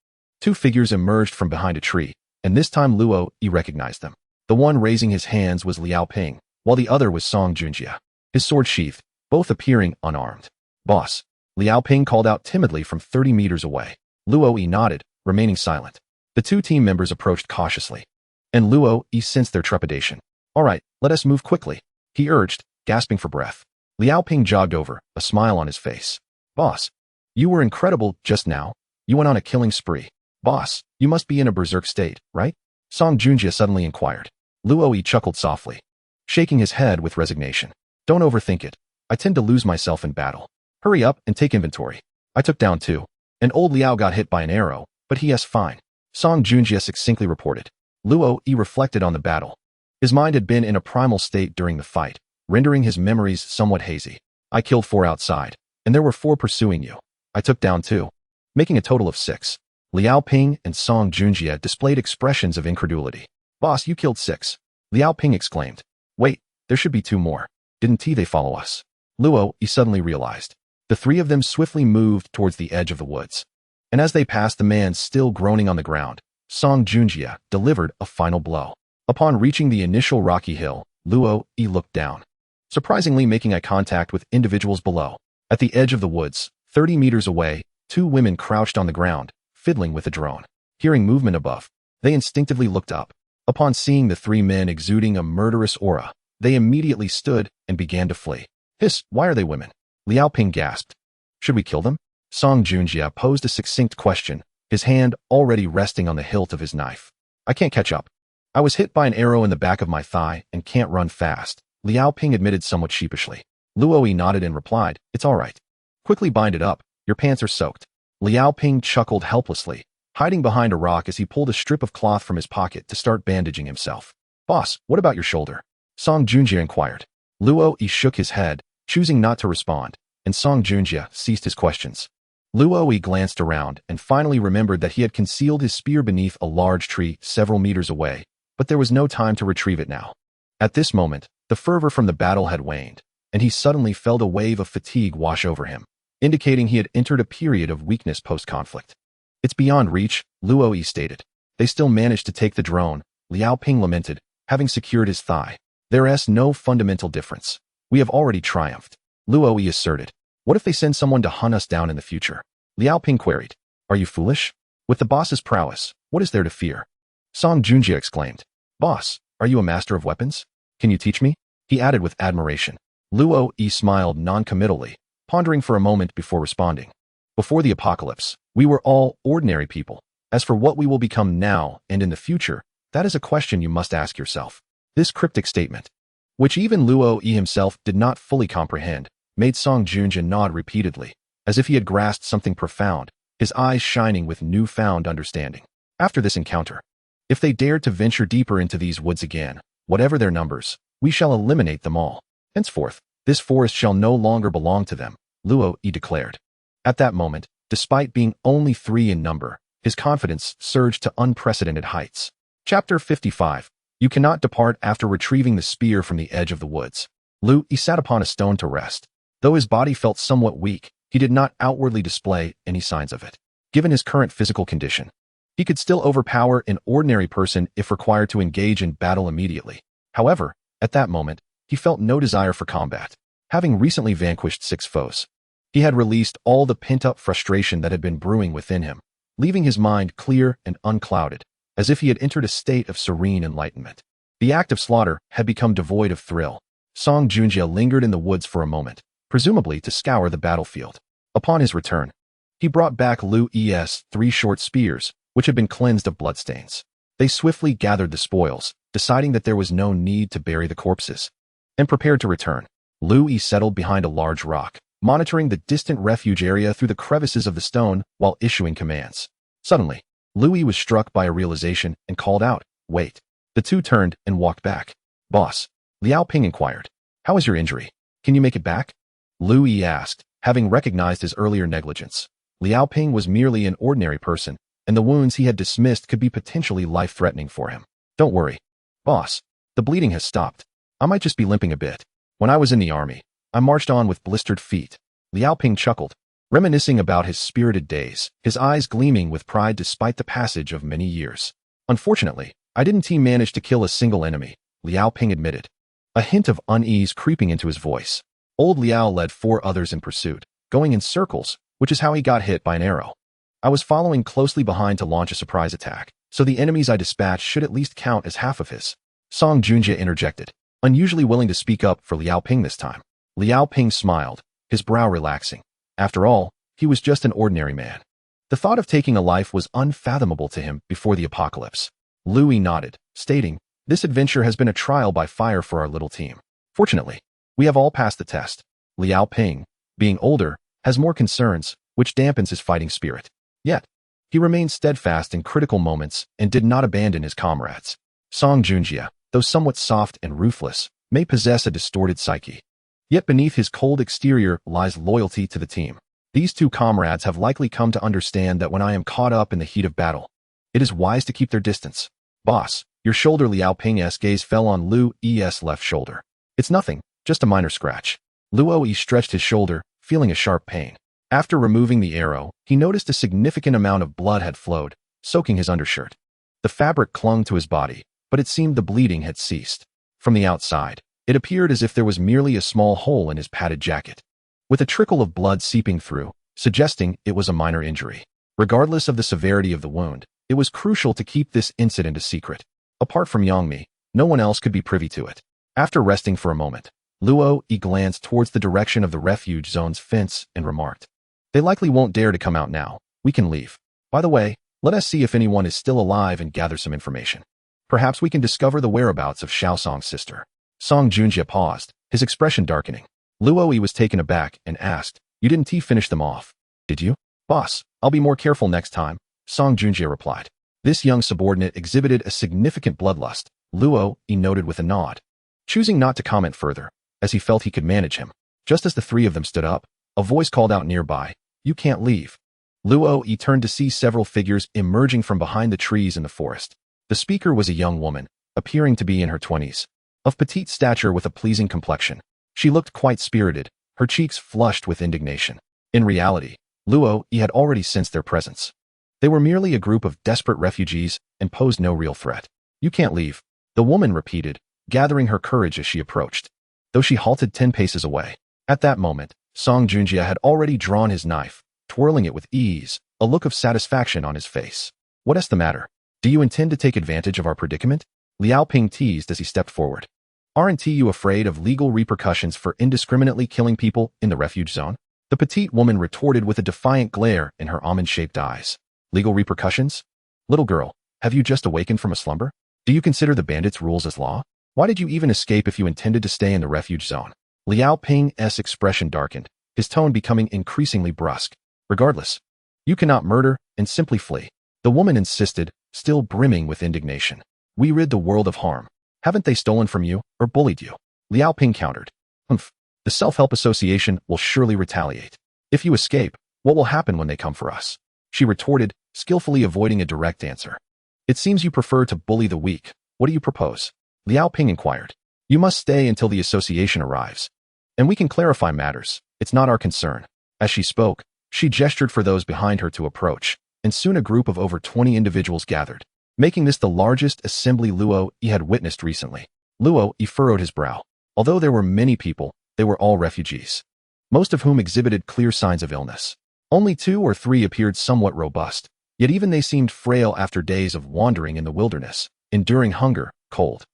2 figures emerged from behind a tree, and this time Lu Yi recognized them. The one raising his hands was Liao Ping, while the other was Song Junjie, his sword sheathed, both appearing unarmed. "Boss, Liao Ping called out timidly from 30 meters away. Luo Yi nodded, remaining silent. The two team members approached cautiously, and Luo Yi sensed their trepidation. All right, let us move quickly, he urged, gasping for breath. Liao Ping jogged over, a smile on his face. Boss, you were incredible just now. You went on a killing spree. Boss, you must be in a berserk state, right? Song Junjie suddenly inquired. Luo Yi chuckled softly, shaking his head with resignation. Don't overthink it. I tend to lose myself in battle. Hurry up and take inventory. I took down two. And old Liao got hit by an arrow, but he is fine. Song Junjie succinctly reported. Luo Yi reflected on the battle. His mind had been in a primal state during the fight, rendering his memories somewhat hazy. I killed 4 outside, and there were 4 pursuing you. I took down 2, making a total of 6. Liao Ping and Song Junjie displayed expressions of incredulity. Boss, you killed 6. Liao Ping exclaimed. Wait, there should be 2 more. Didn't they follow us? Luo Yi suddenly realized. The 3 of them swiftly moved towards the edge of the woods. And as they passed the man still groaning on the ground, Song Junjie delivered a final blow. Upon reaching the initial rocky hill, Luo Yi looked down, surprisingly making eye contact with individuals below. At the edge of the woods, 30 meters away, 2 women crouched on the ground, fiddling with a drone. Hearing movement above, they instinctively looked up. Upon seeing the 3 men exuding a murderous aura, they immediately stood and began to flee. Hiss, why are they women? Liao Ping gasped. Should we kill them? Song Junjie posed a succinct question, his hand already resting on the hilt of his knife. I can't catch up. I was hit by an arrow in the back of my thigh and can't run fast, Liao Ping admitted somewhat sheepishly. Luo Yi nodded and replied, it's all right. Quickly bind it up, your pants are soaked. Liao Ping chuckled helplessly, hiding behind a rock as he pulled a strip of cloth from his pocket to start bandaging himself. Boss, what about your shoulder? Song Junjie inquired. Luo Yi shook his head, choosing not to respond, and Song Junjie ceased his questions. Luo Yi glanced around and finally remembered that he had concealed his spear beneath a large tree several meters away, but there was no time to retrieve it now. At this moment, the fervor from the battle had waned, and he suddenly felt a wave of fatigue wash over him, indicating he had entered a period of weakness post-conflict. It's beyond reach, Luo Yi stated. They still managed to take the drone, Liao Ping lamented, having secured his thigh. There is no fundamental difference. We have already triumphed, Luo Yi asserted. What if they send someone to hunt us down in the future? Liao Ping queried. Are you foolish? With the boss's prowess, what is there to fear? Song Junjie exclaimed. Boss, are you a master of weapons? Can you teach me? He added with admiration. Luo Yi smiled non-committally, pondering for a moment before responding. Before the apocalypse, we were all ordinary people. As for what we will become now and in the future, that is a question you must ask yourself. This cryptic statement, which even Luo Yi himself did not fully comprehend, made Song Junjie nod repeatedly, as if he had grasped something profound, his eyes shining with newfound understanding. After this encounter, if they dared to venture deeper into these woods again, whatever their numbers, we shall eliminate them all. Henceforth, this forest shall no longer belong to them, Luo Yi declared. At that moment, despite being only 3 in number, his confidence surged to unprecedented heights. Chapter 55. You cannot depart after retrieving the spear from the edge of the woods. Luo Yi sat upon a stone to rest. Though his body felt somewhat weak, he did not outwardly display any signs of it. Given his current physical condition, he could still overpower an ordinary person if required to engage in battle immediately. However, at that moment, he felt no desire for combat. Having recently vanquished 6 foes, he had released all the pent-up frustration that had been brewing within him, leaving his mind clear and unclouded, as if he had entered a state of serene enlightenment. The act of slaughter had become devoid of thrill. Song Junjie lingered in the woods for a moment, presumably to scour the battlefield. Upon his return, he brought back Luo Yi's 3 short spears, which had been cleansed of bloodstains. They swiftly gathered the spoils, deciding that there was no need to bury the corpses, and prepared to return. Luo Yi settled behind a large rock, monitoring the distant refuge area through the crevices of the stone while issuing commands. Suddenly, Luo Yi was struck by a realization and called out, wait. The 2 turned and walked back. Boss, Liao Ping inquired. How is your injury? Can you make it back? Luo Yi asked, having recognized his earlier negligence. Liao Ping was merely an ordinary person, and the wounds he had dismissed could be potentially life-threatening for him. Don't worry. Boss, the bleeding has stopped. I might just be limping a bit. When I was in the army, I marched on with blistered feet. Liao Ping chuckled, reminiscing about his spirited days, his eyes gleaming with pride despite the passage of many years. Unfortunately, I didn't manage to kill a single enemy, Liao Ping admitted, a hint of unease creeping into his voice. Old Liao led 4 others in pursuit, going in circles, which is how he got hit by an arrow. I was following closely behind to launch a surprise attack, so the enemies I dispatched should at least count as half of his. Song Junjie interjected, unusually willing to speak up for Liao Ping this time. Liao Ping smiled, his brow relaxing. After all, he was just an ordinary man. The thought of taking a life was unfathomable to him before the apocalypse. Louis nodded, stating, "This adventure has been a trial by fire for our little team. Fortunately, we have all passed the test." Liao Ping, being older, has more concerns, which dampens his fighting spirit. Yet, he remained steadfast in critical moments and did not abandon his comrades. Song Junjie, though somewhat soft and ruthless, may possess a distorted psyche. Yet beneath his cold exterior lies loyalty to the team. These two comrades have likely come to understand that when I am caught up in the heat of battle, it is wise to keep their distance. "Boss, your shoulder." Liao Ping's gaze fell on Lou's left shoulder. "It's nothing, just a minor scratch." Luo stretched his shoulder, feeling a sharp pain. After removing the arrow, he noticed a significant amount of blood had flowed, soaking his undershirt. The fabric clung to his body, but it seemed the bleeding had ceased. From the outside, it appeared as if there was merely a small hole in his padded jacket, with a trickle of blood seeping through, suggesting it was a minor injury. Regardless of the severity of the wound, it was crucial to keep this incident a secret. Apart from Yangmi, no one else could be privy to it. After resting for a moment, Luo glanced towards the direction of the refuge zone's fence and remarked, "They likely won't dare to come out now. We can leave. By the way, let us see if anyone is still alive and gather some information. Perhaps we can discover the whereabouts of Xiaosong's sister." Song Junjie paused, his expression darkening. Luo was taken aback and asked, "You didn't finish them off, did you?" "Boss, I'll be more careful next time," Song Junjie replied. This young subordinate exhibited a significant bloodlust, Luo noted with a nod, choosing not to comment further, as he felt he could manage him. Just as the three of them stood up, a voice called out nearby, "You can't leave." Luo turned to see several figures emerging from behind the trees in the forest. The speaker was a young woman, appearing to be in her 20s, of petite stature with a pleasing complexion. She looked quite spirited, her cheeks flushed with indignation. In reality, Luo had already sensed their presence. They were merely a group of desperate refugees and posed no real threat. "You can't leave," the woman repeated, gathering her courage as she approached, though she halted 10 paces away. At that moment, Song Junjie had already drawn his knife, twirling it with ease, a look of satisfaction on his face. "What's the matter? Do you intend to take advantage of our predicament?" Liao Ping teased as he stepped forward. "Aren't you afraid of legal repercussions for indiscriminately killing people in the refuge zone?" The petite woman retorted with a defiant glare in her almond-shaped eyes. "Legal repercussions? Little girl, have you just awakened from a slumber? Do you consider the bandits' rules as law? Why did you even escape if you intended to stay in the refuge zone?" Liao Ping's expression darkened, his tone becoming increasingly brusque. "Regardless, you cannot murder and simply flee," the woman insisted, still brimming with indignation. "We rid the world of harm. Haven't they stolen from you or bullied you?" Liao Ping countered. "Humph. The Self-Help Association will surely retaliate. If you escape, what will happen when they come for us?" she retorted, skillfully avoiding a direct answer. "It seems you prefer to bully the weak. What do you propose?" Liao Ping inquired. "You must stay until the association arrives, and we can clarify matters. It's not our concern." As she spoke, she gestured for those behind her to approach, and soon a group of over 20 individuals gathered, making this the largest assembly Luo had witnessed recently. Luo furrowed his brow. Although there were many people, they were all refugees, most of whom exhibited clear signs of illness. Only 2 or 3 appeared somewhat robust, yet even they seemed frail after days of wandering in the wilderness, enduring hunger, cold,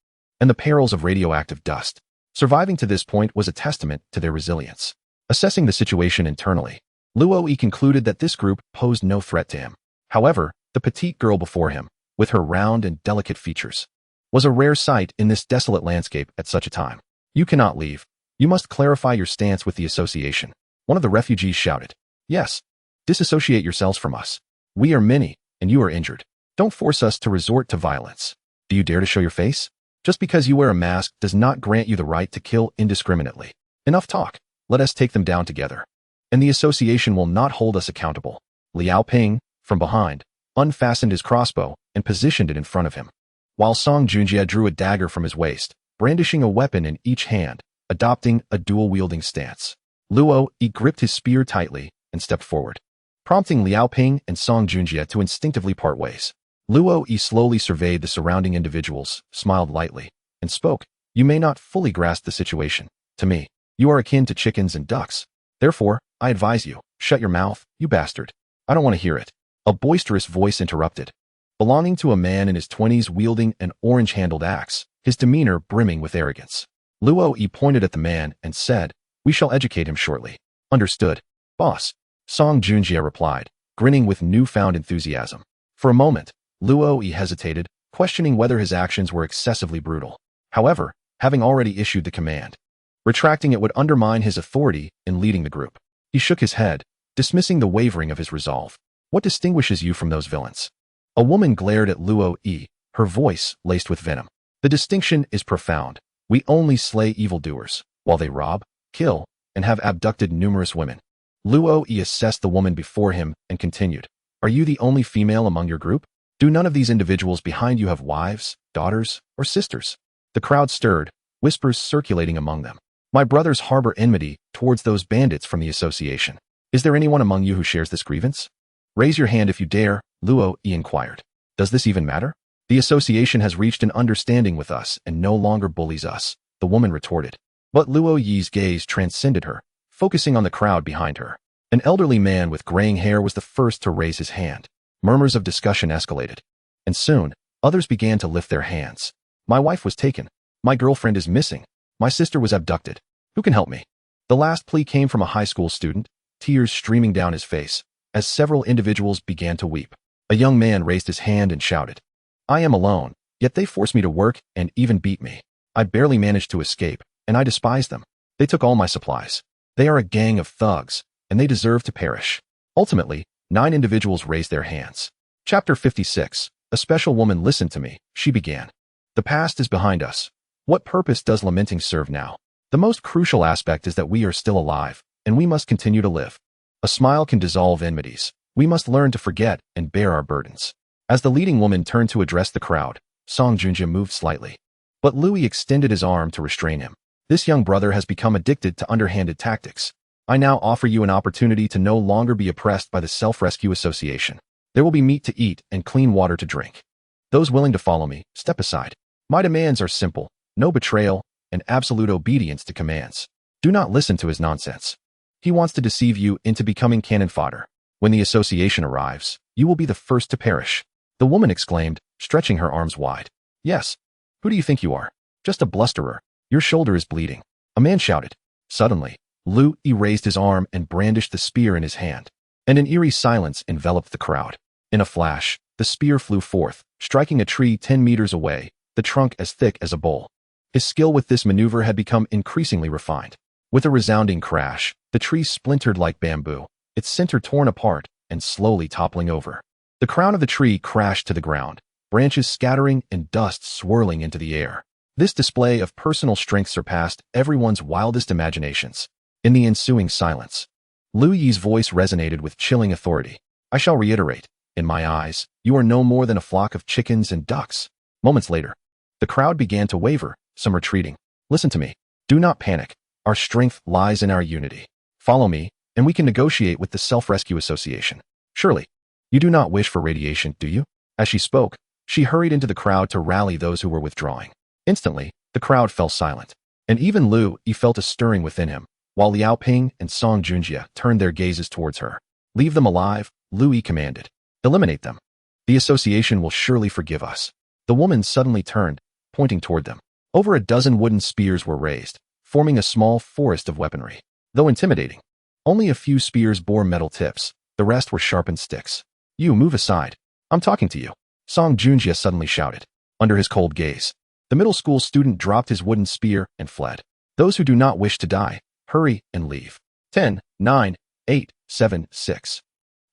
and the perils of radioactive dust. Surviving to this point was a testament to their resilience. Assessing the situation internally, Luo concluded that this group posed no threat to him. However, the petite girl before him, with her round and delicate features, was a rare sight in this desolate landscape at such a time. "You cannot leave. You must clarify your stance with the association," one of the refugees shouted. "Yes. Disassociate yourselves from us. We are many, and you are injured. Don't force us to resort to violence. Do you dare to show your face? Just because you wear a mask does not grant you the right to kill indiscriminately. Enough talk. Let us take them down together. And the association will not hold us accountable." Liao Ping, from behind, unfastened his crossbow and positioned it in front of him, while Song Junjie drew a dagger from his waist, brandishing a weapon in each hand, adopting a dual-wielding stance. Luo gripped his spear tightly and stepped forward, prompting Liao Ping and Song Junjie to instinctively part ways. Luo slowly surveyed the surrounding individuals, smiled lightly, and spoke. "You may not fully grasp the situation. To me, you are akin to chickens and ducks. Therefore, I advise you, shut your mouth, you bastard. I don't want to hear it. A boisterous voice interrupted. Belonging to a man in his 20s wielding an orange-handled axe, his demeanor brimming with arrogance. Luo Yi pointed at the man and said, "We shall educate him shortly." "Understood, boss," Song Junjie replied, grinning with newfound enthusiasm. For a moment, Luo Yi hesitated, questioning whether his actions were excessively brutal. However, having already issued the command, retracting it would undermine his authority in leading the group. He shook his head, dismissing the wavering of his resolve. "What distinguishes you from those villains?" A woman glared at Luo Yi, her voice laced with venom. "The distinction is profound. We only slay evildoers, while they rob, kill, and have abducted numerous women." Luo Yi assessed the woman before him and continued, "Are you the only female among your group? Do none of these individuals behind you have wives, daughters, or sisters?" The crowd stirred, whispers circulating among them. "My brothers harbor enmity towards those bandits from the association. Is there anyone among you who shares this grievance? Raise your hand if you dare," Luo Yi inquired. "Does this even matter? The association has reached an understanding with us and no longer bullies us," the woman retorted. But Luo Yi's gaze transcended her, focusing on the crowd behind her. An elderly man with graying hair was the first to raise his hand. Murmurs of discussion escalated. And soon, others began to lift their hands. "My wife was taken. My girlfriend is missing. My sister was abducted. Who can help me?" The last plea came from a high school student, tears streaming down his face, as several individuals began to weep. A young man raised his hand and shouted, "I am alone, yet they force me to work and even beat me. I barely managed to escape, and I despise them. They took all my supplies. They are a gang of thugs, and they deserve to perish." Ultimately, 9 individuals raised their hands. Chapter 56. A special woman listened to me, she began. "The past is behind us. What purpose does lamenting serve now? The most crucial aspect is that we are still alive, and we must continue to live. A smile can dissolve enmities. We must learn to forget and bear our burdens." As the leading woman turned to address the crowd, Song Junjie moved slightly. But Louis extended his arm to restrain him. "This young brother has become addicted to underhanded tactics. I now offer you an opportunity to no longer be oppressed by the Self-Rescue Association. There will be meat to eat and clean water to drink. Those willing to follow me, step aside. My demands are simple, no betrayal, and absolute obedience to commands. Do not listen to his nonsense. He wants to deceive you into becoming cannon fodder. When the association arrives, you will be the first to perish." The woman exclaimed, stretching her arms wide. "Yes. Who do you think you are? Just a blusterer. Your shoulder is bleeding." A man shouted. Suddenly, Lu Yi raised his arm and brandished the spear in his hand, and an eerie silence enveloped the crowd. In a flash, the spear flew forth, striking a tree 10 meters away, the trunk as thick as a bowl. His skill with this maneuver had become increasingly refined. With a resounding crash, the tree splintered like bamboo, its center torn apart and slowly toppling over. The crown of the tree crashed to the ground, branches scattering and dust swirling into the air. This display of personal strength surpassed everyone's wildest imaginations. In the ensuing silence, Lu Yi's voice resonated with chilling authority. "I shall reiterate, in my eyes, you are no more than a flock of chickens and ducks." Moments later, the crowd began to waver, some retreating. "Listen to me. Do not panic. Our strength lies in our unity. Follow me, and we can negotiate with the Self-Rescue Association. Surely, you do not wish for radiation, do you?" As she spoke, she hurried into the crowd to rally those who were withdrawing. Instantly, the crowd fell silent, and even Lu Yi felt a stirring within him, while Liao Ping and Song Junjie turned their gazes towards her. "Leave them alive," Lu Yi commanded. "Eliminate them. The association will surely forgive us." The woman suddenly turned, pointing toward them. Over a dozen wooden spears were raised, forming a small forest of weaponry. Though intimidating, only a few spears bore metal tips, the rest were sharpened sticks. "You move aside. I'm talking to you," Song Junjie suddenly shouted. Under his cold gaze, the middle school student dropped his wooden spear and fled. "Those who do not wish to die, hurry and leave." 10, 9, 8, 7, 6.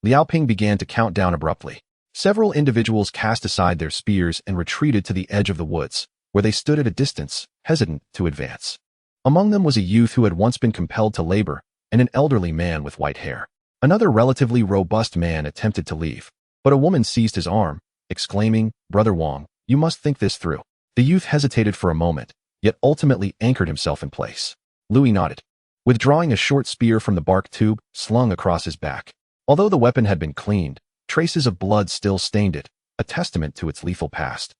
Liao Ping began to count down abruptly. Several individuals cast aside their spears and retreated to the edge of the woods, where they stood at a distance, hesitant to advance. Among them was a youth who had once been compelled to labor, and an elderly man with white hair. Another relatively robust man attempted to leave, but a woman seized his arm, exclaiming, "Brother Wang, you must think this through." The youth hesitated for a moment, yet ultimately anchored himself in place. Louis nodded, withdrawing a short spear from the bark tube slung across his back. Although the weapon had been cleaned, traces of blood still stained it, a testament to its lethal past.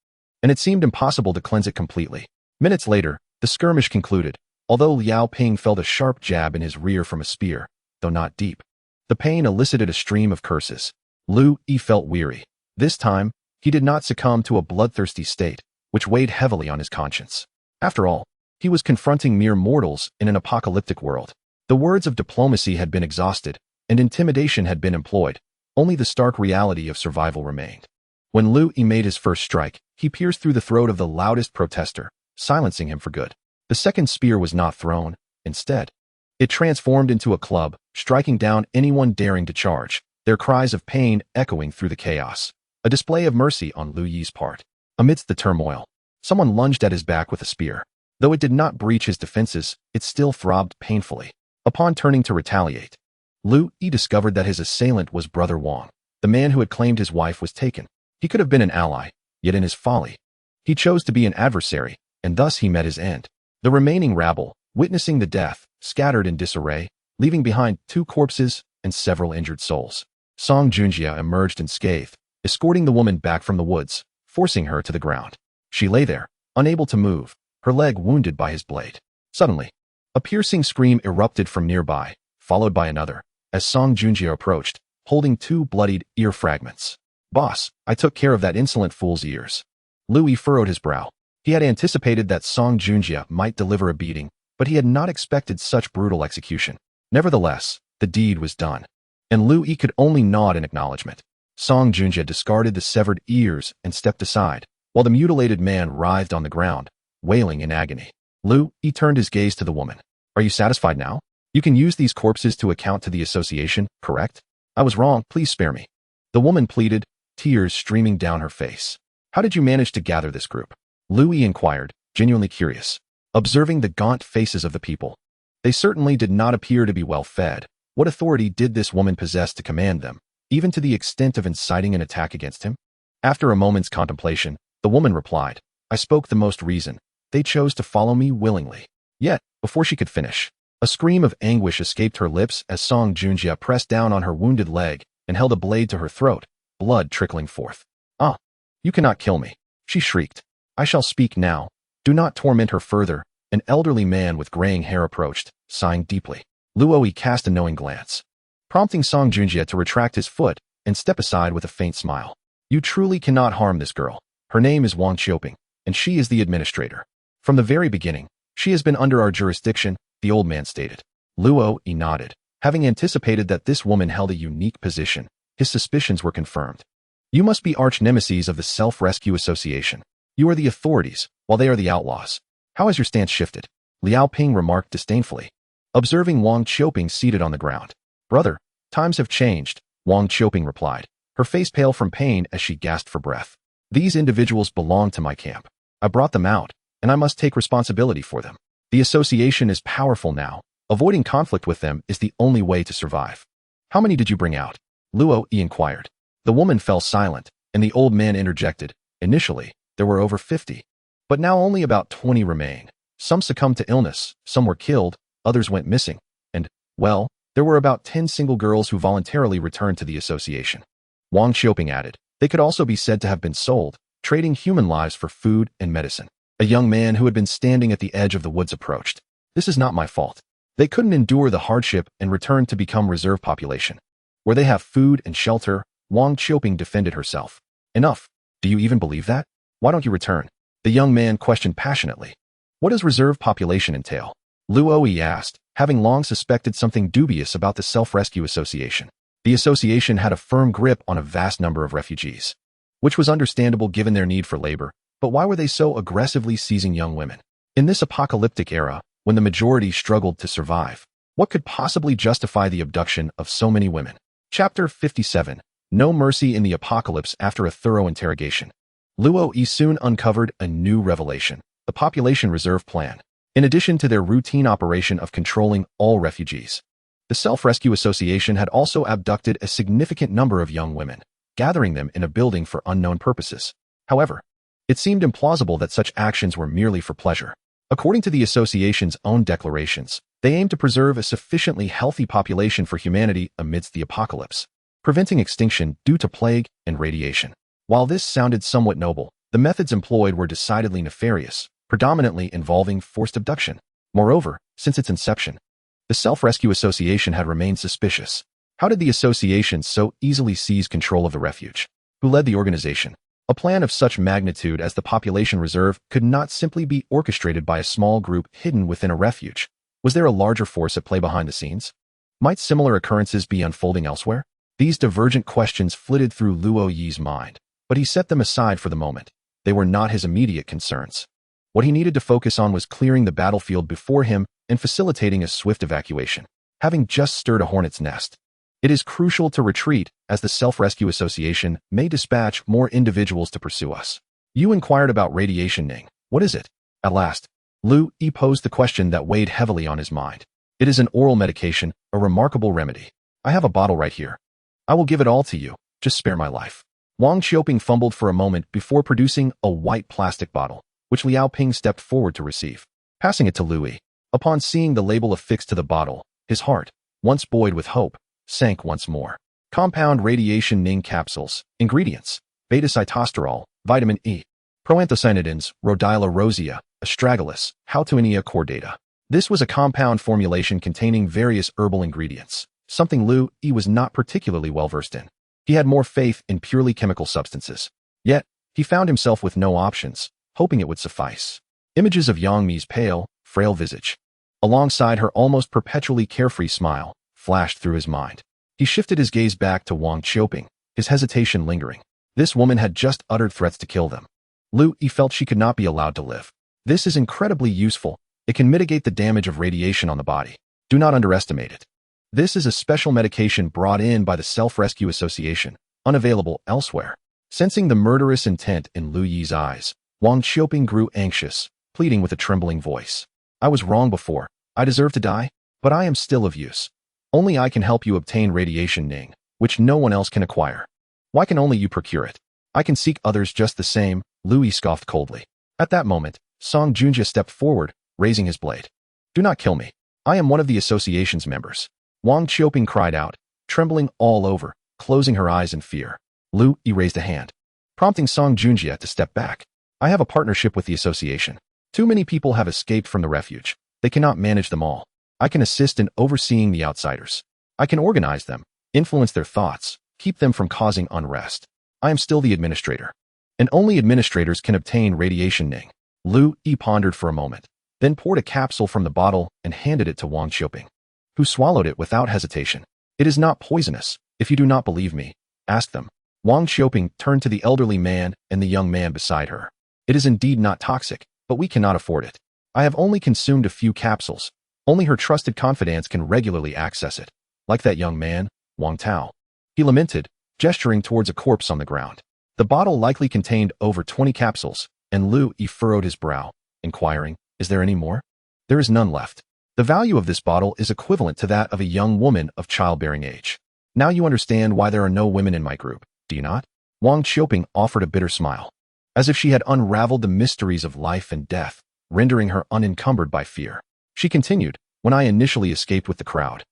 And it seemed impossible to cleanse it completely. Minutes later, the skirmish concluded. Although Liao Ping felt a sharp jab in his rear from a spear, though not deep. The pain elicited a stream of curses. Lu Yi felt weary. This time, he did not succumb to a bloodthirsty state, which weighed heavily on his conscience. After all, he was confronting mere mortals in an apocalyptic world. The words of diplomacy had been exhausted, and intimidation had been employed. Only the stark reality of survival remained. When Lu Yi made his first strike, he pierced through the throat of the loudest protester, silencing him for good. The second spear was not thrown. Instead, it transformed into a club, striking down anyone daring to charge, their cries of pain echoing through the chaos. A display of mercy on Lu Yi's part. Amidst the turmoil, someone lunged at his back with a spear. Though it did not breach his defenses, it still throbbed painfully. Upon turning to retaliate, Lu Yi discovered that his assailant was Brother Wang. The man who had claimed his wife was taken. He could have been an ally, yet in his folly, he chose to be an adversary, and thus he met his end. The remaining rabble, witnessing the death, scattered in disarray, leaving behind 2 corpses and several injured souls. Song Junjie emerged unscathed, escorting the woman back from the woods, forcing her to the ground. She lay there, unable to move, her leg wounded by his blade. Suddenly, a piercing scream erupted from nearby, followed by another, as Song Junjie approached, holding 2 bloodied ear fragments. "Boss, I took care of that insolent fool's ears." Lu Yi furrowed his brow. He had anticipated that Song Junjie might deliver a beating, but he had not expected such brutal execution. Nevertheless, the deed was done, and Lu Yi could only nod in acknowledgement. Song Junjie discarded the severed ears and stepped aside, while the mutilated man writhed on the ground, wailing in agony. Lu Yi turned his gaze to the woman. "Are you satisfied now? You can use these corpses to account to the association, correct? I was wrong, please spare me." The woman pleaded, tears streaming down her face. "How did you manage to gather this group?" Lu Yi inquired, genuinely curious. Observing the gaunt faces of the people, they certainly did not appear to be well fed. What authority did this woman possess to command them, even to the extent of inciting an attack against him? After a moment's contemplation, the woman replied, "I spoke the most reason. They chose to follow me willingly." Yet, before she could finish, a scream of anguish escaped her lips as Song Junjie pressed down on her wounded leg and held a blade to her throat, blood trickling forth. "Ah, you cannot kill me," she shrieked. "I shall speak now. Do not torment her further." An elderly man with graying hair approached, sighing deeply. Lu Yi cast a knowing glance, prompting Song Junjie to retract his foot and step aside with a faint smile. "You truly cannot harm this girl. Her name is Wang Qiuping, and she is the administrator. From the very beginning, she has been under our jurisdiction," the old man stated. Lu Yi nodded. Having anticipated that this woman held a unique position, his suspicions were confirmed. "You must be arch-nemeses of the Self-Rescue Association. You are the authorities, while they are the outlaws. How has your stance shifted?" Liao Ping remarked disdainfully, observing Wang Qiuping seated on the ground. "Brother, times have changed," Wang Qiuping replied, her face pale from pain as she gasped for breath. "These individuals belong to my camp. I brought them out, and I must take responsibility for them. The association is powerful now. Avoiding conflict with them is the only way to survive." "How many did you bring out?" Lu Yi inquired. The woman fell silent, and the old man interjected. "Initially, there were over 50. But now only about 20 remain. Some succumbed to illness, some were killed, others went missing, and, well, there were about 10 single girls who voluntarily returned to the association." Wang Qiuping added, "They could also be said to have been sold, trading human lives for food and medicine." A young man who had been standing at the edge of the woods approached. "This is not my fault. They couldn't endure the hardship and returned to become reserve population. Where they have food and shelter," Wang Qiuping defended herself. "Enough. Do you even believe that? Why don't you return?" The young man questioned passionately. "What does reserve population entail?" Lu Yi asked, having long suspected something dubious about the Self-Rescue Association. The association had a firm grip on a vast number of refugees, which was understandable given their need for labor, but why were they so aggressively seizing young women? In this apocalyptic era, when the majority struggled to survive, what could possibly justify the abduction of so many women? Chapter 57. No Mercy in the Apocalypse. After a thorough interrogation, Lu Yi soon uncovered a new revelation: the Population Reserve Plan. In addition to their routine operation of controlling all refugees, the Self-Rescue Association had also abducted a significant number of young women, gathering them in a building for unknown purposes. However, it seemed implausible that such actions were merely for pleasure. According to the association's own declarations, they aimed to preserve a sufficiently healthy population for humanity amidst the apocalypse, preventing extinction due to plague and radiation. While this sounded somewhat noble, the methods employed were decidedly nefarious, predominantly involving forced abduction. Moreover, since its inception, The Self-Rescue Association had remained suspicious. How did the association so easily seize control of the refuge? Who led the organization? A plan of such magnitude as the population reserve could not simply be orchestrated by a small group hidden within a refuge. Was there a larger force at play behind the scenes? Might similar occurrences be unfolding elsewhere? These divergent questions flitted through Luo Yi's mind, but he set them aside for the moment. They were not his immediate concerns. What he needed to focus on was clearing the battlefield before him and facilitating a swift evacuation. Having just stirred a hornet's nest, it is crucial to retreat, as the Self-Rescue Association may dispatch more individuals to pursue us. You inquired about radiation, Ning. What is it? At last, Lu Yi posed the question that weighed heavily on his mind. It is an oral medication, a remarkable remedy. I have a bottle right here. I will give it all to you. Just spare my life. Wang Qiuping fumbled for a moment before producing a white plastic bottle, which Liao Ping stepped forward to receive, passing it to Lu Yi. Upon seeing the label affixed to the bottle, his heart, once buoyed with hope, sank once more. Compound radiation Ning capsules. Ingredients: beta-cytosterol, vitamin E, proanthocyanidins, rhodiola rosea, astragalus, houtuinia cordata. This was a compound formulation containing various herbal ingredients, something Lu Yi was not particularly well versed in. He had more faith in purely chemical substances. Yet, he found himself with no options, hoping it would suffice. Images of Yang Mi's pale, frail visage, alongside her almost perpetually carefree smile, flashed through his mind. He shifted his gaze back to Wang Qiuping, his hesitation lingering. This woman had just uttered threats to kill them. Lu Yi felt she could not be allowed to live. This is incredibly useful. It can mitigate the damage of radiation on the body. Do not underestimate it. This is a special medication brought in by the Self-Rescue Association, unavailable elsewhere. Sensing the murderous intent in Lu Yi's eyes, Wang Qiuping grew anxious, pleading with a trembling voice. I was wrong before. I deserve to die, but I am still of use. Only I can help you obtain radiation Ning, which no one else can acquire. Why can only you procure it? I can seek others just the same, Lu Yi scoffed coldly. At that moment, Song Junjie stepped forward, raising his blade. Do not kill me. I am one of the association's members. Wang Qiuping cried out, trembling all over, closing her eyes in fear. Lu Yi raised a hand, prompting Song Junjie to step back. I have a partnership with the association. Too many people have escaped from the refuge. They cannot manage them all. I can assist in overseeing the outsiders. I can organize them, influence their thoughts, keep them from causing unrest. I am still the administrator. And only administrators can obtain radiation Ning. Lu Yi pondered for a moment, then poured a capsule from the bottle and handed it to Wang Qiuping, who swallowed it without hesitation. It is not poisonous. If you do not believe me, ask them. Wang Qiuping turned to the elderly man and the young man beside her. It is indeed not toxic, but we cannot afford it. I have only consumed a few capsules. Only her trusted confidants can regularly access it. Like that young man, Wang Tao. He lamented, gesturing towards a corpse on the ground. The bottle likely contained over 20 capsules, and Lu Yi furrowed his brow, inquiring, is there any more? There is none left. The value of this bottle is equivalent to that of a young woman of childbearing age. Now you understand why there are no women in my group, do you not? Wang Qiuping offered a bitter smile, as if she had unraveled the mysteries of life and death, rendering her unencumbered by fear. She continued, when I initially escaped with the crowd,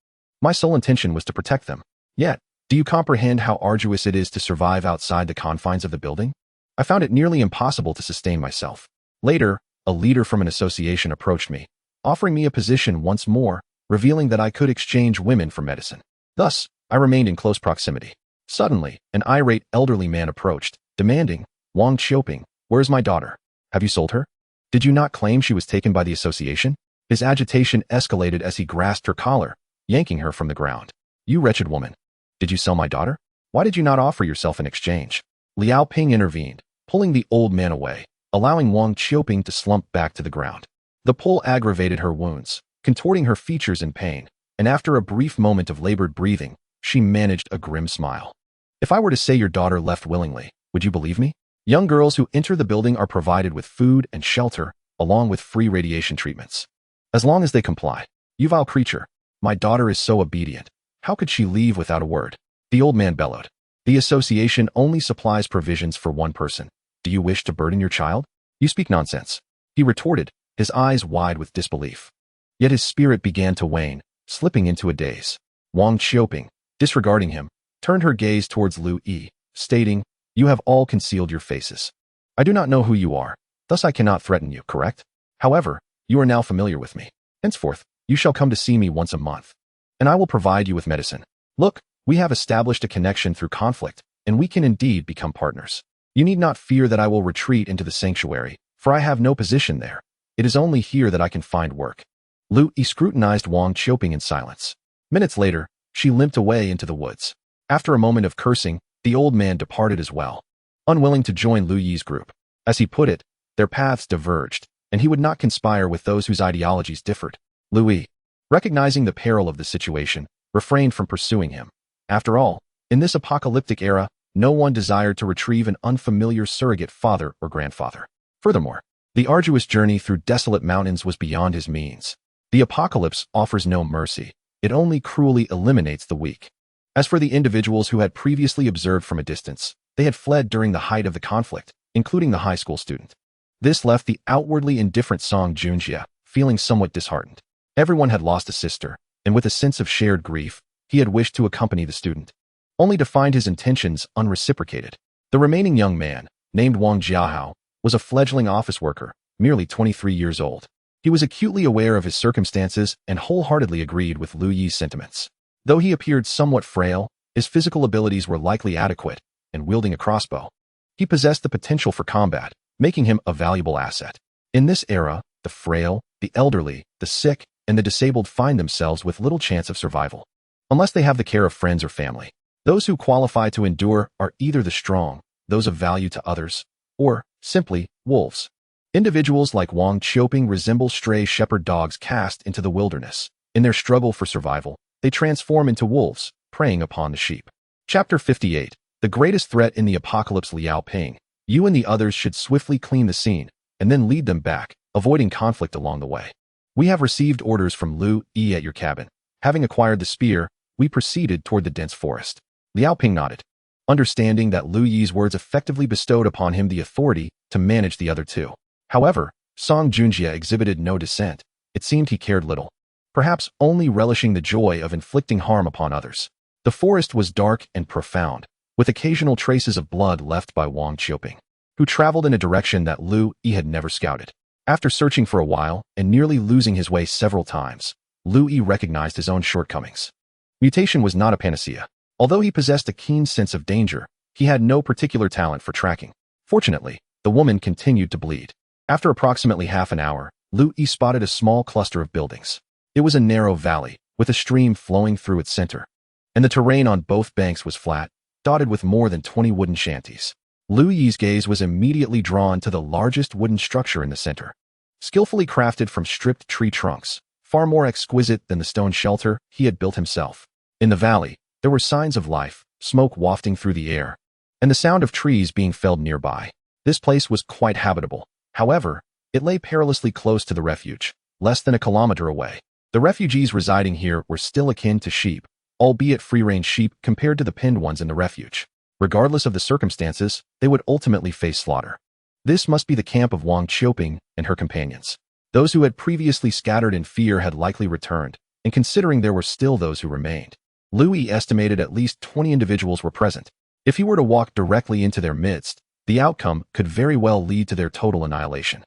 my sole intention was to protect them. Yet, do you comprehend how arduous it is to survive outside the confines of the building? I found it nearly impossible to sustain myself. Later, a leader from an association approached me, offering me a position once more, revealing that I could exchange women for medicine. Thus, I remained in close proximity. Suddenly, an irate elderly man approached, demanding, Wang Qiuping, where is my daughter? Have you sold her? Did you not claim she was taken by the association? His agitation escalated as he grasped her collar, yanking her from the ground. You wretched woman. Did you sell my daughter? Why did you not offer yourself in exchange? Liao Ping intervened, pulling the old man away, allowing Wang Qiuping to slump back to the ground. The pull aggravated her wounds, contorting her features in pain, and after a brief moment of labored breathing, she managed a grim smile. If I were to say your daughter left willingly, would you believe me? Young girls who enter the building are provided with food and shelter, along with free radiation treatments. As long as they comply. You vile creature. My daughter is so obedient. How could she leave without a word? The old man bellowed. The association only supplies provisions for one person. Do you wish to burden your child? You speak nonsense. He retorted, his eyes wide with disbelief. Yet his spirit began to wane, slipping into a daze. Wang Qiuping, disregarding him, turned her gaze towards Lu Yi, stating, you have all concealed your faces. I do not know who you are, thus I cannot threaten you, correct? However, you are now familiar with me. Henceforth, You shall come to see me once a month, and I will provide you with medicine. Look, we have established a connection through conflict, and we can indeed become partners. You need not fear that I will retreat into the sanctuary, for I have no position there. It is only here that I can find work. Lu Yi scrutinized Wang Qiuping in silence. Minutes later, she limped away into the woods. After a moment of cursing, the old man departed as well, unwilling to join Lu Yi's group. As he put it, their paths diverged, and he would not conspire with those whose ideologies differed. Lu Yi, recognizing the peril of the situation, refrained from pursuing him. After all, in this apocalyptic era, no one desired to retrieve an unfamiliar surrogate father or grandfather. Furthermore, the arduous journey through desolate mountains was beyond his means. The apocalypse offers no mercy. It only cruelly eliminates the weak. As for the individuals who had previously observed from a distance, they had fled during the height of the conflict, including the high school student. This left the outwardly indifferent Song Junjie feeling somewhat disheartened. Everyone had lost a sister, and with a sense of shared grief, he had wished to accompany the student, only to find his intentions unreciprocated. The remaining young man, named Wang Jiahao, was a fledgling office worker, merely 23 years old. He was acutely aware of his circumstances and wholeheartedly agreed with Lu Yi's sentiments. Though he appeared somewhat frail, his physical abilities were likely adequate, and wielding a crossbow, he possessed the potential for combat, making him a valuable asset. In this era, the frail, the elderly, the sick, and the disabled find themselves with little chance of survival, unless they have the care of friends or family. Those who qualify to endure are either the strong, those of value to others, or, simply, wolves. Individuals like Wang Qiuping resemble stray shepherd dogs cast into the wilderness. In their struggle for survival, they transform into wolves, preying upon the sheep. Chapter 58. The greatest threat in the apocalypse. Liao Ping. You and the others should swiftly clean the scene, and then lead them back, avoiding conflict along the way. We have received orders from Lu Yi at your cabin. Having acquired the spear, we proceeded toward the dense forest. Liao Ping nodded, understanding that Lu Yi's words effectively bestowed upon him the authority to manage the other two. However, Song Junjie exhibited no dissent. It seemed he cared little, perhaps only relishing the joy of inflicting harm upon others. The forest was dark and profound, with occasional traces of blood left by Wang Qiuping, who traveled in a direction that Lu Yi had never scouted. After searching for a while and nearly losing his way several times, Lu Yi recognized his own shortcomings. Mutation was not a panacea. Although he possessed a keen sense of danger, he had no particular talent for tracking. Fortunately, the woman continued to bleed. After approximately half an hour, Lu Yi spotted a small cluster of buildings. It was a narrow valley, with a stream flowing through its center, and the terrain on both banks was flat, dotted with more than 20 wooden shanties. Lu Yi's gaze was immediately drawn to the largest wooden structure in the center. Skillfully crafted from stripped tree trunks, far more exquisite than the stone shelter he had built himself. In the valley, there were signs of life, smoke wafting through the air, and the sound of trees being felled nearby. This place was quite habitable. However, it lay perilously close to the refuge, less than a kilometer away. The refugees residing here were still akin to sheep, albeit free-range sheep compared to the pinned ones in the refuge. Regardless of the circumstances, they would ultimately face slaughter. This must be the camp of Wang Qiuping and her companions. Those who had previously scattered in fear had likely returned, and considering there were still those who remained, Lu Yi estimated at least 20 individuals were present. If he were to walk directly into their midst, the outcome could very well lead to their total annihilation.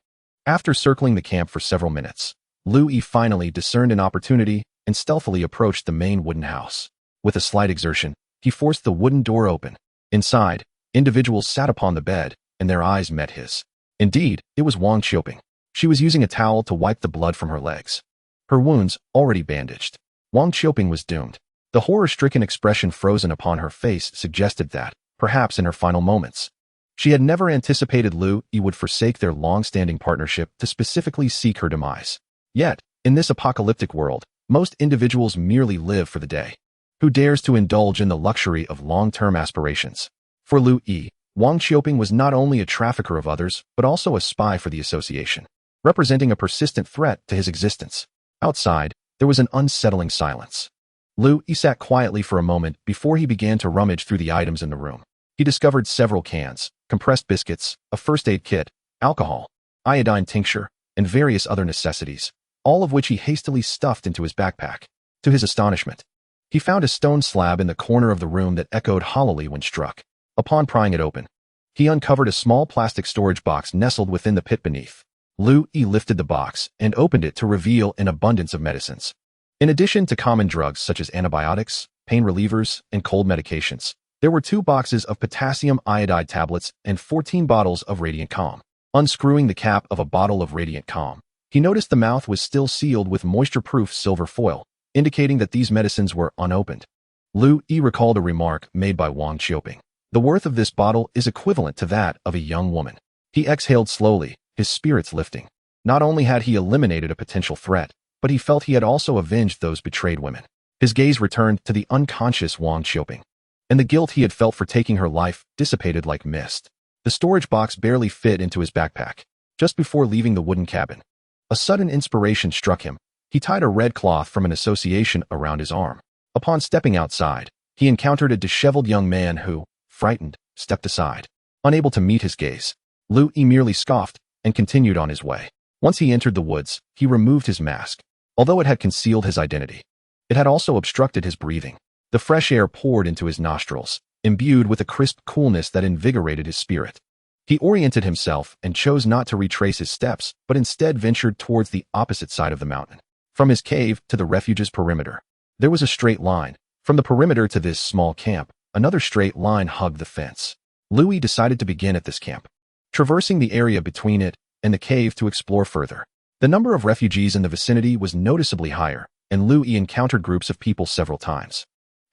After circling the camp for several minutes, Lu Yi finally discerned an opportunity and stealthily approached the main wooden house. With a slight exertion, he forced the wooden door open. Inside, individuals sat upon the bed, and their eyes met his. Indeed, it was Wang Qiuping. She was using a towel to wipe the blood from her legs, her wounds already bandaged. Wang Qiuping was doomed. The horror-stricken expression frozen upon her face suggested that, perhaps in her final moments, she had never anticipated Lu Yi would forsake their long-standing partnership to specifically seek her demise. Yet, in this apocalyptic world, most individuals merely live for the day. Who dares to indulge in the luxury of long-term aspirations? For Lu Yi, Wang Qiuping was not only a trafficker of others, but also a spy for the association, representing a persistent threat to his existence. Outside, there was an unsettling silence. Lu Yi sat quietly for a moment before he began to rummage through the items in the room. He discovered several cans, compressed biscuits, a first aid kit, alcohol, iodine tincture, and various other necessities, all of which he hastily stuffed into his backpack. To his astonishment, he found a stone slab in the corner of the room that echoed hollowly when struck. Upon prying it open, he uncovered a small plastic storage box nestled within the pit beneath. Lu Yi lifted the box and opened it to reveal an abundance of medicines. In addition to common drugs such as antibiotics, pain relievers, and cold medications, there were 2 boxes of potassium iodide tablets and 14 bottles of Radiant Calm. Unscrewing the cap of a bottle of Radiant Calm, he noticed the mouth was still sealed with moisture-proof silver foil, indicating that these medicines were unopened. Lu Yi recalled a remark made by Wang Qiuping. The worth of this bottle is equivalent to that of a young woman. He exhaled slowly, his spirits lifting. Not only had he eliminated a potential threat, but he felt he had also avenged those betrayed women. His gaze returned to the unconscious Wang Qiuping, and the guilt he had felt for taking her life dissipated like mist. The storage box barely fit into his backpack. Just before leaving the wooden cabin, a sudden inspiration struck him. He tied a red cloth from an association around his arm. Upon stepping outside, he encountered a disheveled young man who, frightened, stepped aside. Unable to meet his gaze, Lu Yi merely scoffed and continued on his way. Once he entered the woods, he removed his mask. Although it had concealed his identity, it had also obstructed his breathing. The fresh air poured into his nostrils, imbued with a crisp coolness that invigorated his spirit. He oriented himself and chose not to retrace his steps, but instead ventured towards the opposite side of the mountain. From his cave to the refuge's perimeter, there was a straight line. From the perimeter to this small camp, another straight line hugged the fence. Lu Yi decided to begin at this camp, traversing the area between it and the cave to explore further. The number of refugees in the vicinity was noticeably higher, and Lu Yi encountered groups of people several times.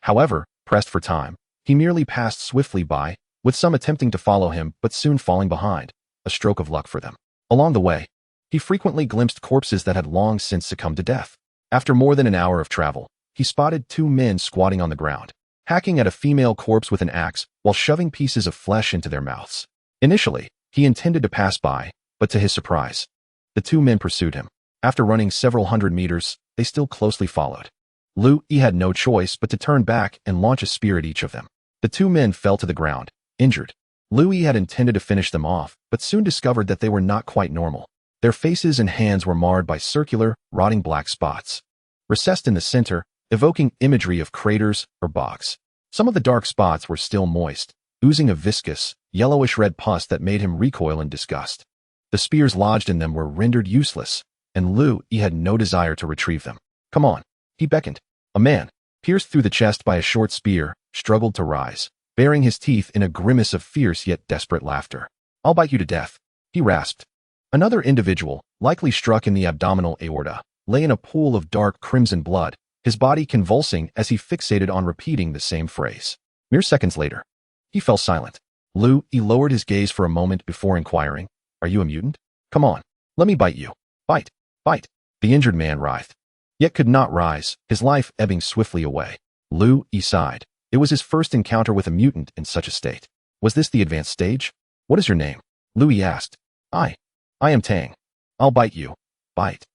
However, pressed for time, he merely passed swiftly by, with some attempting to follow him but soon falling behind, a stroke of luck for them. Along the way, he frequently glimpsed corpses that had long since succumbed to death. After more than an hour of travel, he spotted 2 men squatting on the ground, hacking at a female corpse with an axe while shoving pieces of flesh into their mouths. Initially, he intended to pass by, but to his surprise, the 2 men pursued him. After running several hundred meters, they still closely followed. Lu Yi had no choice but to turn back and launch a spear at each of them. The 2 men fell to the ground, injured. Lu Yi had intended to finish them off, but soon discovered that they were not quite normal. Their faces and hands were marred by circular, rotting black spots, recessed in the center, evoking imagery of craters or bogs. Some of the dark spots were still moist, oozing a viscous, yellowish-red pus that made him recoil in disgust. The spears lodged in them were rendered useless, and Lu Yi had no desire to retrieve them. "Come on," he beckoned. A man, pierced through the chest by a short spear, struggled to rise, baring his teeth in a grimace of fierce yet desperate laughter. "I'll bite you to death," he rasped. Another individual, likely struck in the abdominal aorta, lay in a pool of dark crimson blood, his body convulsing as he fixated on repeating the same phrase. Mere seconds later, he fell silent. Lu Yi lowered his gaze for a moment before inquiring, "Are you a mutant? Come on, let me bite you. Bite, bite." The injured man writhed, yet could not rise, his life ebbing swiftly away. Lu Yi sighed. It was his first encounter with a mutant in such a state. Was this the advanced stage? "What is your name?" Lu Yi asked. I am Tang. I'll bite you. Bite."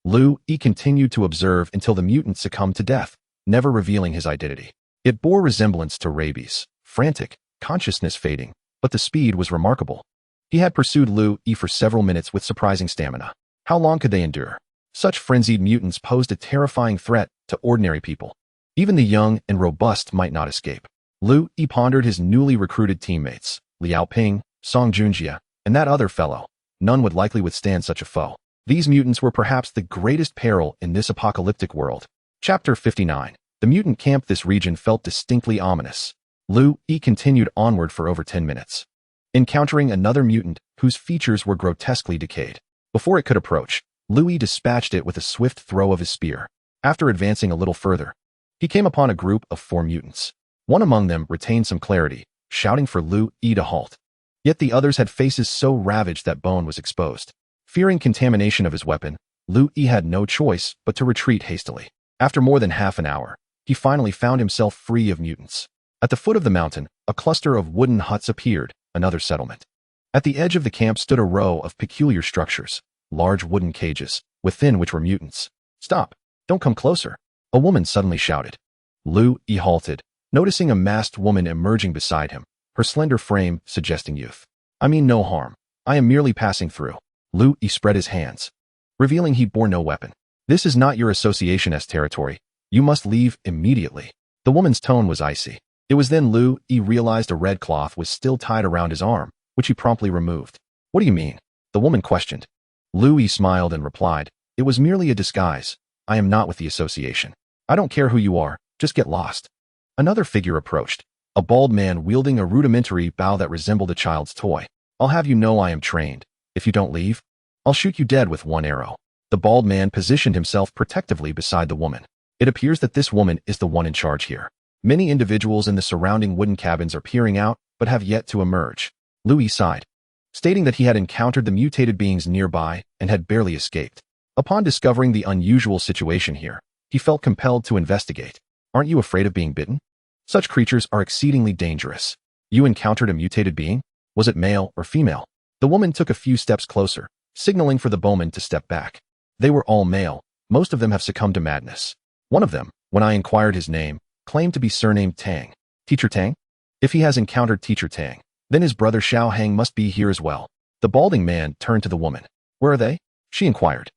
Lu Yi continued to observe until the mutant succumbed to death, never revealing his identity. It bore resemblance to rabies, frantic, consciousness fading, but the speed was remarkable. He had pursued Lu Yi for several minutes with surprising stamina. How long could they endure? Such frenzied mutants posed a terrifying threat to ordinary people. Even the young and robust might not escape. Lu Yi pondered his newly recruited teammates, Liao Ping, Song Junjie, and that other fellow. None would likely withstand such a foe. These mutants were perhaps the greatest peril in this apocalyptic world. Chapter 59. The mutant camp. This region felt distinctly ominous. Lu Yi continued onward for over 10 minutes, encountering another mutant whose features were grotesquely decayed. Before it could approach, Lu Yi dispatched it with a swift throw of his spear. After advancing a little further, he came upon a group of 4 mutants. One among them retained some clarity, shouting for Lu Yi to halt. Yet the others had faces so ravaged that bone was exposed. Fearing contamination of his weapon, Lu Yi had no choice but to retreat hastily. After more than half an hour, he finally found himself free of mutants. At the foot of the mountain, a cluster of wooden huts appeared, another settlement. At the edge of the camp stood a row of peculiar structures, large wooden cages, within which were mutants. "Stop! Don't come closer!" a woman suddenly shouted. Lu Yi halted, noticing a masked woman emerging beside him, her slender frame suggesting youth. "I mean no harm. I am merely passing through." Lu Yi spread his hands, revealing he bore no weapon. "This is not your association's territory. You must leave immediately." The woman's tone was icy. It was then Lu Yi realized a red cloth was still tied around his arm, which he promptly removed. "What do you mean?" the woman questioned. Louis smiled and replied, "It was merely a disguise. I am not with the association. I don't care who you are, just get lost." Another figure approached, a bald man wielding a rudimentary bow that resembled a child's toy. "I'll have you know I am trained. If you don't leave, I'll shoot you dead with one arrow." The bald man positioned himself protectively beside the woman. It appears that this woman is the one in charge here. Many individuals in the surrounding wooden cabins are peering out, but have yet to emerge. Louis sighed, stating that he had encountered the mutated beings nearby and had barely escaped. Upon discovering the unusual situation here, he felt compelled to investigate. "Aren't you afraid of being bitten? Such creatures are exceedingly dangerous. You encountered a mutated being? Was it male or female?" The woman took a few steps closer, signaling for the bowman to step back. They were all male. Most of them have succumbed to madness. One of them, when I inquired his name, claimed to be surnamed Tang. Teacher Tang? If he has encountered Teacher Tang, then his brother Xiao Hang must be here as well. The balding man turned to the woman. "Where are they?" she inquired.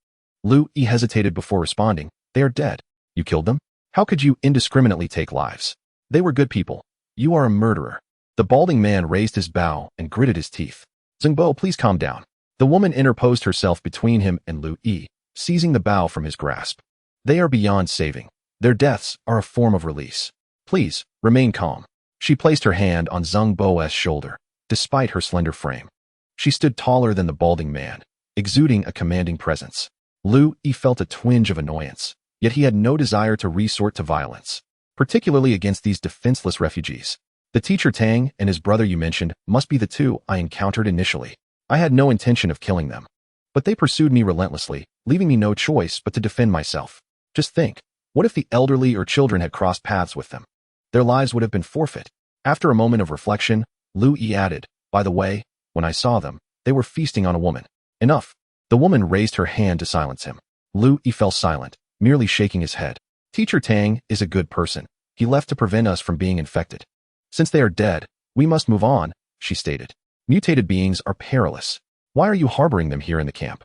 Louis hesitated before responding. "They are dead." "You killed them? How could you indiscriminately take lives? They were good people. You are a murderer." The balding man raised his bow and gritted his teeth. "Zhengbo, please calm down." The woman interposed herself between him and Louis, seizing the bow from his grasp. "They are beyond saving. Their deaths are a form of release. Please, remain calm." She placed her hand on Zheng Bo's shoulder, despite her slender frame. She stood taller than the balding man, exuding a commanding presence. Louis felt a twinge of annoyance, yet he had no desire to resort to violence, particularly against these defenseless refugees. "The teacher Tang and his brother you mentioned must be the two I encountered initially. I had no intention of killing them, but they pursued me relentlessly, leaving me no choice but to defend myself. Just think, what if the elderly or children had crossed paths with them? Their lives would have been forfeit." After a moment of reflection, Louis added, "By the way, when I saw them, they were feasting on a woman." "Enough." The woman raised her hand to silence him. Louis fell silent, merely shaking his head. "Teacher Tang is a good person. He left to prevent us from being infected. Since they are dead, we must move on," she stated. "Mutated beings are perilous. Why are you harboring them here in the camp?"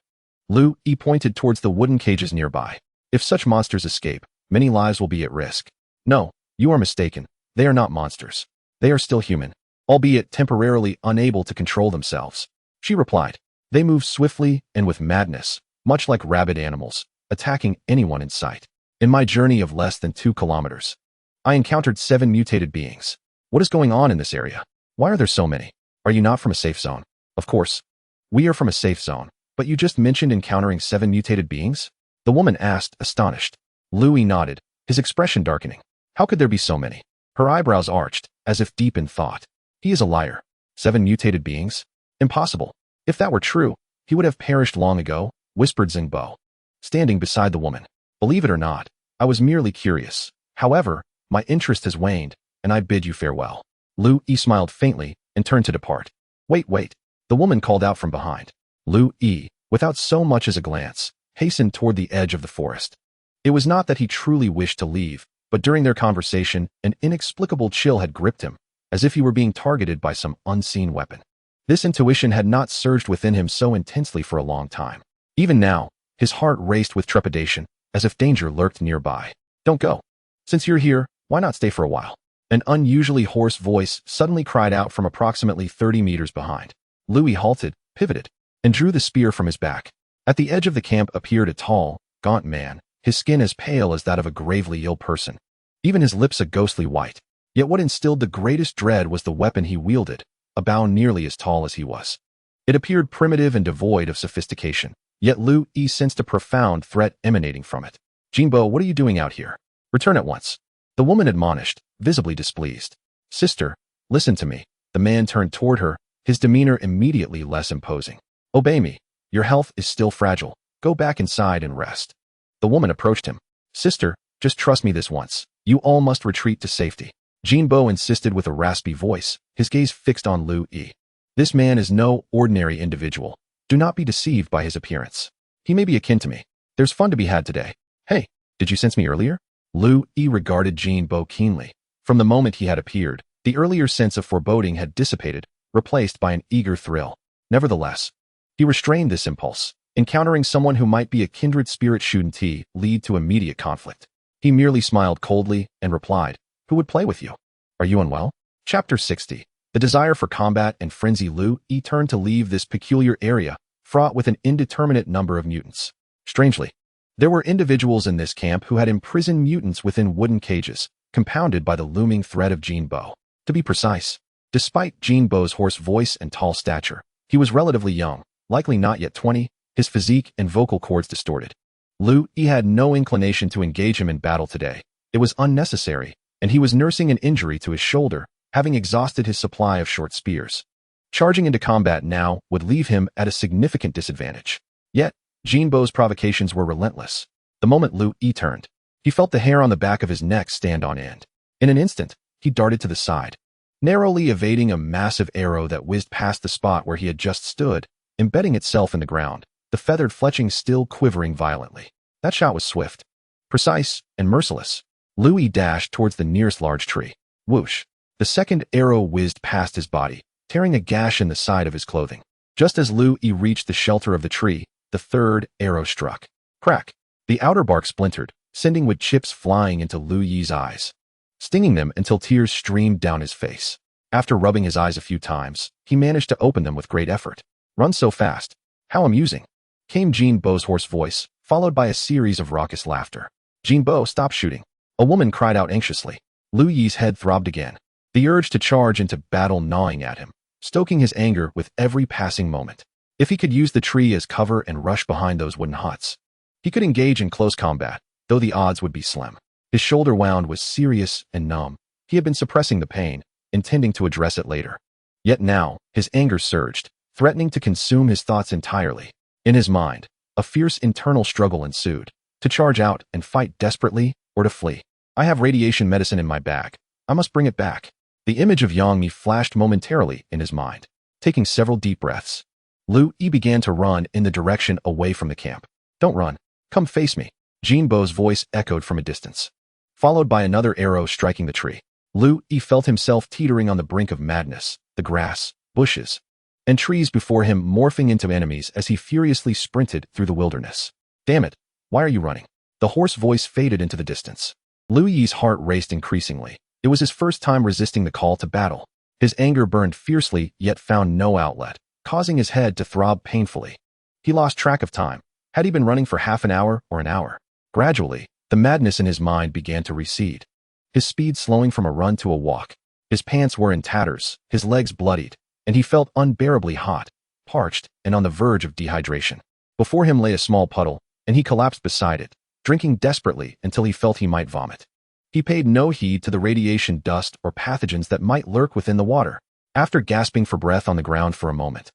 Louis pointed towards the wooden cages nearby. "If such monsters escape, many lives will be at risk." "No, you are mistaken. They are not monsters. They are still human, albeit temporarily unable to control themselves," she replied. "They move swiftly and with madness, much like rabid animals, attacking anyone in sight. In my journey of less than 2 kilometers, I encountered 7 mutated beings. What is going on in this area? Why are there so many? Are you not from a safe zone?" "Of course. We are from a safe zone, but you just mentioned encountering 7 mutated beings?" the woman asked, astonished. Louis nodded, his expression darkening. "How could there be so many?" Her eyebrows arched, as if deep in thought. "He is a liar. 7 mutated beings? Impossible. If that were true, he would have perished long ago," whispered Zhengbo, standing beside the woman. "Believe it or not, I was merely curious. However, my interest has waned, and I bid you farewell." Louis smiled faintly and turned to depart. Wait, the woman called out from behind. Louis, without so much as a glance, hastened toward the edge of the forest. It was not that he truly wished to leave, but during their conversation, an inexplicable chill had gripped him, as if he were being targeted by some unseen weapon. This intuition had not surged within him so intensely for a long time. Even now, his heart raced with trepidation, as if danger lurked nearby. "Don't go. Since you're here, why not stay for a while?" An unusually hoarse voice suddenly cried out from approximately 30 meters behind. Louis halted, pivoted, and drew the spear from his back. At the edge of the camp appeared a tall, gaunt man, his skin as pale as that of a gravely ill person, even his lips a ghostly white. Yet what instilled the greatest dread was the weapon he wielded, a bow nearly as tall as he was. It appeared primitive and devoid of sophistication, yet Louis sensed a profound threat emanating from it. "Jinbo, what are you doing out here? Return at once," the woman admonished, visibly displeased. "Sister, listen to me." The man turned toward her, his demeanor immediately less imposing. "Obey me. Your health is still fragile. Go back inside and rest." The woman approached him. "Sister, just trust me this once. You all must retreat to safety," Jinbo insisted with a raspy voice, his gaze fixed on Louis. "This man is no ordinary individual. Do not be deceived by his appearance. He may be akin to me. There's fun to be had today. Hey, did you sense me earlier?" Louis regarded Jinbo keenly. From the moment he had appeared, the earlier sense of foreboding had dissipated, replaced by an eager thrill. Nevertheless, he restrained this impulse. Encountering someone who might be a kindred spirit shouldn't lead to immediate conflict. He merely smiled coldly and replied, "Who would play with you? Are you unwell?" Chapter 60. The desire for combat and frenzy. Louis turned to leave this peculiar area, fraught with an indeterminate number of mutants. Strangely, there were individuals in this camp who had imprisoned mutants within wooden cages, compounded by the looming threat of Jinbo. To be precise, despite Jinbo's hoarse voice and tall stature, he was relatively young, likely not yet 20, his physique and vocal cords distorted. Lu Yi had no inclination to engage him in battle today. It was unnecessary, and he was nursing an injury to his shoulder, having exhausted his supply of short spears. Charging into combat now would leave him at a significant disadvantage. Yet, Jinbo's provocations were relentless. The moment Lu Yi turned, he felt the hair on the back of his neck stand on end. In an instant, he darted to the side, narrowly evading a massive arrow that whizzed past the spot where he had just stood, embedding itself in the ground, the feathered fletching still quivering violently. That shot was swift, precise, and merciless. Lu Yi dashed towards the nearest large tree. Whoosh! The second arrow whizzed past his body, tearing a gash in the side of his clothing. Just as Lu Yi reached the shelter of the tree, the third arrow struck. Crack! The outer bark splintered, sending wood chips flying into Lu Yi's eyes, stinging them until tears streamed down his face. After rubbing his eyes a few times, he managed to open them with great effort. Run so fast. How amusing, came Jinbo's hoarse voice, followed by a series of raucous laughter. Jinbo, stop shooting. A woman cried out anxiously. Lu Yi's head throbbed again, the urge to charge into battle gnawing at him, stoking his anger with every passing moment. If he could use the tree as cover and rush behind those wooden huts, he could engage in close combat, though the odds would be slim. His shoulder wound was serious and numb. He had been suppressing the pain, intending to address it later. Yet now, his anger surged, threatening to consume his thoughts entirely. In his mind, a fierce internal struggle ensued, to charge out and fight desperately or to flee. I have radiation medicine in my bag. I must bring it back. The image of Yang Mi flashed momentarily in his mind. Taking several deep breaths, Lu Yi began to run in the direction away from the camp. Don't run. Come face me. Jinbo's voice echoed from a distance, followed by another arrow striking the tree. Lu Yi felt himself teetering on the brink of madness, the grass, bushes, and trees before him morphing into enemies as he furiously sprinted through the wilderness. Damn it, why are you running? The hoarse voice faded into the distance. Lu Yi's heart raced increasingly. It was his first time resisting the call to battle. His anger burned fiercely yet found no outlet, causing his head to throb painfully. He lost track of time. Had he been running for half an hour or an hour? Gradually, the madness in his mind began to recede, his speed slowing from a run to a walk. His pants were in tatters, his legs bloodied, and he felt unbearably hot, parched, and on the verge of dehydration. Before him lay a small puddle, and he collapsed beside it, drinking desperately until he felt he might vomit. He paid no heed to the radiation dust or pathogens that might lurk within the water. After gasping for breath on the ground for a moment,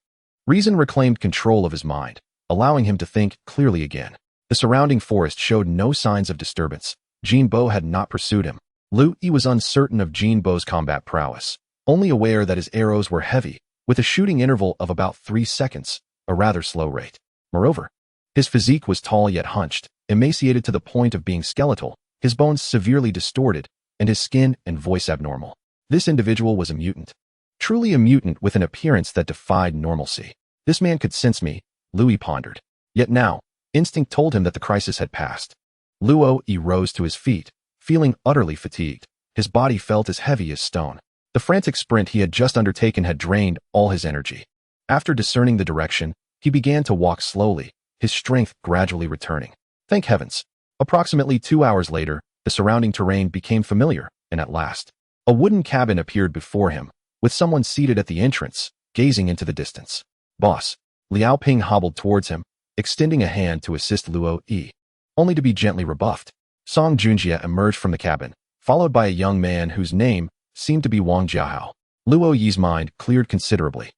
reason reclaimed control of his mind, allowing him to think clearly again. The surrounding forest showed no signs of disturbance. Jinbo had not pursued him. Lu Yi was uncertain of Jinbo's combat prowess, only aware that his arrows were heavy, with a shooting interval of about 3 seconds, a rather slow rate. Moreover, his physique was tall yet hunched, emaciated to the point of being skeletal, his bones severely distorted, and his skin and voice abnormal. This individual was a mutant. Truly a mutant with an appearance that defied normalcy. This man could sense me, Lu Yi pondered. Yet now, instinct told him that the crisis had passed. Lu Yi rose to his feet, feeling utterly fatigued. His body felt as heavy as stone. The frantic sprint he had just undertaken had drained all his energy. After discerning the direction, he began to walk slowly, his strength gradually returning. Thank heavens. Approximately 2 hours later, the surrounding terrain became familiar, and at last, a wooden cabin appeared before him, with someone seated at the entrance, gazing into the distance. Boss. Liao Ping hobbled towards him, extending a hand to assist Lu Yi, only to be gently rebuffed. Song Junjie emerged from the cabin, followed by a young man whose name seemed to be Wang Jiahao. Lu Yi's mind cleared considerably.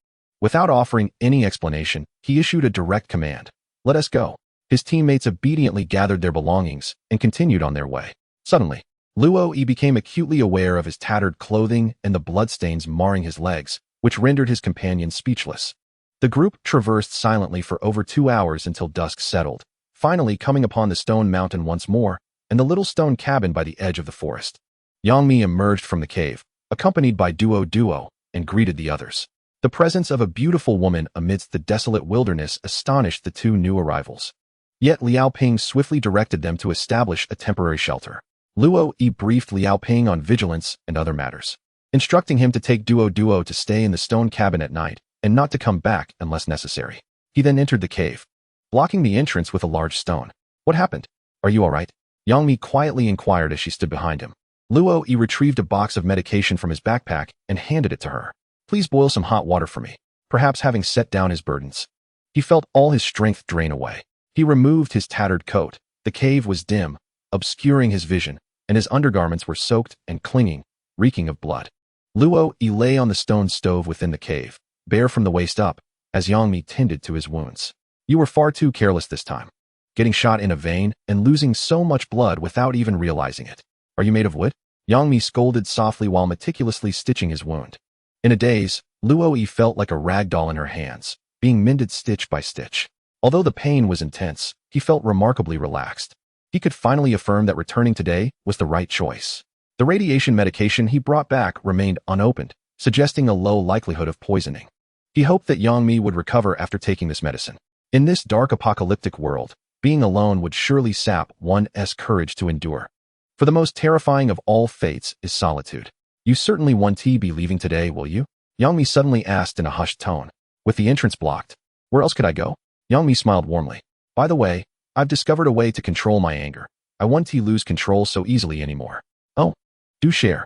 Without offering any explanation, he issued a direct command. Let us go. His teammates obediently gathered their belongings and continued on their way. Suddenly, Lu Yi became acutely aware of his tattered clothing and the bloodstains marring his legs, which rendered his companion speechless. The group traversed silently for over 2 hours until dusk settled, finally coming upon the stone mountain once more and the little stone cabin by the edge of the forest. Yang Mi emerged from the cave, accompanied by Duo, and greeted the others. The presence of a beautiful woman amidst the desolate wilderness astonished the two new arrivals. Yet Liao Ping swiftly directed them to establish a temporary shelter. Lu Yi briefed Liao Ping on vigilance and other matters, instructing him to take Duo to stay in the stone cabin at night and not to come back unless necessary. He then entered the cave, blocking the entrance with a large stone. What happened? Are you all right? Yang Mi quietly inquired as she stood behind him. Luo Yi retrieved a box of medication from his backpack and handed it to her. Please boil some hot water for me. Perhaps having set down his burdens, he felt all his strength drain away. He removed his tattered coat. The cave was dim, obscuring his vision, and his undergarments were soaked and clinging, reeking of blood. Luo Yi lay on the stone stove within the cave, bare from the waist up, as Yang Mi tended to his wounds. You were far too careless this time, getting shot in a vein and losing so much blood without even realizing it. Are you made of wood? Yang Mi scolded softly while meticulously stitching his wound. In a daze, Luo Yi felt like a rag doll in her hands, being mended stitch by stitch. Although the pain was intense, he felt remarkably relaxed. He could finally affirm that returning today was the right choice. The radiation medication he brought back remained unopened, suggesting a low likelihood of poisoning. He hoped that Yang Mi would recover after taking this medicine. In this dark apocalyptic world, being alone would surely sap one's courage to endure. For the most terrifying of all fates is solitude. You certainly won't be leaving today, will you? Yang Mi suddenly asked in a hushed tone. With the entrance blocked, where else could I go? Yang Mi smiled warmly. By the way, I've discovered a way to control my anger. I won't lose control so easily anymore. Oh, do share.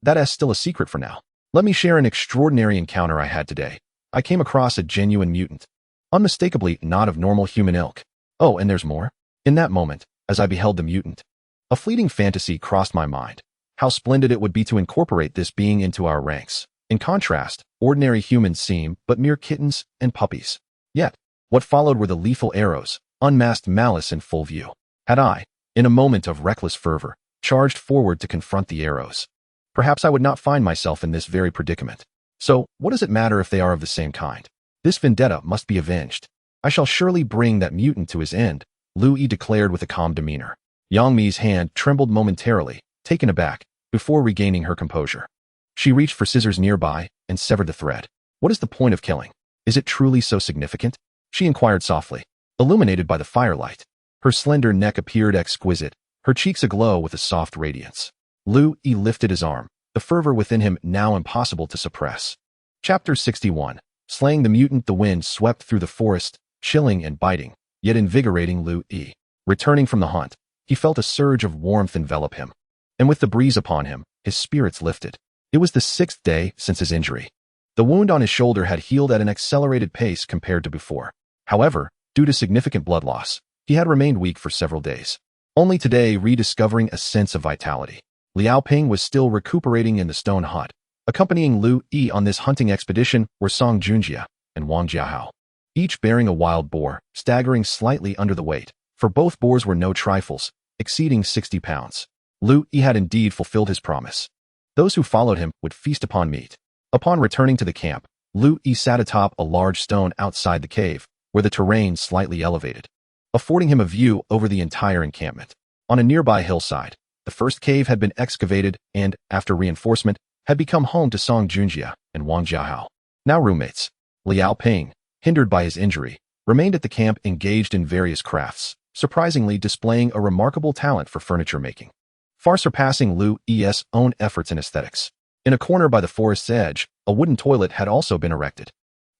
That's still a secret for now. Let me share an extraordinary encounter I had today. I came across a genuine mutant. Unmistakably not of normal human ilk. Oh, and there's more? In that moment, as I beheld the mutant, a fleeting fantasy crossed my mind. How splendid it would be to incorporate this being into our ranks. In contrast, ordinary humans seem but mere kittens and puppies. Yet, what followed were the lethal arrows, unmasked malice in full view. Had I, in a moment of reckless fervor, charged forward to confront the arrows, perhaps I would not find myself in this very predicament. So, what does it matter if they are of the same kind? This vendetta must be avenged. I shall surely bring that mutant to his end, Lu Yi declared with a calm demeanor. Yang Mi's hand trembled momentarily, taken aback, before regaining her composure. She reached for scissors nearby and severed the thread. What is the point of killing? Is it truly so significant? She inquired softly, illuminated by the firelight. Her slender neck appeared exquisite, her cheeks aglow with a soft radiance. Lu Yi lifted his arm, the fervor within him now impossible to suppress. Chapter 61. Slaying the mutant. The wind swept through the forest, chilling and biting, yet invigorating Lu Yi. Returning from the hunt, he felt a surge of warmth envelop him. And with the breeze upon him, his spirits lifted. It was the 6th day since his injury. The wound on his shoulder had healed at an accelerated pace compared to before. However, due to significant blood loss, he had remained weak for several days. Only today rediscovering a sense of vitality. Liao Ping was still recuperating in the stone hut. Accompanying Lu Yi on this hunting expedition were Song Junjia and Wang Jiahao, each bearing a wild boar, staggering slightly under the weight, for both boars were no trifles, exceeding 60 pounds. Lu Yi had indeed fulfilled his promise. Those who followed him would feast upon meat. Upon returning to the camp, Lu Yi sat atop a large stone outside the cave, where the terrain slightly elevated, affording him a view over the entire encampment. On a nearby hillside, the first cave had been excavated and, after reinforcement, had become home to Song Junjia and Wang Jiahao. Now roommates, Liao Ping, hindered by his injury, remained at the camp engaged in various crafts, surprisingly displaying a remarkable talent for furniture making, far surpassing Lu Yi's own efforts in aesthetics. In a corner by the forest's edge, a wooden toilet had also been erected.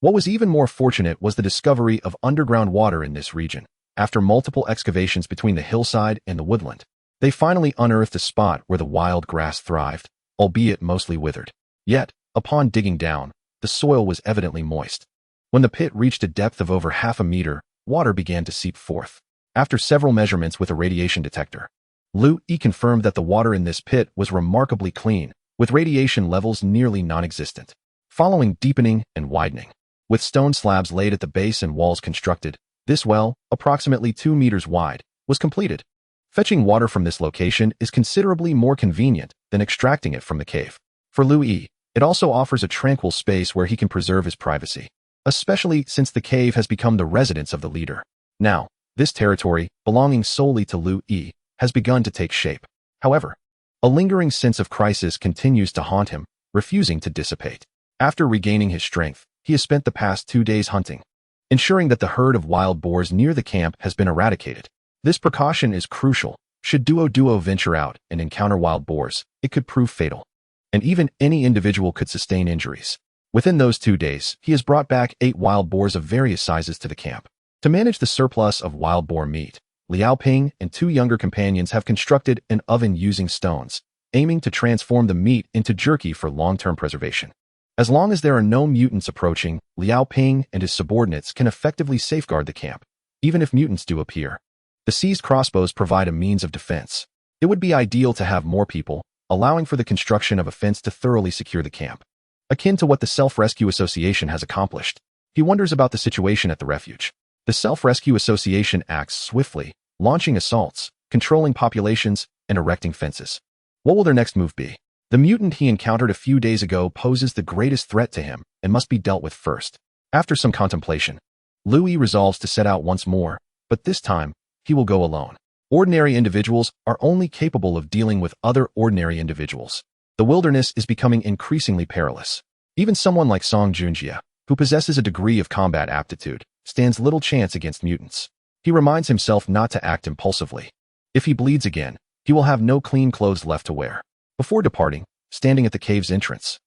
What was even more fortunate was the discovery of underground water in this region. After multiple excavations between the hillside and the woodland, they finally unearthed a spot where the wild grass thrived, albeit mostly withered. Yet, upon digging down, the soil was evidently moist. When the pit reached a depth of over half a meter, water began to seep forth. After several measurements with a radiation detector, Lu Yi confirmed that the water in this pit was remarkably clean, with radiation levels nearly non-existent. Following deepening and widening, with stone slabs laid at the base and walls constructed, this well, approximately 2 meters wide, was completed. Fetching water from this location is considerably more convenient than extracting it from the cave. For Lu Yi, it also offers a tranquil space where he can preserve his privacy, especially since the cave has become the residence of the leader. Now, this territory, belonging solely to Lu Yi, has begun to take shape. However, a lingering sense of crisis continues to haunt him, refusing to dissipate. After regaining his strength, he has spent the past 2 days hunting, ensuring that the herd of wild boars near the camp has been eradicated. This precaution is crucial. Should Duo venture out and encounter wild boars, it could prove fatal, and even any individual could sustain injuries. Within those 2 days, he has brought back 8 wild boars of various sizes to the camp. To manage the surplus of wild boar meat, Liao Ping and 2 younger companions have constructed an oven using stones, aiming to transform the meat into jerky for long-term preservation. As long as there are no mutants approaching, Liao Ping and his subordinates can effectively safeguard the camp, even if mutants do appear. The seized crossbows provide a means of defense. It would be ideal to have more people, allowing for the construction of a fence to thoroughly secure the camp. Akin to what the Self-Rescue Association has accomplished, he wonders about the situation at the refuge. The Self-Rescue Association acts swiftly, launching assaults, controlling populations, and erecting fences. What will their next move be? The mutant he encountered a few days ago poses the greatest threat to him and must be dealt with first. After some contemplation, Louis resolves to set out once more, but this time, he will go alone. Ordinary individuals are only capable of dealing with other ordinary individuals. The wilderness is becoming increasingly perilous. Even someone like Song Junjie, who possesses a degree of combat aptitude, stands little chance against mutants. He reminds himself not to act impulsively. If he bleeds again, he will have no clean clothes left to wear. Before departing, standing at the cave's entrance,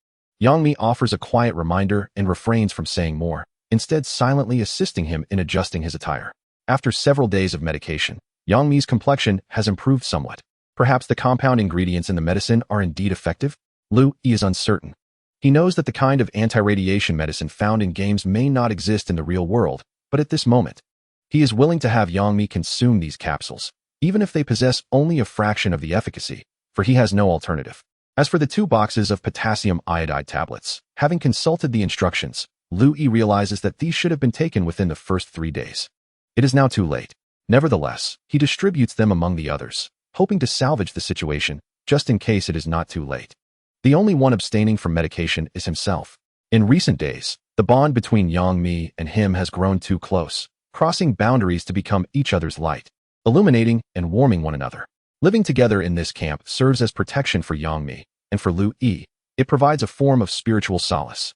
Yangmi offers a quiet reminder and refrains from saying more, instead silently assisting him in adjusting his attire. After several days of medication, Yangmi's complexion has improved somewhat. Perhaps the compound ingredients in the medicine are indeed effective? Louis is uncertain. He knows that the kind of anti-radiation medicine found in games may not exist in the real world, but at this moment, he is willing to have Yangmi consume these capsules, even if they possess only a fraction of the efficacy, for he has no alternative. As for the 2 boxes of potassium iodide tablets, having consulted the instructions, Louis realizes that these should have been taken within the first 3 days. It is now too late. Nevertheless, he distributes them among the others, hoping to salvage the situation, just in case it is not too late. The only one abstaining from medication is himself. In recent days, the bond between Yangmi and him has grown too close, crossing boundaries to become each other's light, illuminating and warming one another. Living together in this camp serves as protection for Yangmi, and for Louis, it provides a form of spiritual solace.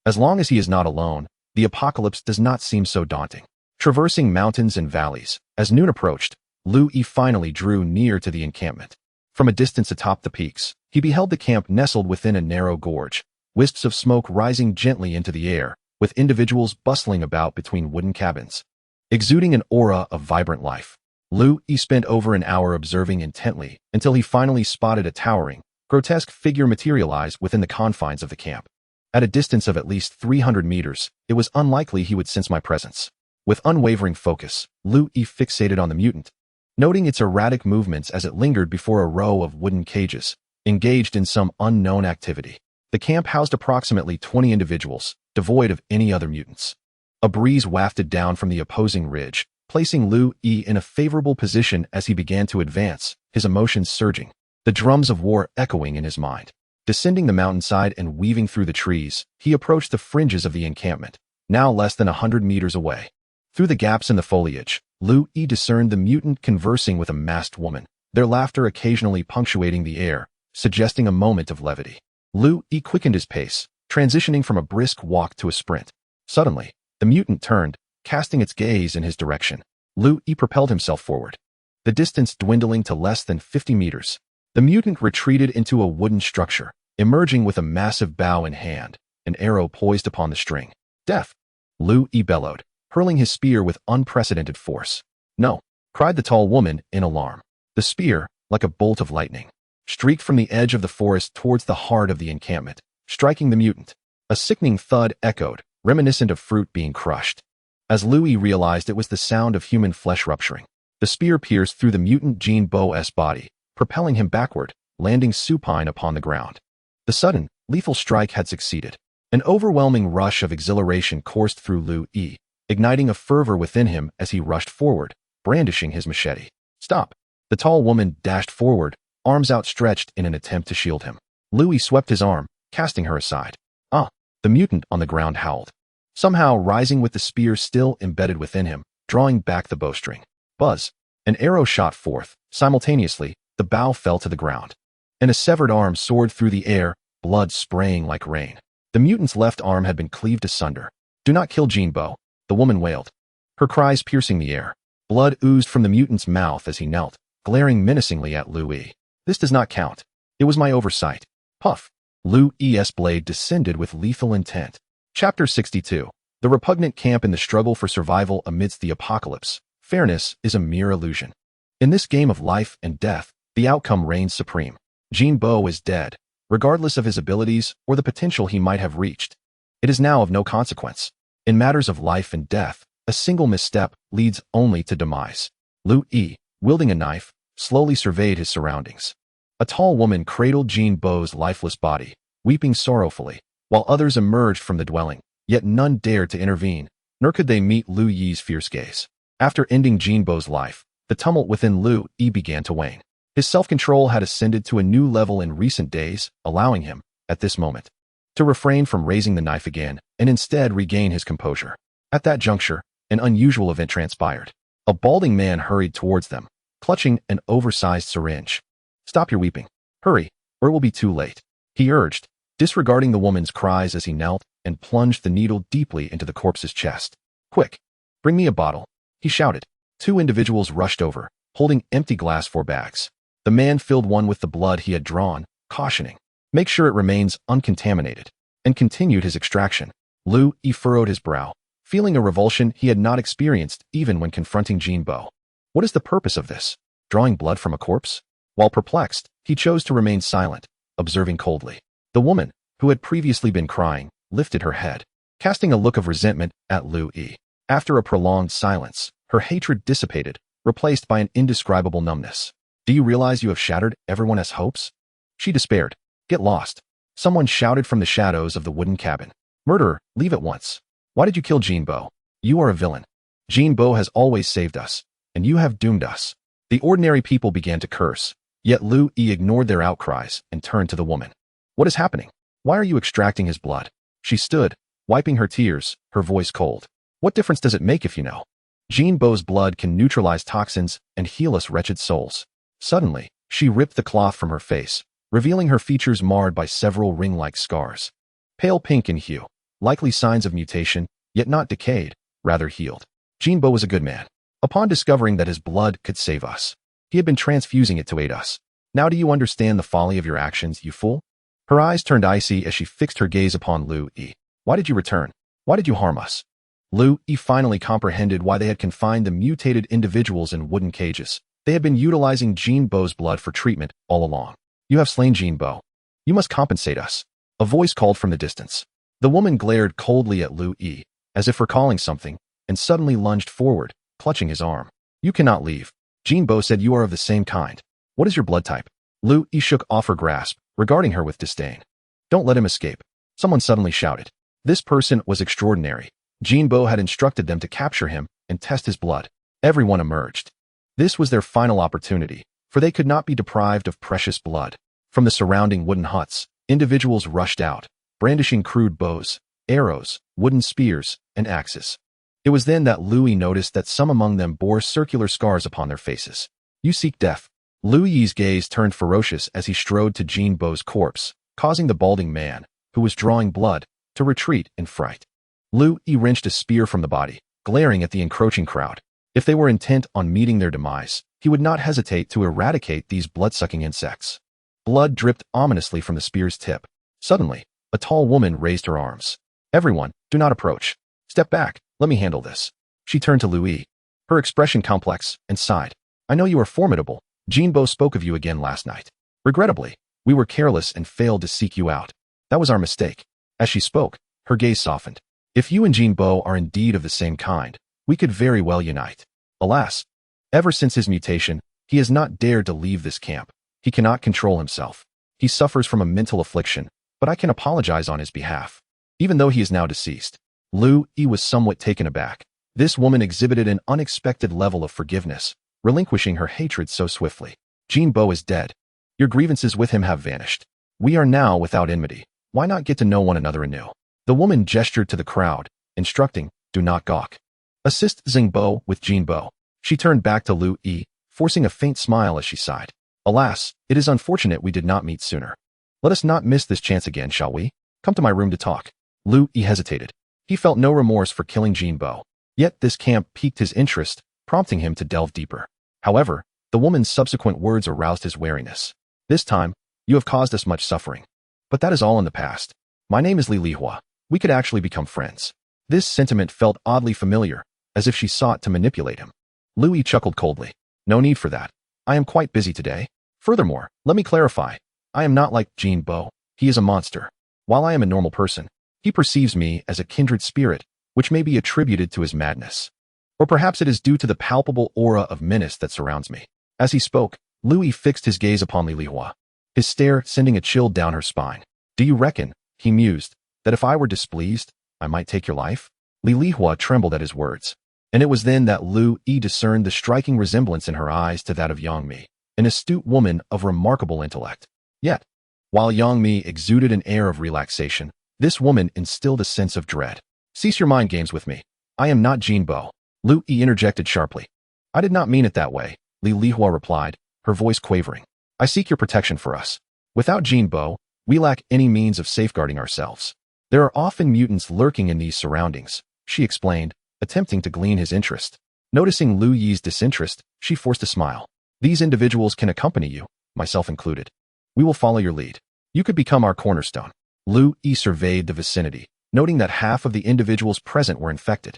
As long as he is not alone, the apocalypse does not seem so daunting. Traversing mountains and valleys, as noon approached, Louis finally drew near to the encampment. From a distance atop the peaks, he beheld the camp nestled within a narrow gorge, wisps of smoke rising gently into the air, with individuals bustling about between wooden cabins. Exuding an aura of vibrant life, Louis spent over an hour observing intently until he finally spotted a towering, grotesque figure materialize within the confines of the camp. At a distance of at least 300 meters, it was unlikely he would sense my presence. With unwavering focus, Louis fixated on the mutant, noting its erratic movements as it lingered before a row of wooden cages, engaged in some unknown activity. The camp housed approximately 20 individuals, devoid of any other mutants. A breeze wafted down from the opposing ridge, placing Louis in a favorable position as he began to advance, his emotions surging, the drums of war echoing in his mind. Descending the mountainside and weaving through the trees, he approached the fringes of the encampment, now less than 100 meters away. Through the gaps in the foliage, Louis discerned the mutant conversing with a masked woman, their laughter occasionally punctuating the air, suggesting a moment of levity. Louis quickened his pace, transitioning from a brisk walk to a sprint. Suddenly, the mutant turned, casting its gaze in his direction. Louis propelled himself forward. The distance dwindling to less than 50 meters, the mutant retreated into a wooden structure, emerging with a massive bow in hand, an arrow poised upon the string. Death! Louis bellowed, hurling his spear with unprecedented force. No! Cried the tall woman in alarm. The spear, like a bolt of lightning, streaked from the edge of the forest towards the heart of the encampment, striking the mutant. A sickening thud echoed, reminiscent of fruit being crushed. As Louis realized it was the sound of human flesh rupturing, the spear pierced through the mutant Jean Beau's body, propelling him backward, landing supine upon the ground. The sudden, lethal strike had succeeded. An overwhelming rush of exhilaration coursed through Louis, igniting a fervor within him as he rushed forward, brandishing his machete. Stop! The tall woman dashed forward, arms outstretched in an attempt to shield him. Louis swept his arm, casting her aside. Ah! The mutant on the ground howled, somehow rising with the spear still embedded within him, drawing back the bowstring. Buzz! An arrow shot forth. Simultaneously, the bow fell to the ground, and a severed arm soared through the air, blood spraying like rain. The mutant's left arm had been cleaved asunder. Do not kill Jean Beau, the woman wailed, her cries piercing the air. Blood oozed from the mutant's mouth as he knelt, glaring menacingly at Louis. This does not count. It was my oversight. Puff! Lu Yi's blade descended with lethal intent. Chapter 62. The repugnant camp in the struggle for survival amidst the apocalypse. Fairness is a mere illusion. In this game of life and death, the outcome reigns supreme. Jinbo is dead, regardless of his abilities or the potential he might have reached. It is now of no consequence. In matters of life and death, a single misstep leads only to demise. Lu Yi, wielding a knife, slowly surveyed his surroundings. A tall woman cradled Jinbo's lifeless body, weeping sorrowfully, while others emerged from the dwelling, yet none dared to intervene, nor could they meet Lu Yi's fierce gaze. After ending Jinbo's life, the tumult within Lu Yi began to wane. His self-control had ascended to a new level in recent days, allowing him, at this moment, to refrain from raising the knife again and instead regain his composure. At that juncture, an unusual event transpired. A balding man hurried towards them, clutching an oversized syringe. "Stop your weeping. Hurry, or it will be too late," he urged, disregarding the woman's cries as he knelt and plunged the needle deeply into the corpse's chest. "Quick, bring me a bottle," he shouted. Two individuals rushed over, holding empty glass bags. The man filled one with the blood he had drawn, cautioning, "Make sure it remains uncontaminated," and continued his extraction. Lu Yi furrowed his brow, feeling a revulsion he had not experienced even when confronting Jinbo. What is the purpose of this? Drawing blood from a corpse? While perplexed, he chose to remain silent, observing coldly. The woman, who had previously been crying, lifted her head, casting a look of resentment at Lu Yi. After a prolonged silence, her hatred dissipated, replaced by an indescribable numbness. "Do you realize you have shattered everyone's hopes?" she despaired. "Get lost," someone shouted from the shadows of the wooden cabin. "Murderer, leave at once. Why did you kill Jinbo? You are a villain. Jinbo has always saved us, and you have doomed us." The ordinary people began to curse, yet Lu Yi ignored their outcries and turned to the woman. "What is happening? Why are you extracting his blood?" She stood, wiping her tears, her voice cold. "What difference does it make if you know? Jinbo's blood can neutralize toxins and heal us wretched souls." Suddenly, she ripped the cloth from her face, revealing her features marred by several ring-like scars. Pale pink in hue, likely signs of mutation, yet not decayed, rather healed. Jinbo was a good man. Upon discovering that his blood could save us, he had been transfusing it to aid us. "Now do you understand the folly of your actions, you fool?" Her eyes turned icy as she fixed her gaze upon Lu Yi. "Why did you return? Why did you harm us?" Lu Yi finally comprehended why they had confined the mutated individuals in wooden cages. They had been utilizing Jinbo's blood for treatment all along. "You have slain Jinbo. You must compensate us," a voice called from the distance. The woman glared coldly at Lu Yi, as if recalling something, and suddenly lunged forward, clutching his arm. "You cannot leave. Jinbo said you are of the same kind. What is your blood type?" Lu Yi shook off her grasp, regarding her with disdain. "Don't let him escape," someone suddenly shouted. This person was extraordinary. Jinbo had instructed them to capture him and test his blood. Everyone emerged. This was their final opportunity, for they could not be deprived of precious blood. From the surrounding wooden huts, individuals rushed out, brandishing crude bows, arrows, wooden spears, and axes. It was then that Lu Yi noticed that some among them bore circular scars upon their faces. "You seek death." Lu Yi's gaze turned ferocious as he strode to Jinbo's corpse, causing the balding man, who was drawing blood, to retreat in fright. Lu Yi wrenched a spear from the body, glaring at the encroaching crowd. If they were intent on meeting their demise, he would not hesitate to eradicate these blood-sucking insects. Blood dripped ominously from the spear's tip. Suddenly, a tall woman raised her arms. "Everyone, do not approach. Step back, let me handle this." She turned to Lu Yi, her expression complex, and sighed. "I know you are formidable. Jinbo spoke of you again last night. Regrettably, we were careless and failed to seek you out. That was our mistake." As she spoke, her gaze softened. "If you and Jinbo are indeed of the same kind, we could very well unite. Alas, ever since his mutation, he has not dared to leave this camp. He cannot control himself. He suffers from a mental affliction, but I can apologize on his behalf, even though he is now deceased." Lu Yi was somewhat taken aback. This woman exhibited an unexpected level of forgiveness, relinquishing her hatred so swiftly. "Jinbo is dead. Your grievances with him have vanished. We are now without enmity. Why not get to know one another anew?" The woman gestured to the crowd, instructing, "Do not gawk. Assist Jinbo with Jinbo." She turned back to Lu Yi, forcing a faint smile as she sighed. "Alas, it is unfortunate we did not meet sooner. Let us not miss this chance again, shall we? Come to my room to talk." Lu Yi hesitated. He felt no remorse for killing Jinbo. Yet this camp piqued his interest, prompting him to delve deeper. However, the woman's subsequent words aroused his wariness. "This time, you have caused us much suffering. But that is all in the past. My name is Li Lihua. We could actually become friends. This sentiment felt oddly familiar, as if she sought to manipulate him. Louis chuckled coldly. No need for that. I am quite busy today. Furthermore, let me clarify. I am not like Jean Bo. He is a monster. While I am a normal person, he perceives me as a kindred spirit, which may be attributed to his madness. Or perhaps it is due to the palpable aura of menace that surrounds me. As he spoke, Louis fixed his gaze upon Li Lihua, his stare sending a chill down her spine. Do you reckon, he mused, that if I were displeased, I might take your life? Li Lihua trembled at his words, and it was then that Lu Yi discerned the striking resemblance in her eyes to that of Yang Mi, an astute woman of remarkable intellect. Yet, while Yang Mi exuded an air of relaxation, this woman instilled a sense of dread. Cease your mind games with me. I am not Jean Bo. Lu Yi interjected sharply. I did not mean it that way, Li Lihua replied, her voice quavering. I seek your protection for us. Without Jean Bo, we lack any means of safeguarding ourselves. There are often mutants lurking in these surroundings, she explained, attempting to glean his interest. Noticing Lu Yi's disinterest, she forced a smile. These individuals can accompany you, myself included. We will follow your lead. You could become our cornerstone. Lu Yi surveyed the vicinity, noting that half of the individuals present were infected.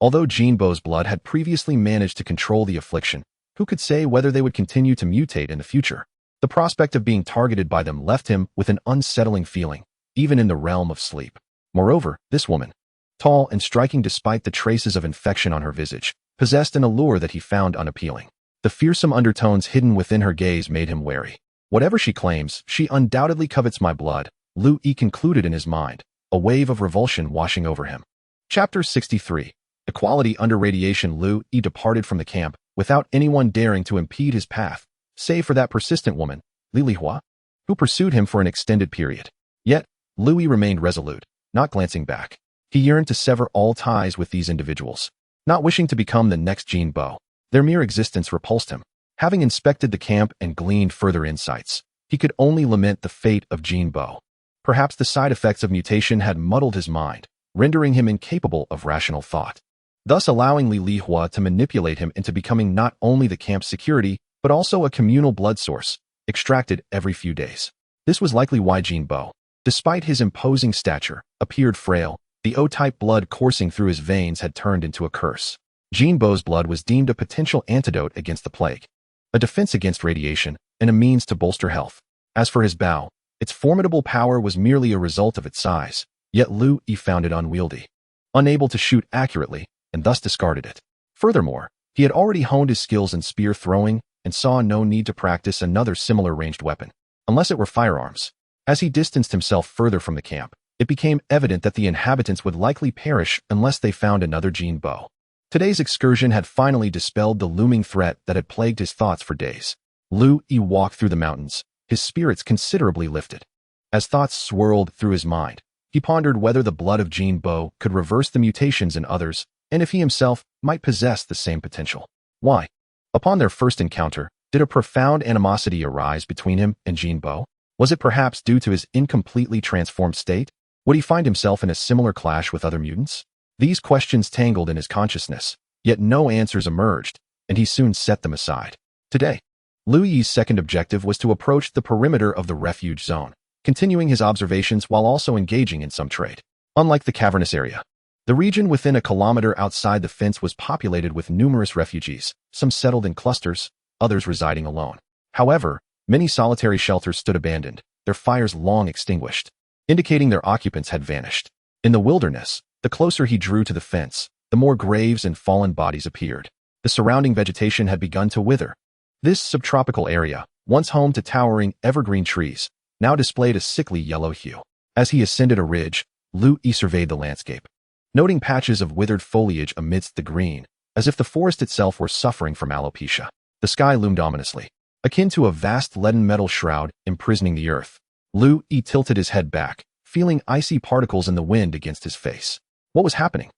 Although Jean Bo's blood had previously managed to control the affliction, who could say whether they would continue to mutate in the future? The prospect of being targeted by them left him with an unsettling feeling, even in the realm of sleep. Moreover, this woman, tall and striking despite the traces of infection on her visage, possessed an allure that he found unappealing. The fearsome undertones hidden within her gaze made him wary. Whatever she claims, she undoubtedly covets my blood, Lu Yi concluded in his mind, a wave of revulsion washing over him. Chapter 63. Equality under radiation. Lu Yi departed from the camp, without anyone daring to impede his path, save for that persistent woman, Li Lihua, who pursued him for an extended period. Yet, Louis remained resolute, not glancing back. He yearned to sever all ties with these individuals, not wishing to become the next Jean Bo. Their mere existence repulsed him. Having inspected the camp and gleaned further insights, he could only lament the fate of Jean Bo. Perhaps the side effects of mutation had muddled his mind, rendering him incapable of rational thought, thus allowing Li Lihua to manipulate him into becoming not only the camp's security, but also a communal blood source, extracted every few days. This was likely why Jean Bo, despite his imposing stature, appeared frail. The O-type blood coursing through his veins had turned into a curse. Jean Bo's blood was deemed a potential antidote against the plague, a defense against radiation, and a means to bolster health. As for his bow, its formidable power was merely a result of its size, yet Lu Yi found it unwieldy, unable to shoot accurately, and thus discarded it. Furthermore, he had already honed his skills in spear throwing and saw no need to practice another similar ranged weapon, unless it were firearms. As he distanced himself further from the camp, it became evident that the inhabitants would likely perish unless they found another Jean Bo. Today's excursion had finally dispelled the looming threat that had plagued his thoughts for days. Lu Yi walked through the mountains, his spirits considerably lifted. As thoughts swirled through his mind, he pondered whether the blood of Jean Bo could reverse the mutations in others, and if he himself might possess the same potential. Why? Upon their first encounter, did a profound animosity arise between him and Jean Bo? Was it perhaps due to his incompletely transformed state? Would he find himself in a similar clash with other mutants? These questions tangled in his consciousness, yet no answers emerged, and he soon set them aside. Today, Lu Yi's second objective was to approach the perimeter of the refuge zone, continuing his observations while also engaging in some trade. Unlike the cavernous area, the region within a kilometer outside the fence was populated with numerous refugees, some settled in clusters, others residing alone. However, many solitary shelters stood abandoned, their fires long extinguished, indicating their occupants had vanished. In the wilderness, the closer he drew to the fence, the more graves and fallen bodies appeared. The surrounding vegetation had begun to wither. This subtropical area, once home to towering evergreen trees, now displayed a sickly yellow hue. As he ascended a ridge, Lu Yi surveyed the landscape, noting patches of withered foliage amidst the green, as if the forest itself were suffering from alopecia. The sky loomed ominously, akin to a vast leaden metal shroud imprisoning the earth. Lu Yi tilted his head back, feeling icy particles in the wind against his face. What was happening?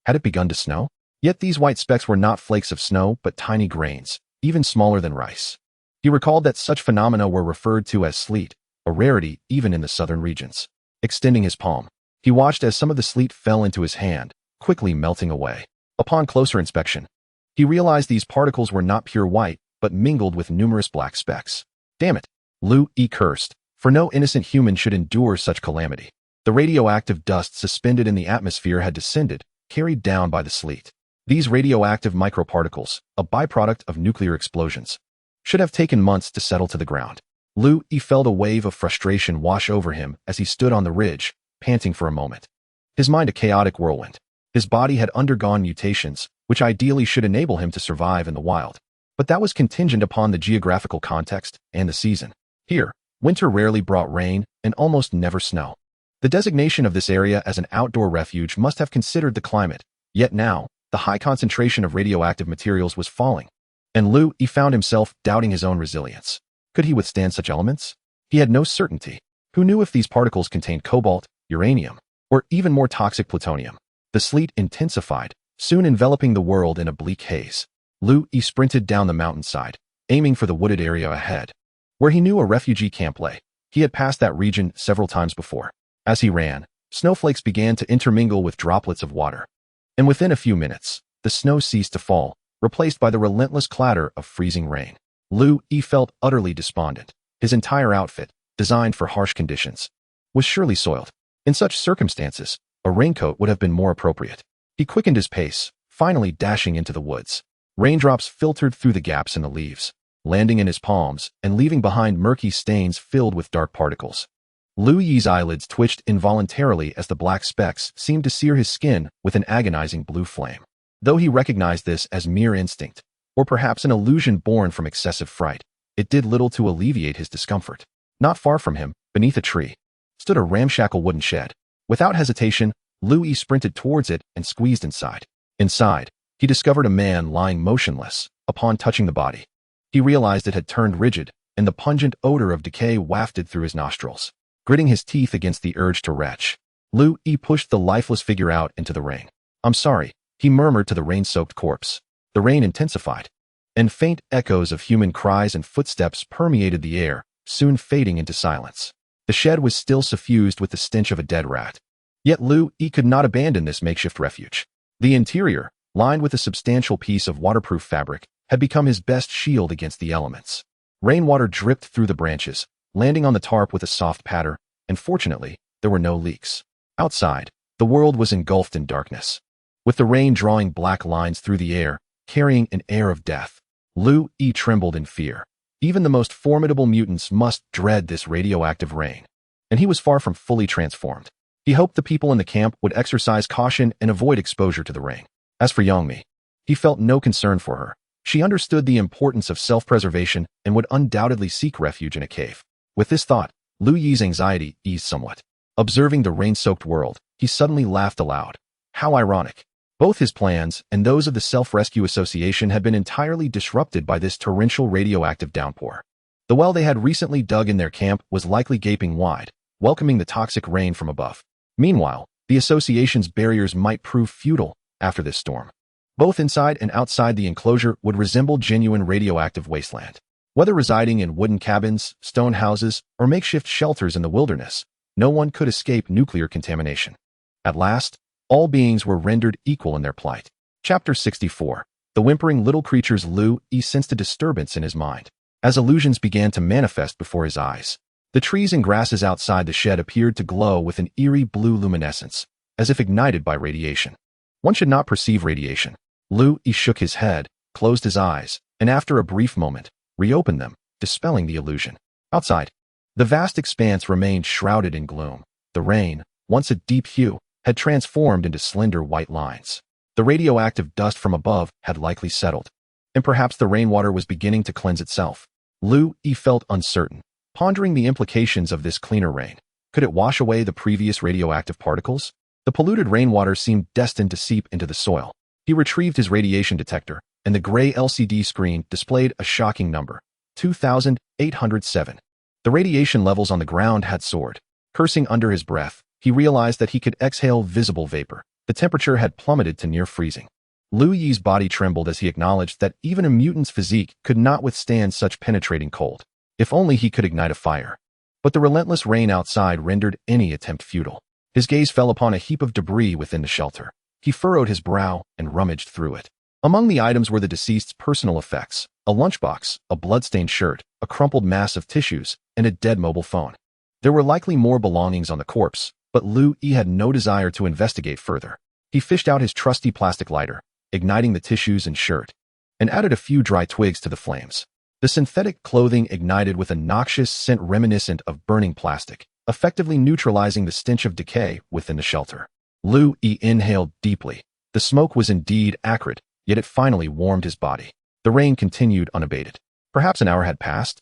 Had it begun to snow? Yet these white specks were not flakes of snow, but tiny grains, even smaller than rice. He recalled that such phenomena were referred to as sleet, a rarity even in the southern regions. Extending his palm, he watched as some of the sleet fell into his hand, quickly melting away. Upon closer inspection, he realized these particles were not pure white, but mingled with numerous black specks. Damn it! Lu Yi cursed, for no innocent human should endure such calamity. The radioactive dust suspended in the atmosphere had descended, carried down by the sleet. These radioactive microparticles, a byproduct of nuclear explosions, should have taken months to settle to the ground. Lu Yi felt a wave of frustration wash over him as he stood on the ridge, panting for a moment. His mind a chaotic whirlwind. His body had undergone mutations, which ideally should enable him to survive in the wild. But that was contingent upon the geographical context and the season. Here, winter rarely brought rain and almost never snow. The designation of this area as an outdoor refuge must have considered the climate, yet now, the high concentration of radioactive materials was falling, and Lu Yi found himself doubting his own resilience. Could he withstand such elements? He had no certainty. Who knew if these particles contained cobalt, uranium, or even more toxic plutonium? The sleet intensified, soon enveloping the world in a bleak haze. Lu Yi sprinted down the mountainside, aiming for the wooded area ahead, where he knew a refugee camp lay. He had passed that region several times before. As he ran, snowflakes began to intermingle with droplets of water. And within a few minutes, the snow ceased to fall, replaced by the relentless clatter of freezing rain. Lu Yi felt utterly despondent. His entire outfit, designed for harsh conditions, was surely soiled. In such circumstances, a raincoat would have been more appropriate. He quickened his pace, finally dashing into the woods. Raindrops filtered through the gaps in the leaves, landing in his palms and leaving behind murky stains filled with dark particles. Lu Yi's eyelids twitched involuntarily as the black specks seemed to sear his skin with an agonizing blue flame. Though he recognized this as mere instinct, or perhaps an illusion born from excessive fright, it did little to alleviate his discomfort. Not far from him, beneath a tree, stood a ramshackle wooden shed. Without hesitation, Lu Yi sprinted towards it and squeezed inside. Inside, he discovered a man lying motionless. Upon touching the body, he realized it had turned rigid, and the pungent odor of decay wafted through his nostrils. Gritting his teeth against the urge to retch, Lu Yi pushed the lifeless figure out into the rain. "I'm sorry," he murmured to the rain-soaked corpse. The rain intensified, and faint echoes of human cries and footsteps permeated the air, soon fading into silence. The shed was still suffused with the stench of a dead rat. Yet Lu Yi could not abandon this makeshift refuge. The interior, lined with a substantial piece of waterproof fabric, had become his best shield against the elements. Rainwater dripped through the branches, landing on the tarp with a soft patter, and fortunately, there were no leaks. Outside, the world was engulfed in darkness, with the rain drawing black lines through the air, carrying an air of death. Lu Yi trembled in fear. Even the most formidable mutants must dread this radioactive rain, and he was far from fully transformed. He hoped the people in the camp would exercise caution and avoid exposure to the rain. As for Yongmi, he felt no concern for her. She understood the importance of self-preservation and would undoubtedly seek refuge in a cave. With this thought, Lu Yi's anxiety eased somewhat. Observing the rain-soaked world, he suddenly laughed aloud. How ironic. Both his plans and those of the Self-Rescue Association had been entirely disrupted by this torrential radioactive downpour. The well they had recently dug in their camp was likely gaping wide, welcoming the toxic rain from above. Meanwhile, the association's barriers might prove futile after this storm. Both inside and outside the enclosure would resemble genuine radioactive wasteland. Whether residing in wooden cabins, stone houses, or makeshift shelters in the wilderness, no one could escape nuclear contamination. At last, all beings were rendered equal in their plight. Chapter 64. The whimpering little creatures. Lu Yi sensed a disturbance in his mind, as illusions began to manifest before his eyes. The trees and grasses outside the shed appeared to glow with an eerie blue luminescence, as if ignited by radiation. One should not perceive radiation. Lu Yi shook his head, closed his eyes, and after a brief moment, reopened them, dispelling the illusion. Outside, the vast expanse remained shrouded in gloom. The rain, once a deep hue, had transformed into slender white lines. The radioactive dust from above had likely settled, and perhaps the rainwater was beginning to cleanse itself. Lu Yi felt uncertain, pondering the implications of this cleaner rain. Could it wash away the previous radioactive particles? The polluted rainwater seemed destined to seep into the soil. He retrieved his radiation detector, and the gray LCD screen displayed a shocking number, 2,807. The radiation levels on the ground had soared. Cursing under his breath, he realized that he could exhale visible vapor. The temperature had plummeted to near freezing. Lu Yi's body trembled as he acknowledged that even a mutant's physique could not withstand such penetrating cold. If only he could ignite a fire. But the relentless rain outside rendered any attempt futile. His gaze fell upon a heap of debris within the shelter. He furrowed his brow and rummaged through it. Among the items were the deceased's personal effects, a lunchbox, a blood-stained shirt, a crumpled mass of tissues, and a dead mobile phone. There were likely more belongings on the corpse, but Lu Yi had no desire to investigate further. He fished out his trusty plastic lighter, igniting the tissues and shirt, and added a few dry twigs to the flames. The synthetic clothing ignited with a noxious scent reminiscent of burning plastic, effectively neutralizing the stench of decay within the shelter. Lu Yi inhaled deeply. The smoke was indeed acrid, yet it finally warmed his body. The rain continued unabated. Perhaps an hour had passed?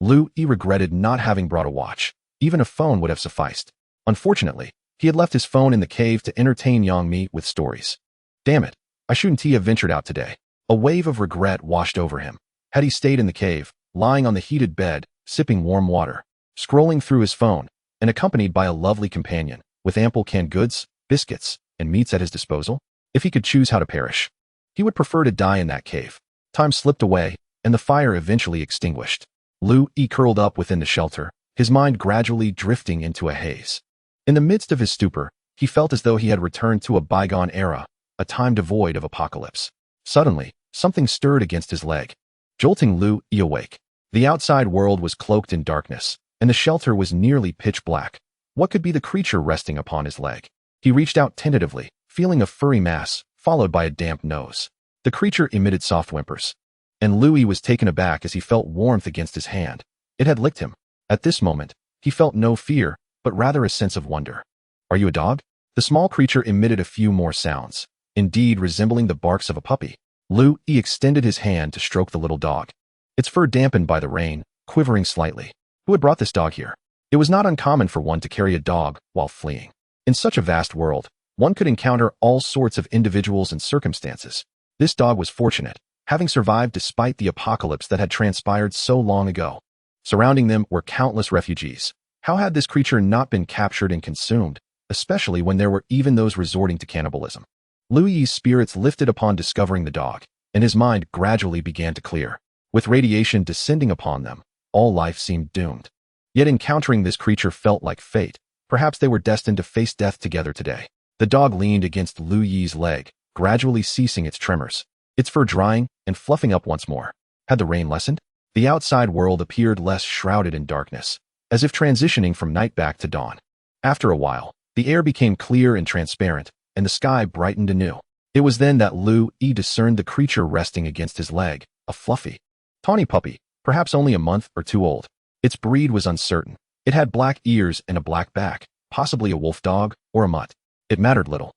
Lu Yi regretted not having brought a watch. Even a phone would have sufficed. Unfortunately, he had left his phone in the cave to entertain Yang Mi with stories. Damn it, I shouldn't have ventured out today. A wave of regret washed over him. Had he stayed in the cave, lying on the heated bed, sipping warm water, scrolling through his phone, and accompanied by a lovely companion, with ample canned goods, biscuits, and meats at his disposal? If he could choose how to perish, he would prefer to die in that cave. Time slipped away, and the fire eventually extinguished. Lu Yi curled up within the shelter, his mind gradually drifting into a haze. In the midst of his stupor, he felt as though he had returned to a bygone era, a time devoid of apocalypse. Suddenly, something stirred against his leg, jolting Lu Yi awake. The outside world was cloaked in darkness, and the shelter was nearly pitch black. What could be the creature resting upon his leg? He reached out tentatively, feeling a furry mass, followed by a damp nose. The creature emitted soft whimpers, and Lu Yi was taken aback as he felt warmth against his hand. It had licked him. At this moment, he felt no fear, but rather a sense of wonder. Are you a dog? The small creature emitted a few more sounds, indeed resembling the barks of a puppy. Lu Yi extended his hand to stroke the little dog. Its fur dampened by the rain, quivering slightly. Who had brought this dog here? It was not uncommon for one to carry a dog while fleeing. In such a vast world, one could encounter all sorts of individuals and circumstances. This dog was fortunate, having survived despite the apocalypse that had transpired so long ago. Surrounding them were countless refugees. How had this creature not been captured and consumed, especially when there were even those resorting to cannibalism? Lu Yi's spirits lifted upon discovering the dog, and his mind gradually began to clear. With radiation descending upon them, all life seemed doomed. Yet encountering this creature felt like fate. Perhaps they were destined to face death together today. The dog leaned against Lu Yi's leg, gradually ceasing its tremors, its fur drying and fluffing up once more. Had the rain lessened? The outside world appeared less shrouded in darkness, as if transitioning from night back to dawn. After a while, the air became clear and transparent, and the sky brightened anew. It was then that Lu Yi discerned the creature resting against his leg, a fluffy, tawny puppy, perhaps only a month or two old. Its breed was uncertain. It had black ears and a black back, possibly a wolf dog or a mutt. It mattered little.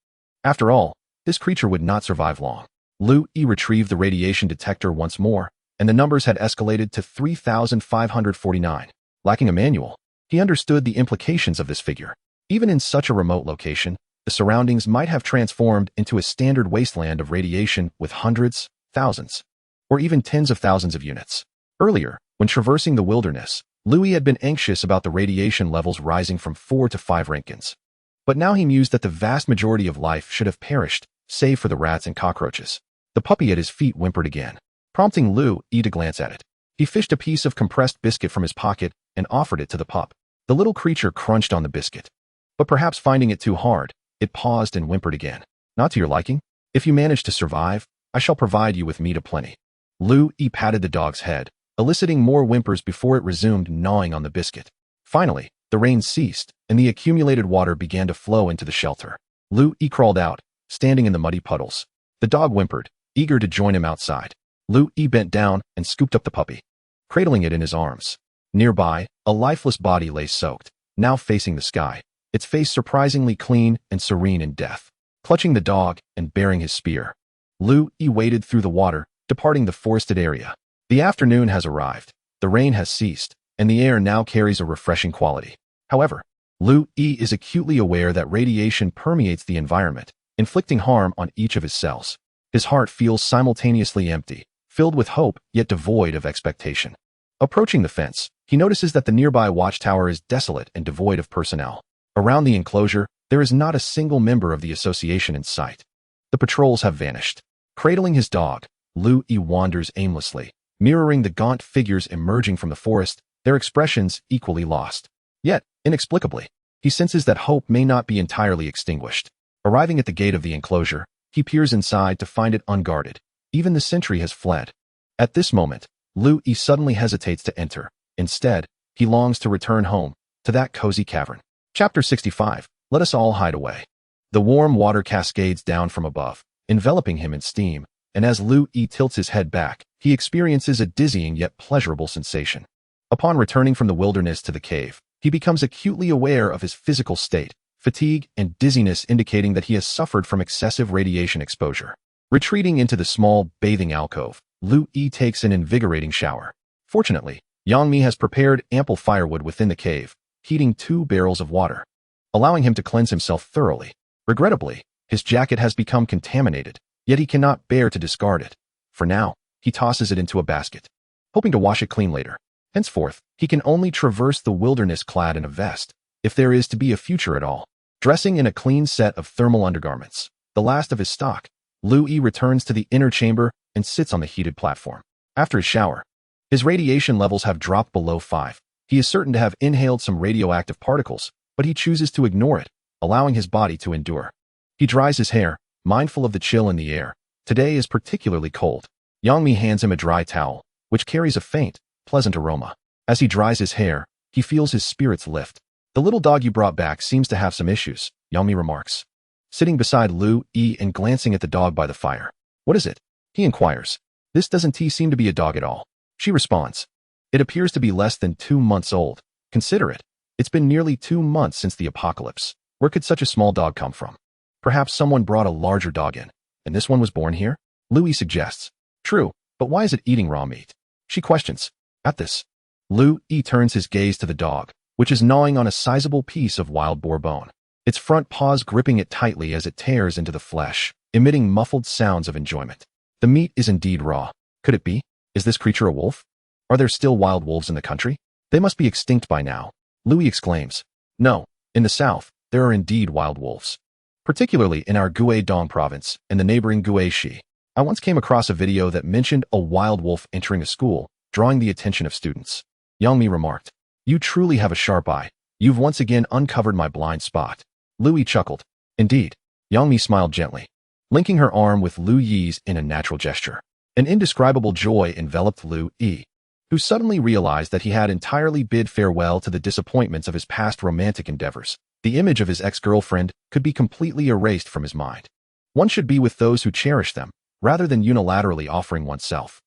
After all, this creature would not survive long. Lu Yi retrieved the radiation detector once more, and the numbers had escalated to 3,549. Lacking a manual, he understood the implications of this figure. Even in such a remote location, the surroundings might have transformed into a standard wasteland of radiation with hundreds, thousands, or even tens of thousands of units. Earlier, when traversing the wilderness, Lu Yi had been anxious about the radiation levels rising from 4 to 5 Roentgens. But now he mused that the vast majority of life should have perished, save for the rats and cockroaches. The puppy at his feet whimpered again, prompting Lu Yi to glance at it. He fished a piece of compressed biscuit from his pocket and offered it to the pup. The little creature crunched on the biscuit, but perhaps finding it too hard, it paused and whimpered again. Not to your liking? If you manage to survive, I shall provide you with meat aplenty. Lu Yi patted the dog's head, eliciting more whimpers before it resumed gnawing on the biscuit. Finally, the rain ceased, and the accumulated water began to flow into the shelter. Lu Yi crawled out, standing in the muddy puddles. The dog whimpered, eager to join him outside. Lu Yi bent down and scooped up the puppy, cradling it in his arms. Nearby, a lifeless body lay soaked, now facing the sky, its face surprisingly clean and serene in death. Clutching the dog and bearing his spear, Lu Yi waded through the water, departing the forested area. The afternoon has arrived, the rain has ceased, and the air now carries a refreshing quality. However, Lu Yi is acutely aware that radiation permeates the environment, inflicting harm on each of his cells. His heart feels simultaneously empty, filled with hope yet devoid of expectation. Approaching the fence, he notices that the nearby watchtower is desolate and devoid of personnel. Around the enclosure, there is not a single member of the association in sight. The patrols have vanished. Cradling his dog, Lu Yi wanders aimlessly, mirroring the gaunt figures emerging from the forest, their expressions equally lost. Yet, inexplicably, he senses that hope may not be entirely extinguished. Arriving at the gate of the enclosure, he peers inside to find it unguarded. Even the sentry has fled. At this moment, Lu Yi suddenly hesitates to enter. Instead, he longs to return home, to that cozy cavern. Chapter 65. Let us all hide away. The warm water cascades down from above, enveloping him in steam, and as Lu Yi tilts his head back, he experiences a dizzying yet pleasurable sensation. Upon returning from the wilderness to the cave, he becomes acutely aware of his physical state, fatigue and dizziness indicating that he has suffered from excessive radiation exposure. Retreating into the small bathing alcove, Lu Yi takes an invigorating shower. Fortunately, Yang Mi has prepared ample firewood within the cave, heating 2 barrels of water, allowing him to cleanse himself thoroughly. Regrettably, his jacket has become contaminated, yet he cannot bear to discard it. For now, he tosses it into a basket, hoping to wash it clean later. Henceforth, he can only traverse the wilderness clad in a vest, if there is to be a future at all. Dressing in a clean set of thermal undergarments, the last of his stock, Lu Yi returns to the inner chamber and sits on the heated platform. After his shower, his radiation levels have dropped below 5. He is certain to have inhaled some radioactive particles, but he chooses to ignore it, allowing his body to endure. He dries his hair, mindful of the chill in the air. Today is particularly cold. Yang Mi hands him a dry towel, which carries a faint, pleasant aroma. As he dries his hair, he feels his spirits lift. The little dog you brought back seems to have some issues, Yang Mi remarks, sitting beside Lu Yi and glancing at the dog by the fire. What is it? He inquires. This doesn't seem to be a dog at all. She responds. It appears to be less than 2 months old. Consider it. It's been nearly 2 months since the apocalypse. Where could such a small dog come from? Perhaps someone brought a larger dog in, and this one was born here? Lu Yi suggests. True, but why is it eating raw meat? She questions. At this, Lu Yi turns his gaze to the dog, which is gnawing on a sizable piece of wild boar bone, its front paws gripping it tightly as it tears into the flesh, emitting muffled sounds of enjoyment. The meat is indeed raw. Could it be? Is this creature a wolf? Are there still wild wolves in the country? They must be extinct by now. Lu Yi exclaims. No, in the south, there are indeed wild wolves, particularly in our Guangdong province and the neighboring Guangxi. I once came across a video that mentioned a wild wolf entering a school, drawing the attention of students. Yang Mi remarked. You truly have a sharp eye. You've once again uncovered my blind spot. Lu Yi chuckled. Indeed. Yang Mi smiled gently, linking her arm with Lu Yi's in a natural gesture. An indescribable joy enveloped Lu Yi, who suddenly realized that he had entirely bid farewell to the disappointments of his past romantic endeavors. The image of his ex-girlfriend could be completely erased from his mind. One should be with those who cherish them, rather than unilaterally offering oneself.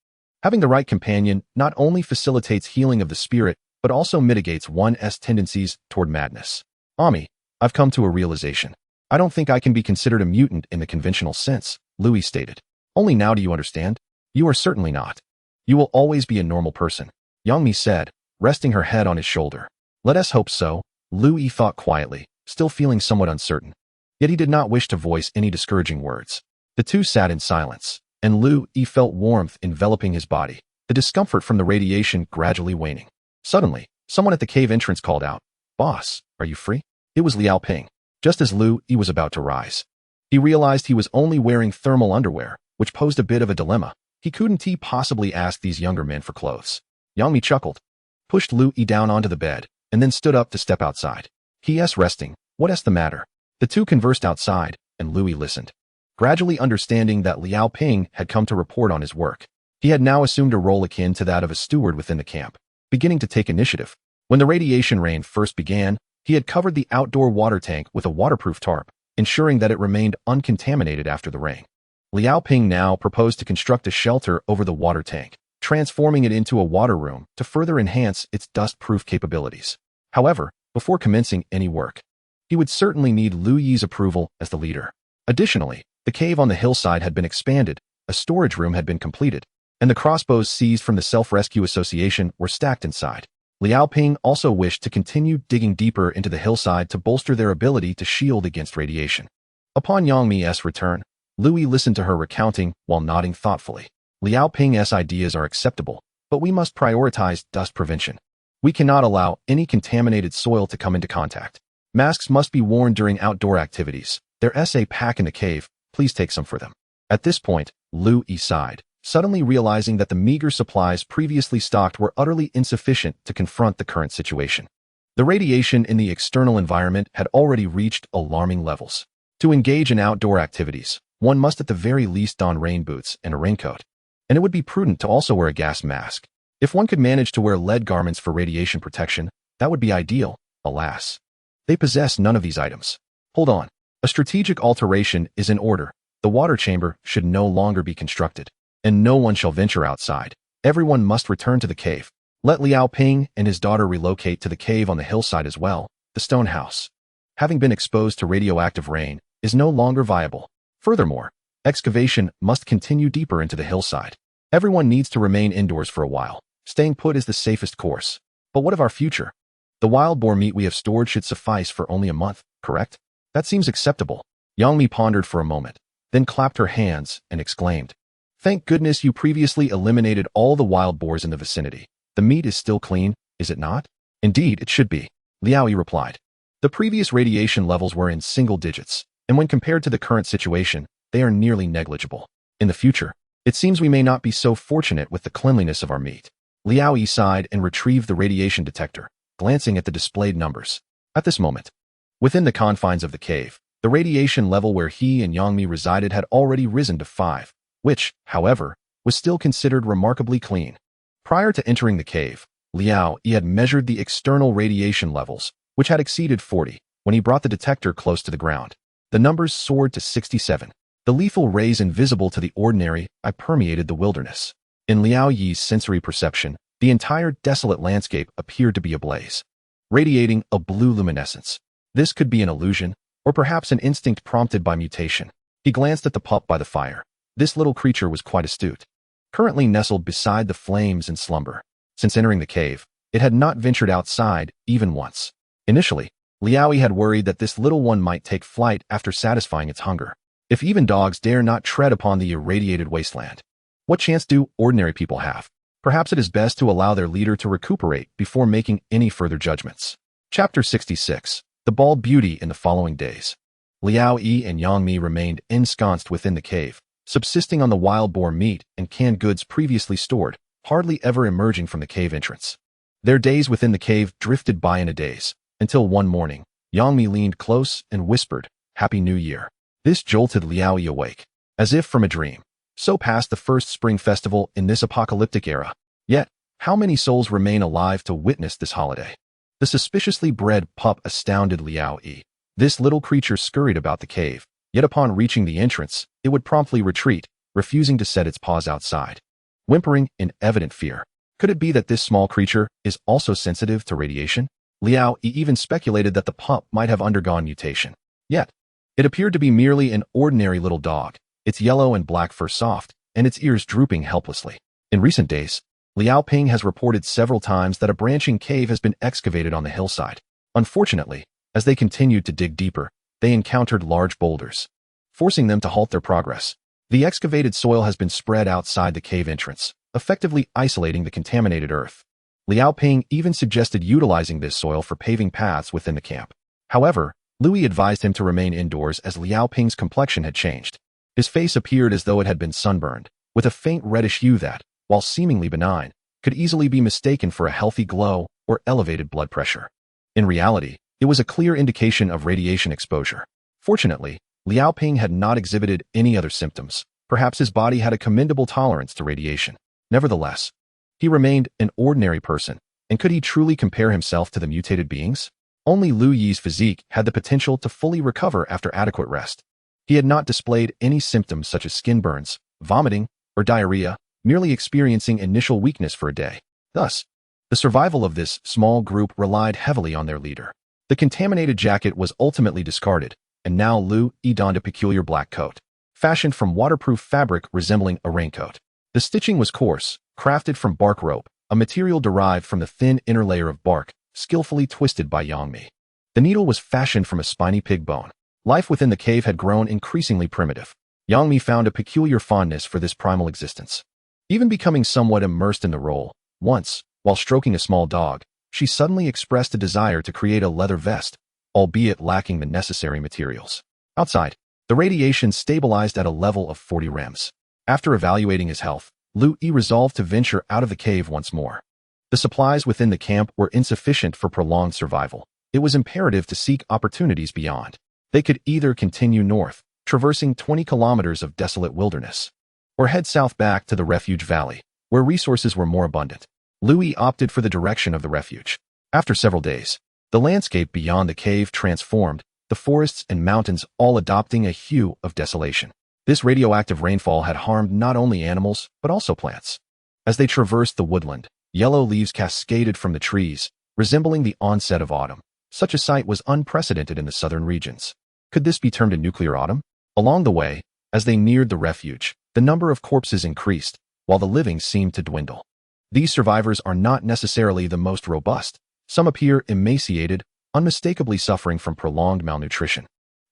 Having the right companion not only facilitates healing of the spirit, but also mitigates one's tendencies toward madness. Ami, I've come to a realization. I don't think I can be considered a mutant in the conventional sense, Lu Yi stated. Only now do you understand? You are certainly not. You will always be a normal person, Yang Mi said, resting her head on his shoulder. Let us hope so, Lu Yi thought quietly, still feeling somewhat uncertain. Yet he did not wish to voice any discouraging words. The two sat in silence, and Lu Yi felt warmth enveloping his body, the discomfort from the radiation gradually waning. Suddenly, someone at the cave entrance called out, Boss, are you free? It was Liao Ping. Just as Lu Yi was about to rise, he realized he was only wearing thermal underwear, which posed a bit of a dilemma. He couldn't possibly ask these younger men for clothes. Yang Mi chuckled, pushed Lu Yi down onto the bed, and then stood up to step outside. He*s resting. What's the matter? The two conversed outside, and Lu Yi listened, gradually understanding that Liao Ping had come to report on his work. He had now assumed a role akin to that of a steward within the camp, beginning to take initiative. When the radiation rain first began, he had covered the outdoor water tank with a waterproof tarp, ensuring that it remained uncontaminated after the rain. Liao Ping now proposed to construct a shelter over the water tank, transforming it into a water room to further enhance its dust-proof capabilities. However, before commencing any work, he would certainly need Lu Yi's approval as the leader. Additionally, the cave on the hillside had been expanded, a storage room had been completed, and the crossbows seized from the Self-Rescue Association were stacked inside. Liao Ping also wished to continue digging deeper into the hillside to bolster their ability to shield against radiation. Upon Yang Mi's return, Lu Yi listened to her recounting while nodding thoughtfully. Liao Ping's ideas are acceptable, but we must prioritize dust prevention. We cannot allow any contaminated soil to come into contact. Masks must be worn during outdoor activities. There's a pack in the cave, please take some for them. At this point, Lu Yi sighed, suddenly realizing that the meager supplies previously stocked were utterly insufficient to confront the current situation. The radiation in the external environment had already reached alarming levels. To engage in outdoor activities, one must at the very least don rain boots and a raincoat. And it would be prudent to also wear a gas mask. If one could manage to wear lead garments for radiation protection, that would be ideal. alas. They possess none of these items. Hold on. A strategic alteration is in order. The water chamber should no longer be constructed, and no one shall venture outside. Everyone must return to the cave. Let Liao Ping and his daughter relocate to the cave on the hillside as well. The stone house, having been exposed to radioactive rain, is no longer viable. Furthermore, excavation must continue deeper into the hillside. Everyone needs to remain indoors for a while. Staying put is the safest course. But what of our future? The wild boar meat we have stored should suffice for only a month, correct? That seems acceptable. Yang Mi pondered for a moment, then clapped her hands and exclaimed, "Thank goodness you previously eliminated all the wild boars in the vicinity. The meat is still clean, is it not?" "Indeed, it should be," Liao Yi replied. The previous radiation levels were in single digits, and when compared to the current situation, they are nearly negligible. In the future, it seems we may not be so fortunate with the cleanliness of our meat. Liao Yi sighed and retrieved the radiation detector, glancing at the displayed numbers. At this moment, within the confines of the cave, the radiation level where he and Yang Mi resided had already risen to 5, which, however, was still considered remarkably clean. Prior to entering the cave, Liao Yi had measured the external radiation levels, which had exceeded 40, when he brought the detector close to the ground. The numbers soared to 67. The lethal rays invisible to the ordinary eye permeated the wilderness. In Liao Yi's sensory perception, the entire desolate landscape appeared to be ablaze, radiating a blue luminescence. This could be an illusion, or perhaps an instinct prompted by mutation. He glanced at the pup by the fire. This little creature was quite astute. Currently nestled beside the flames in slumber. Since entering the cave, it had not ventured outside even once. Initially, Liao Yi had worried that this little one might take flight after satisfying its hunger. If even dogs dare not tread upon the irradiated wasteland, what chance do ordinary people have? Perhaps it is best to allow their leader to recuperate before making any further judgments. Chapter 66. The Bald Beauty in the following days. Liao Yi and Yang Mi remained ensconced within the cave, subsisting on the wild boar meat and canned goods previously stored, hardly ever emerging from the cave entrance. Their days within the cave drifted by in a daze, until one morning, Yang Mi leaned close and whispered, "Happy New Year." This jolted Liao Yi awake, as if from a dream. So passed the first spring festival in this apocalyptic era. Yet, how many souls remain alive to witness this holiday? The suspiciously bred pup astounded Liao Yi. This little creature scurried about the cave, yet upon reaching the entrance, it would promptly retreat, refusing to set its paws outside. Whimpering in evident fear. Could it be that this small creature is also sensitive to radiation? Liao Yi even speculated that the pup might have undergone mutation. Yet, it appeared to be merely an ordinary little dog, its yellow and black fur soft, and its ears drooping helplessly. In recent days, Liao Ping has reported several times that a branching cave has been excavated on the hillside. Unfortunately, as they continued to dig deeper, they encountered large boulders, forcing them to halt their progress. The excavated soil has been spread outside the cave entrance, effectively isolating the contaminated earth. Liao Ping even suggested utilizing this soil for paving paths within the camp. However, Louis advised him to remain indoors as Liao Ping's complexion had changed. His face appeared as though it had been sunburned, with a faint reddish hue that, while seemingly benign, could easily be mistaken for a healthy glow or elevated blood pressure. In reality, it was a clear indication of radiation exposure. Fortunately, Liao Ping had not exhibited any other symptoms. Perhaps his body had a commendable tolerance to radiation. Nevertheless, he remained an ordinary person, and could he truly compare himself to the mutated beings? Only Lu Yi's physique had the potential to fully recover after adequate rest. He had not displayed any symptoms such as skin burns, vomiting, or diarrhea, merely experiencing initial weakness for a day. Thus, the survival of this small group relied heavily on their leader. The contaminated jacket was ultimately discarded, and now Lu Yi donned a peculiar black coat, fashioned from waterproof fabric resembling a raincoat. The stitching was coarse, crafted from bark rope, a material derived from the thin inner layer of bark, skillfully twisted by Yang Mi. The needle was fashioned from a spiny pig bone. Life within the cave had grown increasingly primitive. Yang Mi found a peculiar fondness for this primal existence, even becoming somewhat immersed in the role. Once, while stroking a small dog, she suddenly expressed a desire to create a leather vest, albeit lacking the necessary materials. Outside, the radiation stabilized at a level of 40 rems. After evaluating his health, Lu Yi resolved to venture out of the cave once more. The supplies within the camp were insufficient for prolonged survival. It was imperative to seek opportunities beyond. They could either continue north, traversing 20 kilometers of desolate wilderness, or head south back to the refuge valley, where resources were more abundant. Louis opted for the direction of the refuge. After several days, The landscape beyond the cave transformed, the forests and mountains all adopting a hue of desolation. This radioactive rainfall had harmed not only animals, but also plants. As they traversed the woodland, yellow leaves cascaded from the trees, resembling the onset of autumn. Such a sight was unprecedented in the southern regions. Could this be termed a nuclear autumn? Along the way, as they neared the refuge, the number of corpses increased, while the living seemed to dwindle. These survivors are not necessarily the most robust. Some appear emaciated, unmistakably suffering from prolonged malnutrition.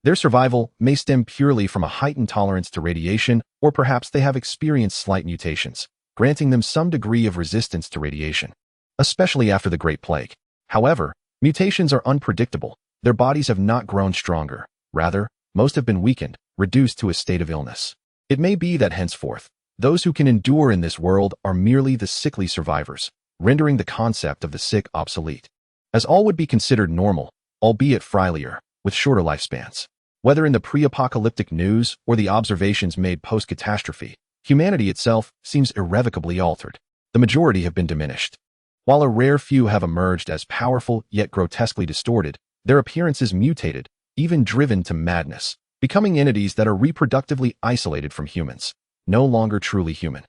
Their survival may stem purely from a heightened tolerance to radiation, or perhaps they have experienced slight mutations, granting them some degree of resistance to radiation, especially after the Great Plague. However, mutations are unpredictable. Their bodies have not grown stronger. Rather, most have been weakened, reduced to a state of illness. It may be that henceforth, those who can endure in this world are merely the sickly survivors, rendering the concept of the sick obsolete, as all would be considered normal, albeit frilier, with shorter lifespans. Whether in the pre-apocalyptic news or the observations made post-catastrophe, humanity itself seems irrevocably altered. The majority have been diminished. While a rare few have emerged as powerful yet grotesquely distorted, their appearances mutated, even driven to madness, becoming entities that are reproductively isolated from humans, no longer truly human.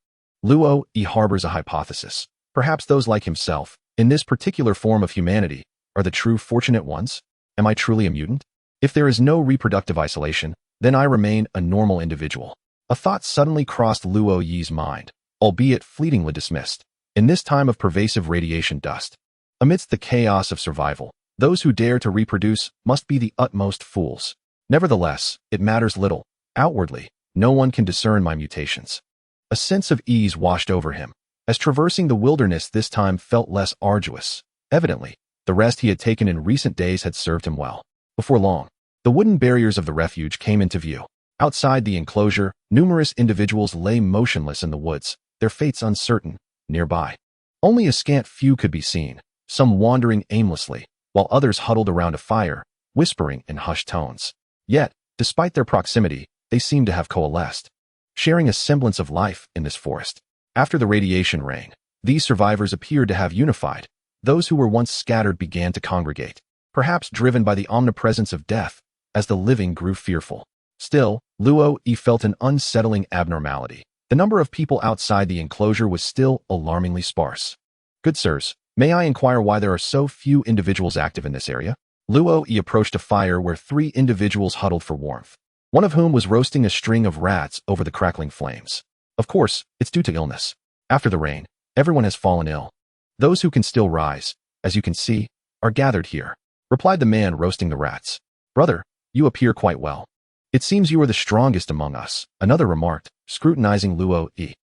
Luo harbors a hypothesis. Perhaps those like himself, in this particular form of humanity, are the true fortunate ones? Am I truly a mutant? If there is no reproductive isolation, then I remain a normal individual. A thought suddenly crossed Luo Yi's mind, albeit fleetingly dismissed. In this time of pervasive radiation dust, amidst the chaos of survival, those who dare to reproduce must be the utmost fools. Nevertheless, it matters little. Outwardly, no one can discern my mutations. A sense of ease washed over him, as traversing the wilderness this time felt less arduous. Evidently, the rest he had taken in recent days had served him well. Before long, the wooden barriers of the refuge came into view. Outside the enclosure, numerous individuals lay motionless in the woods, their fates uncertain. Nearby, only a scant few could be seen, some wandering aimlessly, while others huddled around a fire, whispering in hushed tones. Yet, despite their proximity, they seemed to have coalesced, sharing a semblance of life in this forest. After the radiation rain, these survivors appeared to have unified. Those who were once scattered began to congregate, perhaps driven by the omnipresence of death, as the living grew fearful. Still, Luo felt an unsettling abnormality. The number of people outside the enclosure was still alarmingly sparse. Good sirs, may I inquire why there are so few individuals active in this area? Luo approached a fire where 3 individuals huddled for warmth, one of whom was roasting a string of rats over the crackling flames. Of course, it's due to illness. After the rain, everyone has fallen ill. Those who can still rise, as you can see, are gathered here, replied the man roasting the rats. Brother, you appear quite well. It seems you are the strongest among us, another remarked, scrutinizing Luo.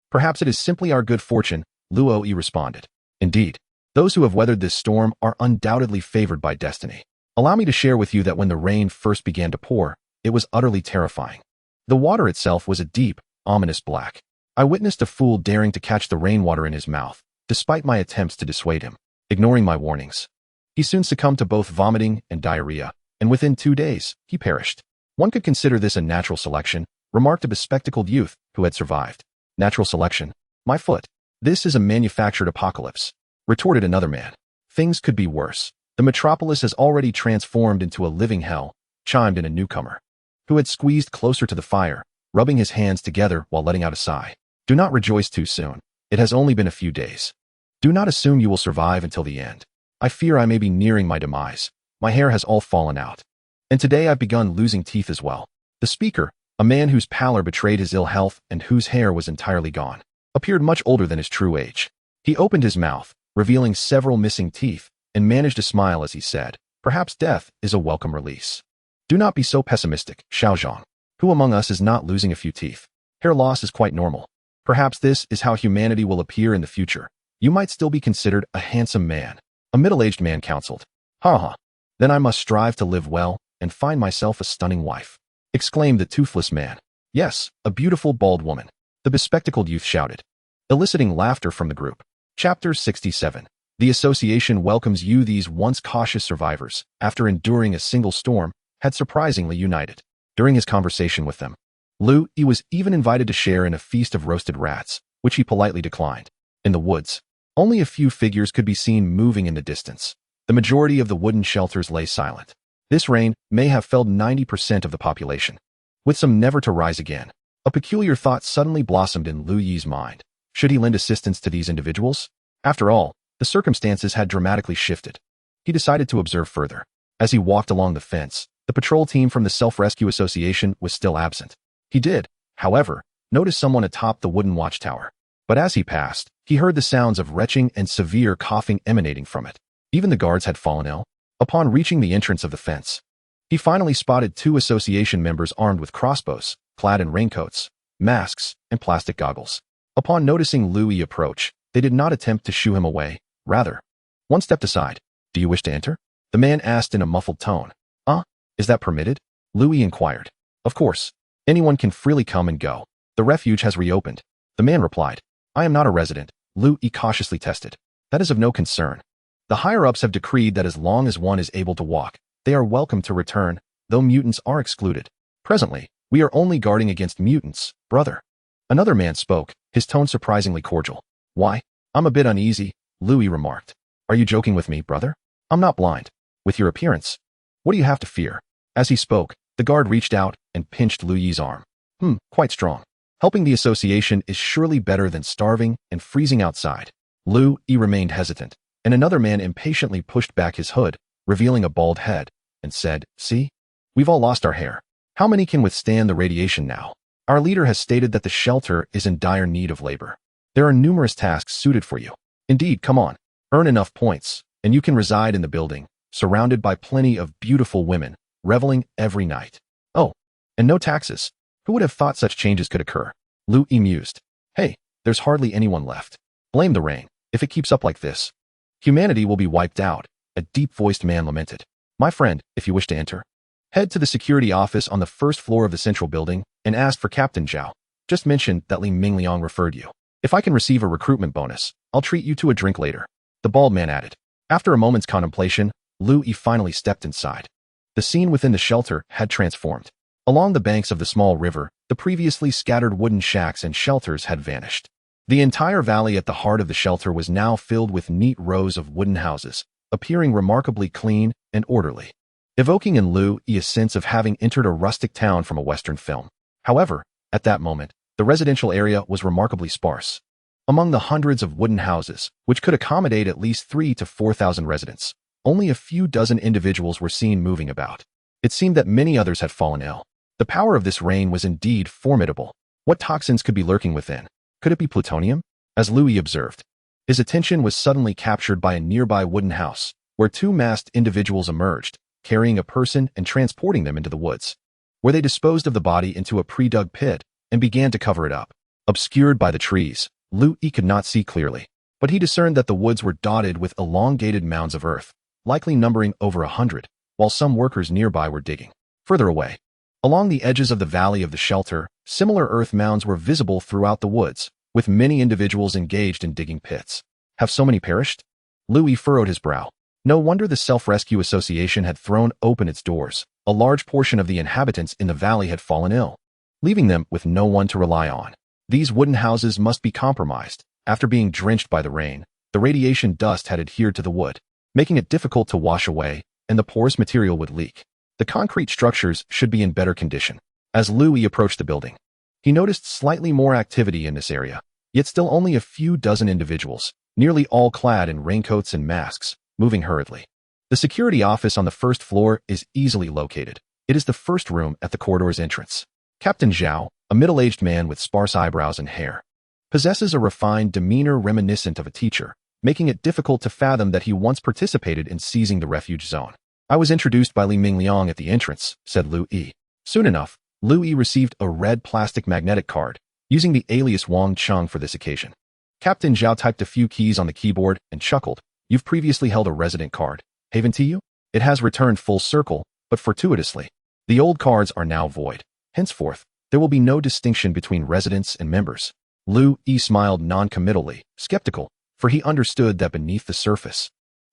Perhaps it is simply our good fortune, Luo responded. Indeed, those who have weathered this storm are undoubtedly favored by destiny. Allow me to share with you that when the rain first began to pour, it was utterly terrifying. The water itself was a deep, ominous black. I witnessed a fool daring to catch the rainwater in his mouth, despite my attempts to dissuade him, ignoring my warnings. He soon succumbed to both vomiting and diarrhea, and within 2 days, he perished. One could consider this a natural selection, remarked a bespectacled youth who had survived. Natural selection? My foot. This is a manufactured apocalypse, retorted another man. Things could be worse. The metropolis has already transformed into a living hell, chimed in a newcomer, who had squeezed closer to the fire, rubbing his hands together while letting out a sigh. Do not rejoice too soon. It has only been a few days. Do not assume you will survive until the end. I fear I may be nearing my demise. My hair has all fallen out. And today I've begun losing teeth as well. The speaker, a man whose pallor betrayed his ill health and whose hair was entirely gone, appeared much older than his true age. He opened his mouth, revealing several missing teeth, and managed to smile as he said, perhaps death is a welcome release. Do not be so pessimistic, Xiaozhang. Who among us is not losing a few teeth? Hair loss is quite normal. Perhaps this is how humanity will appear in the future. You might still be considered a handsome man. A middle-aged man counseled. Ha. Then I must strive to live well and find myself a stunning wife, exclaimed the toothless man. Yes, a beautiful bald woman, the bespectacled youth shouted, eliciting laughter from the group. Chapter 67. The association welcomes you. These once cautious survivors, after enduring a single storm, had surprisingly united. During his conversation with them, Lu was even invited to share in a feast of roasted rats, which he politely declined. In the woods, only a few figures could be seen moving in the distance. The majority of the wooden shelters lay silent. This rain may have felled 90% of the population, with some never to rise again. A peculiar thought suddenly blossomed in Lu Yi's mind. Should he lend assistance to these individuals? After all, the circumstances had dramatically shifted. He decided to observe further. As he walked along the fence, the patrol team from the Self-Rescue Association was still absent. He did, however, notice someone atop the wooden watchtower. But as he passed, he heard the sounds of retching and severe coughing emanating from it. Even the guards had fallen ill. Upon reaching the entrance of the fence, he finally spotted 2 association members armed with crossbows, clad in raincoats, masks, and plastic goggles. Upon noticing Lu Yi approach, they did not attempt to shoo him away. Rather, one stepped aside. "Do you wish to enter?" the man asked in a muffled tone. Is that permitted?" Lu Yi inquired. "Of course. Anyone can freely come and go. The refuge has reopened." The man replied. "I am not a resident," Lu Yi cautiously tested. "That is of no concern. The higher-ups have decreed that as long as one is able to walk, they are welcome to return, though mutants are excluded. Presently, we are only guarding against mutants, brother." Another man spoke, his tone surprisingly cordial. "Why? I'm a bit uneasy," Lu Yi remarked. "Are you joking with me, brother? I'm not blind. With your appearance, what do you have to fear?" As he spoke, the guard reached out and pinched Lu Yi's arm. Quite strong. Helping the association is surely better than starving and freezing outside." Lu Yi remained hesitant, and another man impatiently pushed back his hood, revealing a bald head, and said, "See? We've all lost our hair. How many can withstand the radiation now? Our leader has stated that the shelter is in dire need of labor. There are numerous tasks suited for you. Indeed, come on. Earn enough points, and you can reside in the building, surrounded by plenty of beautiful women, reveling every night. Oh, and no taxes. Who would have thought such changes could occur?" Lu Yi mused. "Hey, there's hardly anyone left. Blame the rain. If it keeps up like this, humanity will be wiped out," a deep-voiced man lamented. "My friend, if you wish to enter, head to the security office on the first floor of the central building and ask for Captain Zhao. Just mention that Li Mingliang referred you. If I can receive a recruitment bonus, I'll treat you to a drink later," the bald man added. After a moment's contemplation, Lu Yi finally stepped inside. The scene within the shelter had transformed. Along the banks of the small river, the previously scattered wooden shacks and shelters had vanished. The entire valley at the heart of the shelter was now filled with neat rows of wooden houses, appearing remarkably clean and orderly, evoking in Lu Yi a sense of having entered a rustic town from a Western film. However, at that moment, the residential area was remarkably sparse. Among the hundreds of wooden houses, which could accommodate at least 3,000 to 4,000 residents, only a few dozen individuals were seen moving about. It seemed that many others had fallen ill. The power of this rain was indeed formidable. What toxins could be lurking within? Could it be plutonium? As Lu Yi observed, his attention was suddenly captured by a nearby wooden house, where 2 masked individuals emerged, carrying a person and transporting them into the woods, where they disposed of the body into a pre-dug pit and began to cover it up. Obscured by the trees, Lu Yi could not see clearly, but he discerned that the woods were dotted with elongated mounds of earth, likely numbering over 100, while some workers nearby were digging. Further away, along the edges of the valley of the shelter, similar earth mounds were visible throughout the woods, with many individuals engaged in digging pits. Have so many perished? Lu Yi furrowed his brow. No wonder the Self-Rescue Association had thrown open its doors. A large portion of the inhabitants in the valley had fallen ill, leaving them with no one to rely on. These wooden houses must be compromised. After being drenched by the rain, the radiation dust had adhered to the wood, making it difficult to wash away, and the porous material would leak. The concrete structures should be in better condition. As Lu Yi approached the building, he noticed slightly more activity in this area, yet still only a few dozen individuals, nearly all clad in raincoats and masks, moving hurriedly. The security office on the first floor is easily located. It is the first room at the corridor's entrance. Captain Zhao, a middle-aged man with sparse eyebrows and hair, possesses a refined demeanor reminiscent of a teacher, making it difficult to fathom that he once participated in seizing the refuge zone. "I was introduced by Li Mingliang at the entrance," said Lu Yi. Soon enough, Lu Yi received a red plastic magnetic card, using the alias Wang Cheng for this occasion. Captain Zhao typed a few keys on the keyboard and chuckled. "You've previously held a resident card. Haven to you? It has returned full circle, but fortuitously. The old cards are now void. Henceforth, there will be no distinction between residents and members." Lu Yi smiled non-committally, skeptical, for he understood that beneath the surface,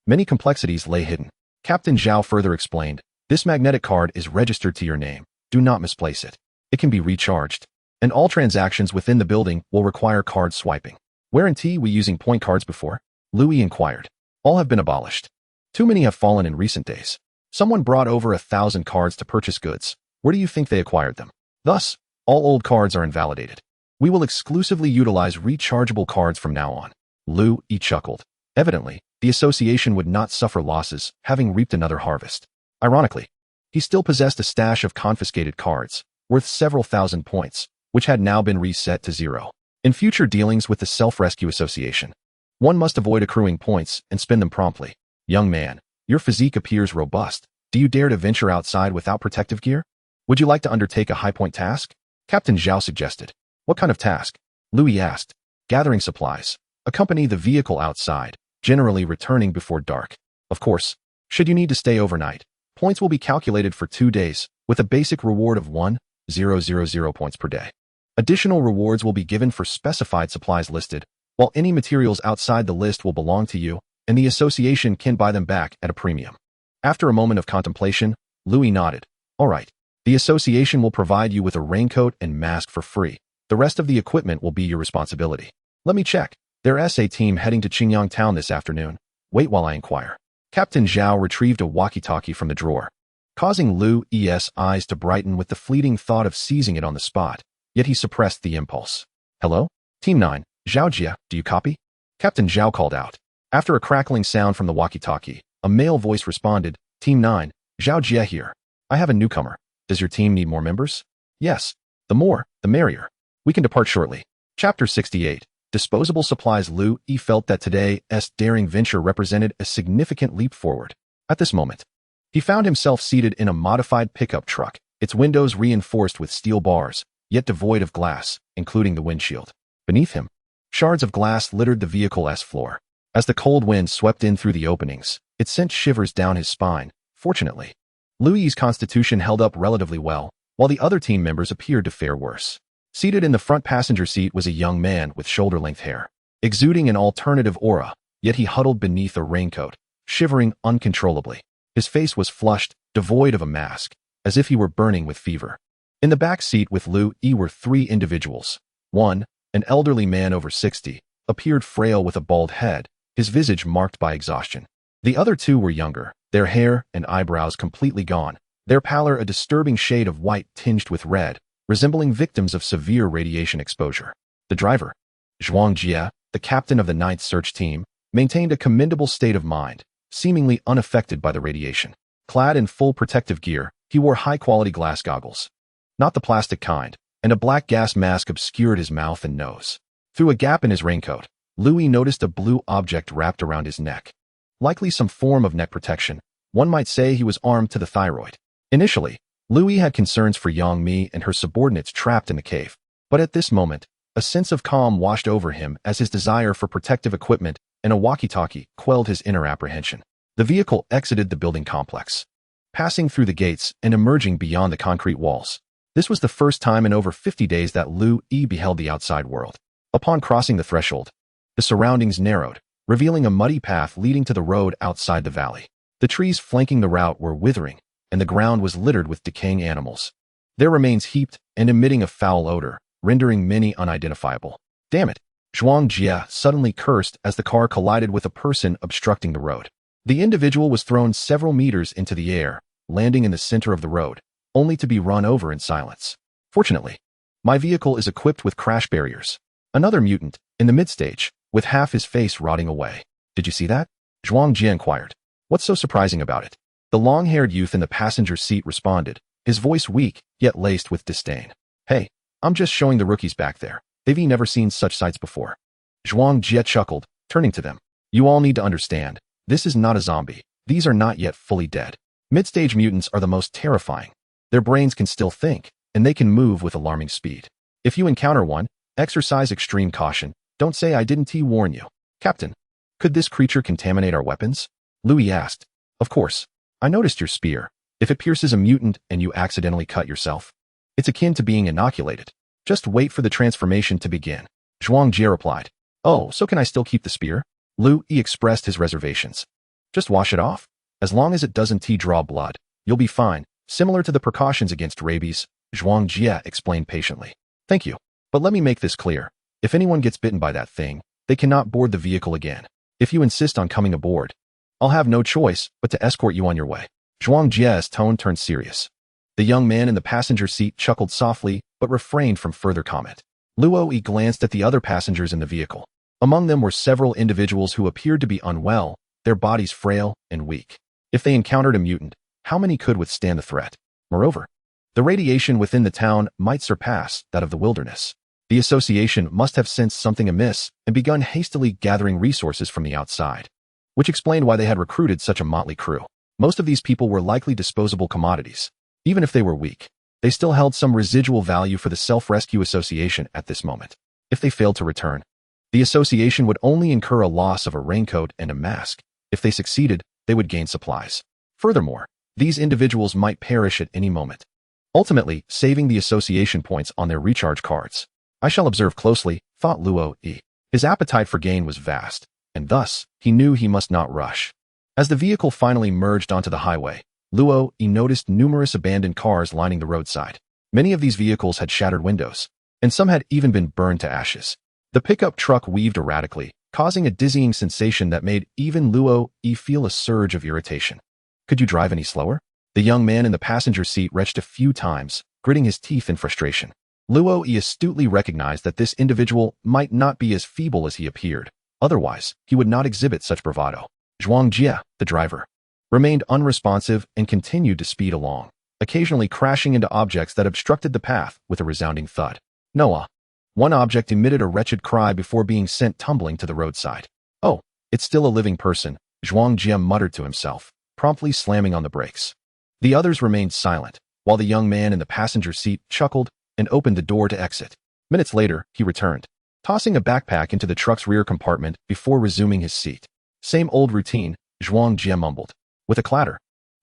many complexities lay hidden. Captain Zhao further explained, "This magnetic card is registered to your name. Do not misplace it. It can be recharged, and all transactions within the building will require card swiping." "Weren't we using point cards before?" Lu Yi inquired. "All have been abolished. Too many have fallen in recent days. Someone brought over 1,000 cards to purchase goods. Where do you think they acquired them? Thus, all old cards are invalidated. We will exclusively utilize rechargeable cards from now on. Lu Yi chuckled. Evidently, the association would not suffer losses, having reaped another harvest. Ironically, he still possessed a stash of confiscated cards, worth several thousand points, which had now been reset to 0. In future dealings with the Self-Rescue Association, one must avoid accruing points and spend them promptly. Young man, your physique appears robust. Do you dare to venture outside without protective gear? Would you like to undertake a high-point task? Captain Zhao suggested. What kind of task? Lu Yi asked. Gathering supplies. Accompany the vehicle outside, generally returning before dark. Of course, should you need to stay overnight, points will be calculated for 2 days, with a basic reward of 1,000 points per day. Additional rewards will be given for specified supplies listed, while any materials outside the list will belong to you, and the association can buy them back at a premium. After a moment of contemplation, Lu Yi nodded. All right. The association will provide you with a raincoat and mask for free. The rest of the equipment will be your responsibility. Let me check. There's a team heading to Qingyang town this afternoon. Wait while I inquire. Captain Zhao retrieved a walkie-talkie from the drawer, causing Lu Yi's eyes to brighten with the fleeting thought of seizing it on the spot, yet he suppressed the impulse. Hello? Team 9, Zhao Jia, do you copy? Captain Zhao called out. After a crackling sound from the walkie-talkie, a male voice responded, Team 9, Zhao Jia here. I have a newcomer. Does your team need more members? Yes. The more, the merrier. We can depart shortly. Chapter 68. Disposable supplies. Lu Yi felt that today's daring venture represented a significant leap forward. At this moment, he found himself seated in a modified pickup truck, its windows reinforced with steel bars, yet devoid of glass, including the windshield. Beneath him, shards of glass littered the vehicle's floor. As the cold wind swept in through the openings, it sent shivers down his spine. Fortunately, Lu Yi's constitution held up relatively well, while the other team members appeared to fare worse. Seated in the front passenger seat was a young man with shoulder-length hair, exuding an alternative aura, yet he huddled beneath a raincoat, shivering uncontrollably. His face was flushed, devoid of a mask, as if he were burning with fever. In the back seat with Lu Yi were 3 individuals. One, an elderly man over 60, appeared frail with a bald head, his visage marked by exhaustion. The other 2 were younger, their hair and eyebrows completely gone, their pallor a disturbing shade of white tinged with red, resembling victims of severe radiation exposure. The driver, Zhuang Jia, the captain of the 9th search team, maintained a commendable state of mind, seemingly unaffected by the radiation. Clad in full protective gear, he wore high-quality glass goggles, not the plastic kind, and a black gas mask obscured his mouth and nose. Through a gap in his raincoat, Lu Yi noticed a blue object wrapped around his neck. Likely some form of neck protection. One might say he was armed to the thyroid. Initially, Lu Yi had concerns for Yang Mi and her subordinates trapped in the cave. But at this moment, a sense of calm washed over him as his desire for protective equipment and a walkie-talkie quelled his inner apprehension. The vehicle exited the building complex, passing through the gates and emerging beyond the concrete walls. This was the first time in over 50 days that Lu Yi beheld the outside world. Upon crossing the threshold, the surroundings narrowed, revealing a muddy path leading to the road outside the valley. The trees flanking the route were withering, and the ground was littered with decaying animals, their remains heaped and emitting a foul odor, rendering many unidentifiable. Damn it! Zhuang Jia suddenly cursed as the car collided with a person obstructing the road. The individual was thrown several meters into the air, landing in the center of the road, only to be run over in silence. Fortunately, my vehicle is equipped with crash barriers. Another mutant, in the mid-stage, with half his face rotting away. Did you see that? Zhuang Jia inquired. What's so surprising about it? The long-haired youth in the passenger seat responded, his voice weak, yet laced with disdain. Hey, I'm just showing the rookies back there. They've never seen such sights before. Zhuang Jia chuckled, turning to them. You all need to understand, this is not a zombie. These are not yet fully dead. Mid-stage mutants are the most terrifying. Their brains can still think, and they can move with alarming speed. If you encounter one, exercise extreme caution. Don't say I didn't warn you. Captain, could this creature contaminate our weapons? Lu Yi asked. Of course. I noticed your spear. If it pierces a mutant and you accidentally cut yourself, it's akin to being inoculated. Just wait for the transformation to begin. Zhuang Jie replied. Oh, so can I still keep the spear? Lu Yi expressed his reservations. Just wash it off. As long as it doesn't draw blood, you'll be fine. Similar to the precautions against rabies, Zhuang Jie explained patiently. Thank you. But let me make this clear. If anyone gets bitten by that thing, they cannot board the vehicle again. If you insist on coming aboard, I'll have no choice but to escort you on your way. Zhuang Jie's tone turned serious. The young man in the passenger seat chuckled softly but refrained from further comment. Luo Yi glanced at the other passengers in the vehicle. Among them were several individuals who appeared to be unwell, their bodies frail and weak. If they encountered a mutant, how many could withstand the threat? Moreover, the radiation within the town might surpass that of the wilderness. The association must have sensed something amiss and begun hastily gathering resources from the outside, which explained why they had recruited such a motley crew. Most of these people were likely disposable commodities. Even if they were weak, they still held some residual value for the Self-Rescue Association at this moment. If they failed to return, the association would only incur a loss of a raincoat and a mask. If they succeeded, they would gain supplies. Furthermore, these individuals might perish at any moment, ultimately saving the association points on their recharge cards. I shall observe closely, thought Luo Yi. His appetite for gain was vast, and thus, he knew he must not rush. As the vehicle finally merged onto the highway, Luo Yi noticed numerous abandoned cars lining the roadside. Many of these vehicles had shattered windows, and some had even been burned to ashes. The pickup truck weaved erratically, causing a dizzying sensation that made even Luo Yi feel a surge of irritation. Could you drive any slower? The young man in the passenger seat retched a few times, gritting his teeth in frustration. Luo Yi astutely recognized that this individual might not be as feeble as he appeared. Otherwise, he would not exhibit such bravado. Zhuang Jie, the driver, remained unresponsive and continued to speed along, occasionally crashing into objects that obstructed the path with a resounding thud. Noah. One object emitted a wretched cry before being sent tumbling to the roadside. Oh, it's still a living person, Zhuang Jie muttered to himself, promptly slamming on the brakes. The others remained silent, while the young man in the passenger seat chuckled and opened the door to exit. Minutes later, he returned, tossing a backpack into the truck's rear compartment before resuming his seat. Same old routine, Zhuang Jie mumbled. With a clatter,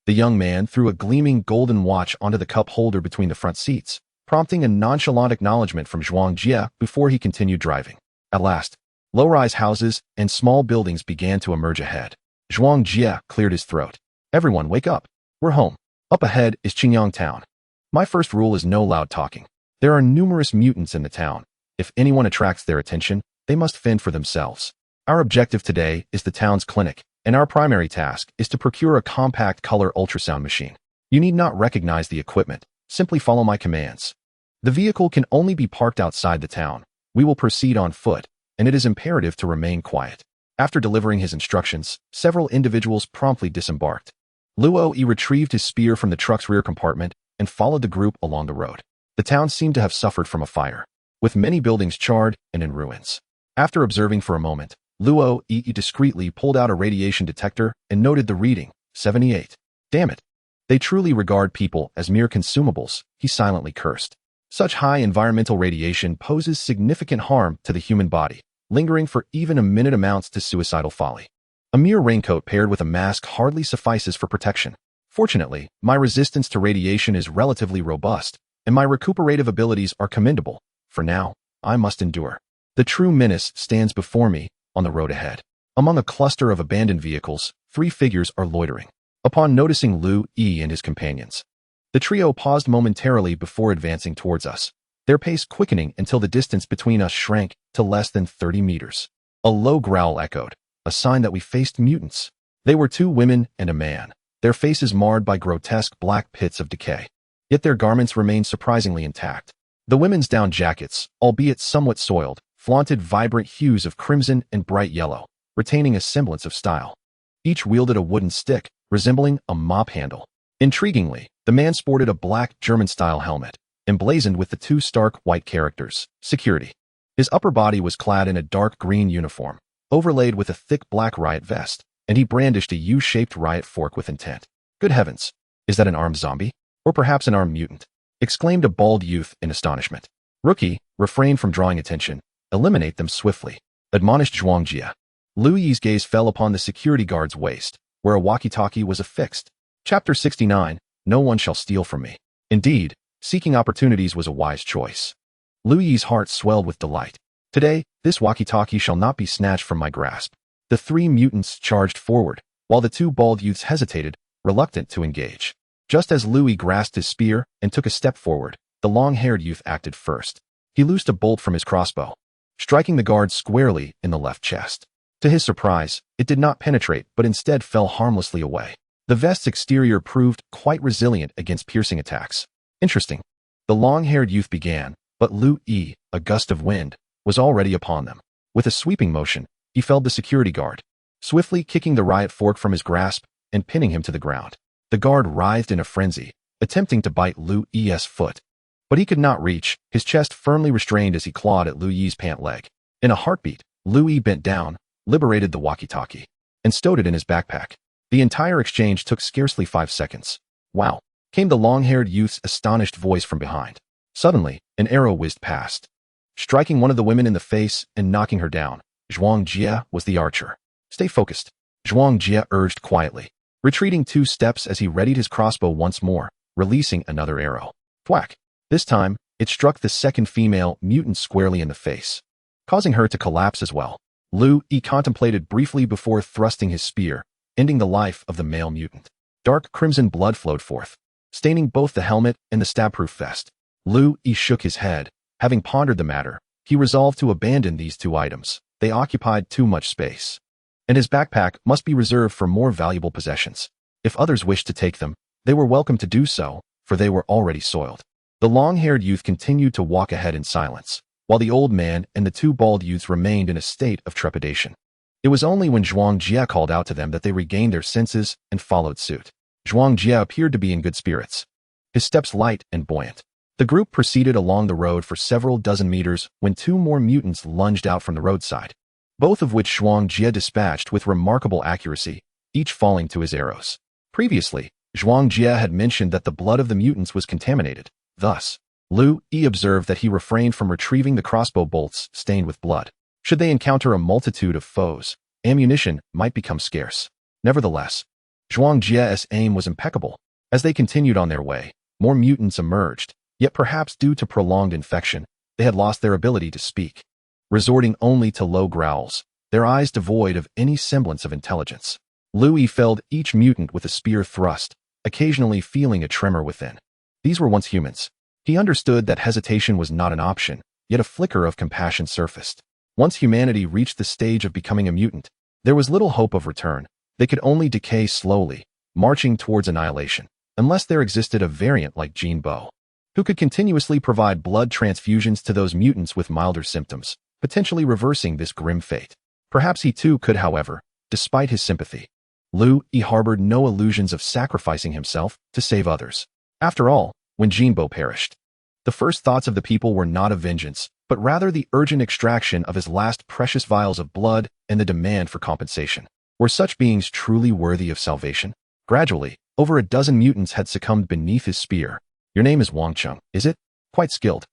the young man threw a gleaming golden watch onto the cup holder between the front seats, prompting a nonchalant acknowledgement from Zhuang Jie before he continued driving. At last, low-rise houses and small buildings began to emerge ahead. Zhuang Jie cleared his throat. Everyone wake up. We're home. Up ahead is Qingyang Town. My first rule is no loud talking. There are numerous mutants in the town. If anyone attracts their attention, they must fend for themselves. Our objective today is the town's clinic, and our primary task is to procure a compact color ultrasound machine. You need not recognize the equipment. Simply follow my commands. The vehicle can only be parked outside the town. We will proceed on foot, and it is imperative to remain quiet. After delivering his instructions, several individuals promptly disembarked. Luo Yi retrieved his spear from the truck's rear compartment and followed the group along the road. The town seemed to have suffered from a fire, with many buildings charred and in ruins. After observing for a moment, Luo Yi discreetly pulled out a radiation detector and noted the reading, 78. Damn it. They truly regard people as mere consumables, he silently cursed. Such high environmental radiation poses significant harm to the human body. Lingering for even a minute amounts to suicidal folly. A mere raincoat paired with a mask hardly suffices for protection. Fortunately, my resistance to radiation is relatively robust, and my recuperative abilities are commendable. For now, I must endure. The true menace stands before me, on the road ahead. Among a cluster of abandoned vehicles, 3 figures are loitering. Upon noticing Lu Yi and his companions, the trio paused momentarily before advancing towards us, their pace quickening until the distance between us shrank to less than 30 meters. A low growl echoed, a sign that we faced mutants. They were 2 women and a man, their faces marred by grotesque black pits of decay. Yet their garments remained surprisingly intact. The women's down jackets, albeit somewhat soiled, flaunted vibrant hues of crimson and bright yellow, retaining a semblance of style. Each wielded a wooden stick, resembling a mop handle. Intriguingly, the man sported a black German-style helmet, emblazoned with the 2 stark white characters, security. His upper body was clad in a dark green uniform, overlaid with a thick black riot vest, and he brandished a U-shaped riot fork with intent. Good heavens, is that an armed zombie? Or perhaps an armed mutant? Exclaimed a bald youth in astonishment. Rookie, refrain from drawing attention. Eliminate them swiftly, admonished Zhuang Jie. Lu Yi's gaze fell upon the security guard's waist, where a walkie-talkie was affixed. Chapter 69, No one shall steal from me. Indeed, seeking opportunities was a wise choice. Lu Yi's heart swelled with delight. Today, this walkie-talkie shall not be snatched from my grasp. The 3 mutants charged forward, while the 2 bald youths hesitated, reluctant to engage. Just as Lu Yi grasped his spear and took a step forward, the long-haired youth acted first. He loosed a bolt from his crossbow, striking the guard squarely in the left chest. To his surprise, it did not penetrate but instead fell harmlessly away. The vest's exterior proved quite resilient against piercing attacks. Interesting. The long-haired youth began, but Lu Yi, a gust of wind, was already upon them. With a sweeping motion, he felled the security guard, swiftly kicking the riot fork from his grasp and pinning him to the ground. The guard writhed in a frenzy, attempting to bite Lu Yi's foot. But he could not reach, his chest firmly restrained as he clawed at Lu Yi's pant leg. In a heartbeat, Lu Yi bent down, liberated the walkie-talkie, and stowed it in his backpack. The entire exchange took scarcely 5 seconds. Wow, came the long-haired youth's astonished voice from behind. Suddenly, an arrow whizzed past, striking one of the women in the face and knocking her down. Zhuang Jie was the archer. Stay focused, Zhuang Jie urged quietly, retreating 2 steps as he readied his crossbow once more, releasing another arrow. Thwack! This time, it struck the second female mutant squarely in the face, causing her to collapse as well. Lu Yi contemplated briefly before thrusting his spear, ending the life of the male mutant. Dark crimson blood flowed forth, staining both the helmet and the stab-proof vest. Lu Yi shook his head. Having pondered the matter, he resolved to abandon these 2 items. They occupied too much space, and his backpack must be reserved for more valuable possessions. If others wished to take them, they were welcome to do so, for they were already soiled. The long-haired youth continued to walk ahead in silence, while the old man and the 2 bald youths remained in a state of trepidation. It was only when Zhuang Jie called out to them that they regained their senses and followed suit. Zhuang Jie appeared to be in good spirits, his steps light and buoyant. The group proceeded along the road for several dozen meters when 2 more mutants lunged out from the roadside, both of which Zhuang Jie dispatched with remarkable accuracy, each falling to his arrows. Previously, Zhuang Jie had mentioned that the blood of the mutants was contaminated. Thus, Lu Yi observed that he refrained from retrieving the crossbow bolts stained with blood. Should they encounter a multitude of foes, ammunition might become scarce. Nevertheless, Zhuang Jie's aim was impeccable. As they continued on their way, more mutants emerged, yet perhaps due to prolonged infection, they had lost their ability to speak, resorting only to low growls, their eyes devoid of any semblance of intelligence. Lu Yi felled each mutant with a spear thrust, occasionally feeling a tremor within. These were once humans. He understood that hesitation was not an option, yet a flicker of compassion surfaced. Once humanity reached the stage of becoming a mutant, there was little hope of return. They could only decay slowly, marching towards annihilation, unless there existed a variant like Jean Bo, who could continuously provide blood transfusions to those mutants with milder symptoms, potentially reversing this grim fate. Perhaps he too could, however, despite his sympathy. Lu Yi harbored no illusions of sacrificing himself to save others. After all, when Jean Bo perished, the first thoughts of the people were not of vengeance, but rather the urgent extraction of his last precious vials of blood and the demand for compensation. Were such beings truly worthy of salvation? Gradually, over a dozen mutants had succumbed beneath his spear. Your name is Wang Cheng, is it? Quite skilled,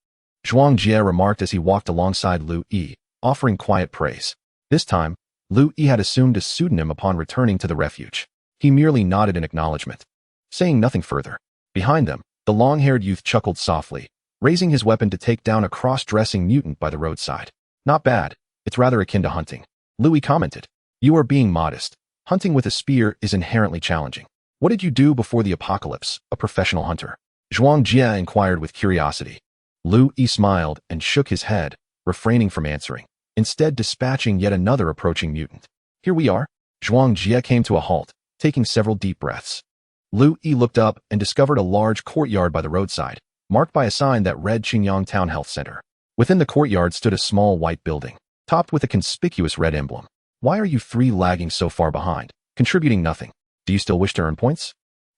Zhuang Jie remarked as he walked alongside Lu Yi, offering quiet praise. This time, Lu Yi had assumed a pseudonym upon returning to the refuge. He merely nodded in acknowledgement, saying nothing further. Behind them, the long-haired youth chuckled softly, raising his weapon to take down a cross-dressing mutant by the roadside. Not bad, it's rather akin to hunting, Lu Yi commented. You are being modest. Hunting with a spear is inherently challenging. What did you do before the apocalypse, a professional hunter? Zhuang Jie inquired with curiosity. Lu Yi smiled and shook his head, refraining from answering, instead dispatching yet another approaching mutant. Here we are. Zhuang Jie came to a halt, taking several deep breaths. Lu Yi looked up and discovered a large courtyard by the roadside, marked by a sign that read Qingyang Town Health Center. Within the courtyard stood a small white building, topped with a conspicuous red emblem. Why are you 3 lagging so far behind, contributing nothing? Do you still wish to earn points?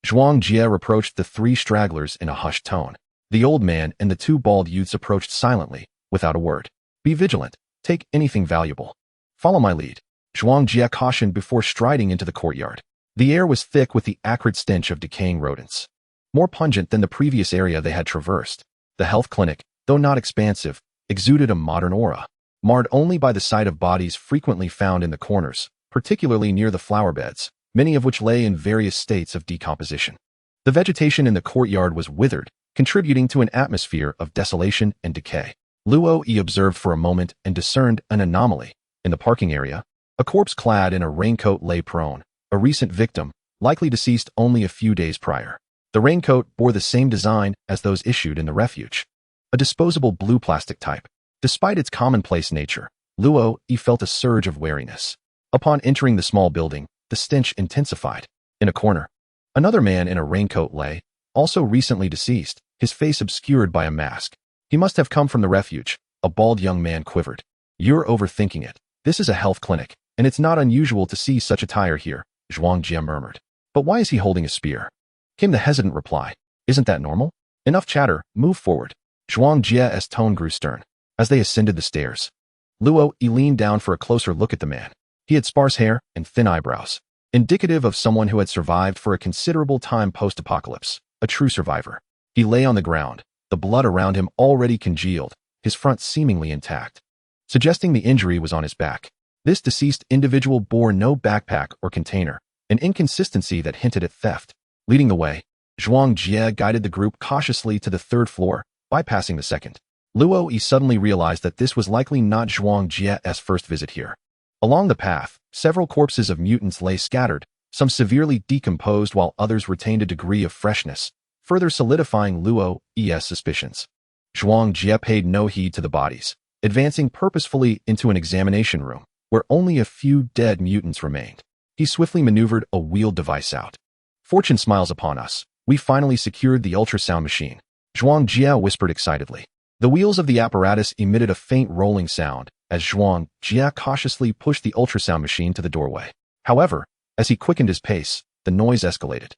Zhuang Jie reproached the 3 stragglers in a hushed tone. The old man and the 2 bald youths approached silently, without a word. Be vigilant. Take anything valuable. Follow my lead, Zhuang Jie cautioned before striding into the courtyard. The air was thick with the acrid stench of decaying rodents, more pungent than the previous area they had traversed. The health clinic, though not expansive, exuded a modern aura, marred only by the sight of bodies frequently found in the corners, particularly near the flower beds, many of which lay in various states of decomposition. The vegetation in the courtyard was withered, contributing to an atmosphere of desolation and decay. Luo Yi observed for a moment and discerned an anomaly. In the parking area, a corpse clad in a raincoat lay prone, a recent victim, likely deceased only a few days prior. The raincoat bore the same design as those issued in the refuge, a disposable blue plastic type. Despite its commonplace nature, Luo Yi felt a surge of wariness. Upon entering the small building, the stench intensified. In a corner, another man in a raincoat lay, also recently deceased, his face obscured by a mask. He must have come from the refuge. A bald young man quivered. You're overthinking it. This is a health clinic, and it's not unusual to see such attire here, Zhuang Jie murmured. But why is he holding a spear? Came the hesitant reply. Isn't that normal? Enough chatter, move forward. Zhuang Jie's tone grew stern. As they ascended the stairs, Luo Yi leaned down for a closer look at the man. He had sparse hair and thin eyebrows, indicative of someone who had survived for a considerable time post-apocalypse, a true survivor. He lay on the ground, the blood around him already congealed, his front seemingly intact, suggesting the injury was on his back. This deceased individual bore no backpack or container, an inconsistency that hinted at theft. Leading the way, Zhuang Jie guided the group cautiously to the third floor, bypassing the second. Luo Yi suddenly realized that this was likely not Zhuang Jie's first visit here. Along the path, several corpses of mutants lay scattered, some severely decomposed while others retained a degree of freshness, further solidifying Luo Yi's suspicions. Zhuang Jie paid no heed to the bodies, advancing purposefully into an examination room, where only a few dead mutants remained. He swiftly maneuvered a wheeled device out. Fortune smiles upon us. We finally secured the ultrasound machine, Zhuang Jie whispered excitedly. The wheels of the apparatus emitted a faint rolling sound as Zhuang Jie cautiously pushed the ultrasound machine to the doorway. However, as he quickened his pace, the noise escalated,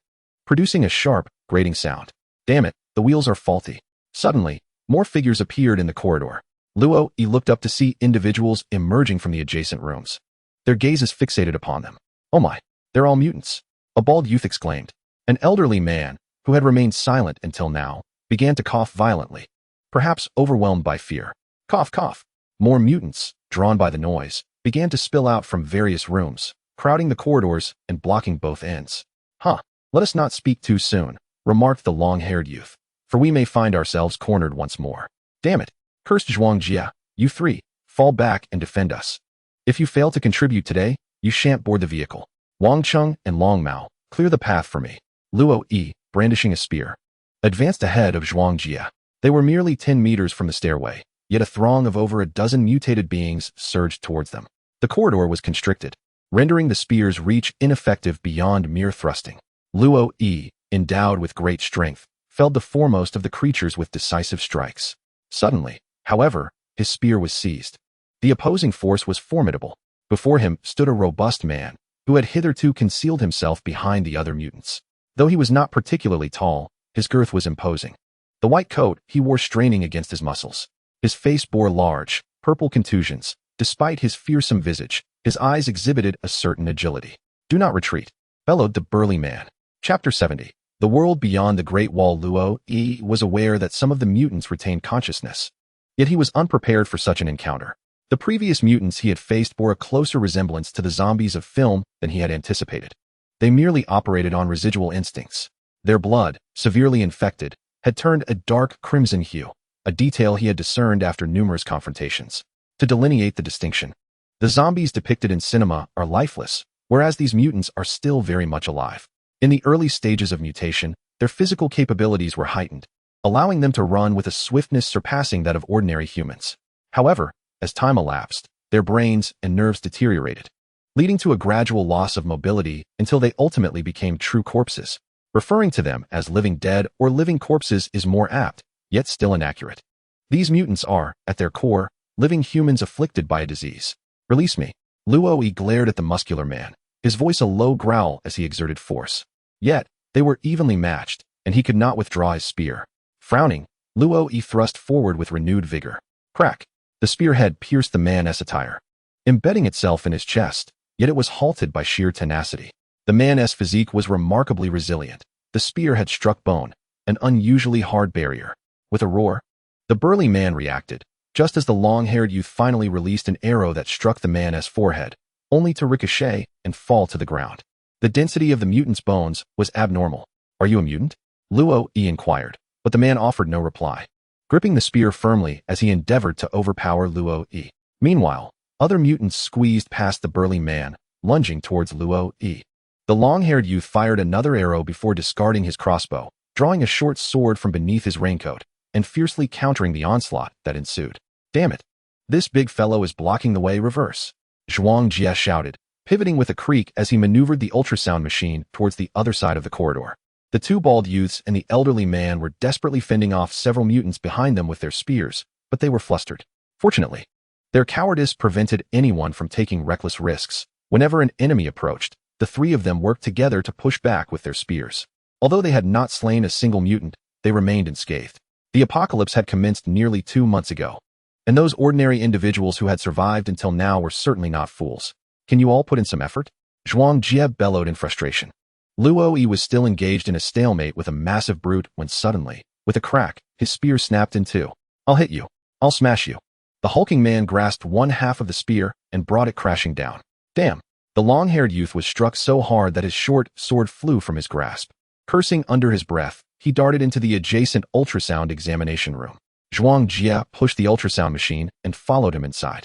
producing a sharp, grating sound. Damn it, the wheels are faulty. Suddenly, more figures appeared in the corridor. Luo Yi looked up to see individuals emerging from the adjacent rooms. Their gazes fixated upon them. Oh my, they're all mutants, a bald youth exclaimed. An elderly man, who had remained silent until now, began to cough violently, perhaps overwhelmed by fear. Cough, cough. More mutants, drawn by the noise, began to spill out from various rooms, crowding the corridors and blocking both ends. Huh, let us not speak too soon, remarked the long-haired youth, for we may find ourselves cornered once more. Damn it, cursed Zhuang Jie, you three, fall back and defend us. If you fail to contribute today, you shan't board the vehicle. Wang Cheng and Long Mao, clear the path for me. Luo Yi, brandishing a spear, advanced ahead of Zhuang Jie. They were merely 10 meters from the stairway, yet a throng of over a dozen mutated beings surged towards them. The corridor was constricted, rendering the spear's reach ineffective beyond mere thrusting. Luo Yi, endowed with great strength, felled the foremost of the creatures with decisive strikes. Suddenly, however, his spear was seized. The opposing force was formidable. Before him stood a robust man, who had hitherto concealed himself behind the other mutants. Though he was not particularly tall, his girth was imposing. The white coat he wore straining against his muscles. His face bore large, purple contusions. Despite his fearsome visage, his eyes exhibited a certain agility. Do not retreat, bellowed the burly man. Chapter 70. The world beyond the Great Wall. Luo Yi was aware that some of the mutants retained consciousness. Yet he was unprepared for such an encounter. The previous mutants he had faced bore a closer resemblance to the zombies of film than he had anticipated. They merely operated on residual instincts. Their blood, severely infected, had turned a dark crimson hue, a detail he had discerned after numerous confrontations. To delineate the distinction, the zombies depicted in cinema are lifeless, whereas these mutants are still very much alive. In the early stages of mutation, their physical capabilities were heightened, allowing them to run with a swiftness surpassing that of ordinary humans. However, as time elapsed, their brains and nerves deteriorated, leading to a gradual loss of mobility until they ultimately became true corpses. Referring to them as living dead or living corpses is more apt, yet still inaccurate. These mutants are, at their core, living humans afflicted by a disease. Release me. Luo Yi glared at the muscular man, his voice a low growl as he exerted force. Yet, they were evenly matched, and he could not withdraw his spear. Frowning, Luo Yi thrust forward with renewed vigor. Crack! The spearhead pierced the man's attire, embedding itself in his chest, yet it was halted by sheer tenacity. The man's physique was remarkably resilient. The spear had struck bone, an unusually hard barrier. With a roar, the burly man reacted, just as the long-haired youth finally released an arrow that struck the man's forehead, only to ricochet and fall to the ground. The density of the mutant's bones was abnormal. Are you a mutant? Luo Yi inquired, but the man offered no reply, gripping the spear firmly as he endeavored to overpower Luo Yi. Meanwhile, other mutants squeezed past the burly man, lunging towards Luo Yi. The long-haired youth fired another arrow before discarding his crossbow, drawing a short sword from beneath his raincoat, and fiercely countering the onslaught that ensued. Damn it! This big fellow is blocking the way. Reverse! Zhuang Jie shouted, pivoting with a creak as he maneuvered the ultrasound machine towards the other side of the corridor. The two bald youths and the elderly man were desperately fending off several mutants behind them with their spears, but they were flustered. Fortunately, their cowardice prevented anyone from taking reckless risks. Whenever an enemy approached, the three of them worked together to push back with their spears. Although they had not slain a single mutant, they remained unscathed. The apocalypse had commenced nearly 2 months ago, and those ordinary individuals who had survived until now were certainly not fools. Can you all put in some effort? Zhuang Jie bellowed in frustration. Luo Yi was still engaged in a stalemate with a massive brute when suddenly, with a crack, his spear snapped in two. I'll hit you. I'll smash you. The hulking man grasped one half of the spear and brought it crashing down. Damn! The long-haired youth was struck so hard that his short sword flew from his grasp. Cursing under his breath, he darted into the adjacent ultrasound examination room. Zhuang Jie pushed the ultrasound machine and followed him inside.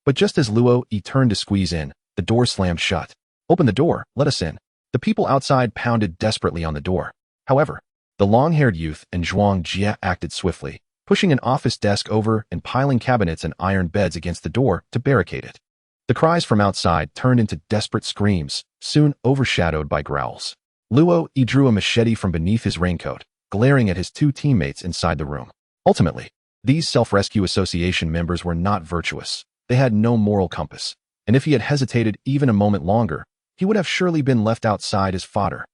But just as Luo Yi turned to squeeze in, the door slammed shut. Open the door, let us in. The people outside pounded desperately on the door. However, the long-haired youth and Zhuang Jie acted swiftly, pushing an office desk over and piling cabinets and iron beds against the door to barricade it. The cries from outside turned into desperate screams, soon overshadowed by growls. Luo Yi drew a machete from beneath his raincoat, glaring at his two teammates inside the room. Ultimately, these Self-Rescue Association members were not virtuous. They had no moral compass, and if he had hesitated even a moment longer, he would have surely been left outside as fodder.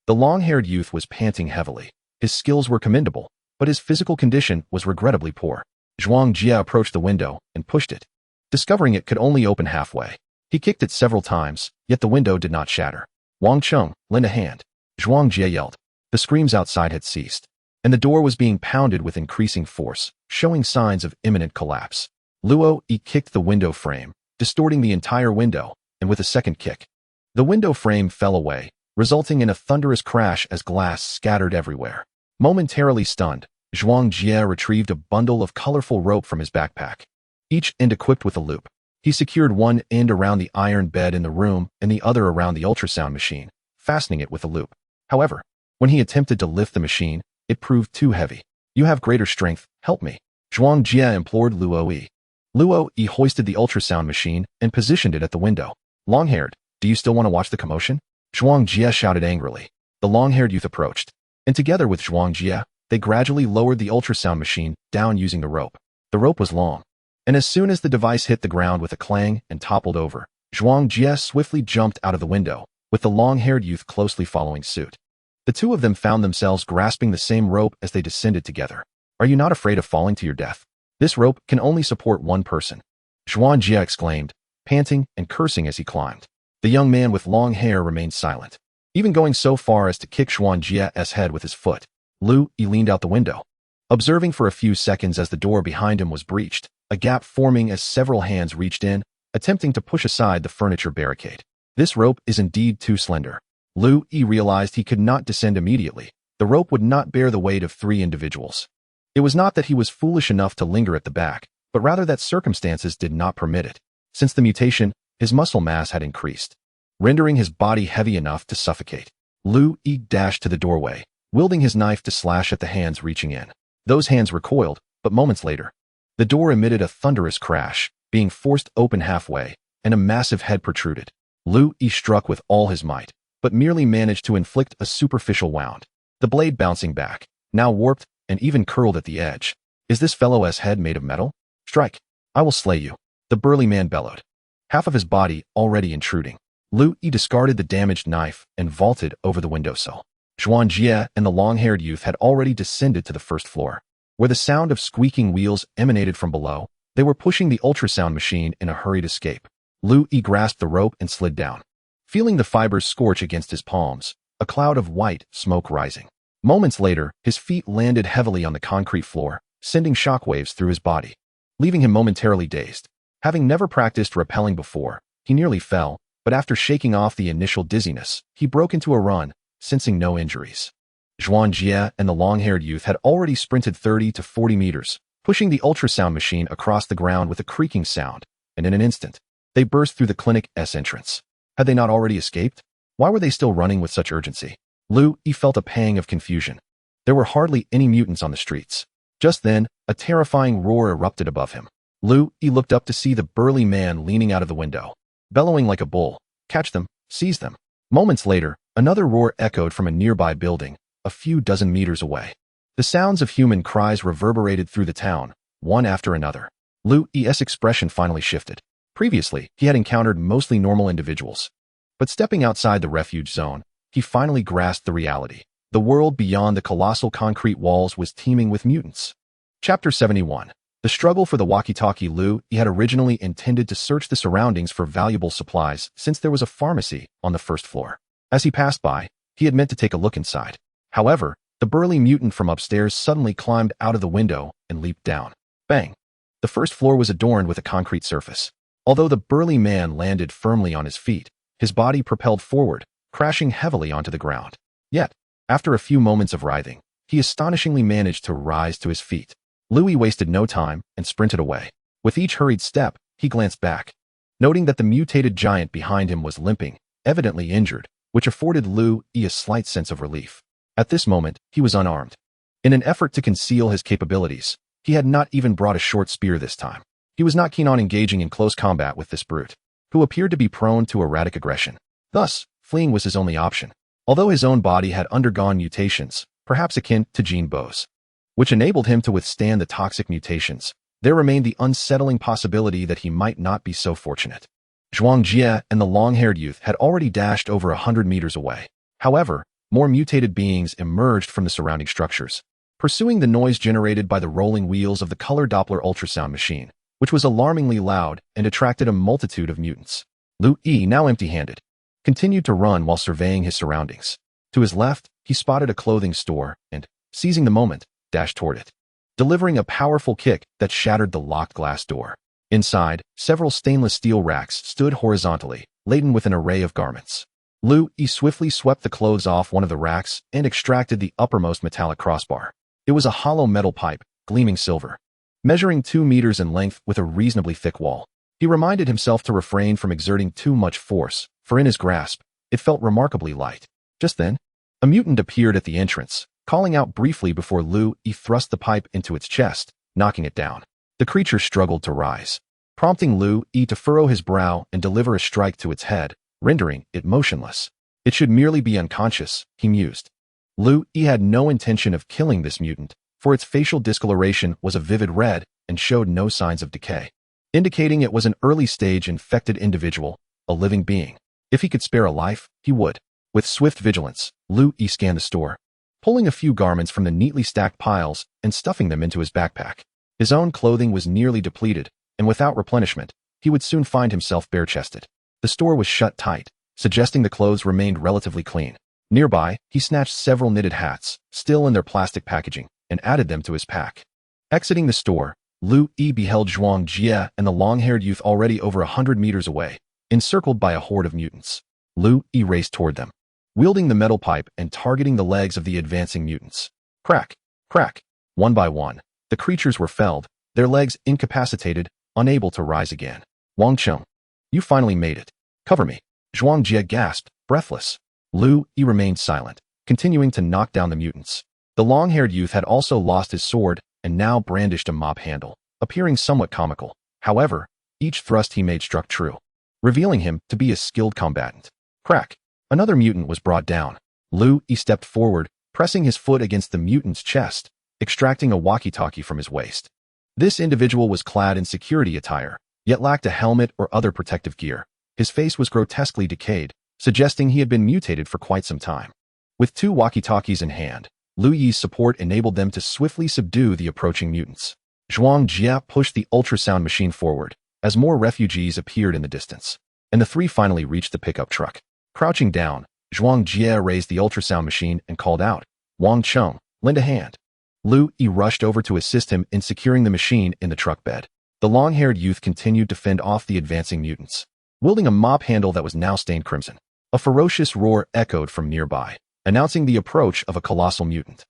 The long-haired youth was panting heavily. His skills were commendable, but his physical condition was regrettably poor. Zhuang Jie approached the window and pushed it, discovering it could only open halfway. He kicked it several times, yet the window did not shatter. Wang Cheng, lend a hand. Zhuang Jie yelled. The screams outside had ceased, and the door was being pounded with increasing force, showing signs of imminent collapse. Luo Yi kicked the window frame, distorting the entire window, and with a second kick, the window frame fell away, resulting in a thunderous crash as glass scattered everywhere. Momentarily stunned, Zhuang Jie retrieved a bundle of colorful rope from his backpack, each end equipped with a loop. He secured one end around the iron bed in the room and the other around the ultrasound machine, fastening it with a loop. However, when he attempted to lift the machine, it proved too heavy. You have greater strength, help me. Zhuang Jie implored Luo Yi. Luo Yi hoisted the ultrasound machine and positioned it at the window. Long-haired, do you still want to watch the commotion? Zhuang Jie shouted angrily. The long-haired youth approached, and together with Zhuang Jie, they gradually lowered the ultrasound machine down using the rope. The rope was long, and as soon as the device hit the ground with a clang and toppled over, Zhuang Jie swiftly jumped out of the window, with the long-haired youth closely following suit. The two of them found themselves grasping the same rope as they descended together. Are you not afraid of falling to your death? This rope can only support one person. Zhuang Jie exclaimed, panting and cursing as he climbed. The young man with long hair remained silent, even going so far as to kick Zhuang Jie's head with his foot. Lu Yi leaned out the window, observing for a few seconds as the door behind him was breached, a gap forming as several hands reached in, attempting to push aside the furniture barricade. This rope is indeed too slender. Lu Yi realized he could not descend immediately. The rope would not bear the weight of 3 individuals. It was not that he was foolish enough to linger at the back, but rather that circumstances did not permit it. Since the mutation, his muscle mass had increased, rendering his body heavy enough to suffocate. Lu Yi dashed to the doorway, wielding his knife to slash at the hands reaching in. Those hands recoiled, but moments later, the door emitted a thunderous crash, being forced open halfway, and a massive head protruded. Lu Yi struck with all his might, but merely managed to inflict a superficial wound, the blade bouncing back, now warped and even curled at the edge. Is this fellow's head made of metal? Strike! I will slay you, the burly man bellowed, half of his body already intruding. Lu Yi discarded the damaged knife and vaulted over the windowsill. Zhuang Jie and the long-haired youth had already descended to the first floor, where the sound of squeaking wheels emanated from below. They were pushing the ultrasound machine in a hurried escape. Lu Yi grasped the rope and slid down, feeling the fibers scorch against his palms, a cloud of white smoke rising. Moments later, his feet landed heavily on the concrete floor, sending shockwaves through his body, leaving him momentarily dazed. Having never practiced rappelling before, he nearly fell, but after shaking off the initial dizziness, he broke into a run, sensing no injuries. Zhuang Jie and the long-haired youth had already sprinted 30 to 40 meters, pushing the ultrasound machine across the ground with a creaking sound, and in an instant, they burst through the clinic's entrance. Had they not already escaped? Why were they still running with such urgency? Lu Yi felt a pang of confusion. There were hardly any mutants on the streets. Just then, a terrifying roar erupted above him. Lu Yi looked up to see the burly man leaning out of the window, bellowing like a bull. Catch them, seize them. Moments later, another roar echoed from a nearby building, a few dozen meters away. The sounds of human cries reverberated through the town, one after another. Lu's expression finally shifted. Previously, he had encountered mostly normal individuals. But stepping outside the refuge zone, he finally grasped the reality. The world beyond the colossal concrete walls was teeming with mutants. Chapter 71. The struggle for the walkie-talkie. Lu had originally intended to search the surroundings for valuable supplies since there was a pharmacy on the first floor. As he passed by, he had meant to take a look inside. However, the burly mutant from upstairs suddenly climbed out of the window and leaped down. Bang! The first floor was adorned with a concrete surface. Although the burly man landed firmly on his feet, his body propelled forward, crashing heavily onto the ground. Yet, after a few moments of writhing, he astonishingly managed to rise to his feet. Louis wasted no time and sprinted away. With each hurried step, he glanced back, noting that the mutated giant behind him was limping, evidently injured, which afforded Louis a slight sense of relief. At this moment, he was unarmed. In an effort to conceal his capabilities, he had not even brought a short spear this time. He was not keen on engaging in close combat with this brute, who appeared to be prone to erratic aggression. Thus, fleeing was his only option. Although his own body had undergone mutations, perhaps akin to Jean Beau's, which enabled him to withstand the toxic mutations, there remained the unsettling possibility that he might not be so fortunate. Zhuang Jie and the long-haired youth had already dashed over 100 meters away. However, more mutated beings emerged from the surrounding structures, pursuing the noise generated by the rolling wheels of the color Doppler ultrasound machine, which was alarmingly loud and attracted a multitude of mutants. Louis, now empty-handed, continued to run while surveying his surroundings. To his left, he spotted a clothing store and, seizing the moment, dashed toward it, delivering a powerful kick that shattered the locked glass door. Inside, several stainless steel racks stood horizontally, laden with an array of garments. Louis swiftly swept the clothes off one of the racks and extracted the uppermost metallic crossbar. It was a hollow metal pipe, gleaming silver, measuring 2 meters in length with a reasonably thick wall. He reminded himself to refrain from exerting too much force, for in his grasp, it felt remarkably light. Just then, a mutant appeared at the entrance, calling out briefly before Louis thrust the pipe into its chest, knocking it down. The creature struggled to rise, prompting Louis to furrow his brow and deliver a strike to its head, rendering it motionless. It should merely be unconscious, he mused. Louis had no intention of killing this mutant, for its facial discoloration was a vivid red and showed no signs of decay, indicating it was an early-stage infected individual, a living being. If he could spare a life, he would. With swift vigilance, Louis scanned the store, pulling a few garments from the neatly stacked piles and stuffing them into his backpack. His own clothing was nearly depleted, and without replenishment, he would soon find himself bare-chested. The store was shut tight, suggesting the clothes remained relatively clean. Nearby, he snatched several knitted hats, still in their plastic packaging, and added them to his pack. Exiting the store, Louis beheld Zhuang Jie and the long-haired youth already over 100 meters away, encircled by a horde of mutants. Louis raced toward them, wielding the metal pipe and targeting the legs of the advancing mutants. Crack, crack. One by one, the creatures were felled, their legs incapacitated, unable to rise again. Wang Cheng, you finally made it. Cover me. Zhuang Jie gasped, breathless. Louis remained silent, continuing to knock down the mutants. The long-haired youth had also lost his sword and now brandished a mop handle, appearing somewhat comical. However, each thrust he made struck true, revealing him to be a skilled combatant. Crack. Another mutant was brought down. Louis stepped forward, pressing his foot against the mutant's chest, extracting a walkie-talkie from his waist. This individual was clad in security attire, yet lacked a helmet or other protective gear. His face was grotesquely decayed, suggesting he had been mutated for quite some time. With 2 walkie-talkies in hand, Louis' support enabled them to swiftly subdue the approaching mutants. Zhuang Jie pushed the ultrasound machine forward, as more refugees appeared in the distance, and the 3 finally reached the pickup truck. Crouching down, Zhuang Jie raised the ultrasound machine and called out, Wang Cheng, lend a hand. Louis rushed over to assist him in securing the machine in the truck bed. The long-haired youth continued to fend off the advancing mutants, wielding a mop handle that was now stained crimson. A ferocious roar echoed from nearby, announcing the approach of a colossal mutant.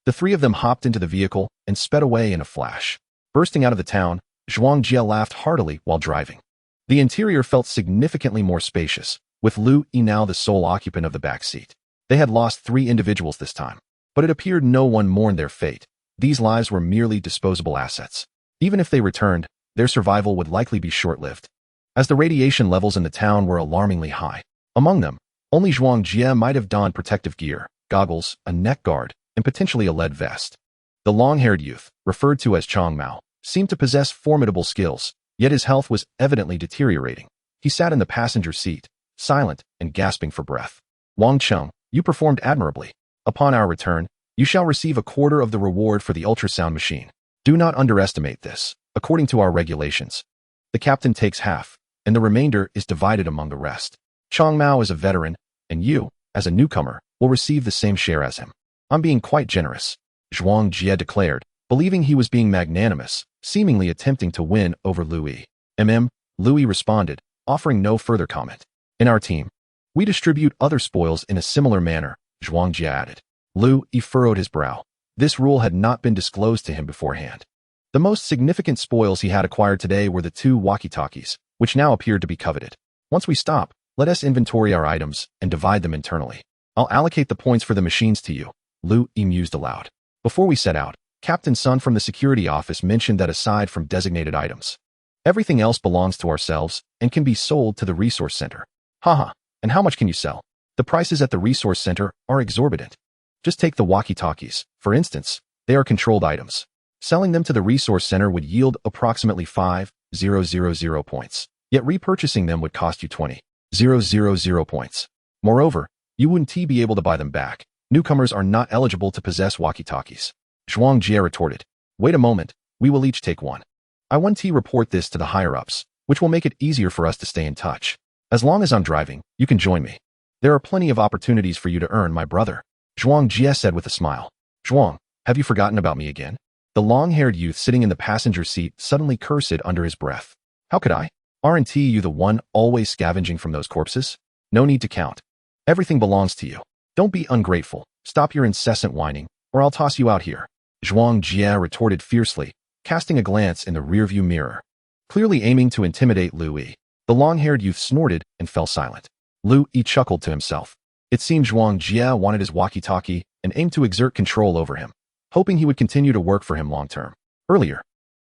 The 3 of them hopped into the vehicle and sped away in a flash. Bursting out of the town, Zhuang Jie laughed heartily while driving. The interior felt significantly more spacious, with Louis now the sole occupant of the back seat. They had lost 3 individuals this time, but it appeared no one mourned their fate. These lives were merely disposable assets. Even if they returned, their survival would likely be short-lived, as the radiation levels in the town were alarmingly high. Among them, only Zhuang Jie might have donned protective gear, goggles, a neck guard, and potentially a lead vest. The long-haired youth, referred to as Chong Mao, seemed to possess formidable skills, yet his health was evidently deteriorating. He sat in the passenger seat, silent and gasping for breath. Wang Cheng, you performed admirably. Upon our return, you shall receive a quarter of the reward for the ultrasound machine. Do not underestimate this. According to our regulations, the captain takes half, and the remainder is divided among the rest. Chong Mao is a veteran, and you, as a newcomer, will receive the same share as him. I'm being quite generous, Zhuang Jie declared, believing he was being magnanimous, seemingly attempting to win over Louis. Louis responded, offering no further comment. In our team, we distribute other spoils in a similar manner, Zhuang Jie added. Louis furrowed his brow. This rule had not been disclosed to him beforehand. The most significant spoils he had acquired today were the 2 walkie-talkies, which now appeared to be coveted. Once we stop, let us inventory our items and divide them internally. I'll allocate the points for the machines to you, Louis mused aloud. Before we set out, Captain Sun from the security office mentioned that aside from designated items, everything else belongs to ourselves and can be sold to the resource center. Haha, and how much can you sell? The prices at the resource center are exorbitant. Just take the walkie-talkies, for instance. They are controlled items. Selling them to the resource center would yield approximately 5,000 points, yet repurchasing them would cost you 20,000 points. Moreover, you wouldn't be able to buy them back. Newcomers are not eligible to possess walkie-talkies. Zhuang Jie retorted. Wait a moment, we will each take one. I want to report this to the higher-ups, which will make it easier for us to stay in touch. As long as I'm driving, you can join me. There are plenty of opportunities for you to earn, my brother, Zhuang Jie said with a smile. Zhuang, have you forgotten about me again? The long-haired youth sitting in the passenger seat suddenly cursed under his breath. How could I? Aren't you the one always scavenging from those corpses? No need to count. Everything belongs to you. Don't be ungrateful. Stop your incessant whining, or I'll toss you out here, Zhuang Jie retorted fiercely, casting a glance in the rearview mirror. Clearly aiming to intimidate Louis, the long-haired youth snorted and fell silent. Louis chuckled to himself. It seemed Zhuang Jie wanted his walkie-talkie and aimed to exert control over him, hoping he would continue to work for him long-term. Earlier,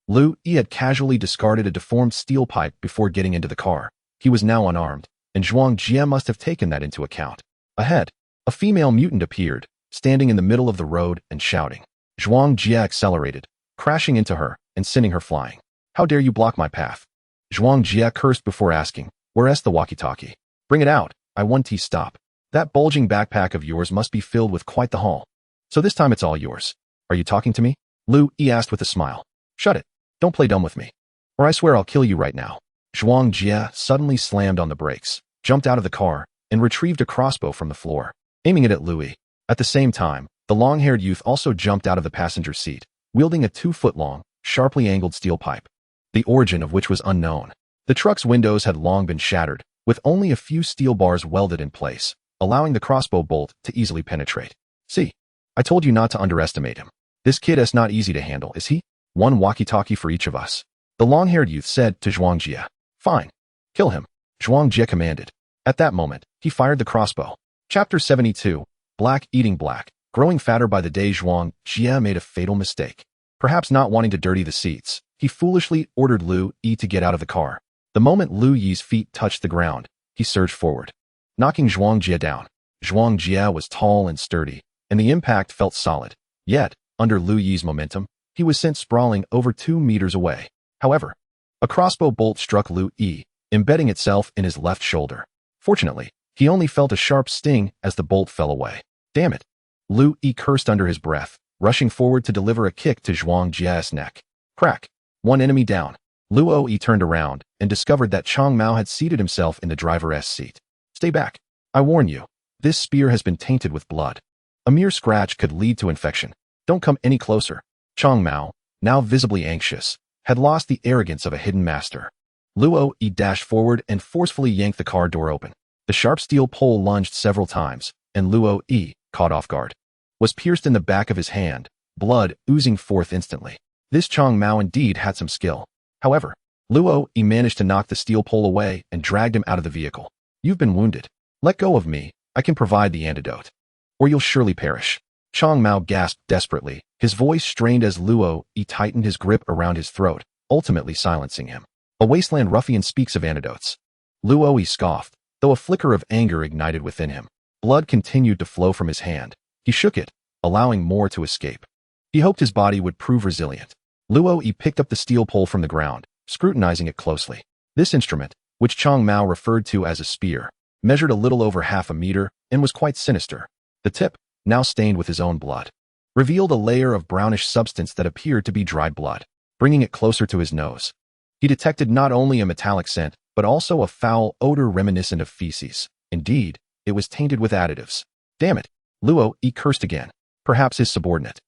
Louis had casually discarded a deformed steel pipe before getting into the car. He was now unarmed, and Zhuang Jie must have taken that into account. Ahead, a female mutant appeared, standing in the middle of the road and shouting. Zhuang Jie accelerated, crashing into her and sending her flying. How dare you block my path? Zhuang Jie cursed before asking, where's the walkie-talkie? Bring it out, I want to stop. That bulging backpack of yours must be filled with quite the haul. So this time it's all yours. Are you talking to me? Louis asked with a smile. Shut it. Don't play dumb with me, or I swear I'll kill you right now. Zhuang Jie suddenly slammed on the brakes, jumped out of the car, and retrieved a crossbow from the floor, aiming it at Louis. At the same time, the long-haired youth also jumped out of the passenger seat, wielding a 2-foot-long, sharply angled steel pipe, the origin of which was unknown. The truck's windows had long been shattered, with only a few steel bars welded in place, allowing the crossbow bolt to easily penetrate. See, I told you not to underestimate him. This kid is not easy to handle, is he? One walkie-talkie for each of us, the long-haired youth said to Zhuang Jie. Fine. Kill him, Zhuang Jie commanded. At that moment, he fired the crossbow. Chapter 72, Black Eating Black. Growing fatter by the day, Zhuang Jie made a fatal mistake. Perhaps not wanting to dirty the seats, he foolishly ordered Louis to get out of the car. The moment Louis's feet touched the ground, he surged forward, knocking Zhuang Jie down. Zhuang Jie was tall and sturdy, and the impact felt solid. Yet, under Louis's momentum, he was sent sprawling over 2 meters away. However, a crossbow bolt struck Louis, embedding itself in his left shoulder. Fortunately, he only felt a sharp sting as the bolt fell away. Damn it! Louis cursed under his breath, rushing forward to deliver a kick to Zhuang Jie's neck. Crack! One enemy down. Louis turned around and discovered that Chong Mao had seated himself in the driver's seat. Stay back. I warn you, this spear has been tainted with blood. A mere scratch could lead to infection. Don't come any closer. Chong Mao, now visibly anxious, had lost the arrogance of a hidden master. Louis dashed forward and forcefully yanked the car door open. The sharp steel pole lunged several times, and Louis, caught off guard, was pierced in the back of his hand, blood oozing forth instantly. This Chong Mao indeed had some skill. However, Louis managed to knock the steel pole away and dragged him out of the vehicle. You've been wounded. Let go of me, I can provide the antidote. Or you'll surely perish. Chong Mao gasped desperately, his voice strained as Louis tightened his grip around his throat, ultimately silencing him. A wasteland ruffian speaks of antidotes. Louis scoffed, Though a flicker of anger ignited within him, blood continued to flow from his hand. He shook it, allowing more to escape. He hoped his body would prove resilient. Luo Yi picked up the steel pole from the ground, scrutinizing it closely. This instrument, which Chang Mao referred to as a spear, measured a little over half a meter and was quite sinister. The tip, now stained with his own blood, revealed a layer of brownish substance that appeared to be dried blood. Bringing it closer to his nose, he detected not only a metallic scent, but also a foul odor reminiscent of feces. Indeed, it was tainted with additives. Damn it! Luo Yi cursed again. Perhaps his subordinate,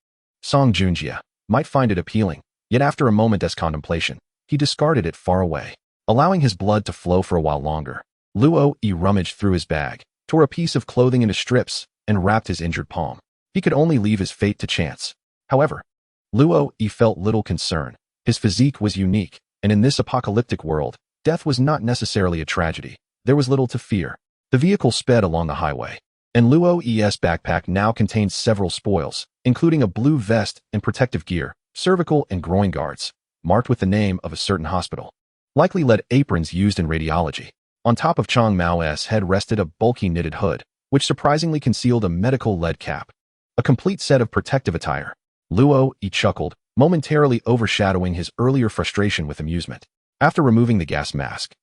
Song Junjie, might find it appealing, yet after a moment's contemplation, he discarded it far away, allowing his blood to flow for a while longer. Luo Yi rummaged through his bag, tore a piece of clothing into strips, and wrapped his injured palm. He could only leave his fate to chance. However, Luo Yi felt little concern. His physique was unique, and in this apocalyptic world, death was not necessarily a tragedy. There was little to fear. The vehicle sped along the highway, and Luo Yi's backpack now contained several spoils, including a blue vest and protective gear, cervical and groin guards, marked with the name of a certain hospital. Likely lead aprons used in radiology. On top of Chang Mao's head rested a bulky knitted hood, which surprisingly concealed a medical lead cap. A complete set of protective attire. Luo Yi chuckled, momentarily overshadowing his earlier frustration with amusement. After removing the gas mask,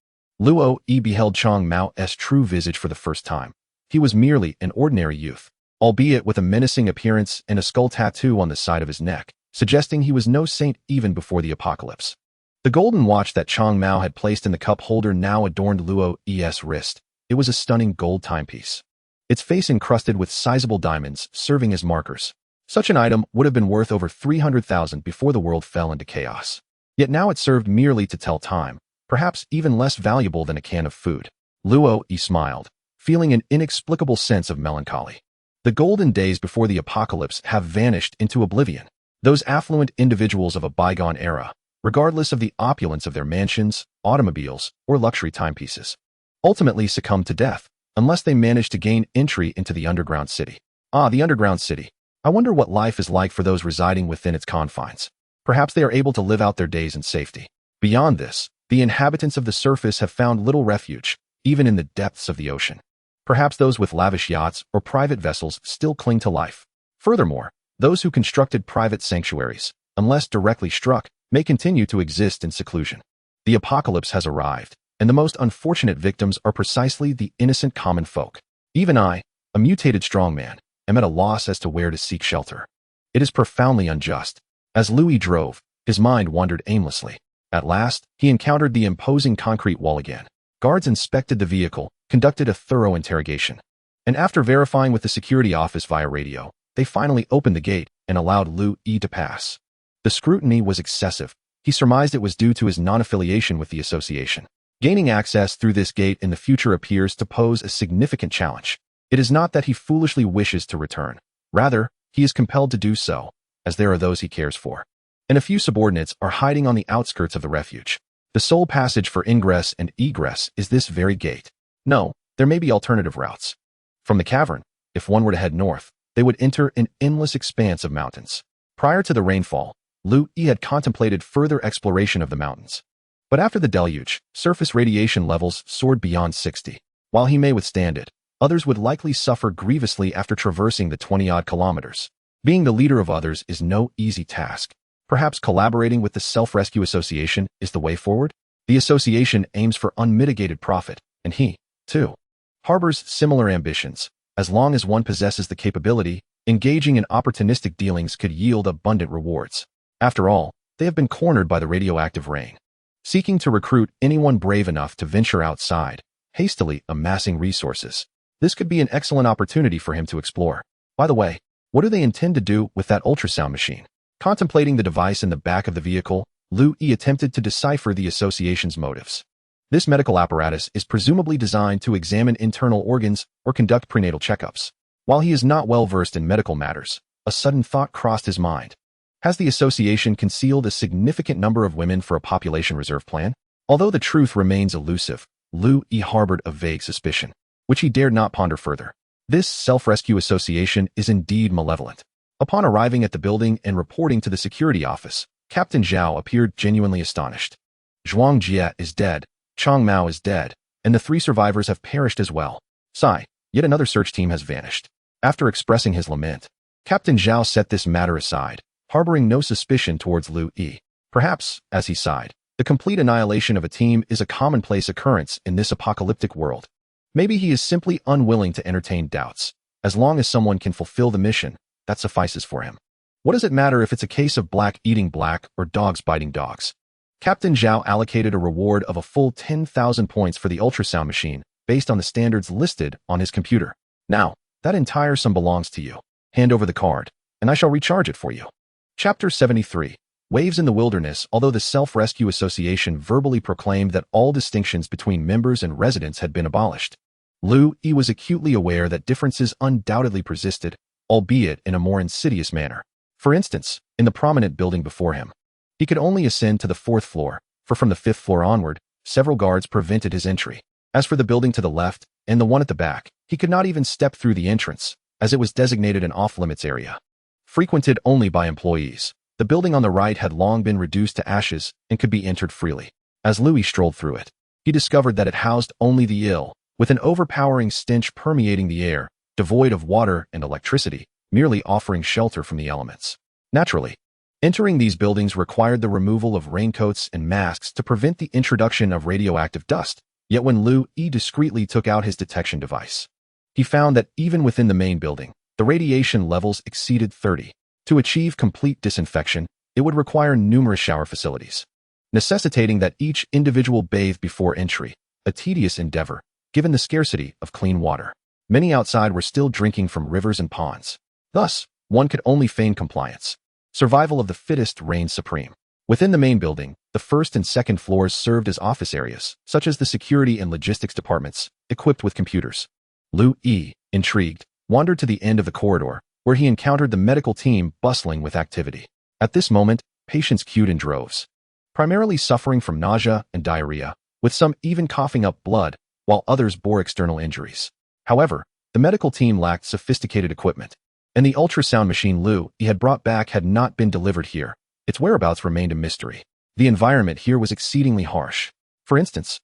Luo Yi beheld Chang Mao's true visage for the first time. He was merely an ordinary youth, albeit with a menacing appearance and a skull tattoo on the side of his neck, suggesting he was no saint even before the apocalypse. The golden watch that Chang Mao had placed in the cup holder now adorned Luo Yi's wrist. It was a stunning gold timepiece, its face encrusted with sizable diamonds serving as markers. Such an item would have been worth over 300,000 before the world fell into chaos. Yet now it served merely to tell time, perhaps even less valuable than a can of food. Luo Yi smiled, feeling an inexplicable sense of melancholy. The golden days before the apocalypse have vanished into oblivion. Those affluent individuals of a bygone era, regardless of the opulence of their mansions, automobiles, or luxury timepieces, ultimately succumbed to death, unless they managed to gain entry into the underground city. Ah, the underground city. I wonder what life is like for those residing within its confines. Perhaps they are able to live out their days in safety. Beyond this, the inhabitants of the surface have found little refuge, even in the depths of the ocean. Perhaps those with lavish yachts or private vessels still cling to life. Furthermore, those who constructed private sanctuaries, unless directly struck, may continue to exist in seclusion. The apocalypse has arrived, and the most unfortunate victims are precisely the innocent common folk. Even I, a mutated strongman, am at a loss as to where to seek shelter. It is profoundly unjust. As Louis drove, his mind wandered aimlessly. At last, he encountered the imposing concrete wall again. Guards inspected the vehicle, conducted a thorough interrogation, and after verifying with the security office via radio, they finally opened the gate and allowed Luo Yi to pass. The scrutiny was excessive. He surmised it was due to his non-affiliation with the association. Gaining access through this gate in the future appears to pose a significant challenge. It is not that he foolishly wishes to return. Rather, he is compelled to do so, as there are those he cares for. And a few subordinates are hiding on the outskirts of the refuge. The sole passage for ingress and egress is this very gate. No, there may be alternative routes. From the cavern, if one were to head north, they would enter an endless expanse of mountains. Prior to the rainfall, Luo Yi had contemplated further exploration of the mountains. But after the deluge, surface radiation levels soared beyond 60. While he may withstand it, others would likely suffer grievously after traversing the 20-odd kilometers. Being the leader of others is no easy task. Perhaps collaborating with the Self-Rescue Association is the way forward? The association aims for unmitigated profit, and he, too, harbors similar ambitions. As long as one possesses the capability, engaging in opportunistic dealings could yield abundant rewards. After all, they have been cornered by the radioactive rain. Seeking to recruit anyone brave enough to venture outside, hastily amassing resources. This could be an excellent opportunity for him to explore. By the way, what do they intend to do with that ultrasound machine? Contemplating the device in the back of the vehicle, Luo Yi attempted to decipher the association's motives. This medical apparatus is presumably designed to examine internal organs or conduct prenatal checkups. While he is not well versed in medical matters, a sudden thought crossed his mind. Has the association concealed a significant number of women for a population reserve plan? Although the truth remains elusive, Luo Yi harbored a vague suspicion, which he dared not ponder further. This self-rescue association is indeed malevolent. Upon arriving at the building and reporting to the security office, Captain Zhao appeared genuinely astonished. Zhuang Jie is dead, Chang Mao is dead, and the 3 survivors have perished as well. Sigh, yet another search team has vanished. After expressing his lament, Captain Zhao set this matter aside, harboring no suspicion towards Lu Yi. Perhaps, as he sighed, the complete annihilation of a team is a commonplace occurrence in this apocalyptic world. Maybe he is simply unwilling to entertain doubts. As long as someone can fulfill the mission, that suffices for him. What does it matter if it's a case of black eating black or dogs biting dogs? Captain Zhao allocated a reward of a full 10,000 points for the ultrasound machine, based on the standards listed on his computer. Now, that entire sum belongs to you. Hand over the card, and I shall recharge it for you. Chapter 73. Waves in the Wilderness. Although the Self-Rescue Association verbally proclaimed that all distinctions between members and residents had been abolished, Lu Yi was acutely aware that differences undoubtedly persisted, albeit in a more insidious manner. For instance, in the prominent building before him, he could only ascend to the 4th floor, for from the 5th floor onward, several guards prevented his entry. As for the building to the left, and the one at the back, he could not even step through the entrance, as it was designated an off-limits area, frequented only by employees. The building on the right had long been reduced to ashes and could be entered freely. As Louis strolled through it, he discovered that it housed only the ill, with an overpowering stench permeating the air, devoid of water and electricity, merely offering shelter from the elements. Naturally, entering these buildings required the removal of raincoats and masks to prevent the introduction of radioactive dust. Yet when Lu Yi discreetly took out his detection device, he found that even within the main building, the radiation levels exceeded 30. To achieve complete disinfection, it would require numerous shower facilities, necessitating that each individual bathe before entry, a tedious endeavor, given the scarcity of clean water. Many outside were still drinking from rivers and ponds. Thus, one could only feign compliance. Survival of the fittest reigned supreme. Within the main building, the 1st and 2nd floors served as office areas, such as the security and logistics departments, equipped with computers. Lu Yi, intrigued, wandered to the end of the corridor, where he encountered the medical team bustling with activity. At this moment, patients queued in droves, primarily suffering from nausea and diarrhea, with some even coughing up blood, while others bore external injuries. However, the medical team lacked sophisticated equipment, and the ultrasound machine Lu Yi had brought back had not been delivered here. Its whereabouts remained a mystery. The environment here was exceedingly harsh. For instance,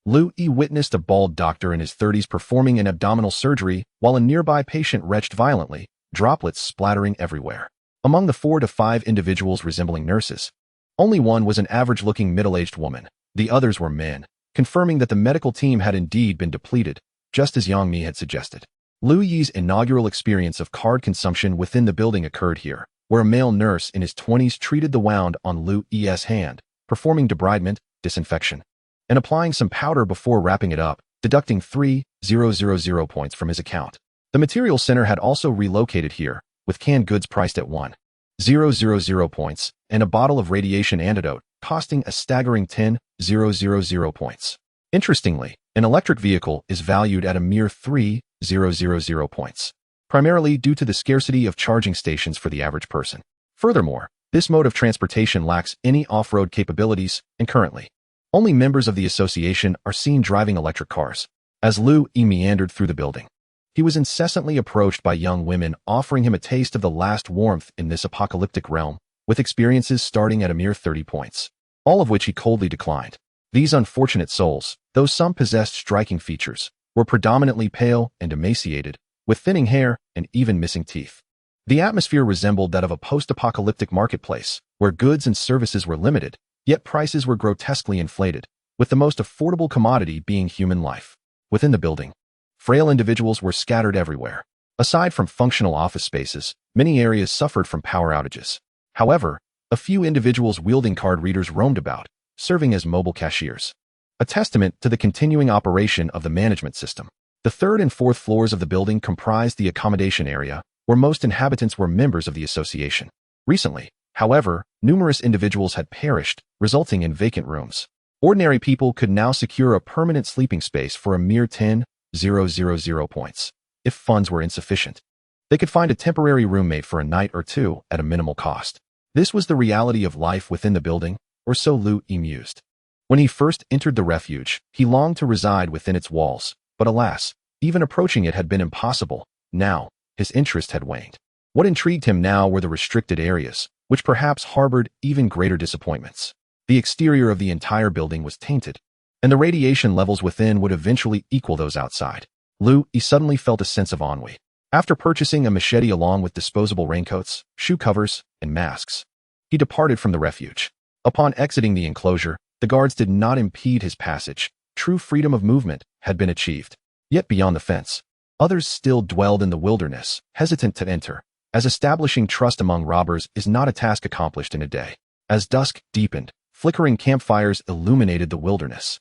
Lu Yi witnessed a bald doctor in his 30s performing an abdominal surgery while a nearby patient retched violently, droplets splattering everywhere. Among the 4 to 5 individuals resembling nurses, only one was an average-looking middle-aged woman. The others were men, confirming that the medical team had indeed been depleted, just as Yang Mi had suggested. Lu Yi's inaugural experience of card consumption within the building occurred here, where a male nurse in his 20s treated the wound on Lu Yi's hand, performing debridement, disinfection, and applying some powder before wrapping it up, deducting 3,000 points from his account. The material center had also relocated here, with canned goods priced at 1,000 points, and a bottle of radiation antidote, costing a staggering 10,000 points. Interestingly, an electric vehicle is valued at a mere 3,000 points, primarily due to the scarcity of charging stations for the average person. Furthermore, this mode of transportation lacks any off-road capabilities, and currently, only members of the association are seen driving electric cars. As Lu Yi meandered through the building, he was incessantly approached by young women offering him a taste of the last warmth in this apocalyptic realm, with experiences starting at a mere 30 points, all of which he coldly declined. These unfortunate souls, though some possessed striking features, were predominantly pale and emaciated, with thinning hair and even missing teeth. The atmosphere resembled that of a post-apocalyptic marketplace, where goods and services were limited, yet prices were grotesquely inflated, with the most affordable commodity being human life. Within the building, frail individuals were scattered everywhere. Aside from functional office spaces, many areas suffered from power outages. However, a few individuals wielding card readers roamed about, serving as mobile cashiers, a testament to the continuing operation of the management system. The 3rd and 4th floors of the building comprised the accommodation area, where most inhabitants were members of the association. Recently, however, numerous individuals had perished, resulting in vacant rooms. Ordinary people could now secure a permanent sleeping space for a mere 10,000 points. If funds were insufficient, they could find a temporary roommate for a night or two at a minimal cost. This was the reality of life within the building, or so Lu Yi mused. When he first entered the refuge, he longed to reside within its walls, but alas, even approaching it had been impossible. Now, his interest had waned. What intrigued him now were the restricted areas, which perhaps harbored even greater disappointments. The exterior of the entire building was tainted. and the radiation levels within would eventually equal those outside. Lu Yi suddenly felt a sense of ennui. After purchasing a machete along with disposable raincoats, shoe covers, and masks, he departed from the refuge. Upon exiting the enclosure, the guards did not impede his passage. True freedom of movement had been achieved. Yet beyond the fence, others still dwelled in the wilderness, hesitant to enter, as establishing trust among robbers is not a task accomplished in a day. As dusk deepened, flickering campfires illuminated the wilderness,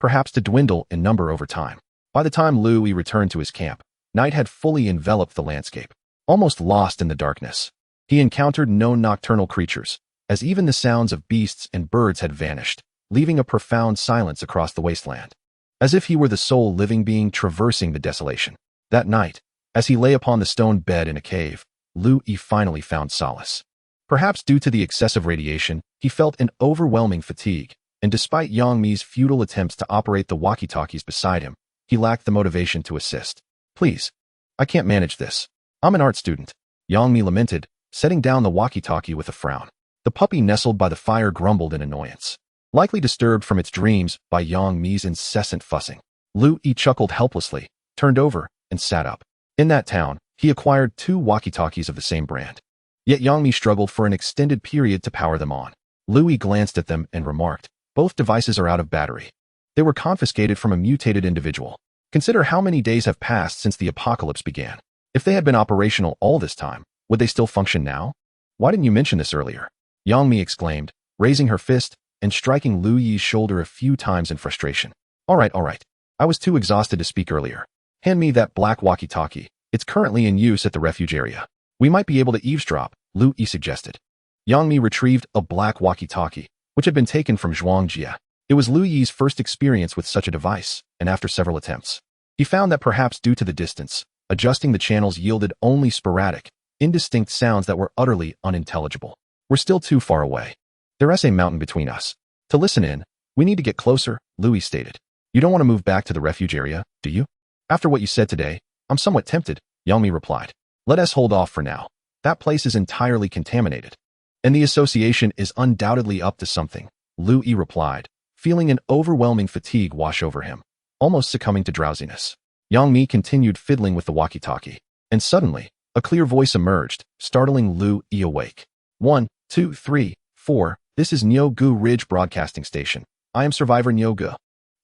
perhaps to dwindle in number over time. By the time Lu Yi returned to his camp, night had fully enveloped the landscape. Almost lost in the darkness, he encountered no nocturnal creatures, as even the sounds of beasts and birds had vanished, leaving a profound silence across the wasteland, as if he were the sole living being traversing the desolation. That night, as he lay upon the stone bed in a cave, Lu Yi finally found solace. Perhaps due to the excessive radiation, he felt an overwhelming fatigue, and despite Yang Mi's futile attempts to operate the walkie-talkies beside him, he lacked the motivation to assist. "Please, I can't manage this. I'm an art student," Yang Mi lamented, setting down the walkie-talkie with a frown. The puppy nestled by the fire grumbled in annoyance, likely disturbed from its dreams by Yang Mi's incessant fussing. Lu Yi chuckled helplessly, turned over, and sat up. In that town, he acquired 2 walkie-talkies of the same brand. Yet Yang Mi struggled for an extended period to power them on. Lu Yi glanced at them and remarked, "Both devices are out of battery. They were confiscated from a mutated individual. Consider how many days have passed since the apocalypse began. If they had been operational all this time, would they still function now? Why didn't you mention this earlier?" Yang Mi exclaimed, raising her fist and striking Lu Yi's shoulder a few times in frustration. All right. I was too exhausted to speak earlier. Hand me that black walkie-talkie. It's currently in use at the refuge area. We might be able to eavesdrop," Lu Yi suggested. Yang Mi retrieved a black walkie-talkie, which had been taken from Zhuang Jia. It was Lu Yi's first experience with such a device, and after several attempts, he found that perhaps due to the distance, adjusting the channels yielded only sporadic, indistinct sounds that were utterly unintelligible. "We're still too far away. There's a mountain between us. To listen in, we need to get closer," Lu Yi stated. "You don't want to move back to the refuge area, do you?" "After what you said today, I'm somewhat tempted," Yang Mi replied. "Let us hold off for now. That place is entirely contaminated, and the association is undoubtedly up to something," Lu Yi replied, feeling an overwhelming fatigue wash over him, almost succumbing to drowsiness. Yang Mi continued fiddling with the walkie-talkie, and suddenly, a clear voice emerged, startling Lu Yi awake. 1, 2, 3, 4. This is Nyogu Ridge Broadcasting Station. I am Survivor Nyogu.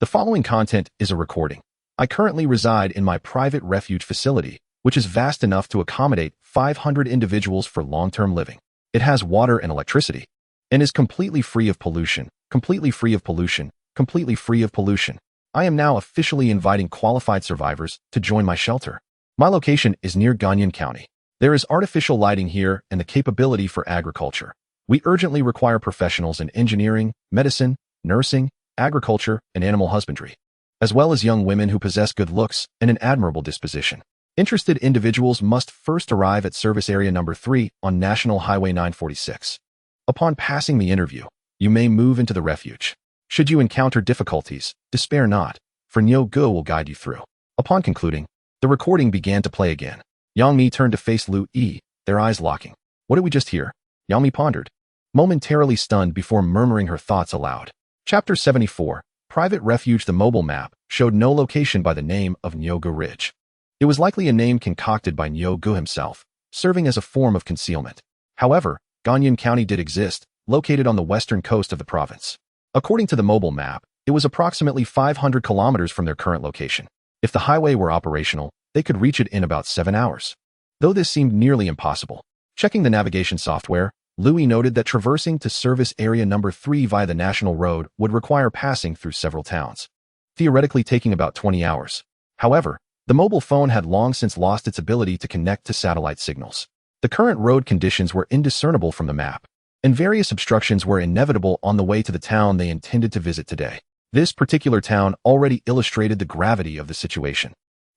The following content is a recording. I currently reside in my private refuge facility, which is vast enough to accommodate 500 individuals for long-term living. It has water and electricity, and is completely free of pollution, completely free of pollution, completely free of pollution. I am now officially inviting qualified survivors to join my shelter. My location is near Ganyan County. There is artificial lighting here and the capability for agriculture. We urgently require professionals in engineering, medicine, nursing, agriculture, and animal husbandry, as well as young women who possess good looks and an admirable disposition. Interested individuals must first arrive at service area number 3 on National Highway 946. Upon passing the interview, you may move into the refuge. Should you encounter difficulties, despair not, for Nyogu will guide you through. Upon concluding, the recording began to play again. Yang Mi turned to face Lu Yi, their eyes locking. What did we just hear? Yang Mi pondered, momentarily stunned before murmuring her thoughts aloud. Chapter 74, Private Refuge. The mobile map showed no location by the name of Nyogu Ridge. It was likely a name concocted by Nyogu himself, serving as a form of concealment. However, Ganyan County did exist, located on the western coast of the province. According to the mobile map, it was approximately 500 kilometers from their current location. If the highway were operational, they could reach it in about 7 hours. Though this seemed nearly impossible. Checking the navigation software, Lu Yi noted that traversing to service area number 3 via the national road would require passing through several towns, theoretically taking about 20 hours. However, the mobile phone had long since lost its ability to connect to satellite signals. The current road conditions were indiscernible from the map, and various obstructions were inevitable on the way to the town they intended to visit today. This particular town already illustrated the gravity of the situation.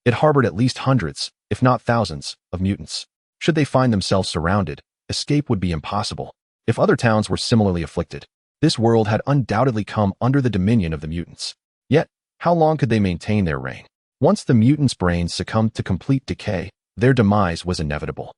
It harbored at least hundreds, if not thousands, of mutants. Should they find themselves surrounded, escape would be impossible. If other towns were similarly afflicted, this world had undoubtedly come under the dominion of the mutants. Yet, how long could they maintain their reign? Once the mutants' brains succumbed to complete decay, their demise was inevitable.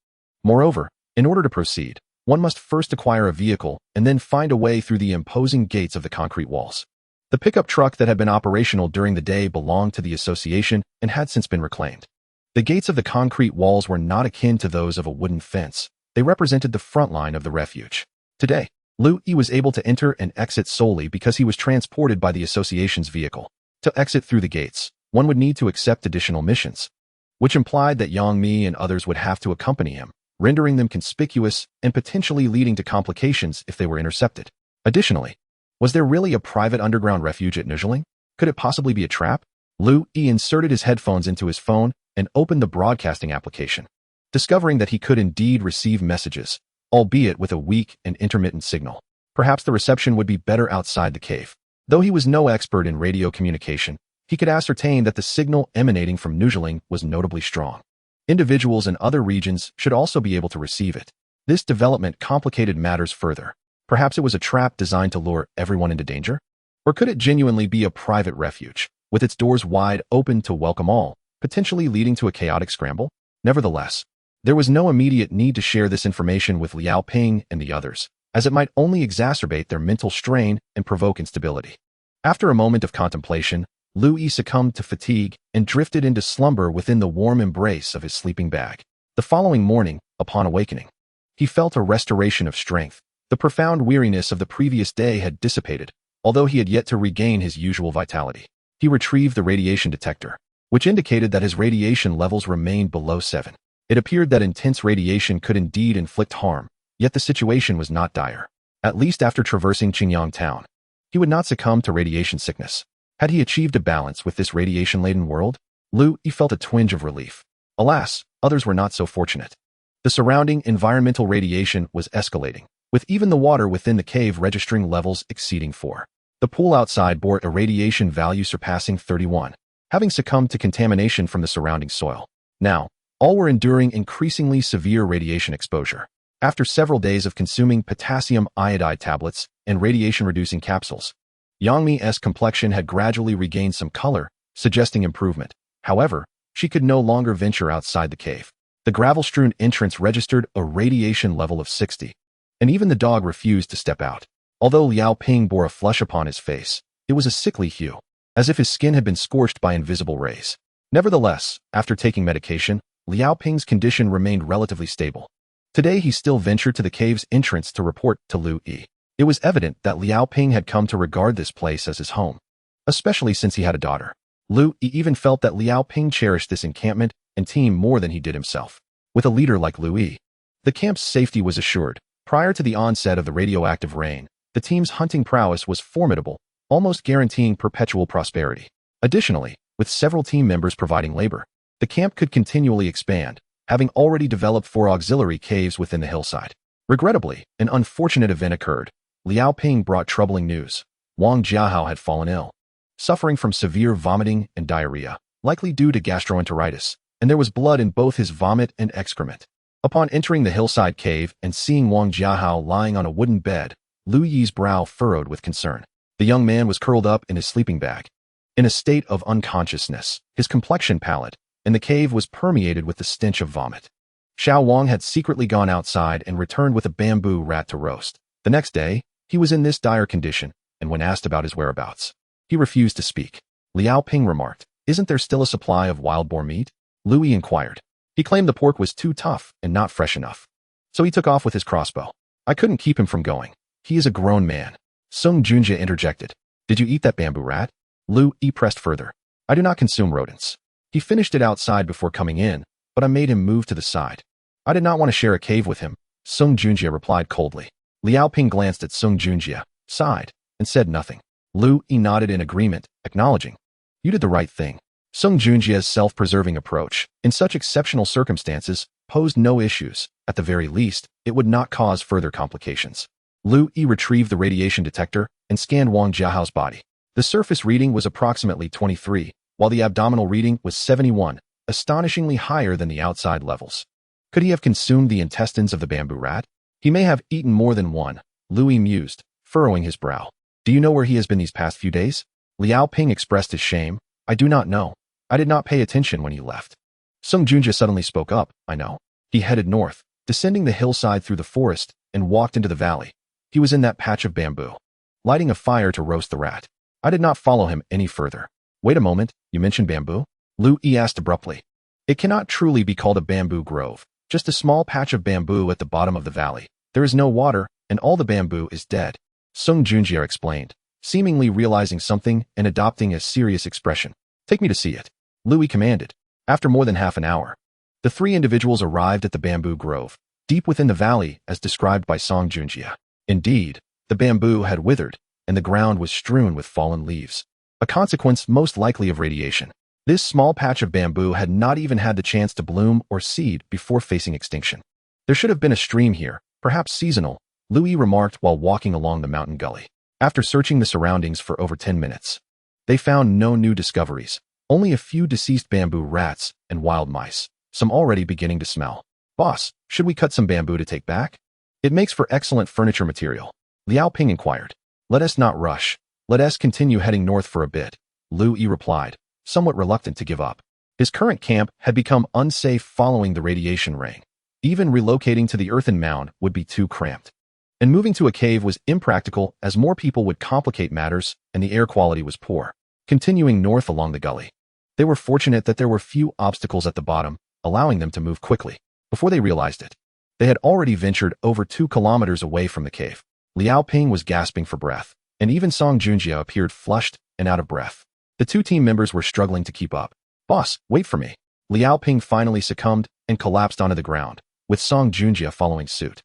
Moreover, in order to proceed, one must first acquire a vehicle and then find a way through the imposing gates of the concrete walls. The pickup truck that had been operational during the day belonged to the association and had since been reclaimed. The gates of the concrete walls were not akin to those of a wooden fence. They represented the front line of the refuge. Today, Liu Yi was able to enter and exit solely because he was transported by the association's vehicle. To exit through the gates, one would need to accept additional missions, which implied that Yang Mi and others would have to accompany him, rendering them conspicuous and potentially leading to complications if they were intercepted. Additionally, was there really a private underground refuge at Nuzhuling? Could it possibly be a trap? Liu Yi inserted his headphones into his phone and opened the broadcasting application, discovering that he could indeed receive messages, albeit with a weak and intermittent signal. Perhaps the reception would be better outside the cave. Though he was no expert in radio communication, he could ascertain that the signal emanating from Nuzhuling was notably strong. Individuals in other regions should also be able to receive it. This development complicated matters further. Perhaps it was a trap designed to lure everyone into danger? Or could it genuinely be a private refuge, with its doors wide open to welcome all, potentially leading to a chaotic scramble? Nevertheless, there was no immediate need to share this information with Liao Ping and the others, as it might only exacerbate their mental strain and provoke instability. After a moment of contemplation, Liu Yi succumbed to fatigue and drifted into slumber within the warm embrace of his sleeping bag. The following morning, upon awakening, he felt a restoration of strength. The profound weariness of the previous day had dissipated, although he had yet to regain his usual vitality. He retrieved the radiation detector, which indicated that his radiation levels remained below 7. It appeared that intense radiation could indeed inflict harm, yet the situation was not dire. At least after traversing Qingyang town, he would not succumb to radiation sickness. Had he achieved a balance with this radiation-laden world? Liu Yi felt a twinge of relief. Alas, others were not so fortunate. The surrounding environmental radiation was escalating, with even the water within the cave registering levels exceeding 4. The pool outside bore a radiation value surpassing 31, having succumbed to contamination from the surrounding soil. Now, all were enduring increasingly severe radiation exposure. After several days of consuming potassium iodide tablets and radiation-reducing capsules, Yang Mi's complexion had gradually regained some color, suggesting improvement. However, she could no longer venture outside the cave. The gravel-strewn entrance registered a radiation level of 60, and even the dog refused to step out. Although Liao Ping bore a flush upon his face, it was a sickly hue, as if his skin had been scorched by invisible rays. Nevertheless, after taking medication, Liao Ping's condition remained relatively stable. Today he still ventured to the cave's entrance to report to Liu Yi. It was evident that Liao Ping had come to regard this place as his home, especially since he had a daughter. Liu Yi even felt that Liao Ping cherished this encampment and team more than he did himself. With a leader like Liu Yi, the camp's safety was assured. Prior to the onset of the radioactive rain, the team's hunting prowess was formidable, almost guaranteeing perpetual prosperity. Additionally, with several team members providing labor, the camp could continually expand, having already developed 4 auxiliary caves within the hillside. Regrettably, an unfortunate event occurred. Liao Ping brought troubling news. Wang Jiahao had fallen ill, suffering from severe vomiting and diarrhea, likely due to gastroenteritis, and there was blood in both his vomit and excrement. Upon entering the hillside cave and seeing Wang Jiahao lying on a wooden bed, Liu Yi's brow furrowed with concern. The young man was curled up in his sleeping bag, in a state of unconsciousness, his complexion pallid, and the cave was permeated with the stench of vomit. Xiao Wang had secretly gone outside and returned with a bamboo rat to roast. The next day, he was in this dire condition, and when asked about his whereabouts, he refused to speak. Liao Ping remarked, "Isn't there still a supply of wild boar meat?" Liu Yi inquired. He claimed the pork was too tough and not fresh enough, so he took off with his crossbow. "I couldn't keep him from going. He is a grown man." Sung Junjie interjected. "Did you eat that bamboo rat?" Liu Yi pressed further. "I do not consume rodents. He finished it outside before coming in, but I made him move to the side. I did not want to share a cave with him," Sung Junjie replied coldly. Liao Ping glanced at Sung Junjie, sighed, and said nothing. Liu Yi nodded in agreement, acknowledging, "You did the right thing." Sung Junjie's self-preserving approach, in such exceptional circumstances, posed no issues. At the very least, it would not cause further complications. Liu Yi retrieved the radiation detector and scanned Wang Jiahao's body. The surface reading was approximately 23, while the abdominal reading was 71, astonishingly higher than the outside levels. Could he have consumed the intestines of the bamboo rat? He may have eaten more than one, Liu Yi mused, furrowing his brow. "Do you know where he has been these past few days?" Liao Ping expressed his shame. "I do not know. I did not pay attention when he left." Sung Junjie suddenly spoke up. "I know. He headed north, descending the hillside through the forest, and walked into the valley. He was in that patch of bamboo, lighting a fire to roast the rat. I did not follow him any further. Wait a moment, you mentioned bamboo? Lu Yi asked abruptly. It cannot truly be called a bamboo grove, just a small patch of bamboo at the bottom of the valley. There is no water, and all the bamboo is dead. Sung Junjie explained, seemingly realizing something and adopting a serious expression. Take me to see it. Lu Yi commanded. After more than half an hour, the three individuals arrived at the bamboo grove, deep within the valley as described by Song Junjie. Indeed, the bamboo had withered, and the ground was strewn with fallen leaves, a consequence most likely of radiation. This small patch of bamboo had not even had the chance to bloom or seed before facing extinction. There should have been a stream here, perhaps seasonal, Lu Yi remarked while walking along the mountain gully. After searching the surroundings for over 10 minutes, they found no new discoveries, only a few deceased bamboo rats and wild mice, some already beginning to smell. Boss, should we cut some bamboo to take back? It makes for excellent furniture material. Liao Ping inquired. Let us not rush. Let us continue heading north for a bit, Lu Yi replied, somewhat reluctant to give up. His current camp had become unsafe following the radiation rain. Even relocating to the earthen mound would be too cramped. And moving to a cave was impractical as more people would complicate matters and the air quality was poor. Continuing north along the gully, they were fortunate that there were few obstacles at the bottom, allowing them to move quickly. Before they realized it, they had already ventured over 2 kilometers away from the cave. Liao Ping was gasping for breath, and even Song Junjie appeared flushed and out of breath. The two team members were struggling to keep up. Boss, wait for me. Liao Ping finally succumbed and collapsed onto the ground, with Song Junjie following suit.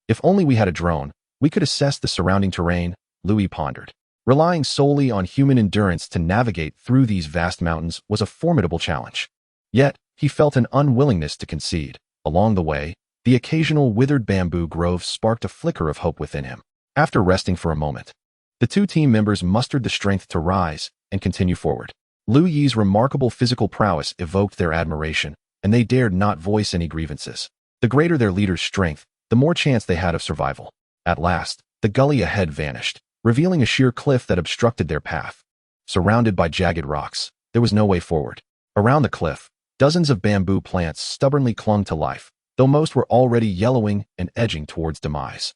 If only we had a drone, we could assess the surrounding terrain, Lu Yi pondered. Relying solely on human endurance to navigate through these vast mountains was a formidable challenge. Yet, he felt an unwillingness to concede. Along the way, the occasional withered bamboo grove sparked a flicker of hope within him. After resting for a moment, the two team members mustered the strength to rise and continue forward. Lu Yi's remarkable physical prowess evoked their admiration, and they dared not voice any grievances. The greater their leader's strength, the more chance they had of survival. At last, the gully ahead vanished, revealing a sheer cliff that obstructed their path. Surrounded by jagged rocks, there was no way forward. Around the cliff, dozens of bamboo plants stubbornly clung to life, though most were already yellowing and edging towards demise.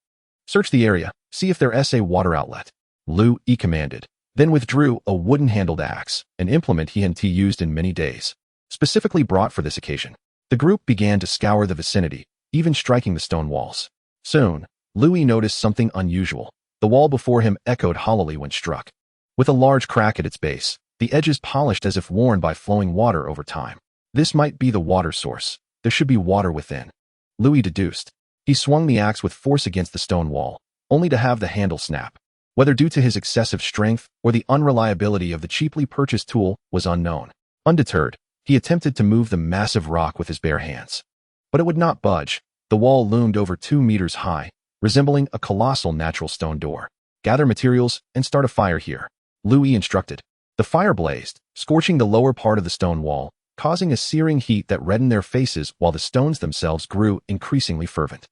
Search the area, see if there is a water outlet, Lu Yi commanded, then withdrew a wooden-handled axe, an implement he hadn't used in many days, specifically brought for this occasion. The group began to scour the vicinity, even striking the stone walls. Soon, Lu Yi noticed something unusual. The wall before him echoed hollowly when struck. With a large crack at its base, the edges polished as if worn by flowing water over time. This might be the water source. There should be water within, Lu Yi deduced. He swung the axe with force against the stone wall, only to have the handle snap. Whether due to his excessive strength or the unreliability of the cheaply purchased tool was unknown. Undeterred, he attempted to move the massive rock with his bare hands. But it would not budge. The wall loomed over 2 meters high, resembling a colossal natural stone door. Gather materials and start a fire here, Lu Yi instructed. The fire blazed, scorching the lower part of the stone wall, causing a searing heat that reddened their faces while the stones themselves grew increasingly fervent.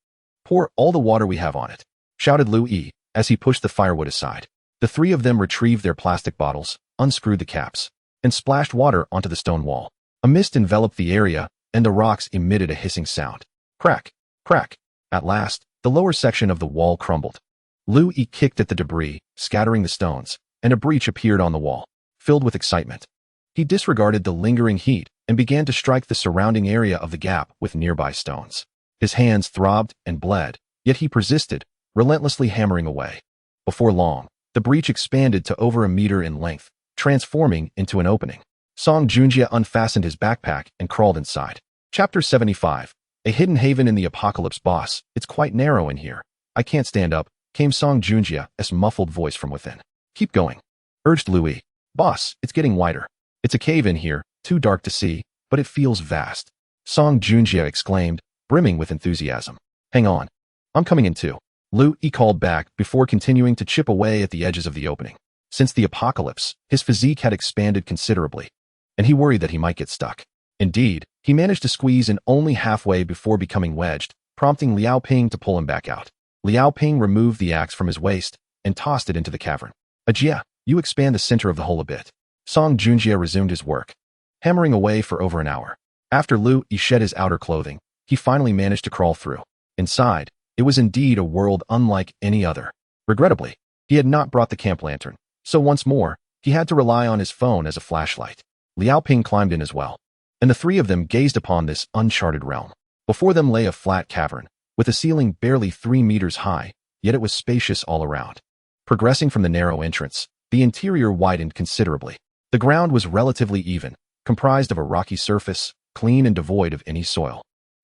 Pour all the water we have on it, shouted Lu Yi as he pushed the firewood aside. The three of them retrieved their plastic bottles, unscrewed the caps, and splashed water onto the stone wall. A mist enveloped the area, and the rocks emitted a hissing sound. Crack, crack. At last, the lower section of the wall crumbled. Lu Yi kicked at the debris, scattering the stones, and a breach appeared on the wall, filled with excitement. He disregarded the lingering heat and began to strike the surrounding area of the gap with nearby stones. His hands throbbed and bled, yet he persisted, relentlessly hammering away. Before long, the breach expanded to over 1 meter in length, transforming into an opening. Song Junjie unfastened his backpack and crawled inside. Chapter 75. A hidden haven in the apocalypse. Boss, it's quite narrow in here. I can't stand up, came Song Junjie's muffled voice from within. Keep going, urged Lu Yi. Boss, it's getting wider. It's a cave in here, too dark to see, but it feels vast. Song Junjie exclaimed, brimming with enthusiasm. Hang on. I'm coming in too, Lu Yi called back before continuing to chip away at the edges of the opening. Since the apocalypse, his physique had expanded considerably, and he worried that he might get stuck. Indeed, he managed to squeeze in only halfway before becoming wedged, prompting Liao Ping to pull him back out. Liao Ping removed the axe from his waist and tossed it into the cavern. Ajia, you expand the center of the hole a bit. Song Junjie resumed his work, hammering away for over an hour. After Lu Yi shed his outer clothing, he finally managed to crawl through. Inside, it was indeed a world unlike any other. Regrettably, he had not brought the camp lantern, so once more, He had to rely on his phone as a flashlight. Liao Ping climbed in as well, and the three of them gazed upon this uncharted realm. Before them lay a flat cavern, with a ceiling barely 3 meters high, yet it was spacious all around. Progressing from the narrow entrance, the interior widened considerably. The ground was relatively even, comprised of a rocky surface, clean and devoid of any soil.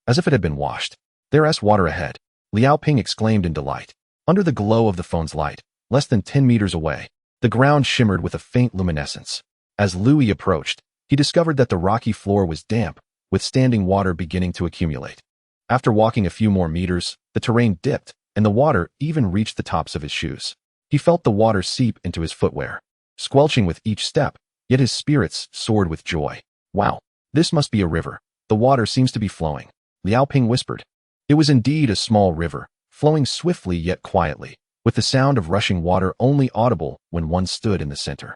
As if it had been washed. There's water ahead, Liao Ping exclaimed in delight. Under the glow of the phone's light, less than 10 meters away, the ground shimmered with a faint luminescence. As Louis approached, he discovered that the rocky floor was damp, with standing water beginning to accumulate. After walking a few more meters, the terrain dipped, and the water even reached the tops of his shoes. He felt the water seep into his footwear, squelching with each step, yet his spirits soared with joy. Wow, this must be a river. The water seems to be flowing, Liao Ping whispered. It was indeed a small river, flowing swiftly yet quietly, with the sound of rushing water only audible when one stood in the center.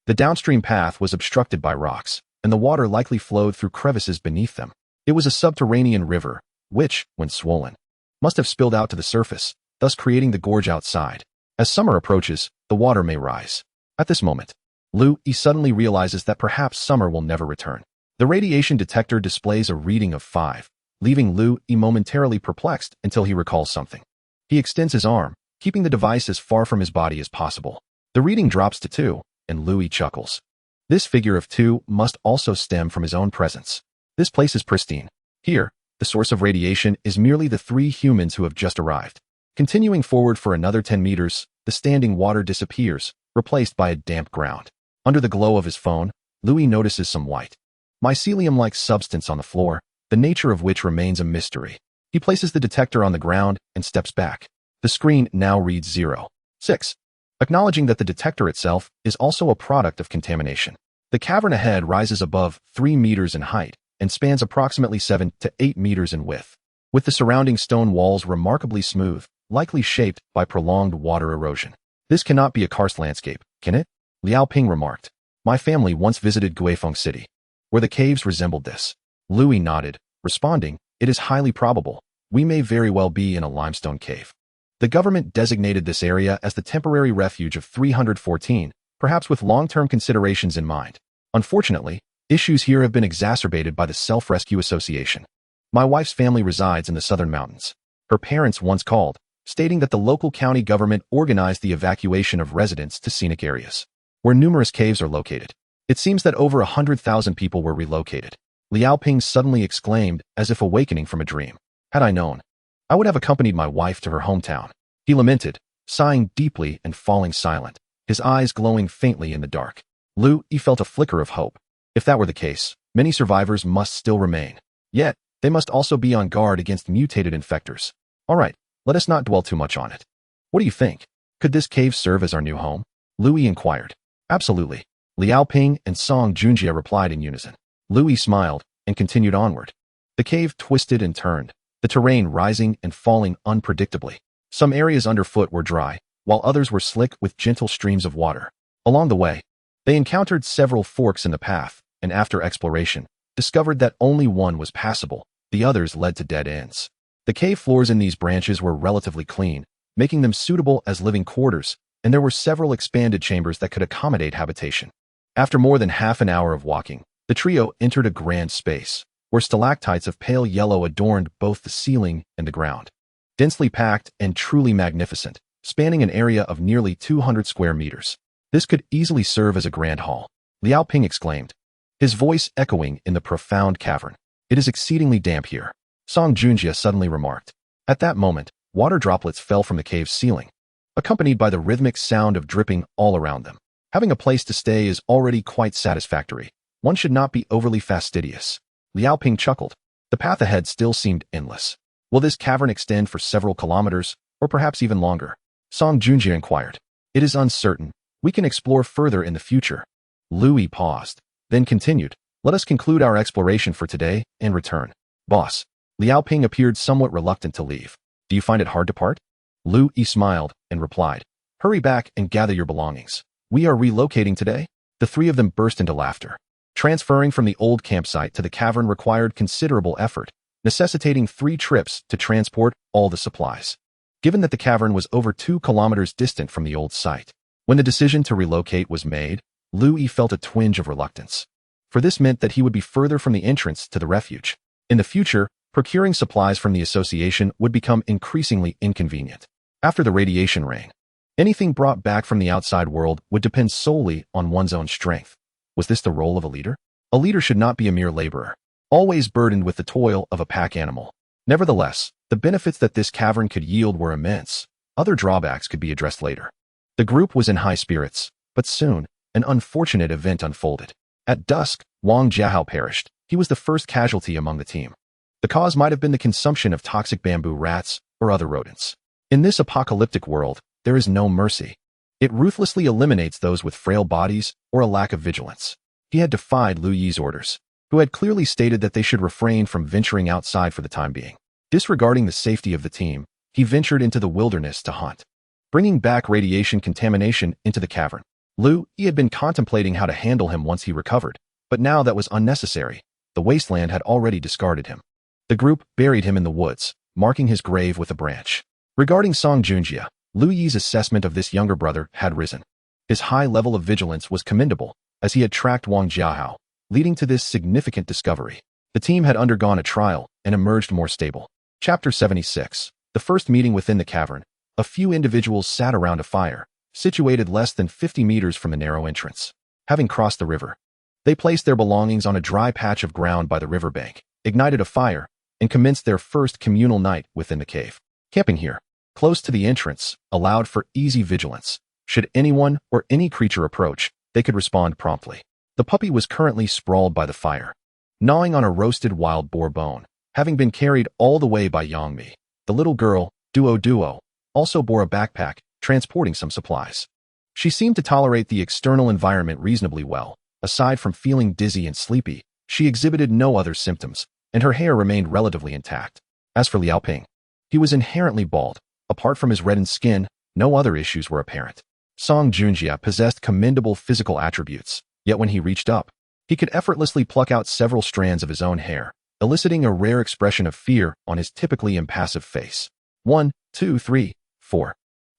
The downstream path was obstructed by rocks, and the water likely flowed through crevices beneath them. It was a subterranean river, which, when swollen, must have spilled out to the surface, thus creating the gorge outside. As summer approaches, the water may rise. At this moment, Louis suddenly realizes that perhaps summer will never return. The radiation detector displays a reading of 5, leaving Louis momentarily perplexed until he recalls something. He extends his arm, keeping the device as far from his body as possible. The reading drops to 2, and Louis chuckles. This figure of 2 must also stem from his own presence. This place is pristine. Here, the source of radiation is merely the 3 humans who have just arrived. Continuing forward for another 10 meters, the standing water disappears, replaced by a damp ground. Under the glow of his phone, Louis notices some white, mycelium-like substance on the floor, the nature of which remains a mystery. He places the detector on the ground and steps back. The screen now reads 0.6, acknowledging that the detector itself is also a product of contamination. The cavern ahead rises above 3 meters in height and spans approximately 7 to 8 meters in width, with the surrounding stone walls remarkably smooth, likely shaped by prolonged water erosion. This cannot be a karst landscape, can it? Liao Ping remarked. My family once visited Guifeng City, where the caves resembled this. Louis nodded, responding, it is highly probable. We may very well be in a limestone cave. The government designated this area as the temporary refuge of 314, perhaps with long-term considerations in mind. Unfortunately, issues here have been exacerbated by the Self-Rescue Association. My wife's family resides in the southern mountains. Her parents once called, stating that the local county government organized the evacuation of residents to scenic areas, where numerous caves are located. It seems that over 100,000 people were relocated. Liao Ping suddenly exclaimed, as if awakening from a dream. Had I known, I would have accompanied my wife to her hometown. He lamented, sighing deeply and falling silent, his eyes glowing faintly in the dark. Louis felt a flicker of hope. If that were the case, many survivors must still remain. Yet, they must also be on guard against mutated infectors. All right, let us not dwell too much on it. What do you think? Could this cave serve as our new home? Louis inquired. Absolutely. Liao Ping and Song Junjie replied in unison. Louis smiled and continued onward. The cave twisted and turned, the terrain rising and falling unpredictably. Some areas underfoot were dry, while others were slick with gentle streams of water. Along the way, they encountered several forks in the path, and after exploration, discovered that only one was passable, the others led to dead ends. The cave floors in these branches were relatively clean, making them suitable as living quarters, and there were several expanded chambers that could accommodate habitation. After more than half an hour of walking, the trio entered a grand space, where stalactites of pale yellow adorned both the ceiling and the ground. Densely packed and truly magnificent, spanning an area of nearly 200 square meters. This could easily serve as a grand hall, Liao Ping exclaimed, his voice echoing in the profound cavern. It is exceedingly damp here, Song Junjie suddenly remarked. At that moment, water droplets fell from the cave's ceiling, accompanied by the rhythmic sound of dripping all around them. Having a place to stay is already quite satisfactory. One should not be overly fastidious. Liao Ping chuckled. The path ahead still seemed endless. Will this cavern extend for several kilometers, or perhaps even longer? Song Junjie inquired. It is uncertain. We can explore further in the future. Louis paused, then continued. Let us conclude our exploration for today and return. Boss. Liao Ping appeared somewhat reluctant to leave. Do you find it hard to part? Louis smiled and replied. Hurry back and gather your belongings. We are relocating today? The three of them burst into laughter. Transferring from the old campsite to the cavern required considerable effort, necessitating 3 trips to transport all the supplies. Given that the cavern was over 2 kilometers distant from the old site, when the decision to relocate was made, Lu Yi felt a twinge of reluctance. For this meant that he would be further from the entrance to the refuge. In the future, procuring supplies from the association would become increasingly inconvenient. After the radiation rang, anything brought back from the outside world would depend solely on one's own strength. Was this the role of a leader? A leader should not be a mere laborer, always burdened with the toil of a pack animal. Nevertheless, the benefits that this cavern could yield were immense. Other drawbacks could be addressed later. The group was in high spirits, but soon, an unfortunate event unfolded. At dusk, Wang Jiahao perished. He was the first casualty among the team. The cause might have been the consumption of toxic bamboo rats or other rodents. In this apocalyptic world, there is no mercy. It ruthlessly eliminates those with frail bodies or a lack of vigilance. He had defied Lu Yi's orders, who had clearly stated that they should refrain from venturing outside for the time being. Disregarding the safety of the team, he ventured into the wilderness to hunt, bringing back radiation contamination into the cavern. Lu Yi had been contemplating how to handle him once he recovered, but now that was unnecessary. The wasteland had already discarded him. The group buried him in the woods, marking his grave with a branch. Regarding Song Junjie, Lu Yi's assessment of this younger brother had risen. His high level of vigilance was commendable, as he had tracked Wang Jiahao, leading to this significant discovery. The team had undergone a trial and emerged more stable. Chapter 76. The first meeting within the cavern. A few individuals sat around a fire, situated less than 50 meters from the narrow entrance. Having crossed the river, they placed their belongings on a dry patch of ground by the riverbank, ignited a fire, and commenced their first communal night within the cave. Camping here, close to the entrance, allowed for easy vigilance. Should anyone or any creature approach, they could respond promptly. The puppy was currently sprawled by the fire, gnawing on a roasted wild boar bone, having been carried all the way by Yangmi. The little girl, Duo, also bore a backpack, transporting some supplies. She seemed to tolerate the external environment reasonably well. Aside from feeling dizzy and sleepy, she exhibited no other symptoms, and her hair remained relatively intact. As for Liao Ping, he was inherently bald. Apart from his reddened skin, no other issues were apparent. Song Junjie possessed commendable physical attributes, yet when he reached up, he could effortlessly pluck out several strands of his own hair, eliciting a rare expression of fear on his typically impassive face. 1, 2, 3, 4.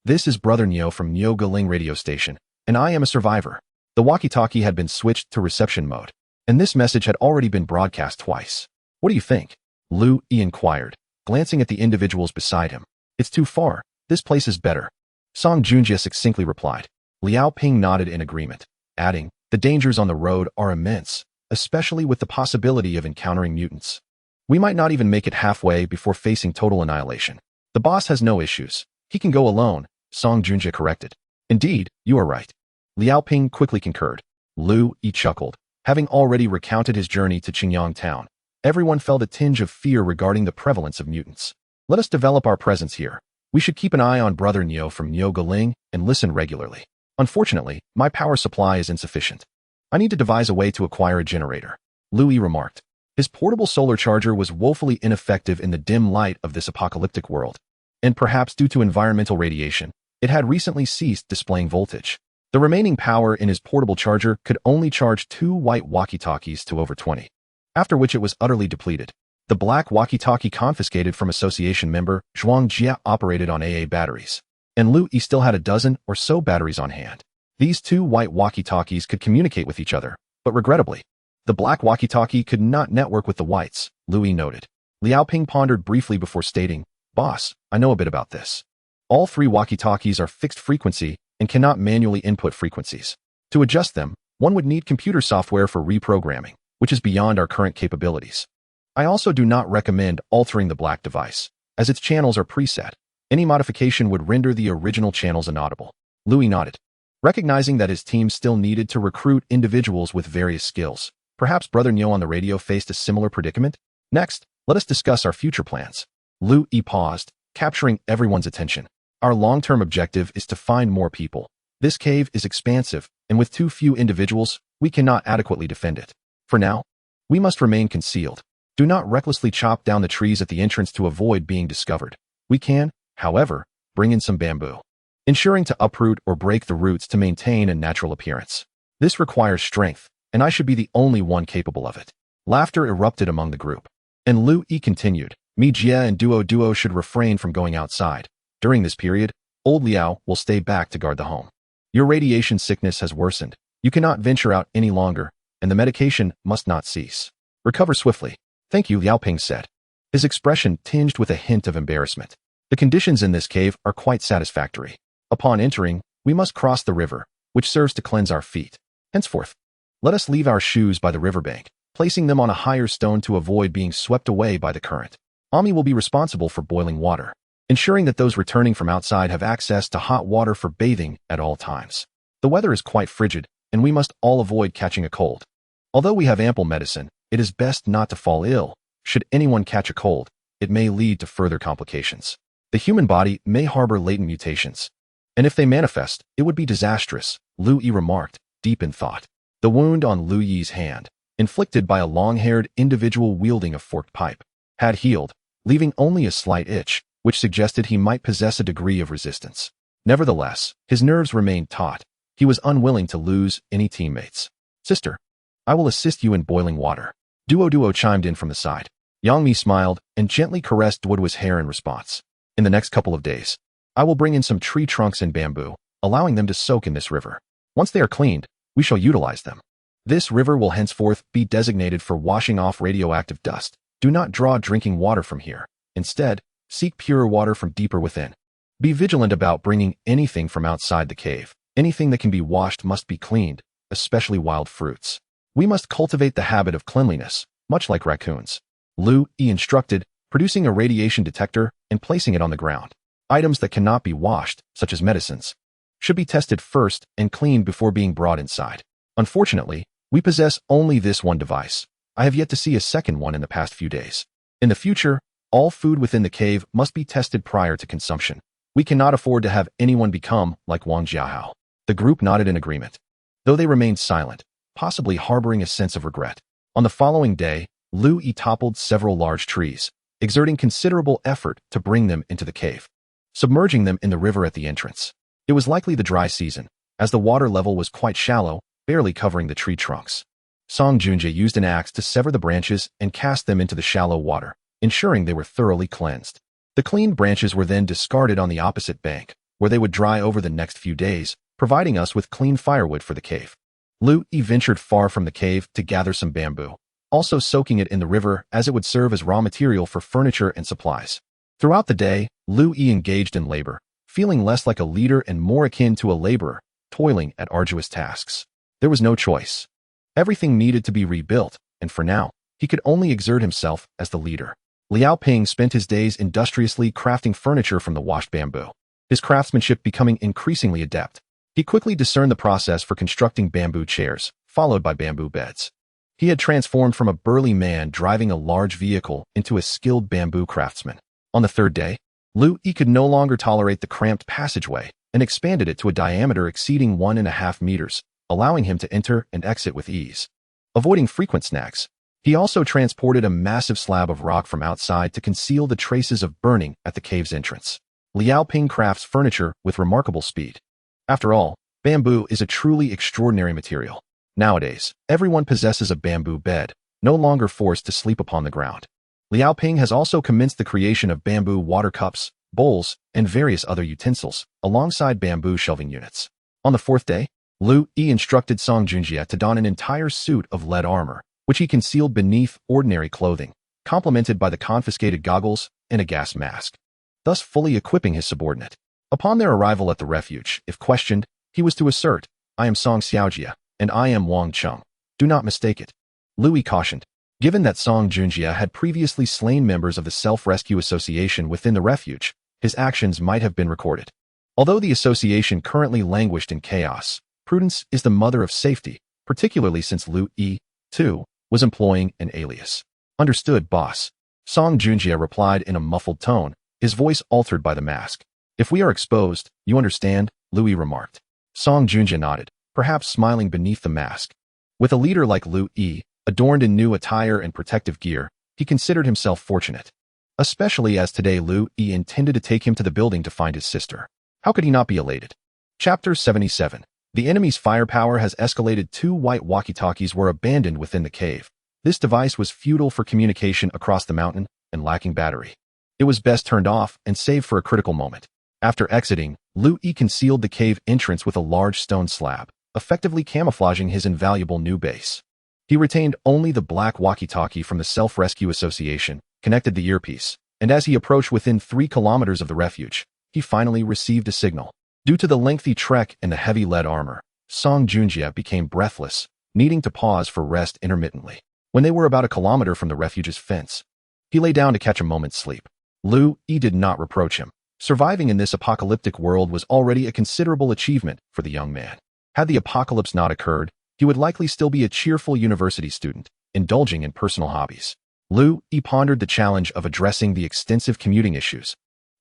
This is Brother Nyo from Nyo Galing radio station, and I am a survivor. The walkie-talkie had been switched to reception mode, and this message had already been broadcast twice. What do you think? Lu Yi inquired, glancing at the individuals beside him. It's too far. This place is better. Song Junjie succinctly replied. Liao Ping nodded in agreement, adding, the dangers on the road are immense, especially with the possibility of encountering mutants. We might not even make it halfway before facing total annihilation. The boss has no issues. He can go alone, Song Junjie corrected. Indeed, you are right. Liao Ping quickly concurred. Lu Yi chuckled. Having already recounted his journey to Qingyang town, everyone felt a tinge of fear regarding the prevalence of mutants. Let us develop our presence here. We should keep an eye on Brother Nyo from Nyo Galing and listen regularly. Unfortunately, my power supply is insufficient. I need to devise a way to acquire a generator, Lu Yi remarked. His portable solar charger was woefully ineffective in the dim light of this apocalyptic world, and perhaps due to environmental radiation, it had recently ceased displaying voltage. The remaining power in his portable charger could only charge 2 white walkie-talkies to over 20, after which it was utterly depleted. The black walkie-talkie confiscated from association member Zhuang Jia operated on AA batteries, and Lu Yi still had a dozen or so batteries on hand. These 2 white walkie-talkies could communicate with each other, but regrettably, the black walkie-talkie could not network with the whites, Lu Yi noted. Liao Ping pondered briefly before stating, Boss, I know a bit about this. All 3 walkie-talkies are fixed frequency and cannot manually input frequencies. To adjust them, one would need computer software for reprogramming, which is beyond our current capabilities. I also do not recommend altering the black device, as its channels are preset. Any modification would render the original channels inaudible. Lu Yi nodded. Recognizing that his team still needed to recruit individuals with various skills, perhaps Brother Nyo on the radio faced a similar predicament? Next, let us discuss our future plans. Lu Yi paused, capturing everyone's attention. Our long-term objective is to find more people. This cave is expansive, and with too few individuals, we cannot adequately defend it. For now, we must remain concealed. Do not recklessly chop down the trees at the entrance to avoid being discovered. We can, however, bring in some bamboo, ensuring to uproot or break the roots to maintain a natural appearance. This requires strength, and I should be the only one capable of it. Laughter erupted among the group, and Lu Yi continued. Mi Jie and Duo should refrain from going outside. During this period, old Liao will stay back to guard the home. Your radiation sickness has worsened. You cannot venture out any longer, and the medication must not cease. Recover swiftly. Thank you, Liao Ping said, his expression tinged with a hint of embarrassment. The conditions in this cave are quite satisfactory. Upon entering, we must cross the river, which serves to cleanse our feet. Henceforth, let us leave our shoes by the riverbank, placing them on a higher stone to avoid being swept away by the current. Ami will be responsible for boiling water, ensuring that those returning from outside have access to hot water for bathing at all times. The weather is quite frigid, and we must all avoid catching a cold. Although we have ample medicine, it is best not to fall ill. Should anyone catch a cold, it may lead to further complications. The human body may harbor latent mutations, and if they manifest, it would be disastrous, Lu Yi remarked, deep in thought. The wound on Lu Yi's hand, inflicted by a long-haired individual wielding a forked pipe, had healed, leaving only a slight itch, which suggested he might possess a degree of resistance. Nevertheless, his nerves remained taut. He was unwilling to lose any teammates. Sister, I will assist you in boiling water. Duo chimed in from the side. Yang Mi smiled and gently caressed Duoduo's hair in response. In the next couple of days, I will bring in some tree trunks and bamboo, allowing them to soak in this river. Once they are cleaned, we shall utilize them. This river will henceforth be designated for washing off radioactive dust. Do not draw drinking water from here. Instead, seek pure water from deeper within. Be vigilant about bringing anything from outside the cave. Anything that can be washed must be cleaned, especially wild fruits. We must cultivate the habit of cleanliness, much like raccoons. Lu Yi instructed, producing a radiation detector and placing it on the ground. Items that cannot be washed, such as medicines, should be tested first and cleaned before being brought inside. Unfortunately, we possess only this one device. I have yet to see a second one in the past few days. In the future, all food within the cave must be tested prior to consumption. We cannot afford to have anyone become like Wang Jiahao. The group nodded in agreement, though they remained silent, possibly harboring a sense of regret. On the following day, Lu Yi toppled several large trees, exerting considerable effort to bring them into the cave, submerging them in the river at the entrance. It was likely the dry season, as the water level was quite shallow, barely covering the tree trunks. Song Junjie used an axe to sever the branches and cast them into the shallow water, ensuring they were thoroughly cleansed. The cleaned branches were then discarded on the opposite bank, where they would dry over the next few days, providing us with clean firewood for the cave. Lu Yi ventured far from the cave to gather some bamboo, also soaking it in the river as it would serve as raw material for furniture and supplies. Throughout the day, Lu Yi engaged in labor, feeling less like a leader and more akin to a laborer, toiling at arduous tasks. There was no choice. Everything needed to be rebuilt, and for now, he could only exert himself as the leader. Liao Ping spent his days industriously crafting furniture from the washed bamboo, his craftsmanship becoming increasingly adept. He quickly discerned the process for constructing bamboo chairs, followed by bamboo beds. He had transformed from a burly man driving a large vehicle into a skilled bamboo craftsman. On the third day, Lu Yi could no longer tolerate the cramped passageway and expanded it to a diameter exceeding 1.5 meters, allowing him to enter and exit with ease. Avoiding frequent snags, he also transported a massive slab of rock from outside to conceal the traces of burning at the cave's entrance. Liao Ping crafts furniture with remarkable speed. After all, bamboo is a truly extraordinary material. Nowadays, everyone possesses a bamboo bed, no longer forced to sleep upon the ground. Liao Ping has also commenced the creation of bamboo water cups, bowls, and various other utensils, alongside bamboo shelving units. On the fourth day, Lu Yi instructed Song Junjie to don an entire suit of lead armor, which he concealed beneath ordinary clothing, complemented by the confiscated goggles and a gas mask, thus fully equipping his subordinate. Upon their arrival at the refuge, if questioned, he was to assert, "I am Song Xiaojia, and I am Wang Cheng. Do not mistake it." Lu Yi cautioned. Given that Song Junjie had previously slain members of the Self-Rescue Association within the refuge, his actions might have been recorded. Although the association currently languished in chaos, prudence is the mother of safety, particularly since Lu Yi, too, was employing an alias. "Understood, boss." Song Junjie replied in a muffled tone, his voice altered by the mask. "If we are exposed, you understand," Lu Yi remarked. Song Junjie nodded, perhaps smiling beneath the mask. With a leader like Lu Yi, adorned in new attire and protective gear, he considered himself fortunate. Especially as today Lu Yi intended to take him to the building to find his sister. How could he not be elated? Chapter 77. The enemy's firepower has escalated. 2 white walkie-talkies were abandoned within the cave. This device was futile for communication across the mountain and lacking battery. It was best turned off and saved for a critical moment. After exiting, Lu Yi concealed the cave entrance with a large stone slab, effectively camouflaging his invaluable new base. He retained only the black walkie-talkie from the Self-Rescue Association, connected the earpiece, and as he approached within 3 kilometers of the refuge, he finally received a signal. Due to the lengthy trek and the heavy lead armor, Song Junjie became breathless, needing to pause for rest intermittently. When they were about a kilometer from the refuge's fence, he lay down to catch a moment's sleep. Lu Yi did not reproach him. Surviving in this apocalyptic world was already a considerable achievement for the young man. Had the apocalypse not occurred, he would likely still be a cheerful university student, indulging in personal hobbies. Lu Yi pondered the challenge of addressing the extensive commuting issues,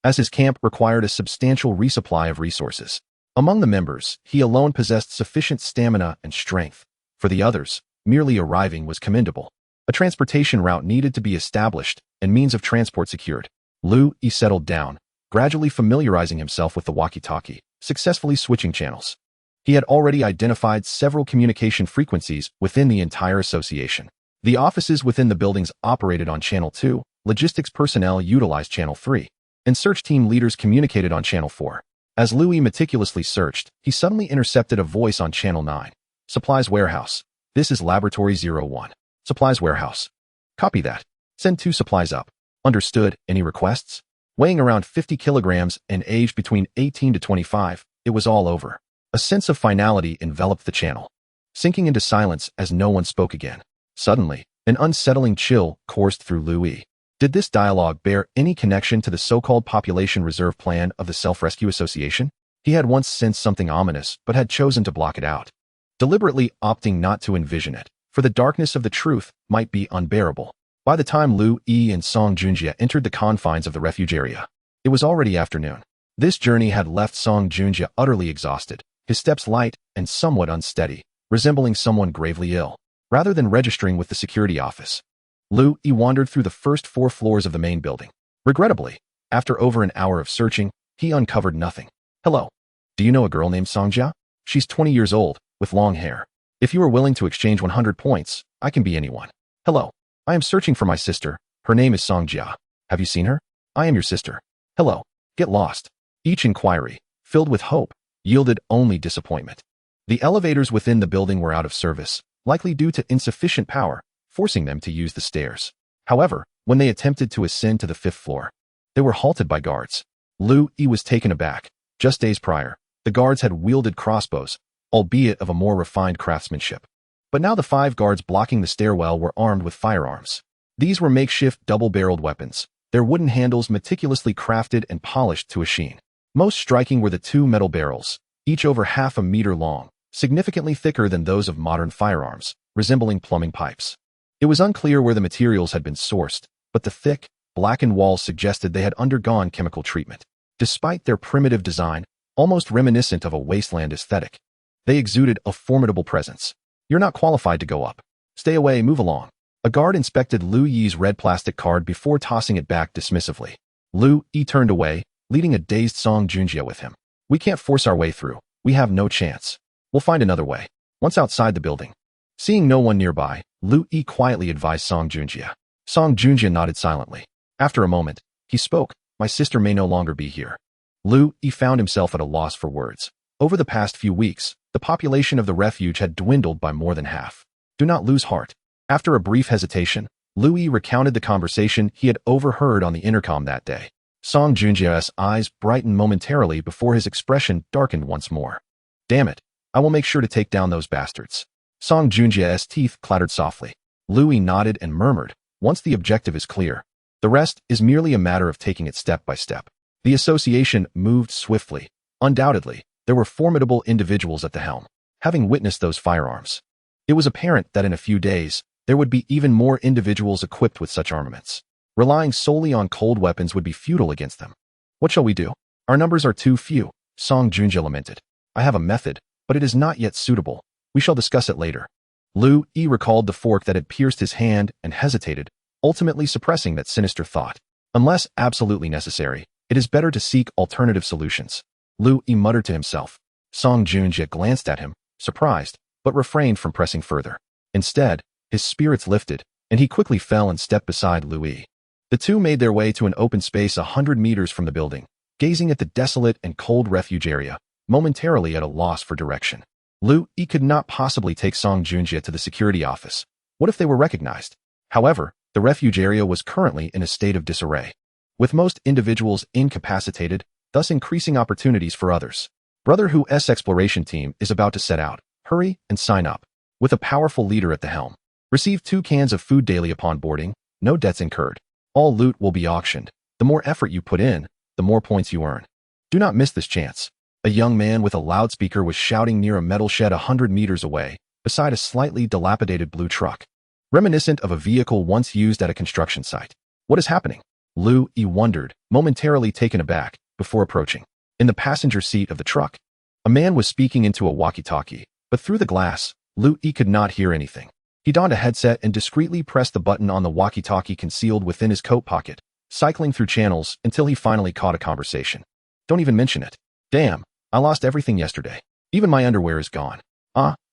as his camp required a substantial resupply of resources. Among the members, he alone possessed sufficient stamina and strength. For the others, merely arriving was commendable. A transportation route needed to be established and means of transport secured. Lu Yi settled down, gradually familiarizing himself with the walkie-talkie, successfully switching channels. He had already identified several communication frequencies within the entire association. The offices within the buildings operated on Channel 2, logistics personnel utilized Channel 3, and search team leaders communicated on Channel 4. As Louis meticulously searched, he suddenly intercepted a voice on Channel 9. Supplies warehouse. This is Laboratory 01. Supplies warehouse. Copy that. Send 2 supplies up. Understood. Any requests? Weighing around 50 kilograms and aged between 18 to 25, it was all over. A sense of finality enveloped the channel, sinking into silence as no one spoke again. Suddenly, an unsettling chill coursed through Louis. Did this dialogue bear any connection to the so-called population reserve plan of the Self-Rescue Association? He had once sensed something ominous, but had chosen to block it out, deliberately opting not to envision it, for the darkness of the truth might be unbearable. By the time Lu Yi and Song Junjie entered the confines of the refuge area, it was already afternoon. This journey had left Song Junjie utterly exhausted, his steps light and somewhat unsteady, resembling someone gravely ill. Rather than registering with the security office, Lu Yi wandered through the first 4 floors of the main building. Regrettably, after over an hour of searching, he uncovered nothing. Hello. Do you know a girl named Songjia? She's 20 years old, with long hair. If you are willing to exchange 100 points, I can be anyone. Hello. I am searching for my sister. Her name is Songjia. Have you seen her? I am your sister. Hello. Get lost. Each inquiry, filled with hope, yielded only disappointment. The elevators within the building were out of service, likely due to insufficient power, forcing them to use the stairs. However, when they attempted to ascend to the 5th floor, they were halted by guards. Lu Yi was taken aback. Just days prior, the guards had wielded crossbows, albeit of a more refined craftsmanship. But now the 5 guards blocking the stairwell were armed with firearms. These were makeshift double-barreled weapons, their wooden handles meticulously crafted and polished to a sheen. Most striking were the 2 metal barrels, each over half a meter long, significantly thicker than those of modern firearms, resembling plumbing pipes. It was unclear where the materials had been sourced, but the thick, blackened walls suggested they had undergone chemical treatment. Despite their primitive design, almost reminiscent of a wasteland aesthetic, they exuded a formidable presence. You're not qualified to go up. Stay away, move along. A guard inspected Lu Yi's red plastic card before tossing it back dismissively. Lu Yi turned away, leading a dazed Song Junjie with him. We can't force our way through. We have no chance. We'll find another way. Once outside the building, seeing no one nearby, Lu Yi quietly advised Song Junjie. Song Junjie nodded silently. After a moment, he spoke. My sister may no longer be here. Lu Yi found himself at a loss for words. Over the past few weeks, the population of the refuge had dwindled by more than half. Do not lose heart. After a brief hesitation, Lu Yi recounted the conversation he had overheard on the intercom that day. Song Junjie's eyes brightened momentarily before his expression darkened once more. Damn it. I will make sure to take down those bastards. Song Junjie's teeth clattered softly. Lu Yi nodded and murmured, once the objective is clear, the rest is merely a matter of taking it step by step. The association moved swiftly. Undoubtedly, there were formidable individuals at the helm. Having witnessed those firearms, it was apparent that in a few days, there would be even more individuals equipped with such armaments. Relying solely on cold weapons would be futile against them. What shall we do? Our numbers are too few, Song Junjie lamented. I have a method, but it is not yet suitable. We shall discuss it later. Lu Yi recalled the fork that had pierced his hand and hesitated, ultimately suppressing that sinister thought. Unless absolutely necessary, it is better to seek alternative solutions. Lu Yi muttered to himself. Song Junjie glanced at him, surprised, but refrained from pressing further. Instead, his spirits lifted, and he quickly fell and stepped beside Lu Yi. The two made their way to an open space 100 meters from the building, gazing at the desolate and cold refuge area, momentarily at a loss for direction. Lu Yi could not possibly take Song Junjie to the security office. What if they were recognized? However, the refuge area was currently in a state of disarray, with most individuals incapacitated, thus increasing opportunities for others. Brother Hu's exploration team is about to set out. Hurry and sign up. With a powerful leader at the helm. Receive 2 cans of food daily upon boarding, no debts incurred. All loot will be auctioned. The more effort you put in, the more points you earn. Do not miss this chance. A young man with a loudspeaker was shouting near a metal shed 100 meters away, beside a slightly dilapidated blue truck, reminiscent of a vehicle once used at a construction site. What is happening? Lu Yi wondered, momentarily taken aback, before approaching. In the passenger seat of the truck, a man was speaking into a walkie-talkie, but through the glass, Lu Yi could not hear anything. He donned a headset and discreetly pressed the button on the walkie-talkie concealed within his coat pocket, cycling through channels until he finally caught a conversation. Don't even mention it. Damn, I lost everything yesterday. Even my underwear is gone.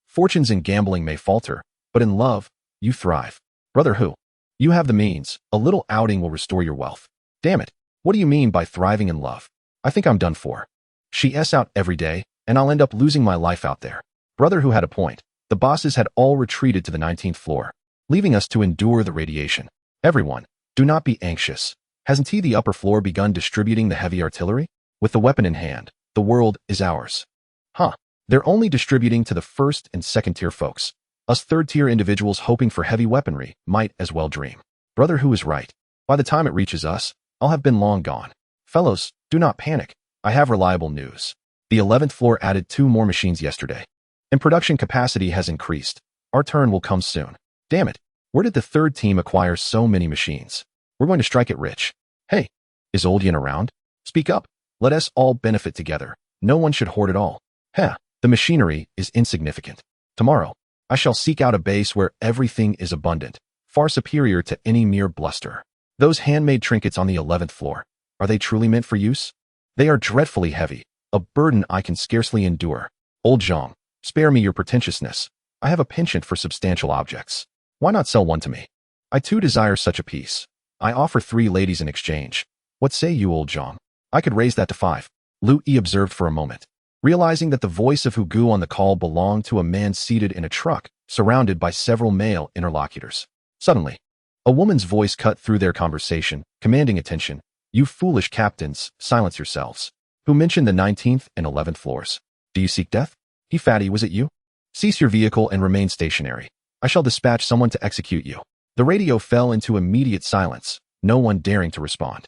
Fortunes in gambling may falter, but in love, you thrive. Brother Hu, you have the means. A little outing will restore your wealth. Damn it, what do you mean by thriving in love? I think I'm done for. She's out every day, and I'll end up losing my life out there. Brother Hu had a point. The bosses had all retreated to the 19th floor, leaving us to endure the radiation. Everyone, do not be anxious. Hasn't the upper floor begun distributing the heavy artillery? With the weapon in hand, the world is ours. They're only distributing to the first and second tier folks. Us third tier individuals hoping for heavy weaponry might as well dream. Brother Hu is right. By the time it reaches us, I'll have been long gone. Fellows, do not panic. I have reliable news. The 11th floor added 2 more machines yesterday, and production capacity has increased. Our turn will come soon. Damn it, where did the third team acquire so many machines? We're going to strike it rich. Hey, is Old Yin around? Speak up. Let us all benefit together. No one should hoard it all. The machinery is insignificant. Tomorrow, I shall seek out a base where everything is abundant, far superior to any mere bluster. Those handmade trinkets on the 11th floor, are they truly meant for use? They are dreadfully heavy, a burden I can scarcely endure. Old Zhang, spare me your pretentiousness. I have a penchant for substantial objects. Why not sell one to me? I too desire such a piece. I offer 3 ladies in exchange. What say you, Old Zhang? I could raise that to 5. Lu Yi observed for a moment, realizing that the voice of Hu Gu on the call belonged to a man seated in a truck, surrounded by several male interlocutors. Suddenly, a woman's voice cut through their conversation, commanding attention. You foolish captains, silence yourselves. Who mentioned the 19th and 11th floors? Do you seek death? He fatty, was it you? Cease your vehicle and remain stationary. I shall dispatch someone to execute you. The radio fell into immediate silence, no one daring to respond.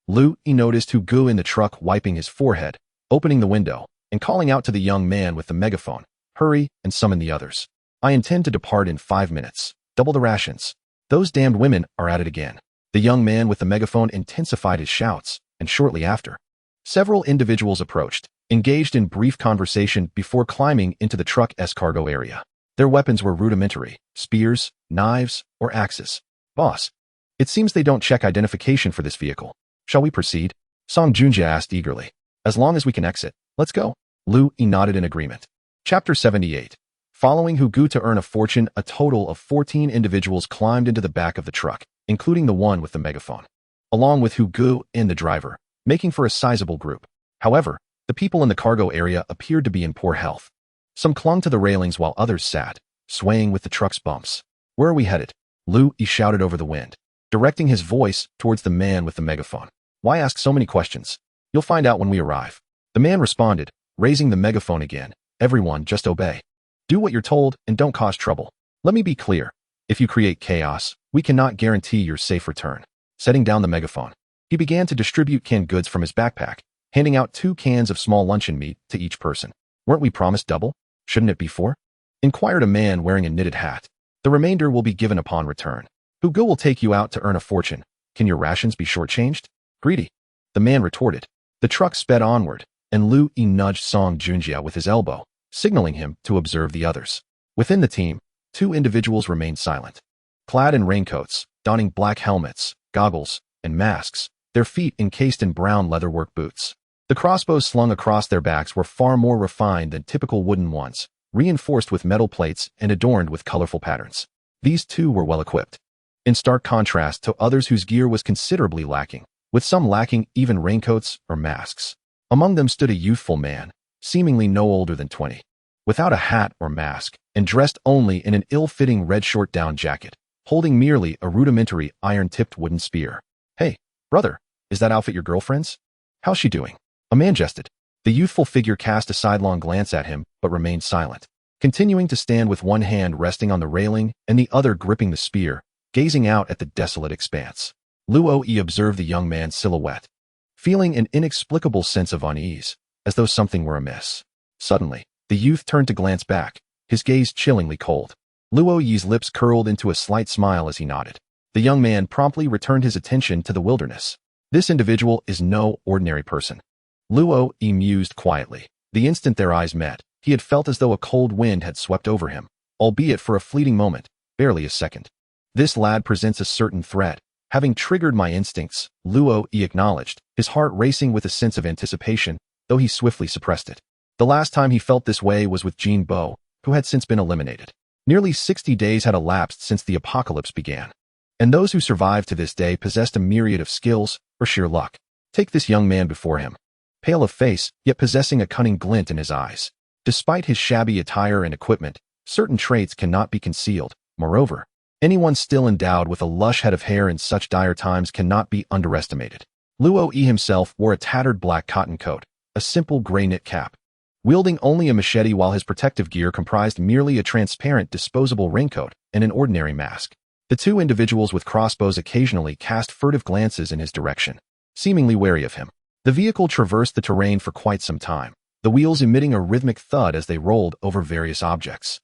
Lu Yi noticed Hu Gu in the truck wiping his forehead, opening the window, and calling out to the young man with the megaphone. Hurry and summon the others. I intend to depart in 5 minutes. Double the rations. Those damned women are at it again. The young man with the megaphone intensified his shouts, and shortly after, several individuals approached, engaged in brief conversation before climbing into the truck's cargo area. Their weapons were rudimentary, spears, knives, or axes. Boss, it seems they don't check identification for this vehicle. Shall we proceed? Song Junjie asked eagerly. As long as we can exit, let's go. Lu Yi nodded in agreement. Chapter 78. Following Hu Gu to earn a fortune, a total of 14 individuals climbed into the back of the truck, including the one with the megaphone, along with Hu Gu and the driver, making for a sizable group. However, the people in the cargo area appeared to be in poor health. Some clung to the railings while others sat, swaying with the truck's bumps. Where are we headed? Lu Yi shouted over the wind, directing his voice towards the man with the megaphone. Why ask so many questions? You'll find out when we arrive. The man responded, raising the megaphone again. Everyone, just obey. Do what you're told and don't cause trouble. Let me be clear. If you create chaos, we cannot guarantee your safe return. Setting down the megaphone, he began to distribute canned goods from his backpack, handing out 2 cans of small luncheon meat to each person. Weren't we promised double? Shouldn't it be 4? Inquired a man wearing a knitted hat. The remainder will be given upon return. Hu Gu will take you out to earn a fortune. Can your rations be shortchanged? Greedy. The man retorted. The truck sped onward, and Lu Yi nudged Song Junjie with his elbow, signaling him to observe the others. Within the team, 2 individuals remained silent. Clad in raincoats, donning black helmets, goggles, and masks, their feet encased in brown leatherwork boots. The crossbows slung across their backs were far more refined than typical wooden ones, reinforced with metal plates and adorned with colorful patterns. These 2 were well equipped, in stark contrast to others whose gear was considerably lacking, with some lacking even raincoats or masks. Among them stood a youthful man, seemingly no older than 20. without a hat or mask, and dressed only in an ill-fitting red short-down jacket, holding merely a rudimentary iron-tipped wooden spear. "Hey, brother, is that outfit your girlfriend's? How's she doing?" A man jested. The youthful figure cast a sidelong glance at him, but remained silent, continuing to stand with one hand resting on the railing and the other gripping the spear, gazing out at the desolate expanse. Luo observed the young man's silhouette, feeling an inexplicable sense of unease, as though something were amiss. Suddenly, the youth turned to glance back, his gaze chillingly cold. Luo's lips curled into a slight smile as he nodded. The young man promptly returned his attention to the wilderness. This individual is no ordinary person. Luo mused quietly. The instant their eyes met, he had felt as though a cold wind had swept over him, albeit for a fleeting moment, barely a second. This lad presents a certain threat. Having triggered my instincts, Luo acknowledged, his heart racing with a sense of anticipation, though he swiftly suppressed it. The last time he felt this way was with Jin Bo, who had since been eliminated. Nearly 60 days had elapsed since the apocalypse began, and those who survived to this day possessed a myriad of skills or sheer luck. Take this young man before him. Pale of face, yet possessing a cunning glint in his eyes. Despite his shabby attire and equipment, certain traits cannot be concealed. Moreover, anyone still endowed with a lush head of hair in such dire times cannot be underestimated. Luo himself wore a tattered black cotton coat, a simple gray knit cap, wielding only a machete, while his protective gear comprised merely a transparent disposable raincoat and an ordinary mask. The two individuals with crossbows occasionally cast furtive glances in his direction, seemingly wary of him. The vehicle traversed the terrain for quite some time, the wheels emitting a rhythmic thud as they rolled over various objects.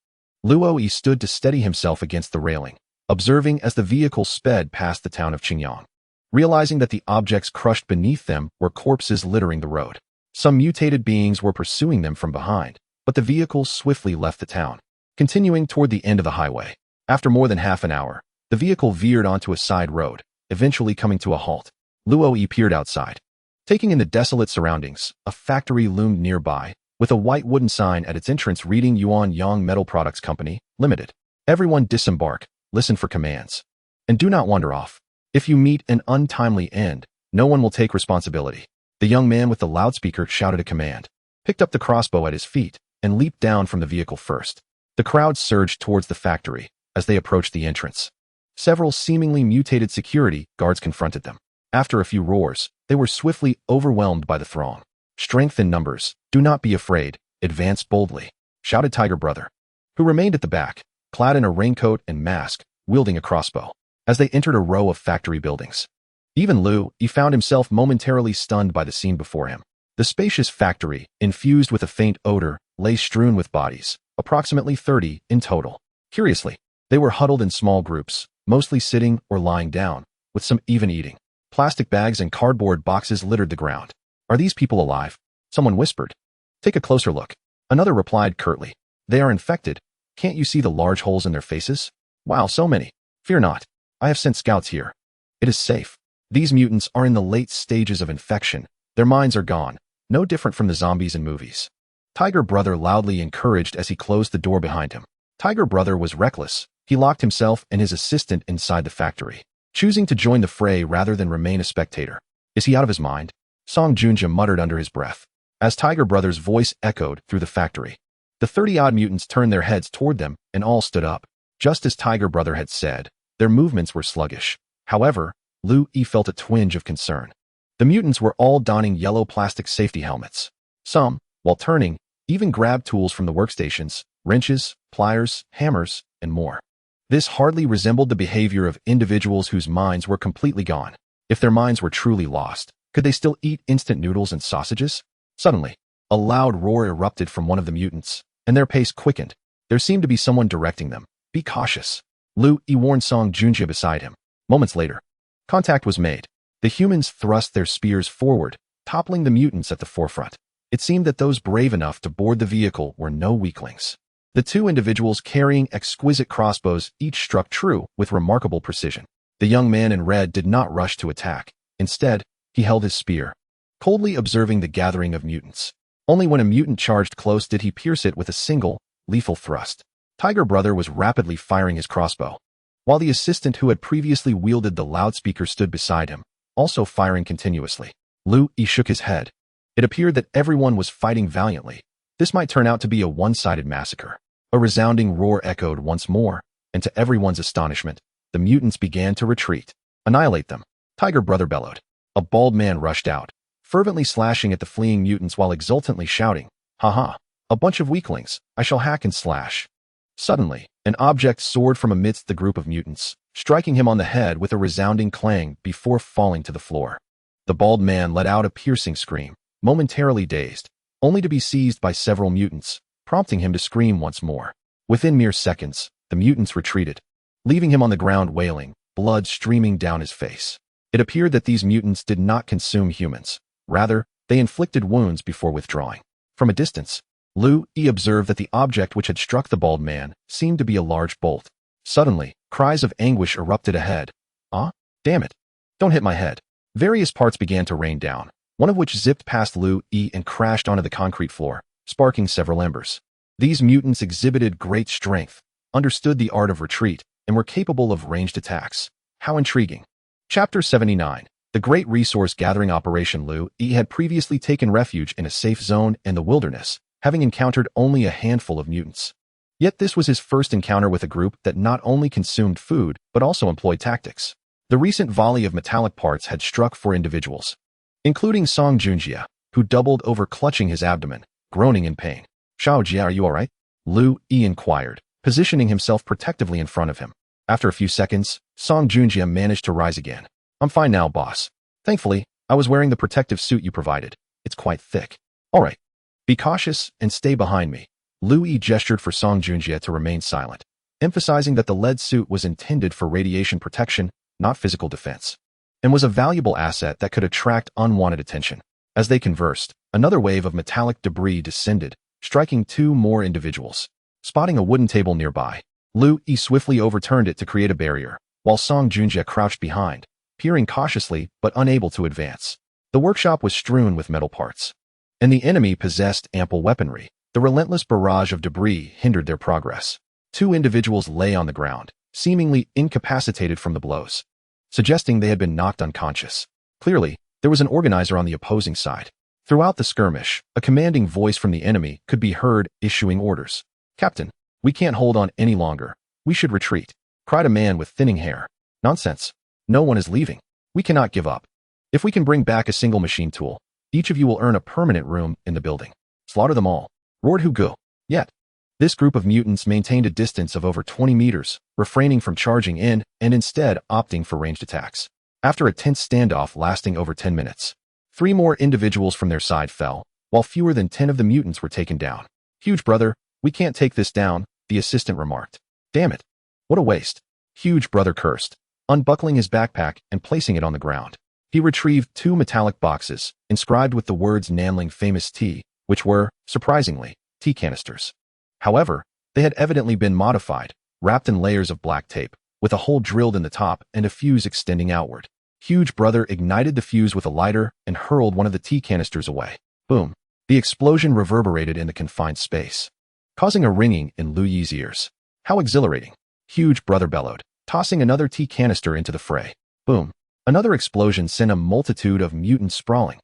Luo stood to steady himself against the railing, observing as the vehicle sped past the town of Qingyang. Realizing that the objects crushed beneath them were corpses littering the road. Some mutated beings were pursuing them from behind, but the vehicle swiftly left the town, continuing toward the end of the highway. After more than half an hour, the vehicle veered onto a side road, eventually coming to a halt. Luo peered outside. Taking in the desolate surroundings, a factory loomed nearby, with a white wooden sign at its entrance reading Yuan Yang Metal Products Company, Limited. Everyone disembark, listen for commands, and do not wander off. If you meet an untimely end, no one will take responsibility. The young man with the loudspeaker shouted a command, picked up the crossbow at his feet, and leaped down from the vehicle first. The crowd surged towards the factory as they approached the entrance. Several seemingly mutated security guards confronted them. After a few roars, they were swiftly overwhelmed by the throng. "Strength in numbers, do not be afraid, advance boldly," shouted Tiger Brother, who remained at the back, clad in a raincoat and mask, wielding a crossbow, as they entered a row of factory buildings. Even he found himself momentarily stunned by the scene before him. The spacious factory, infused with a faint odor, lay strewn with bodies, approximately 30 in total. Curiously, they were huddled in small groups, mostly sitting or lying down, with some even eating. Plastic bags and cardboard boxes littered the ground. "Are these people alive?" someone whispered. "Take a closer look," another replied curtly. "They are infected. Can't you see the large holes in their faces? Wow, so many. Fear not. I have sent scouts here. It is safe. These mutants are in the late stages of infection. Their minds are gone, no different from the zombies in movies." Tiger Brother loudly encouraged as he closed the door behind him. Tiger Brother was reckless. He locked himself and his assistant inside the factory, choosing to join the fray rather than remain a spectator. "Is he out of his mind?" Song Junja muttered under his breath, as Tiger Brother's voice echoed through the factory. The 30-odd mutants turned their heads toward them and all stood up. Just as Tiger Brother had said, their movements were sluggish. However, felt a twinge of concern. The mutants were all donning yellow plastic safety helmets. Some, while turning, even grabbed tools from the workstations, wrenches, pliers, hammers, and more. This hardly resembled the behavior of individuals whose minds were completely gone. If their minds were truly lost, could they still eat instant noodles and sausages? Suddenly, a loud roar erupted from one of the mutants, and their pace quickened. There seemed to be someone directing them. "Be cautious," warned Song Junja beside him. Moments later, contact was made. The humans thrust their spears forward, toppling the mutants at the forefront. It seemed that those brave enough to board the vehicle were no weaklings. The two individuals carrying exquisite crossbows each struck true with remarkable precision. The young man in red did not rush to attack. Instead, he held his spear, coldly observing the gathering of mutants. Only when a mutant charged close did he pierce it with a single, lethal thrust. Tiger Brother was rapidly firing his crossbow, while the assistant who had previously wielded the loudspeaker stood beside him, also firing continuously. He shook his head. It appeared that everyone was fighting valiantly, This might turn out to be a one-sided massacre. A resounding roar echoed once more, and to everyone's astonishment, the mutants began to retreat. Annihilate them, Tiger Brother bellowed. A bald man rushed out, fervently slashing at the fleeing mutants while exultantly shouting, "Ha! A bunch of weaklings, I shall hack and slash." Suddenly, an object soared from amidst the group of mutants, striking him on the head with a resounding clang before falling to the floor. The bald man let out a piercing scream, momentarily dazed, only to be seized by several mutants, prompting him to scream once more. Within mere seconds, the mutants retreated, leaving him on the ground wailing, blood streaming down his face. It appeared that these mutants did not consume humans. Rather, they inflicted wounds before withdrawing. From a distance, Lu Yi observed that the object which had struck the bald man seemed to be a large bolt. Suddenly, cries of anguish erupted ahead. "Ah, damn it. Don't hit my head." Various parts began to rain down, one of which zipped past Lu Yi and crashed onto the concrete floor, sparking several embers. These mutants exhibited great strength, understood the art of retreat, and were capable of ranged attacks. How intriguing. Chapter 79. The Great Resource Gathering Operation. Lu Yi had previously taken refuge in a safe zone in the wilderness, having encountered only a handful of mutants. Yet this was his first encounter with a group that not only consumed food, but also employed tactics. The recent volley of metallic parts had struck 4 individuals, including Song Junjie, who doubled over clutching his abdomen, groaning in pain. "Xiao Jia, are you alright?" Lu Yi inquired, positioning himself protectively in front of him. After a few seconds, Song Junjie managed to rise again. "I'm fine now, boss. Thankfully, I was wearing the protective suit you provided. It's quite thick." "Alright. Be cautious and stay behind me." Lu Yi gestured for Song Junjie to remain silent, emphasizing that the lead suit was intended for radiation protection, not physical defense, and was a valuable asset that could attract unwanted attention. As they conversed, another wave of metallic debris descended, striking 2 more individuals. Spotting a wooden table nearby, Lu Yi swiftly overturned it to create a barrier, while Song Junjie crouched behind, peering cautiously but unable to advance. The workshop was strewn with metal parts, and the enemy possessed ample weaponry. The relentless barrage of debris hindered their progress. 2 individuals lay on the ground, seemingly incapacitated from the blows, suggesting they had been knocked unconscious. Clearly, there was an organizer on the opposing side. Throughout the skirmish, a commanding voice from the enemy could be heard issuing orders. "Captain, we can't hold on any longer. We should retreat," cried a man with thinning hair. "Nonsense. No one is leaving. We cannot give up. If we can bring back a single machine tool, each of you will earn a permanent room in the building." "Slaughter them all," roared Hugo. Yet, this group of mutants maintained a distance of over 20 meters, refraining from charging in and instead opting for ranged attacks. After a tense standoff lasting over 10 minutes, 3 more individuals from their side fell, while fewer than 10 of the mutants were taken down. "Huge Brother, we can't take this down," the assistant remarked. "Damn it. What a waste." Huge Brother cursed, unbuckling his backpack and placing it on the ground. He retrieved 2 metallic boxes, inscribed with the words Nanling Famous Tea, which were, surprisingly, tea canisters. However, they had evidently been modified, wrapped in layers of black tape, with a hole drilled in the top and a fuse extending outward. Huge Brother ignited the fuse with a lighter and hurled one of the tea canisters away. Boom. The explosion reverberated in the confined space, causing a ringing in Lu Yi's ears. "How exhilarating," Huge Brother bellowed, tossing another tea canister into the fray. Boom. Another explosion sent a multitude of mutants sprawling.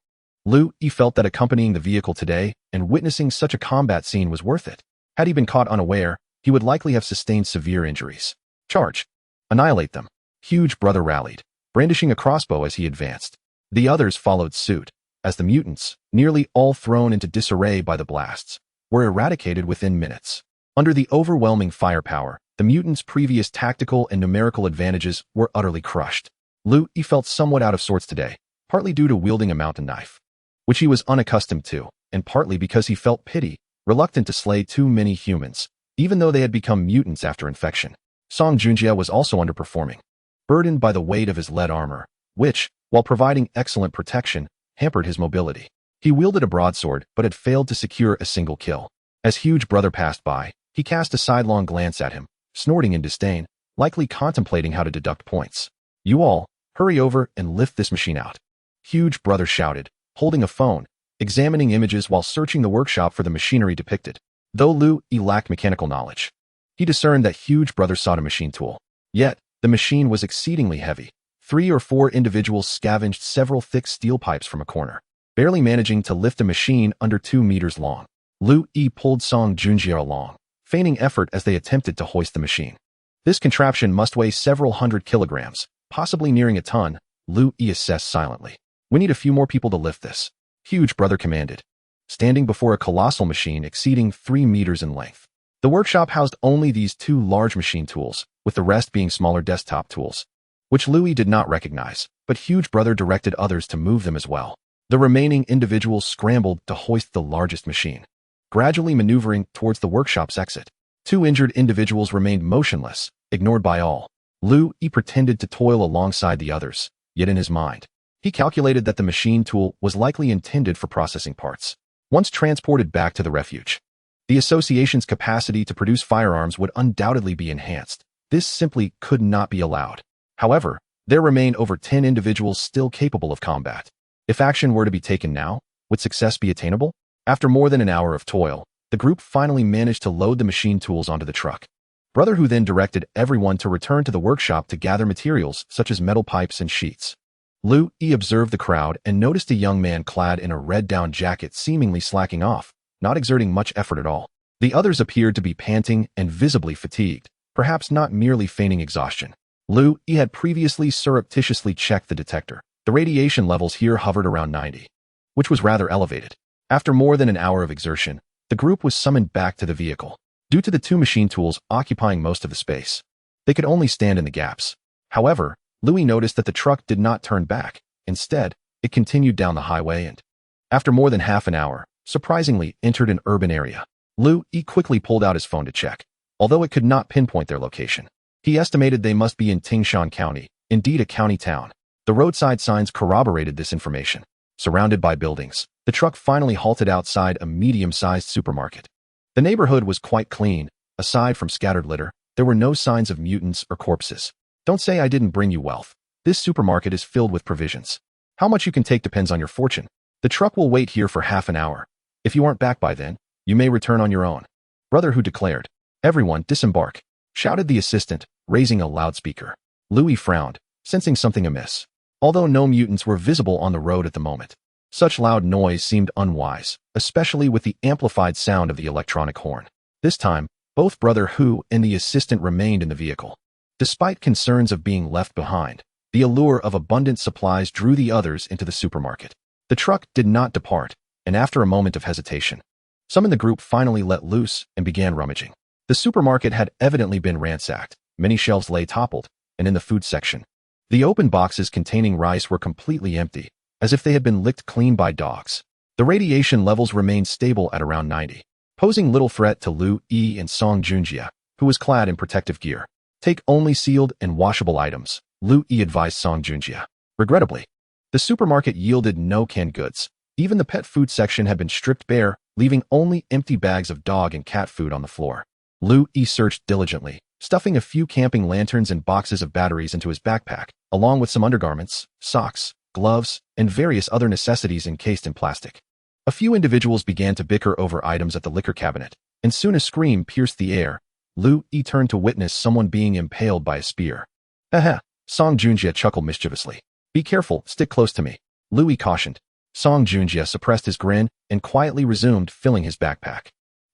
Lu Yi felt that accompanying the vehicle today and witnessing such a combat scene was worth it. Had he been caught unaware, he would likely have sustained severe injuries. "Charge. Annihilate them." Huge Brother rallied, brandishing a crossbow as he advanced. The others followed suit, as the mutants, nearly all thrown into disarray by the blasts, were eradicated within minutes. Under the overwhelming firepower, the mutants' previous tactical and numerical advantages were utterly crushed. Lu Yi felt somewhat out of sorts today, partly due to wielding a mountain knife, which he was unaccustomed to, and partly because he felt pity, reluctant to slay too many humans, even though they had become mutants after infection. Song Junjie was also underperforming, burdened by the weight of his lead armor, which, while providing excellent protection, hampered his mobility. He wielded a broadsword but had failed to secure a single kill. As Huge Brother passed by, he cast a sidelong glance at him, snorting in disdain, likely contemplating how to deduct points. "You all, hurry over and lift this machine out," Huge Brother shouted, holding a phone, examining images while searching the workshop for the machinery depicted. Though Lu Yi lacked mechanical knowledge, he discerned that Huge Brother sought a machine tool. Yet, the machine was exceedingly heavy. 3 or 4 individuals scavenged several thick steel pipes from a corner, barely managing to lift a machine under 2 meters long. Lu Yi pulled Song Junjie along, feigning effort as they attempted to hoist the machine. This contraption must weigh several hundred kilograms, possibly nearing a ton. Lu Yi assessed silently. We need a few more people to lift this. Huge brother commanded, standing before a colossal machine exceeding 3 meters in length. The workshop housed only these 2 large machine tools, with the rest being smaller desktop tools, which Louis did not recognize, but Huge Brother directed others to move them as well. The remaining individuals scrambled to hoist the largest machine, gradually maneuvering towards the workshop's exit. 2 injured individuals remained motionless, ignored by all. Lu Yi pretended to toil alongside the others, yet in his mind, he calculated that the machine tool was likely intended for processing parts. Once transported back to the refuge, the association's capacity to produce firearms would undoubtedly be enhanced. This simply could not be allowed. However, there remained over 10 individuals still capable of combat. If action were to be taken now, would success be attainable? After more than an hour of toil, the group finally managed to load the machine tools onto the truck. Brother Hu then directed everyone to return to the workshop to gather materials such as metal pipes and sheets. Lu Yi observed the crowd and noticed a young man clad in a red down jacket seemingly slacking off, not exerting much effort at all. The others appeared to be panting and visibly fatigued, perhaps not merely feigning exhaustion. Lu Yi had previously surreptitiously checked the detector. The radiation levels here hovered around 90, which was rather elevated. After more than an hour of exertion, the group was summoned back to the vehicle. Due to the 2 machine tools occupying most of the space, they could only stand in the gaps. However, Louis noticed that the truck did not turn back. Instead, it continued down the highway and, after more than half an hour, surprisingly entered an urban area. Lu Yi quickly pulled out his phone to check. Although it could not pinpoint their location, he estimated they must be in Tingshan County, indeed a county town. The roadside signs corroborated this information. Surrounded by buildings, the truck finally halted outside a medium-sized supermarket. The neighborhood was quite clean. Aside from scattered litter, there were no signs of mutants or corpses. Don't say I didn't bring you wealth. This supermarket is filled with provisions. How much you can take depends on your fortune. The truck will wait here for half an hour. If you aren't back by then, you may return on your own. Brother Hu declared. Everyone disembark, shouted the assistant, raising a loudspeaker. Louis frowned, sensing something amiss. Although no mutants were visible on the road at the moment, such loud noise seemed unwise, especially with the amplified sound of the electronic horn. This time, both Brother Hu and the assistant remained in the vehicle. Despite concerns of being left behind, the allure of abundant supplies drew the others into the supermarket. The truck did not depart, and after a moment of hesitation, some in the group finally let loose and began rummaging. The supermarket had evidently been ransacked. Many shelves lay toppled, and in the food section, the open boxes containing rice were completely empty, as if they had been licked clean by dogs. The radiation levels remained stable at around 90, posing little threat to Lu Yi and Song Junjie, who was clad in protective gear. Take only sealed and washable items, Lu Yi advised Song Junjie. Regrettably, the supermarket yielded no canned goods. Even the pet food section had been stripped bare, leaving only empty bags of dog and cat food on the floor. Lu Yi searched diligently, stuffing a few camping lanterns and boxes of batteries into his backpack, along with some undergarments, socks, gloves, and various other necessities encased in plastic. A few individuals began to bicker over items at the liquor cabinet, and soon a scream pierced the air. Lu Yi turned to witness someone being impaled by a spear. Haha, Song Junjie chuckled mischievously. Be careful, stick close to me, Lu Yi cautioned. Song Junjie suppressed his grin and quietly resumed filling his backpack.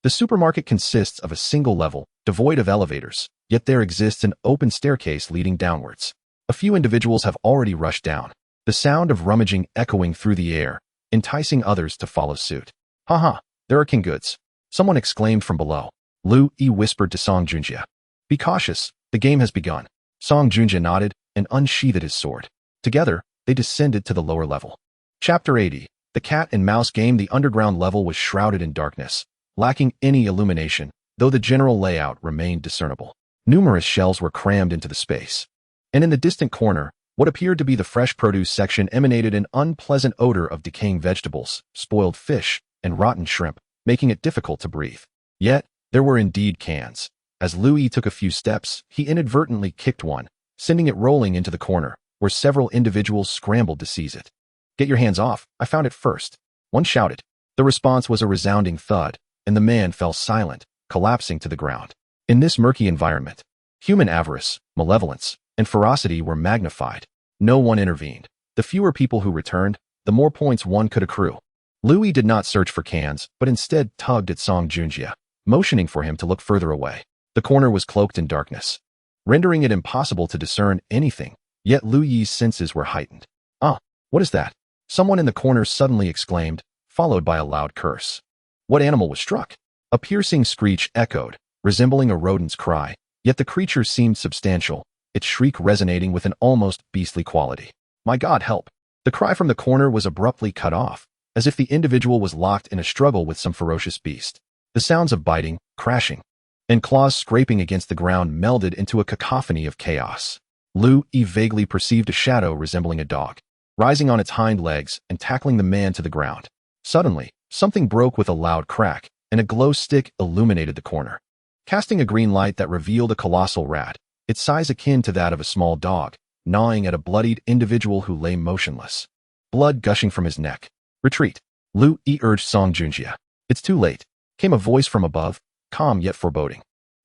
The supermarket consists of a single level, devoid of elevators, yet there exists an open staircase leading downwards. A few individuals have already rushed down, the sound of rummaging echoing through the air, enticing others to follow suit. Haha, there are canned goods, someone exclaimed from below. Lu Yi whispered to Song Junjie. Be cautious, the game has begun. Song Junjie nodded and unsheathed his sword. Together, they descended to the lower level. Chapter 80. The cat and mouse game. The underground level was shrouded in darkness, lacking any illumination, though the general layout remained discernible. Numerous shelves were crammed into the space, and in the distant corner, what appeared to be the fresh produce section emanated an unpleasant odor of decaying vegetables, spoiled fish, and rotten shrimp, making it difficult to breathe. Yet, there were indeed cans. As Louis took a few steps, he inadvertently kicked one, sending it rolling into the corner, where several individuals scrambled to seize it. Get your hands off, I found it first, one shouted. The response was a resounding thud, and the man fell silent, collapsing to the ground. In this murky environment, human avarice, malevolence, and ferocity were magnified. No one intervened. The fewer people who returned, the more points one could accrue. Louis did not search for cans, but instead tugged at Song Junjia, motioning for him to look further away. The corner was cloaked in darkness, rendering it impossible to discern anything, yet Louis's senses were heightened. "Ah, what is that?" Someone in the corner suddenly exclaimed, followed by a loud curse. What animal was struck? A piercing screech echoed, resembling a rodent's cry, yet the creature seemed substantial, its shriek resonating with an almost beastly quality. "My God, help!" The cry from the corner was abruptly cut off, as if the individual was locked in a struggle with some ferocious beast. The sounds of biting, crashing, and claws scraping against the ground melded into a cacophony of chaos. Louis vaguely perceived a shadow resembling a dog, rising on its hind legs and tackling the man to the ground. Suddenly, something broke with a loud crack, and a glow stick illuminated the corner, casting a green light that revealed a colossal rat, its size akin to that of a small dog, gnawing at a bloodied individual who lay motionless, blood gushing from his neck. "Retreat," Louis urged Song Junjia. "It's too late," came a voice from above, calm yet foreboding.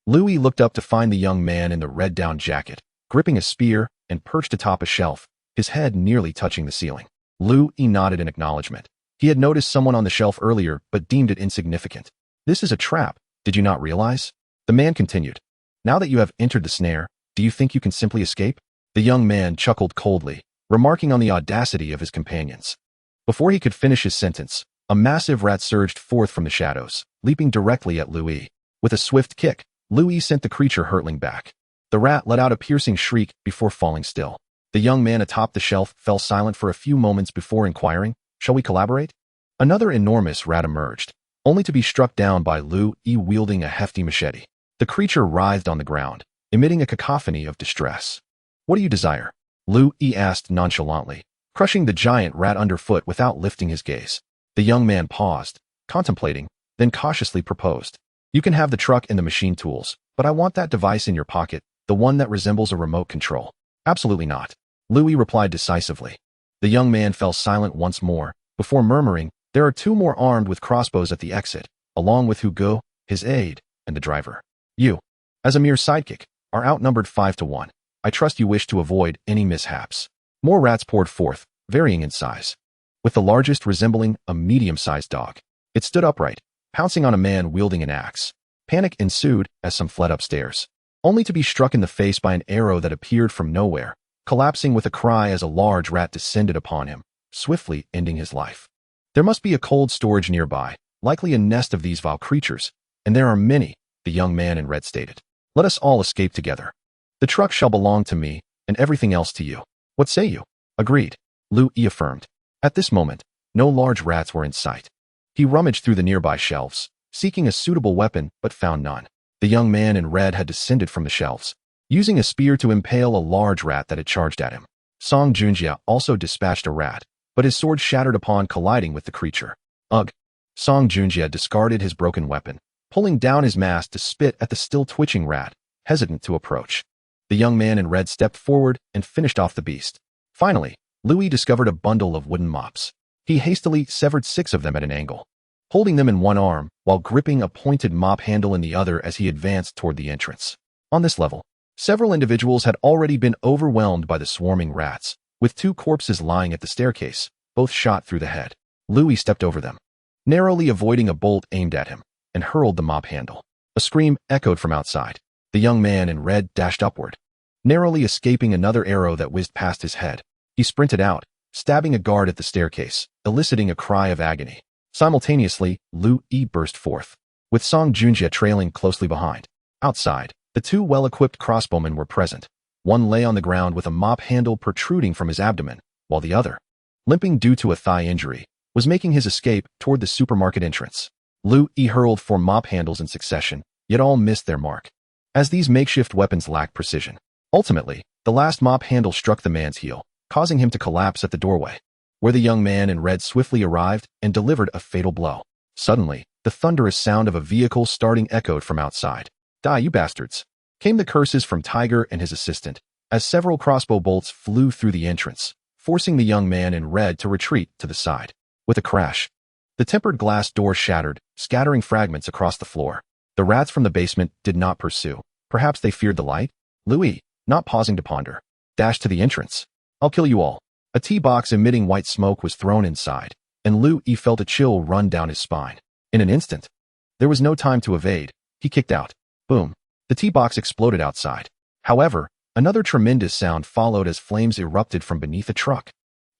Louis looked up to find the young man in the red down jacket, gripping a spear and perched atop a shelf, his head nearly touching the ceiling. Louis nodded in acknowledgement. He had noticed someone on the shelf earlier, but deemed it insignificant. "This is a trap, did you not realize?" The man continued. "Now that you have entered the snare, do you think you can simply escape?" The young man chuckled coldly, remarking on the audacity of his companions. Before he could finish his sentence, a massive rat surged forth from the shadows, leaping directly at Louis. With a swift kick, Louis sent the creature hurtling back. The rat let out a piercing shriek before falling still. The young man atop the shelf fell silent for a few moments before inquiring, "Shall we collaborate?" Another enormous rat emerged, only to be struck down by Louis wielding a hefty machete. The creature writhed on the ground, emitting a cacophony of distress. "What do you desire?" Louis asked nonchalantly, crushing the giant rat underfoot without lifting his gaze. The young man paused, contemplating, then cautiously proposed. "You can have the truck and the machine tools, but I want that device in your pocket, the one that resembles a remote control." "Absolutely not," Louis replied decisively. The young man fell silent once more, before murmuring, "There are two more armed with crossbows at the exit, along with Hugo, his aide, and the driver. You, as a mere sidekick, are outnumbered 5-1. I trust you wish to avoid any mishaps." More rats poured forth, varying in size, with the largest resembling a medium-sized dog. It stood upright, pouncing on a man wielding an axe. Panic ensued as some fled upstairs, only to be struck in the face by an arrow that appeared from nowhere, collapsing with a cry as a large rat descended upon him, swiftly ending his life. "There must be a cold storage nearby, likely a nest of these vile creatures, and there are many," the young man in red stated. "Let us all escape together. The truck shall belong to me, and everything else to you. What say you?" "Agreed," Louis affirmed. At this moment, no large rats were in sight. He rummaged through the nearby shelves, seeking a suitable weapon, but found none. The young man in red had descended from the shelves, using a spear to impale a large rat that had charged at him. Song Junjia also dispatched a rat, but his sword shattered upon colliding with the creature. "Ugh!" Song Junjia discarded his broken weapon, pulling down his mask to spit at the still twitching rat, hesitant to approach. The young man in red stepped forward and finished off the beast. Finally, Louis discovered a bundle of wooden mops. He hastily severed 6 of them at an angle, holding them in one arm while gripping a pointed mop handle in the other as he advanced toward the entrance. On this level, several individuals had already been overwhelmed by the swarming rats, with 2 corpses lying at the staircase, both shot through the head. Louis stepped over them, narrowly avoiding a bolt aimed at him, and hurled the mop handle. A scream echoed from outside. The young man in red dashed upward, narrowly escaping another arrow that whizzed past his head. He sprinted out, stabbing a guard at the staircase, eliciting a cry of agony. Simultaneously, Louis burst forth, with Song Junjia trailing closely behind. Outside, the 2 well-equipped crossbowmen were present. One lay on the ground with a mop handle protruding from his abdomen, while the other, limping due to a thigh injury, was making his escape toward the supermarket entrance. Louis hurled 4 mop handles in succession, yet all missed their mark, as these makeshift weapons lacked precision. Ultimately, the last mop handle struck the man's heel, causing him to collapse at the doorway, where the young man in red swiftly arrived and delivered a fatal blow. Suddenly, the thunderous sound of a vehicle starting echoed from outside. "Die, you bastards!" came the curses from Tiger and his assistant, as several crossbow bolts flew through the entrance, forcing the young man in red to retreat to the side. With a crash, the tempered glass door shattered, scattering fragments across the floor. The rats from the basement did not pursue. Perhaps they feared the light? Louis, not pausing to ponder, dashed to the entrance. "I'll kill you all." A tea box emitting white smoke was thrown inside, and Lu Yi felt a chill run down his spine. In an instant, there was no time to evade. He kicked out. Boom. The tea box exploded outside. However, another tremendous sound followed as flames erupted from beneath the truck,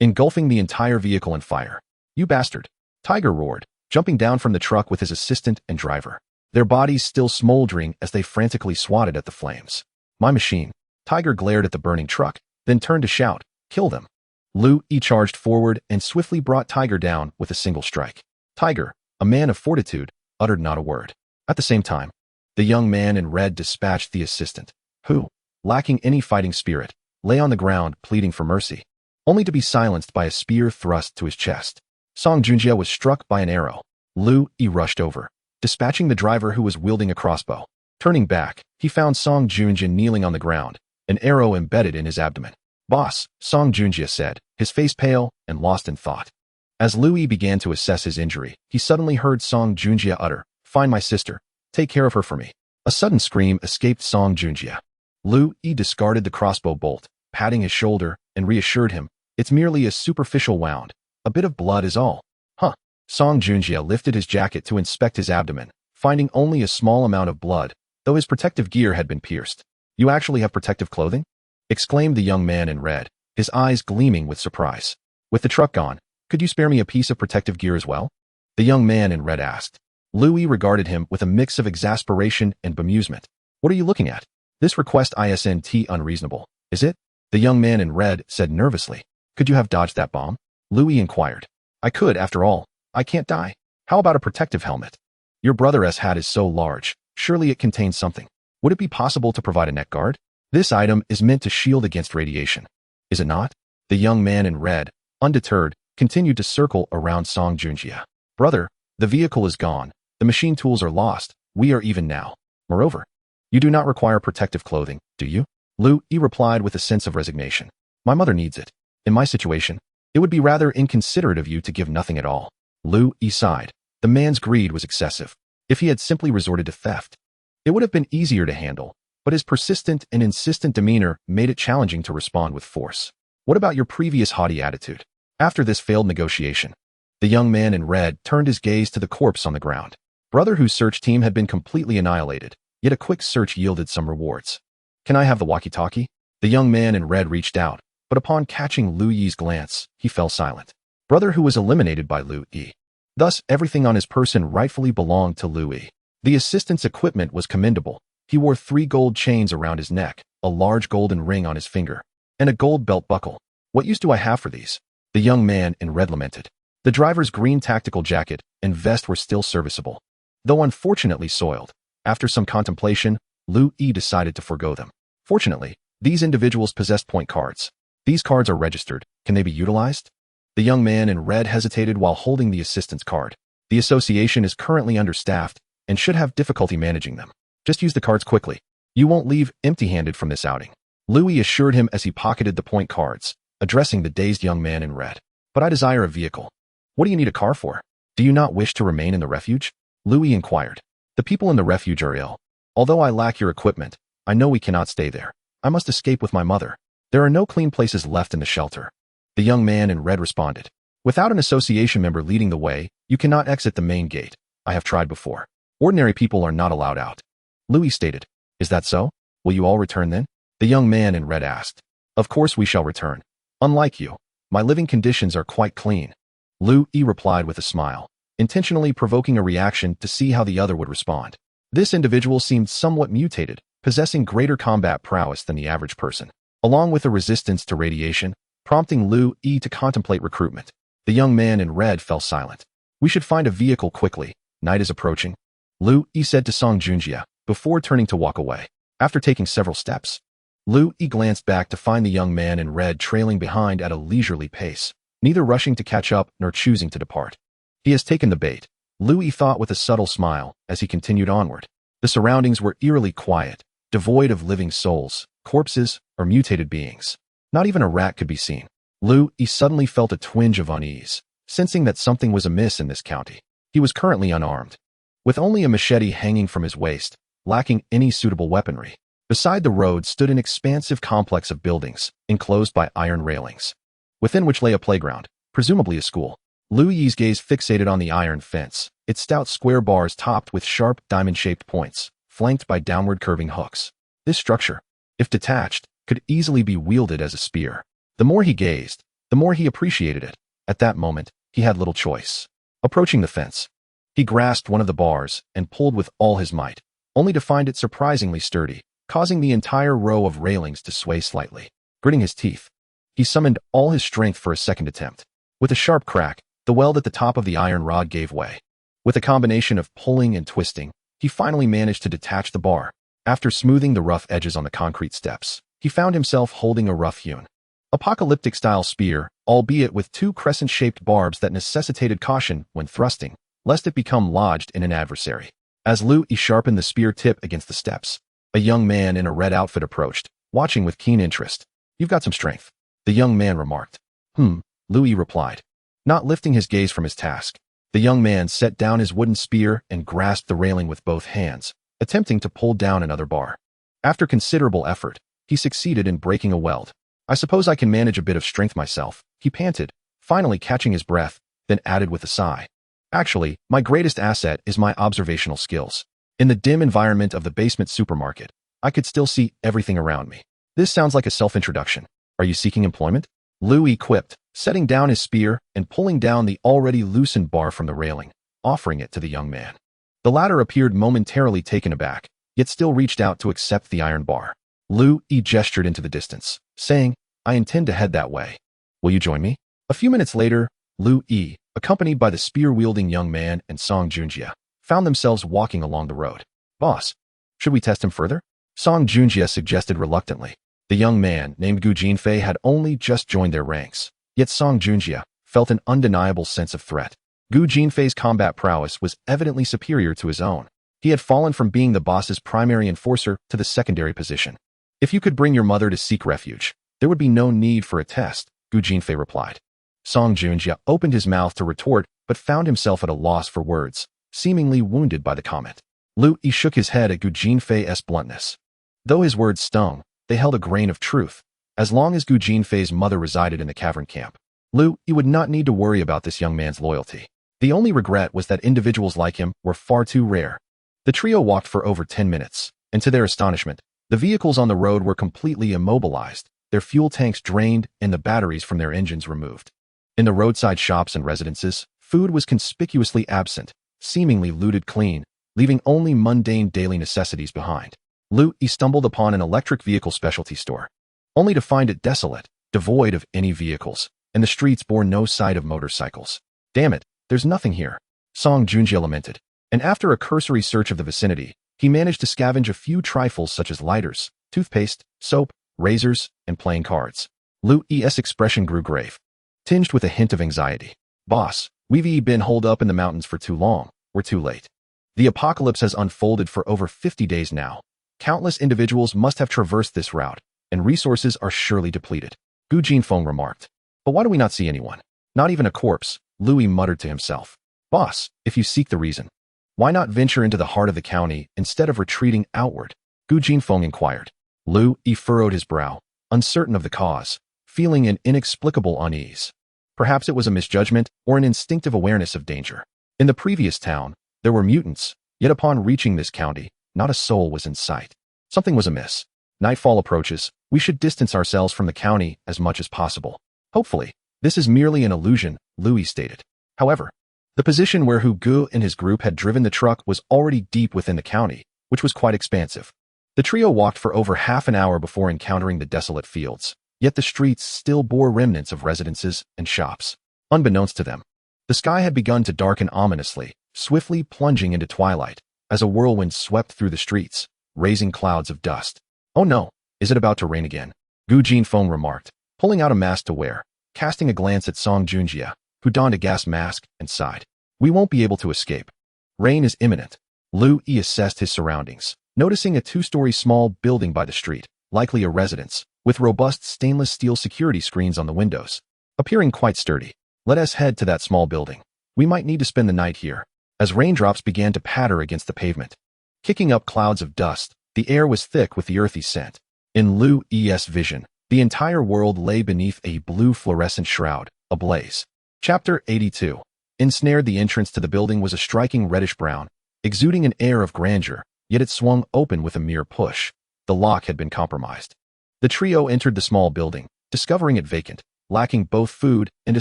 engulfing the entire vehicle in fire. "You bastard!" Tiger roared, jumping down from the truck with his assistant and driver, their bodies still smoldering as they frantically swatted at the flames. "My machine!" Tiger glared at the burning truck, then turned to shout, "Kill them!" Lu Yi charged forward and swiftly brought Tiger down with a single strike. Tiger, a man of fortitude, uttered not a word. At the same time, the young man in red dispatched the assistant, who, lacking any fighting spirit, lay on the ground pleading for mercy, only to be silenced by a spear thrust to his chest. Song Junjie was struck by an arrow. Lu Yi rushed over, dispatching the driver who was wielding a crossbow. Turning back, he found Song Junjie kneeling on the ground, an arrow embedded in his abdomen. "Boss," Song Junjie said, his face pale and lost in thought. As Lu Yi began to assess his injury, he suddenly heard Song Junjie utter, "Find my sister. Take care of her for me." A sudden scream escaped Song Junjie. Lu Yi discarded the crossbow bolt, patting his shoulder, and reassured him, "It's merely a superficial wound. A bit of blood is all." "Huh." Song Junjie lifted his jacket to inspect his abdomen, finding only a small amount of blood, though his protective gear had been pierced. "You actually have protective clothing?" exclaimed the young man in red, his eyes gleaming with surprise. "With the truck gone, could you spare me a piece of protective gear as well?" the young man in red asked. Lu Yi regarded him with a mix of exasperation and bemusement. "What are you looking at? This request isn't unreasonable, is it?" the young man in red said nervously. "Could you have dodged that bomb?" Lu Yi inquired. "I could, after all. I can't die. How about a protective helmet? Your brother's hat is so large, surely it contains something. Would it be possible to provide a neck guard? This item is meant to shield against radiation. Is it not?" The young man in red, undeterred, continued to circle around Song Junjie. "Brother, the vehicle is gone. The machine tools are lost. We are even now. Moreover, you do not require protective clothing, do you?" Lu Yi replied with a sense of resignation. "My mother needs it. In my situation, it would be rather inconsiderate of you to give nothing at all." Lu Yi sighed. The man's greed was excessive. If he had simply resorted to theft, it would have been easier to handle, but his persistent and insistent demeanor made it challenging to respond with force. "What about your previous haughty attitude?" After this failed negotiation, the young man in red turned his gaze to the corpse on the ground. Brother whose search team had been completely annihilated, yet a quick search yielded some rewards. "Can I have the walkie-talkie?" The young man in red reached out, but upon catching Lu Yi's glance, he fell silent. Brother who was eliminated by Lu Yi. Thus, everything on his person rightfully belonged to Lu Yi. The assistant's equipment was commendable. He wore 3 gold chains around his neck, a large golden ring on his finger, and a gold belt buckle. "What use do I have for these?" the young man in red lamented. The driver's green tactical jacket and vest were still serviceable, though unfortunately soiled. After some contemplation, Lu Yi decided to forego them. Fortunately, these individuals possessed point cards. "These cards are registered. Can they be utilized?" The young man in red hesitated while holding the assistant's card. "The association is currently understaffed and should have difficulty managing them. Just use the cards quickly. You won't leave empty-handed from this outing." Lu Yi assured him as he pocketed the point cards, addressing the dazed young man in red. "But I desire a vehicle." "What do you need a car for? Do you not wish to remain in the refuge?" Lu Yi inquired. "The people in the refuge are ill. Although I lack your equipment, I know we cannot stay there. I must escape with my mother. There are no clean places left in the shelter." The young man in red responded. "Without an association member leading the way, you cannot exit the main gate. I have tried before. Ordinary people are not allowed out." Lu Yi stated. "Is that so? Will you all return then?" the young man in red asked. "Of course we shall return. Unlike you, my living conditions are quite clean." Lu Yi replied with a smile, intentionally provoking a reaction to see how the other would respond. This individual seemed somewhat mutated, possessing greater combat prowess than the average person, along with a resistance to radiation, prompting Lu Yi to contemplate recruitment. The young man in red fell silent. "We should find a vehicle quickly. Night is approaching," Lu Yi said to Song Junjie, before turning to walk away. After taking several steps, Lu Yi glanced back to find the young man in red trailing behind at a leisurely pace, neither rushing to catch up nor choosing to depart. "He has taken the bait," Lu Yi thought with a subtle smile as he continued onward. The surroundings were eerily quiet, devoid of living souls, corpses, or mutated beings. Not even a rat could be seen. Lu Yi suddenly felt a twinge of unease, sensing that something was amiss in this county. He was currently unarmed, with only a machete hanging from his waist, lacking any suitable weaponry. Beside the road stood an expansive complex of buildings, enclosed by iron railings, within which lay a playground, presumably a school. Lu Yi's gaze fixated on the iron fence, its stout square bars topped with sharp, diamond-shaped points, flanked by downward curving hooks. This structure, if detached, could easily be wielded as a spear. The more he gazed, the more he appreciated it. At that moment, he had little choice. Approaching the fence, he grasped one of the bars and pulled with all his might, only to find it surprisingly sturdy, causing the entire row of railings to sway slightly. Gritting his teeth, he summoned all his strength for a second attempt. With a sharp crack, the weld at the top of the iron rod gave way. With a combination of pulling and twisting, he finally managed to detach the bar. After smoothing the rough edges on the concrete steps, he found himself holding a rough-hewn, apocalyptic-style spear, albeit with two crescent-shaped barbs that necessitated caution when thrusting, lest it become lodged in an adversary. As Lu Yi sharpened the spear tip against the steps, a young man in a red outfit approached, watching with keen interest. "You've got some strength," the young man remarked. Lu Yi replied. Not lifting his gaze from his task, the young man set down his wooden spear and grasped the railing with both hands, attempting to pull down another bar. After considerable effort, he succeeded in breaking a weld. "I suppose I can manage a bit of strength myself," he panted, finally catching his breath, then added with a sigh. "Actually, my greatest asset is my observational skills. In the dim environment of the basement supermarket, I could still see everything around me." "This sounds like a self-introduction. Are you seeking employment?" Lu Yi quipped, setting down his spear and pulling down the already loosened bar from the railing, offering it to the young man. The latter appeared momentarily taken aback, yet still reached out to accept the iron bar. Lu Yi gestured into the distance, saying, "I intend to head that way. Will you join me?" A few minutes later, Lu Yi, accompanied by the spear-wielding young man and Song Junjie, found themselves walking along the road. "Boss, should we test him further?" Song Junjie suggested reluctantly. The young man, named Gu Jinfei, had only just joined their ranks, yet Song Junjie felt an undeniable sense of threat. Gu Jinfei's combat prowess was evidently superior to his own. He had fallen from being the boss's primary enforcer to the secondary position. "If you could bring your mother to seek refuge, there would be no need for a test," Gu Jinfei replied. Song Junjie opened his mouth to retort, but found himself at a loss for words, seemingly wounded by the comment. Lu Yi shook his head at Gu Jinfei's bluntness. Though his words stung, they held a grain of truth. As long as Gu Jinfei's mother resided in the cavern camp, Lu Yi would not need to worry about this young man's loyalty. The only regret was that individuals like him were far too rare. The trio walked for over 10 minutes, and to their astonishment, the vehicles on the road were completely immobilized, their fuel tanks drained, and the batteries from their engines removed. In the roadside shops and residences, food was conspicuously absent, seemingly looted clean, leaving only mundane daily necessities behind. Lu Yi stumbled upon an electric vehicle specialty store, only to find it desolate, devoid of any vehicles, and the streets bore no sight of motorcycles. "Damn it, there's nothing here," Song Junjie lamented, and after a cursory search of the vicinity, he managed to scavenge a few trifles such as lighters, toothpaste, soap, razors, and playing cards. Lu Yi's expression grew grave, tinged with a hint of anxiety. "Boss, we've been holed up in the mountains for too long. We're too late. The apocalypse has unfolded for over 50 days now. Countless individuals must have traversed this route, and resources are surely depleted," Gu Jinfeng remarked. "But why do we not see anyone? Not even a corpse," Lu Yi muttered to himself. "Boss, if you seek the reason, why not venture into the heart of the county instead of retreating outward?" Gu Jinfeng inquired. Lu Yi furrowed his brow, uncertain of the cause, feeling an inexplicable unease. Perhaps it was a misjudgment or an instinctive awareness of danger. In the previous town, there were mutants, yet upon reaching this county, not a soul was in sight. Something was amiss. Nightfall approaches. We should distance ourselves from the county as much as possible. Hopefully, this is merely an illusion, Lu Yi stated. However, the position where Hu Gu and his group had driven the truck was already deep within the county, which was quite expansive. The trio walked for over half an hour before encountering the desolate fields, yet the streets still bore remnants of residences and shops. Unbeknownst to them, the sky had begun to darken ominously, swiftly plunging into twilight, as a whirlwind swept through the streets, raising clouds of dust. "Oh no, is it about to rain again?" Gu Jinfeng remarked, pulling out a mask to wear, casting a glance at Song Junjie, who donned a gas mask and sighed. "We won't be able to escape. Rain is imminent." Lu Yi assessed his surroundings, noticing a two-story small building by the street, likely a residence, with robust stainless steel security screens on the windows, appearing quite sturdy. "Let us head to that small building. We might need to spend the night here." As raindrops began to patter against the pavement, kicking up clouds of dust, the air was thick with the earthy scent. In Lu Yi's vision, the entire world lay beneath a blue fluorescent shroud, ablaze. Chapter 82. Ensnared. The entrance to the building was a striking reddish-brown, exuding an air of grandeur, yet it swung open with a mere push. The lock had been compromised. The trio entered the small building, discovering it vacant, lacking both food and a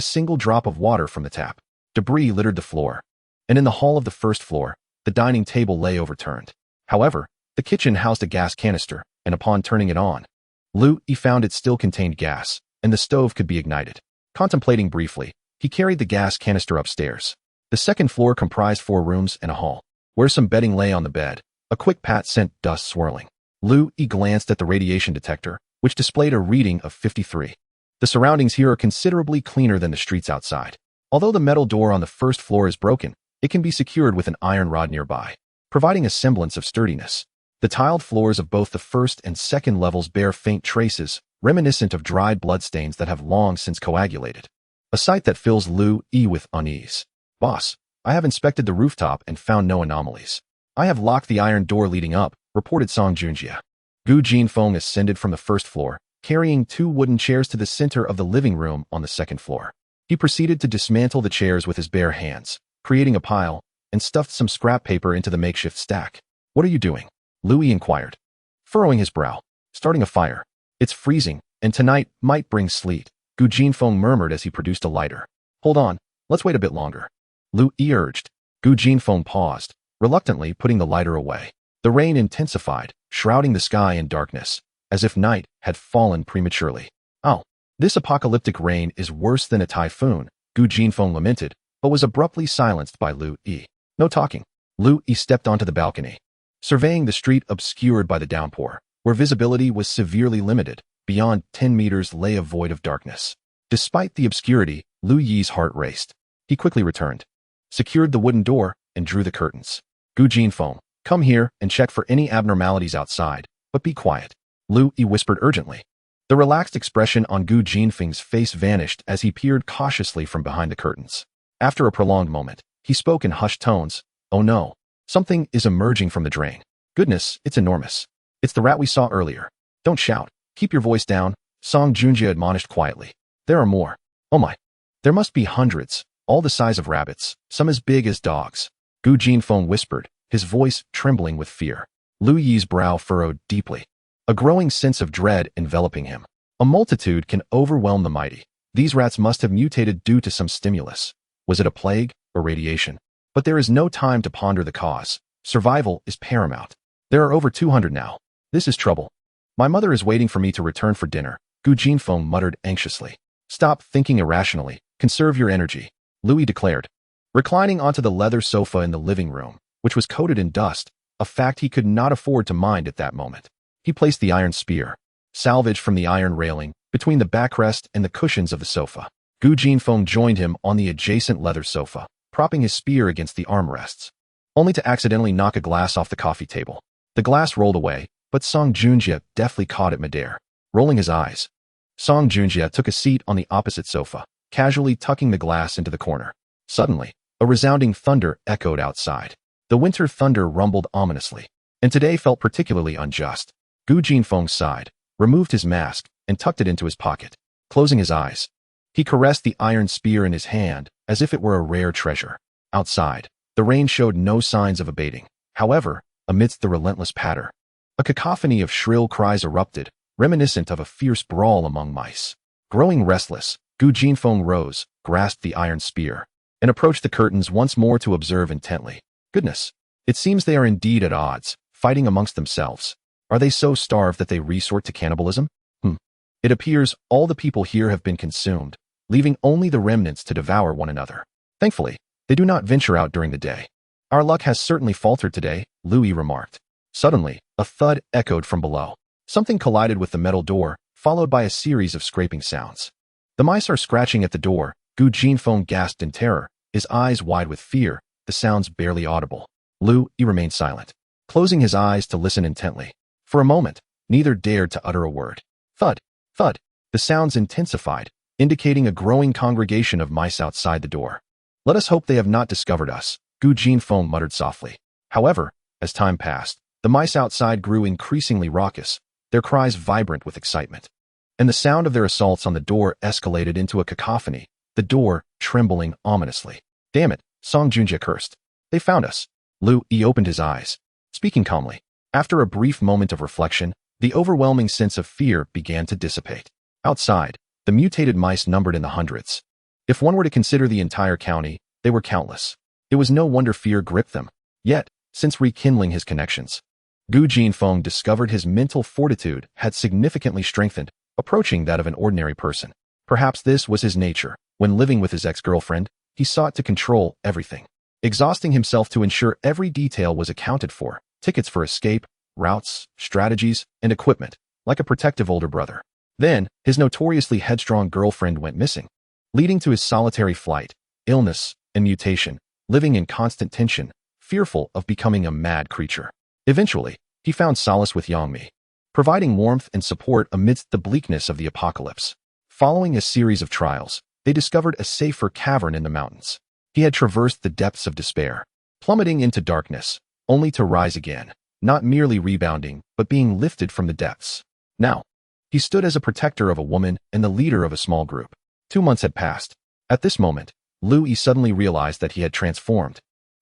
single drop of water from the tap. Debris littered the floor, and in the hall of the first floor, the dining table lay overturned. However, the kitchen housed a gas canister, and upon turning it on, He found it still contained gas, and the stove could be ignited. Contemplating briefly, he carried the gas canister upstairs. The second floor comprised 4 rooms and a hall, where some bedding lay on the bed. A quick pat sent dust swirling. He glanced at the radiation detector, which displayed a reading of 53. The surroundings here are considerably cleaner than the streets outside. Although the metal door on the first floor is broken, it can be secured with an iron rod nearby, providing a semblance of sturdiness. The tiled floors of both the first and second levels bear faint traces, reminiscent of dried bloodstains that have long since coagulated. A sight that fills He with unease. "Boss, I have inspected the rooftop and found no anomalies. I have locked the iron door leading up," reported Song Junjie. Gu Jinfeng ascended from the first floor, carrying 2 wooden chairs to the center of the living room on the second floor. He proceeded to dismantle the chairs with his bare hands, creating a pile, and stuffed some scrap paper into the makeshift stack. "What are you doing?" Louis inquired, furrowing his brow. "Starting a fire. It's freezing, and tonight might bring sleet," Gu Jinfeng murmured as he produced a lighter. "Hold on, let's wait a bit longer," He urged. Gu Jinfeng paused, reluctantly putting the lighter away. The rain intensified, shrouding the sky in darkness, as if night had fallen prematurely. "Oh, this apocalyptic rain is worse than a typhoon," Gu Jinfeng lamented, but was abruptly silenced by He. "No talking." He stepped onto the balcony, surveying the street obscured by the downpour, where visibility was severely limited. Beyond 10 meters lay a void of darkness. Despite the obscurity, Yi's heart raced. He quickly returned, secured the wooden door, and drew the curtains. "Gu Jinfeng, come here and check for any abnormalities outside, but be quiet," He whispered urgently. The relaxed expression on Gu Jinfeng's face vanished as he peered cautiously from behind the curtains. After a prolonged moment, he spoke in hushed tones. "Oh no, something is emerging from the drain. Goodness, it's enormous. It's the rat we saw earlier." "Don't shout. Keep your voice down," Song Junjie admonished quietly. "There are more. Oh my. There must be hundreds, all the size of rabbits, some as big as dogs," Gu Jinfeng whispered, his voice trembling with fear. Yi's brow furrowed deeply, a growing sense of dread enveloping him. A multitude can overwhelm the mighty. These rats must have mutated due to some stimulus. Was it a plague or radiation? But there is no time to ponder the cause. Survival is paramount. There are over 200 now. This is trouble. "My mother is waiting for me to return for dinner," Gu Jinfeng muttered anxiously. "Stop thinking irrationally. Conserve your energy," Louis declared. Reclining onto the leather sofa in the living room, which was coated in dust, a fact he could not afford to mind at that moment, he placed the iron spear, salvaged from the iron railing, between the backrest and the cushions of the sofa. Gu Jinfeng joined him on the adjacent leather sofa, propping his spear against the armrests, only to accidentally knock a glass off the coffee table. The glass rolled away, but Song Junjie deftly caught it midair. Rolling his eyes, Song Junjie took a seat on the opposite sofa, casually tucking the glass into the corner. Suddenly, a resounding thunder echoed outside. The winter thunder rumbled ominously, and today felt particularly unjust. Gu Jinfeng sighed, removed his mask, and tucked it into his pocket. Closing his eyes, he caressed the iron spear in his hand as if it were a rare treasure. Outside, the rain showed no signs of abating. However, amidst the relentless patter, a cacophony of shrill cries erupted, reminiscent of a fierce brawl among mice. Growing restless, Gu Jinfeng rose, grasped the iron spear, and approached the curtains once more to observe intently. Goodness, it seems they are indeed at odds, fighting amongst themselves. Are they so starved that they resort to cannibalism? It appears all the people here have been consumed, leaving only the remnants to devour one another. Thankfully, they do not venture out during the day. Our luck has certainly faltered today, Louis remarked. Suddenly, a thud echoed from below. Something collided with the metal door, followed by a series of scraping sounds. "The mice are scratching at the door," Gu Jinfeng gasped in terror, his eyes wide with fear, the sounds barely audible. He remained silent, closing his eyes to listen intently. For a moment, neither dared to utter a word. Thud, thud. The sounds intensified, indicating a growing congregation of mice outside the door. "Let us hope they have not discovered us," Gu Jinfeng muttered softly. However, as time passed, the mice outside grew increasingly raucous, their cries vibrant with excitement. And the sound of their assaults on the door escalated into a cacophony, the door trembling ominously. Damn it, Song Junjie cursed. They found us. Lu Yi opened his eyes, speaking calmly. After a brief moment of reflection, the overwhelming sense of fear began to dissipate. Outside, the mutated mice numbered in the hundreds. If one were to consider the entire county, they were countless. It was no wonder fear gripped them. Yet, since rekindling his connections, Gu Jinfeng discovered his mental fortitude had significantly strengthened, approaching that of an ordinary person. Perhaps this was his nature. When living with his ex-girlfriend, he sought to control everything, exhausting himself to ensure every detail was accounted for, tickets for escape, routes, strategies, and equipment, like a protective older brother. Then, his notoriously headstrong girlfriend went missing, leading to his solitary flight, illness, and mutation, living in constant tension, fearful of becoming a mad creature. Eventually, he found solace with Yangmi, providing warmth and support amidst the bleakness of the apocalypse. Following a series of trials, they discovered a safer cavern in the mountains. He had traversed the depths of despair, plummeting into darkness, only to rise again, not merely rebounding, but being lifted from the depths. Now, he stood as a protector of a woman and the leader of a small group. 2 months had passed. At this moment, Lu Yi suddenly realized that he had transformed,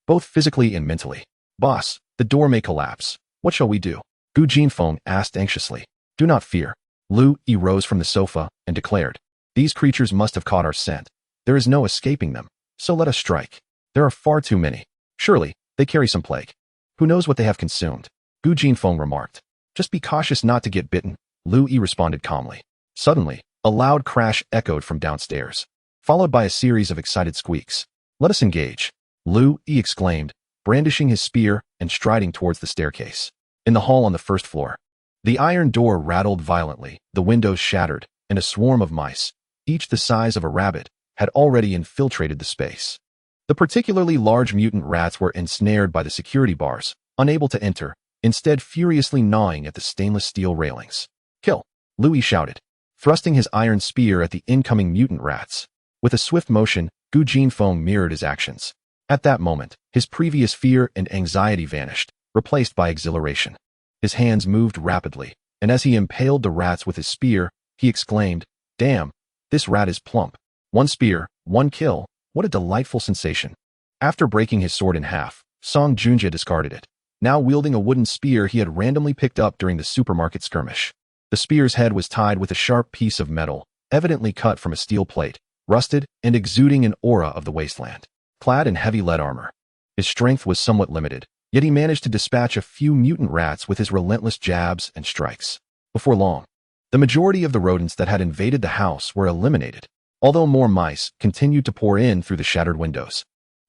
both physically and mentally. Boss, the door may collapse. What shall we do? Gu Jinfeng asked anxiously. Do not fear. Lu Yi rose from the sofa and declared, these creatures must have caught our scent. There is no escaping them, so let us strike. There are far too many. Surely, they carry some plague. Who knows what they have consumed? Gu Jinfeng remarked. Just be cautious not to get bitten, Lu Yi responded calmly. Suddenly, a loud crash echoed from downstairs, followed by a series of excited squeaks. Let us engage, Lu Yi exclaimed, brandishing his spear and striding towards the staircase. In the hall on the first floor, the iron door rattled violently, the windows shattered, and a swarm of mice, each the size of a rabbit, had already infiltrated the space. The particularly large mutant rats were ensnared by the security bars, unable to enter, instead furiously gnawing at the stainless steel railings. Kill, Lu Yi shouted, thrusting his iron spear at the incoming mutant rats. With a swift motion, Gu Jinfeng mirrored his actions. At that moment, his previous fear and anxiety vanished, replaced by exhilaration. His hands moved rapidly, and as he impaled the rats with his spear, he exclaimed, damn, this rat is plump. 1 spear, 1 kill, what a delightful sensation. After breaking his sword in half, Song Junjie discarded it, now wielding a wooden spear he had randomly picked up during the supermarket skirmish. The spear's head was tied with a sharp piece of metal, evidently cut from a steel plate, rusted and exuding an aura of the wasteland. Clad in heavy lead armor, his strength was somewhat limited, yet he managed to dispatch a few mutant rats with his relentless jabs and strikes. Before long, the majority of the rodents that had invaded the house were eliminated, although more mice continued to pour in through the shattered windows.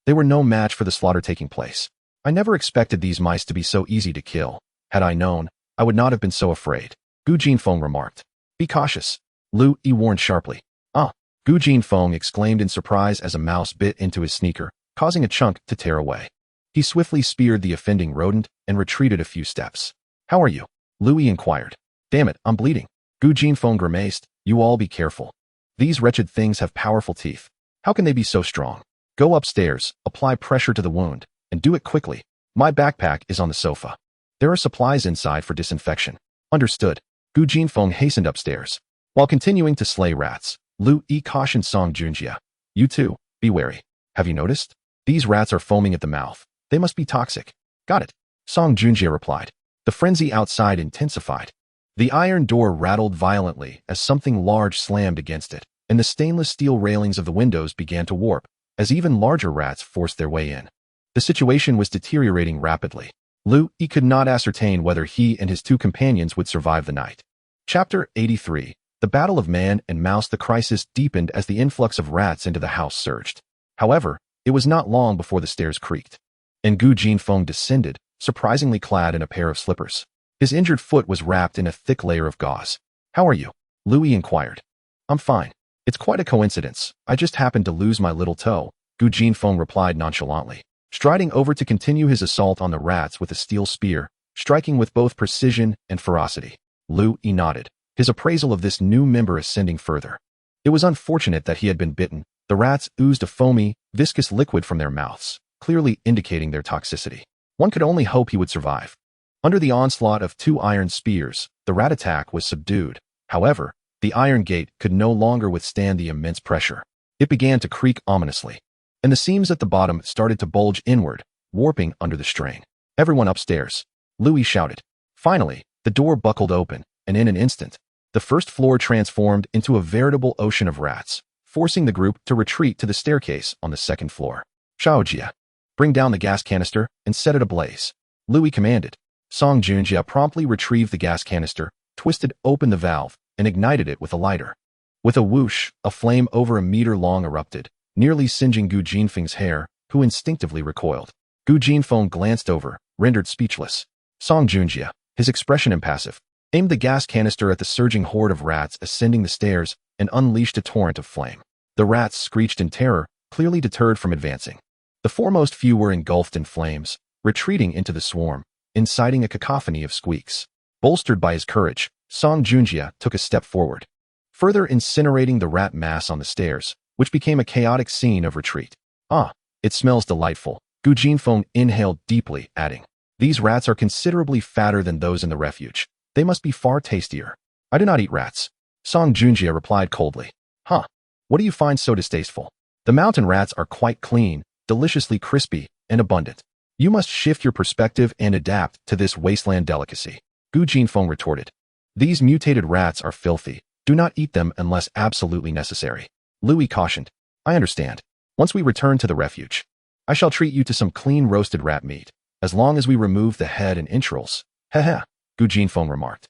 They were no match for the slaughter taking place. I never expected these mice to be so easy to kill. Had I known, I would not have been so afraid, Gu Jinfeng remarked. Be cautious, Lu Yi warned sharply. Ah, Gu Jinfeng exclaimed in surprise as a mouse bit into his sneaker, causing a chunk to tear away. He swiftly speared the offending rodent and retreated a few steps. How are you? Lu Yi inquired. Damn it, I'm bleeding. Gu Jinfeng grimaced. You all be careful. These wretched things have powerful teeth. How can they be so strong? Go upstairs, apply pressure to the wound, and do it quickly. My backpack is on the sofa. There are supplies inside for disinfection. Understood. Gu Jinfeng hastened upstairs. While continuing to slay rats, Lu Yi cautioned Song Junjie. You too, be wary. Have you noticed? These rats are foaming at the mouth. They must be toxic. Got it, Song Junjie replied. The frenzy outside intensified. The iron door rattled violently as something large slammed against it, and the stainless steel railings of the windows began to warp, as even larger rats forced their way in. The situation was deteriorating rapidly. Lu Yi could not ascertain whether he and his 2 companions would survive the night. Chapter 83. The Battle of Man and Mouse. The crisis deepened as the influx of rats into the house surged. However, it was not long before the stairs creaked, and Gu Jinfeng descended, surprisingly clad in a pair of slippers. His injured foot was wrapped in a thick layer of gauze. How are you? Lu Yi inquired. I'm fine. It's quite a coincidence. I just happened to lose my little toe, Gu Jinfeng replied nonchalantly, striding over to continue his assault on the rats with a steel spear, striking with both precision and ferocity. Lu Yi nodded, his appraisal of this new member ascending further. It was unfortunate that he had been bitten. The rats oozed a foamy, viscous liquid from their mouths, clearly indicating their toxicity. One could only hope he would survive. Under the onslaught of 2 iron spears, the rat attack was subdued. However, the iron gate could no longer withstand the immense pressure. It began to creak ominously, and the seams at the bottom started to bulge inward, warping under the strain. "Everyone upstairs," Louis shouted. Finally, the door buckled open, and in an instant, the first floor transformed into a veritable ocean of rats, forcing the group to retreat to the staircase on the second floor. "Xiaojia, bring down the gas canister and set it ablaze," Louis commanded. Song Junjia promptly retrieved the gas canister, twisted open the valve, and ignited it with a lighter. With a whoosh, a flame over a meter long erupted, nearly singeing Gu Jinfeng's hair, who instinctively recoiled. Gu Jinfeng glanced over, rendered speechless. Song Junjia, his expression impassive, aimed the gas canister at the surging horde of rats ascending the stairs and unleashed a torrent of flame. The rats screeched in terror, clearly deterred from advancing. The foremost few were engulfed in flames, retreating into the swarm, inciting a cacophony of squeaks. Bolstered by his courage, Song Junjia took a step forward, further incinerating the rat mass on the stairs, which became a chaotic scene of retreat. "Ah, it smells delightful," Gu Jinfeng inhaled deeply, adding, "These rats are considerably fatter than those in the refuge. They must be far tastier." "I do not eat rats," Song Junjia replied coldly. "Huh, what do you find so distasteful?" "The mountain rats are quite clean, deliciously crispy, and abundant. You must shift your perspective and adapt to this wasteland delicacy," Gu Jinfeng retorted. "These mutated rats are filthy. Do not eat them unless absolutely necessary," Louis cautioned. "I understand. Once we return to the refuge, I shall treat you to some clean roasted rat meat, as long as we remove the head and entrails." "Heh, Gu Jinfeng remarked.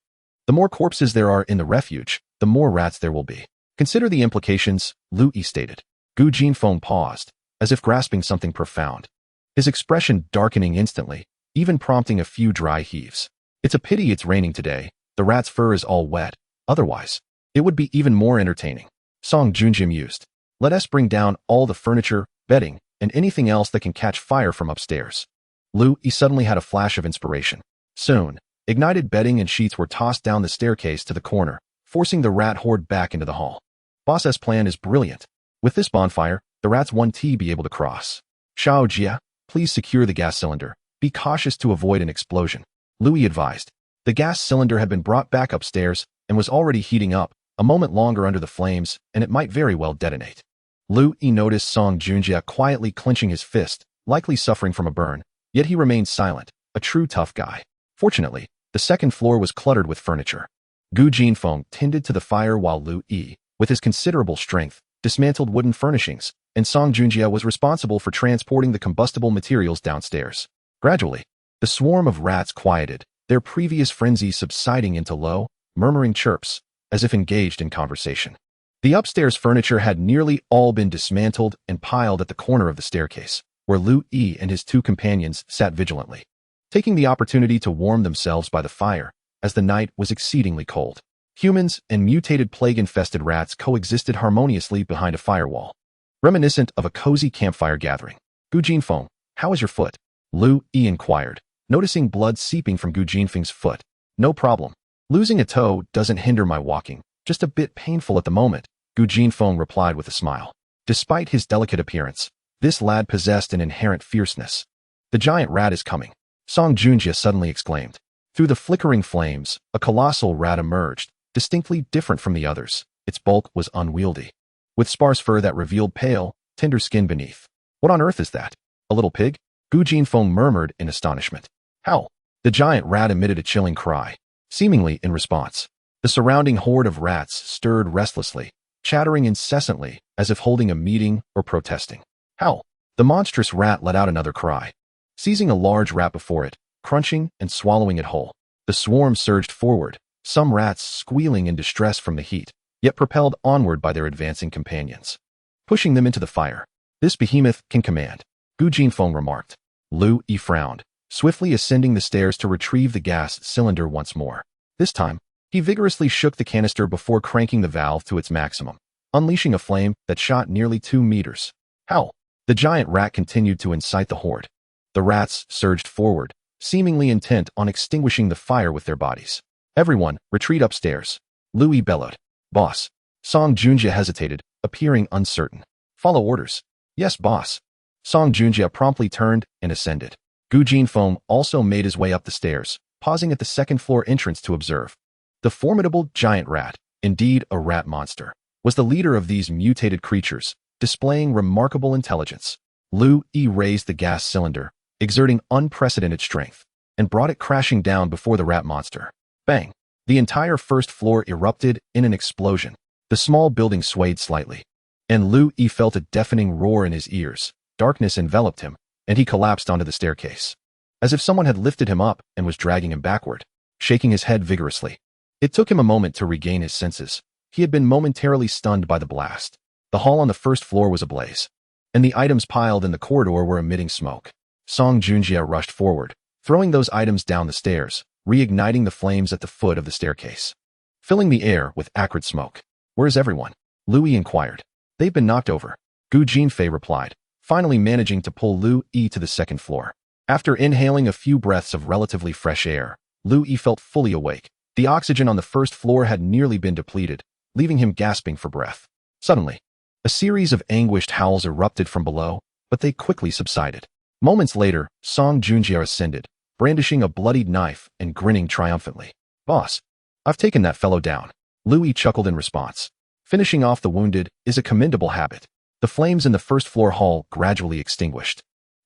"The more corpses there are in the refuge, the more rats there will be. Consider the implications," Louis stated. Gu Jinfeng paused, as if grasping something profound, his expression darkening instantly, even prompting a few dry heaves. "It's a pity it's raining today. The rat's fur is all wet. Otherwise, it would be even more entertaining." Song Junjia mused. "Let us bring down all the furniture, bedding, and anything else that can catch fire from upstairs." Louis suddenly had a flash of inspiration. Soon, ignited bedding and sheets were tossed down the staircase to the corner, forcing the rat horde back into the hall. "Boss's plan is brilliant. With this bonfire, the rats won't be able to cross." "Xiaojia, please secure the gas cylinder. Be cautious to avoid an explosion," Louis advised. The gas cylinder had been brought back upstairs and was already heating up. A moment longer under the flames, and it might very well detonate. Louis noticed Song Junjia quietly clenching his fist, likely suffering from a burn, yet he remained silent, a true tough guy. Fortunately, the second floor was cluttered with furniture. Gu Jinfeng tended to the fire while Louis, with his considerable strength, dismantled wooden furnishings, and Song Junjia was responsible for transporting the combustible materials downstairs. Gradually, the swarm of rats quieted, their previous frenzy subsiding into low, murmuring chirps, as if engaged in conversation. The upstairs furniture had nearly all been dismantled and piled at the corner of the staircase, where Louis and his two companions sat vigilantly, taking the opportunity to warm themselves by the fire, as the night was exceedingly cold. Humans and mutated plague-infested rats coexisted harmoniously behind a firewall, reminiscent of a cozy campfire gathering. "Gu Jinfeng, how is your foot?" Louis inquired, noticing blood seeping from Gu Jinfeng's foot. "No problem. Losing a toe doesn't hinder my walking, just a bit painful at the moment," Gu Jinfeng replied with a smile. Despite his delicate appearance, this lad possessed an inherent fierceness. "The giant rat is coming," Song Junjia suddenly exclaimed. Through the flickering flames, a colossal rat emerged, distinctly different from the others. Its bulk was unwieldy, with sparse fur that revealed pale, tender skin beneath. "What on earth is that? A little pig?" Gu Jinfeng murmured in astonishment. "Howl!" The giant rat emitted a chilling cry, seemingly in response. The surrounding horde of rats stirred restlessly, chattering incessantly as if holding a meeting or protesting. "Howl!" The monstrous rat let out another cry, seizing a large rat before it, crunching and swallowing it whole. The swarm surged forward, some rats squealing in distress from the heat, yet propelled onward by their advancing companions, pushing them into the fire. "This behemoth can command," Gu Jinfeng remarked. Louis frowned, swiftly ascending the stairs to retrieve the gas cylinder once more. This time, he vigorously shook the canister before cranking the valve to its maximum, unleashing a flame that shot nearly 2 meters. "Howl!" The giant rat continued to incite the horde. The rats surged forward, seemingly intent on extinguishing the fire with their bodies. "Everyone, retreat upstairs," Louis bellowed. "Boss." Song Junjia hesitated, appearing uncertain. "Follow orders." "Yes, boss." Song Junjia promptly turned and ascended. Gu Jinfeng also made his way up the stairs, pausing at the second-floor entrance to observe. The formidable giant rat, indeed a rat monster, was the leader of these mutated creatures, displaying remarkable intelligence. Lu Yi raised the gas cylinder, exerting unprecedented strength, and brought it crashing down before the rat monster. Bang! The entire first floor erupted in an explosion. The small building swayed slightly, and Lu Yi felt a deafening roar in his ears. Darkness enveloped him, and he collapsed onto the staircase, as if someone had lifted him up and was dragging him backward, shaking his head vigorously. It took him a moment to regain his senses. He had been momentarily stunned by the blast. The hall on the first floor was ablaze, and the items piled in the corridor were emitting smoke. Song Junjie rushed forward, throwing those items down the stairs, reigniting the flames at the foot of the staircase, filling the air with acrid smoke. "Where's everyone?" Lu Yi inquired. "They've been knocked over," Gu Jinfei replied, finally managing to pull Lu Yi to the second floor. After inhaling a few breaths of relatively fresh air, Lu Yi felt fully awake. The oxygen on the first floor had nearly been depleted, leaving him gasping for breath. Suddenly, a series of anguished howls erupted from below, but they quickly subsided. Moments later, Song Junjie ascended, brandishing a bloodied knife and grinning triumphantly. "Boss, I've taken that fellow down." Lu Yi chuckled in response. Finishing off the wounded is a commendable habit. The flames in the first floor hall gradually extinguished,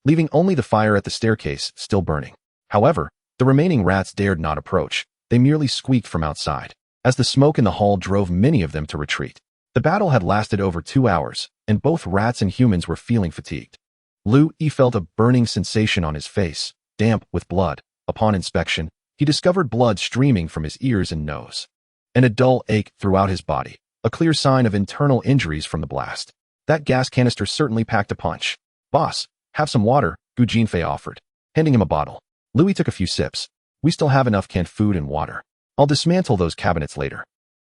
leaving only the fire at the staircase still burning. However, the remaining rats dared not approach. They merely squeaked from outside, as the smoke in the hall drove many of them to retreat. The battle had lasted over 2 hours, and both rats and humans were feeling fatigued. Lu Yi felt a burning sensation on his face, damp with blood. Upon inspection, he discovered blood streaming from his ears and nose, and a dull ache throughout his body, a clear sign of internal injuries from the blast. That gas canister certainly packed a punch. "Boss, have some water," Gu Jinfei offered, handing him a bottle. Lu Yi took a few sips. "We still have enough canned food and water. I'll dismantle those cabinets later.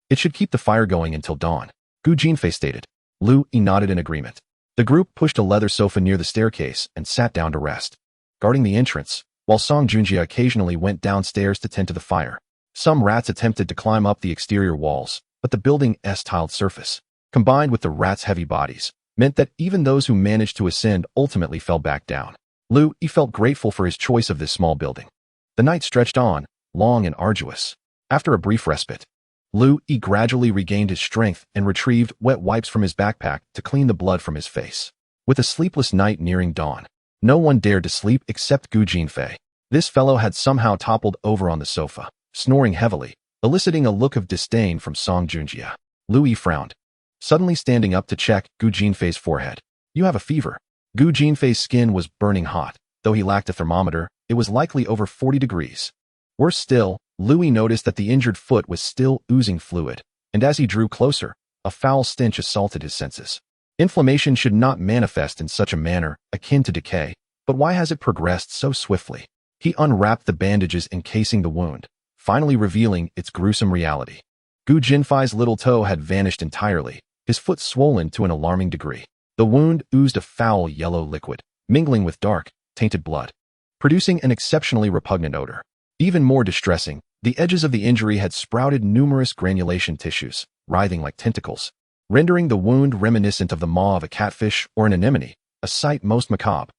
It should keep the fire going until dawn," Gu Jinfei stated. Lu Yi nodded in agreement. The group pushed a leather sofa near the staircase and sat down to rest, guarding the entrance, while Song Junjie occasionally went downstairs to tend to the fire. Some rats attempted to climb up the exterior walls, but the building's tiled surface, combined with the rats' heavy bodies, meant that even those who managed to ascend ultimately fell back down. Lu Yi felt grateful for his choice of this small building. The night stretched on, long and arduous. After a brief respite, Lu Yi gradually regained his strength and retrieved wet wipes from his backpack to clean the blood from his face. With a sleepless night nearing dawn, no one dared to sleep except Gu Jinfei. This fellow had somehow toppled over on the sofa, snoring heavily, eliciting a look of disdain from Song Junjie. Lu Yi frowned, suddenly standing up to check Gu Jinfei's forehead. "You have a fever." Gu Jinfei's skin was burning hot. Though he lacked a thermometer, it was likely over 40 degrees. Worse still, Lu Yi noticed that the injured foot was still oozing fluid, and as he drew closer, a foul stench assaulted his senses. Inflammation should not manifest in such a manner, akin to decay, but why has it progressed so swiftly? He unwrapped the bandages encasing the wound, finally revealing its gruesome reality. Gu Jinfei's little toe had vanished entirely, his foot swollen to an alarming degree. The wound oozed a foul yellow liquid, mingling with dark, tainted blood, producing an exceptionally repugnant odor. Even more distressing, the edges of the injury had sprouted numerous granulation tissues, writhing like tentacles, rendering the wound reminiscent of the maw of a catfish or an anemone, a sight most macabre.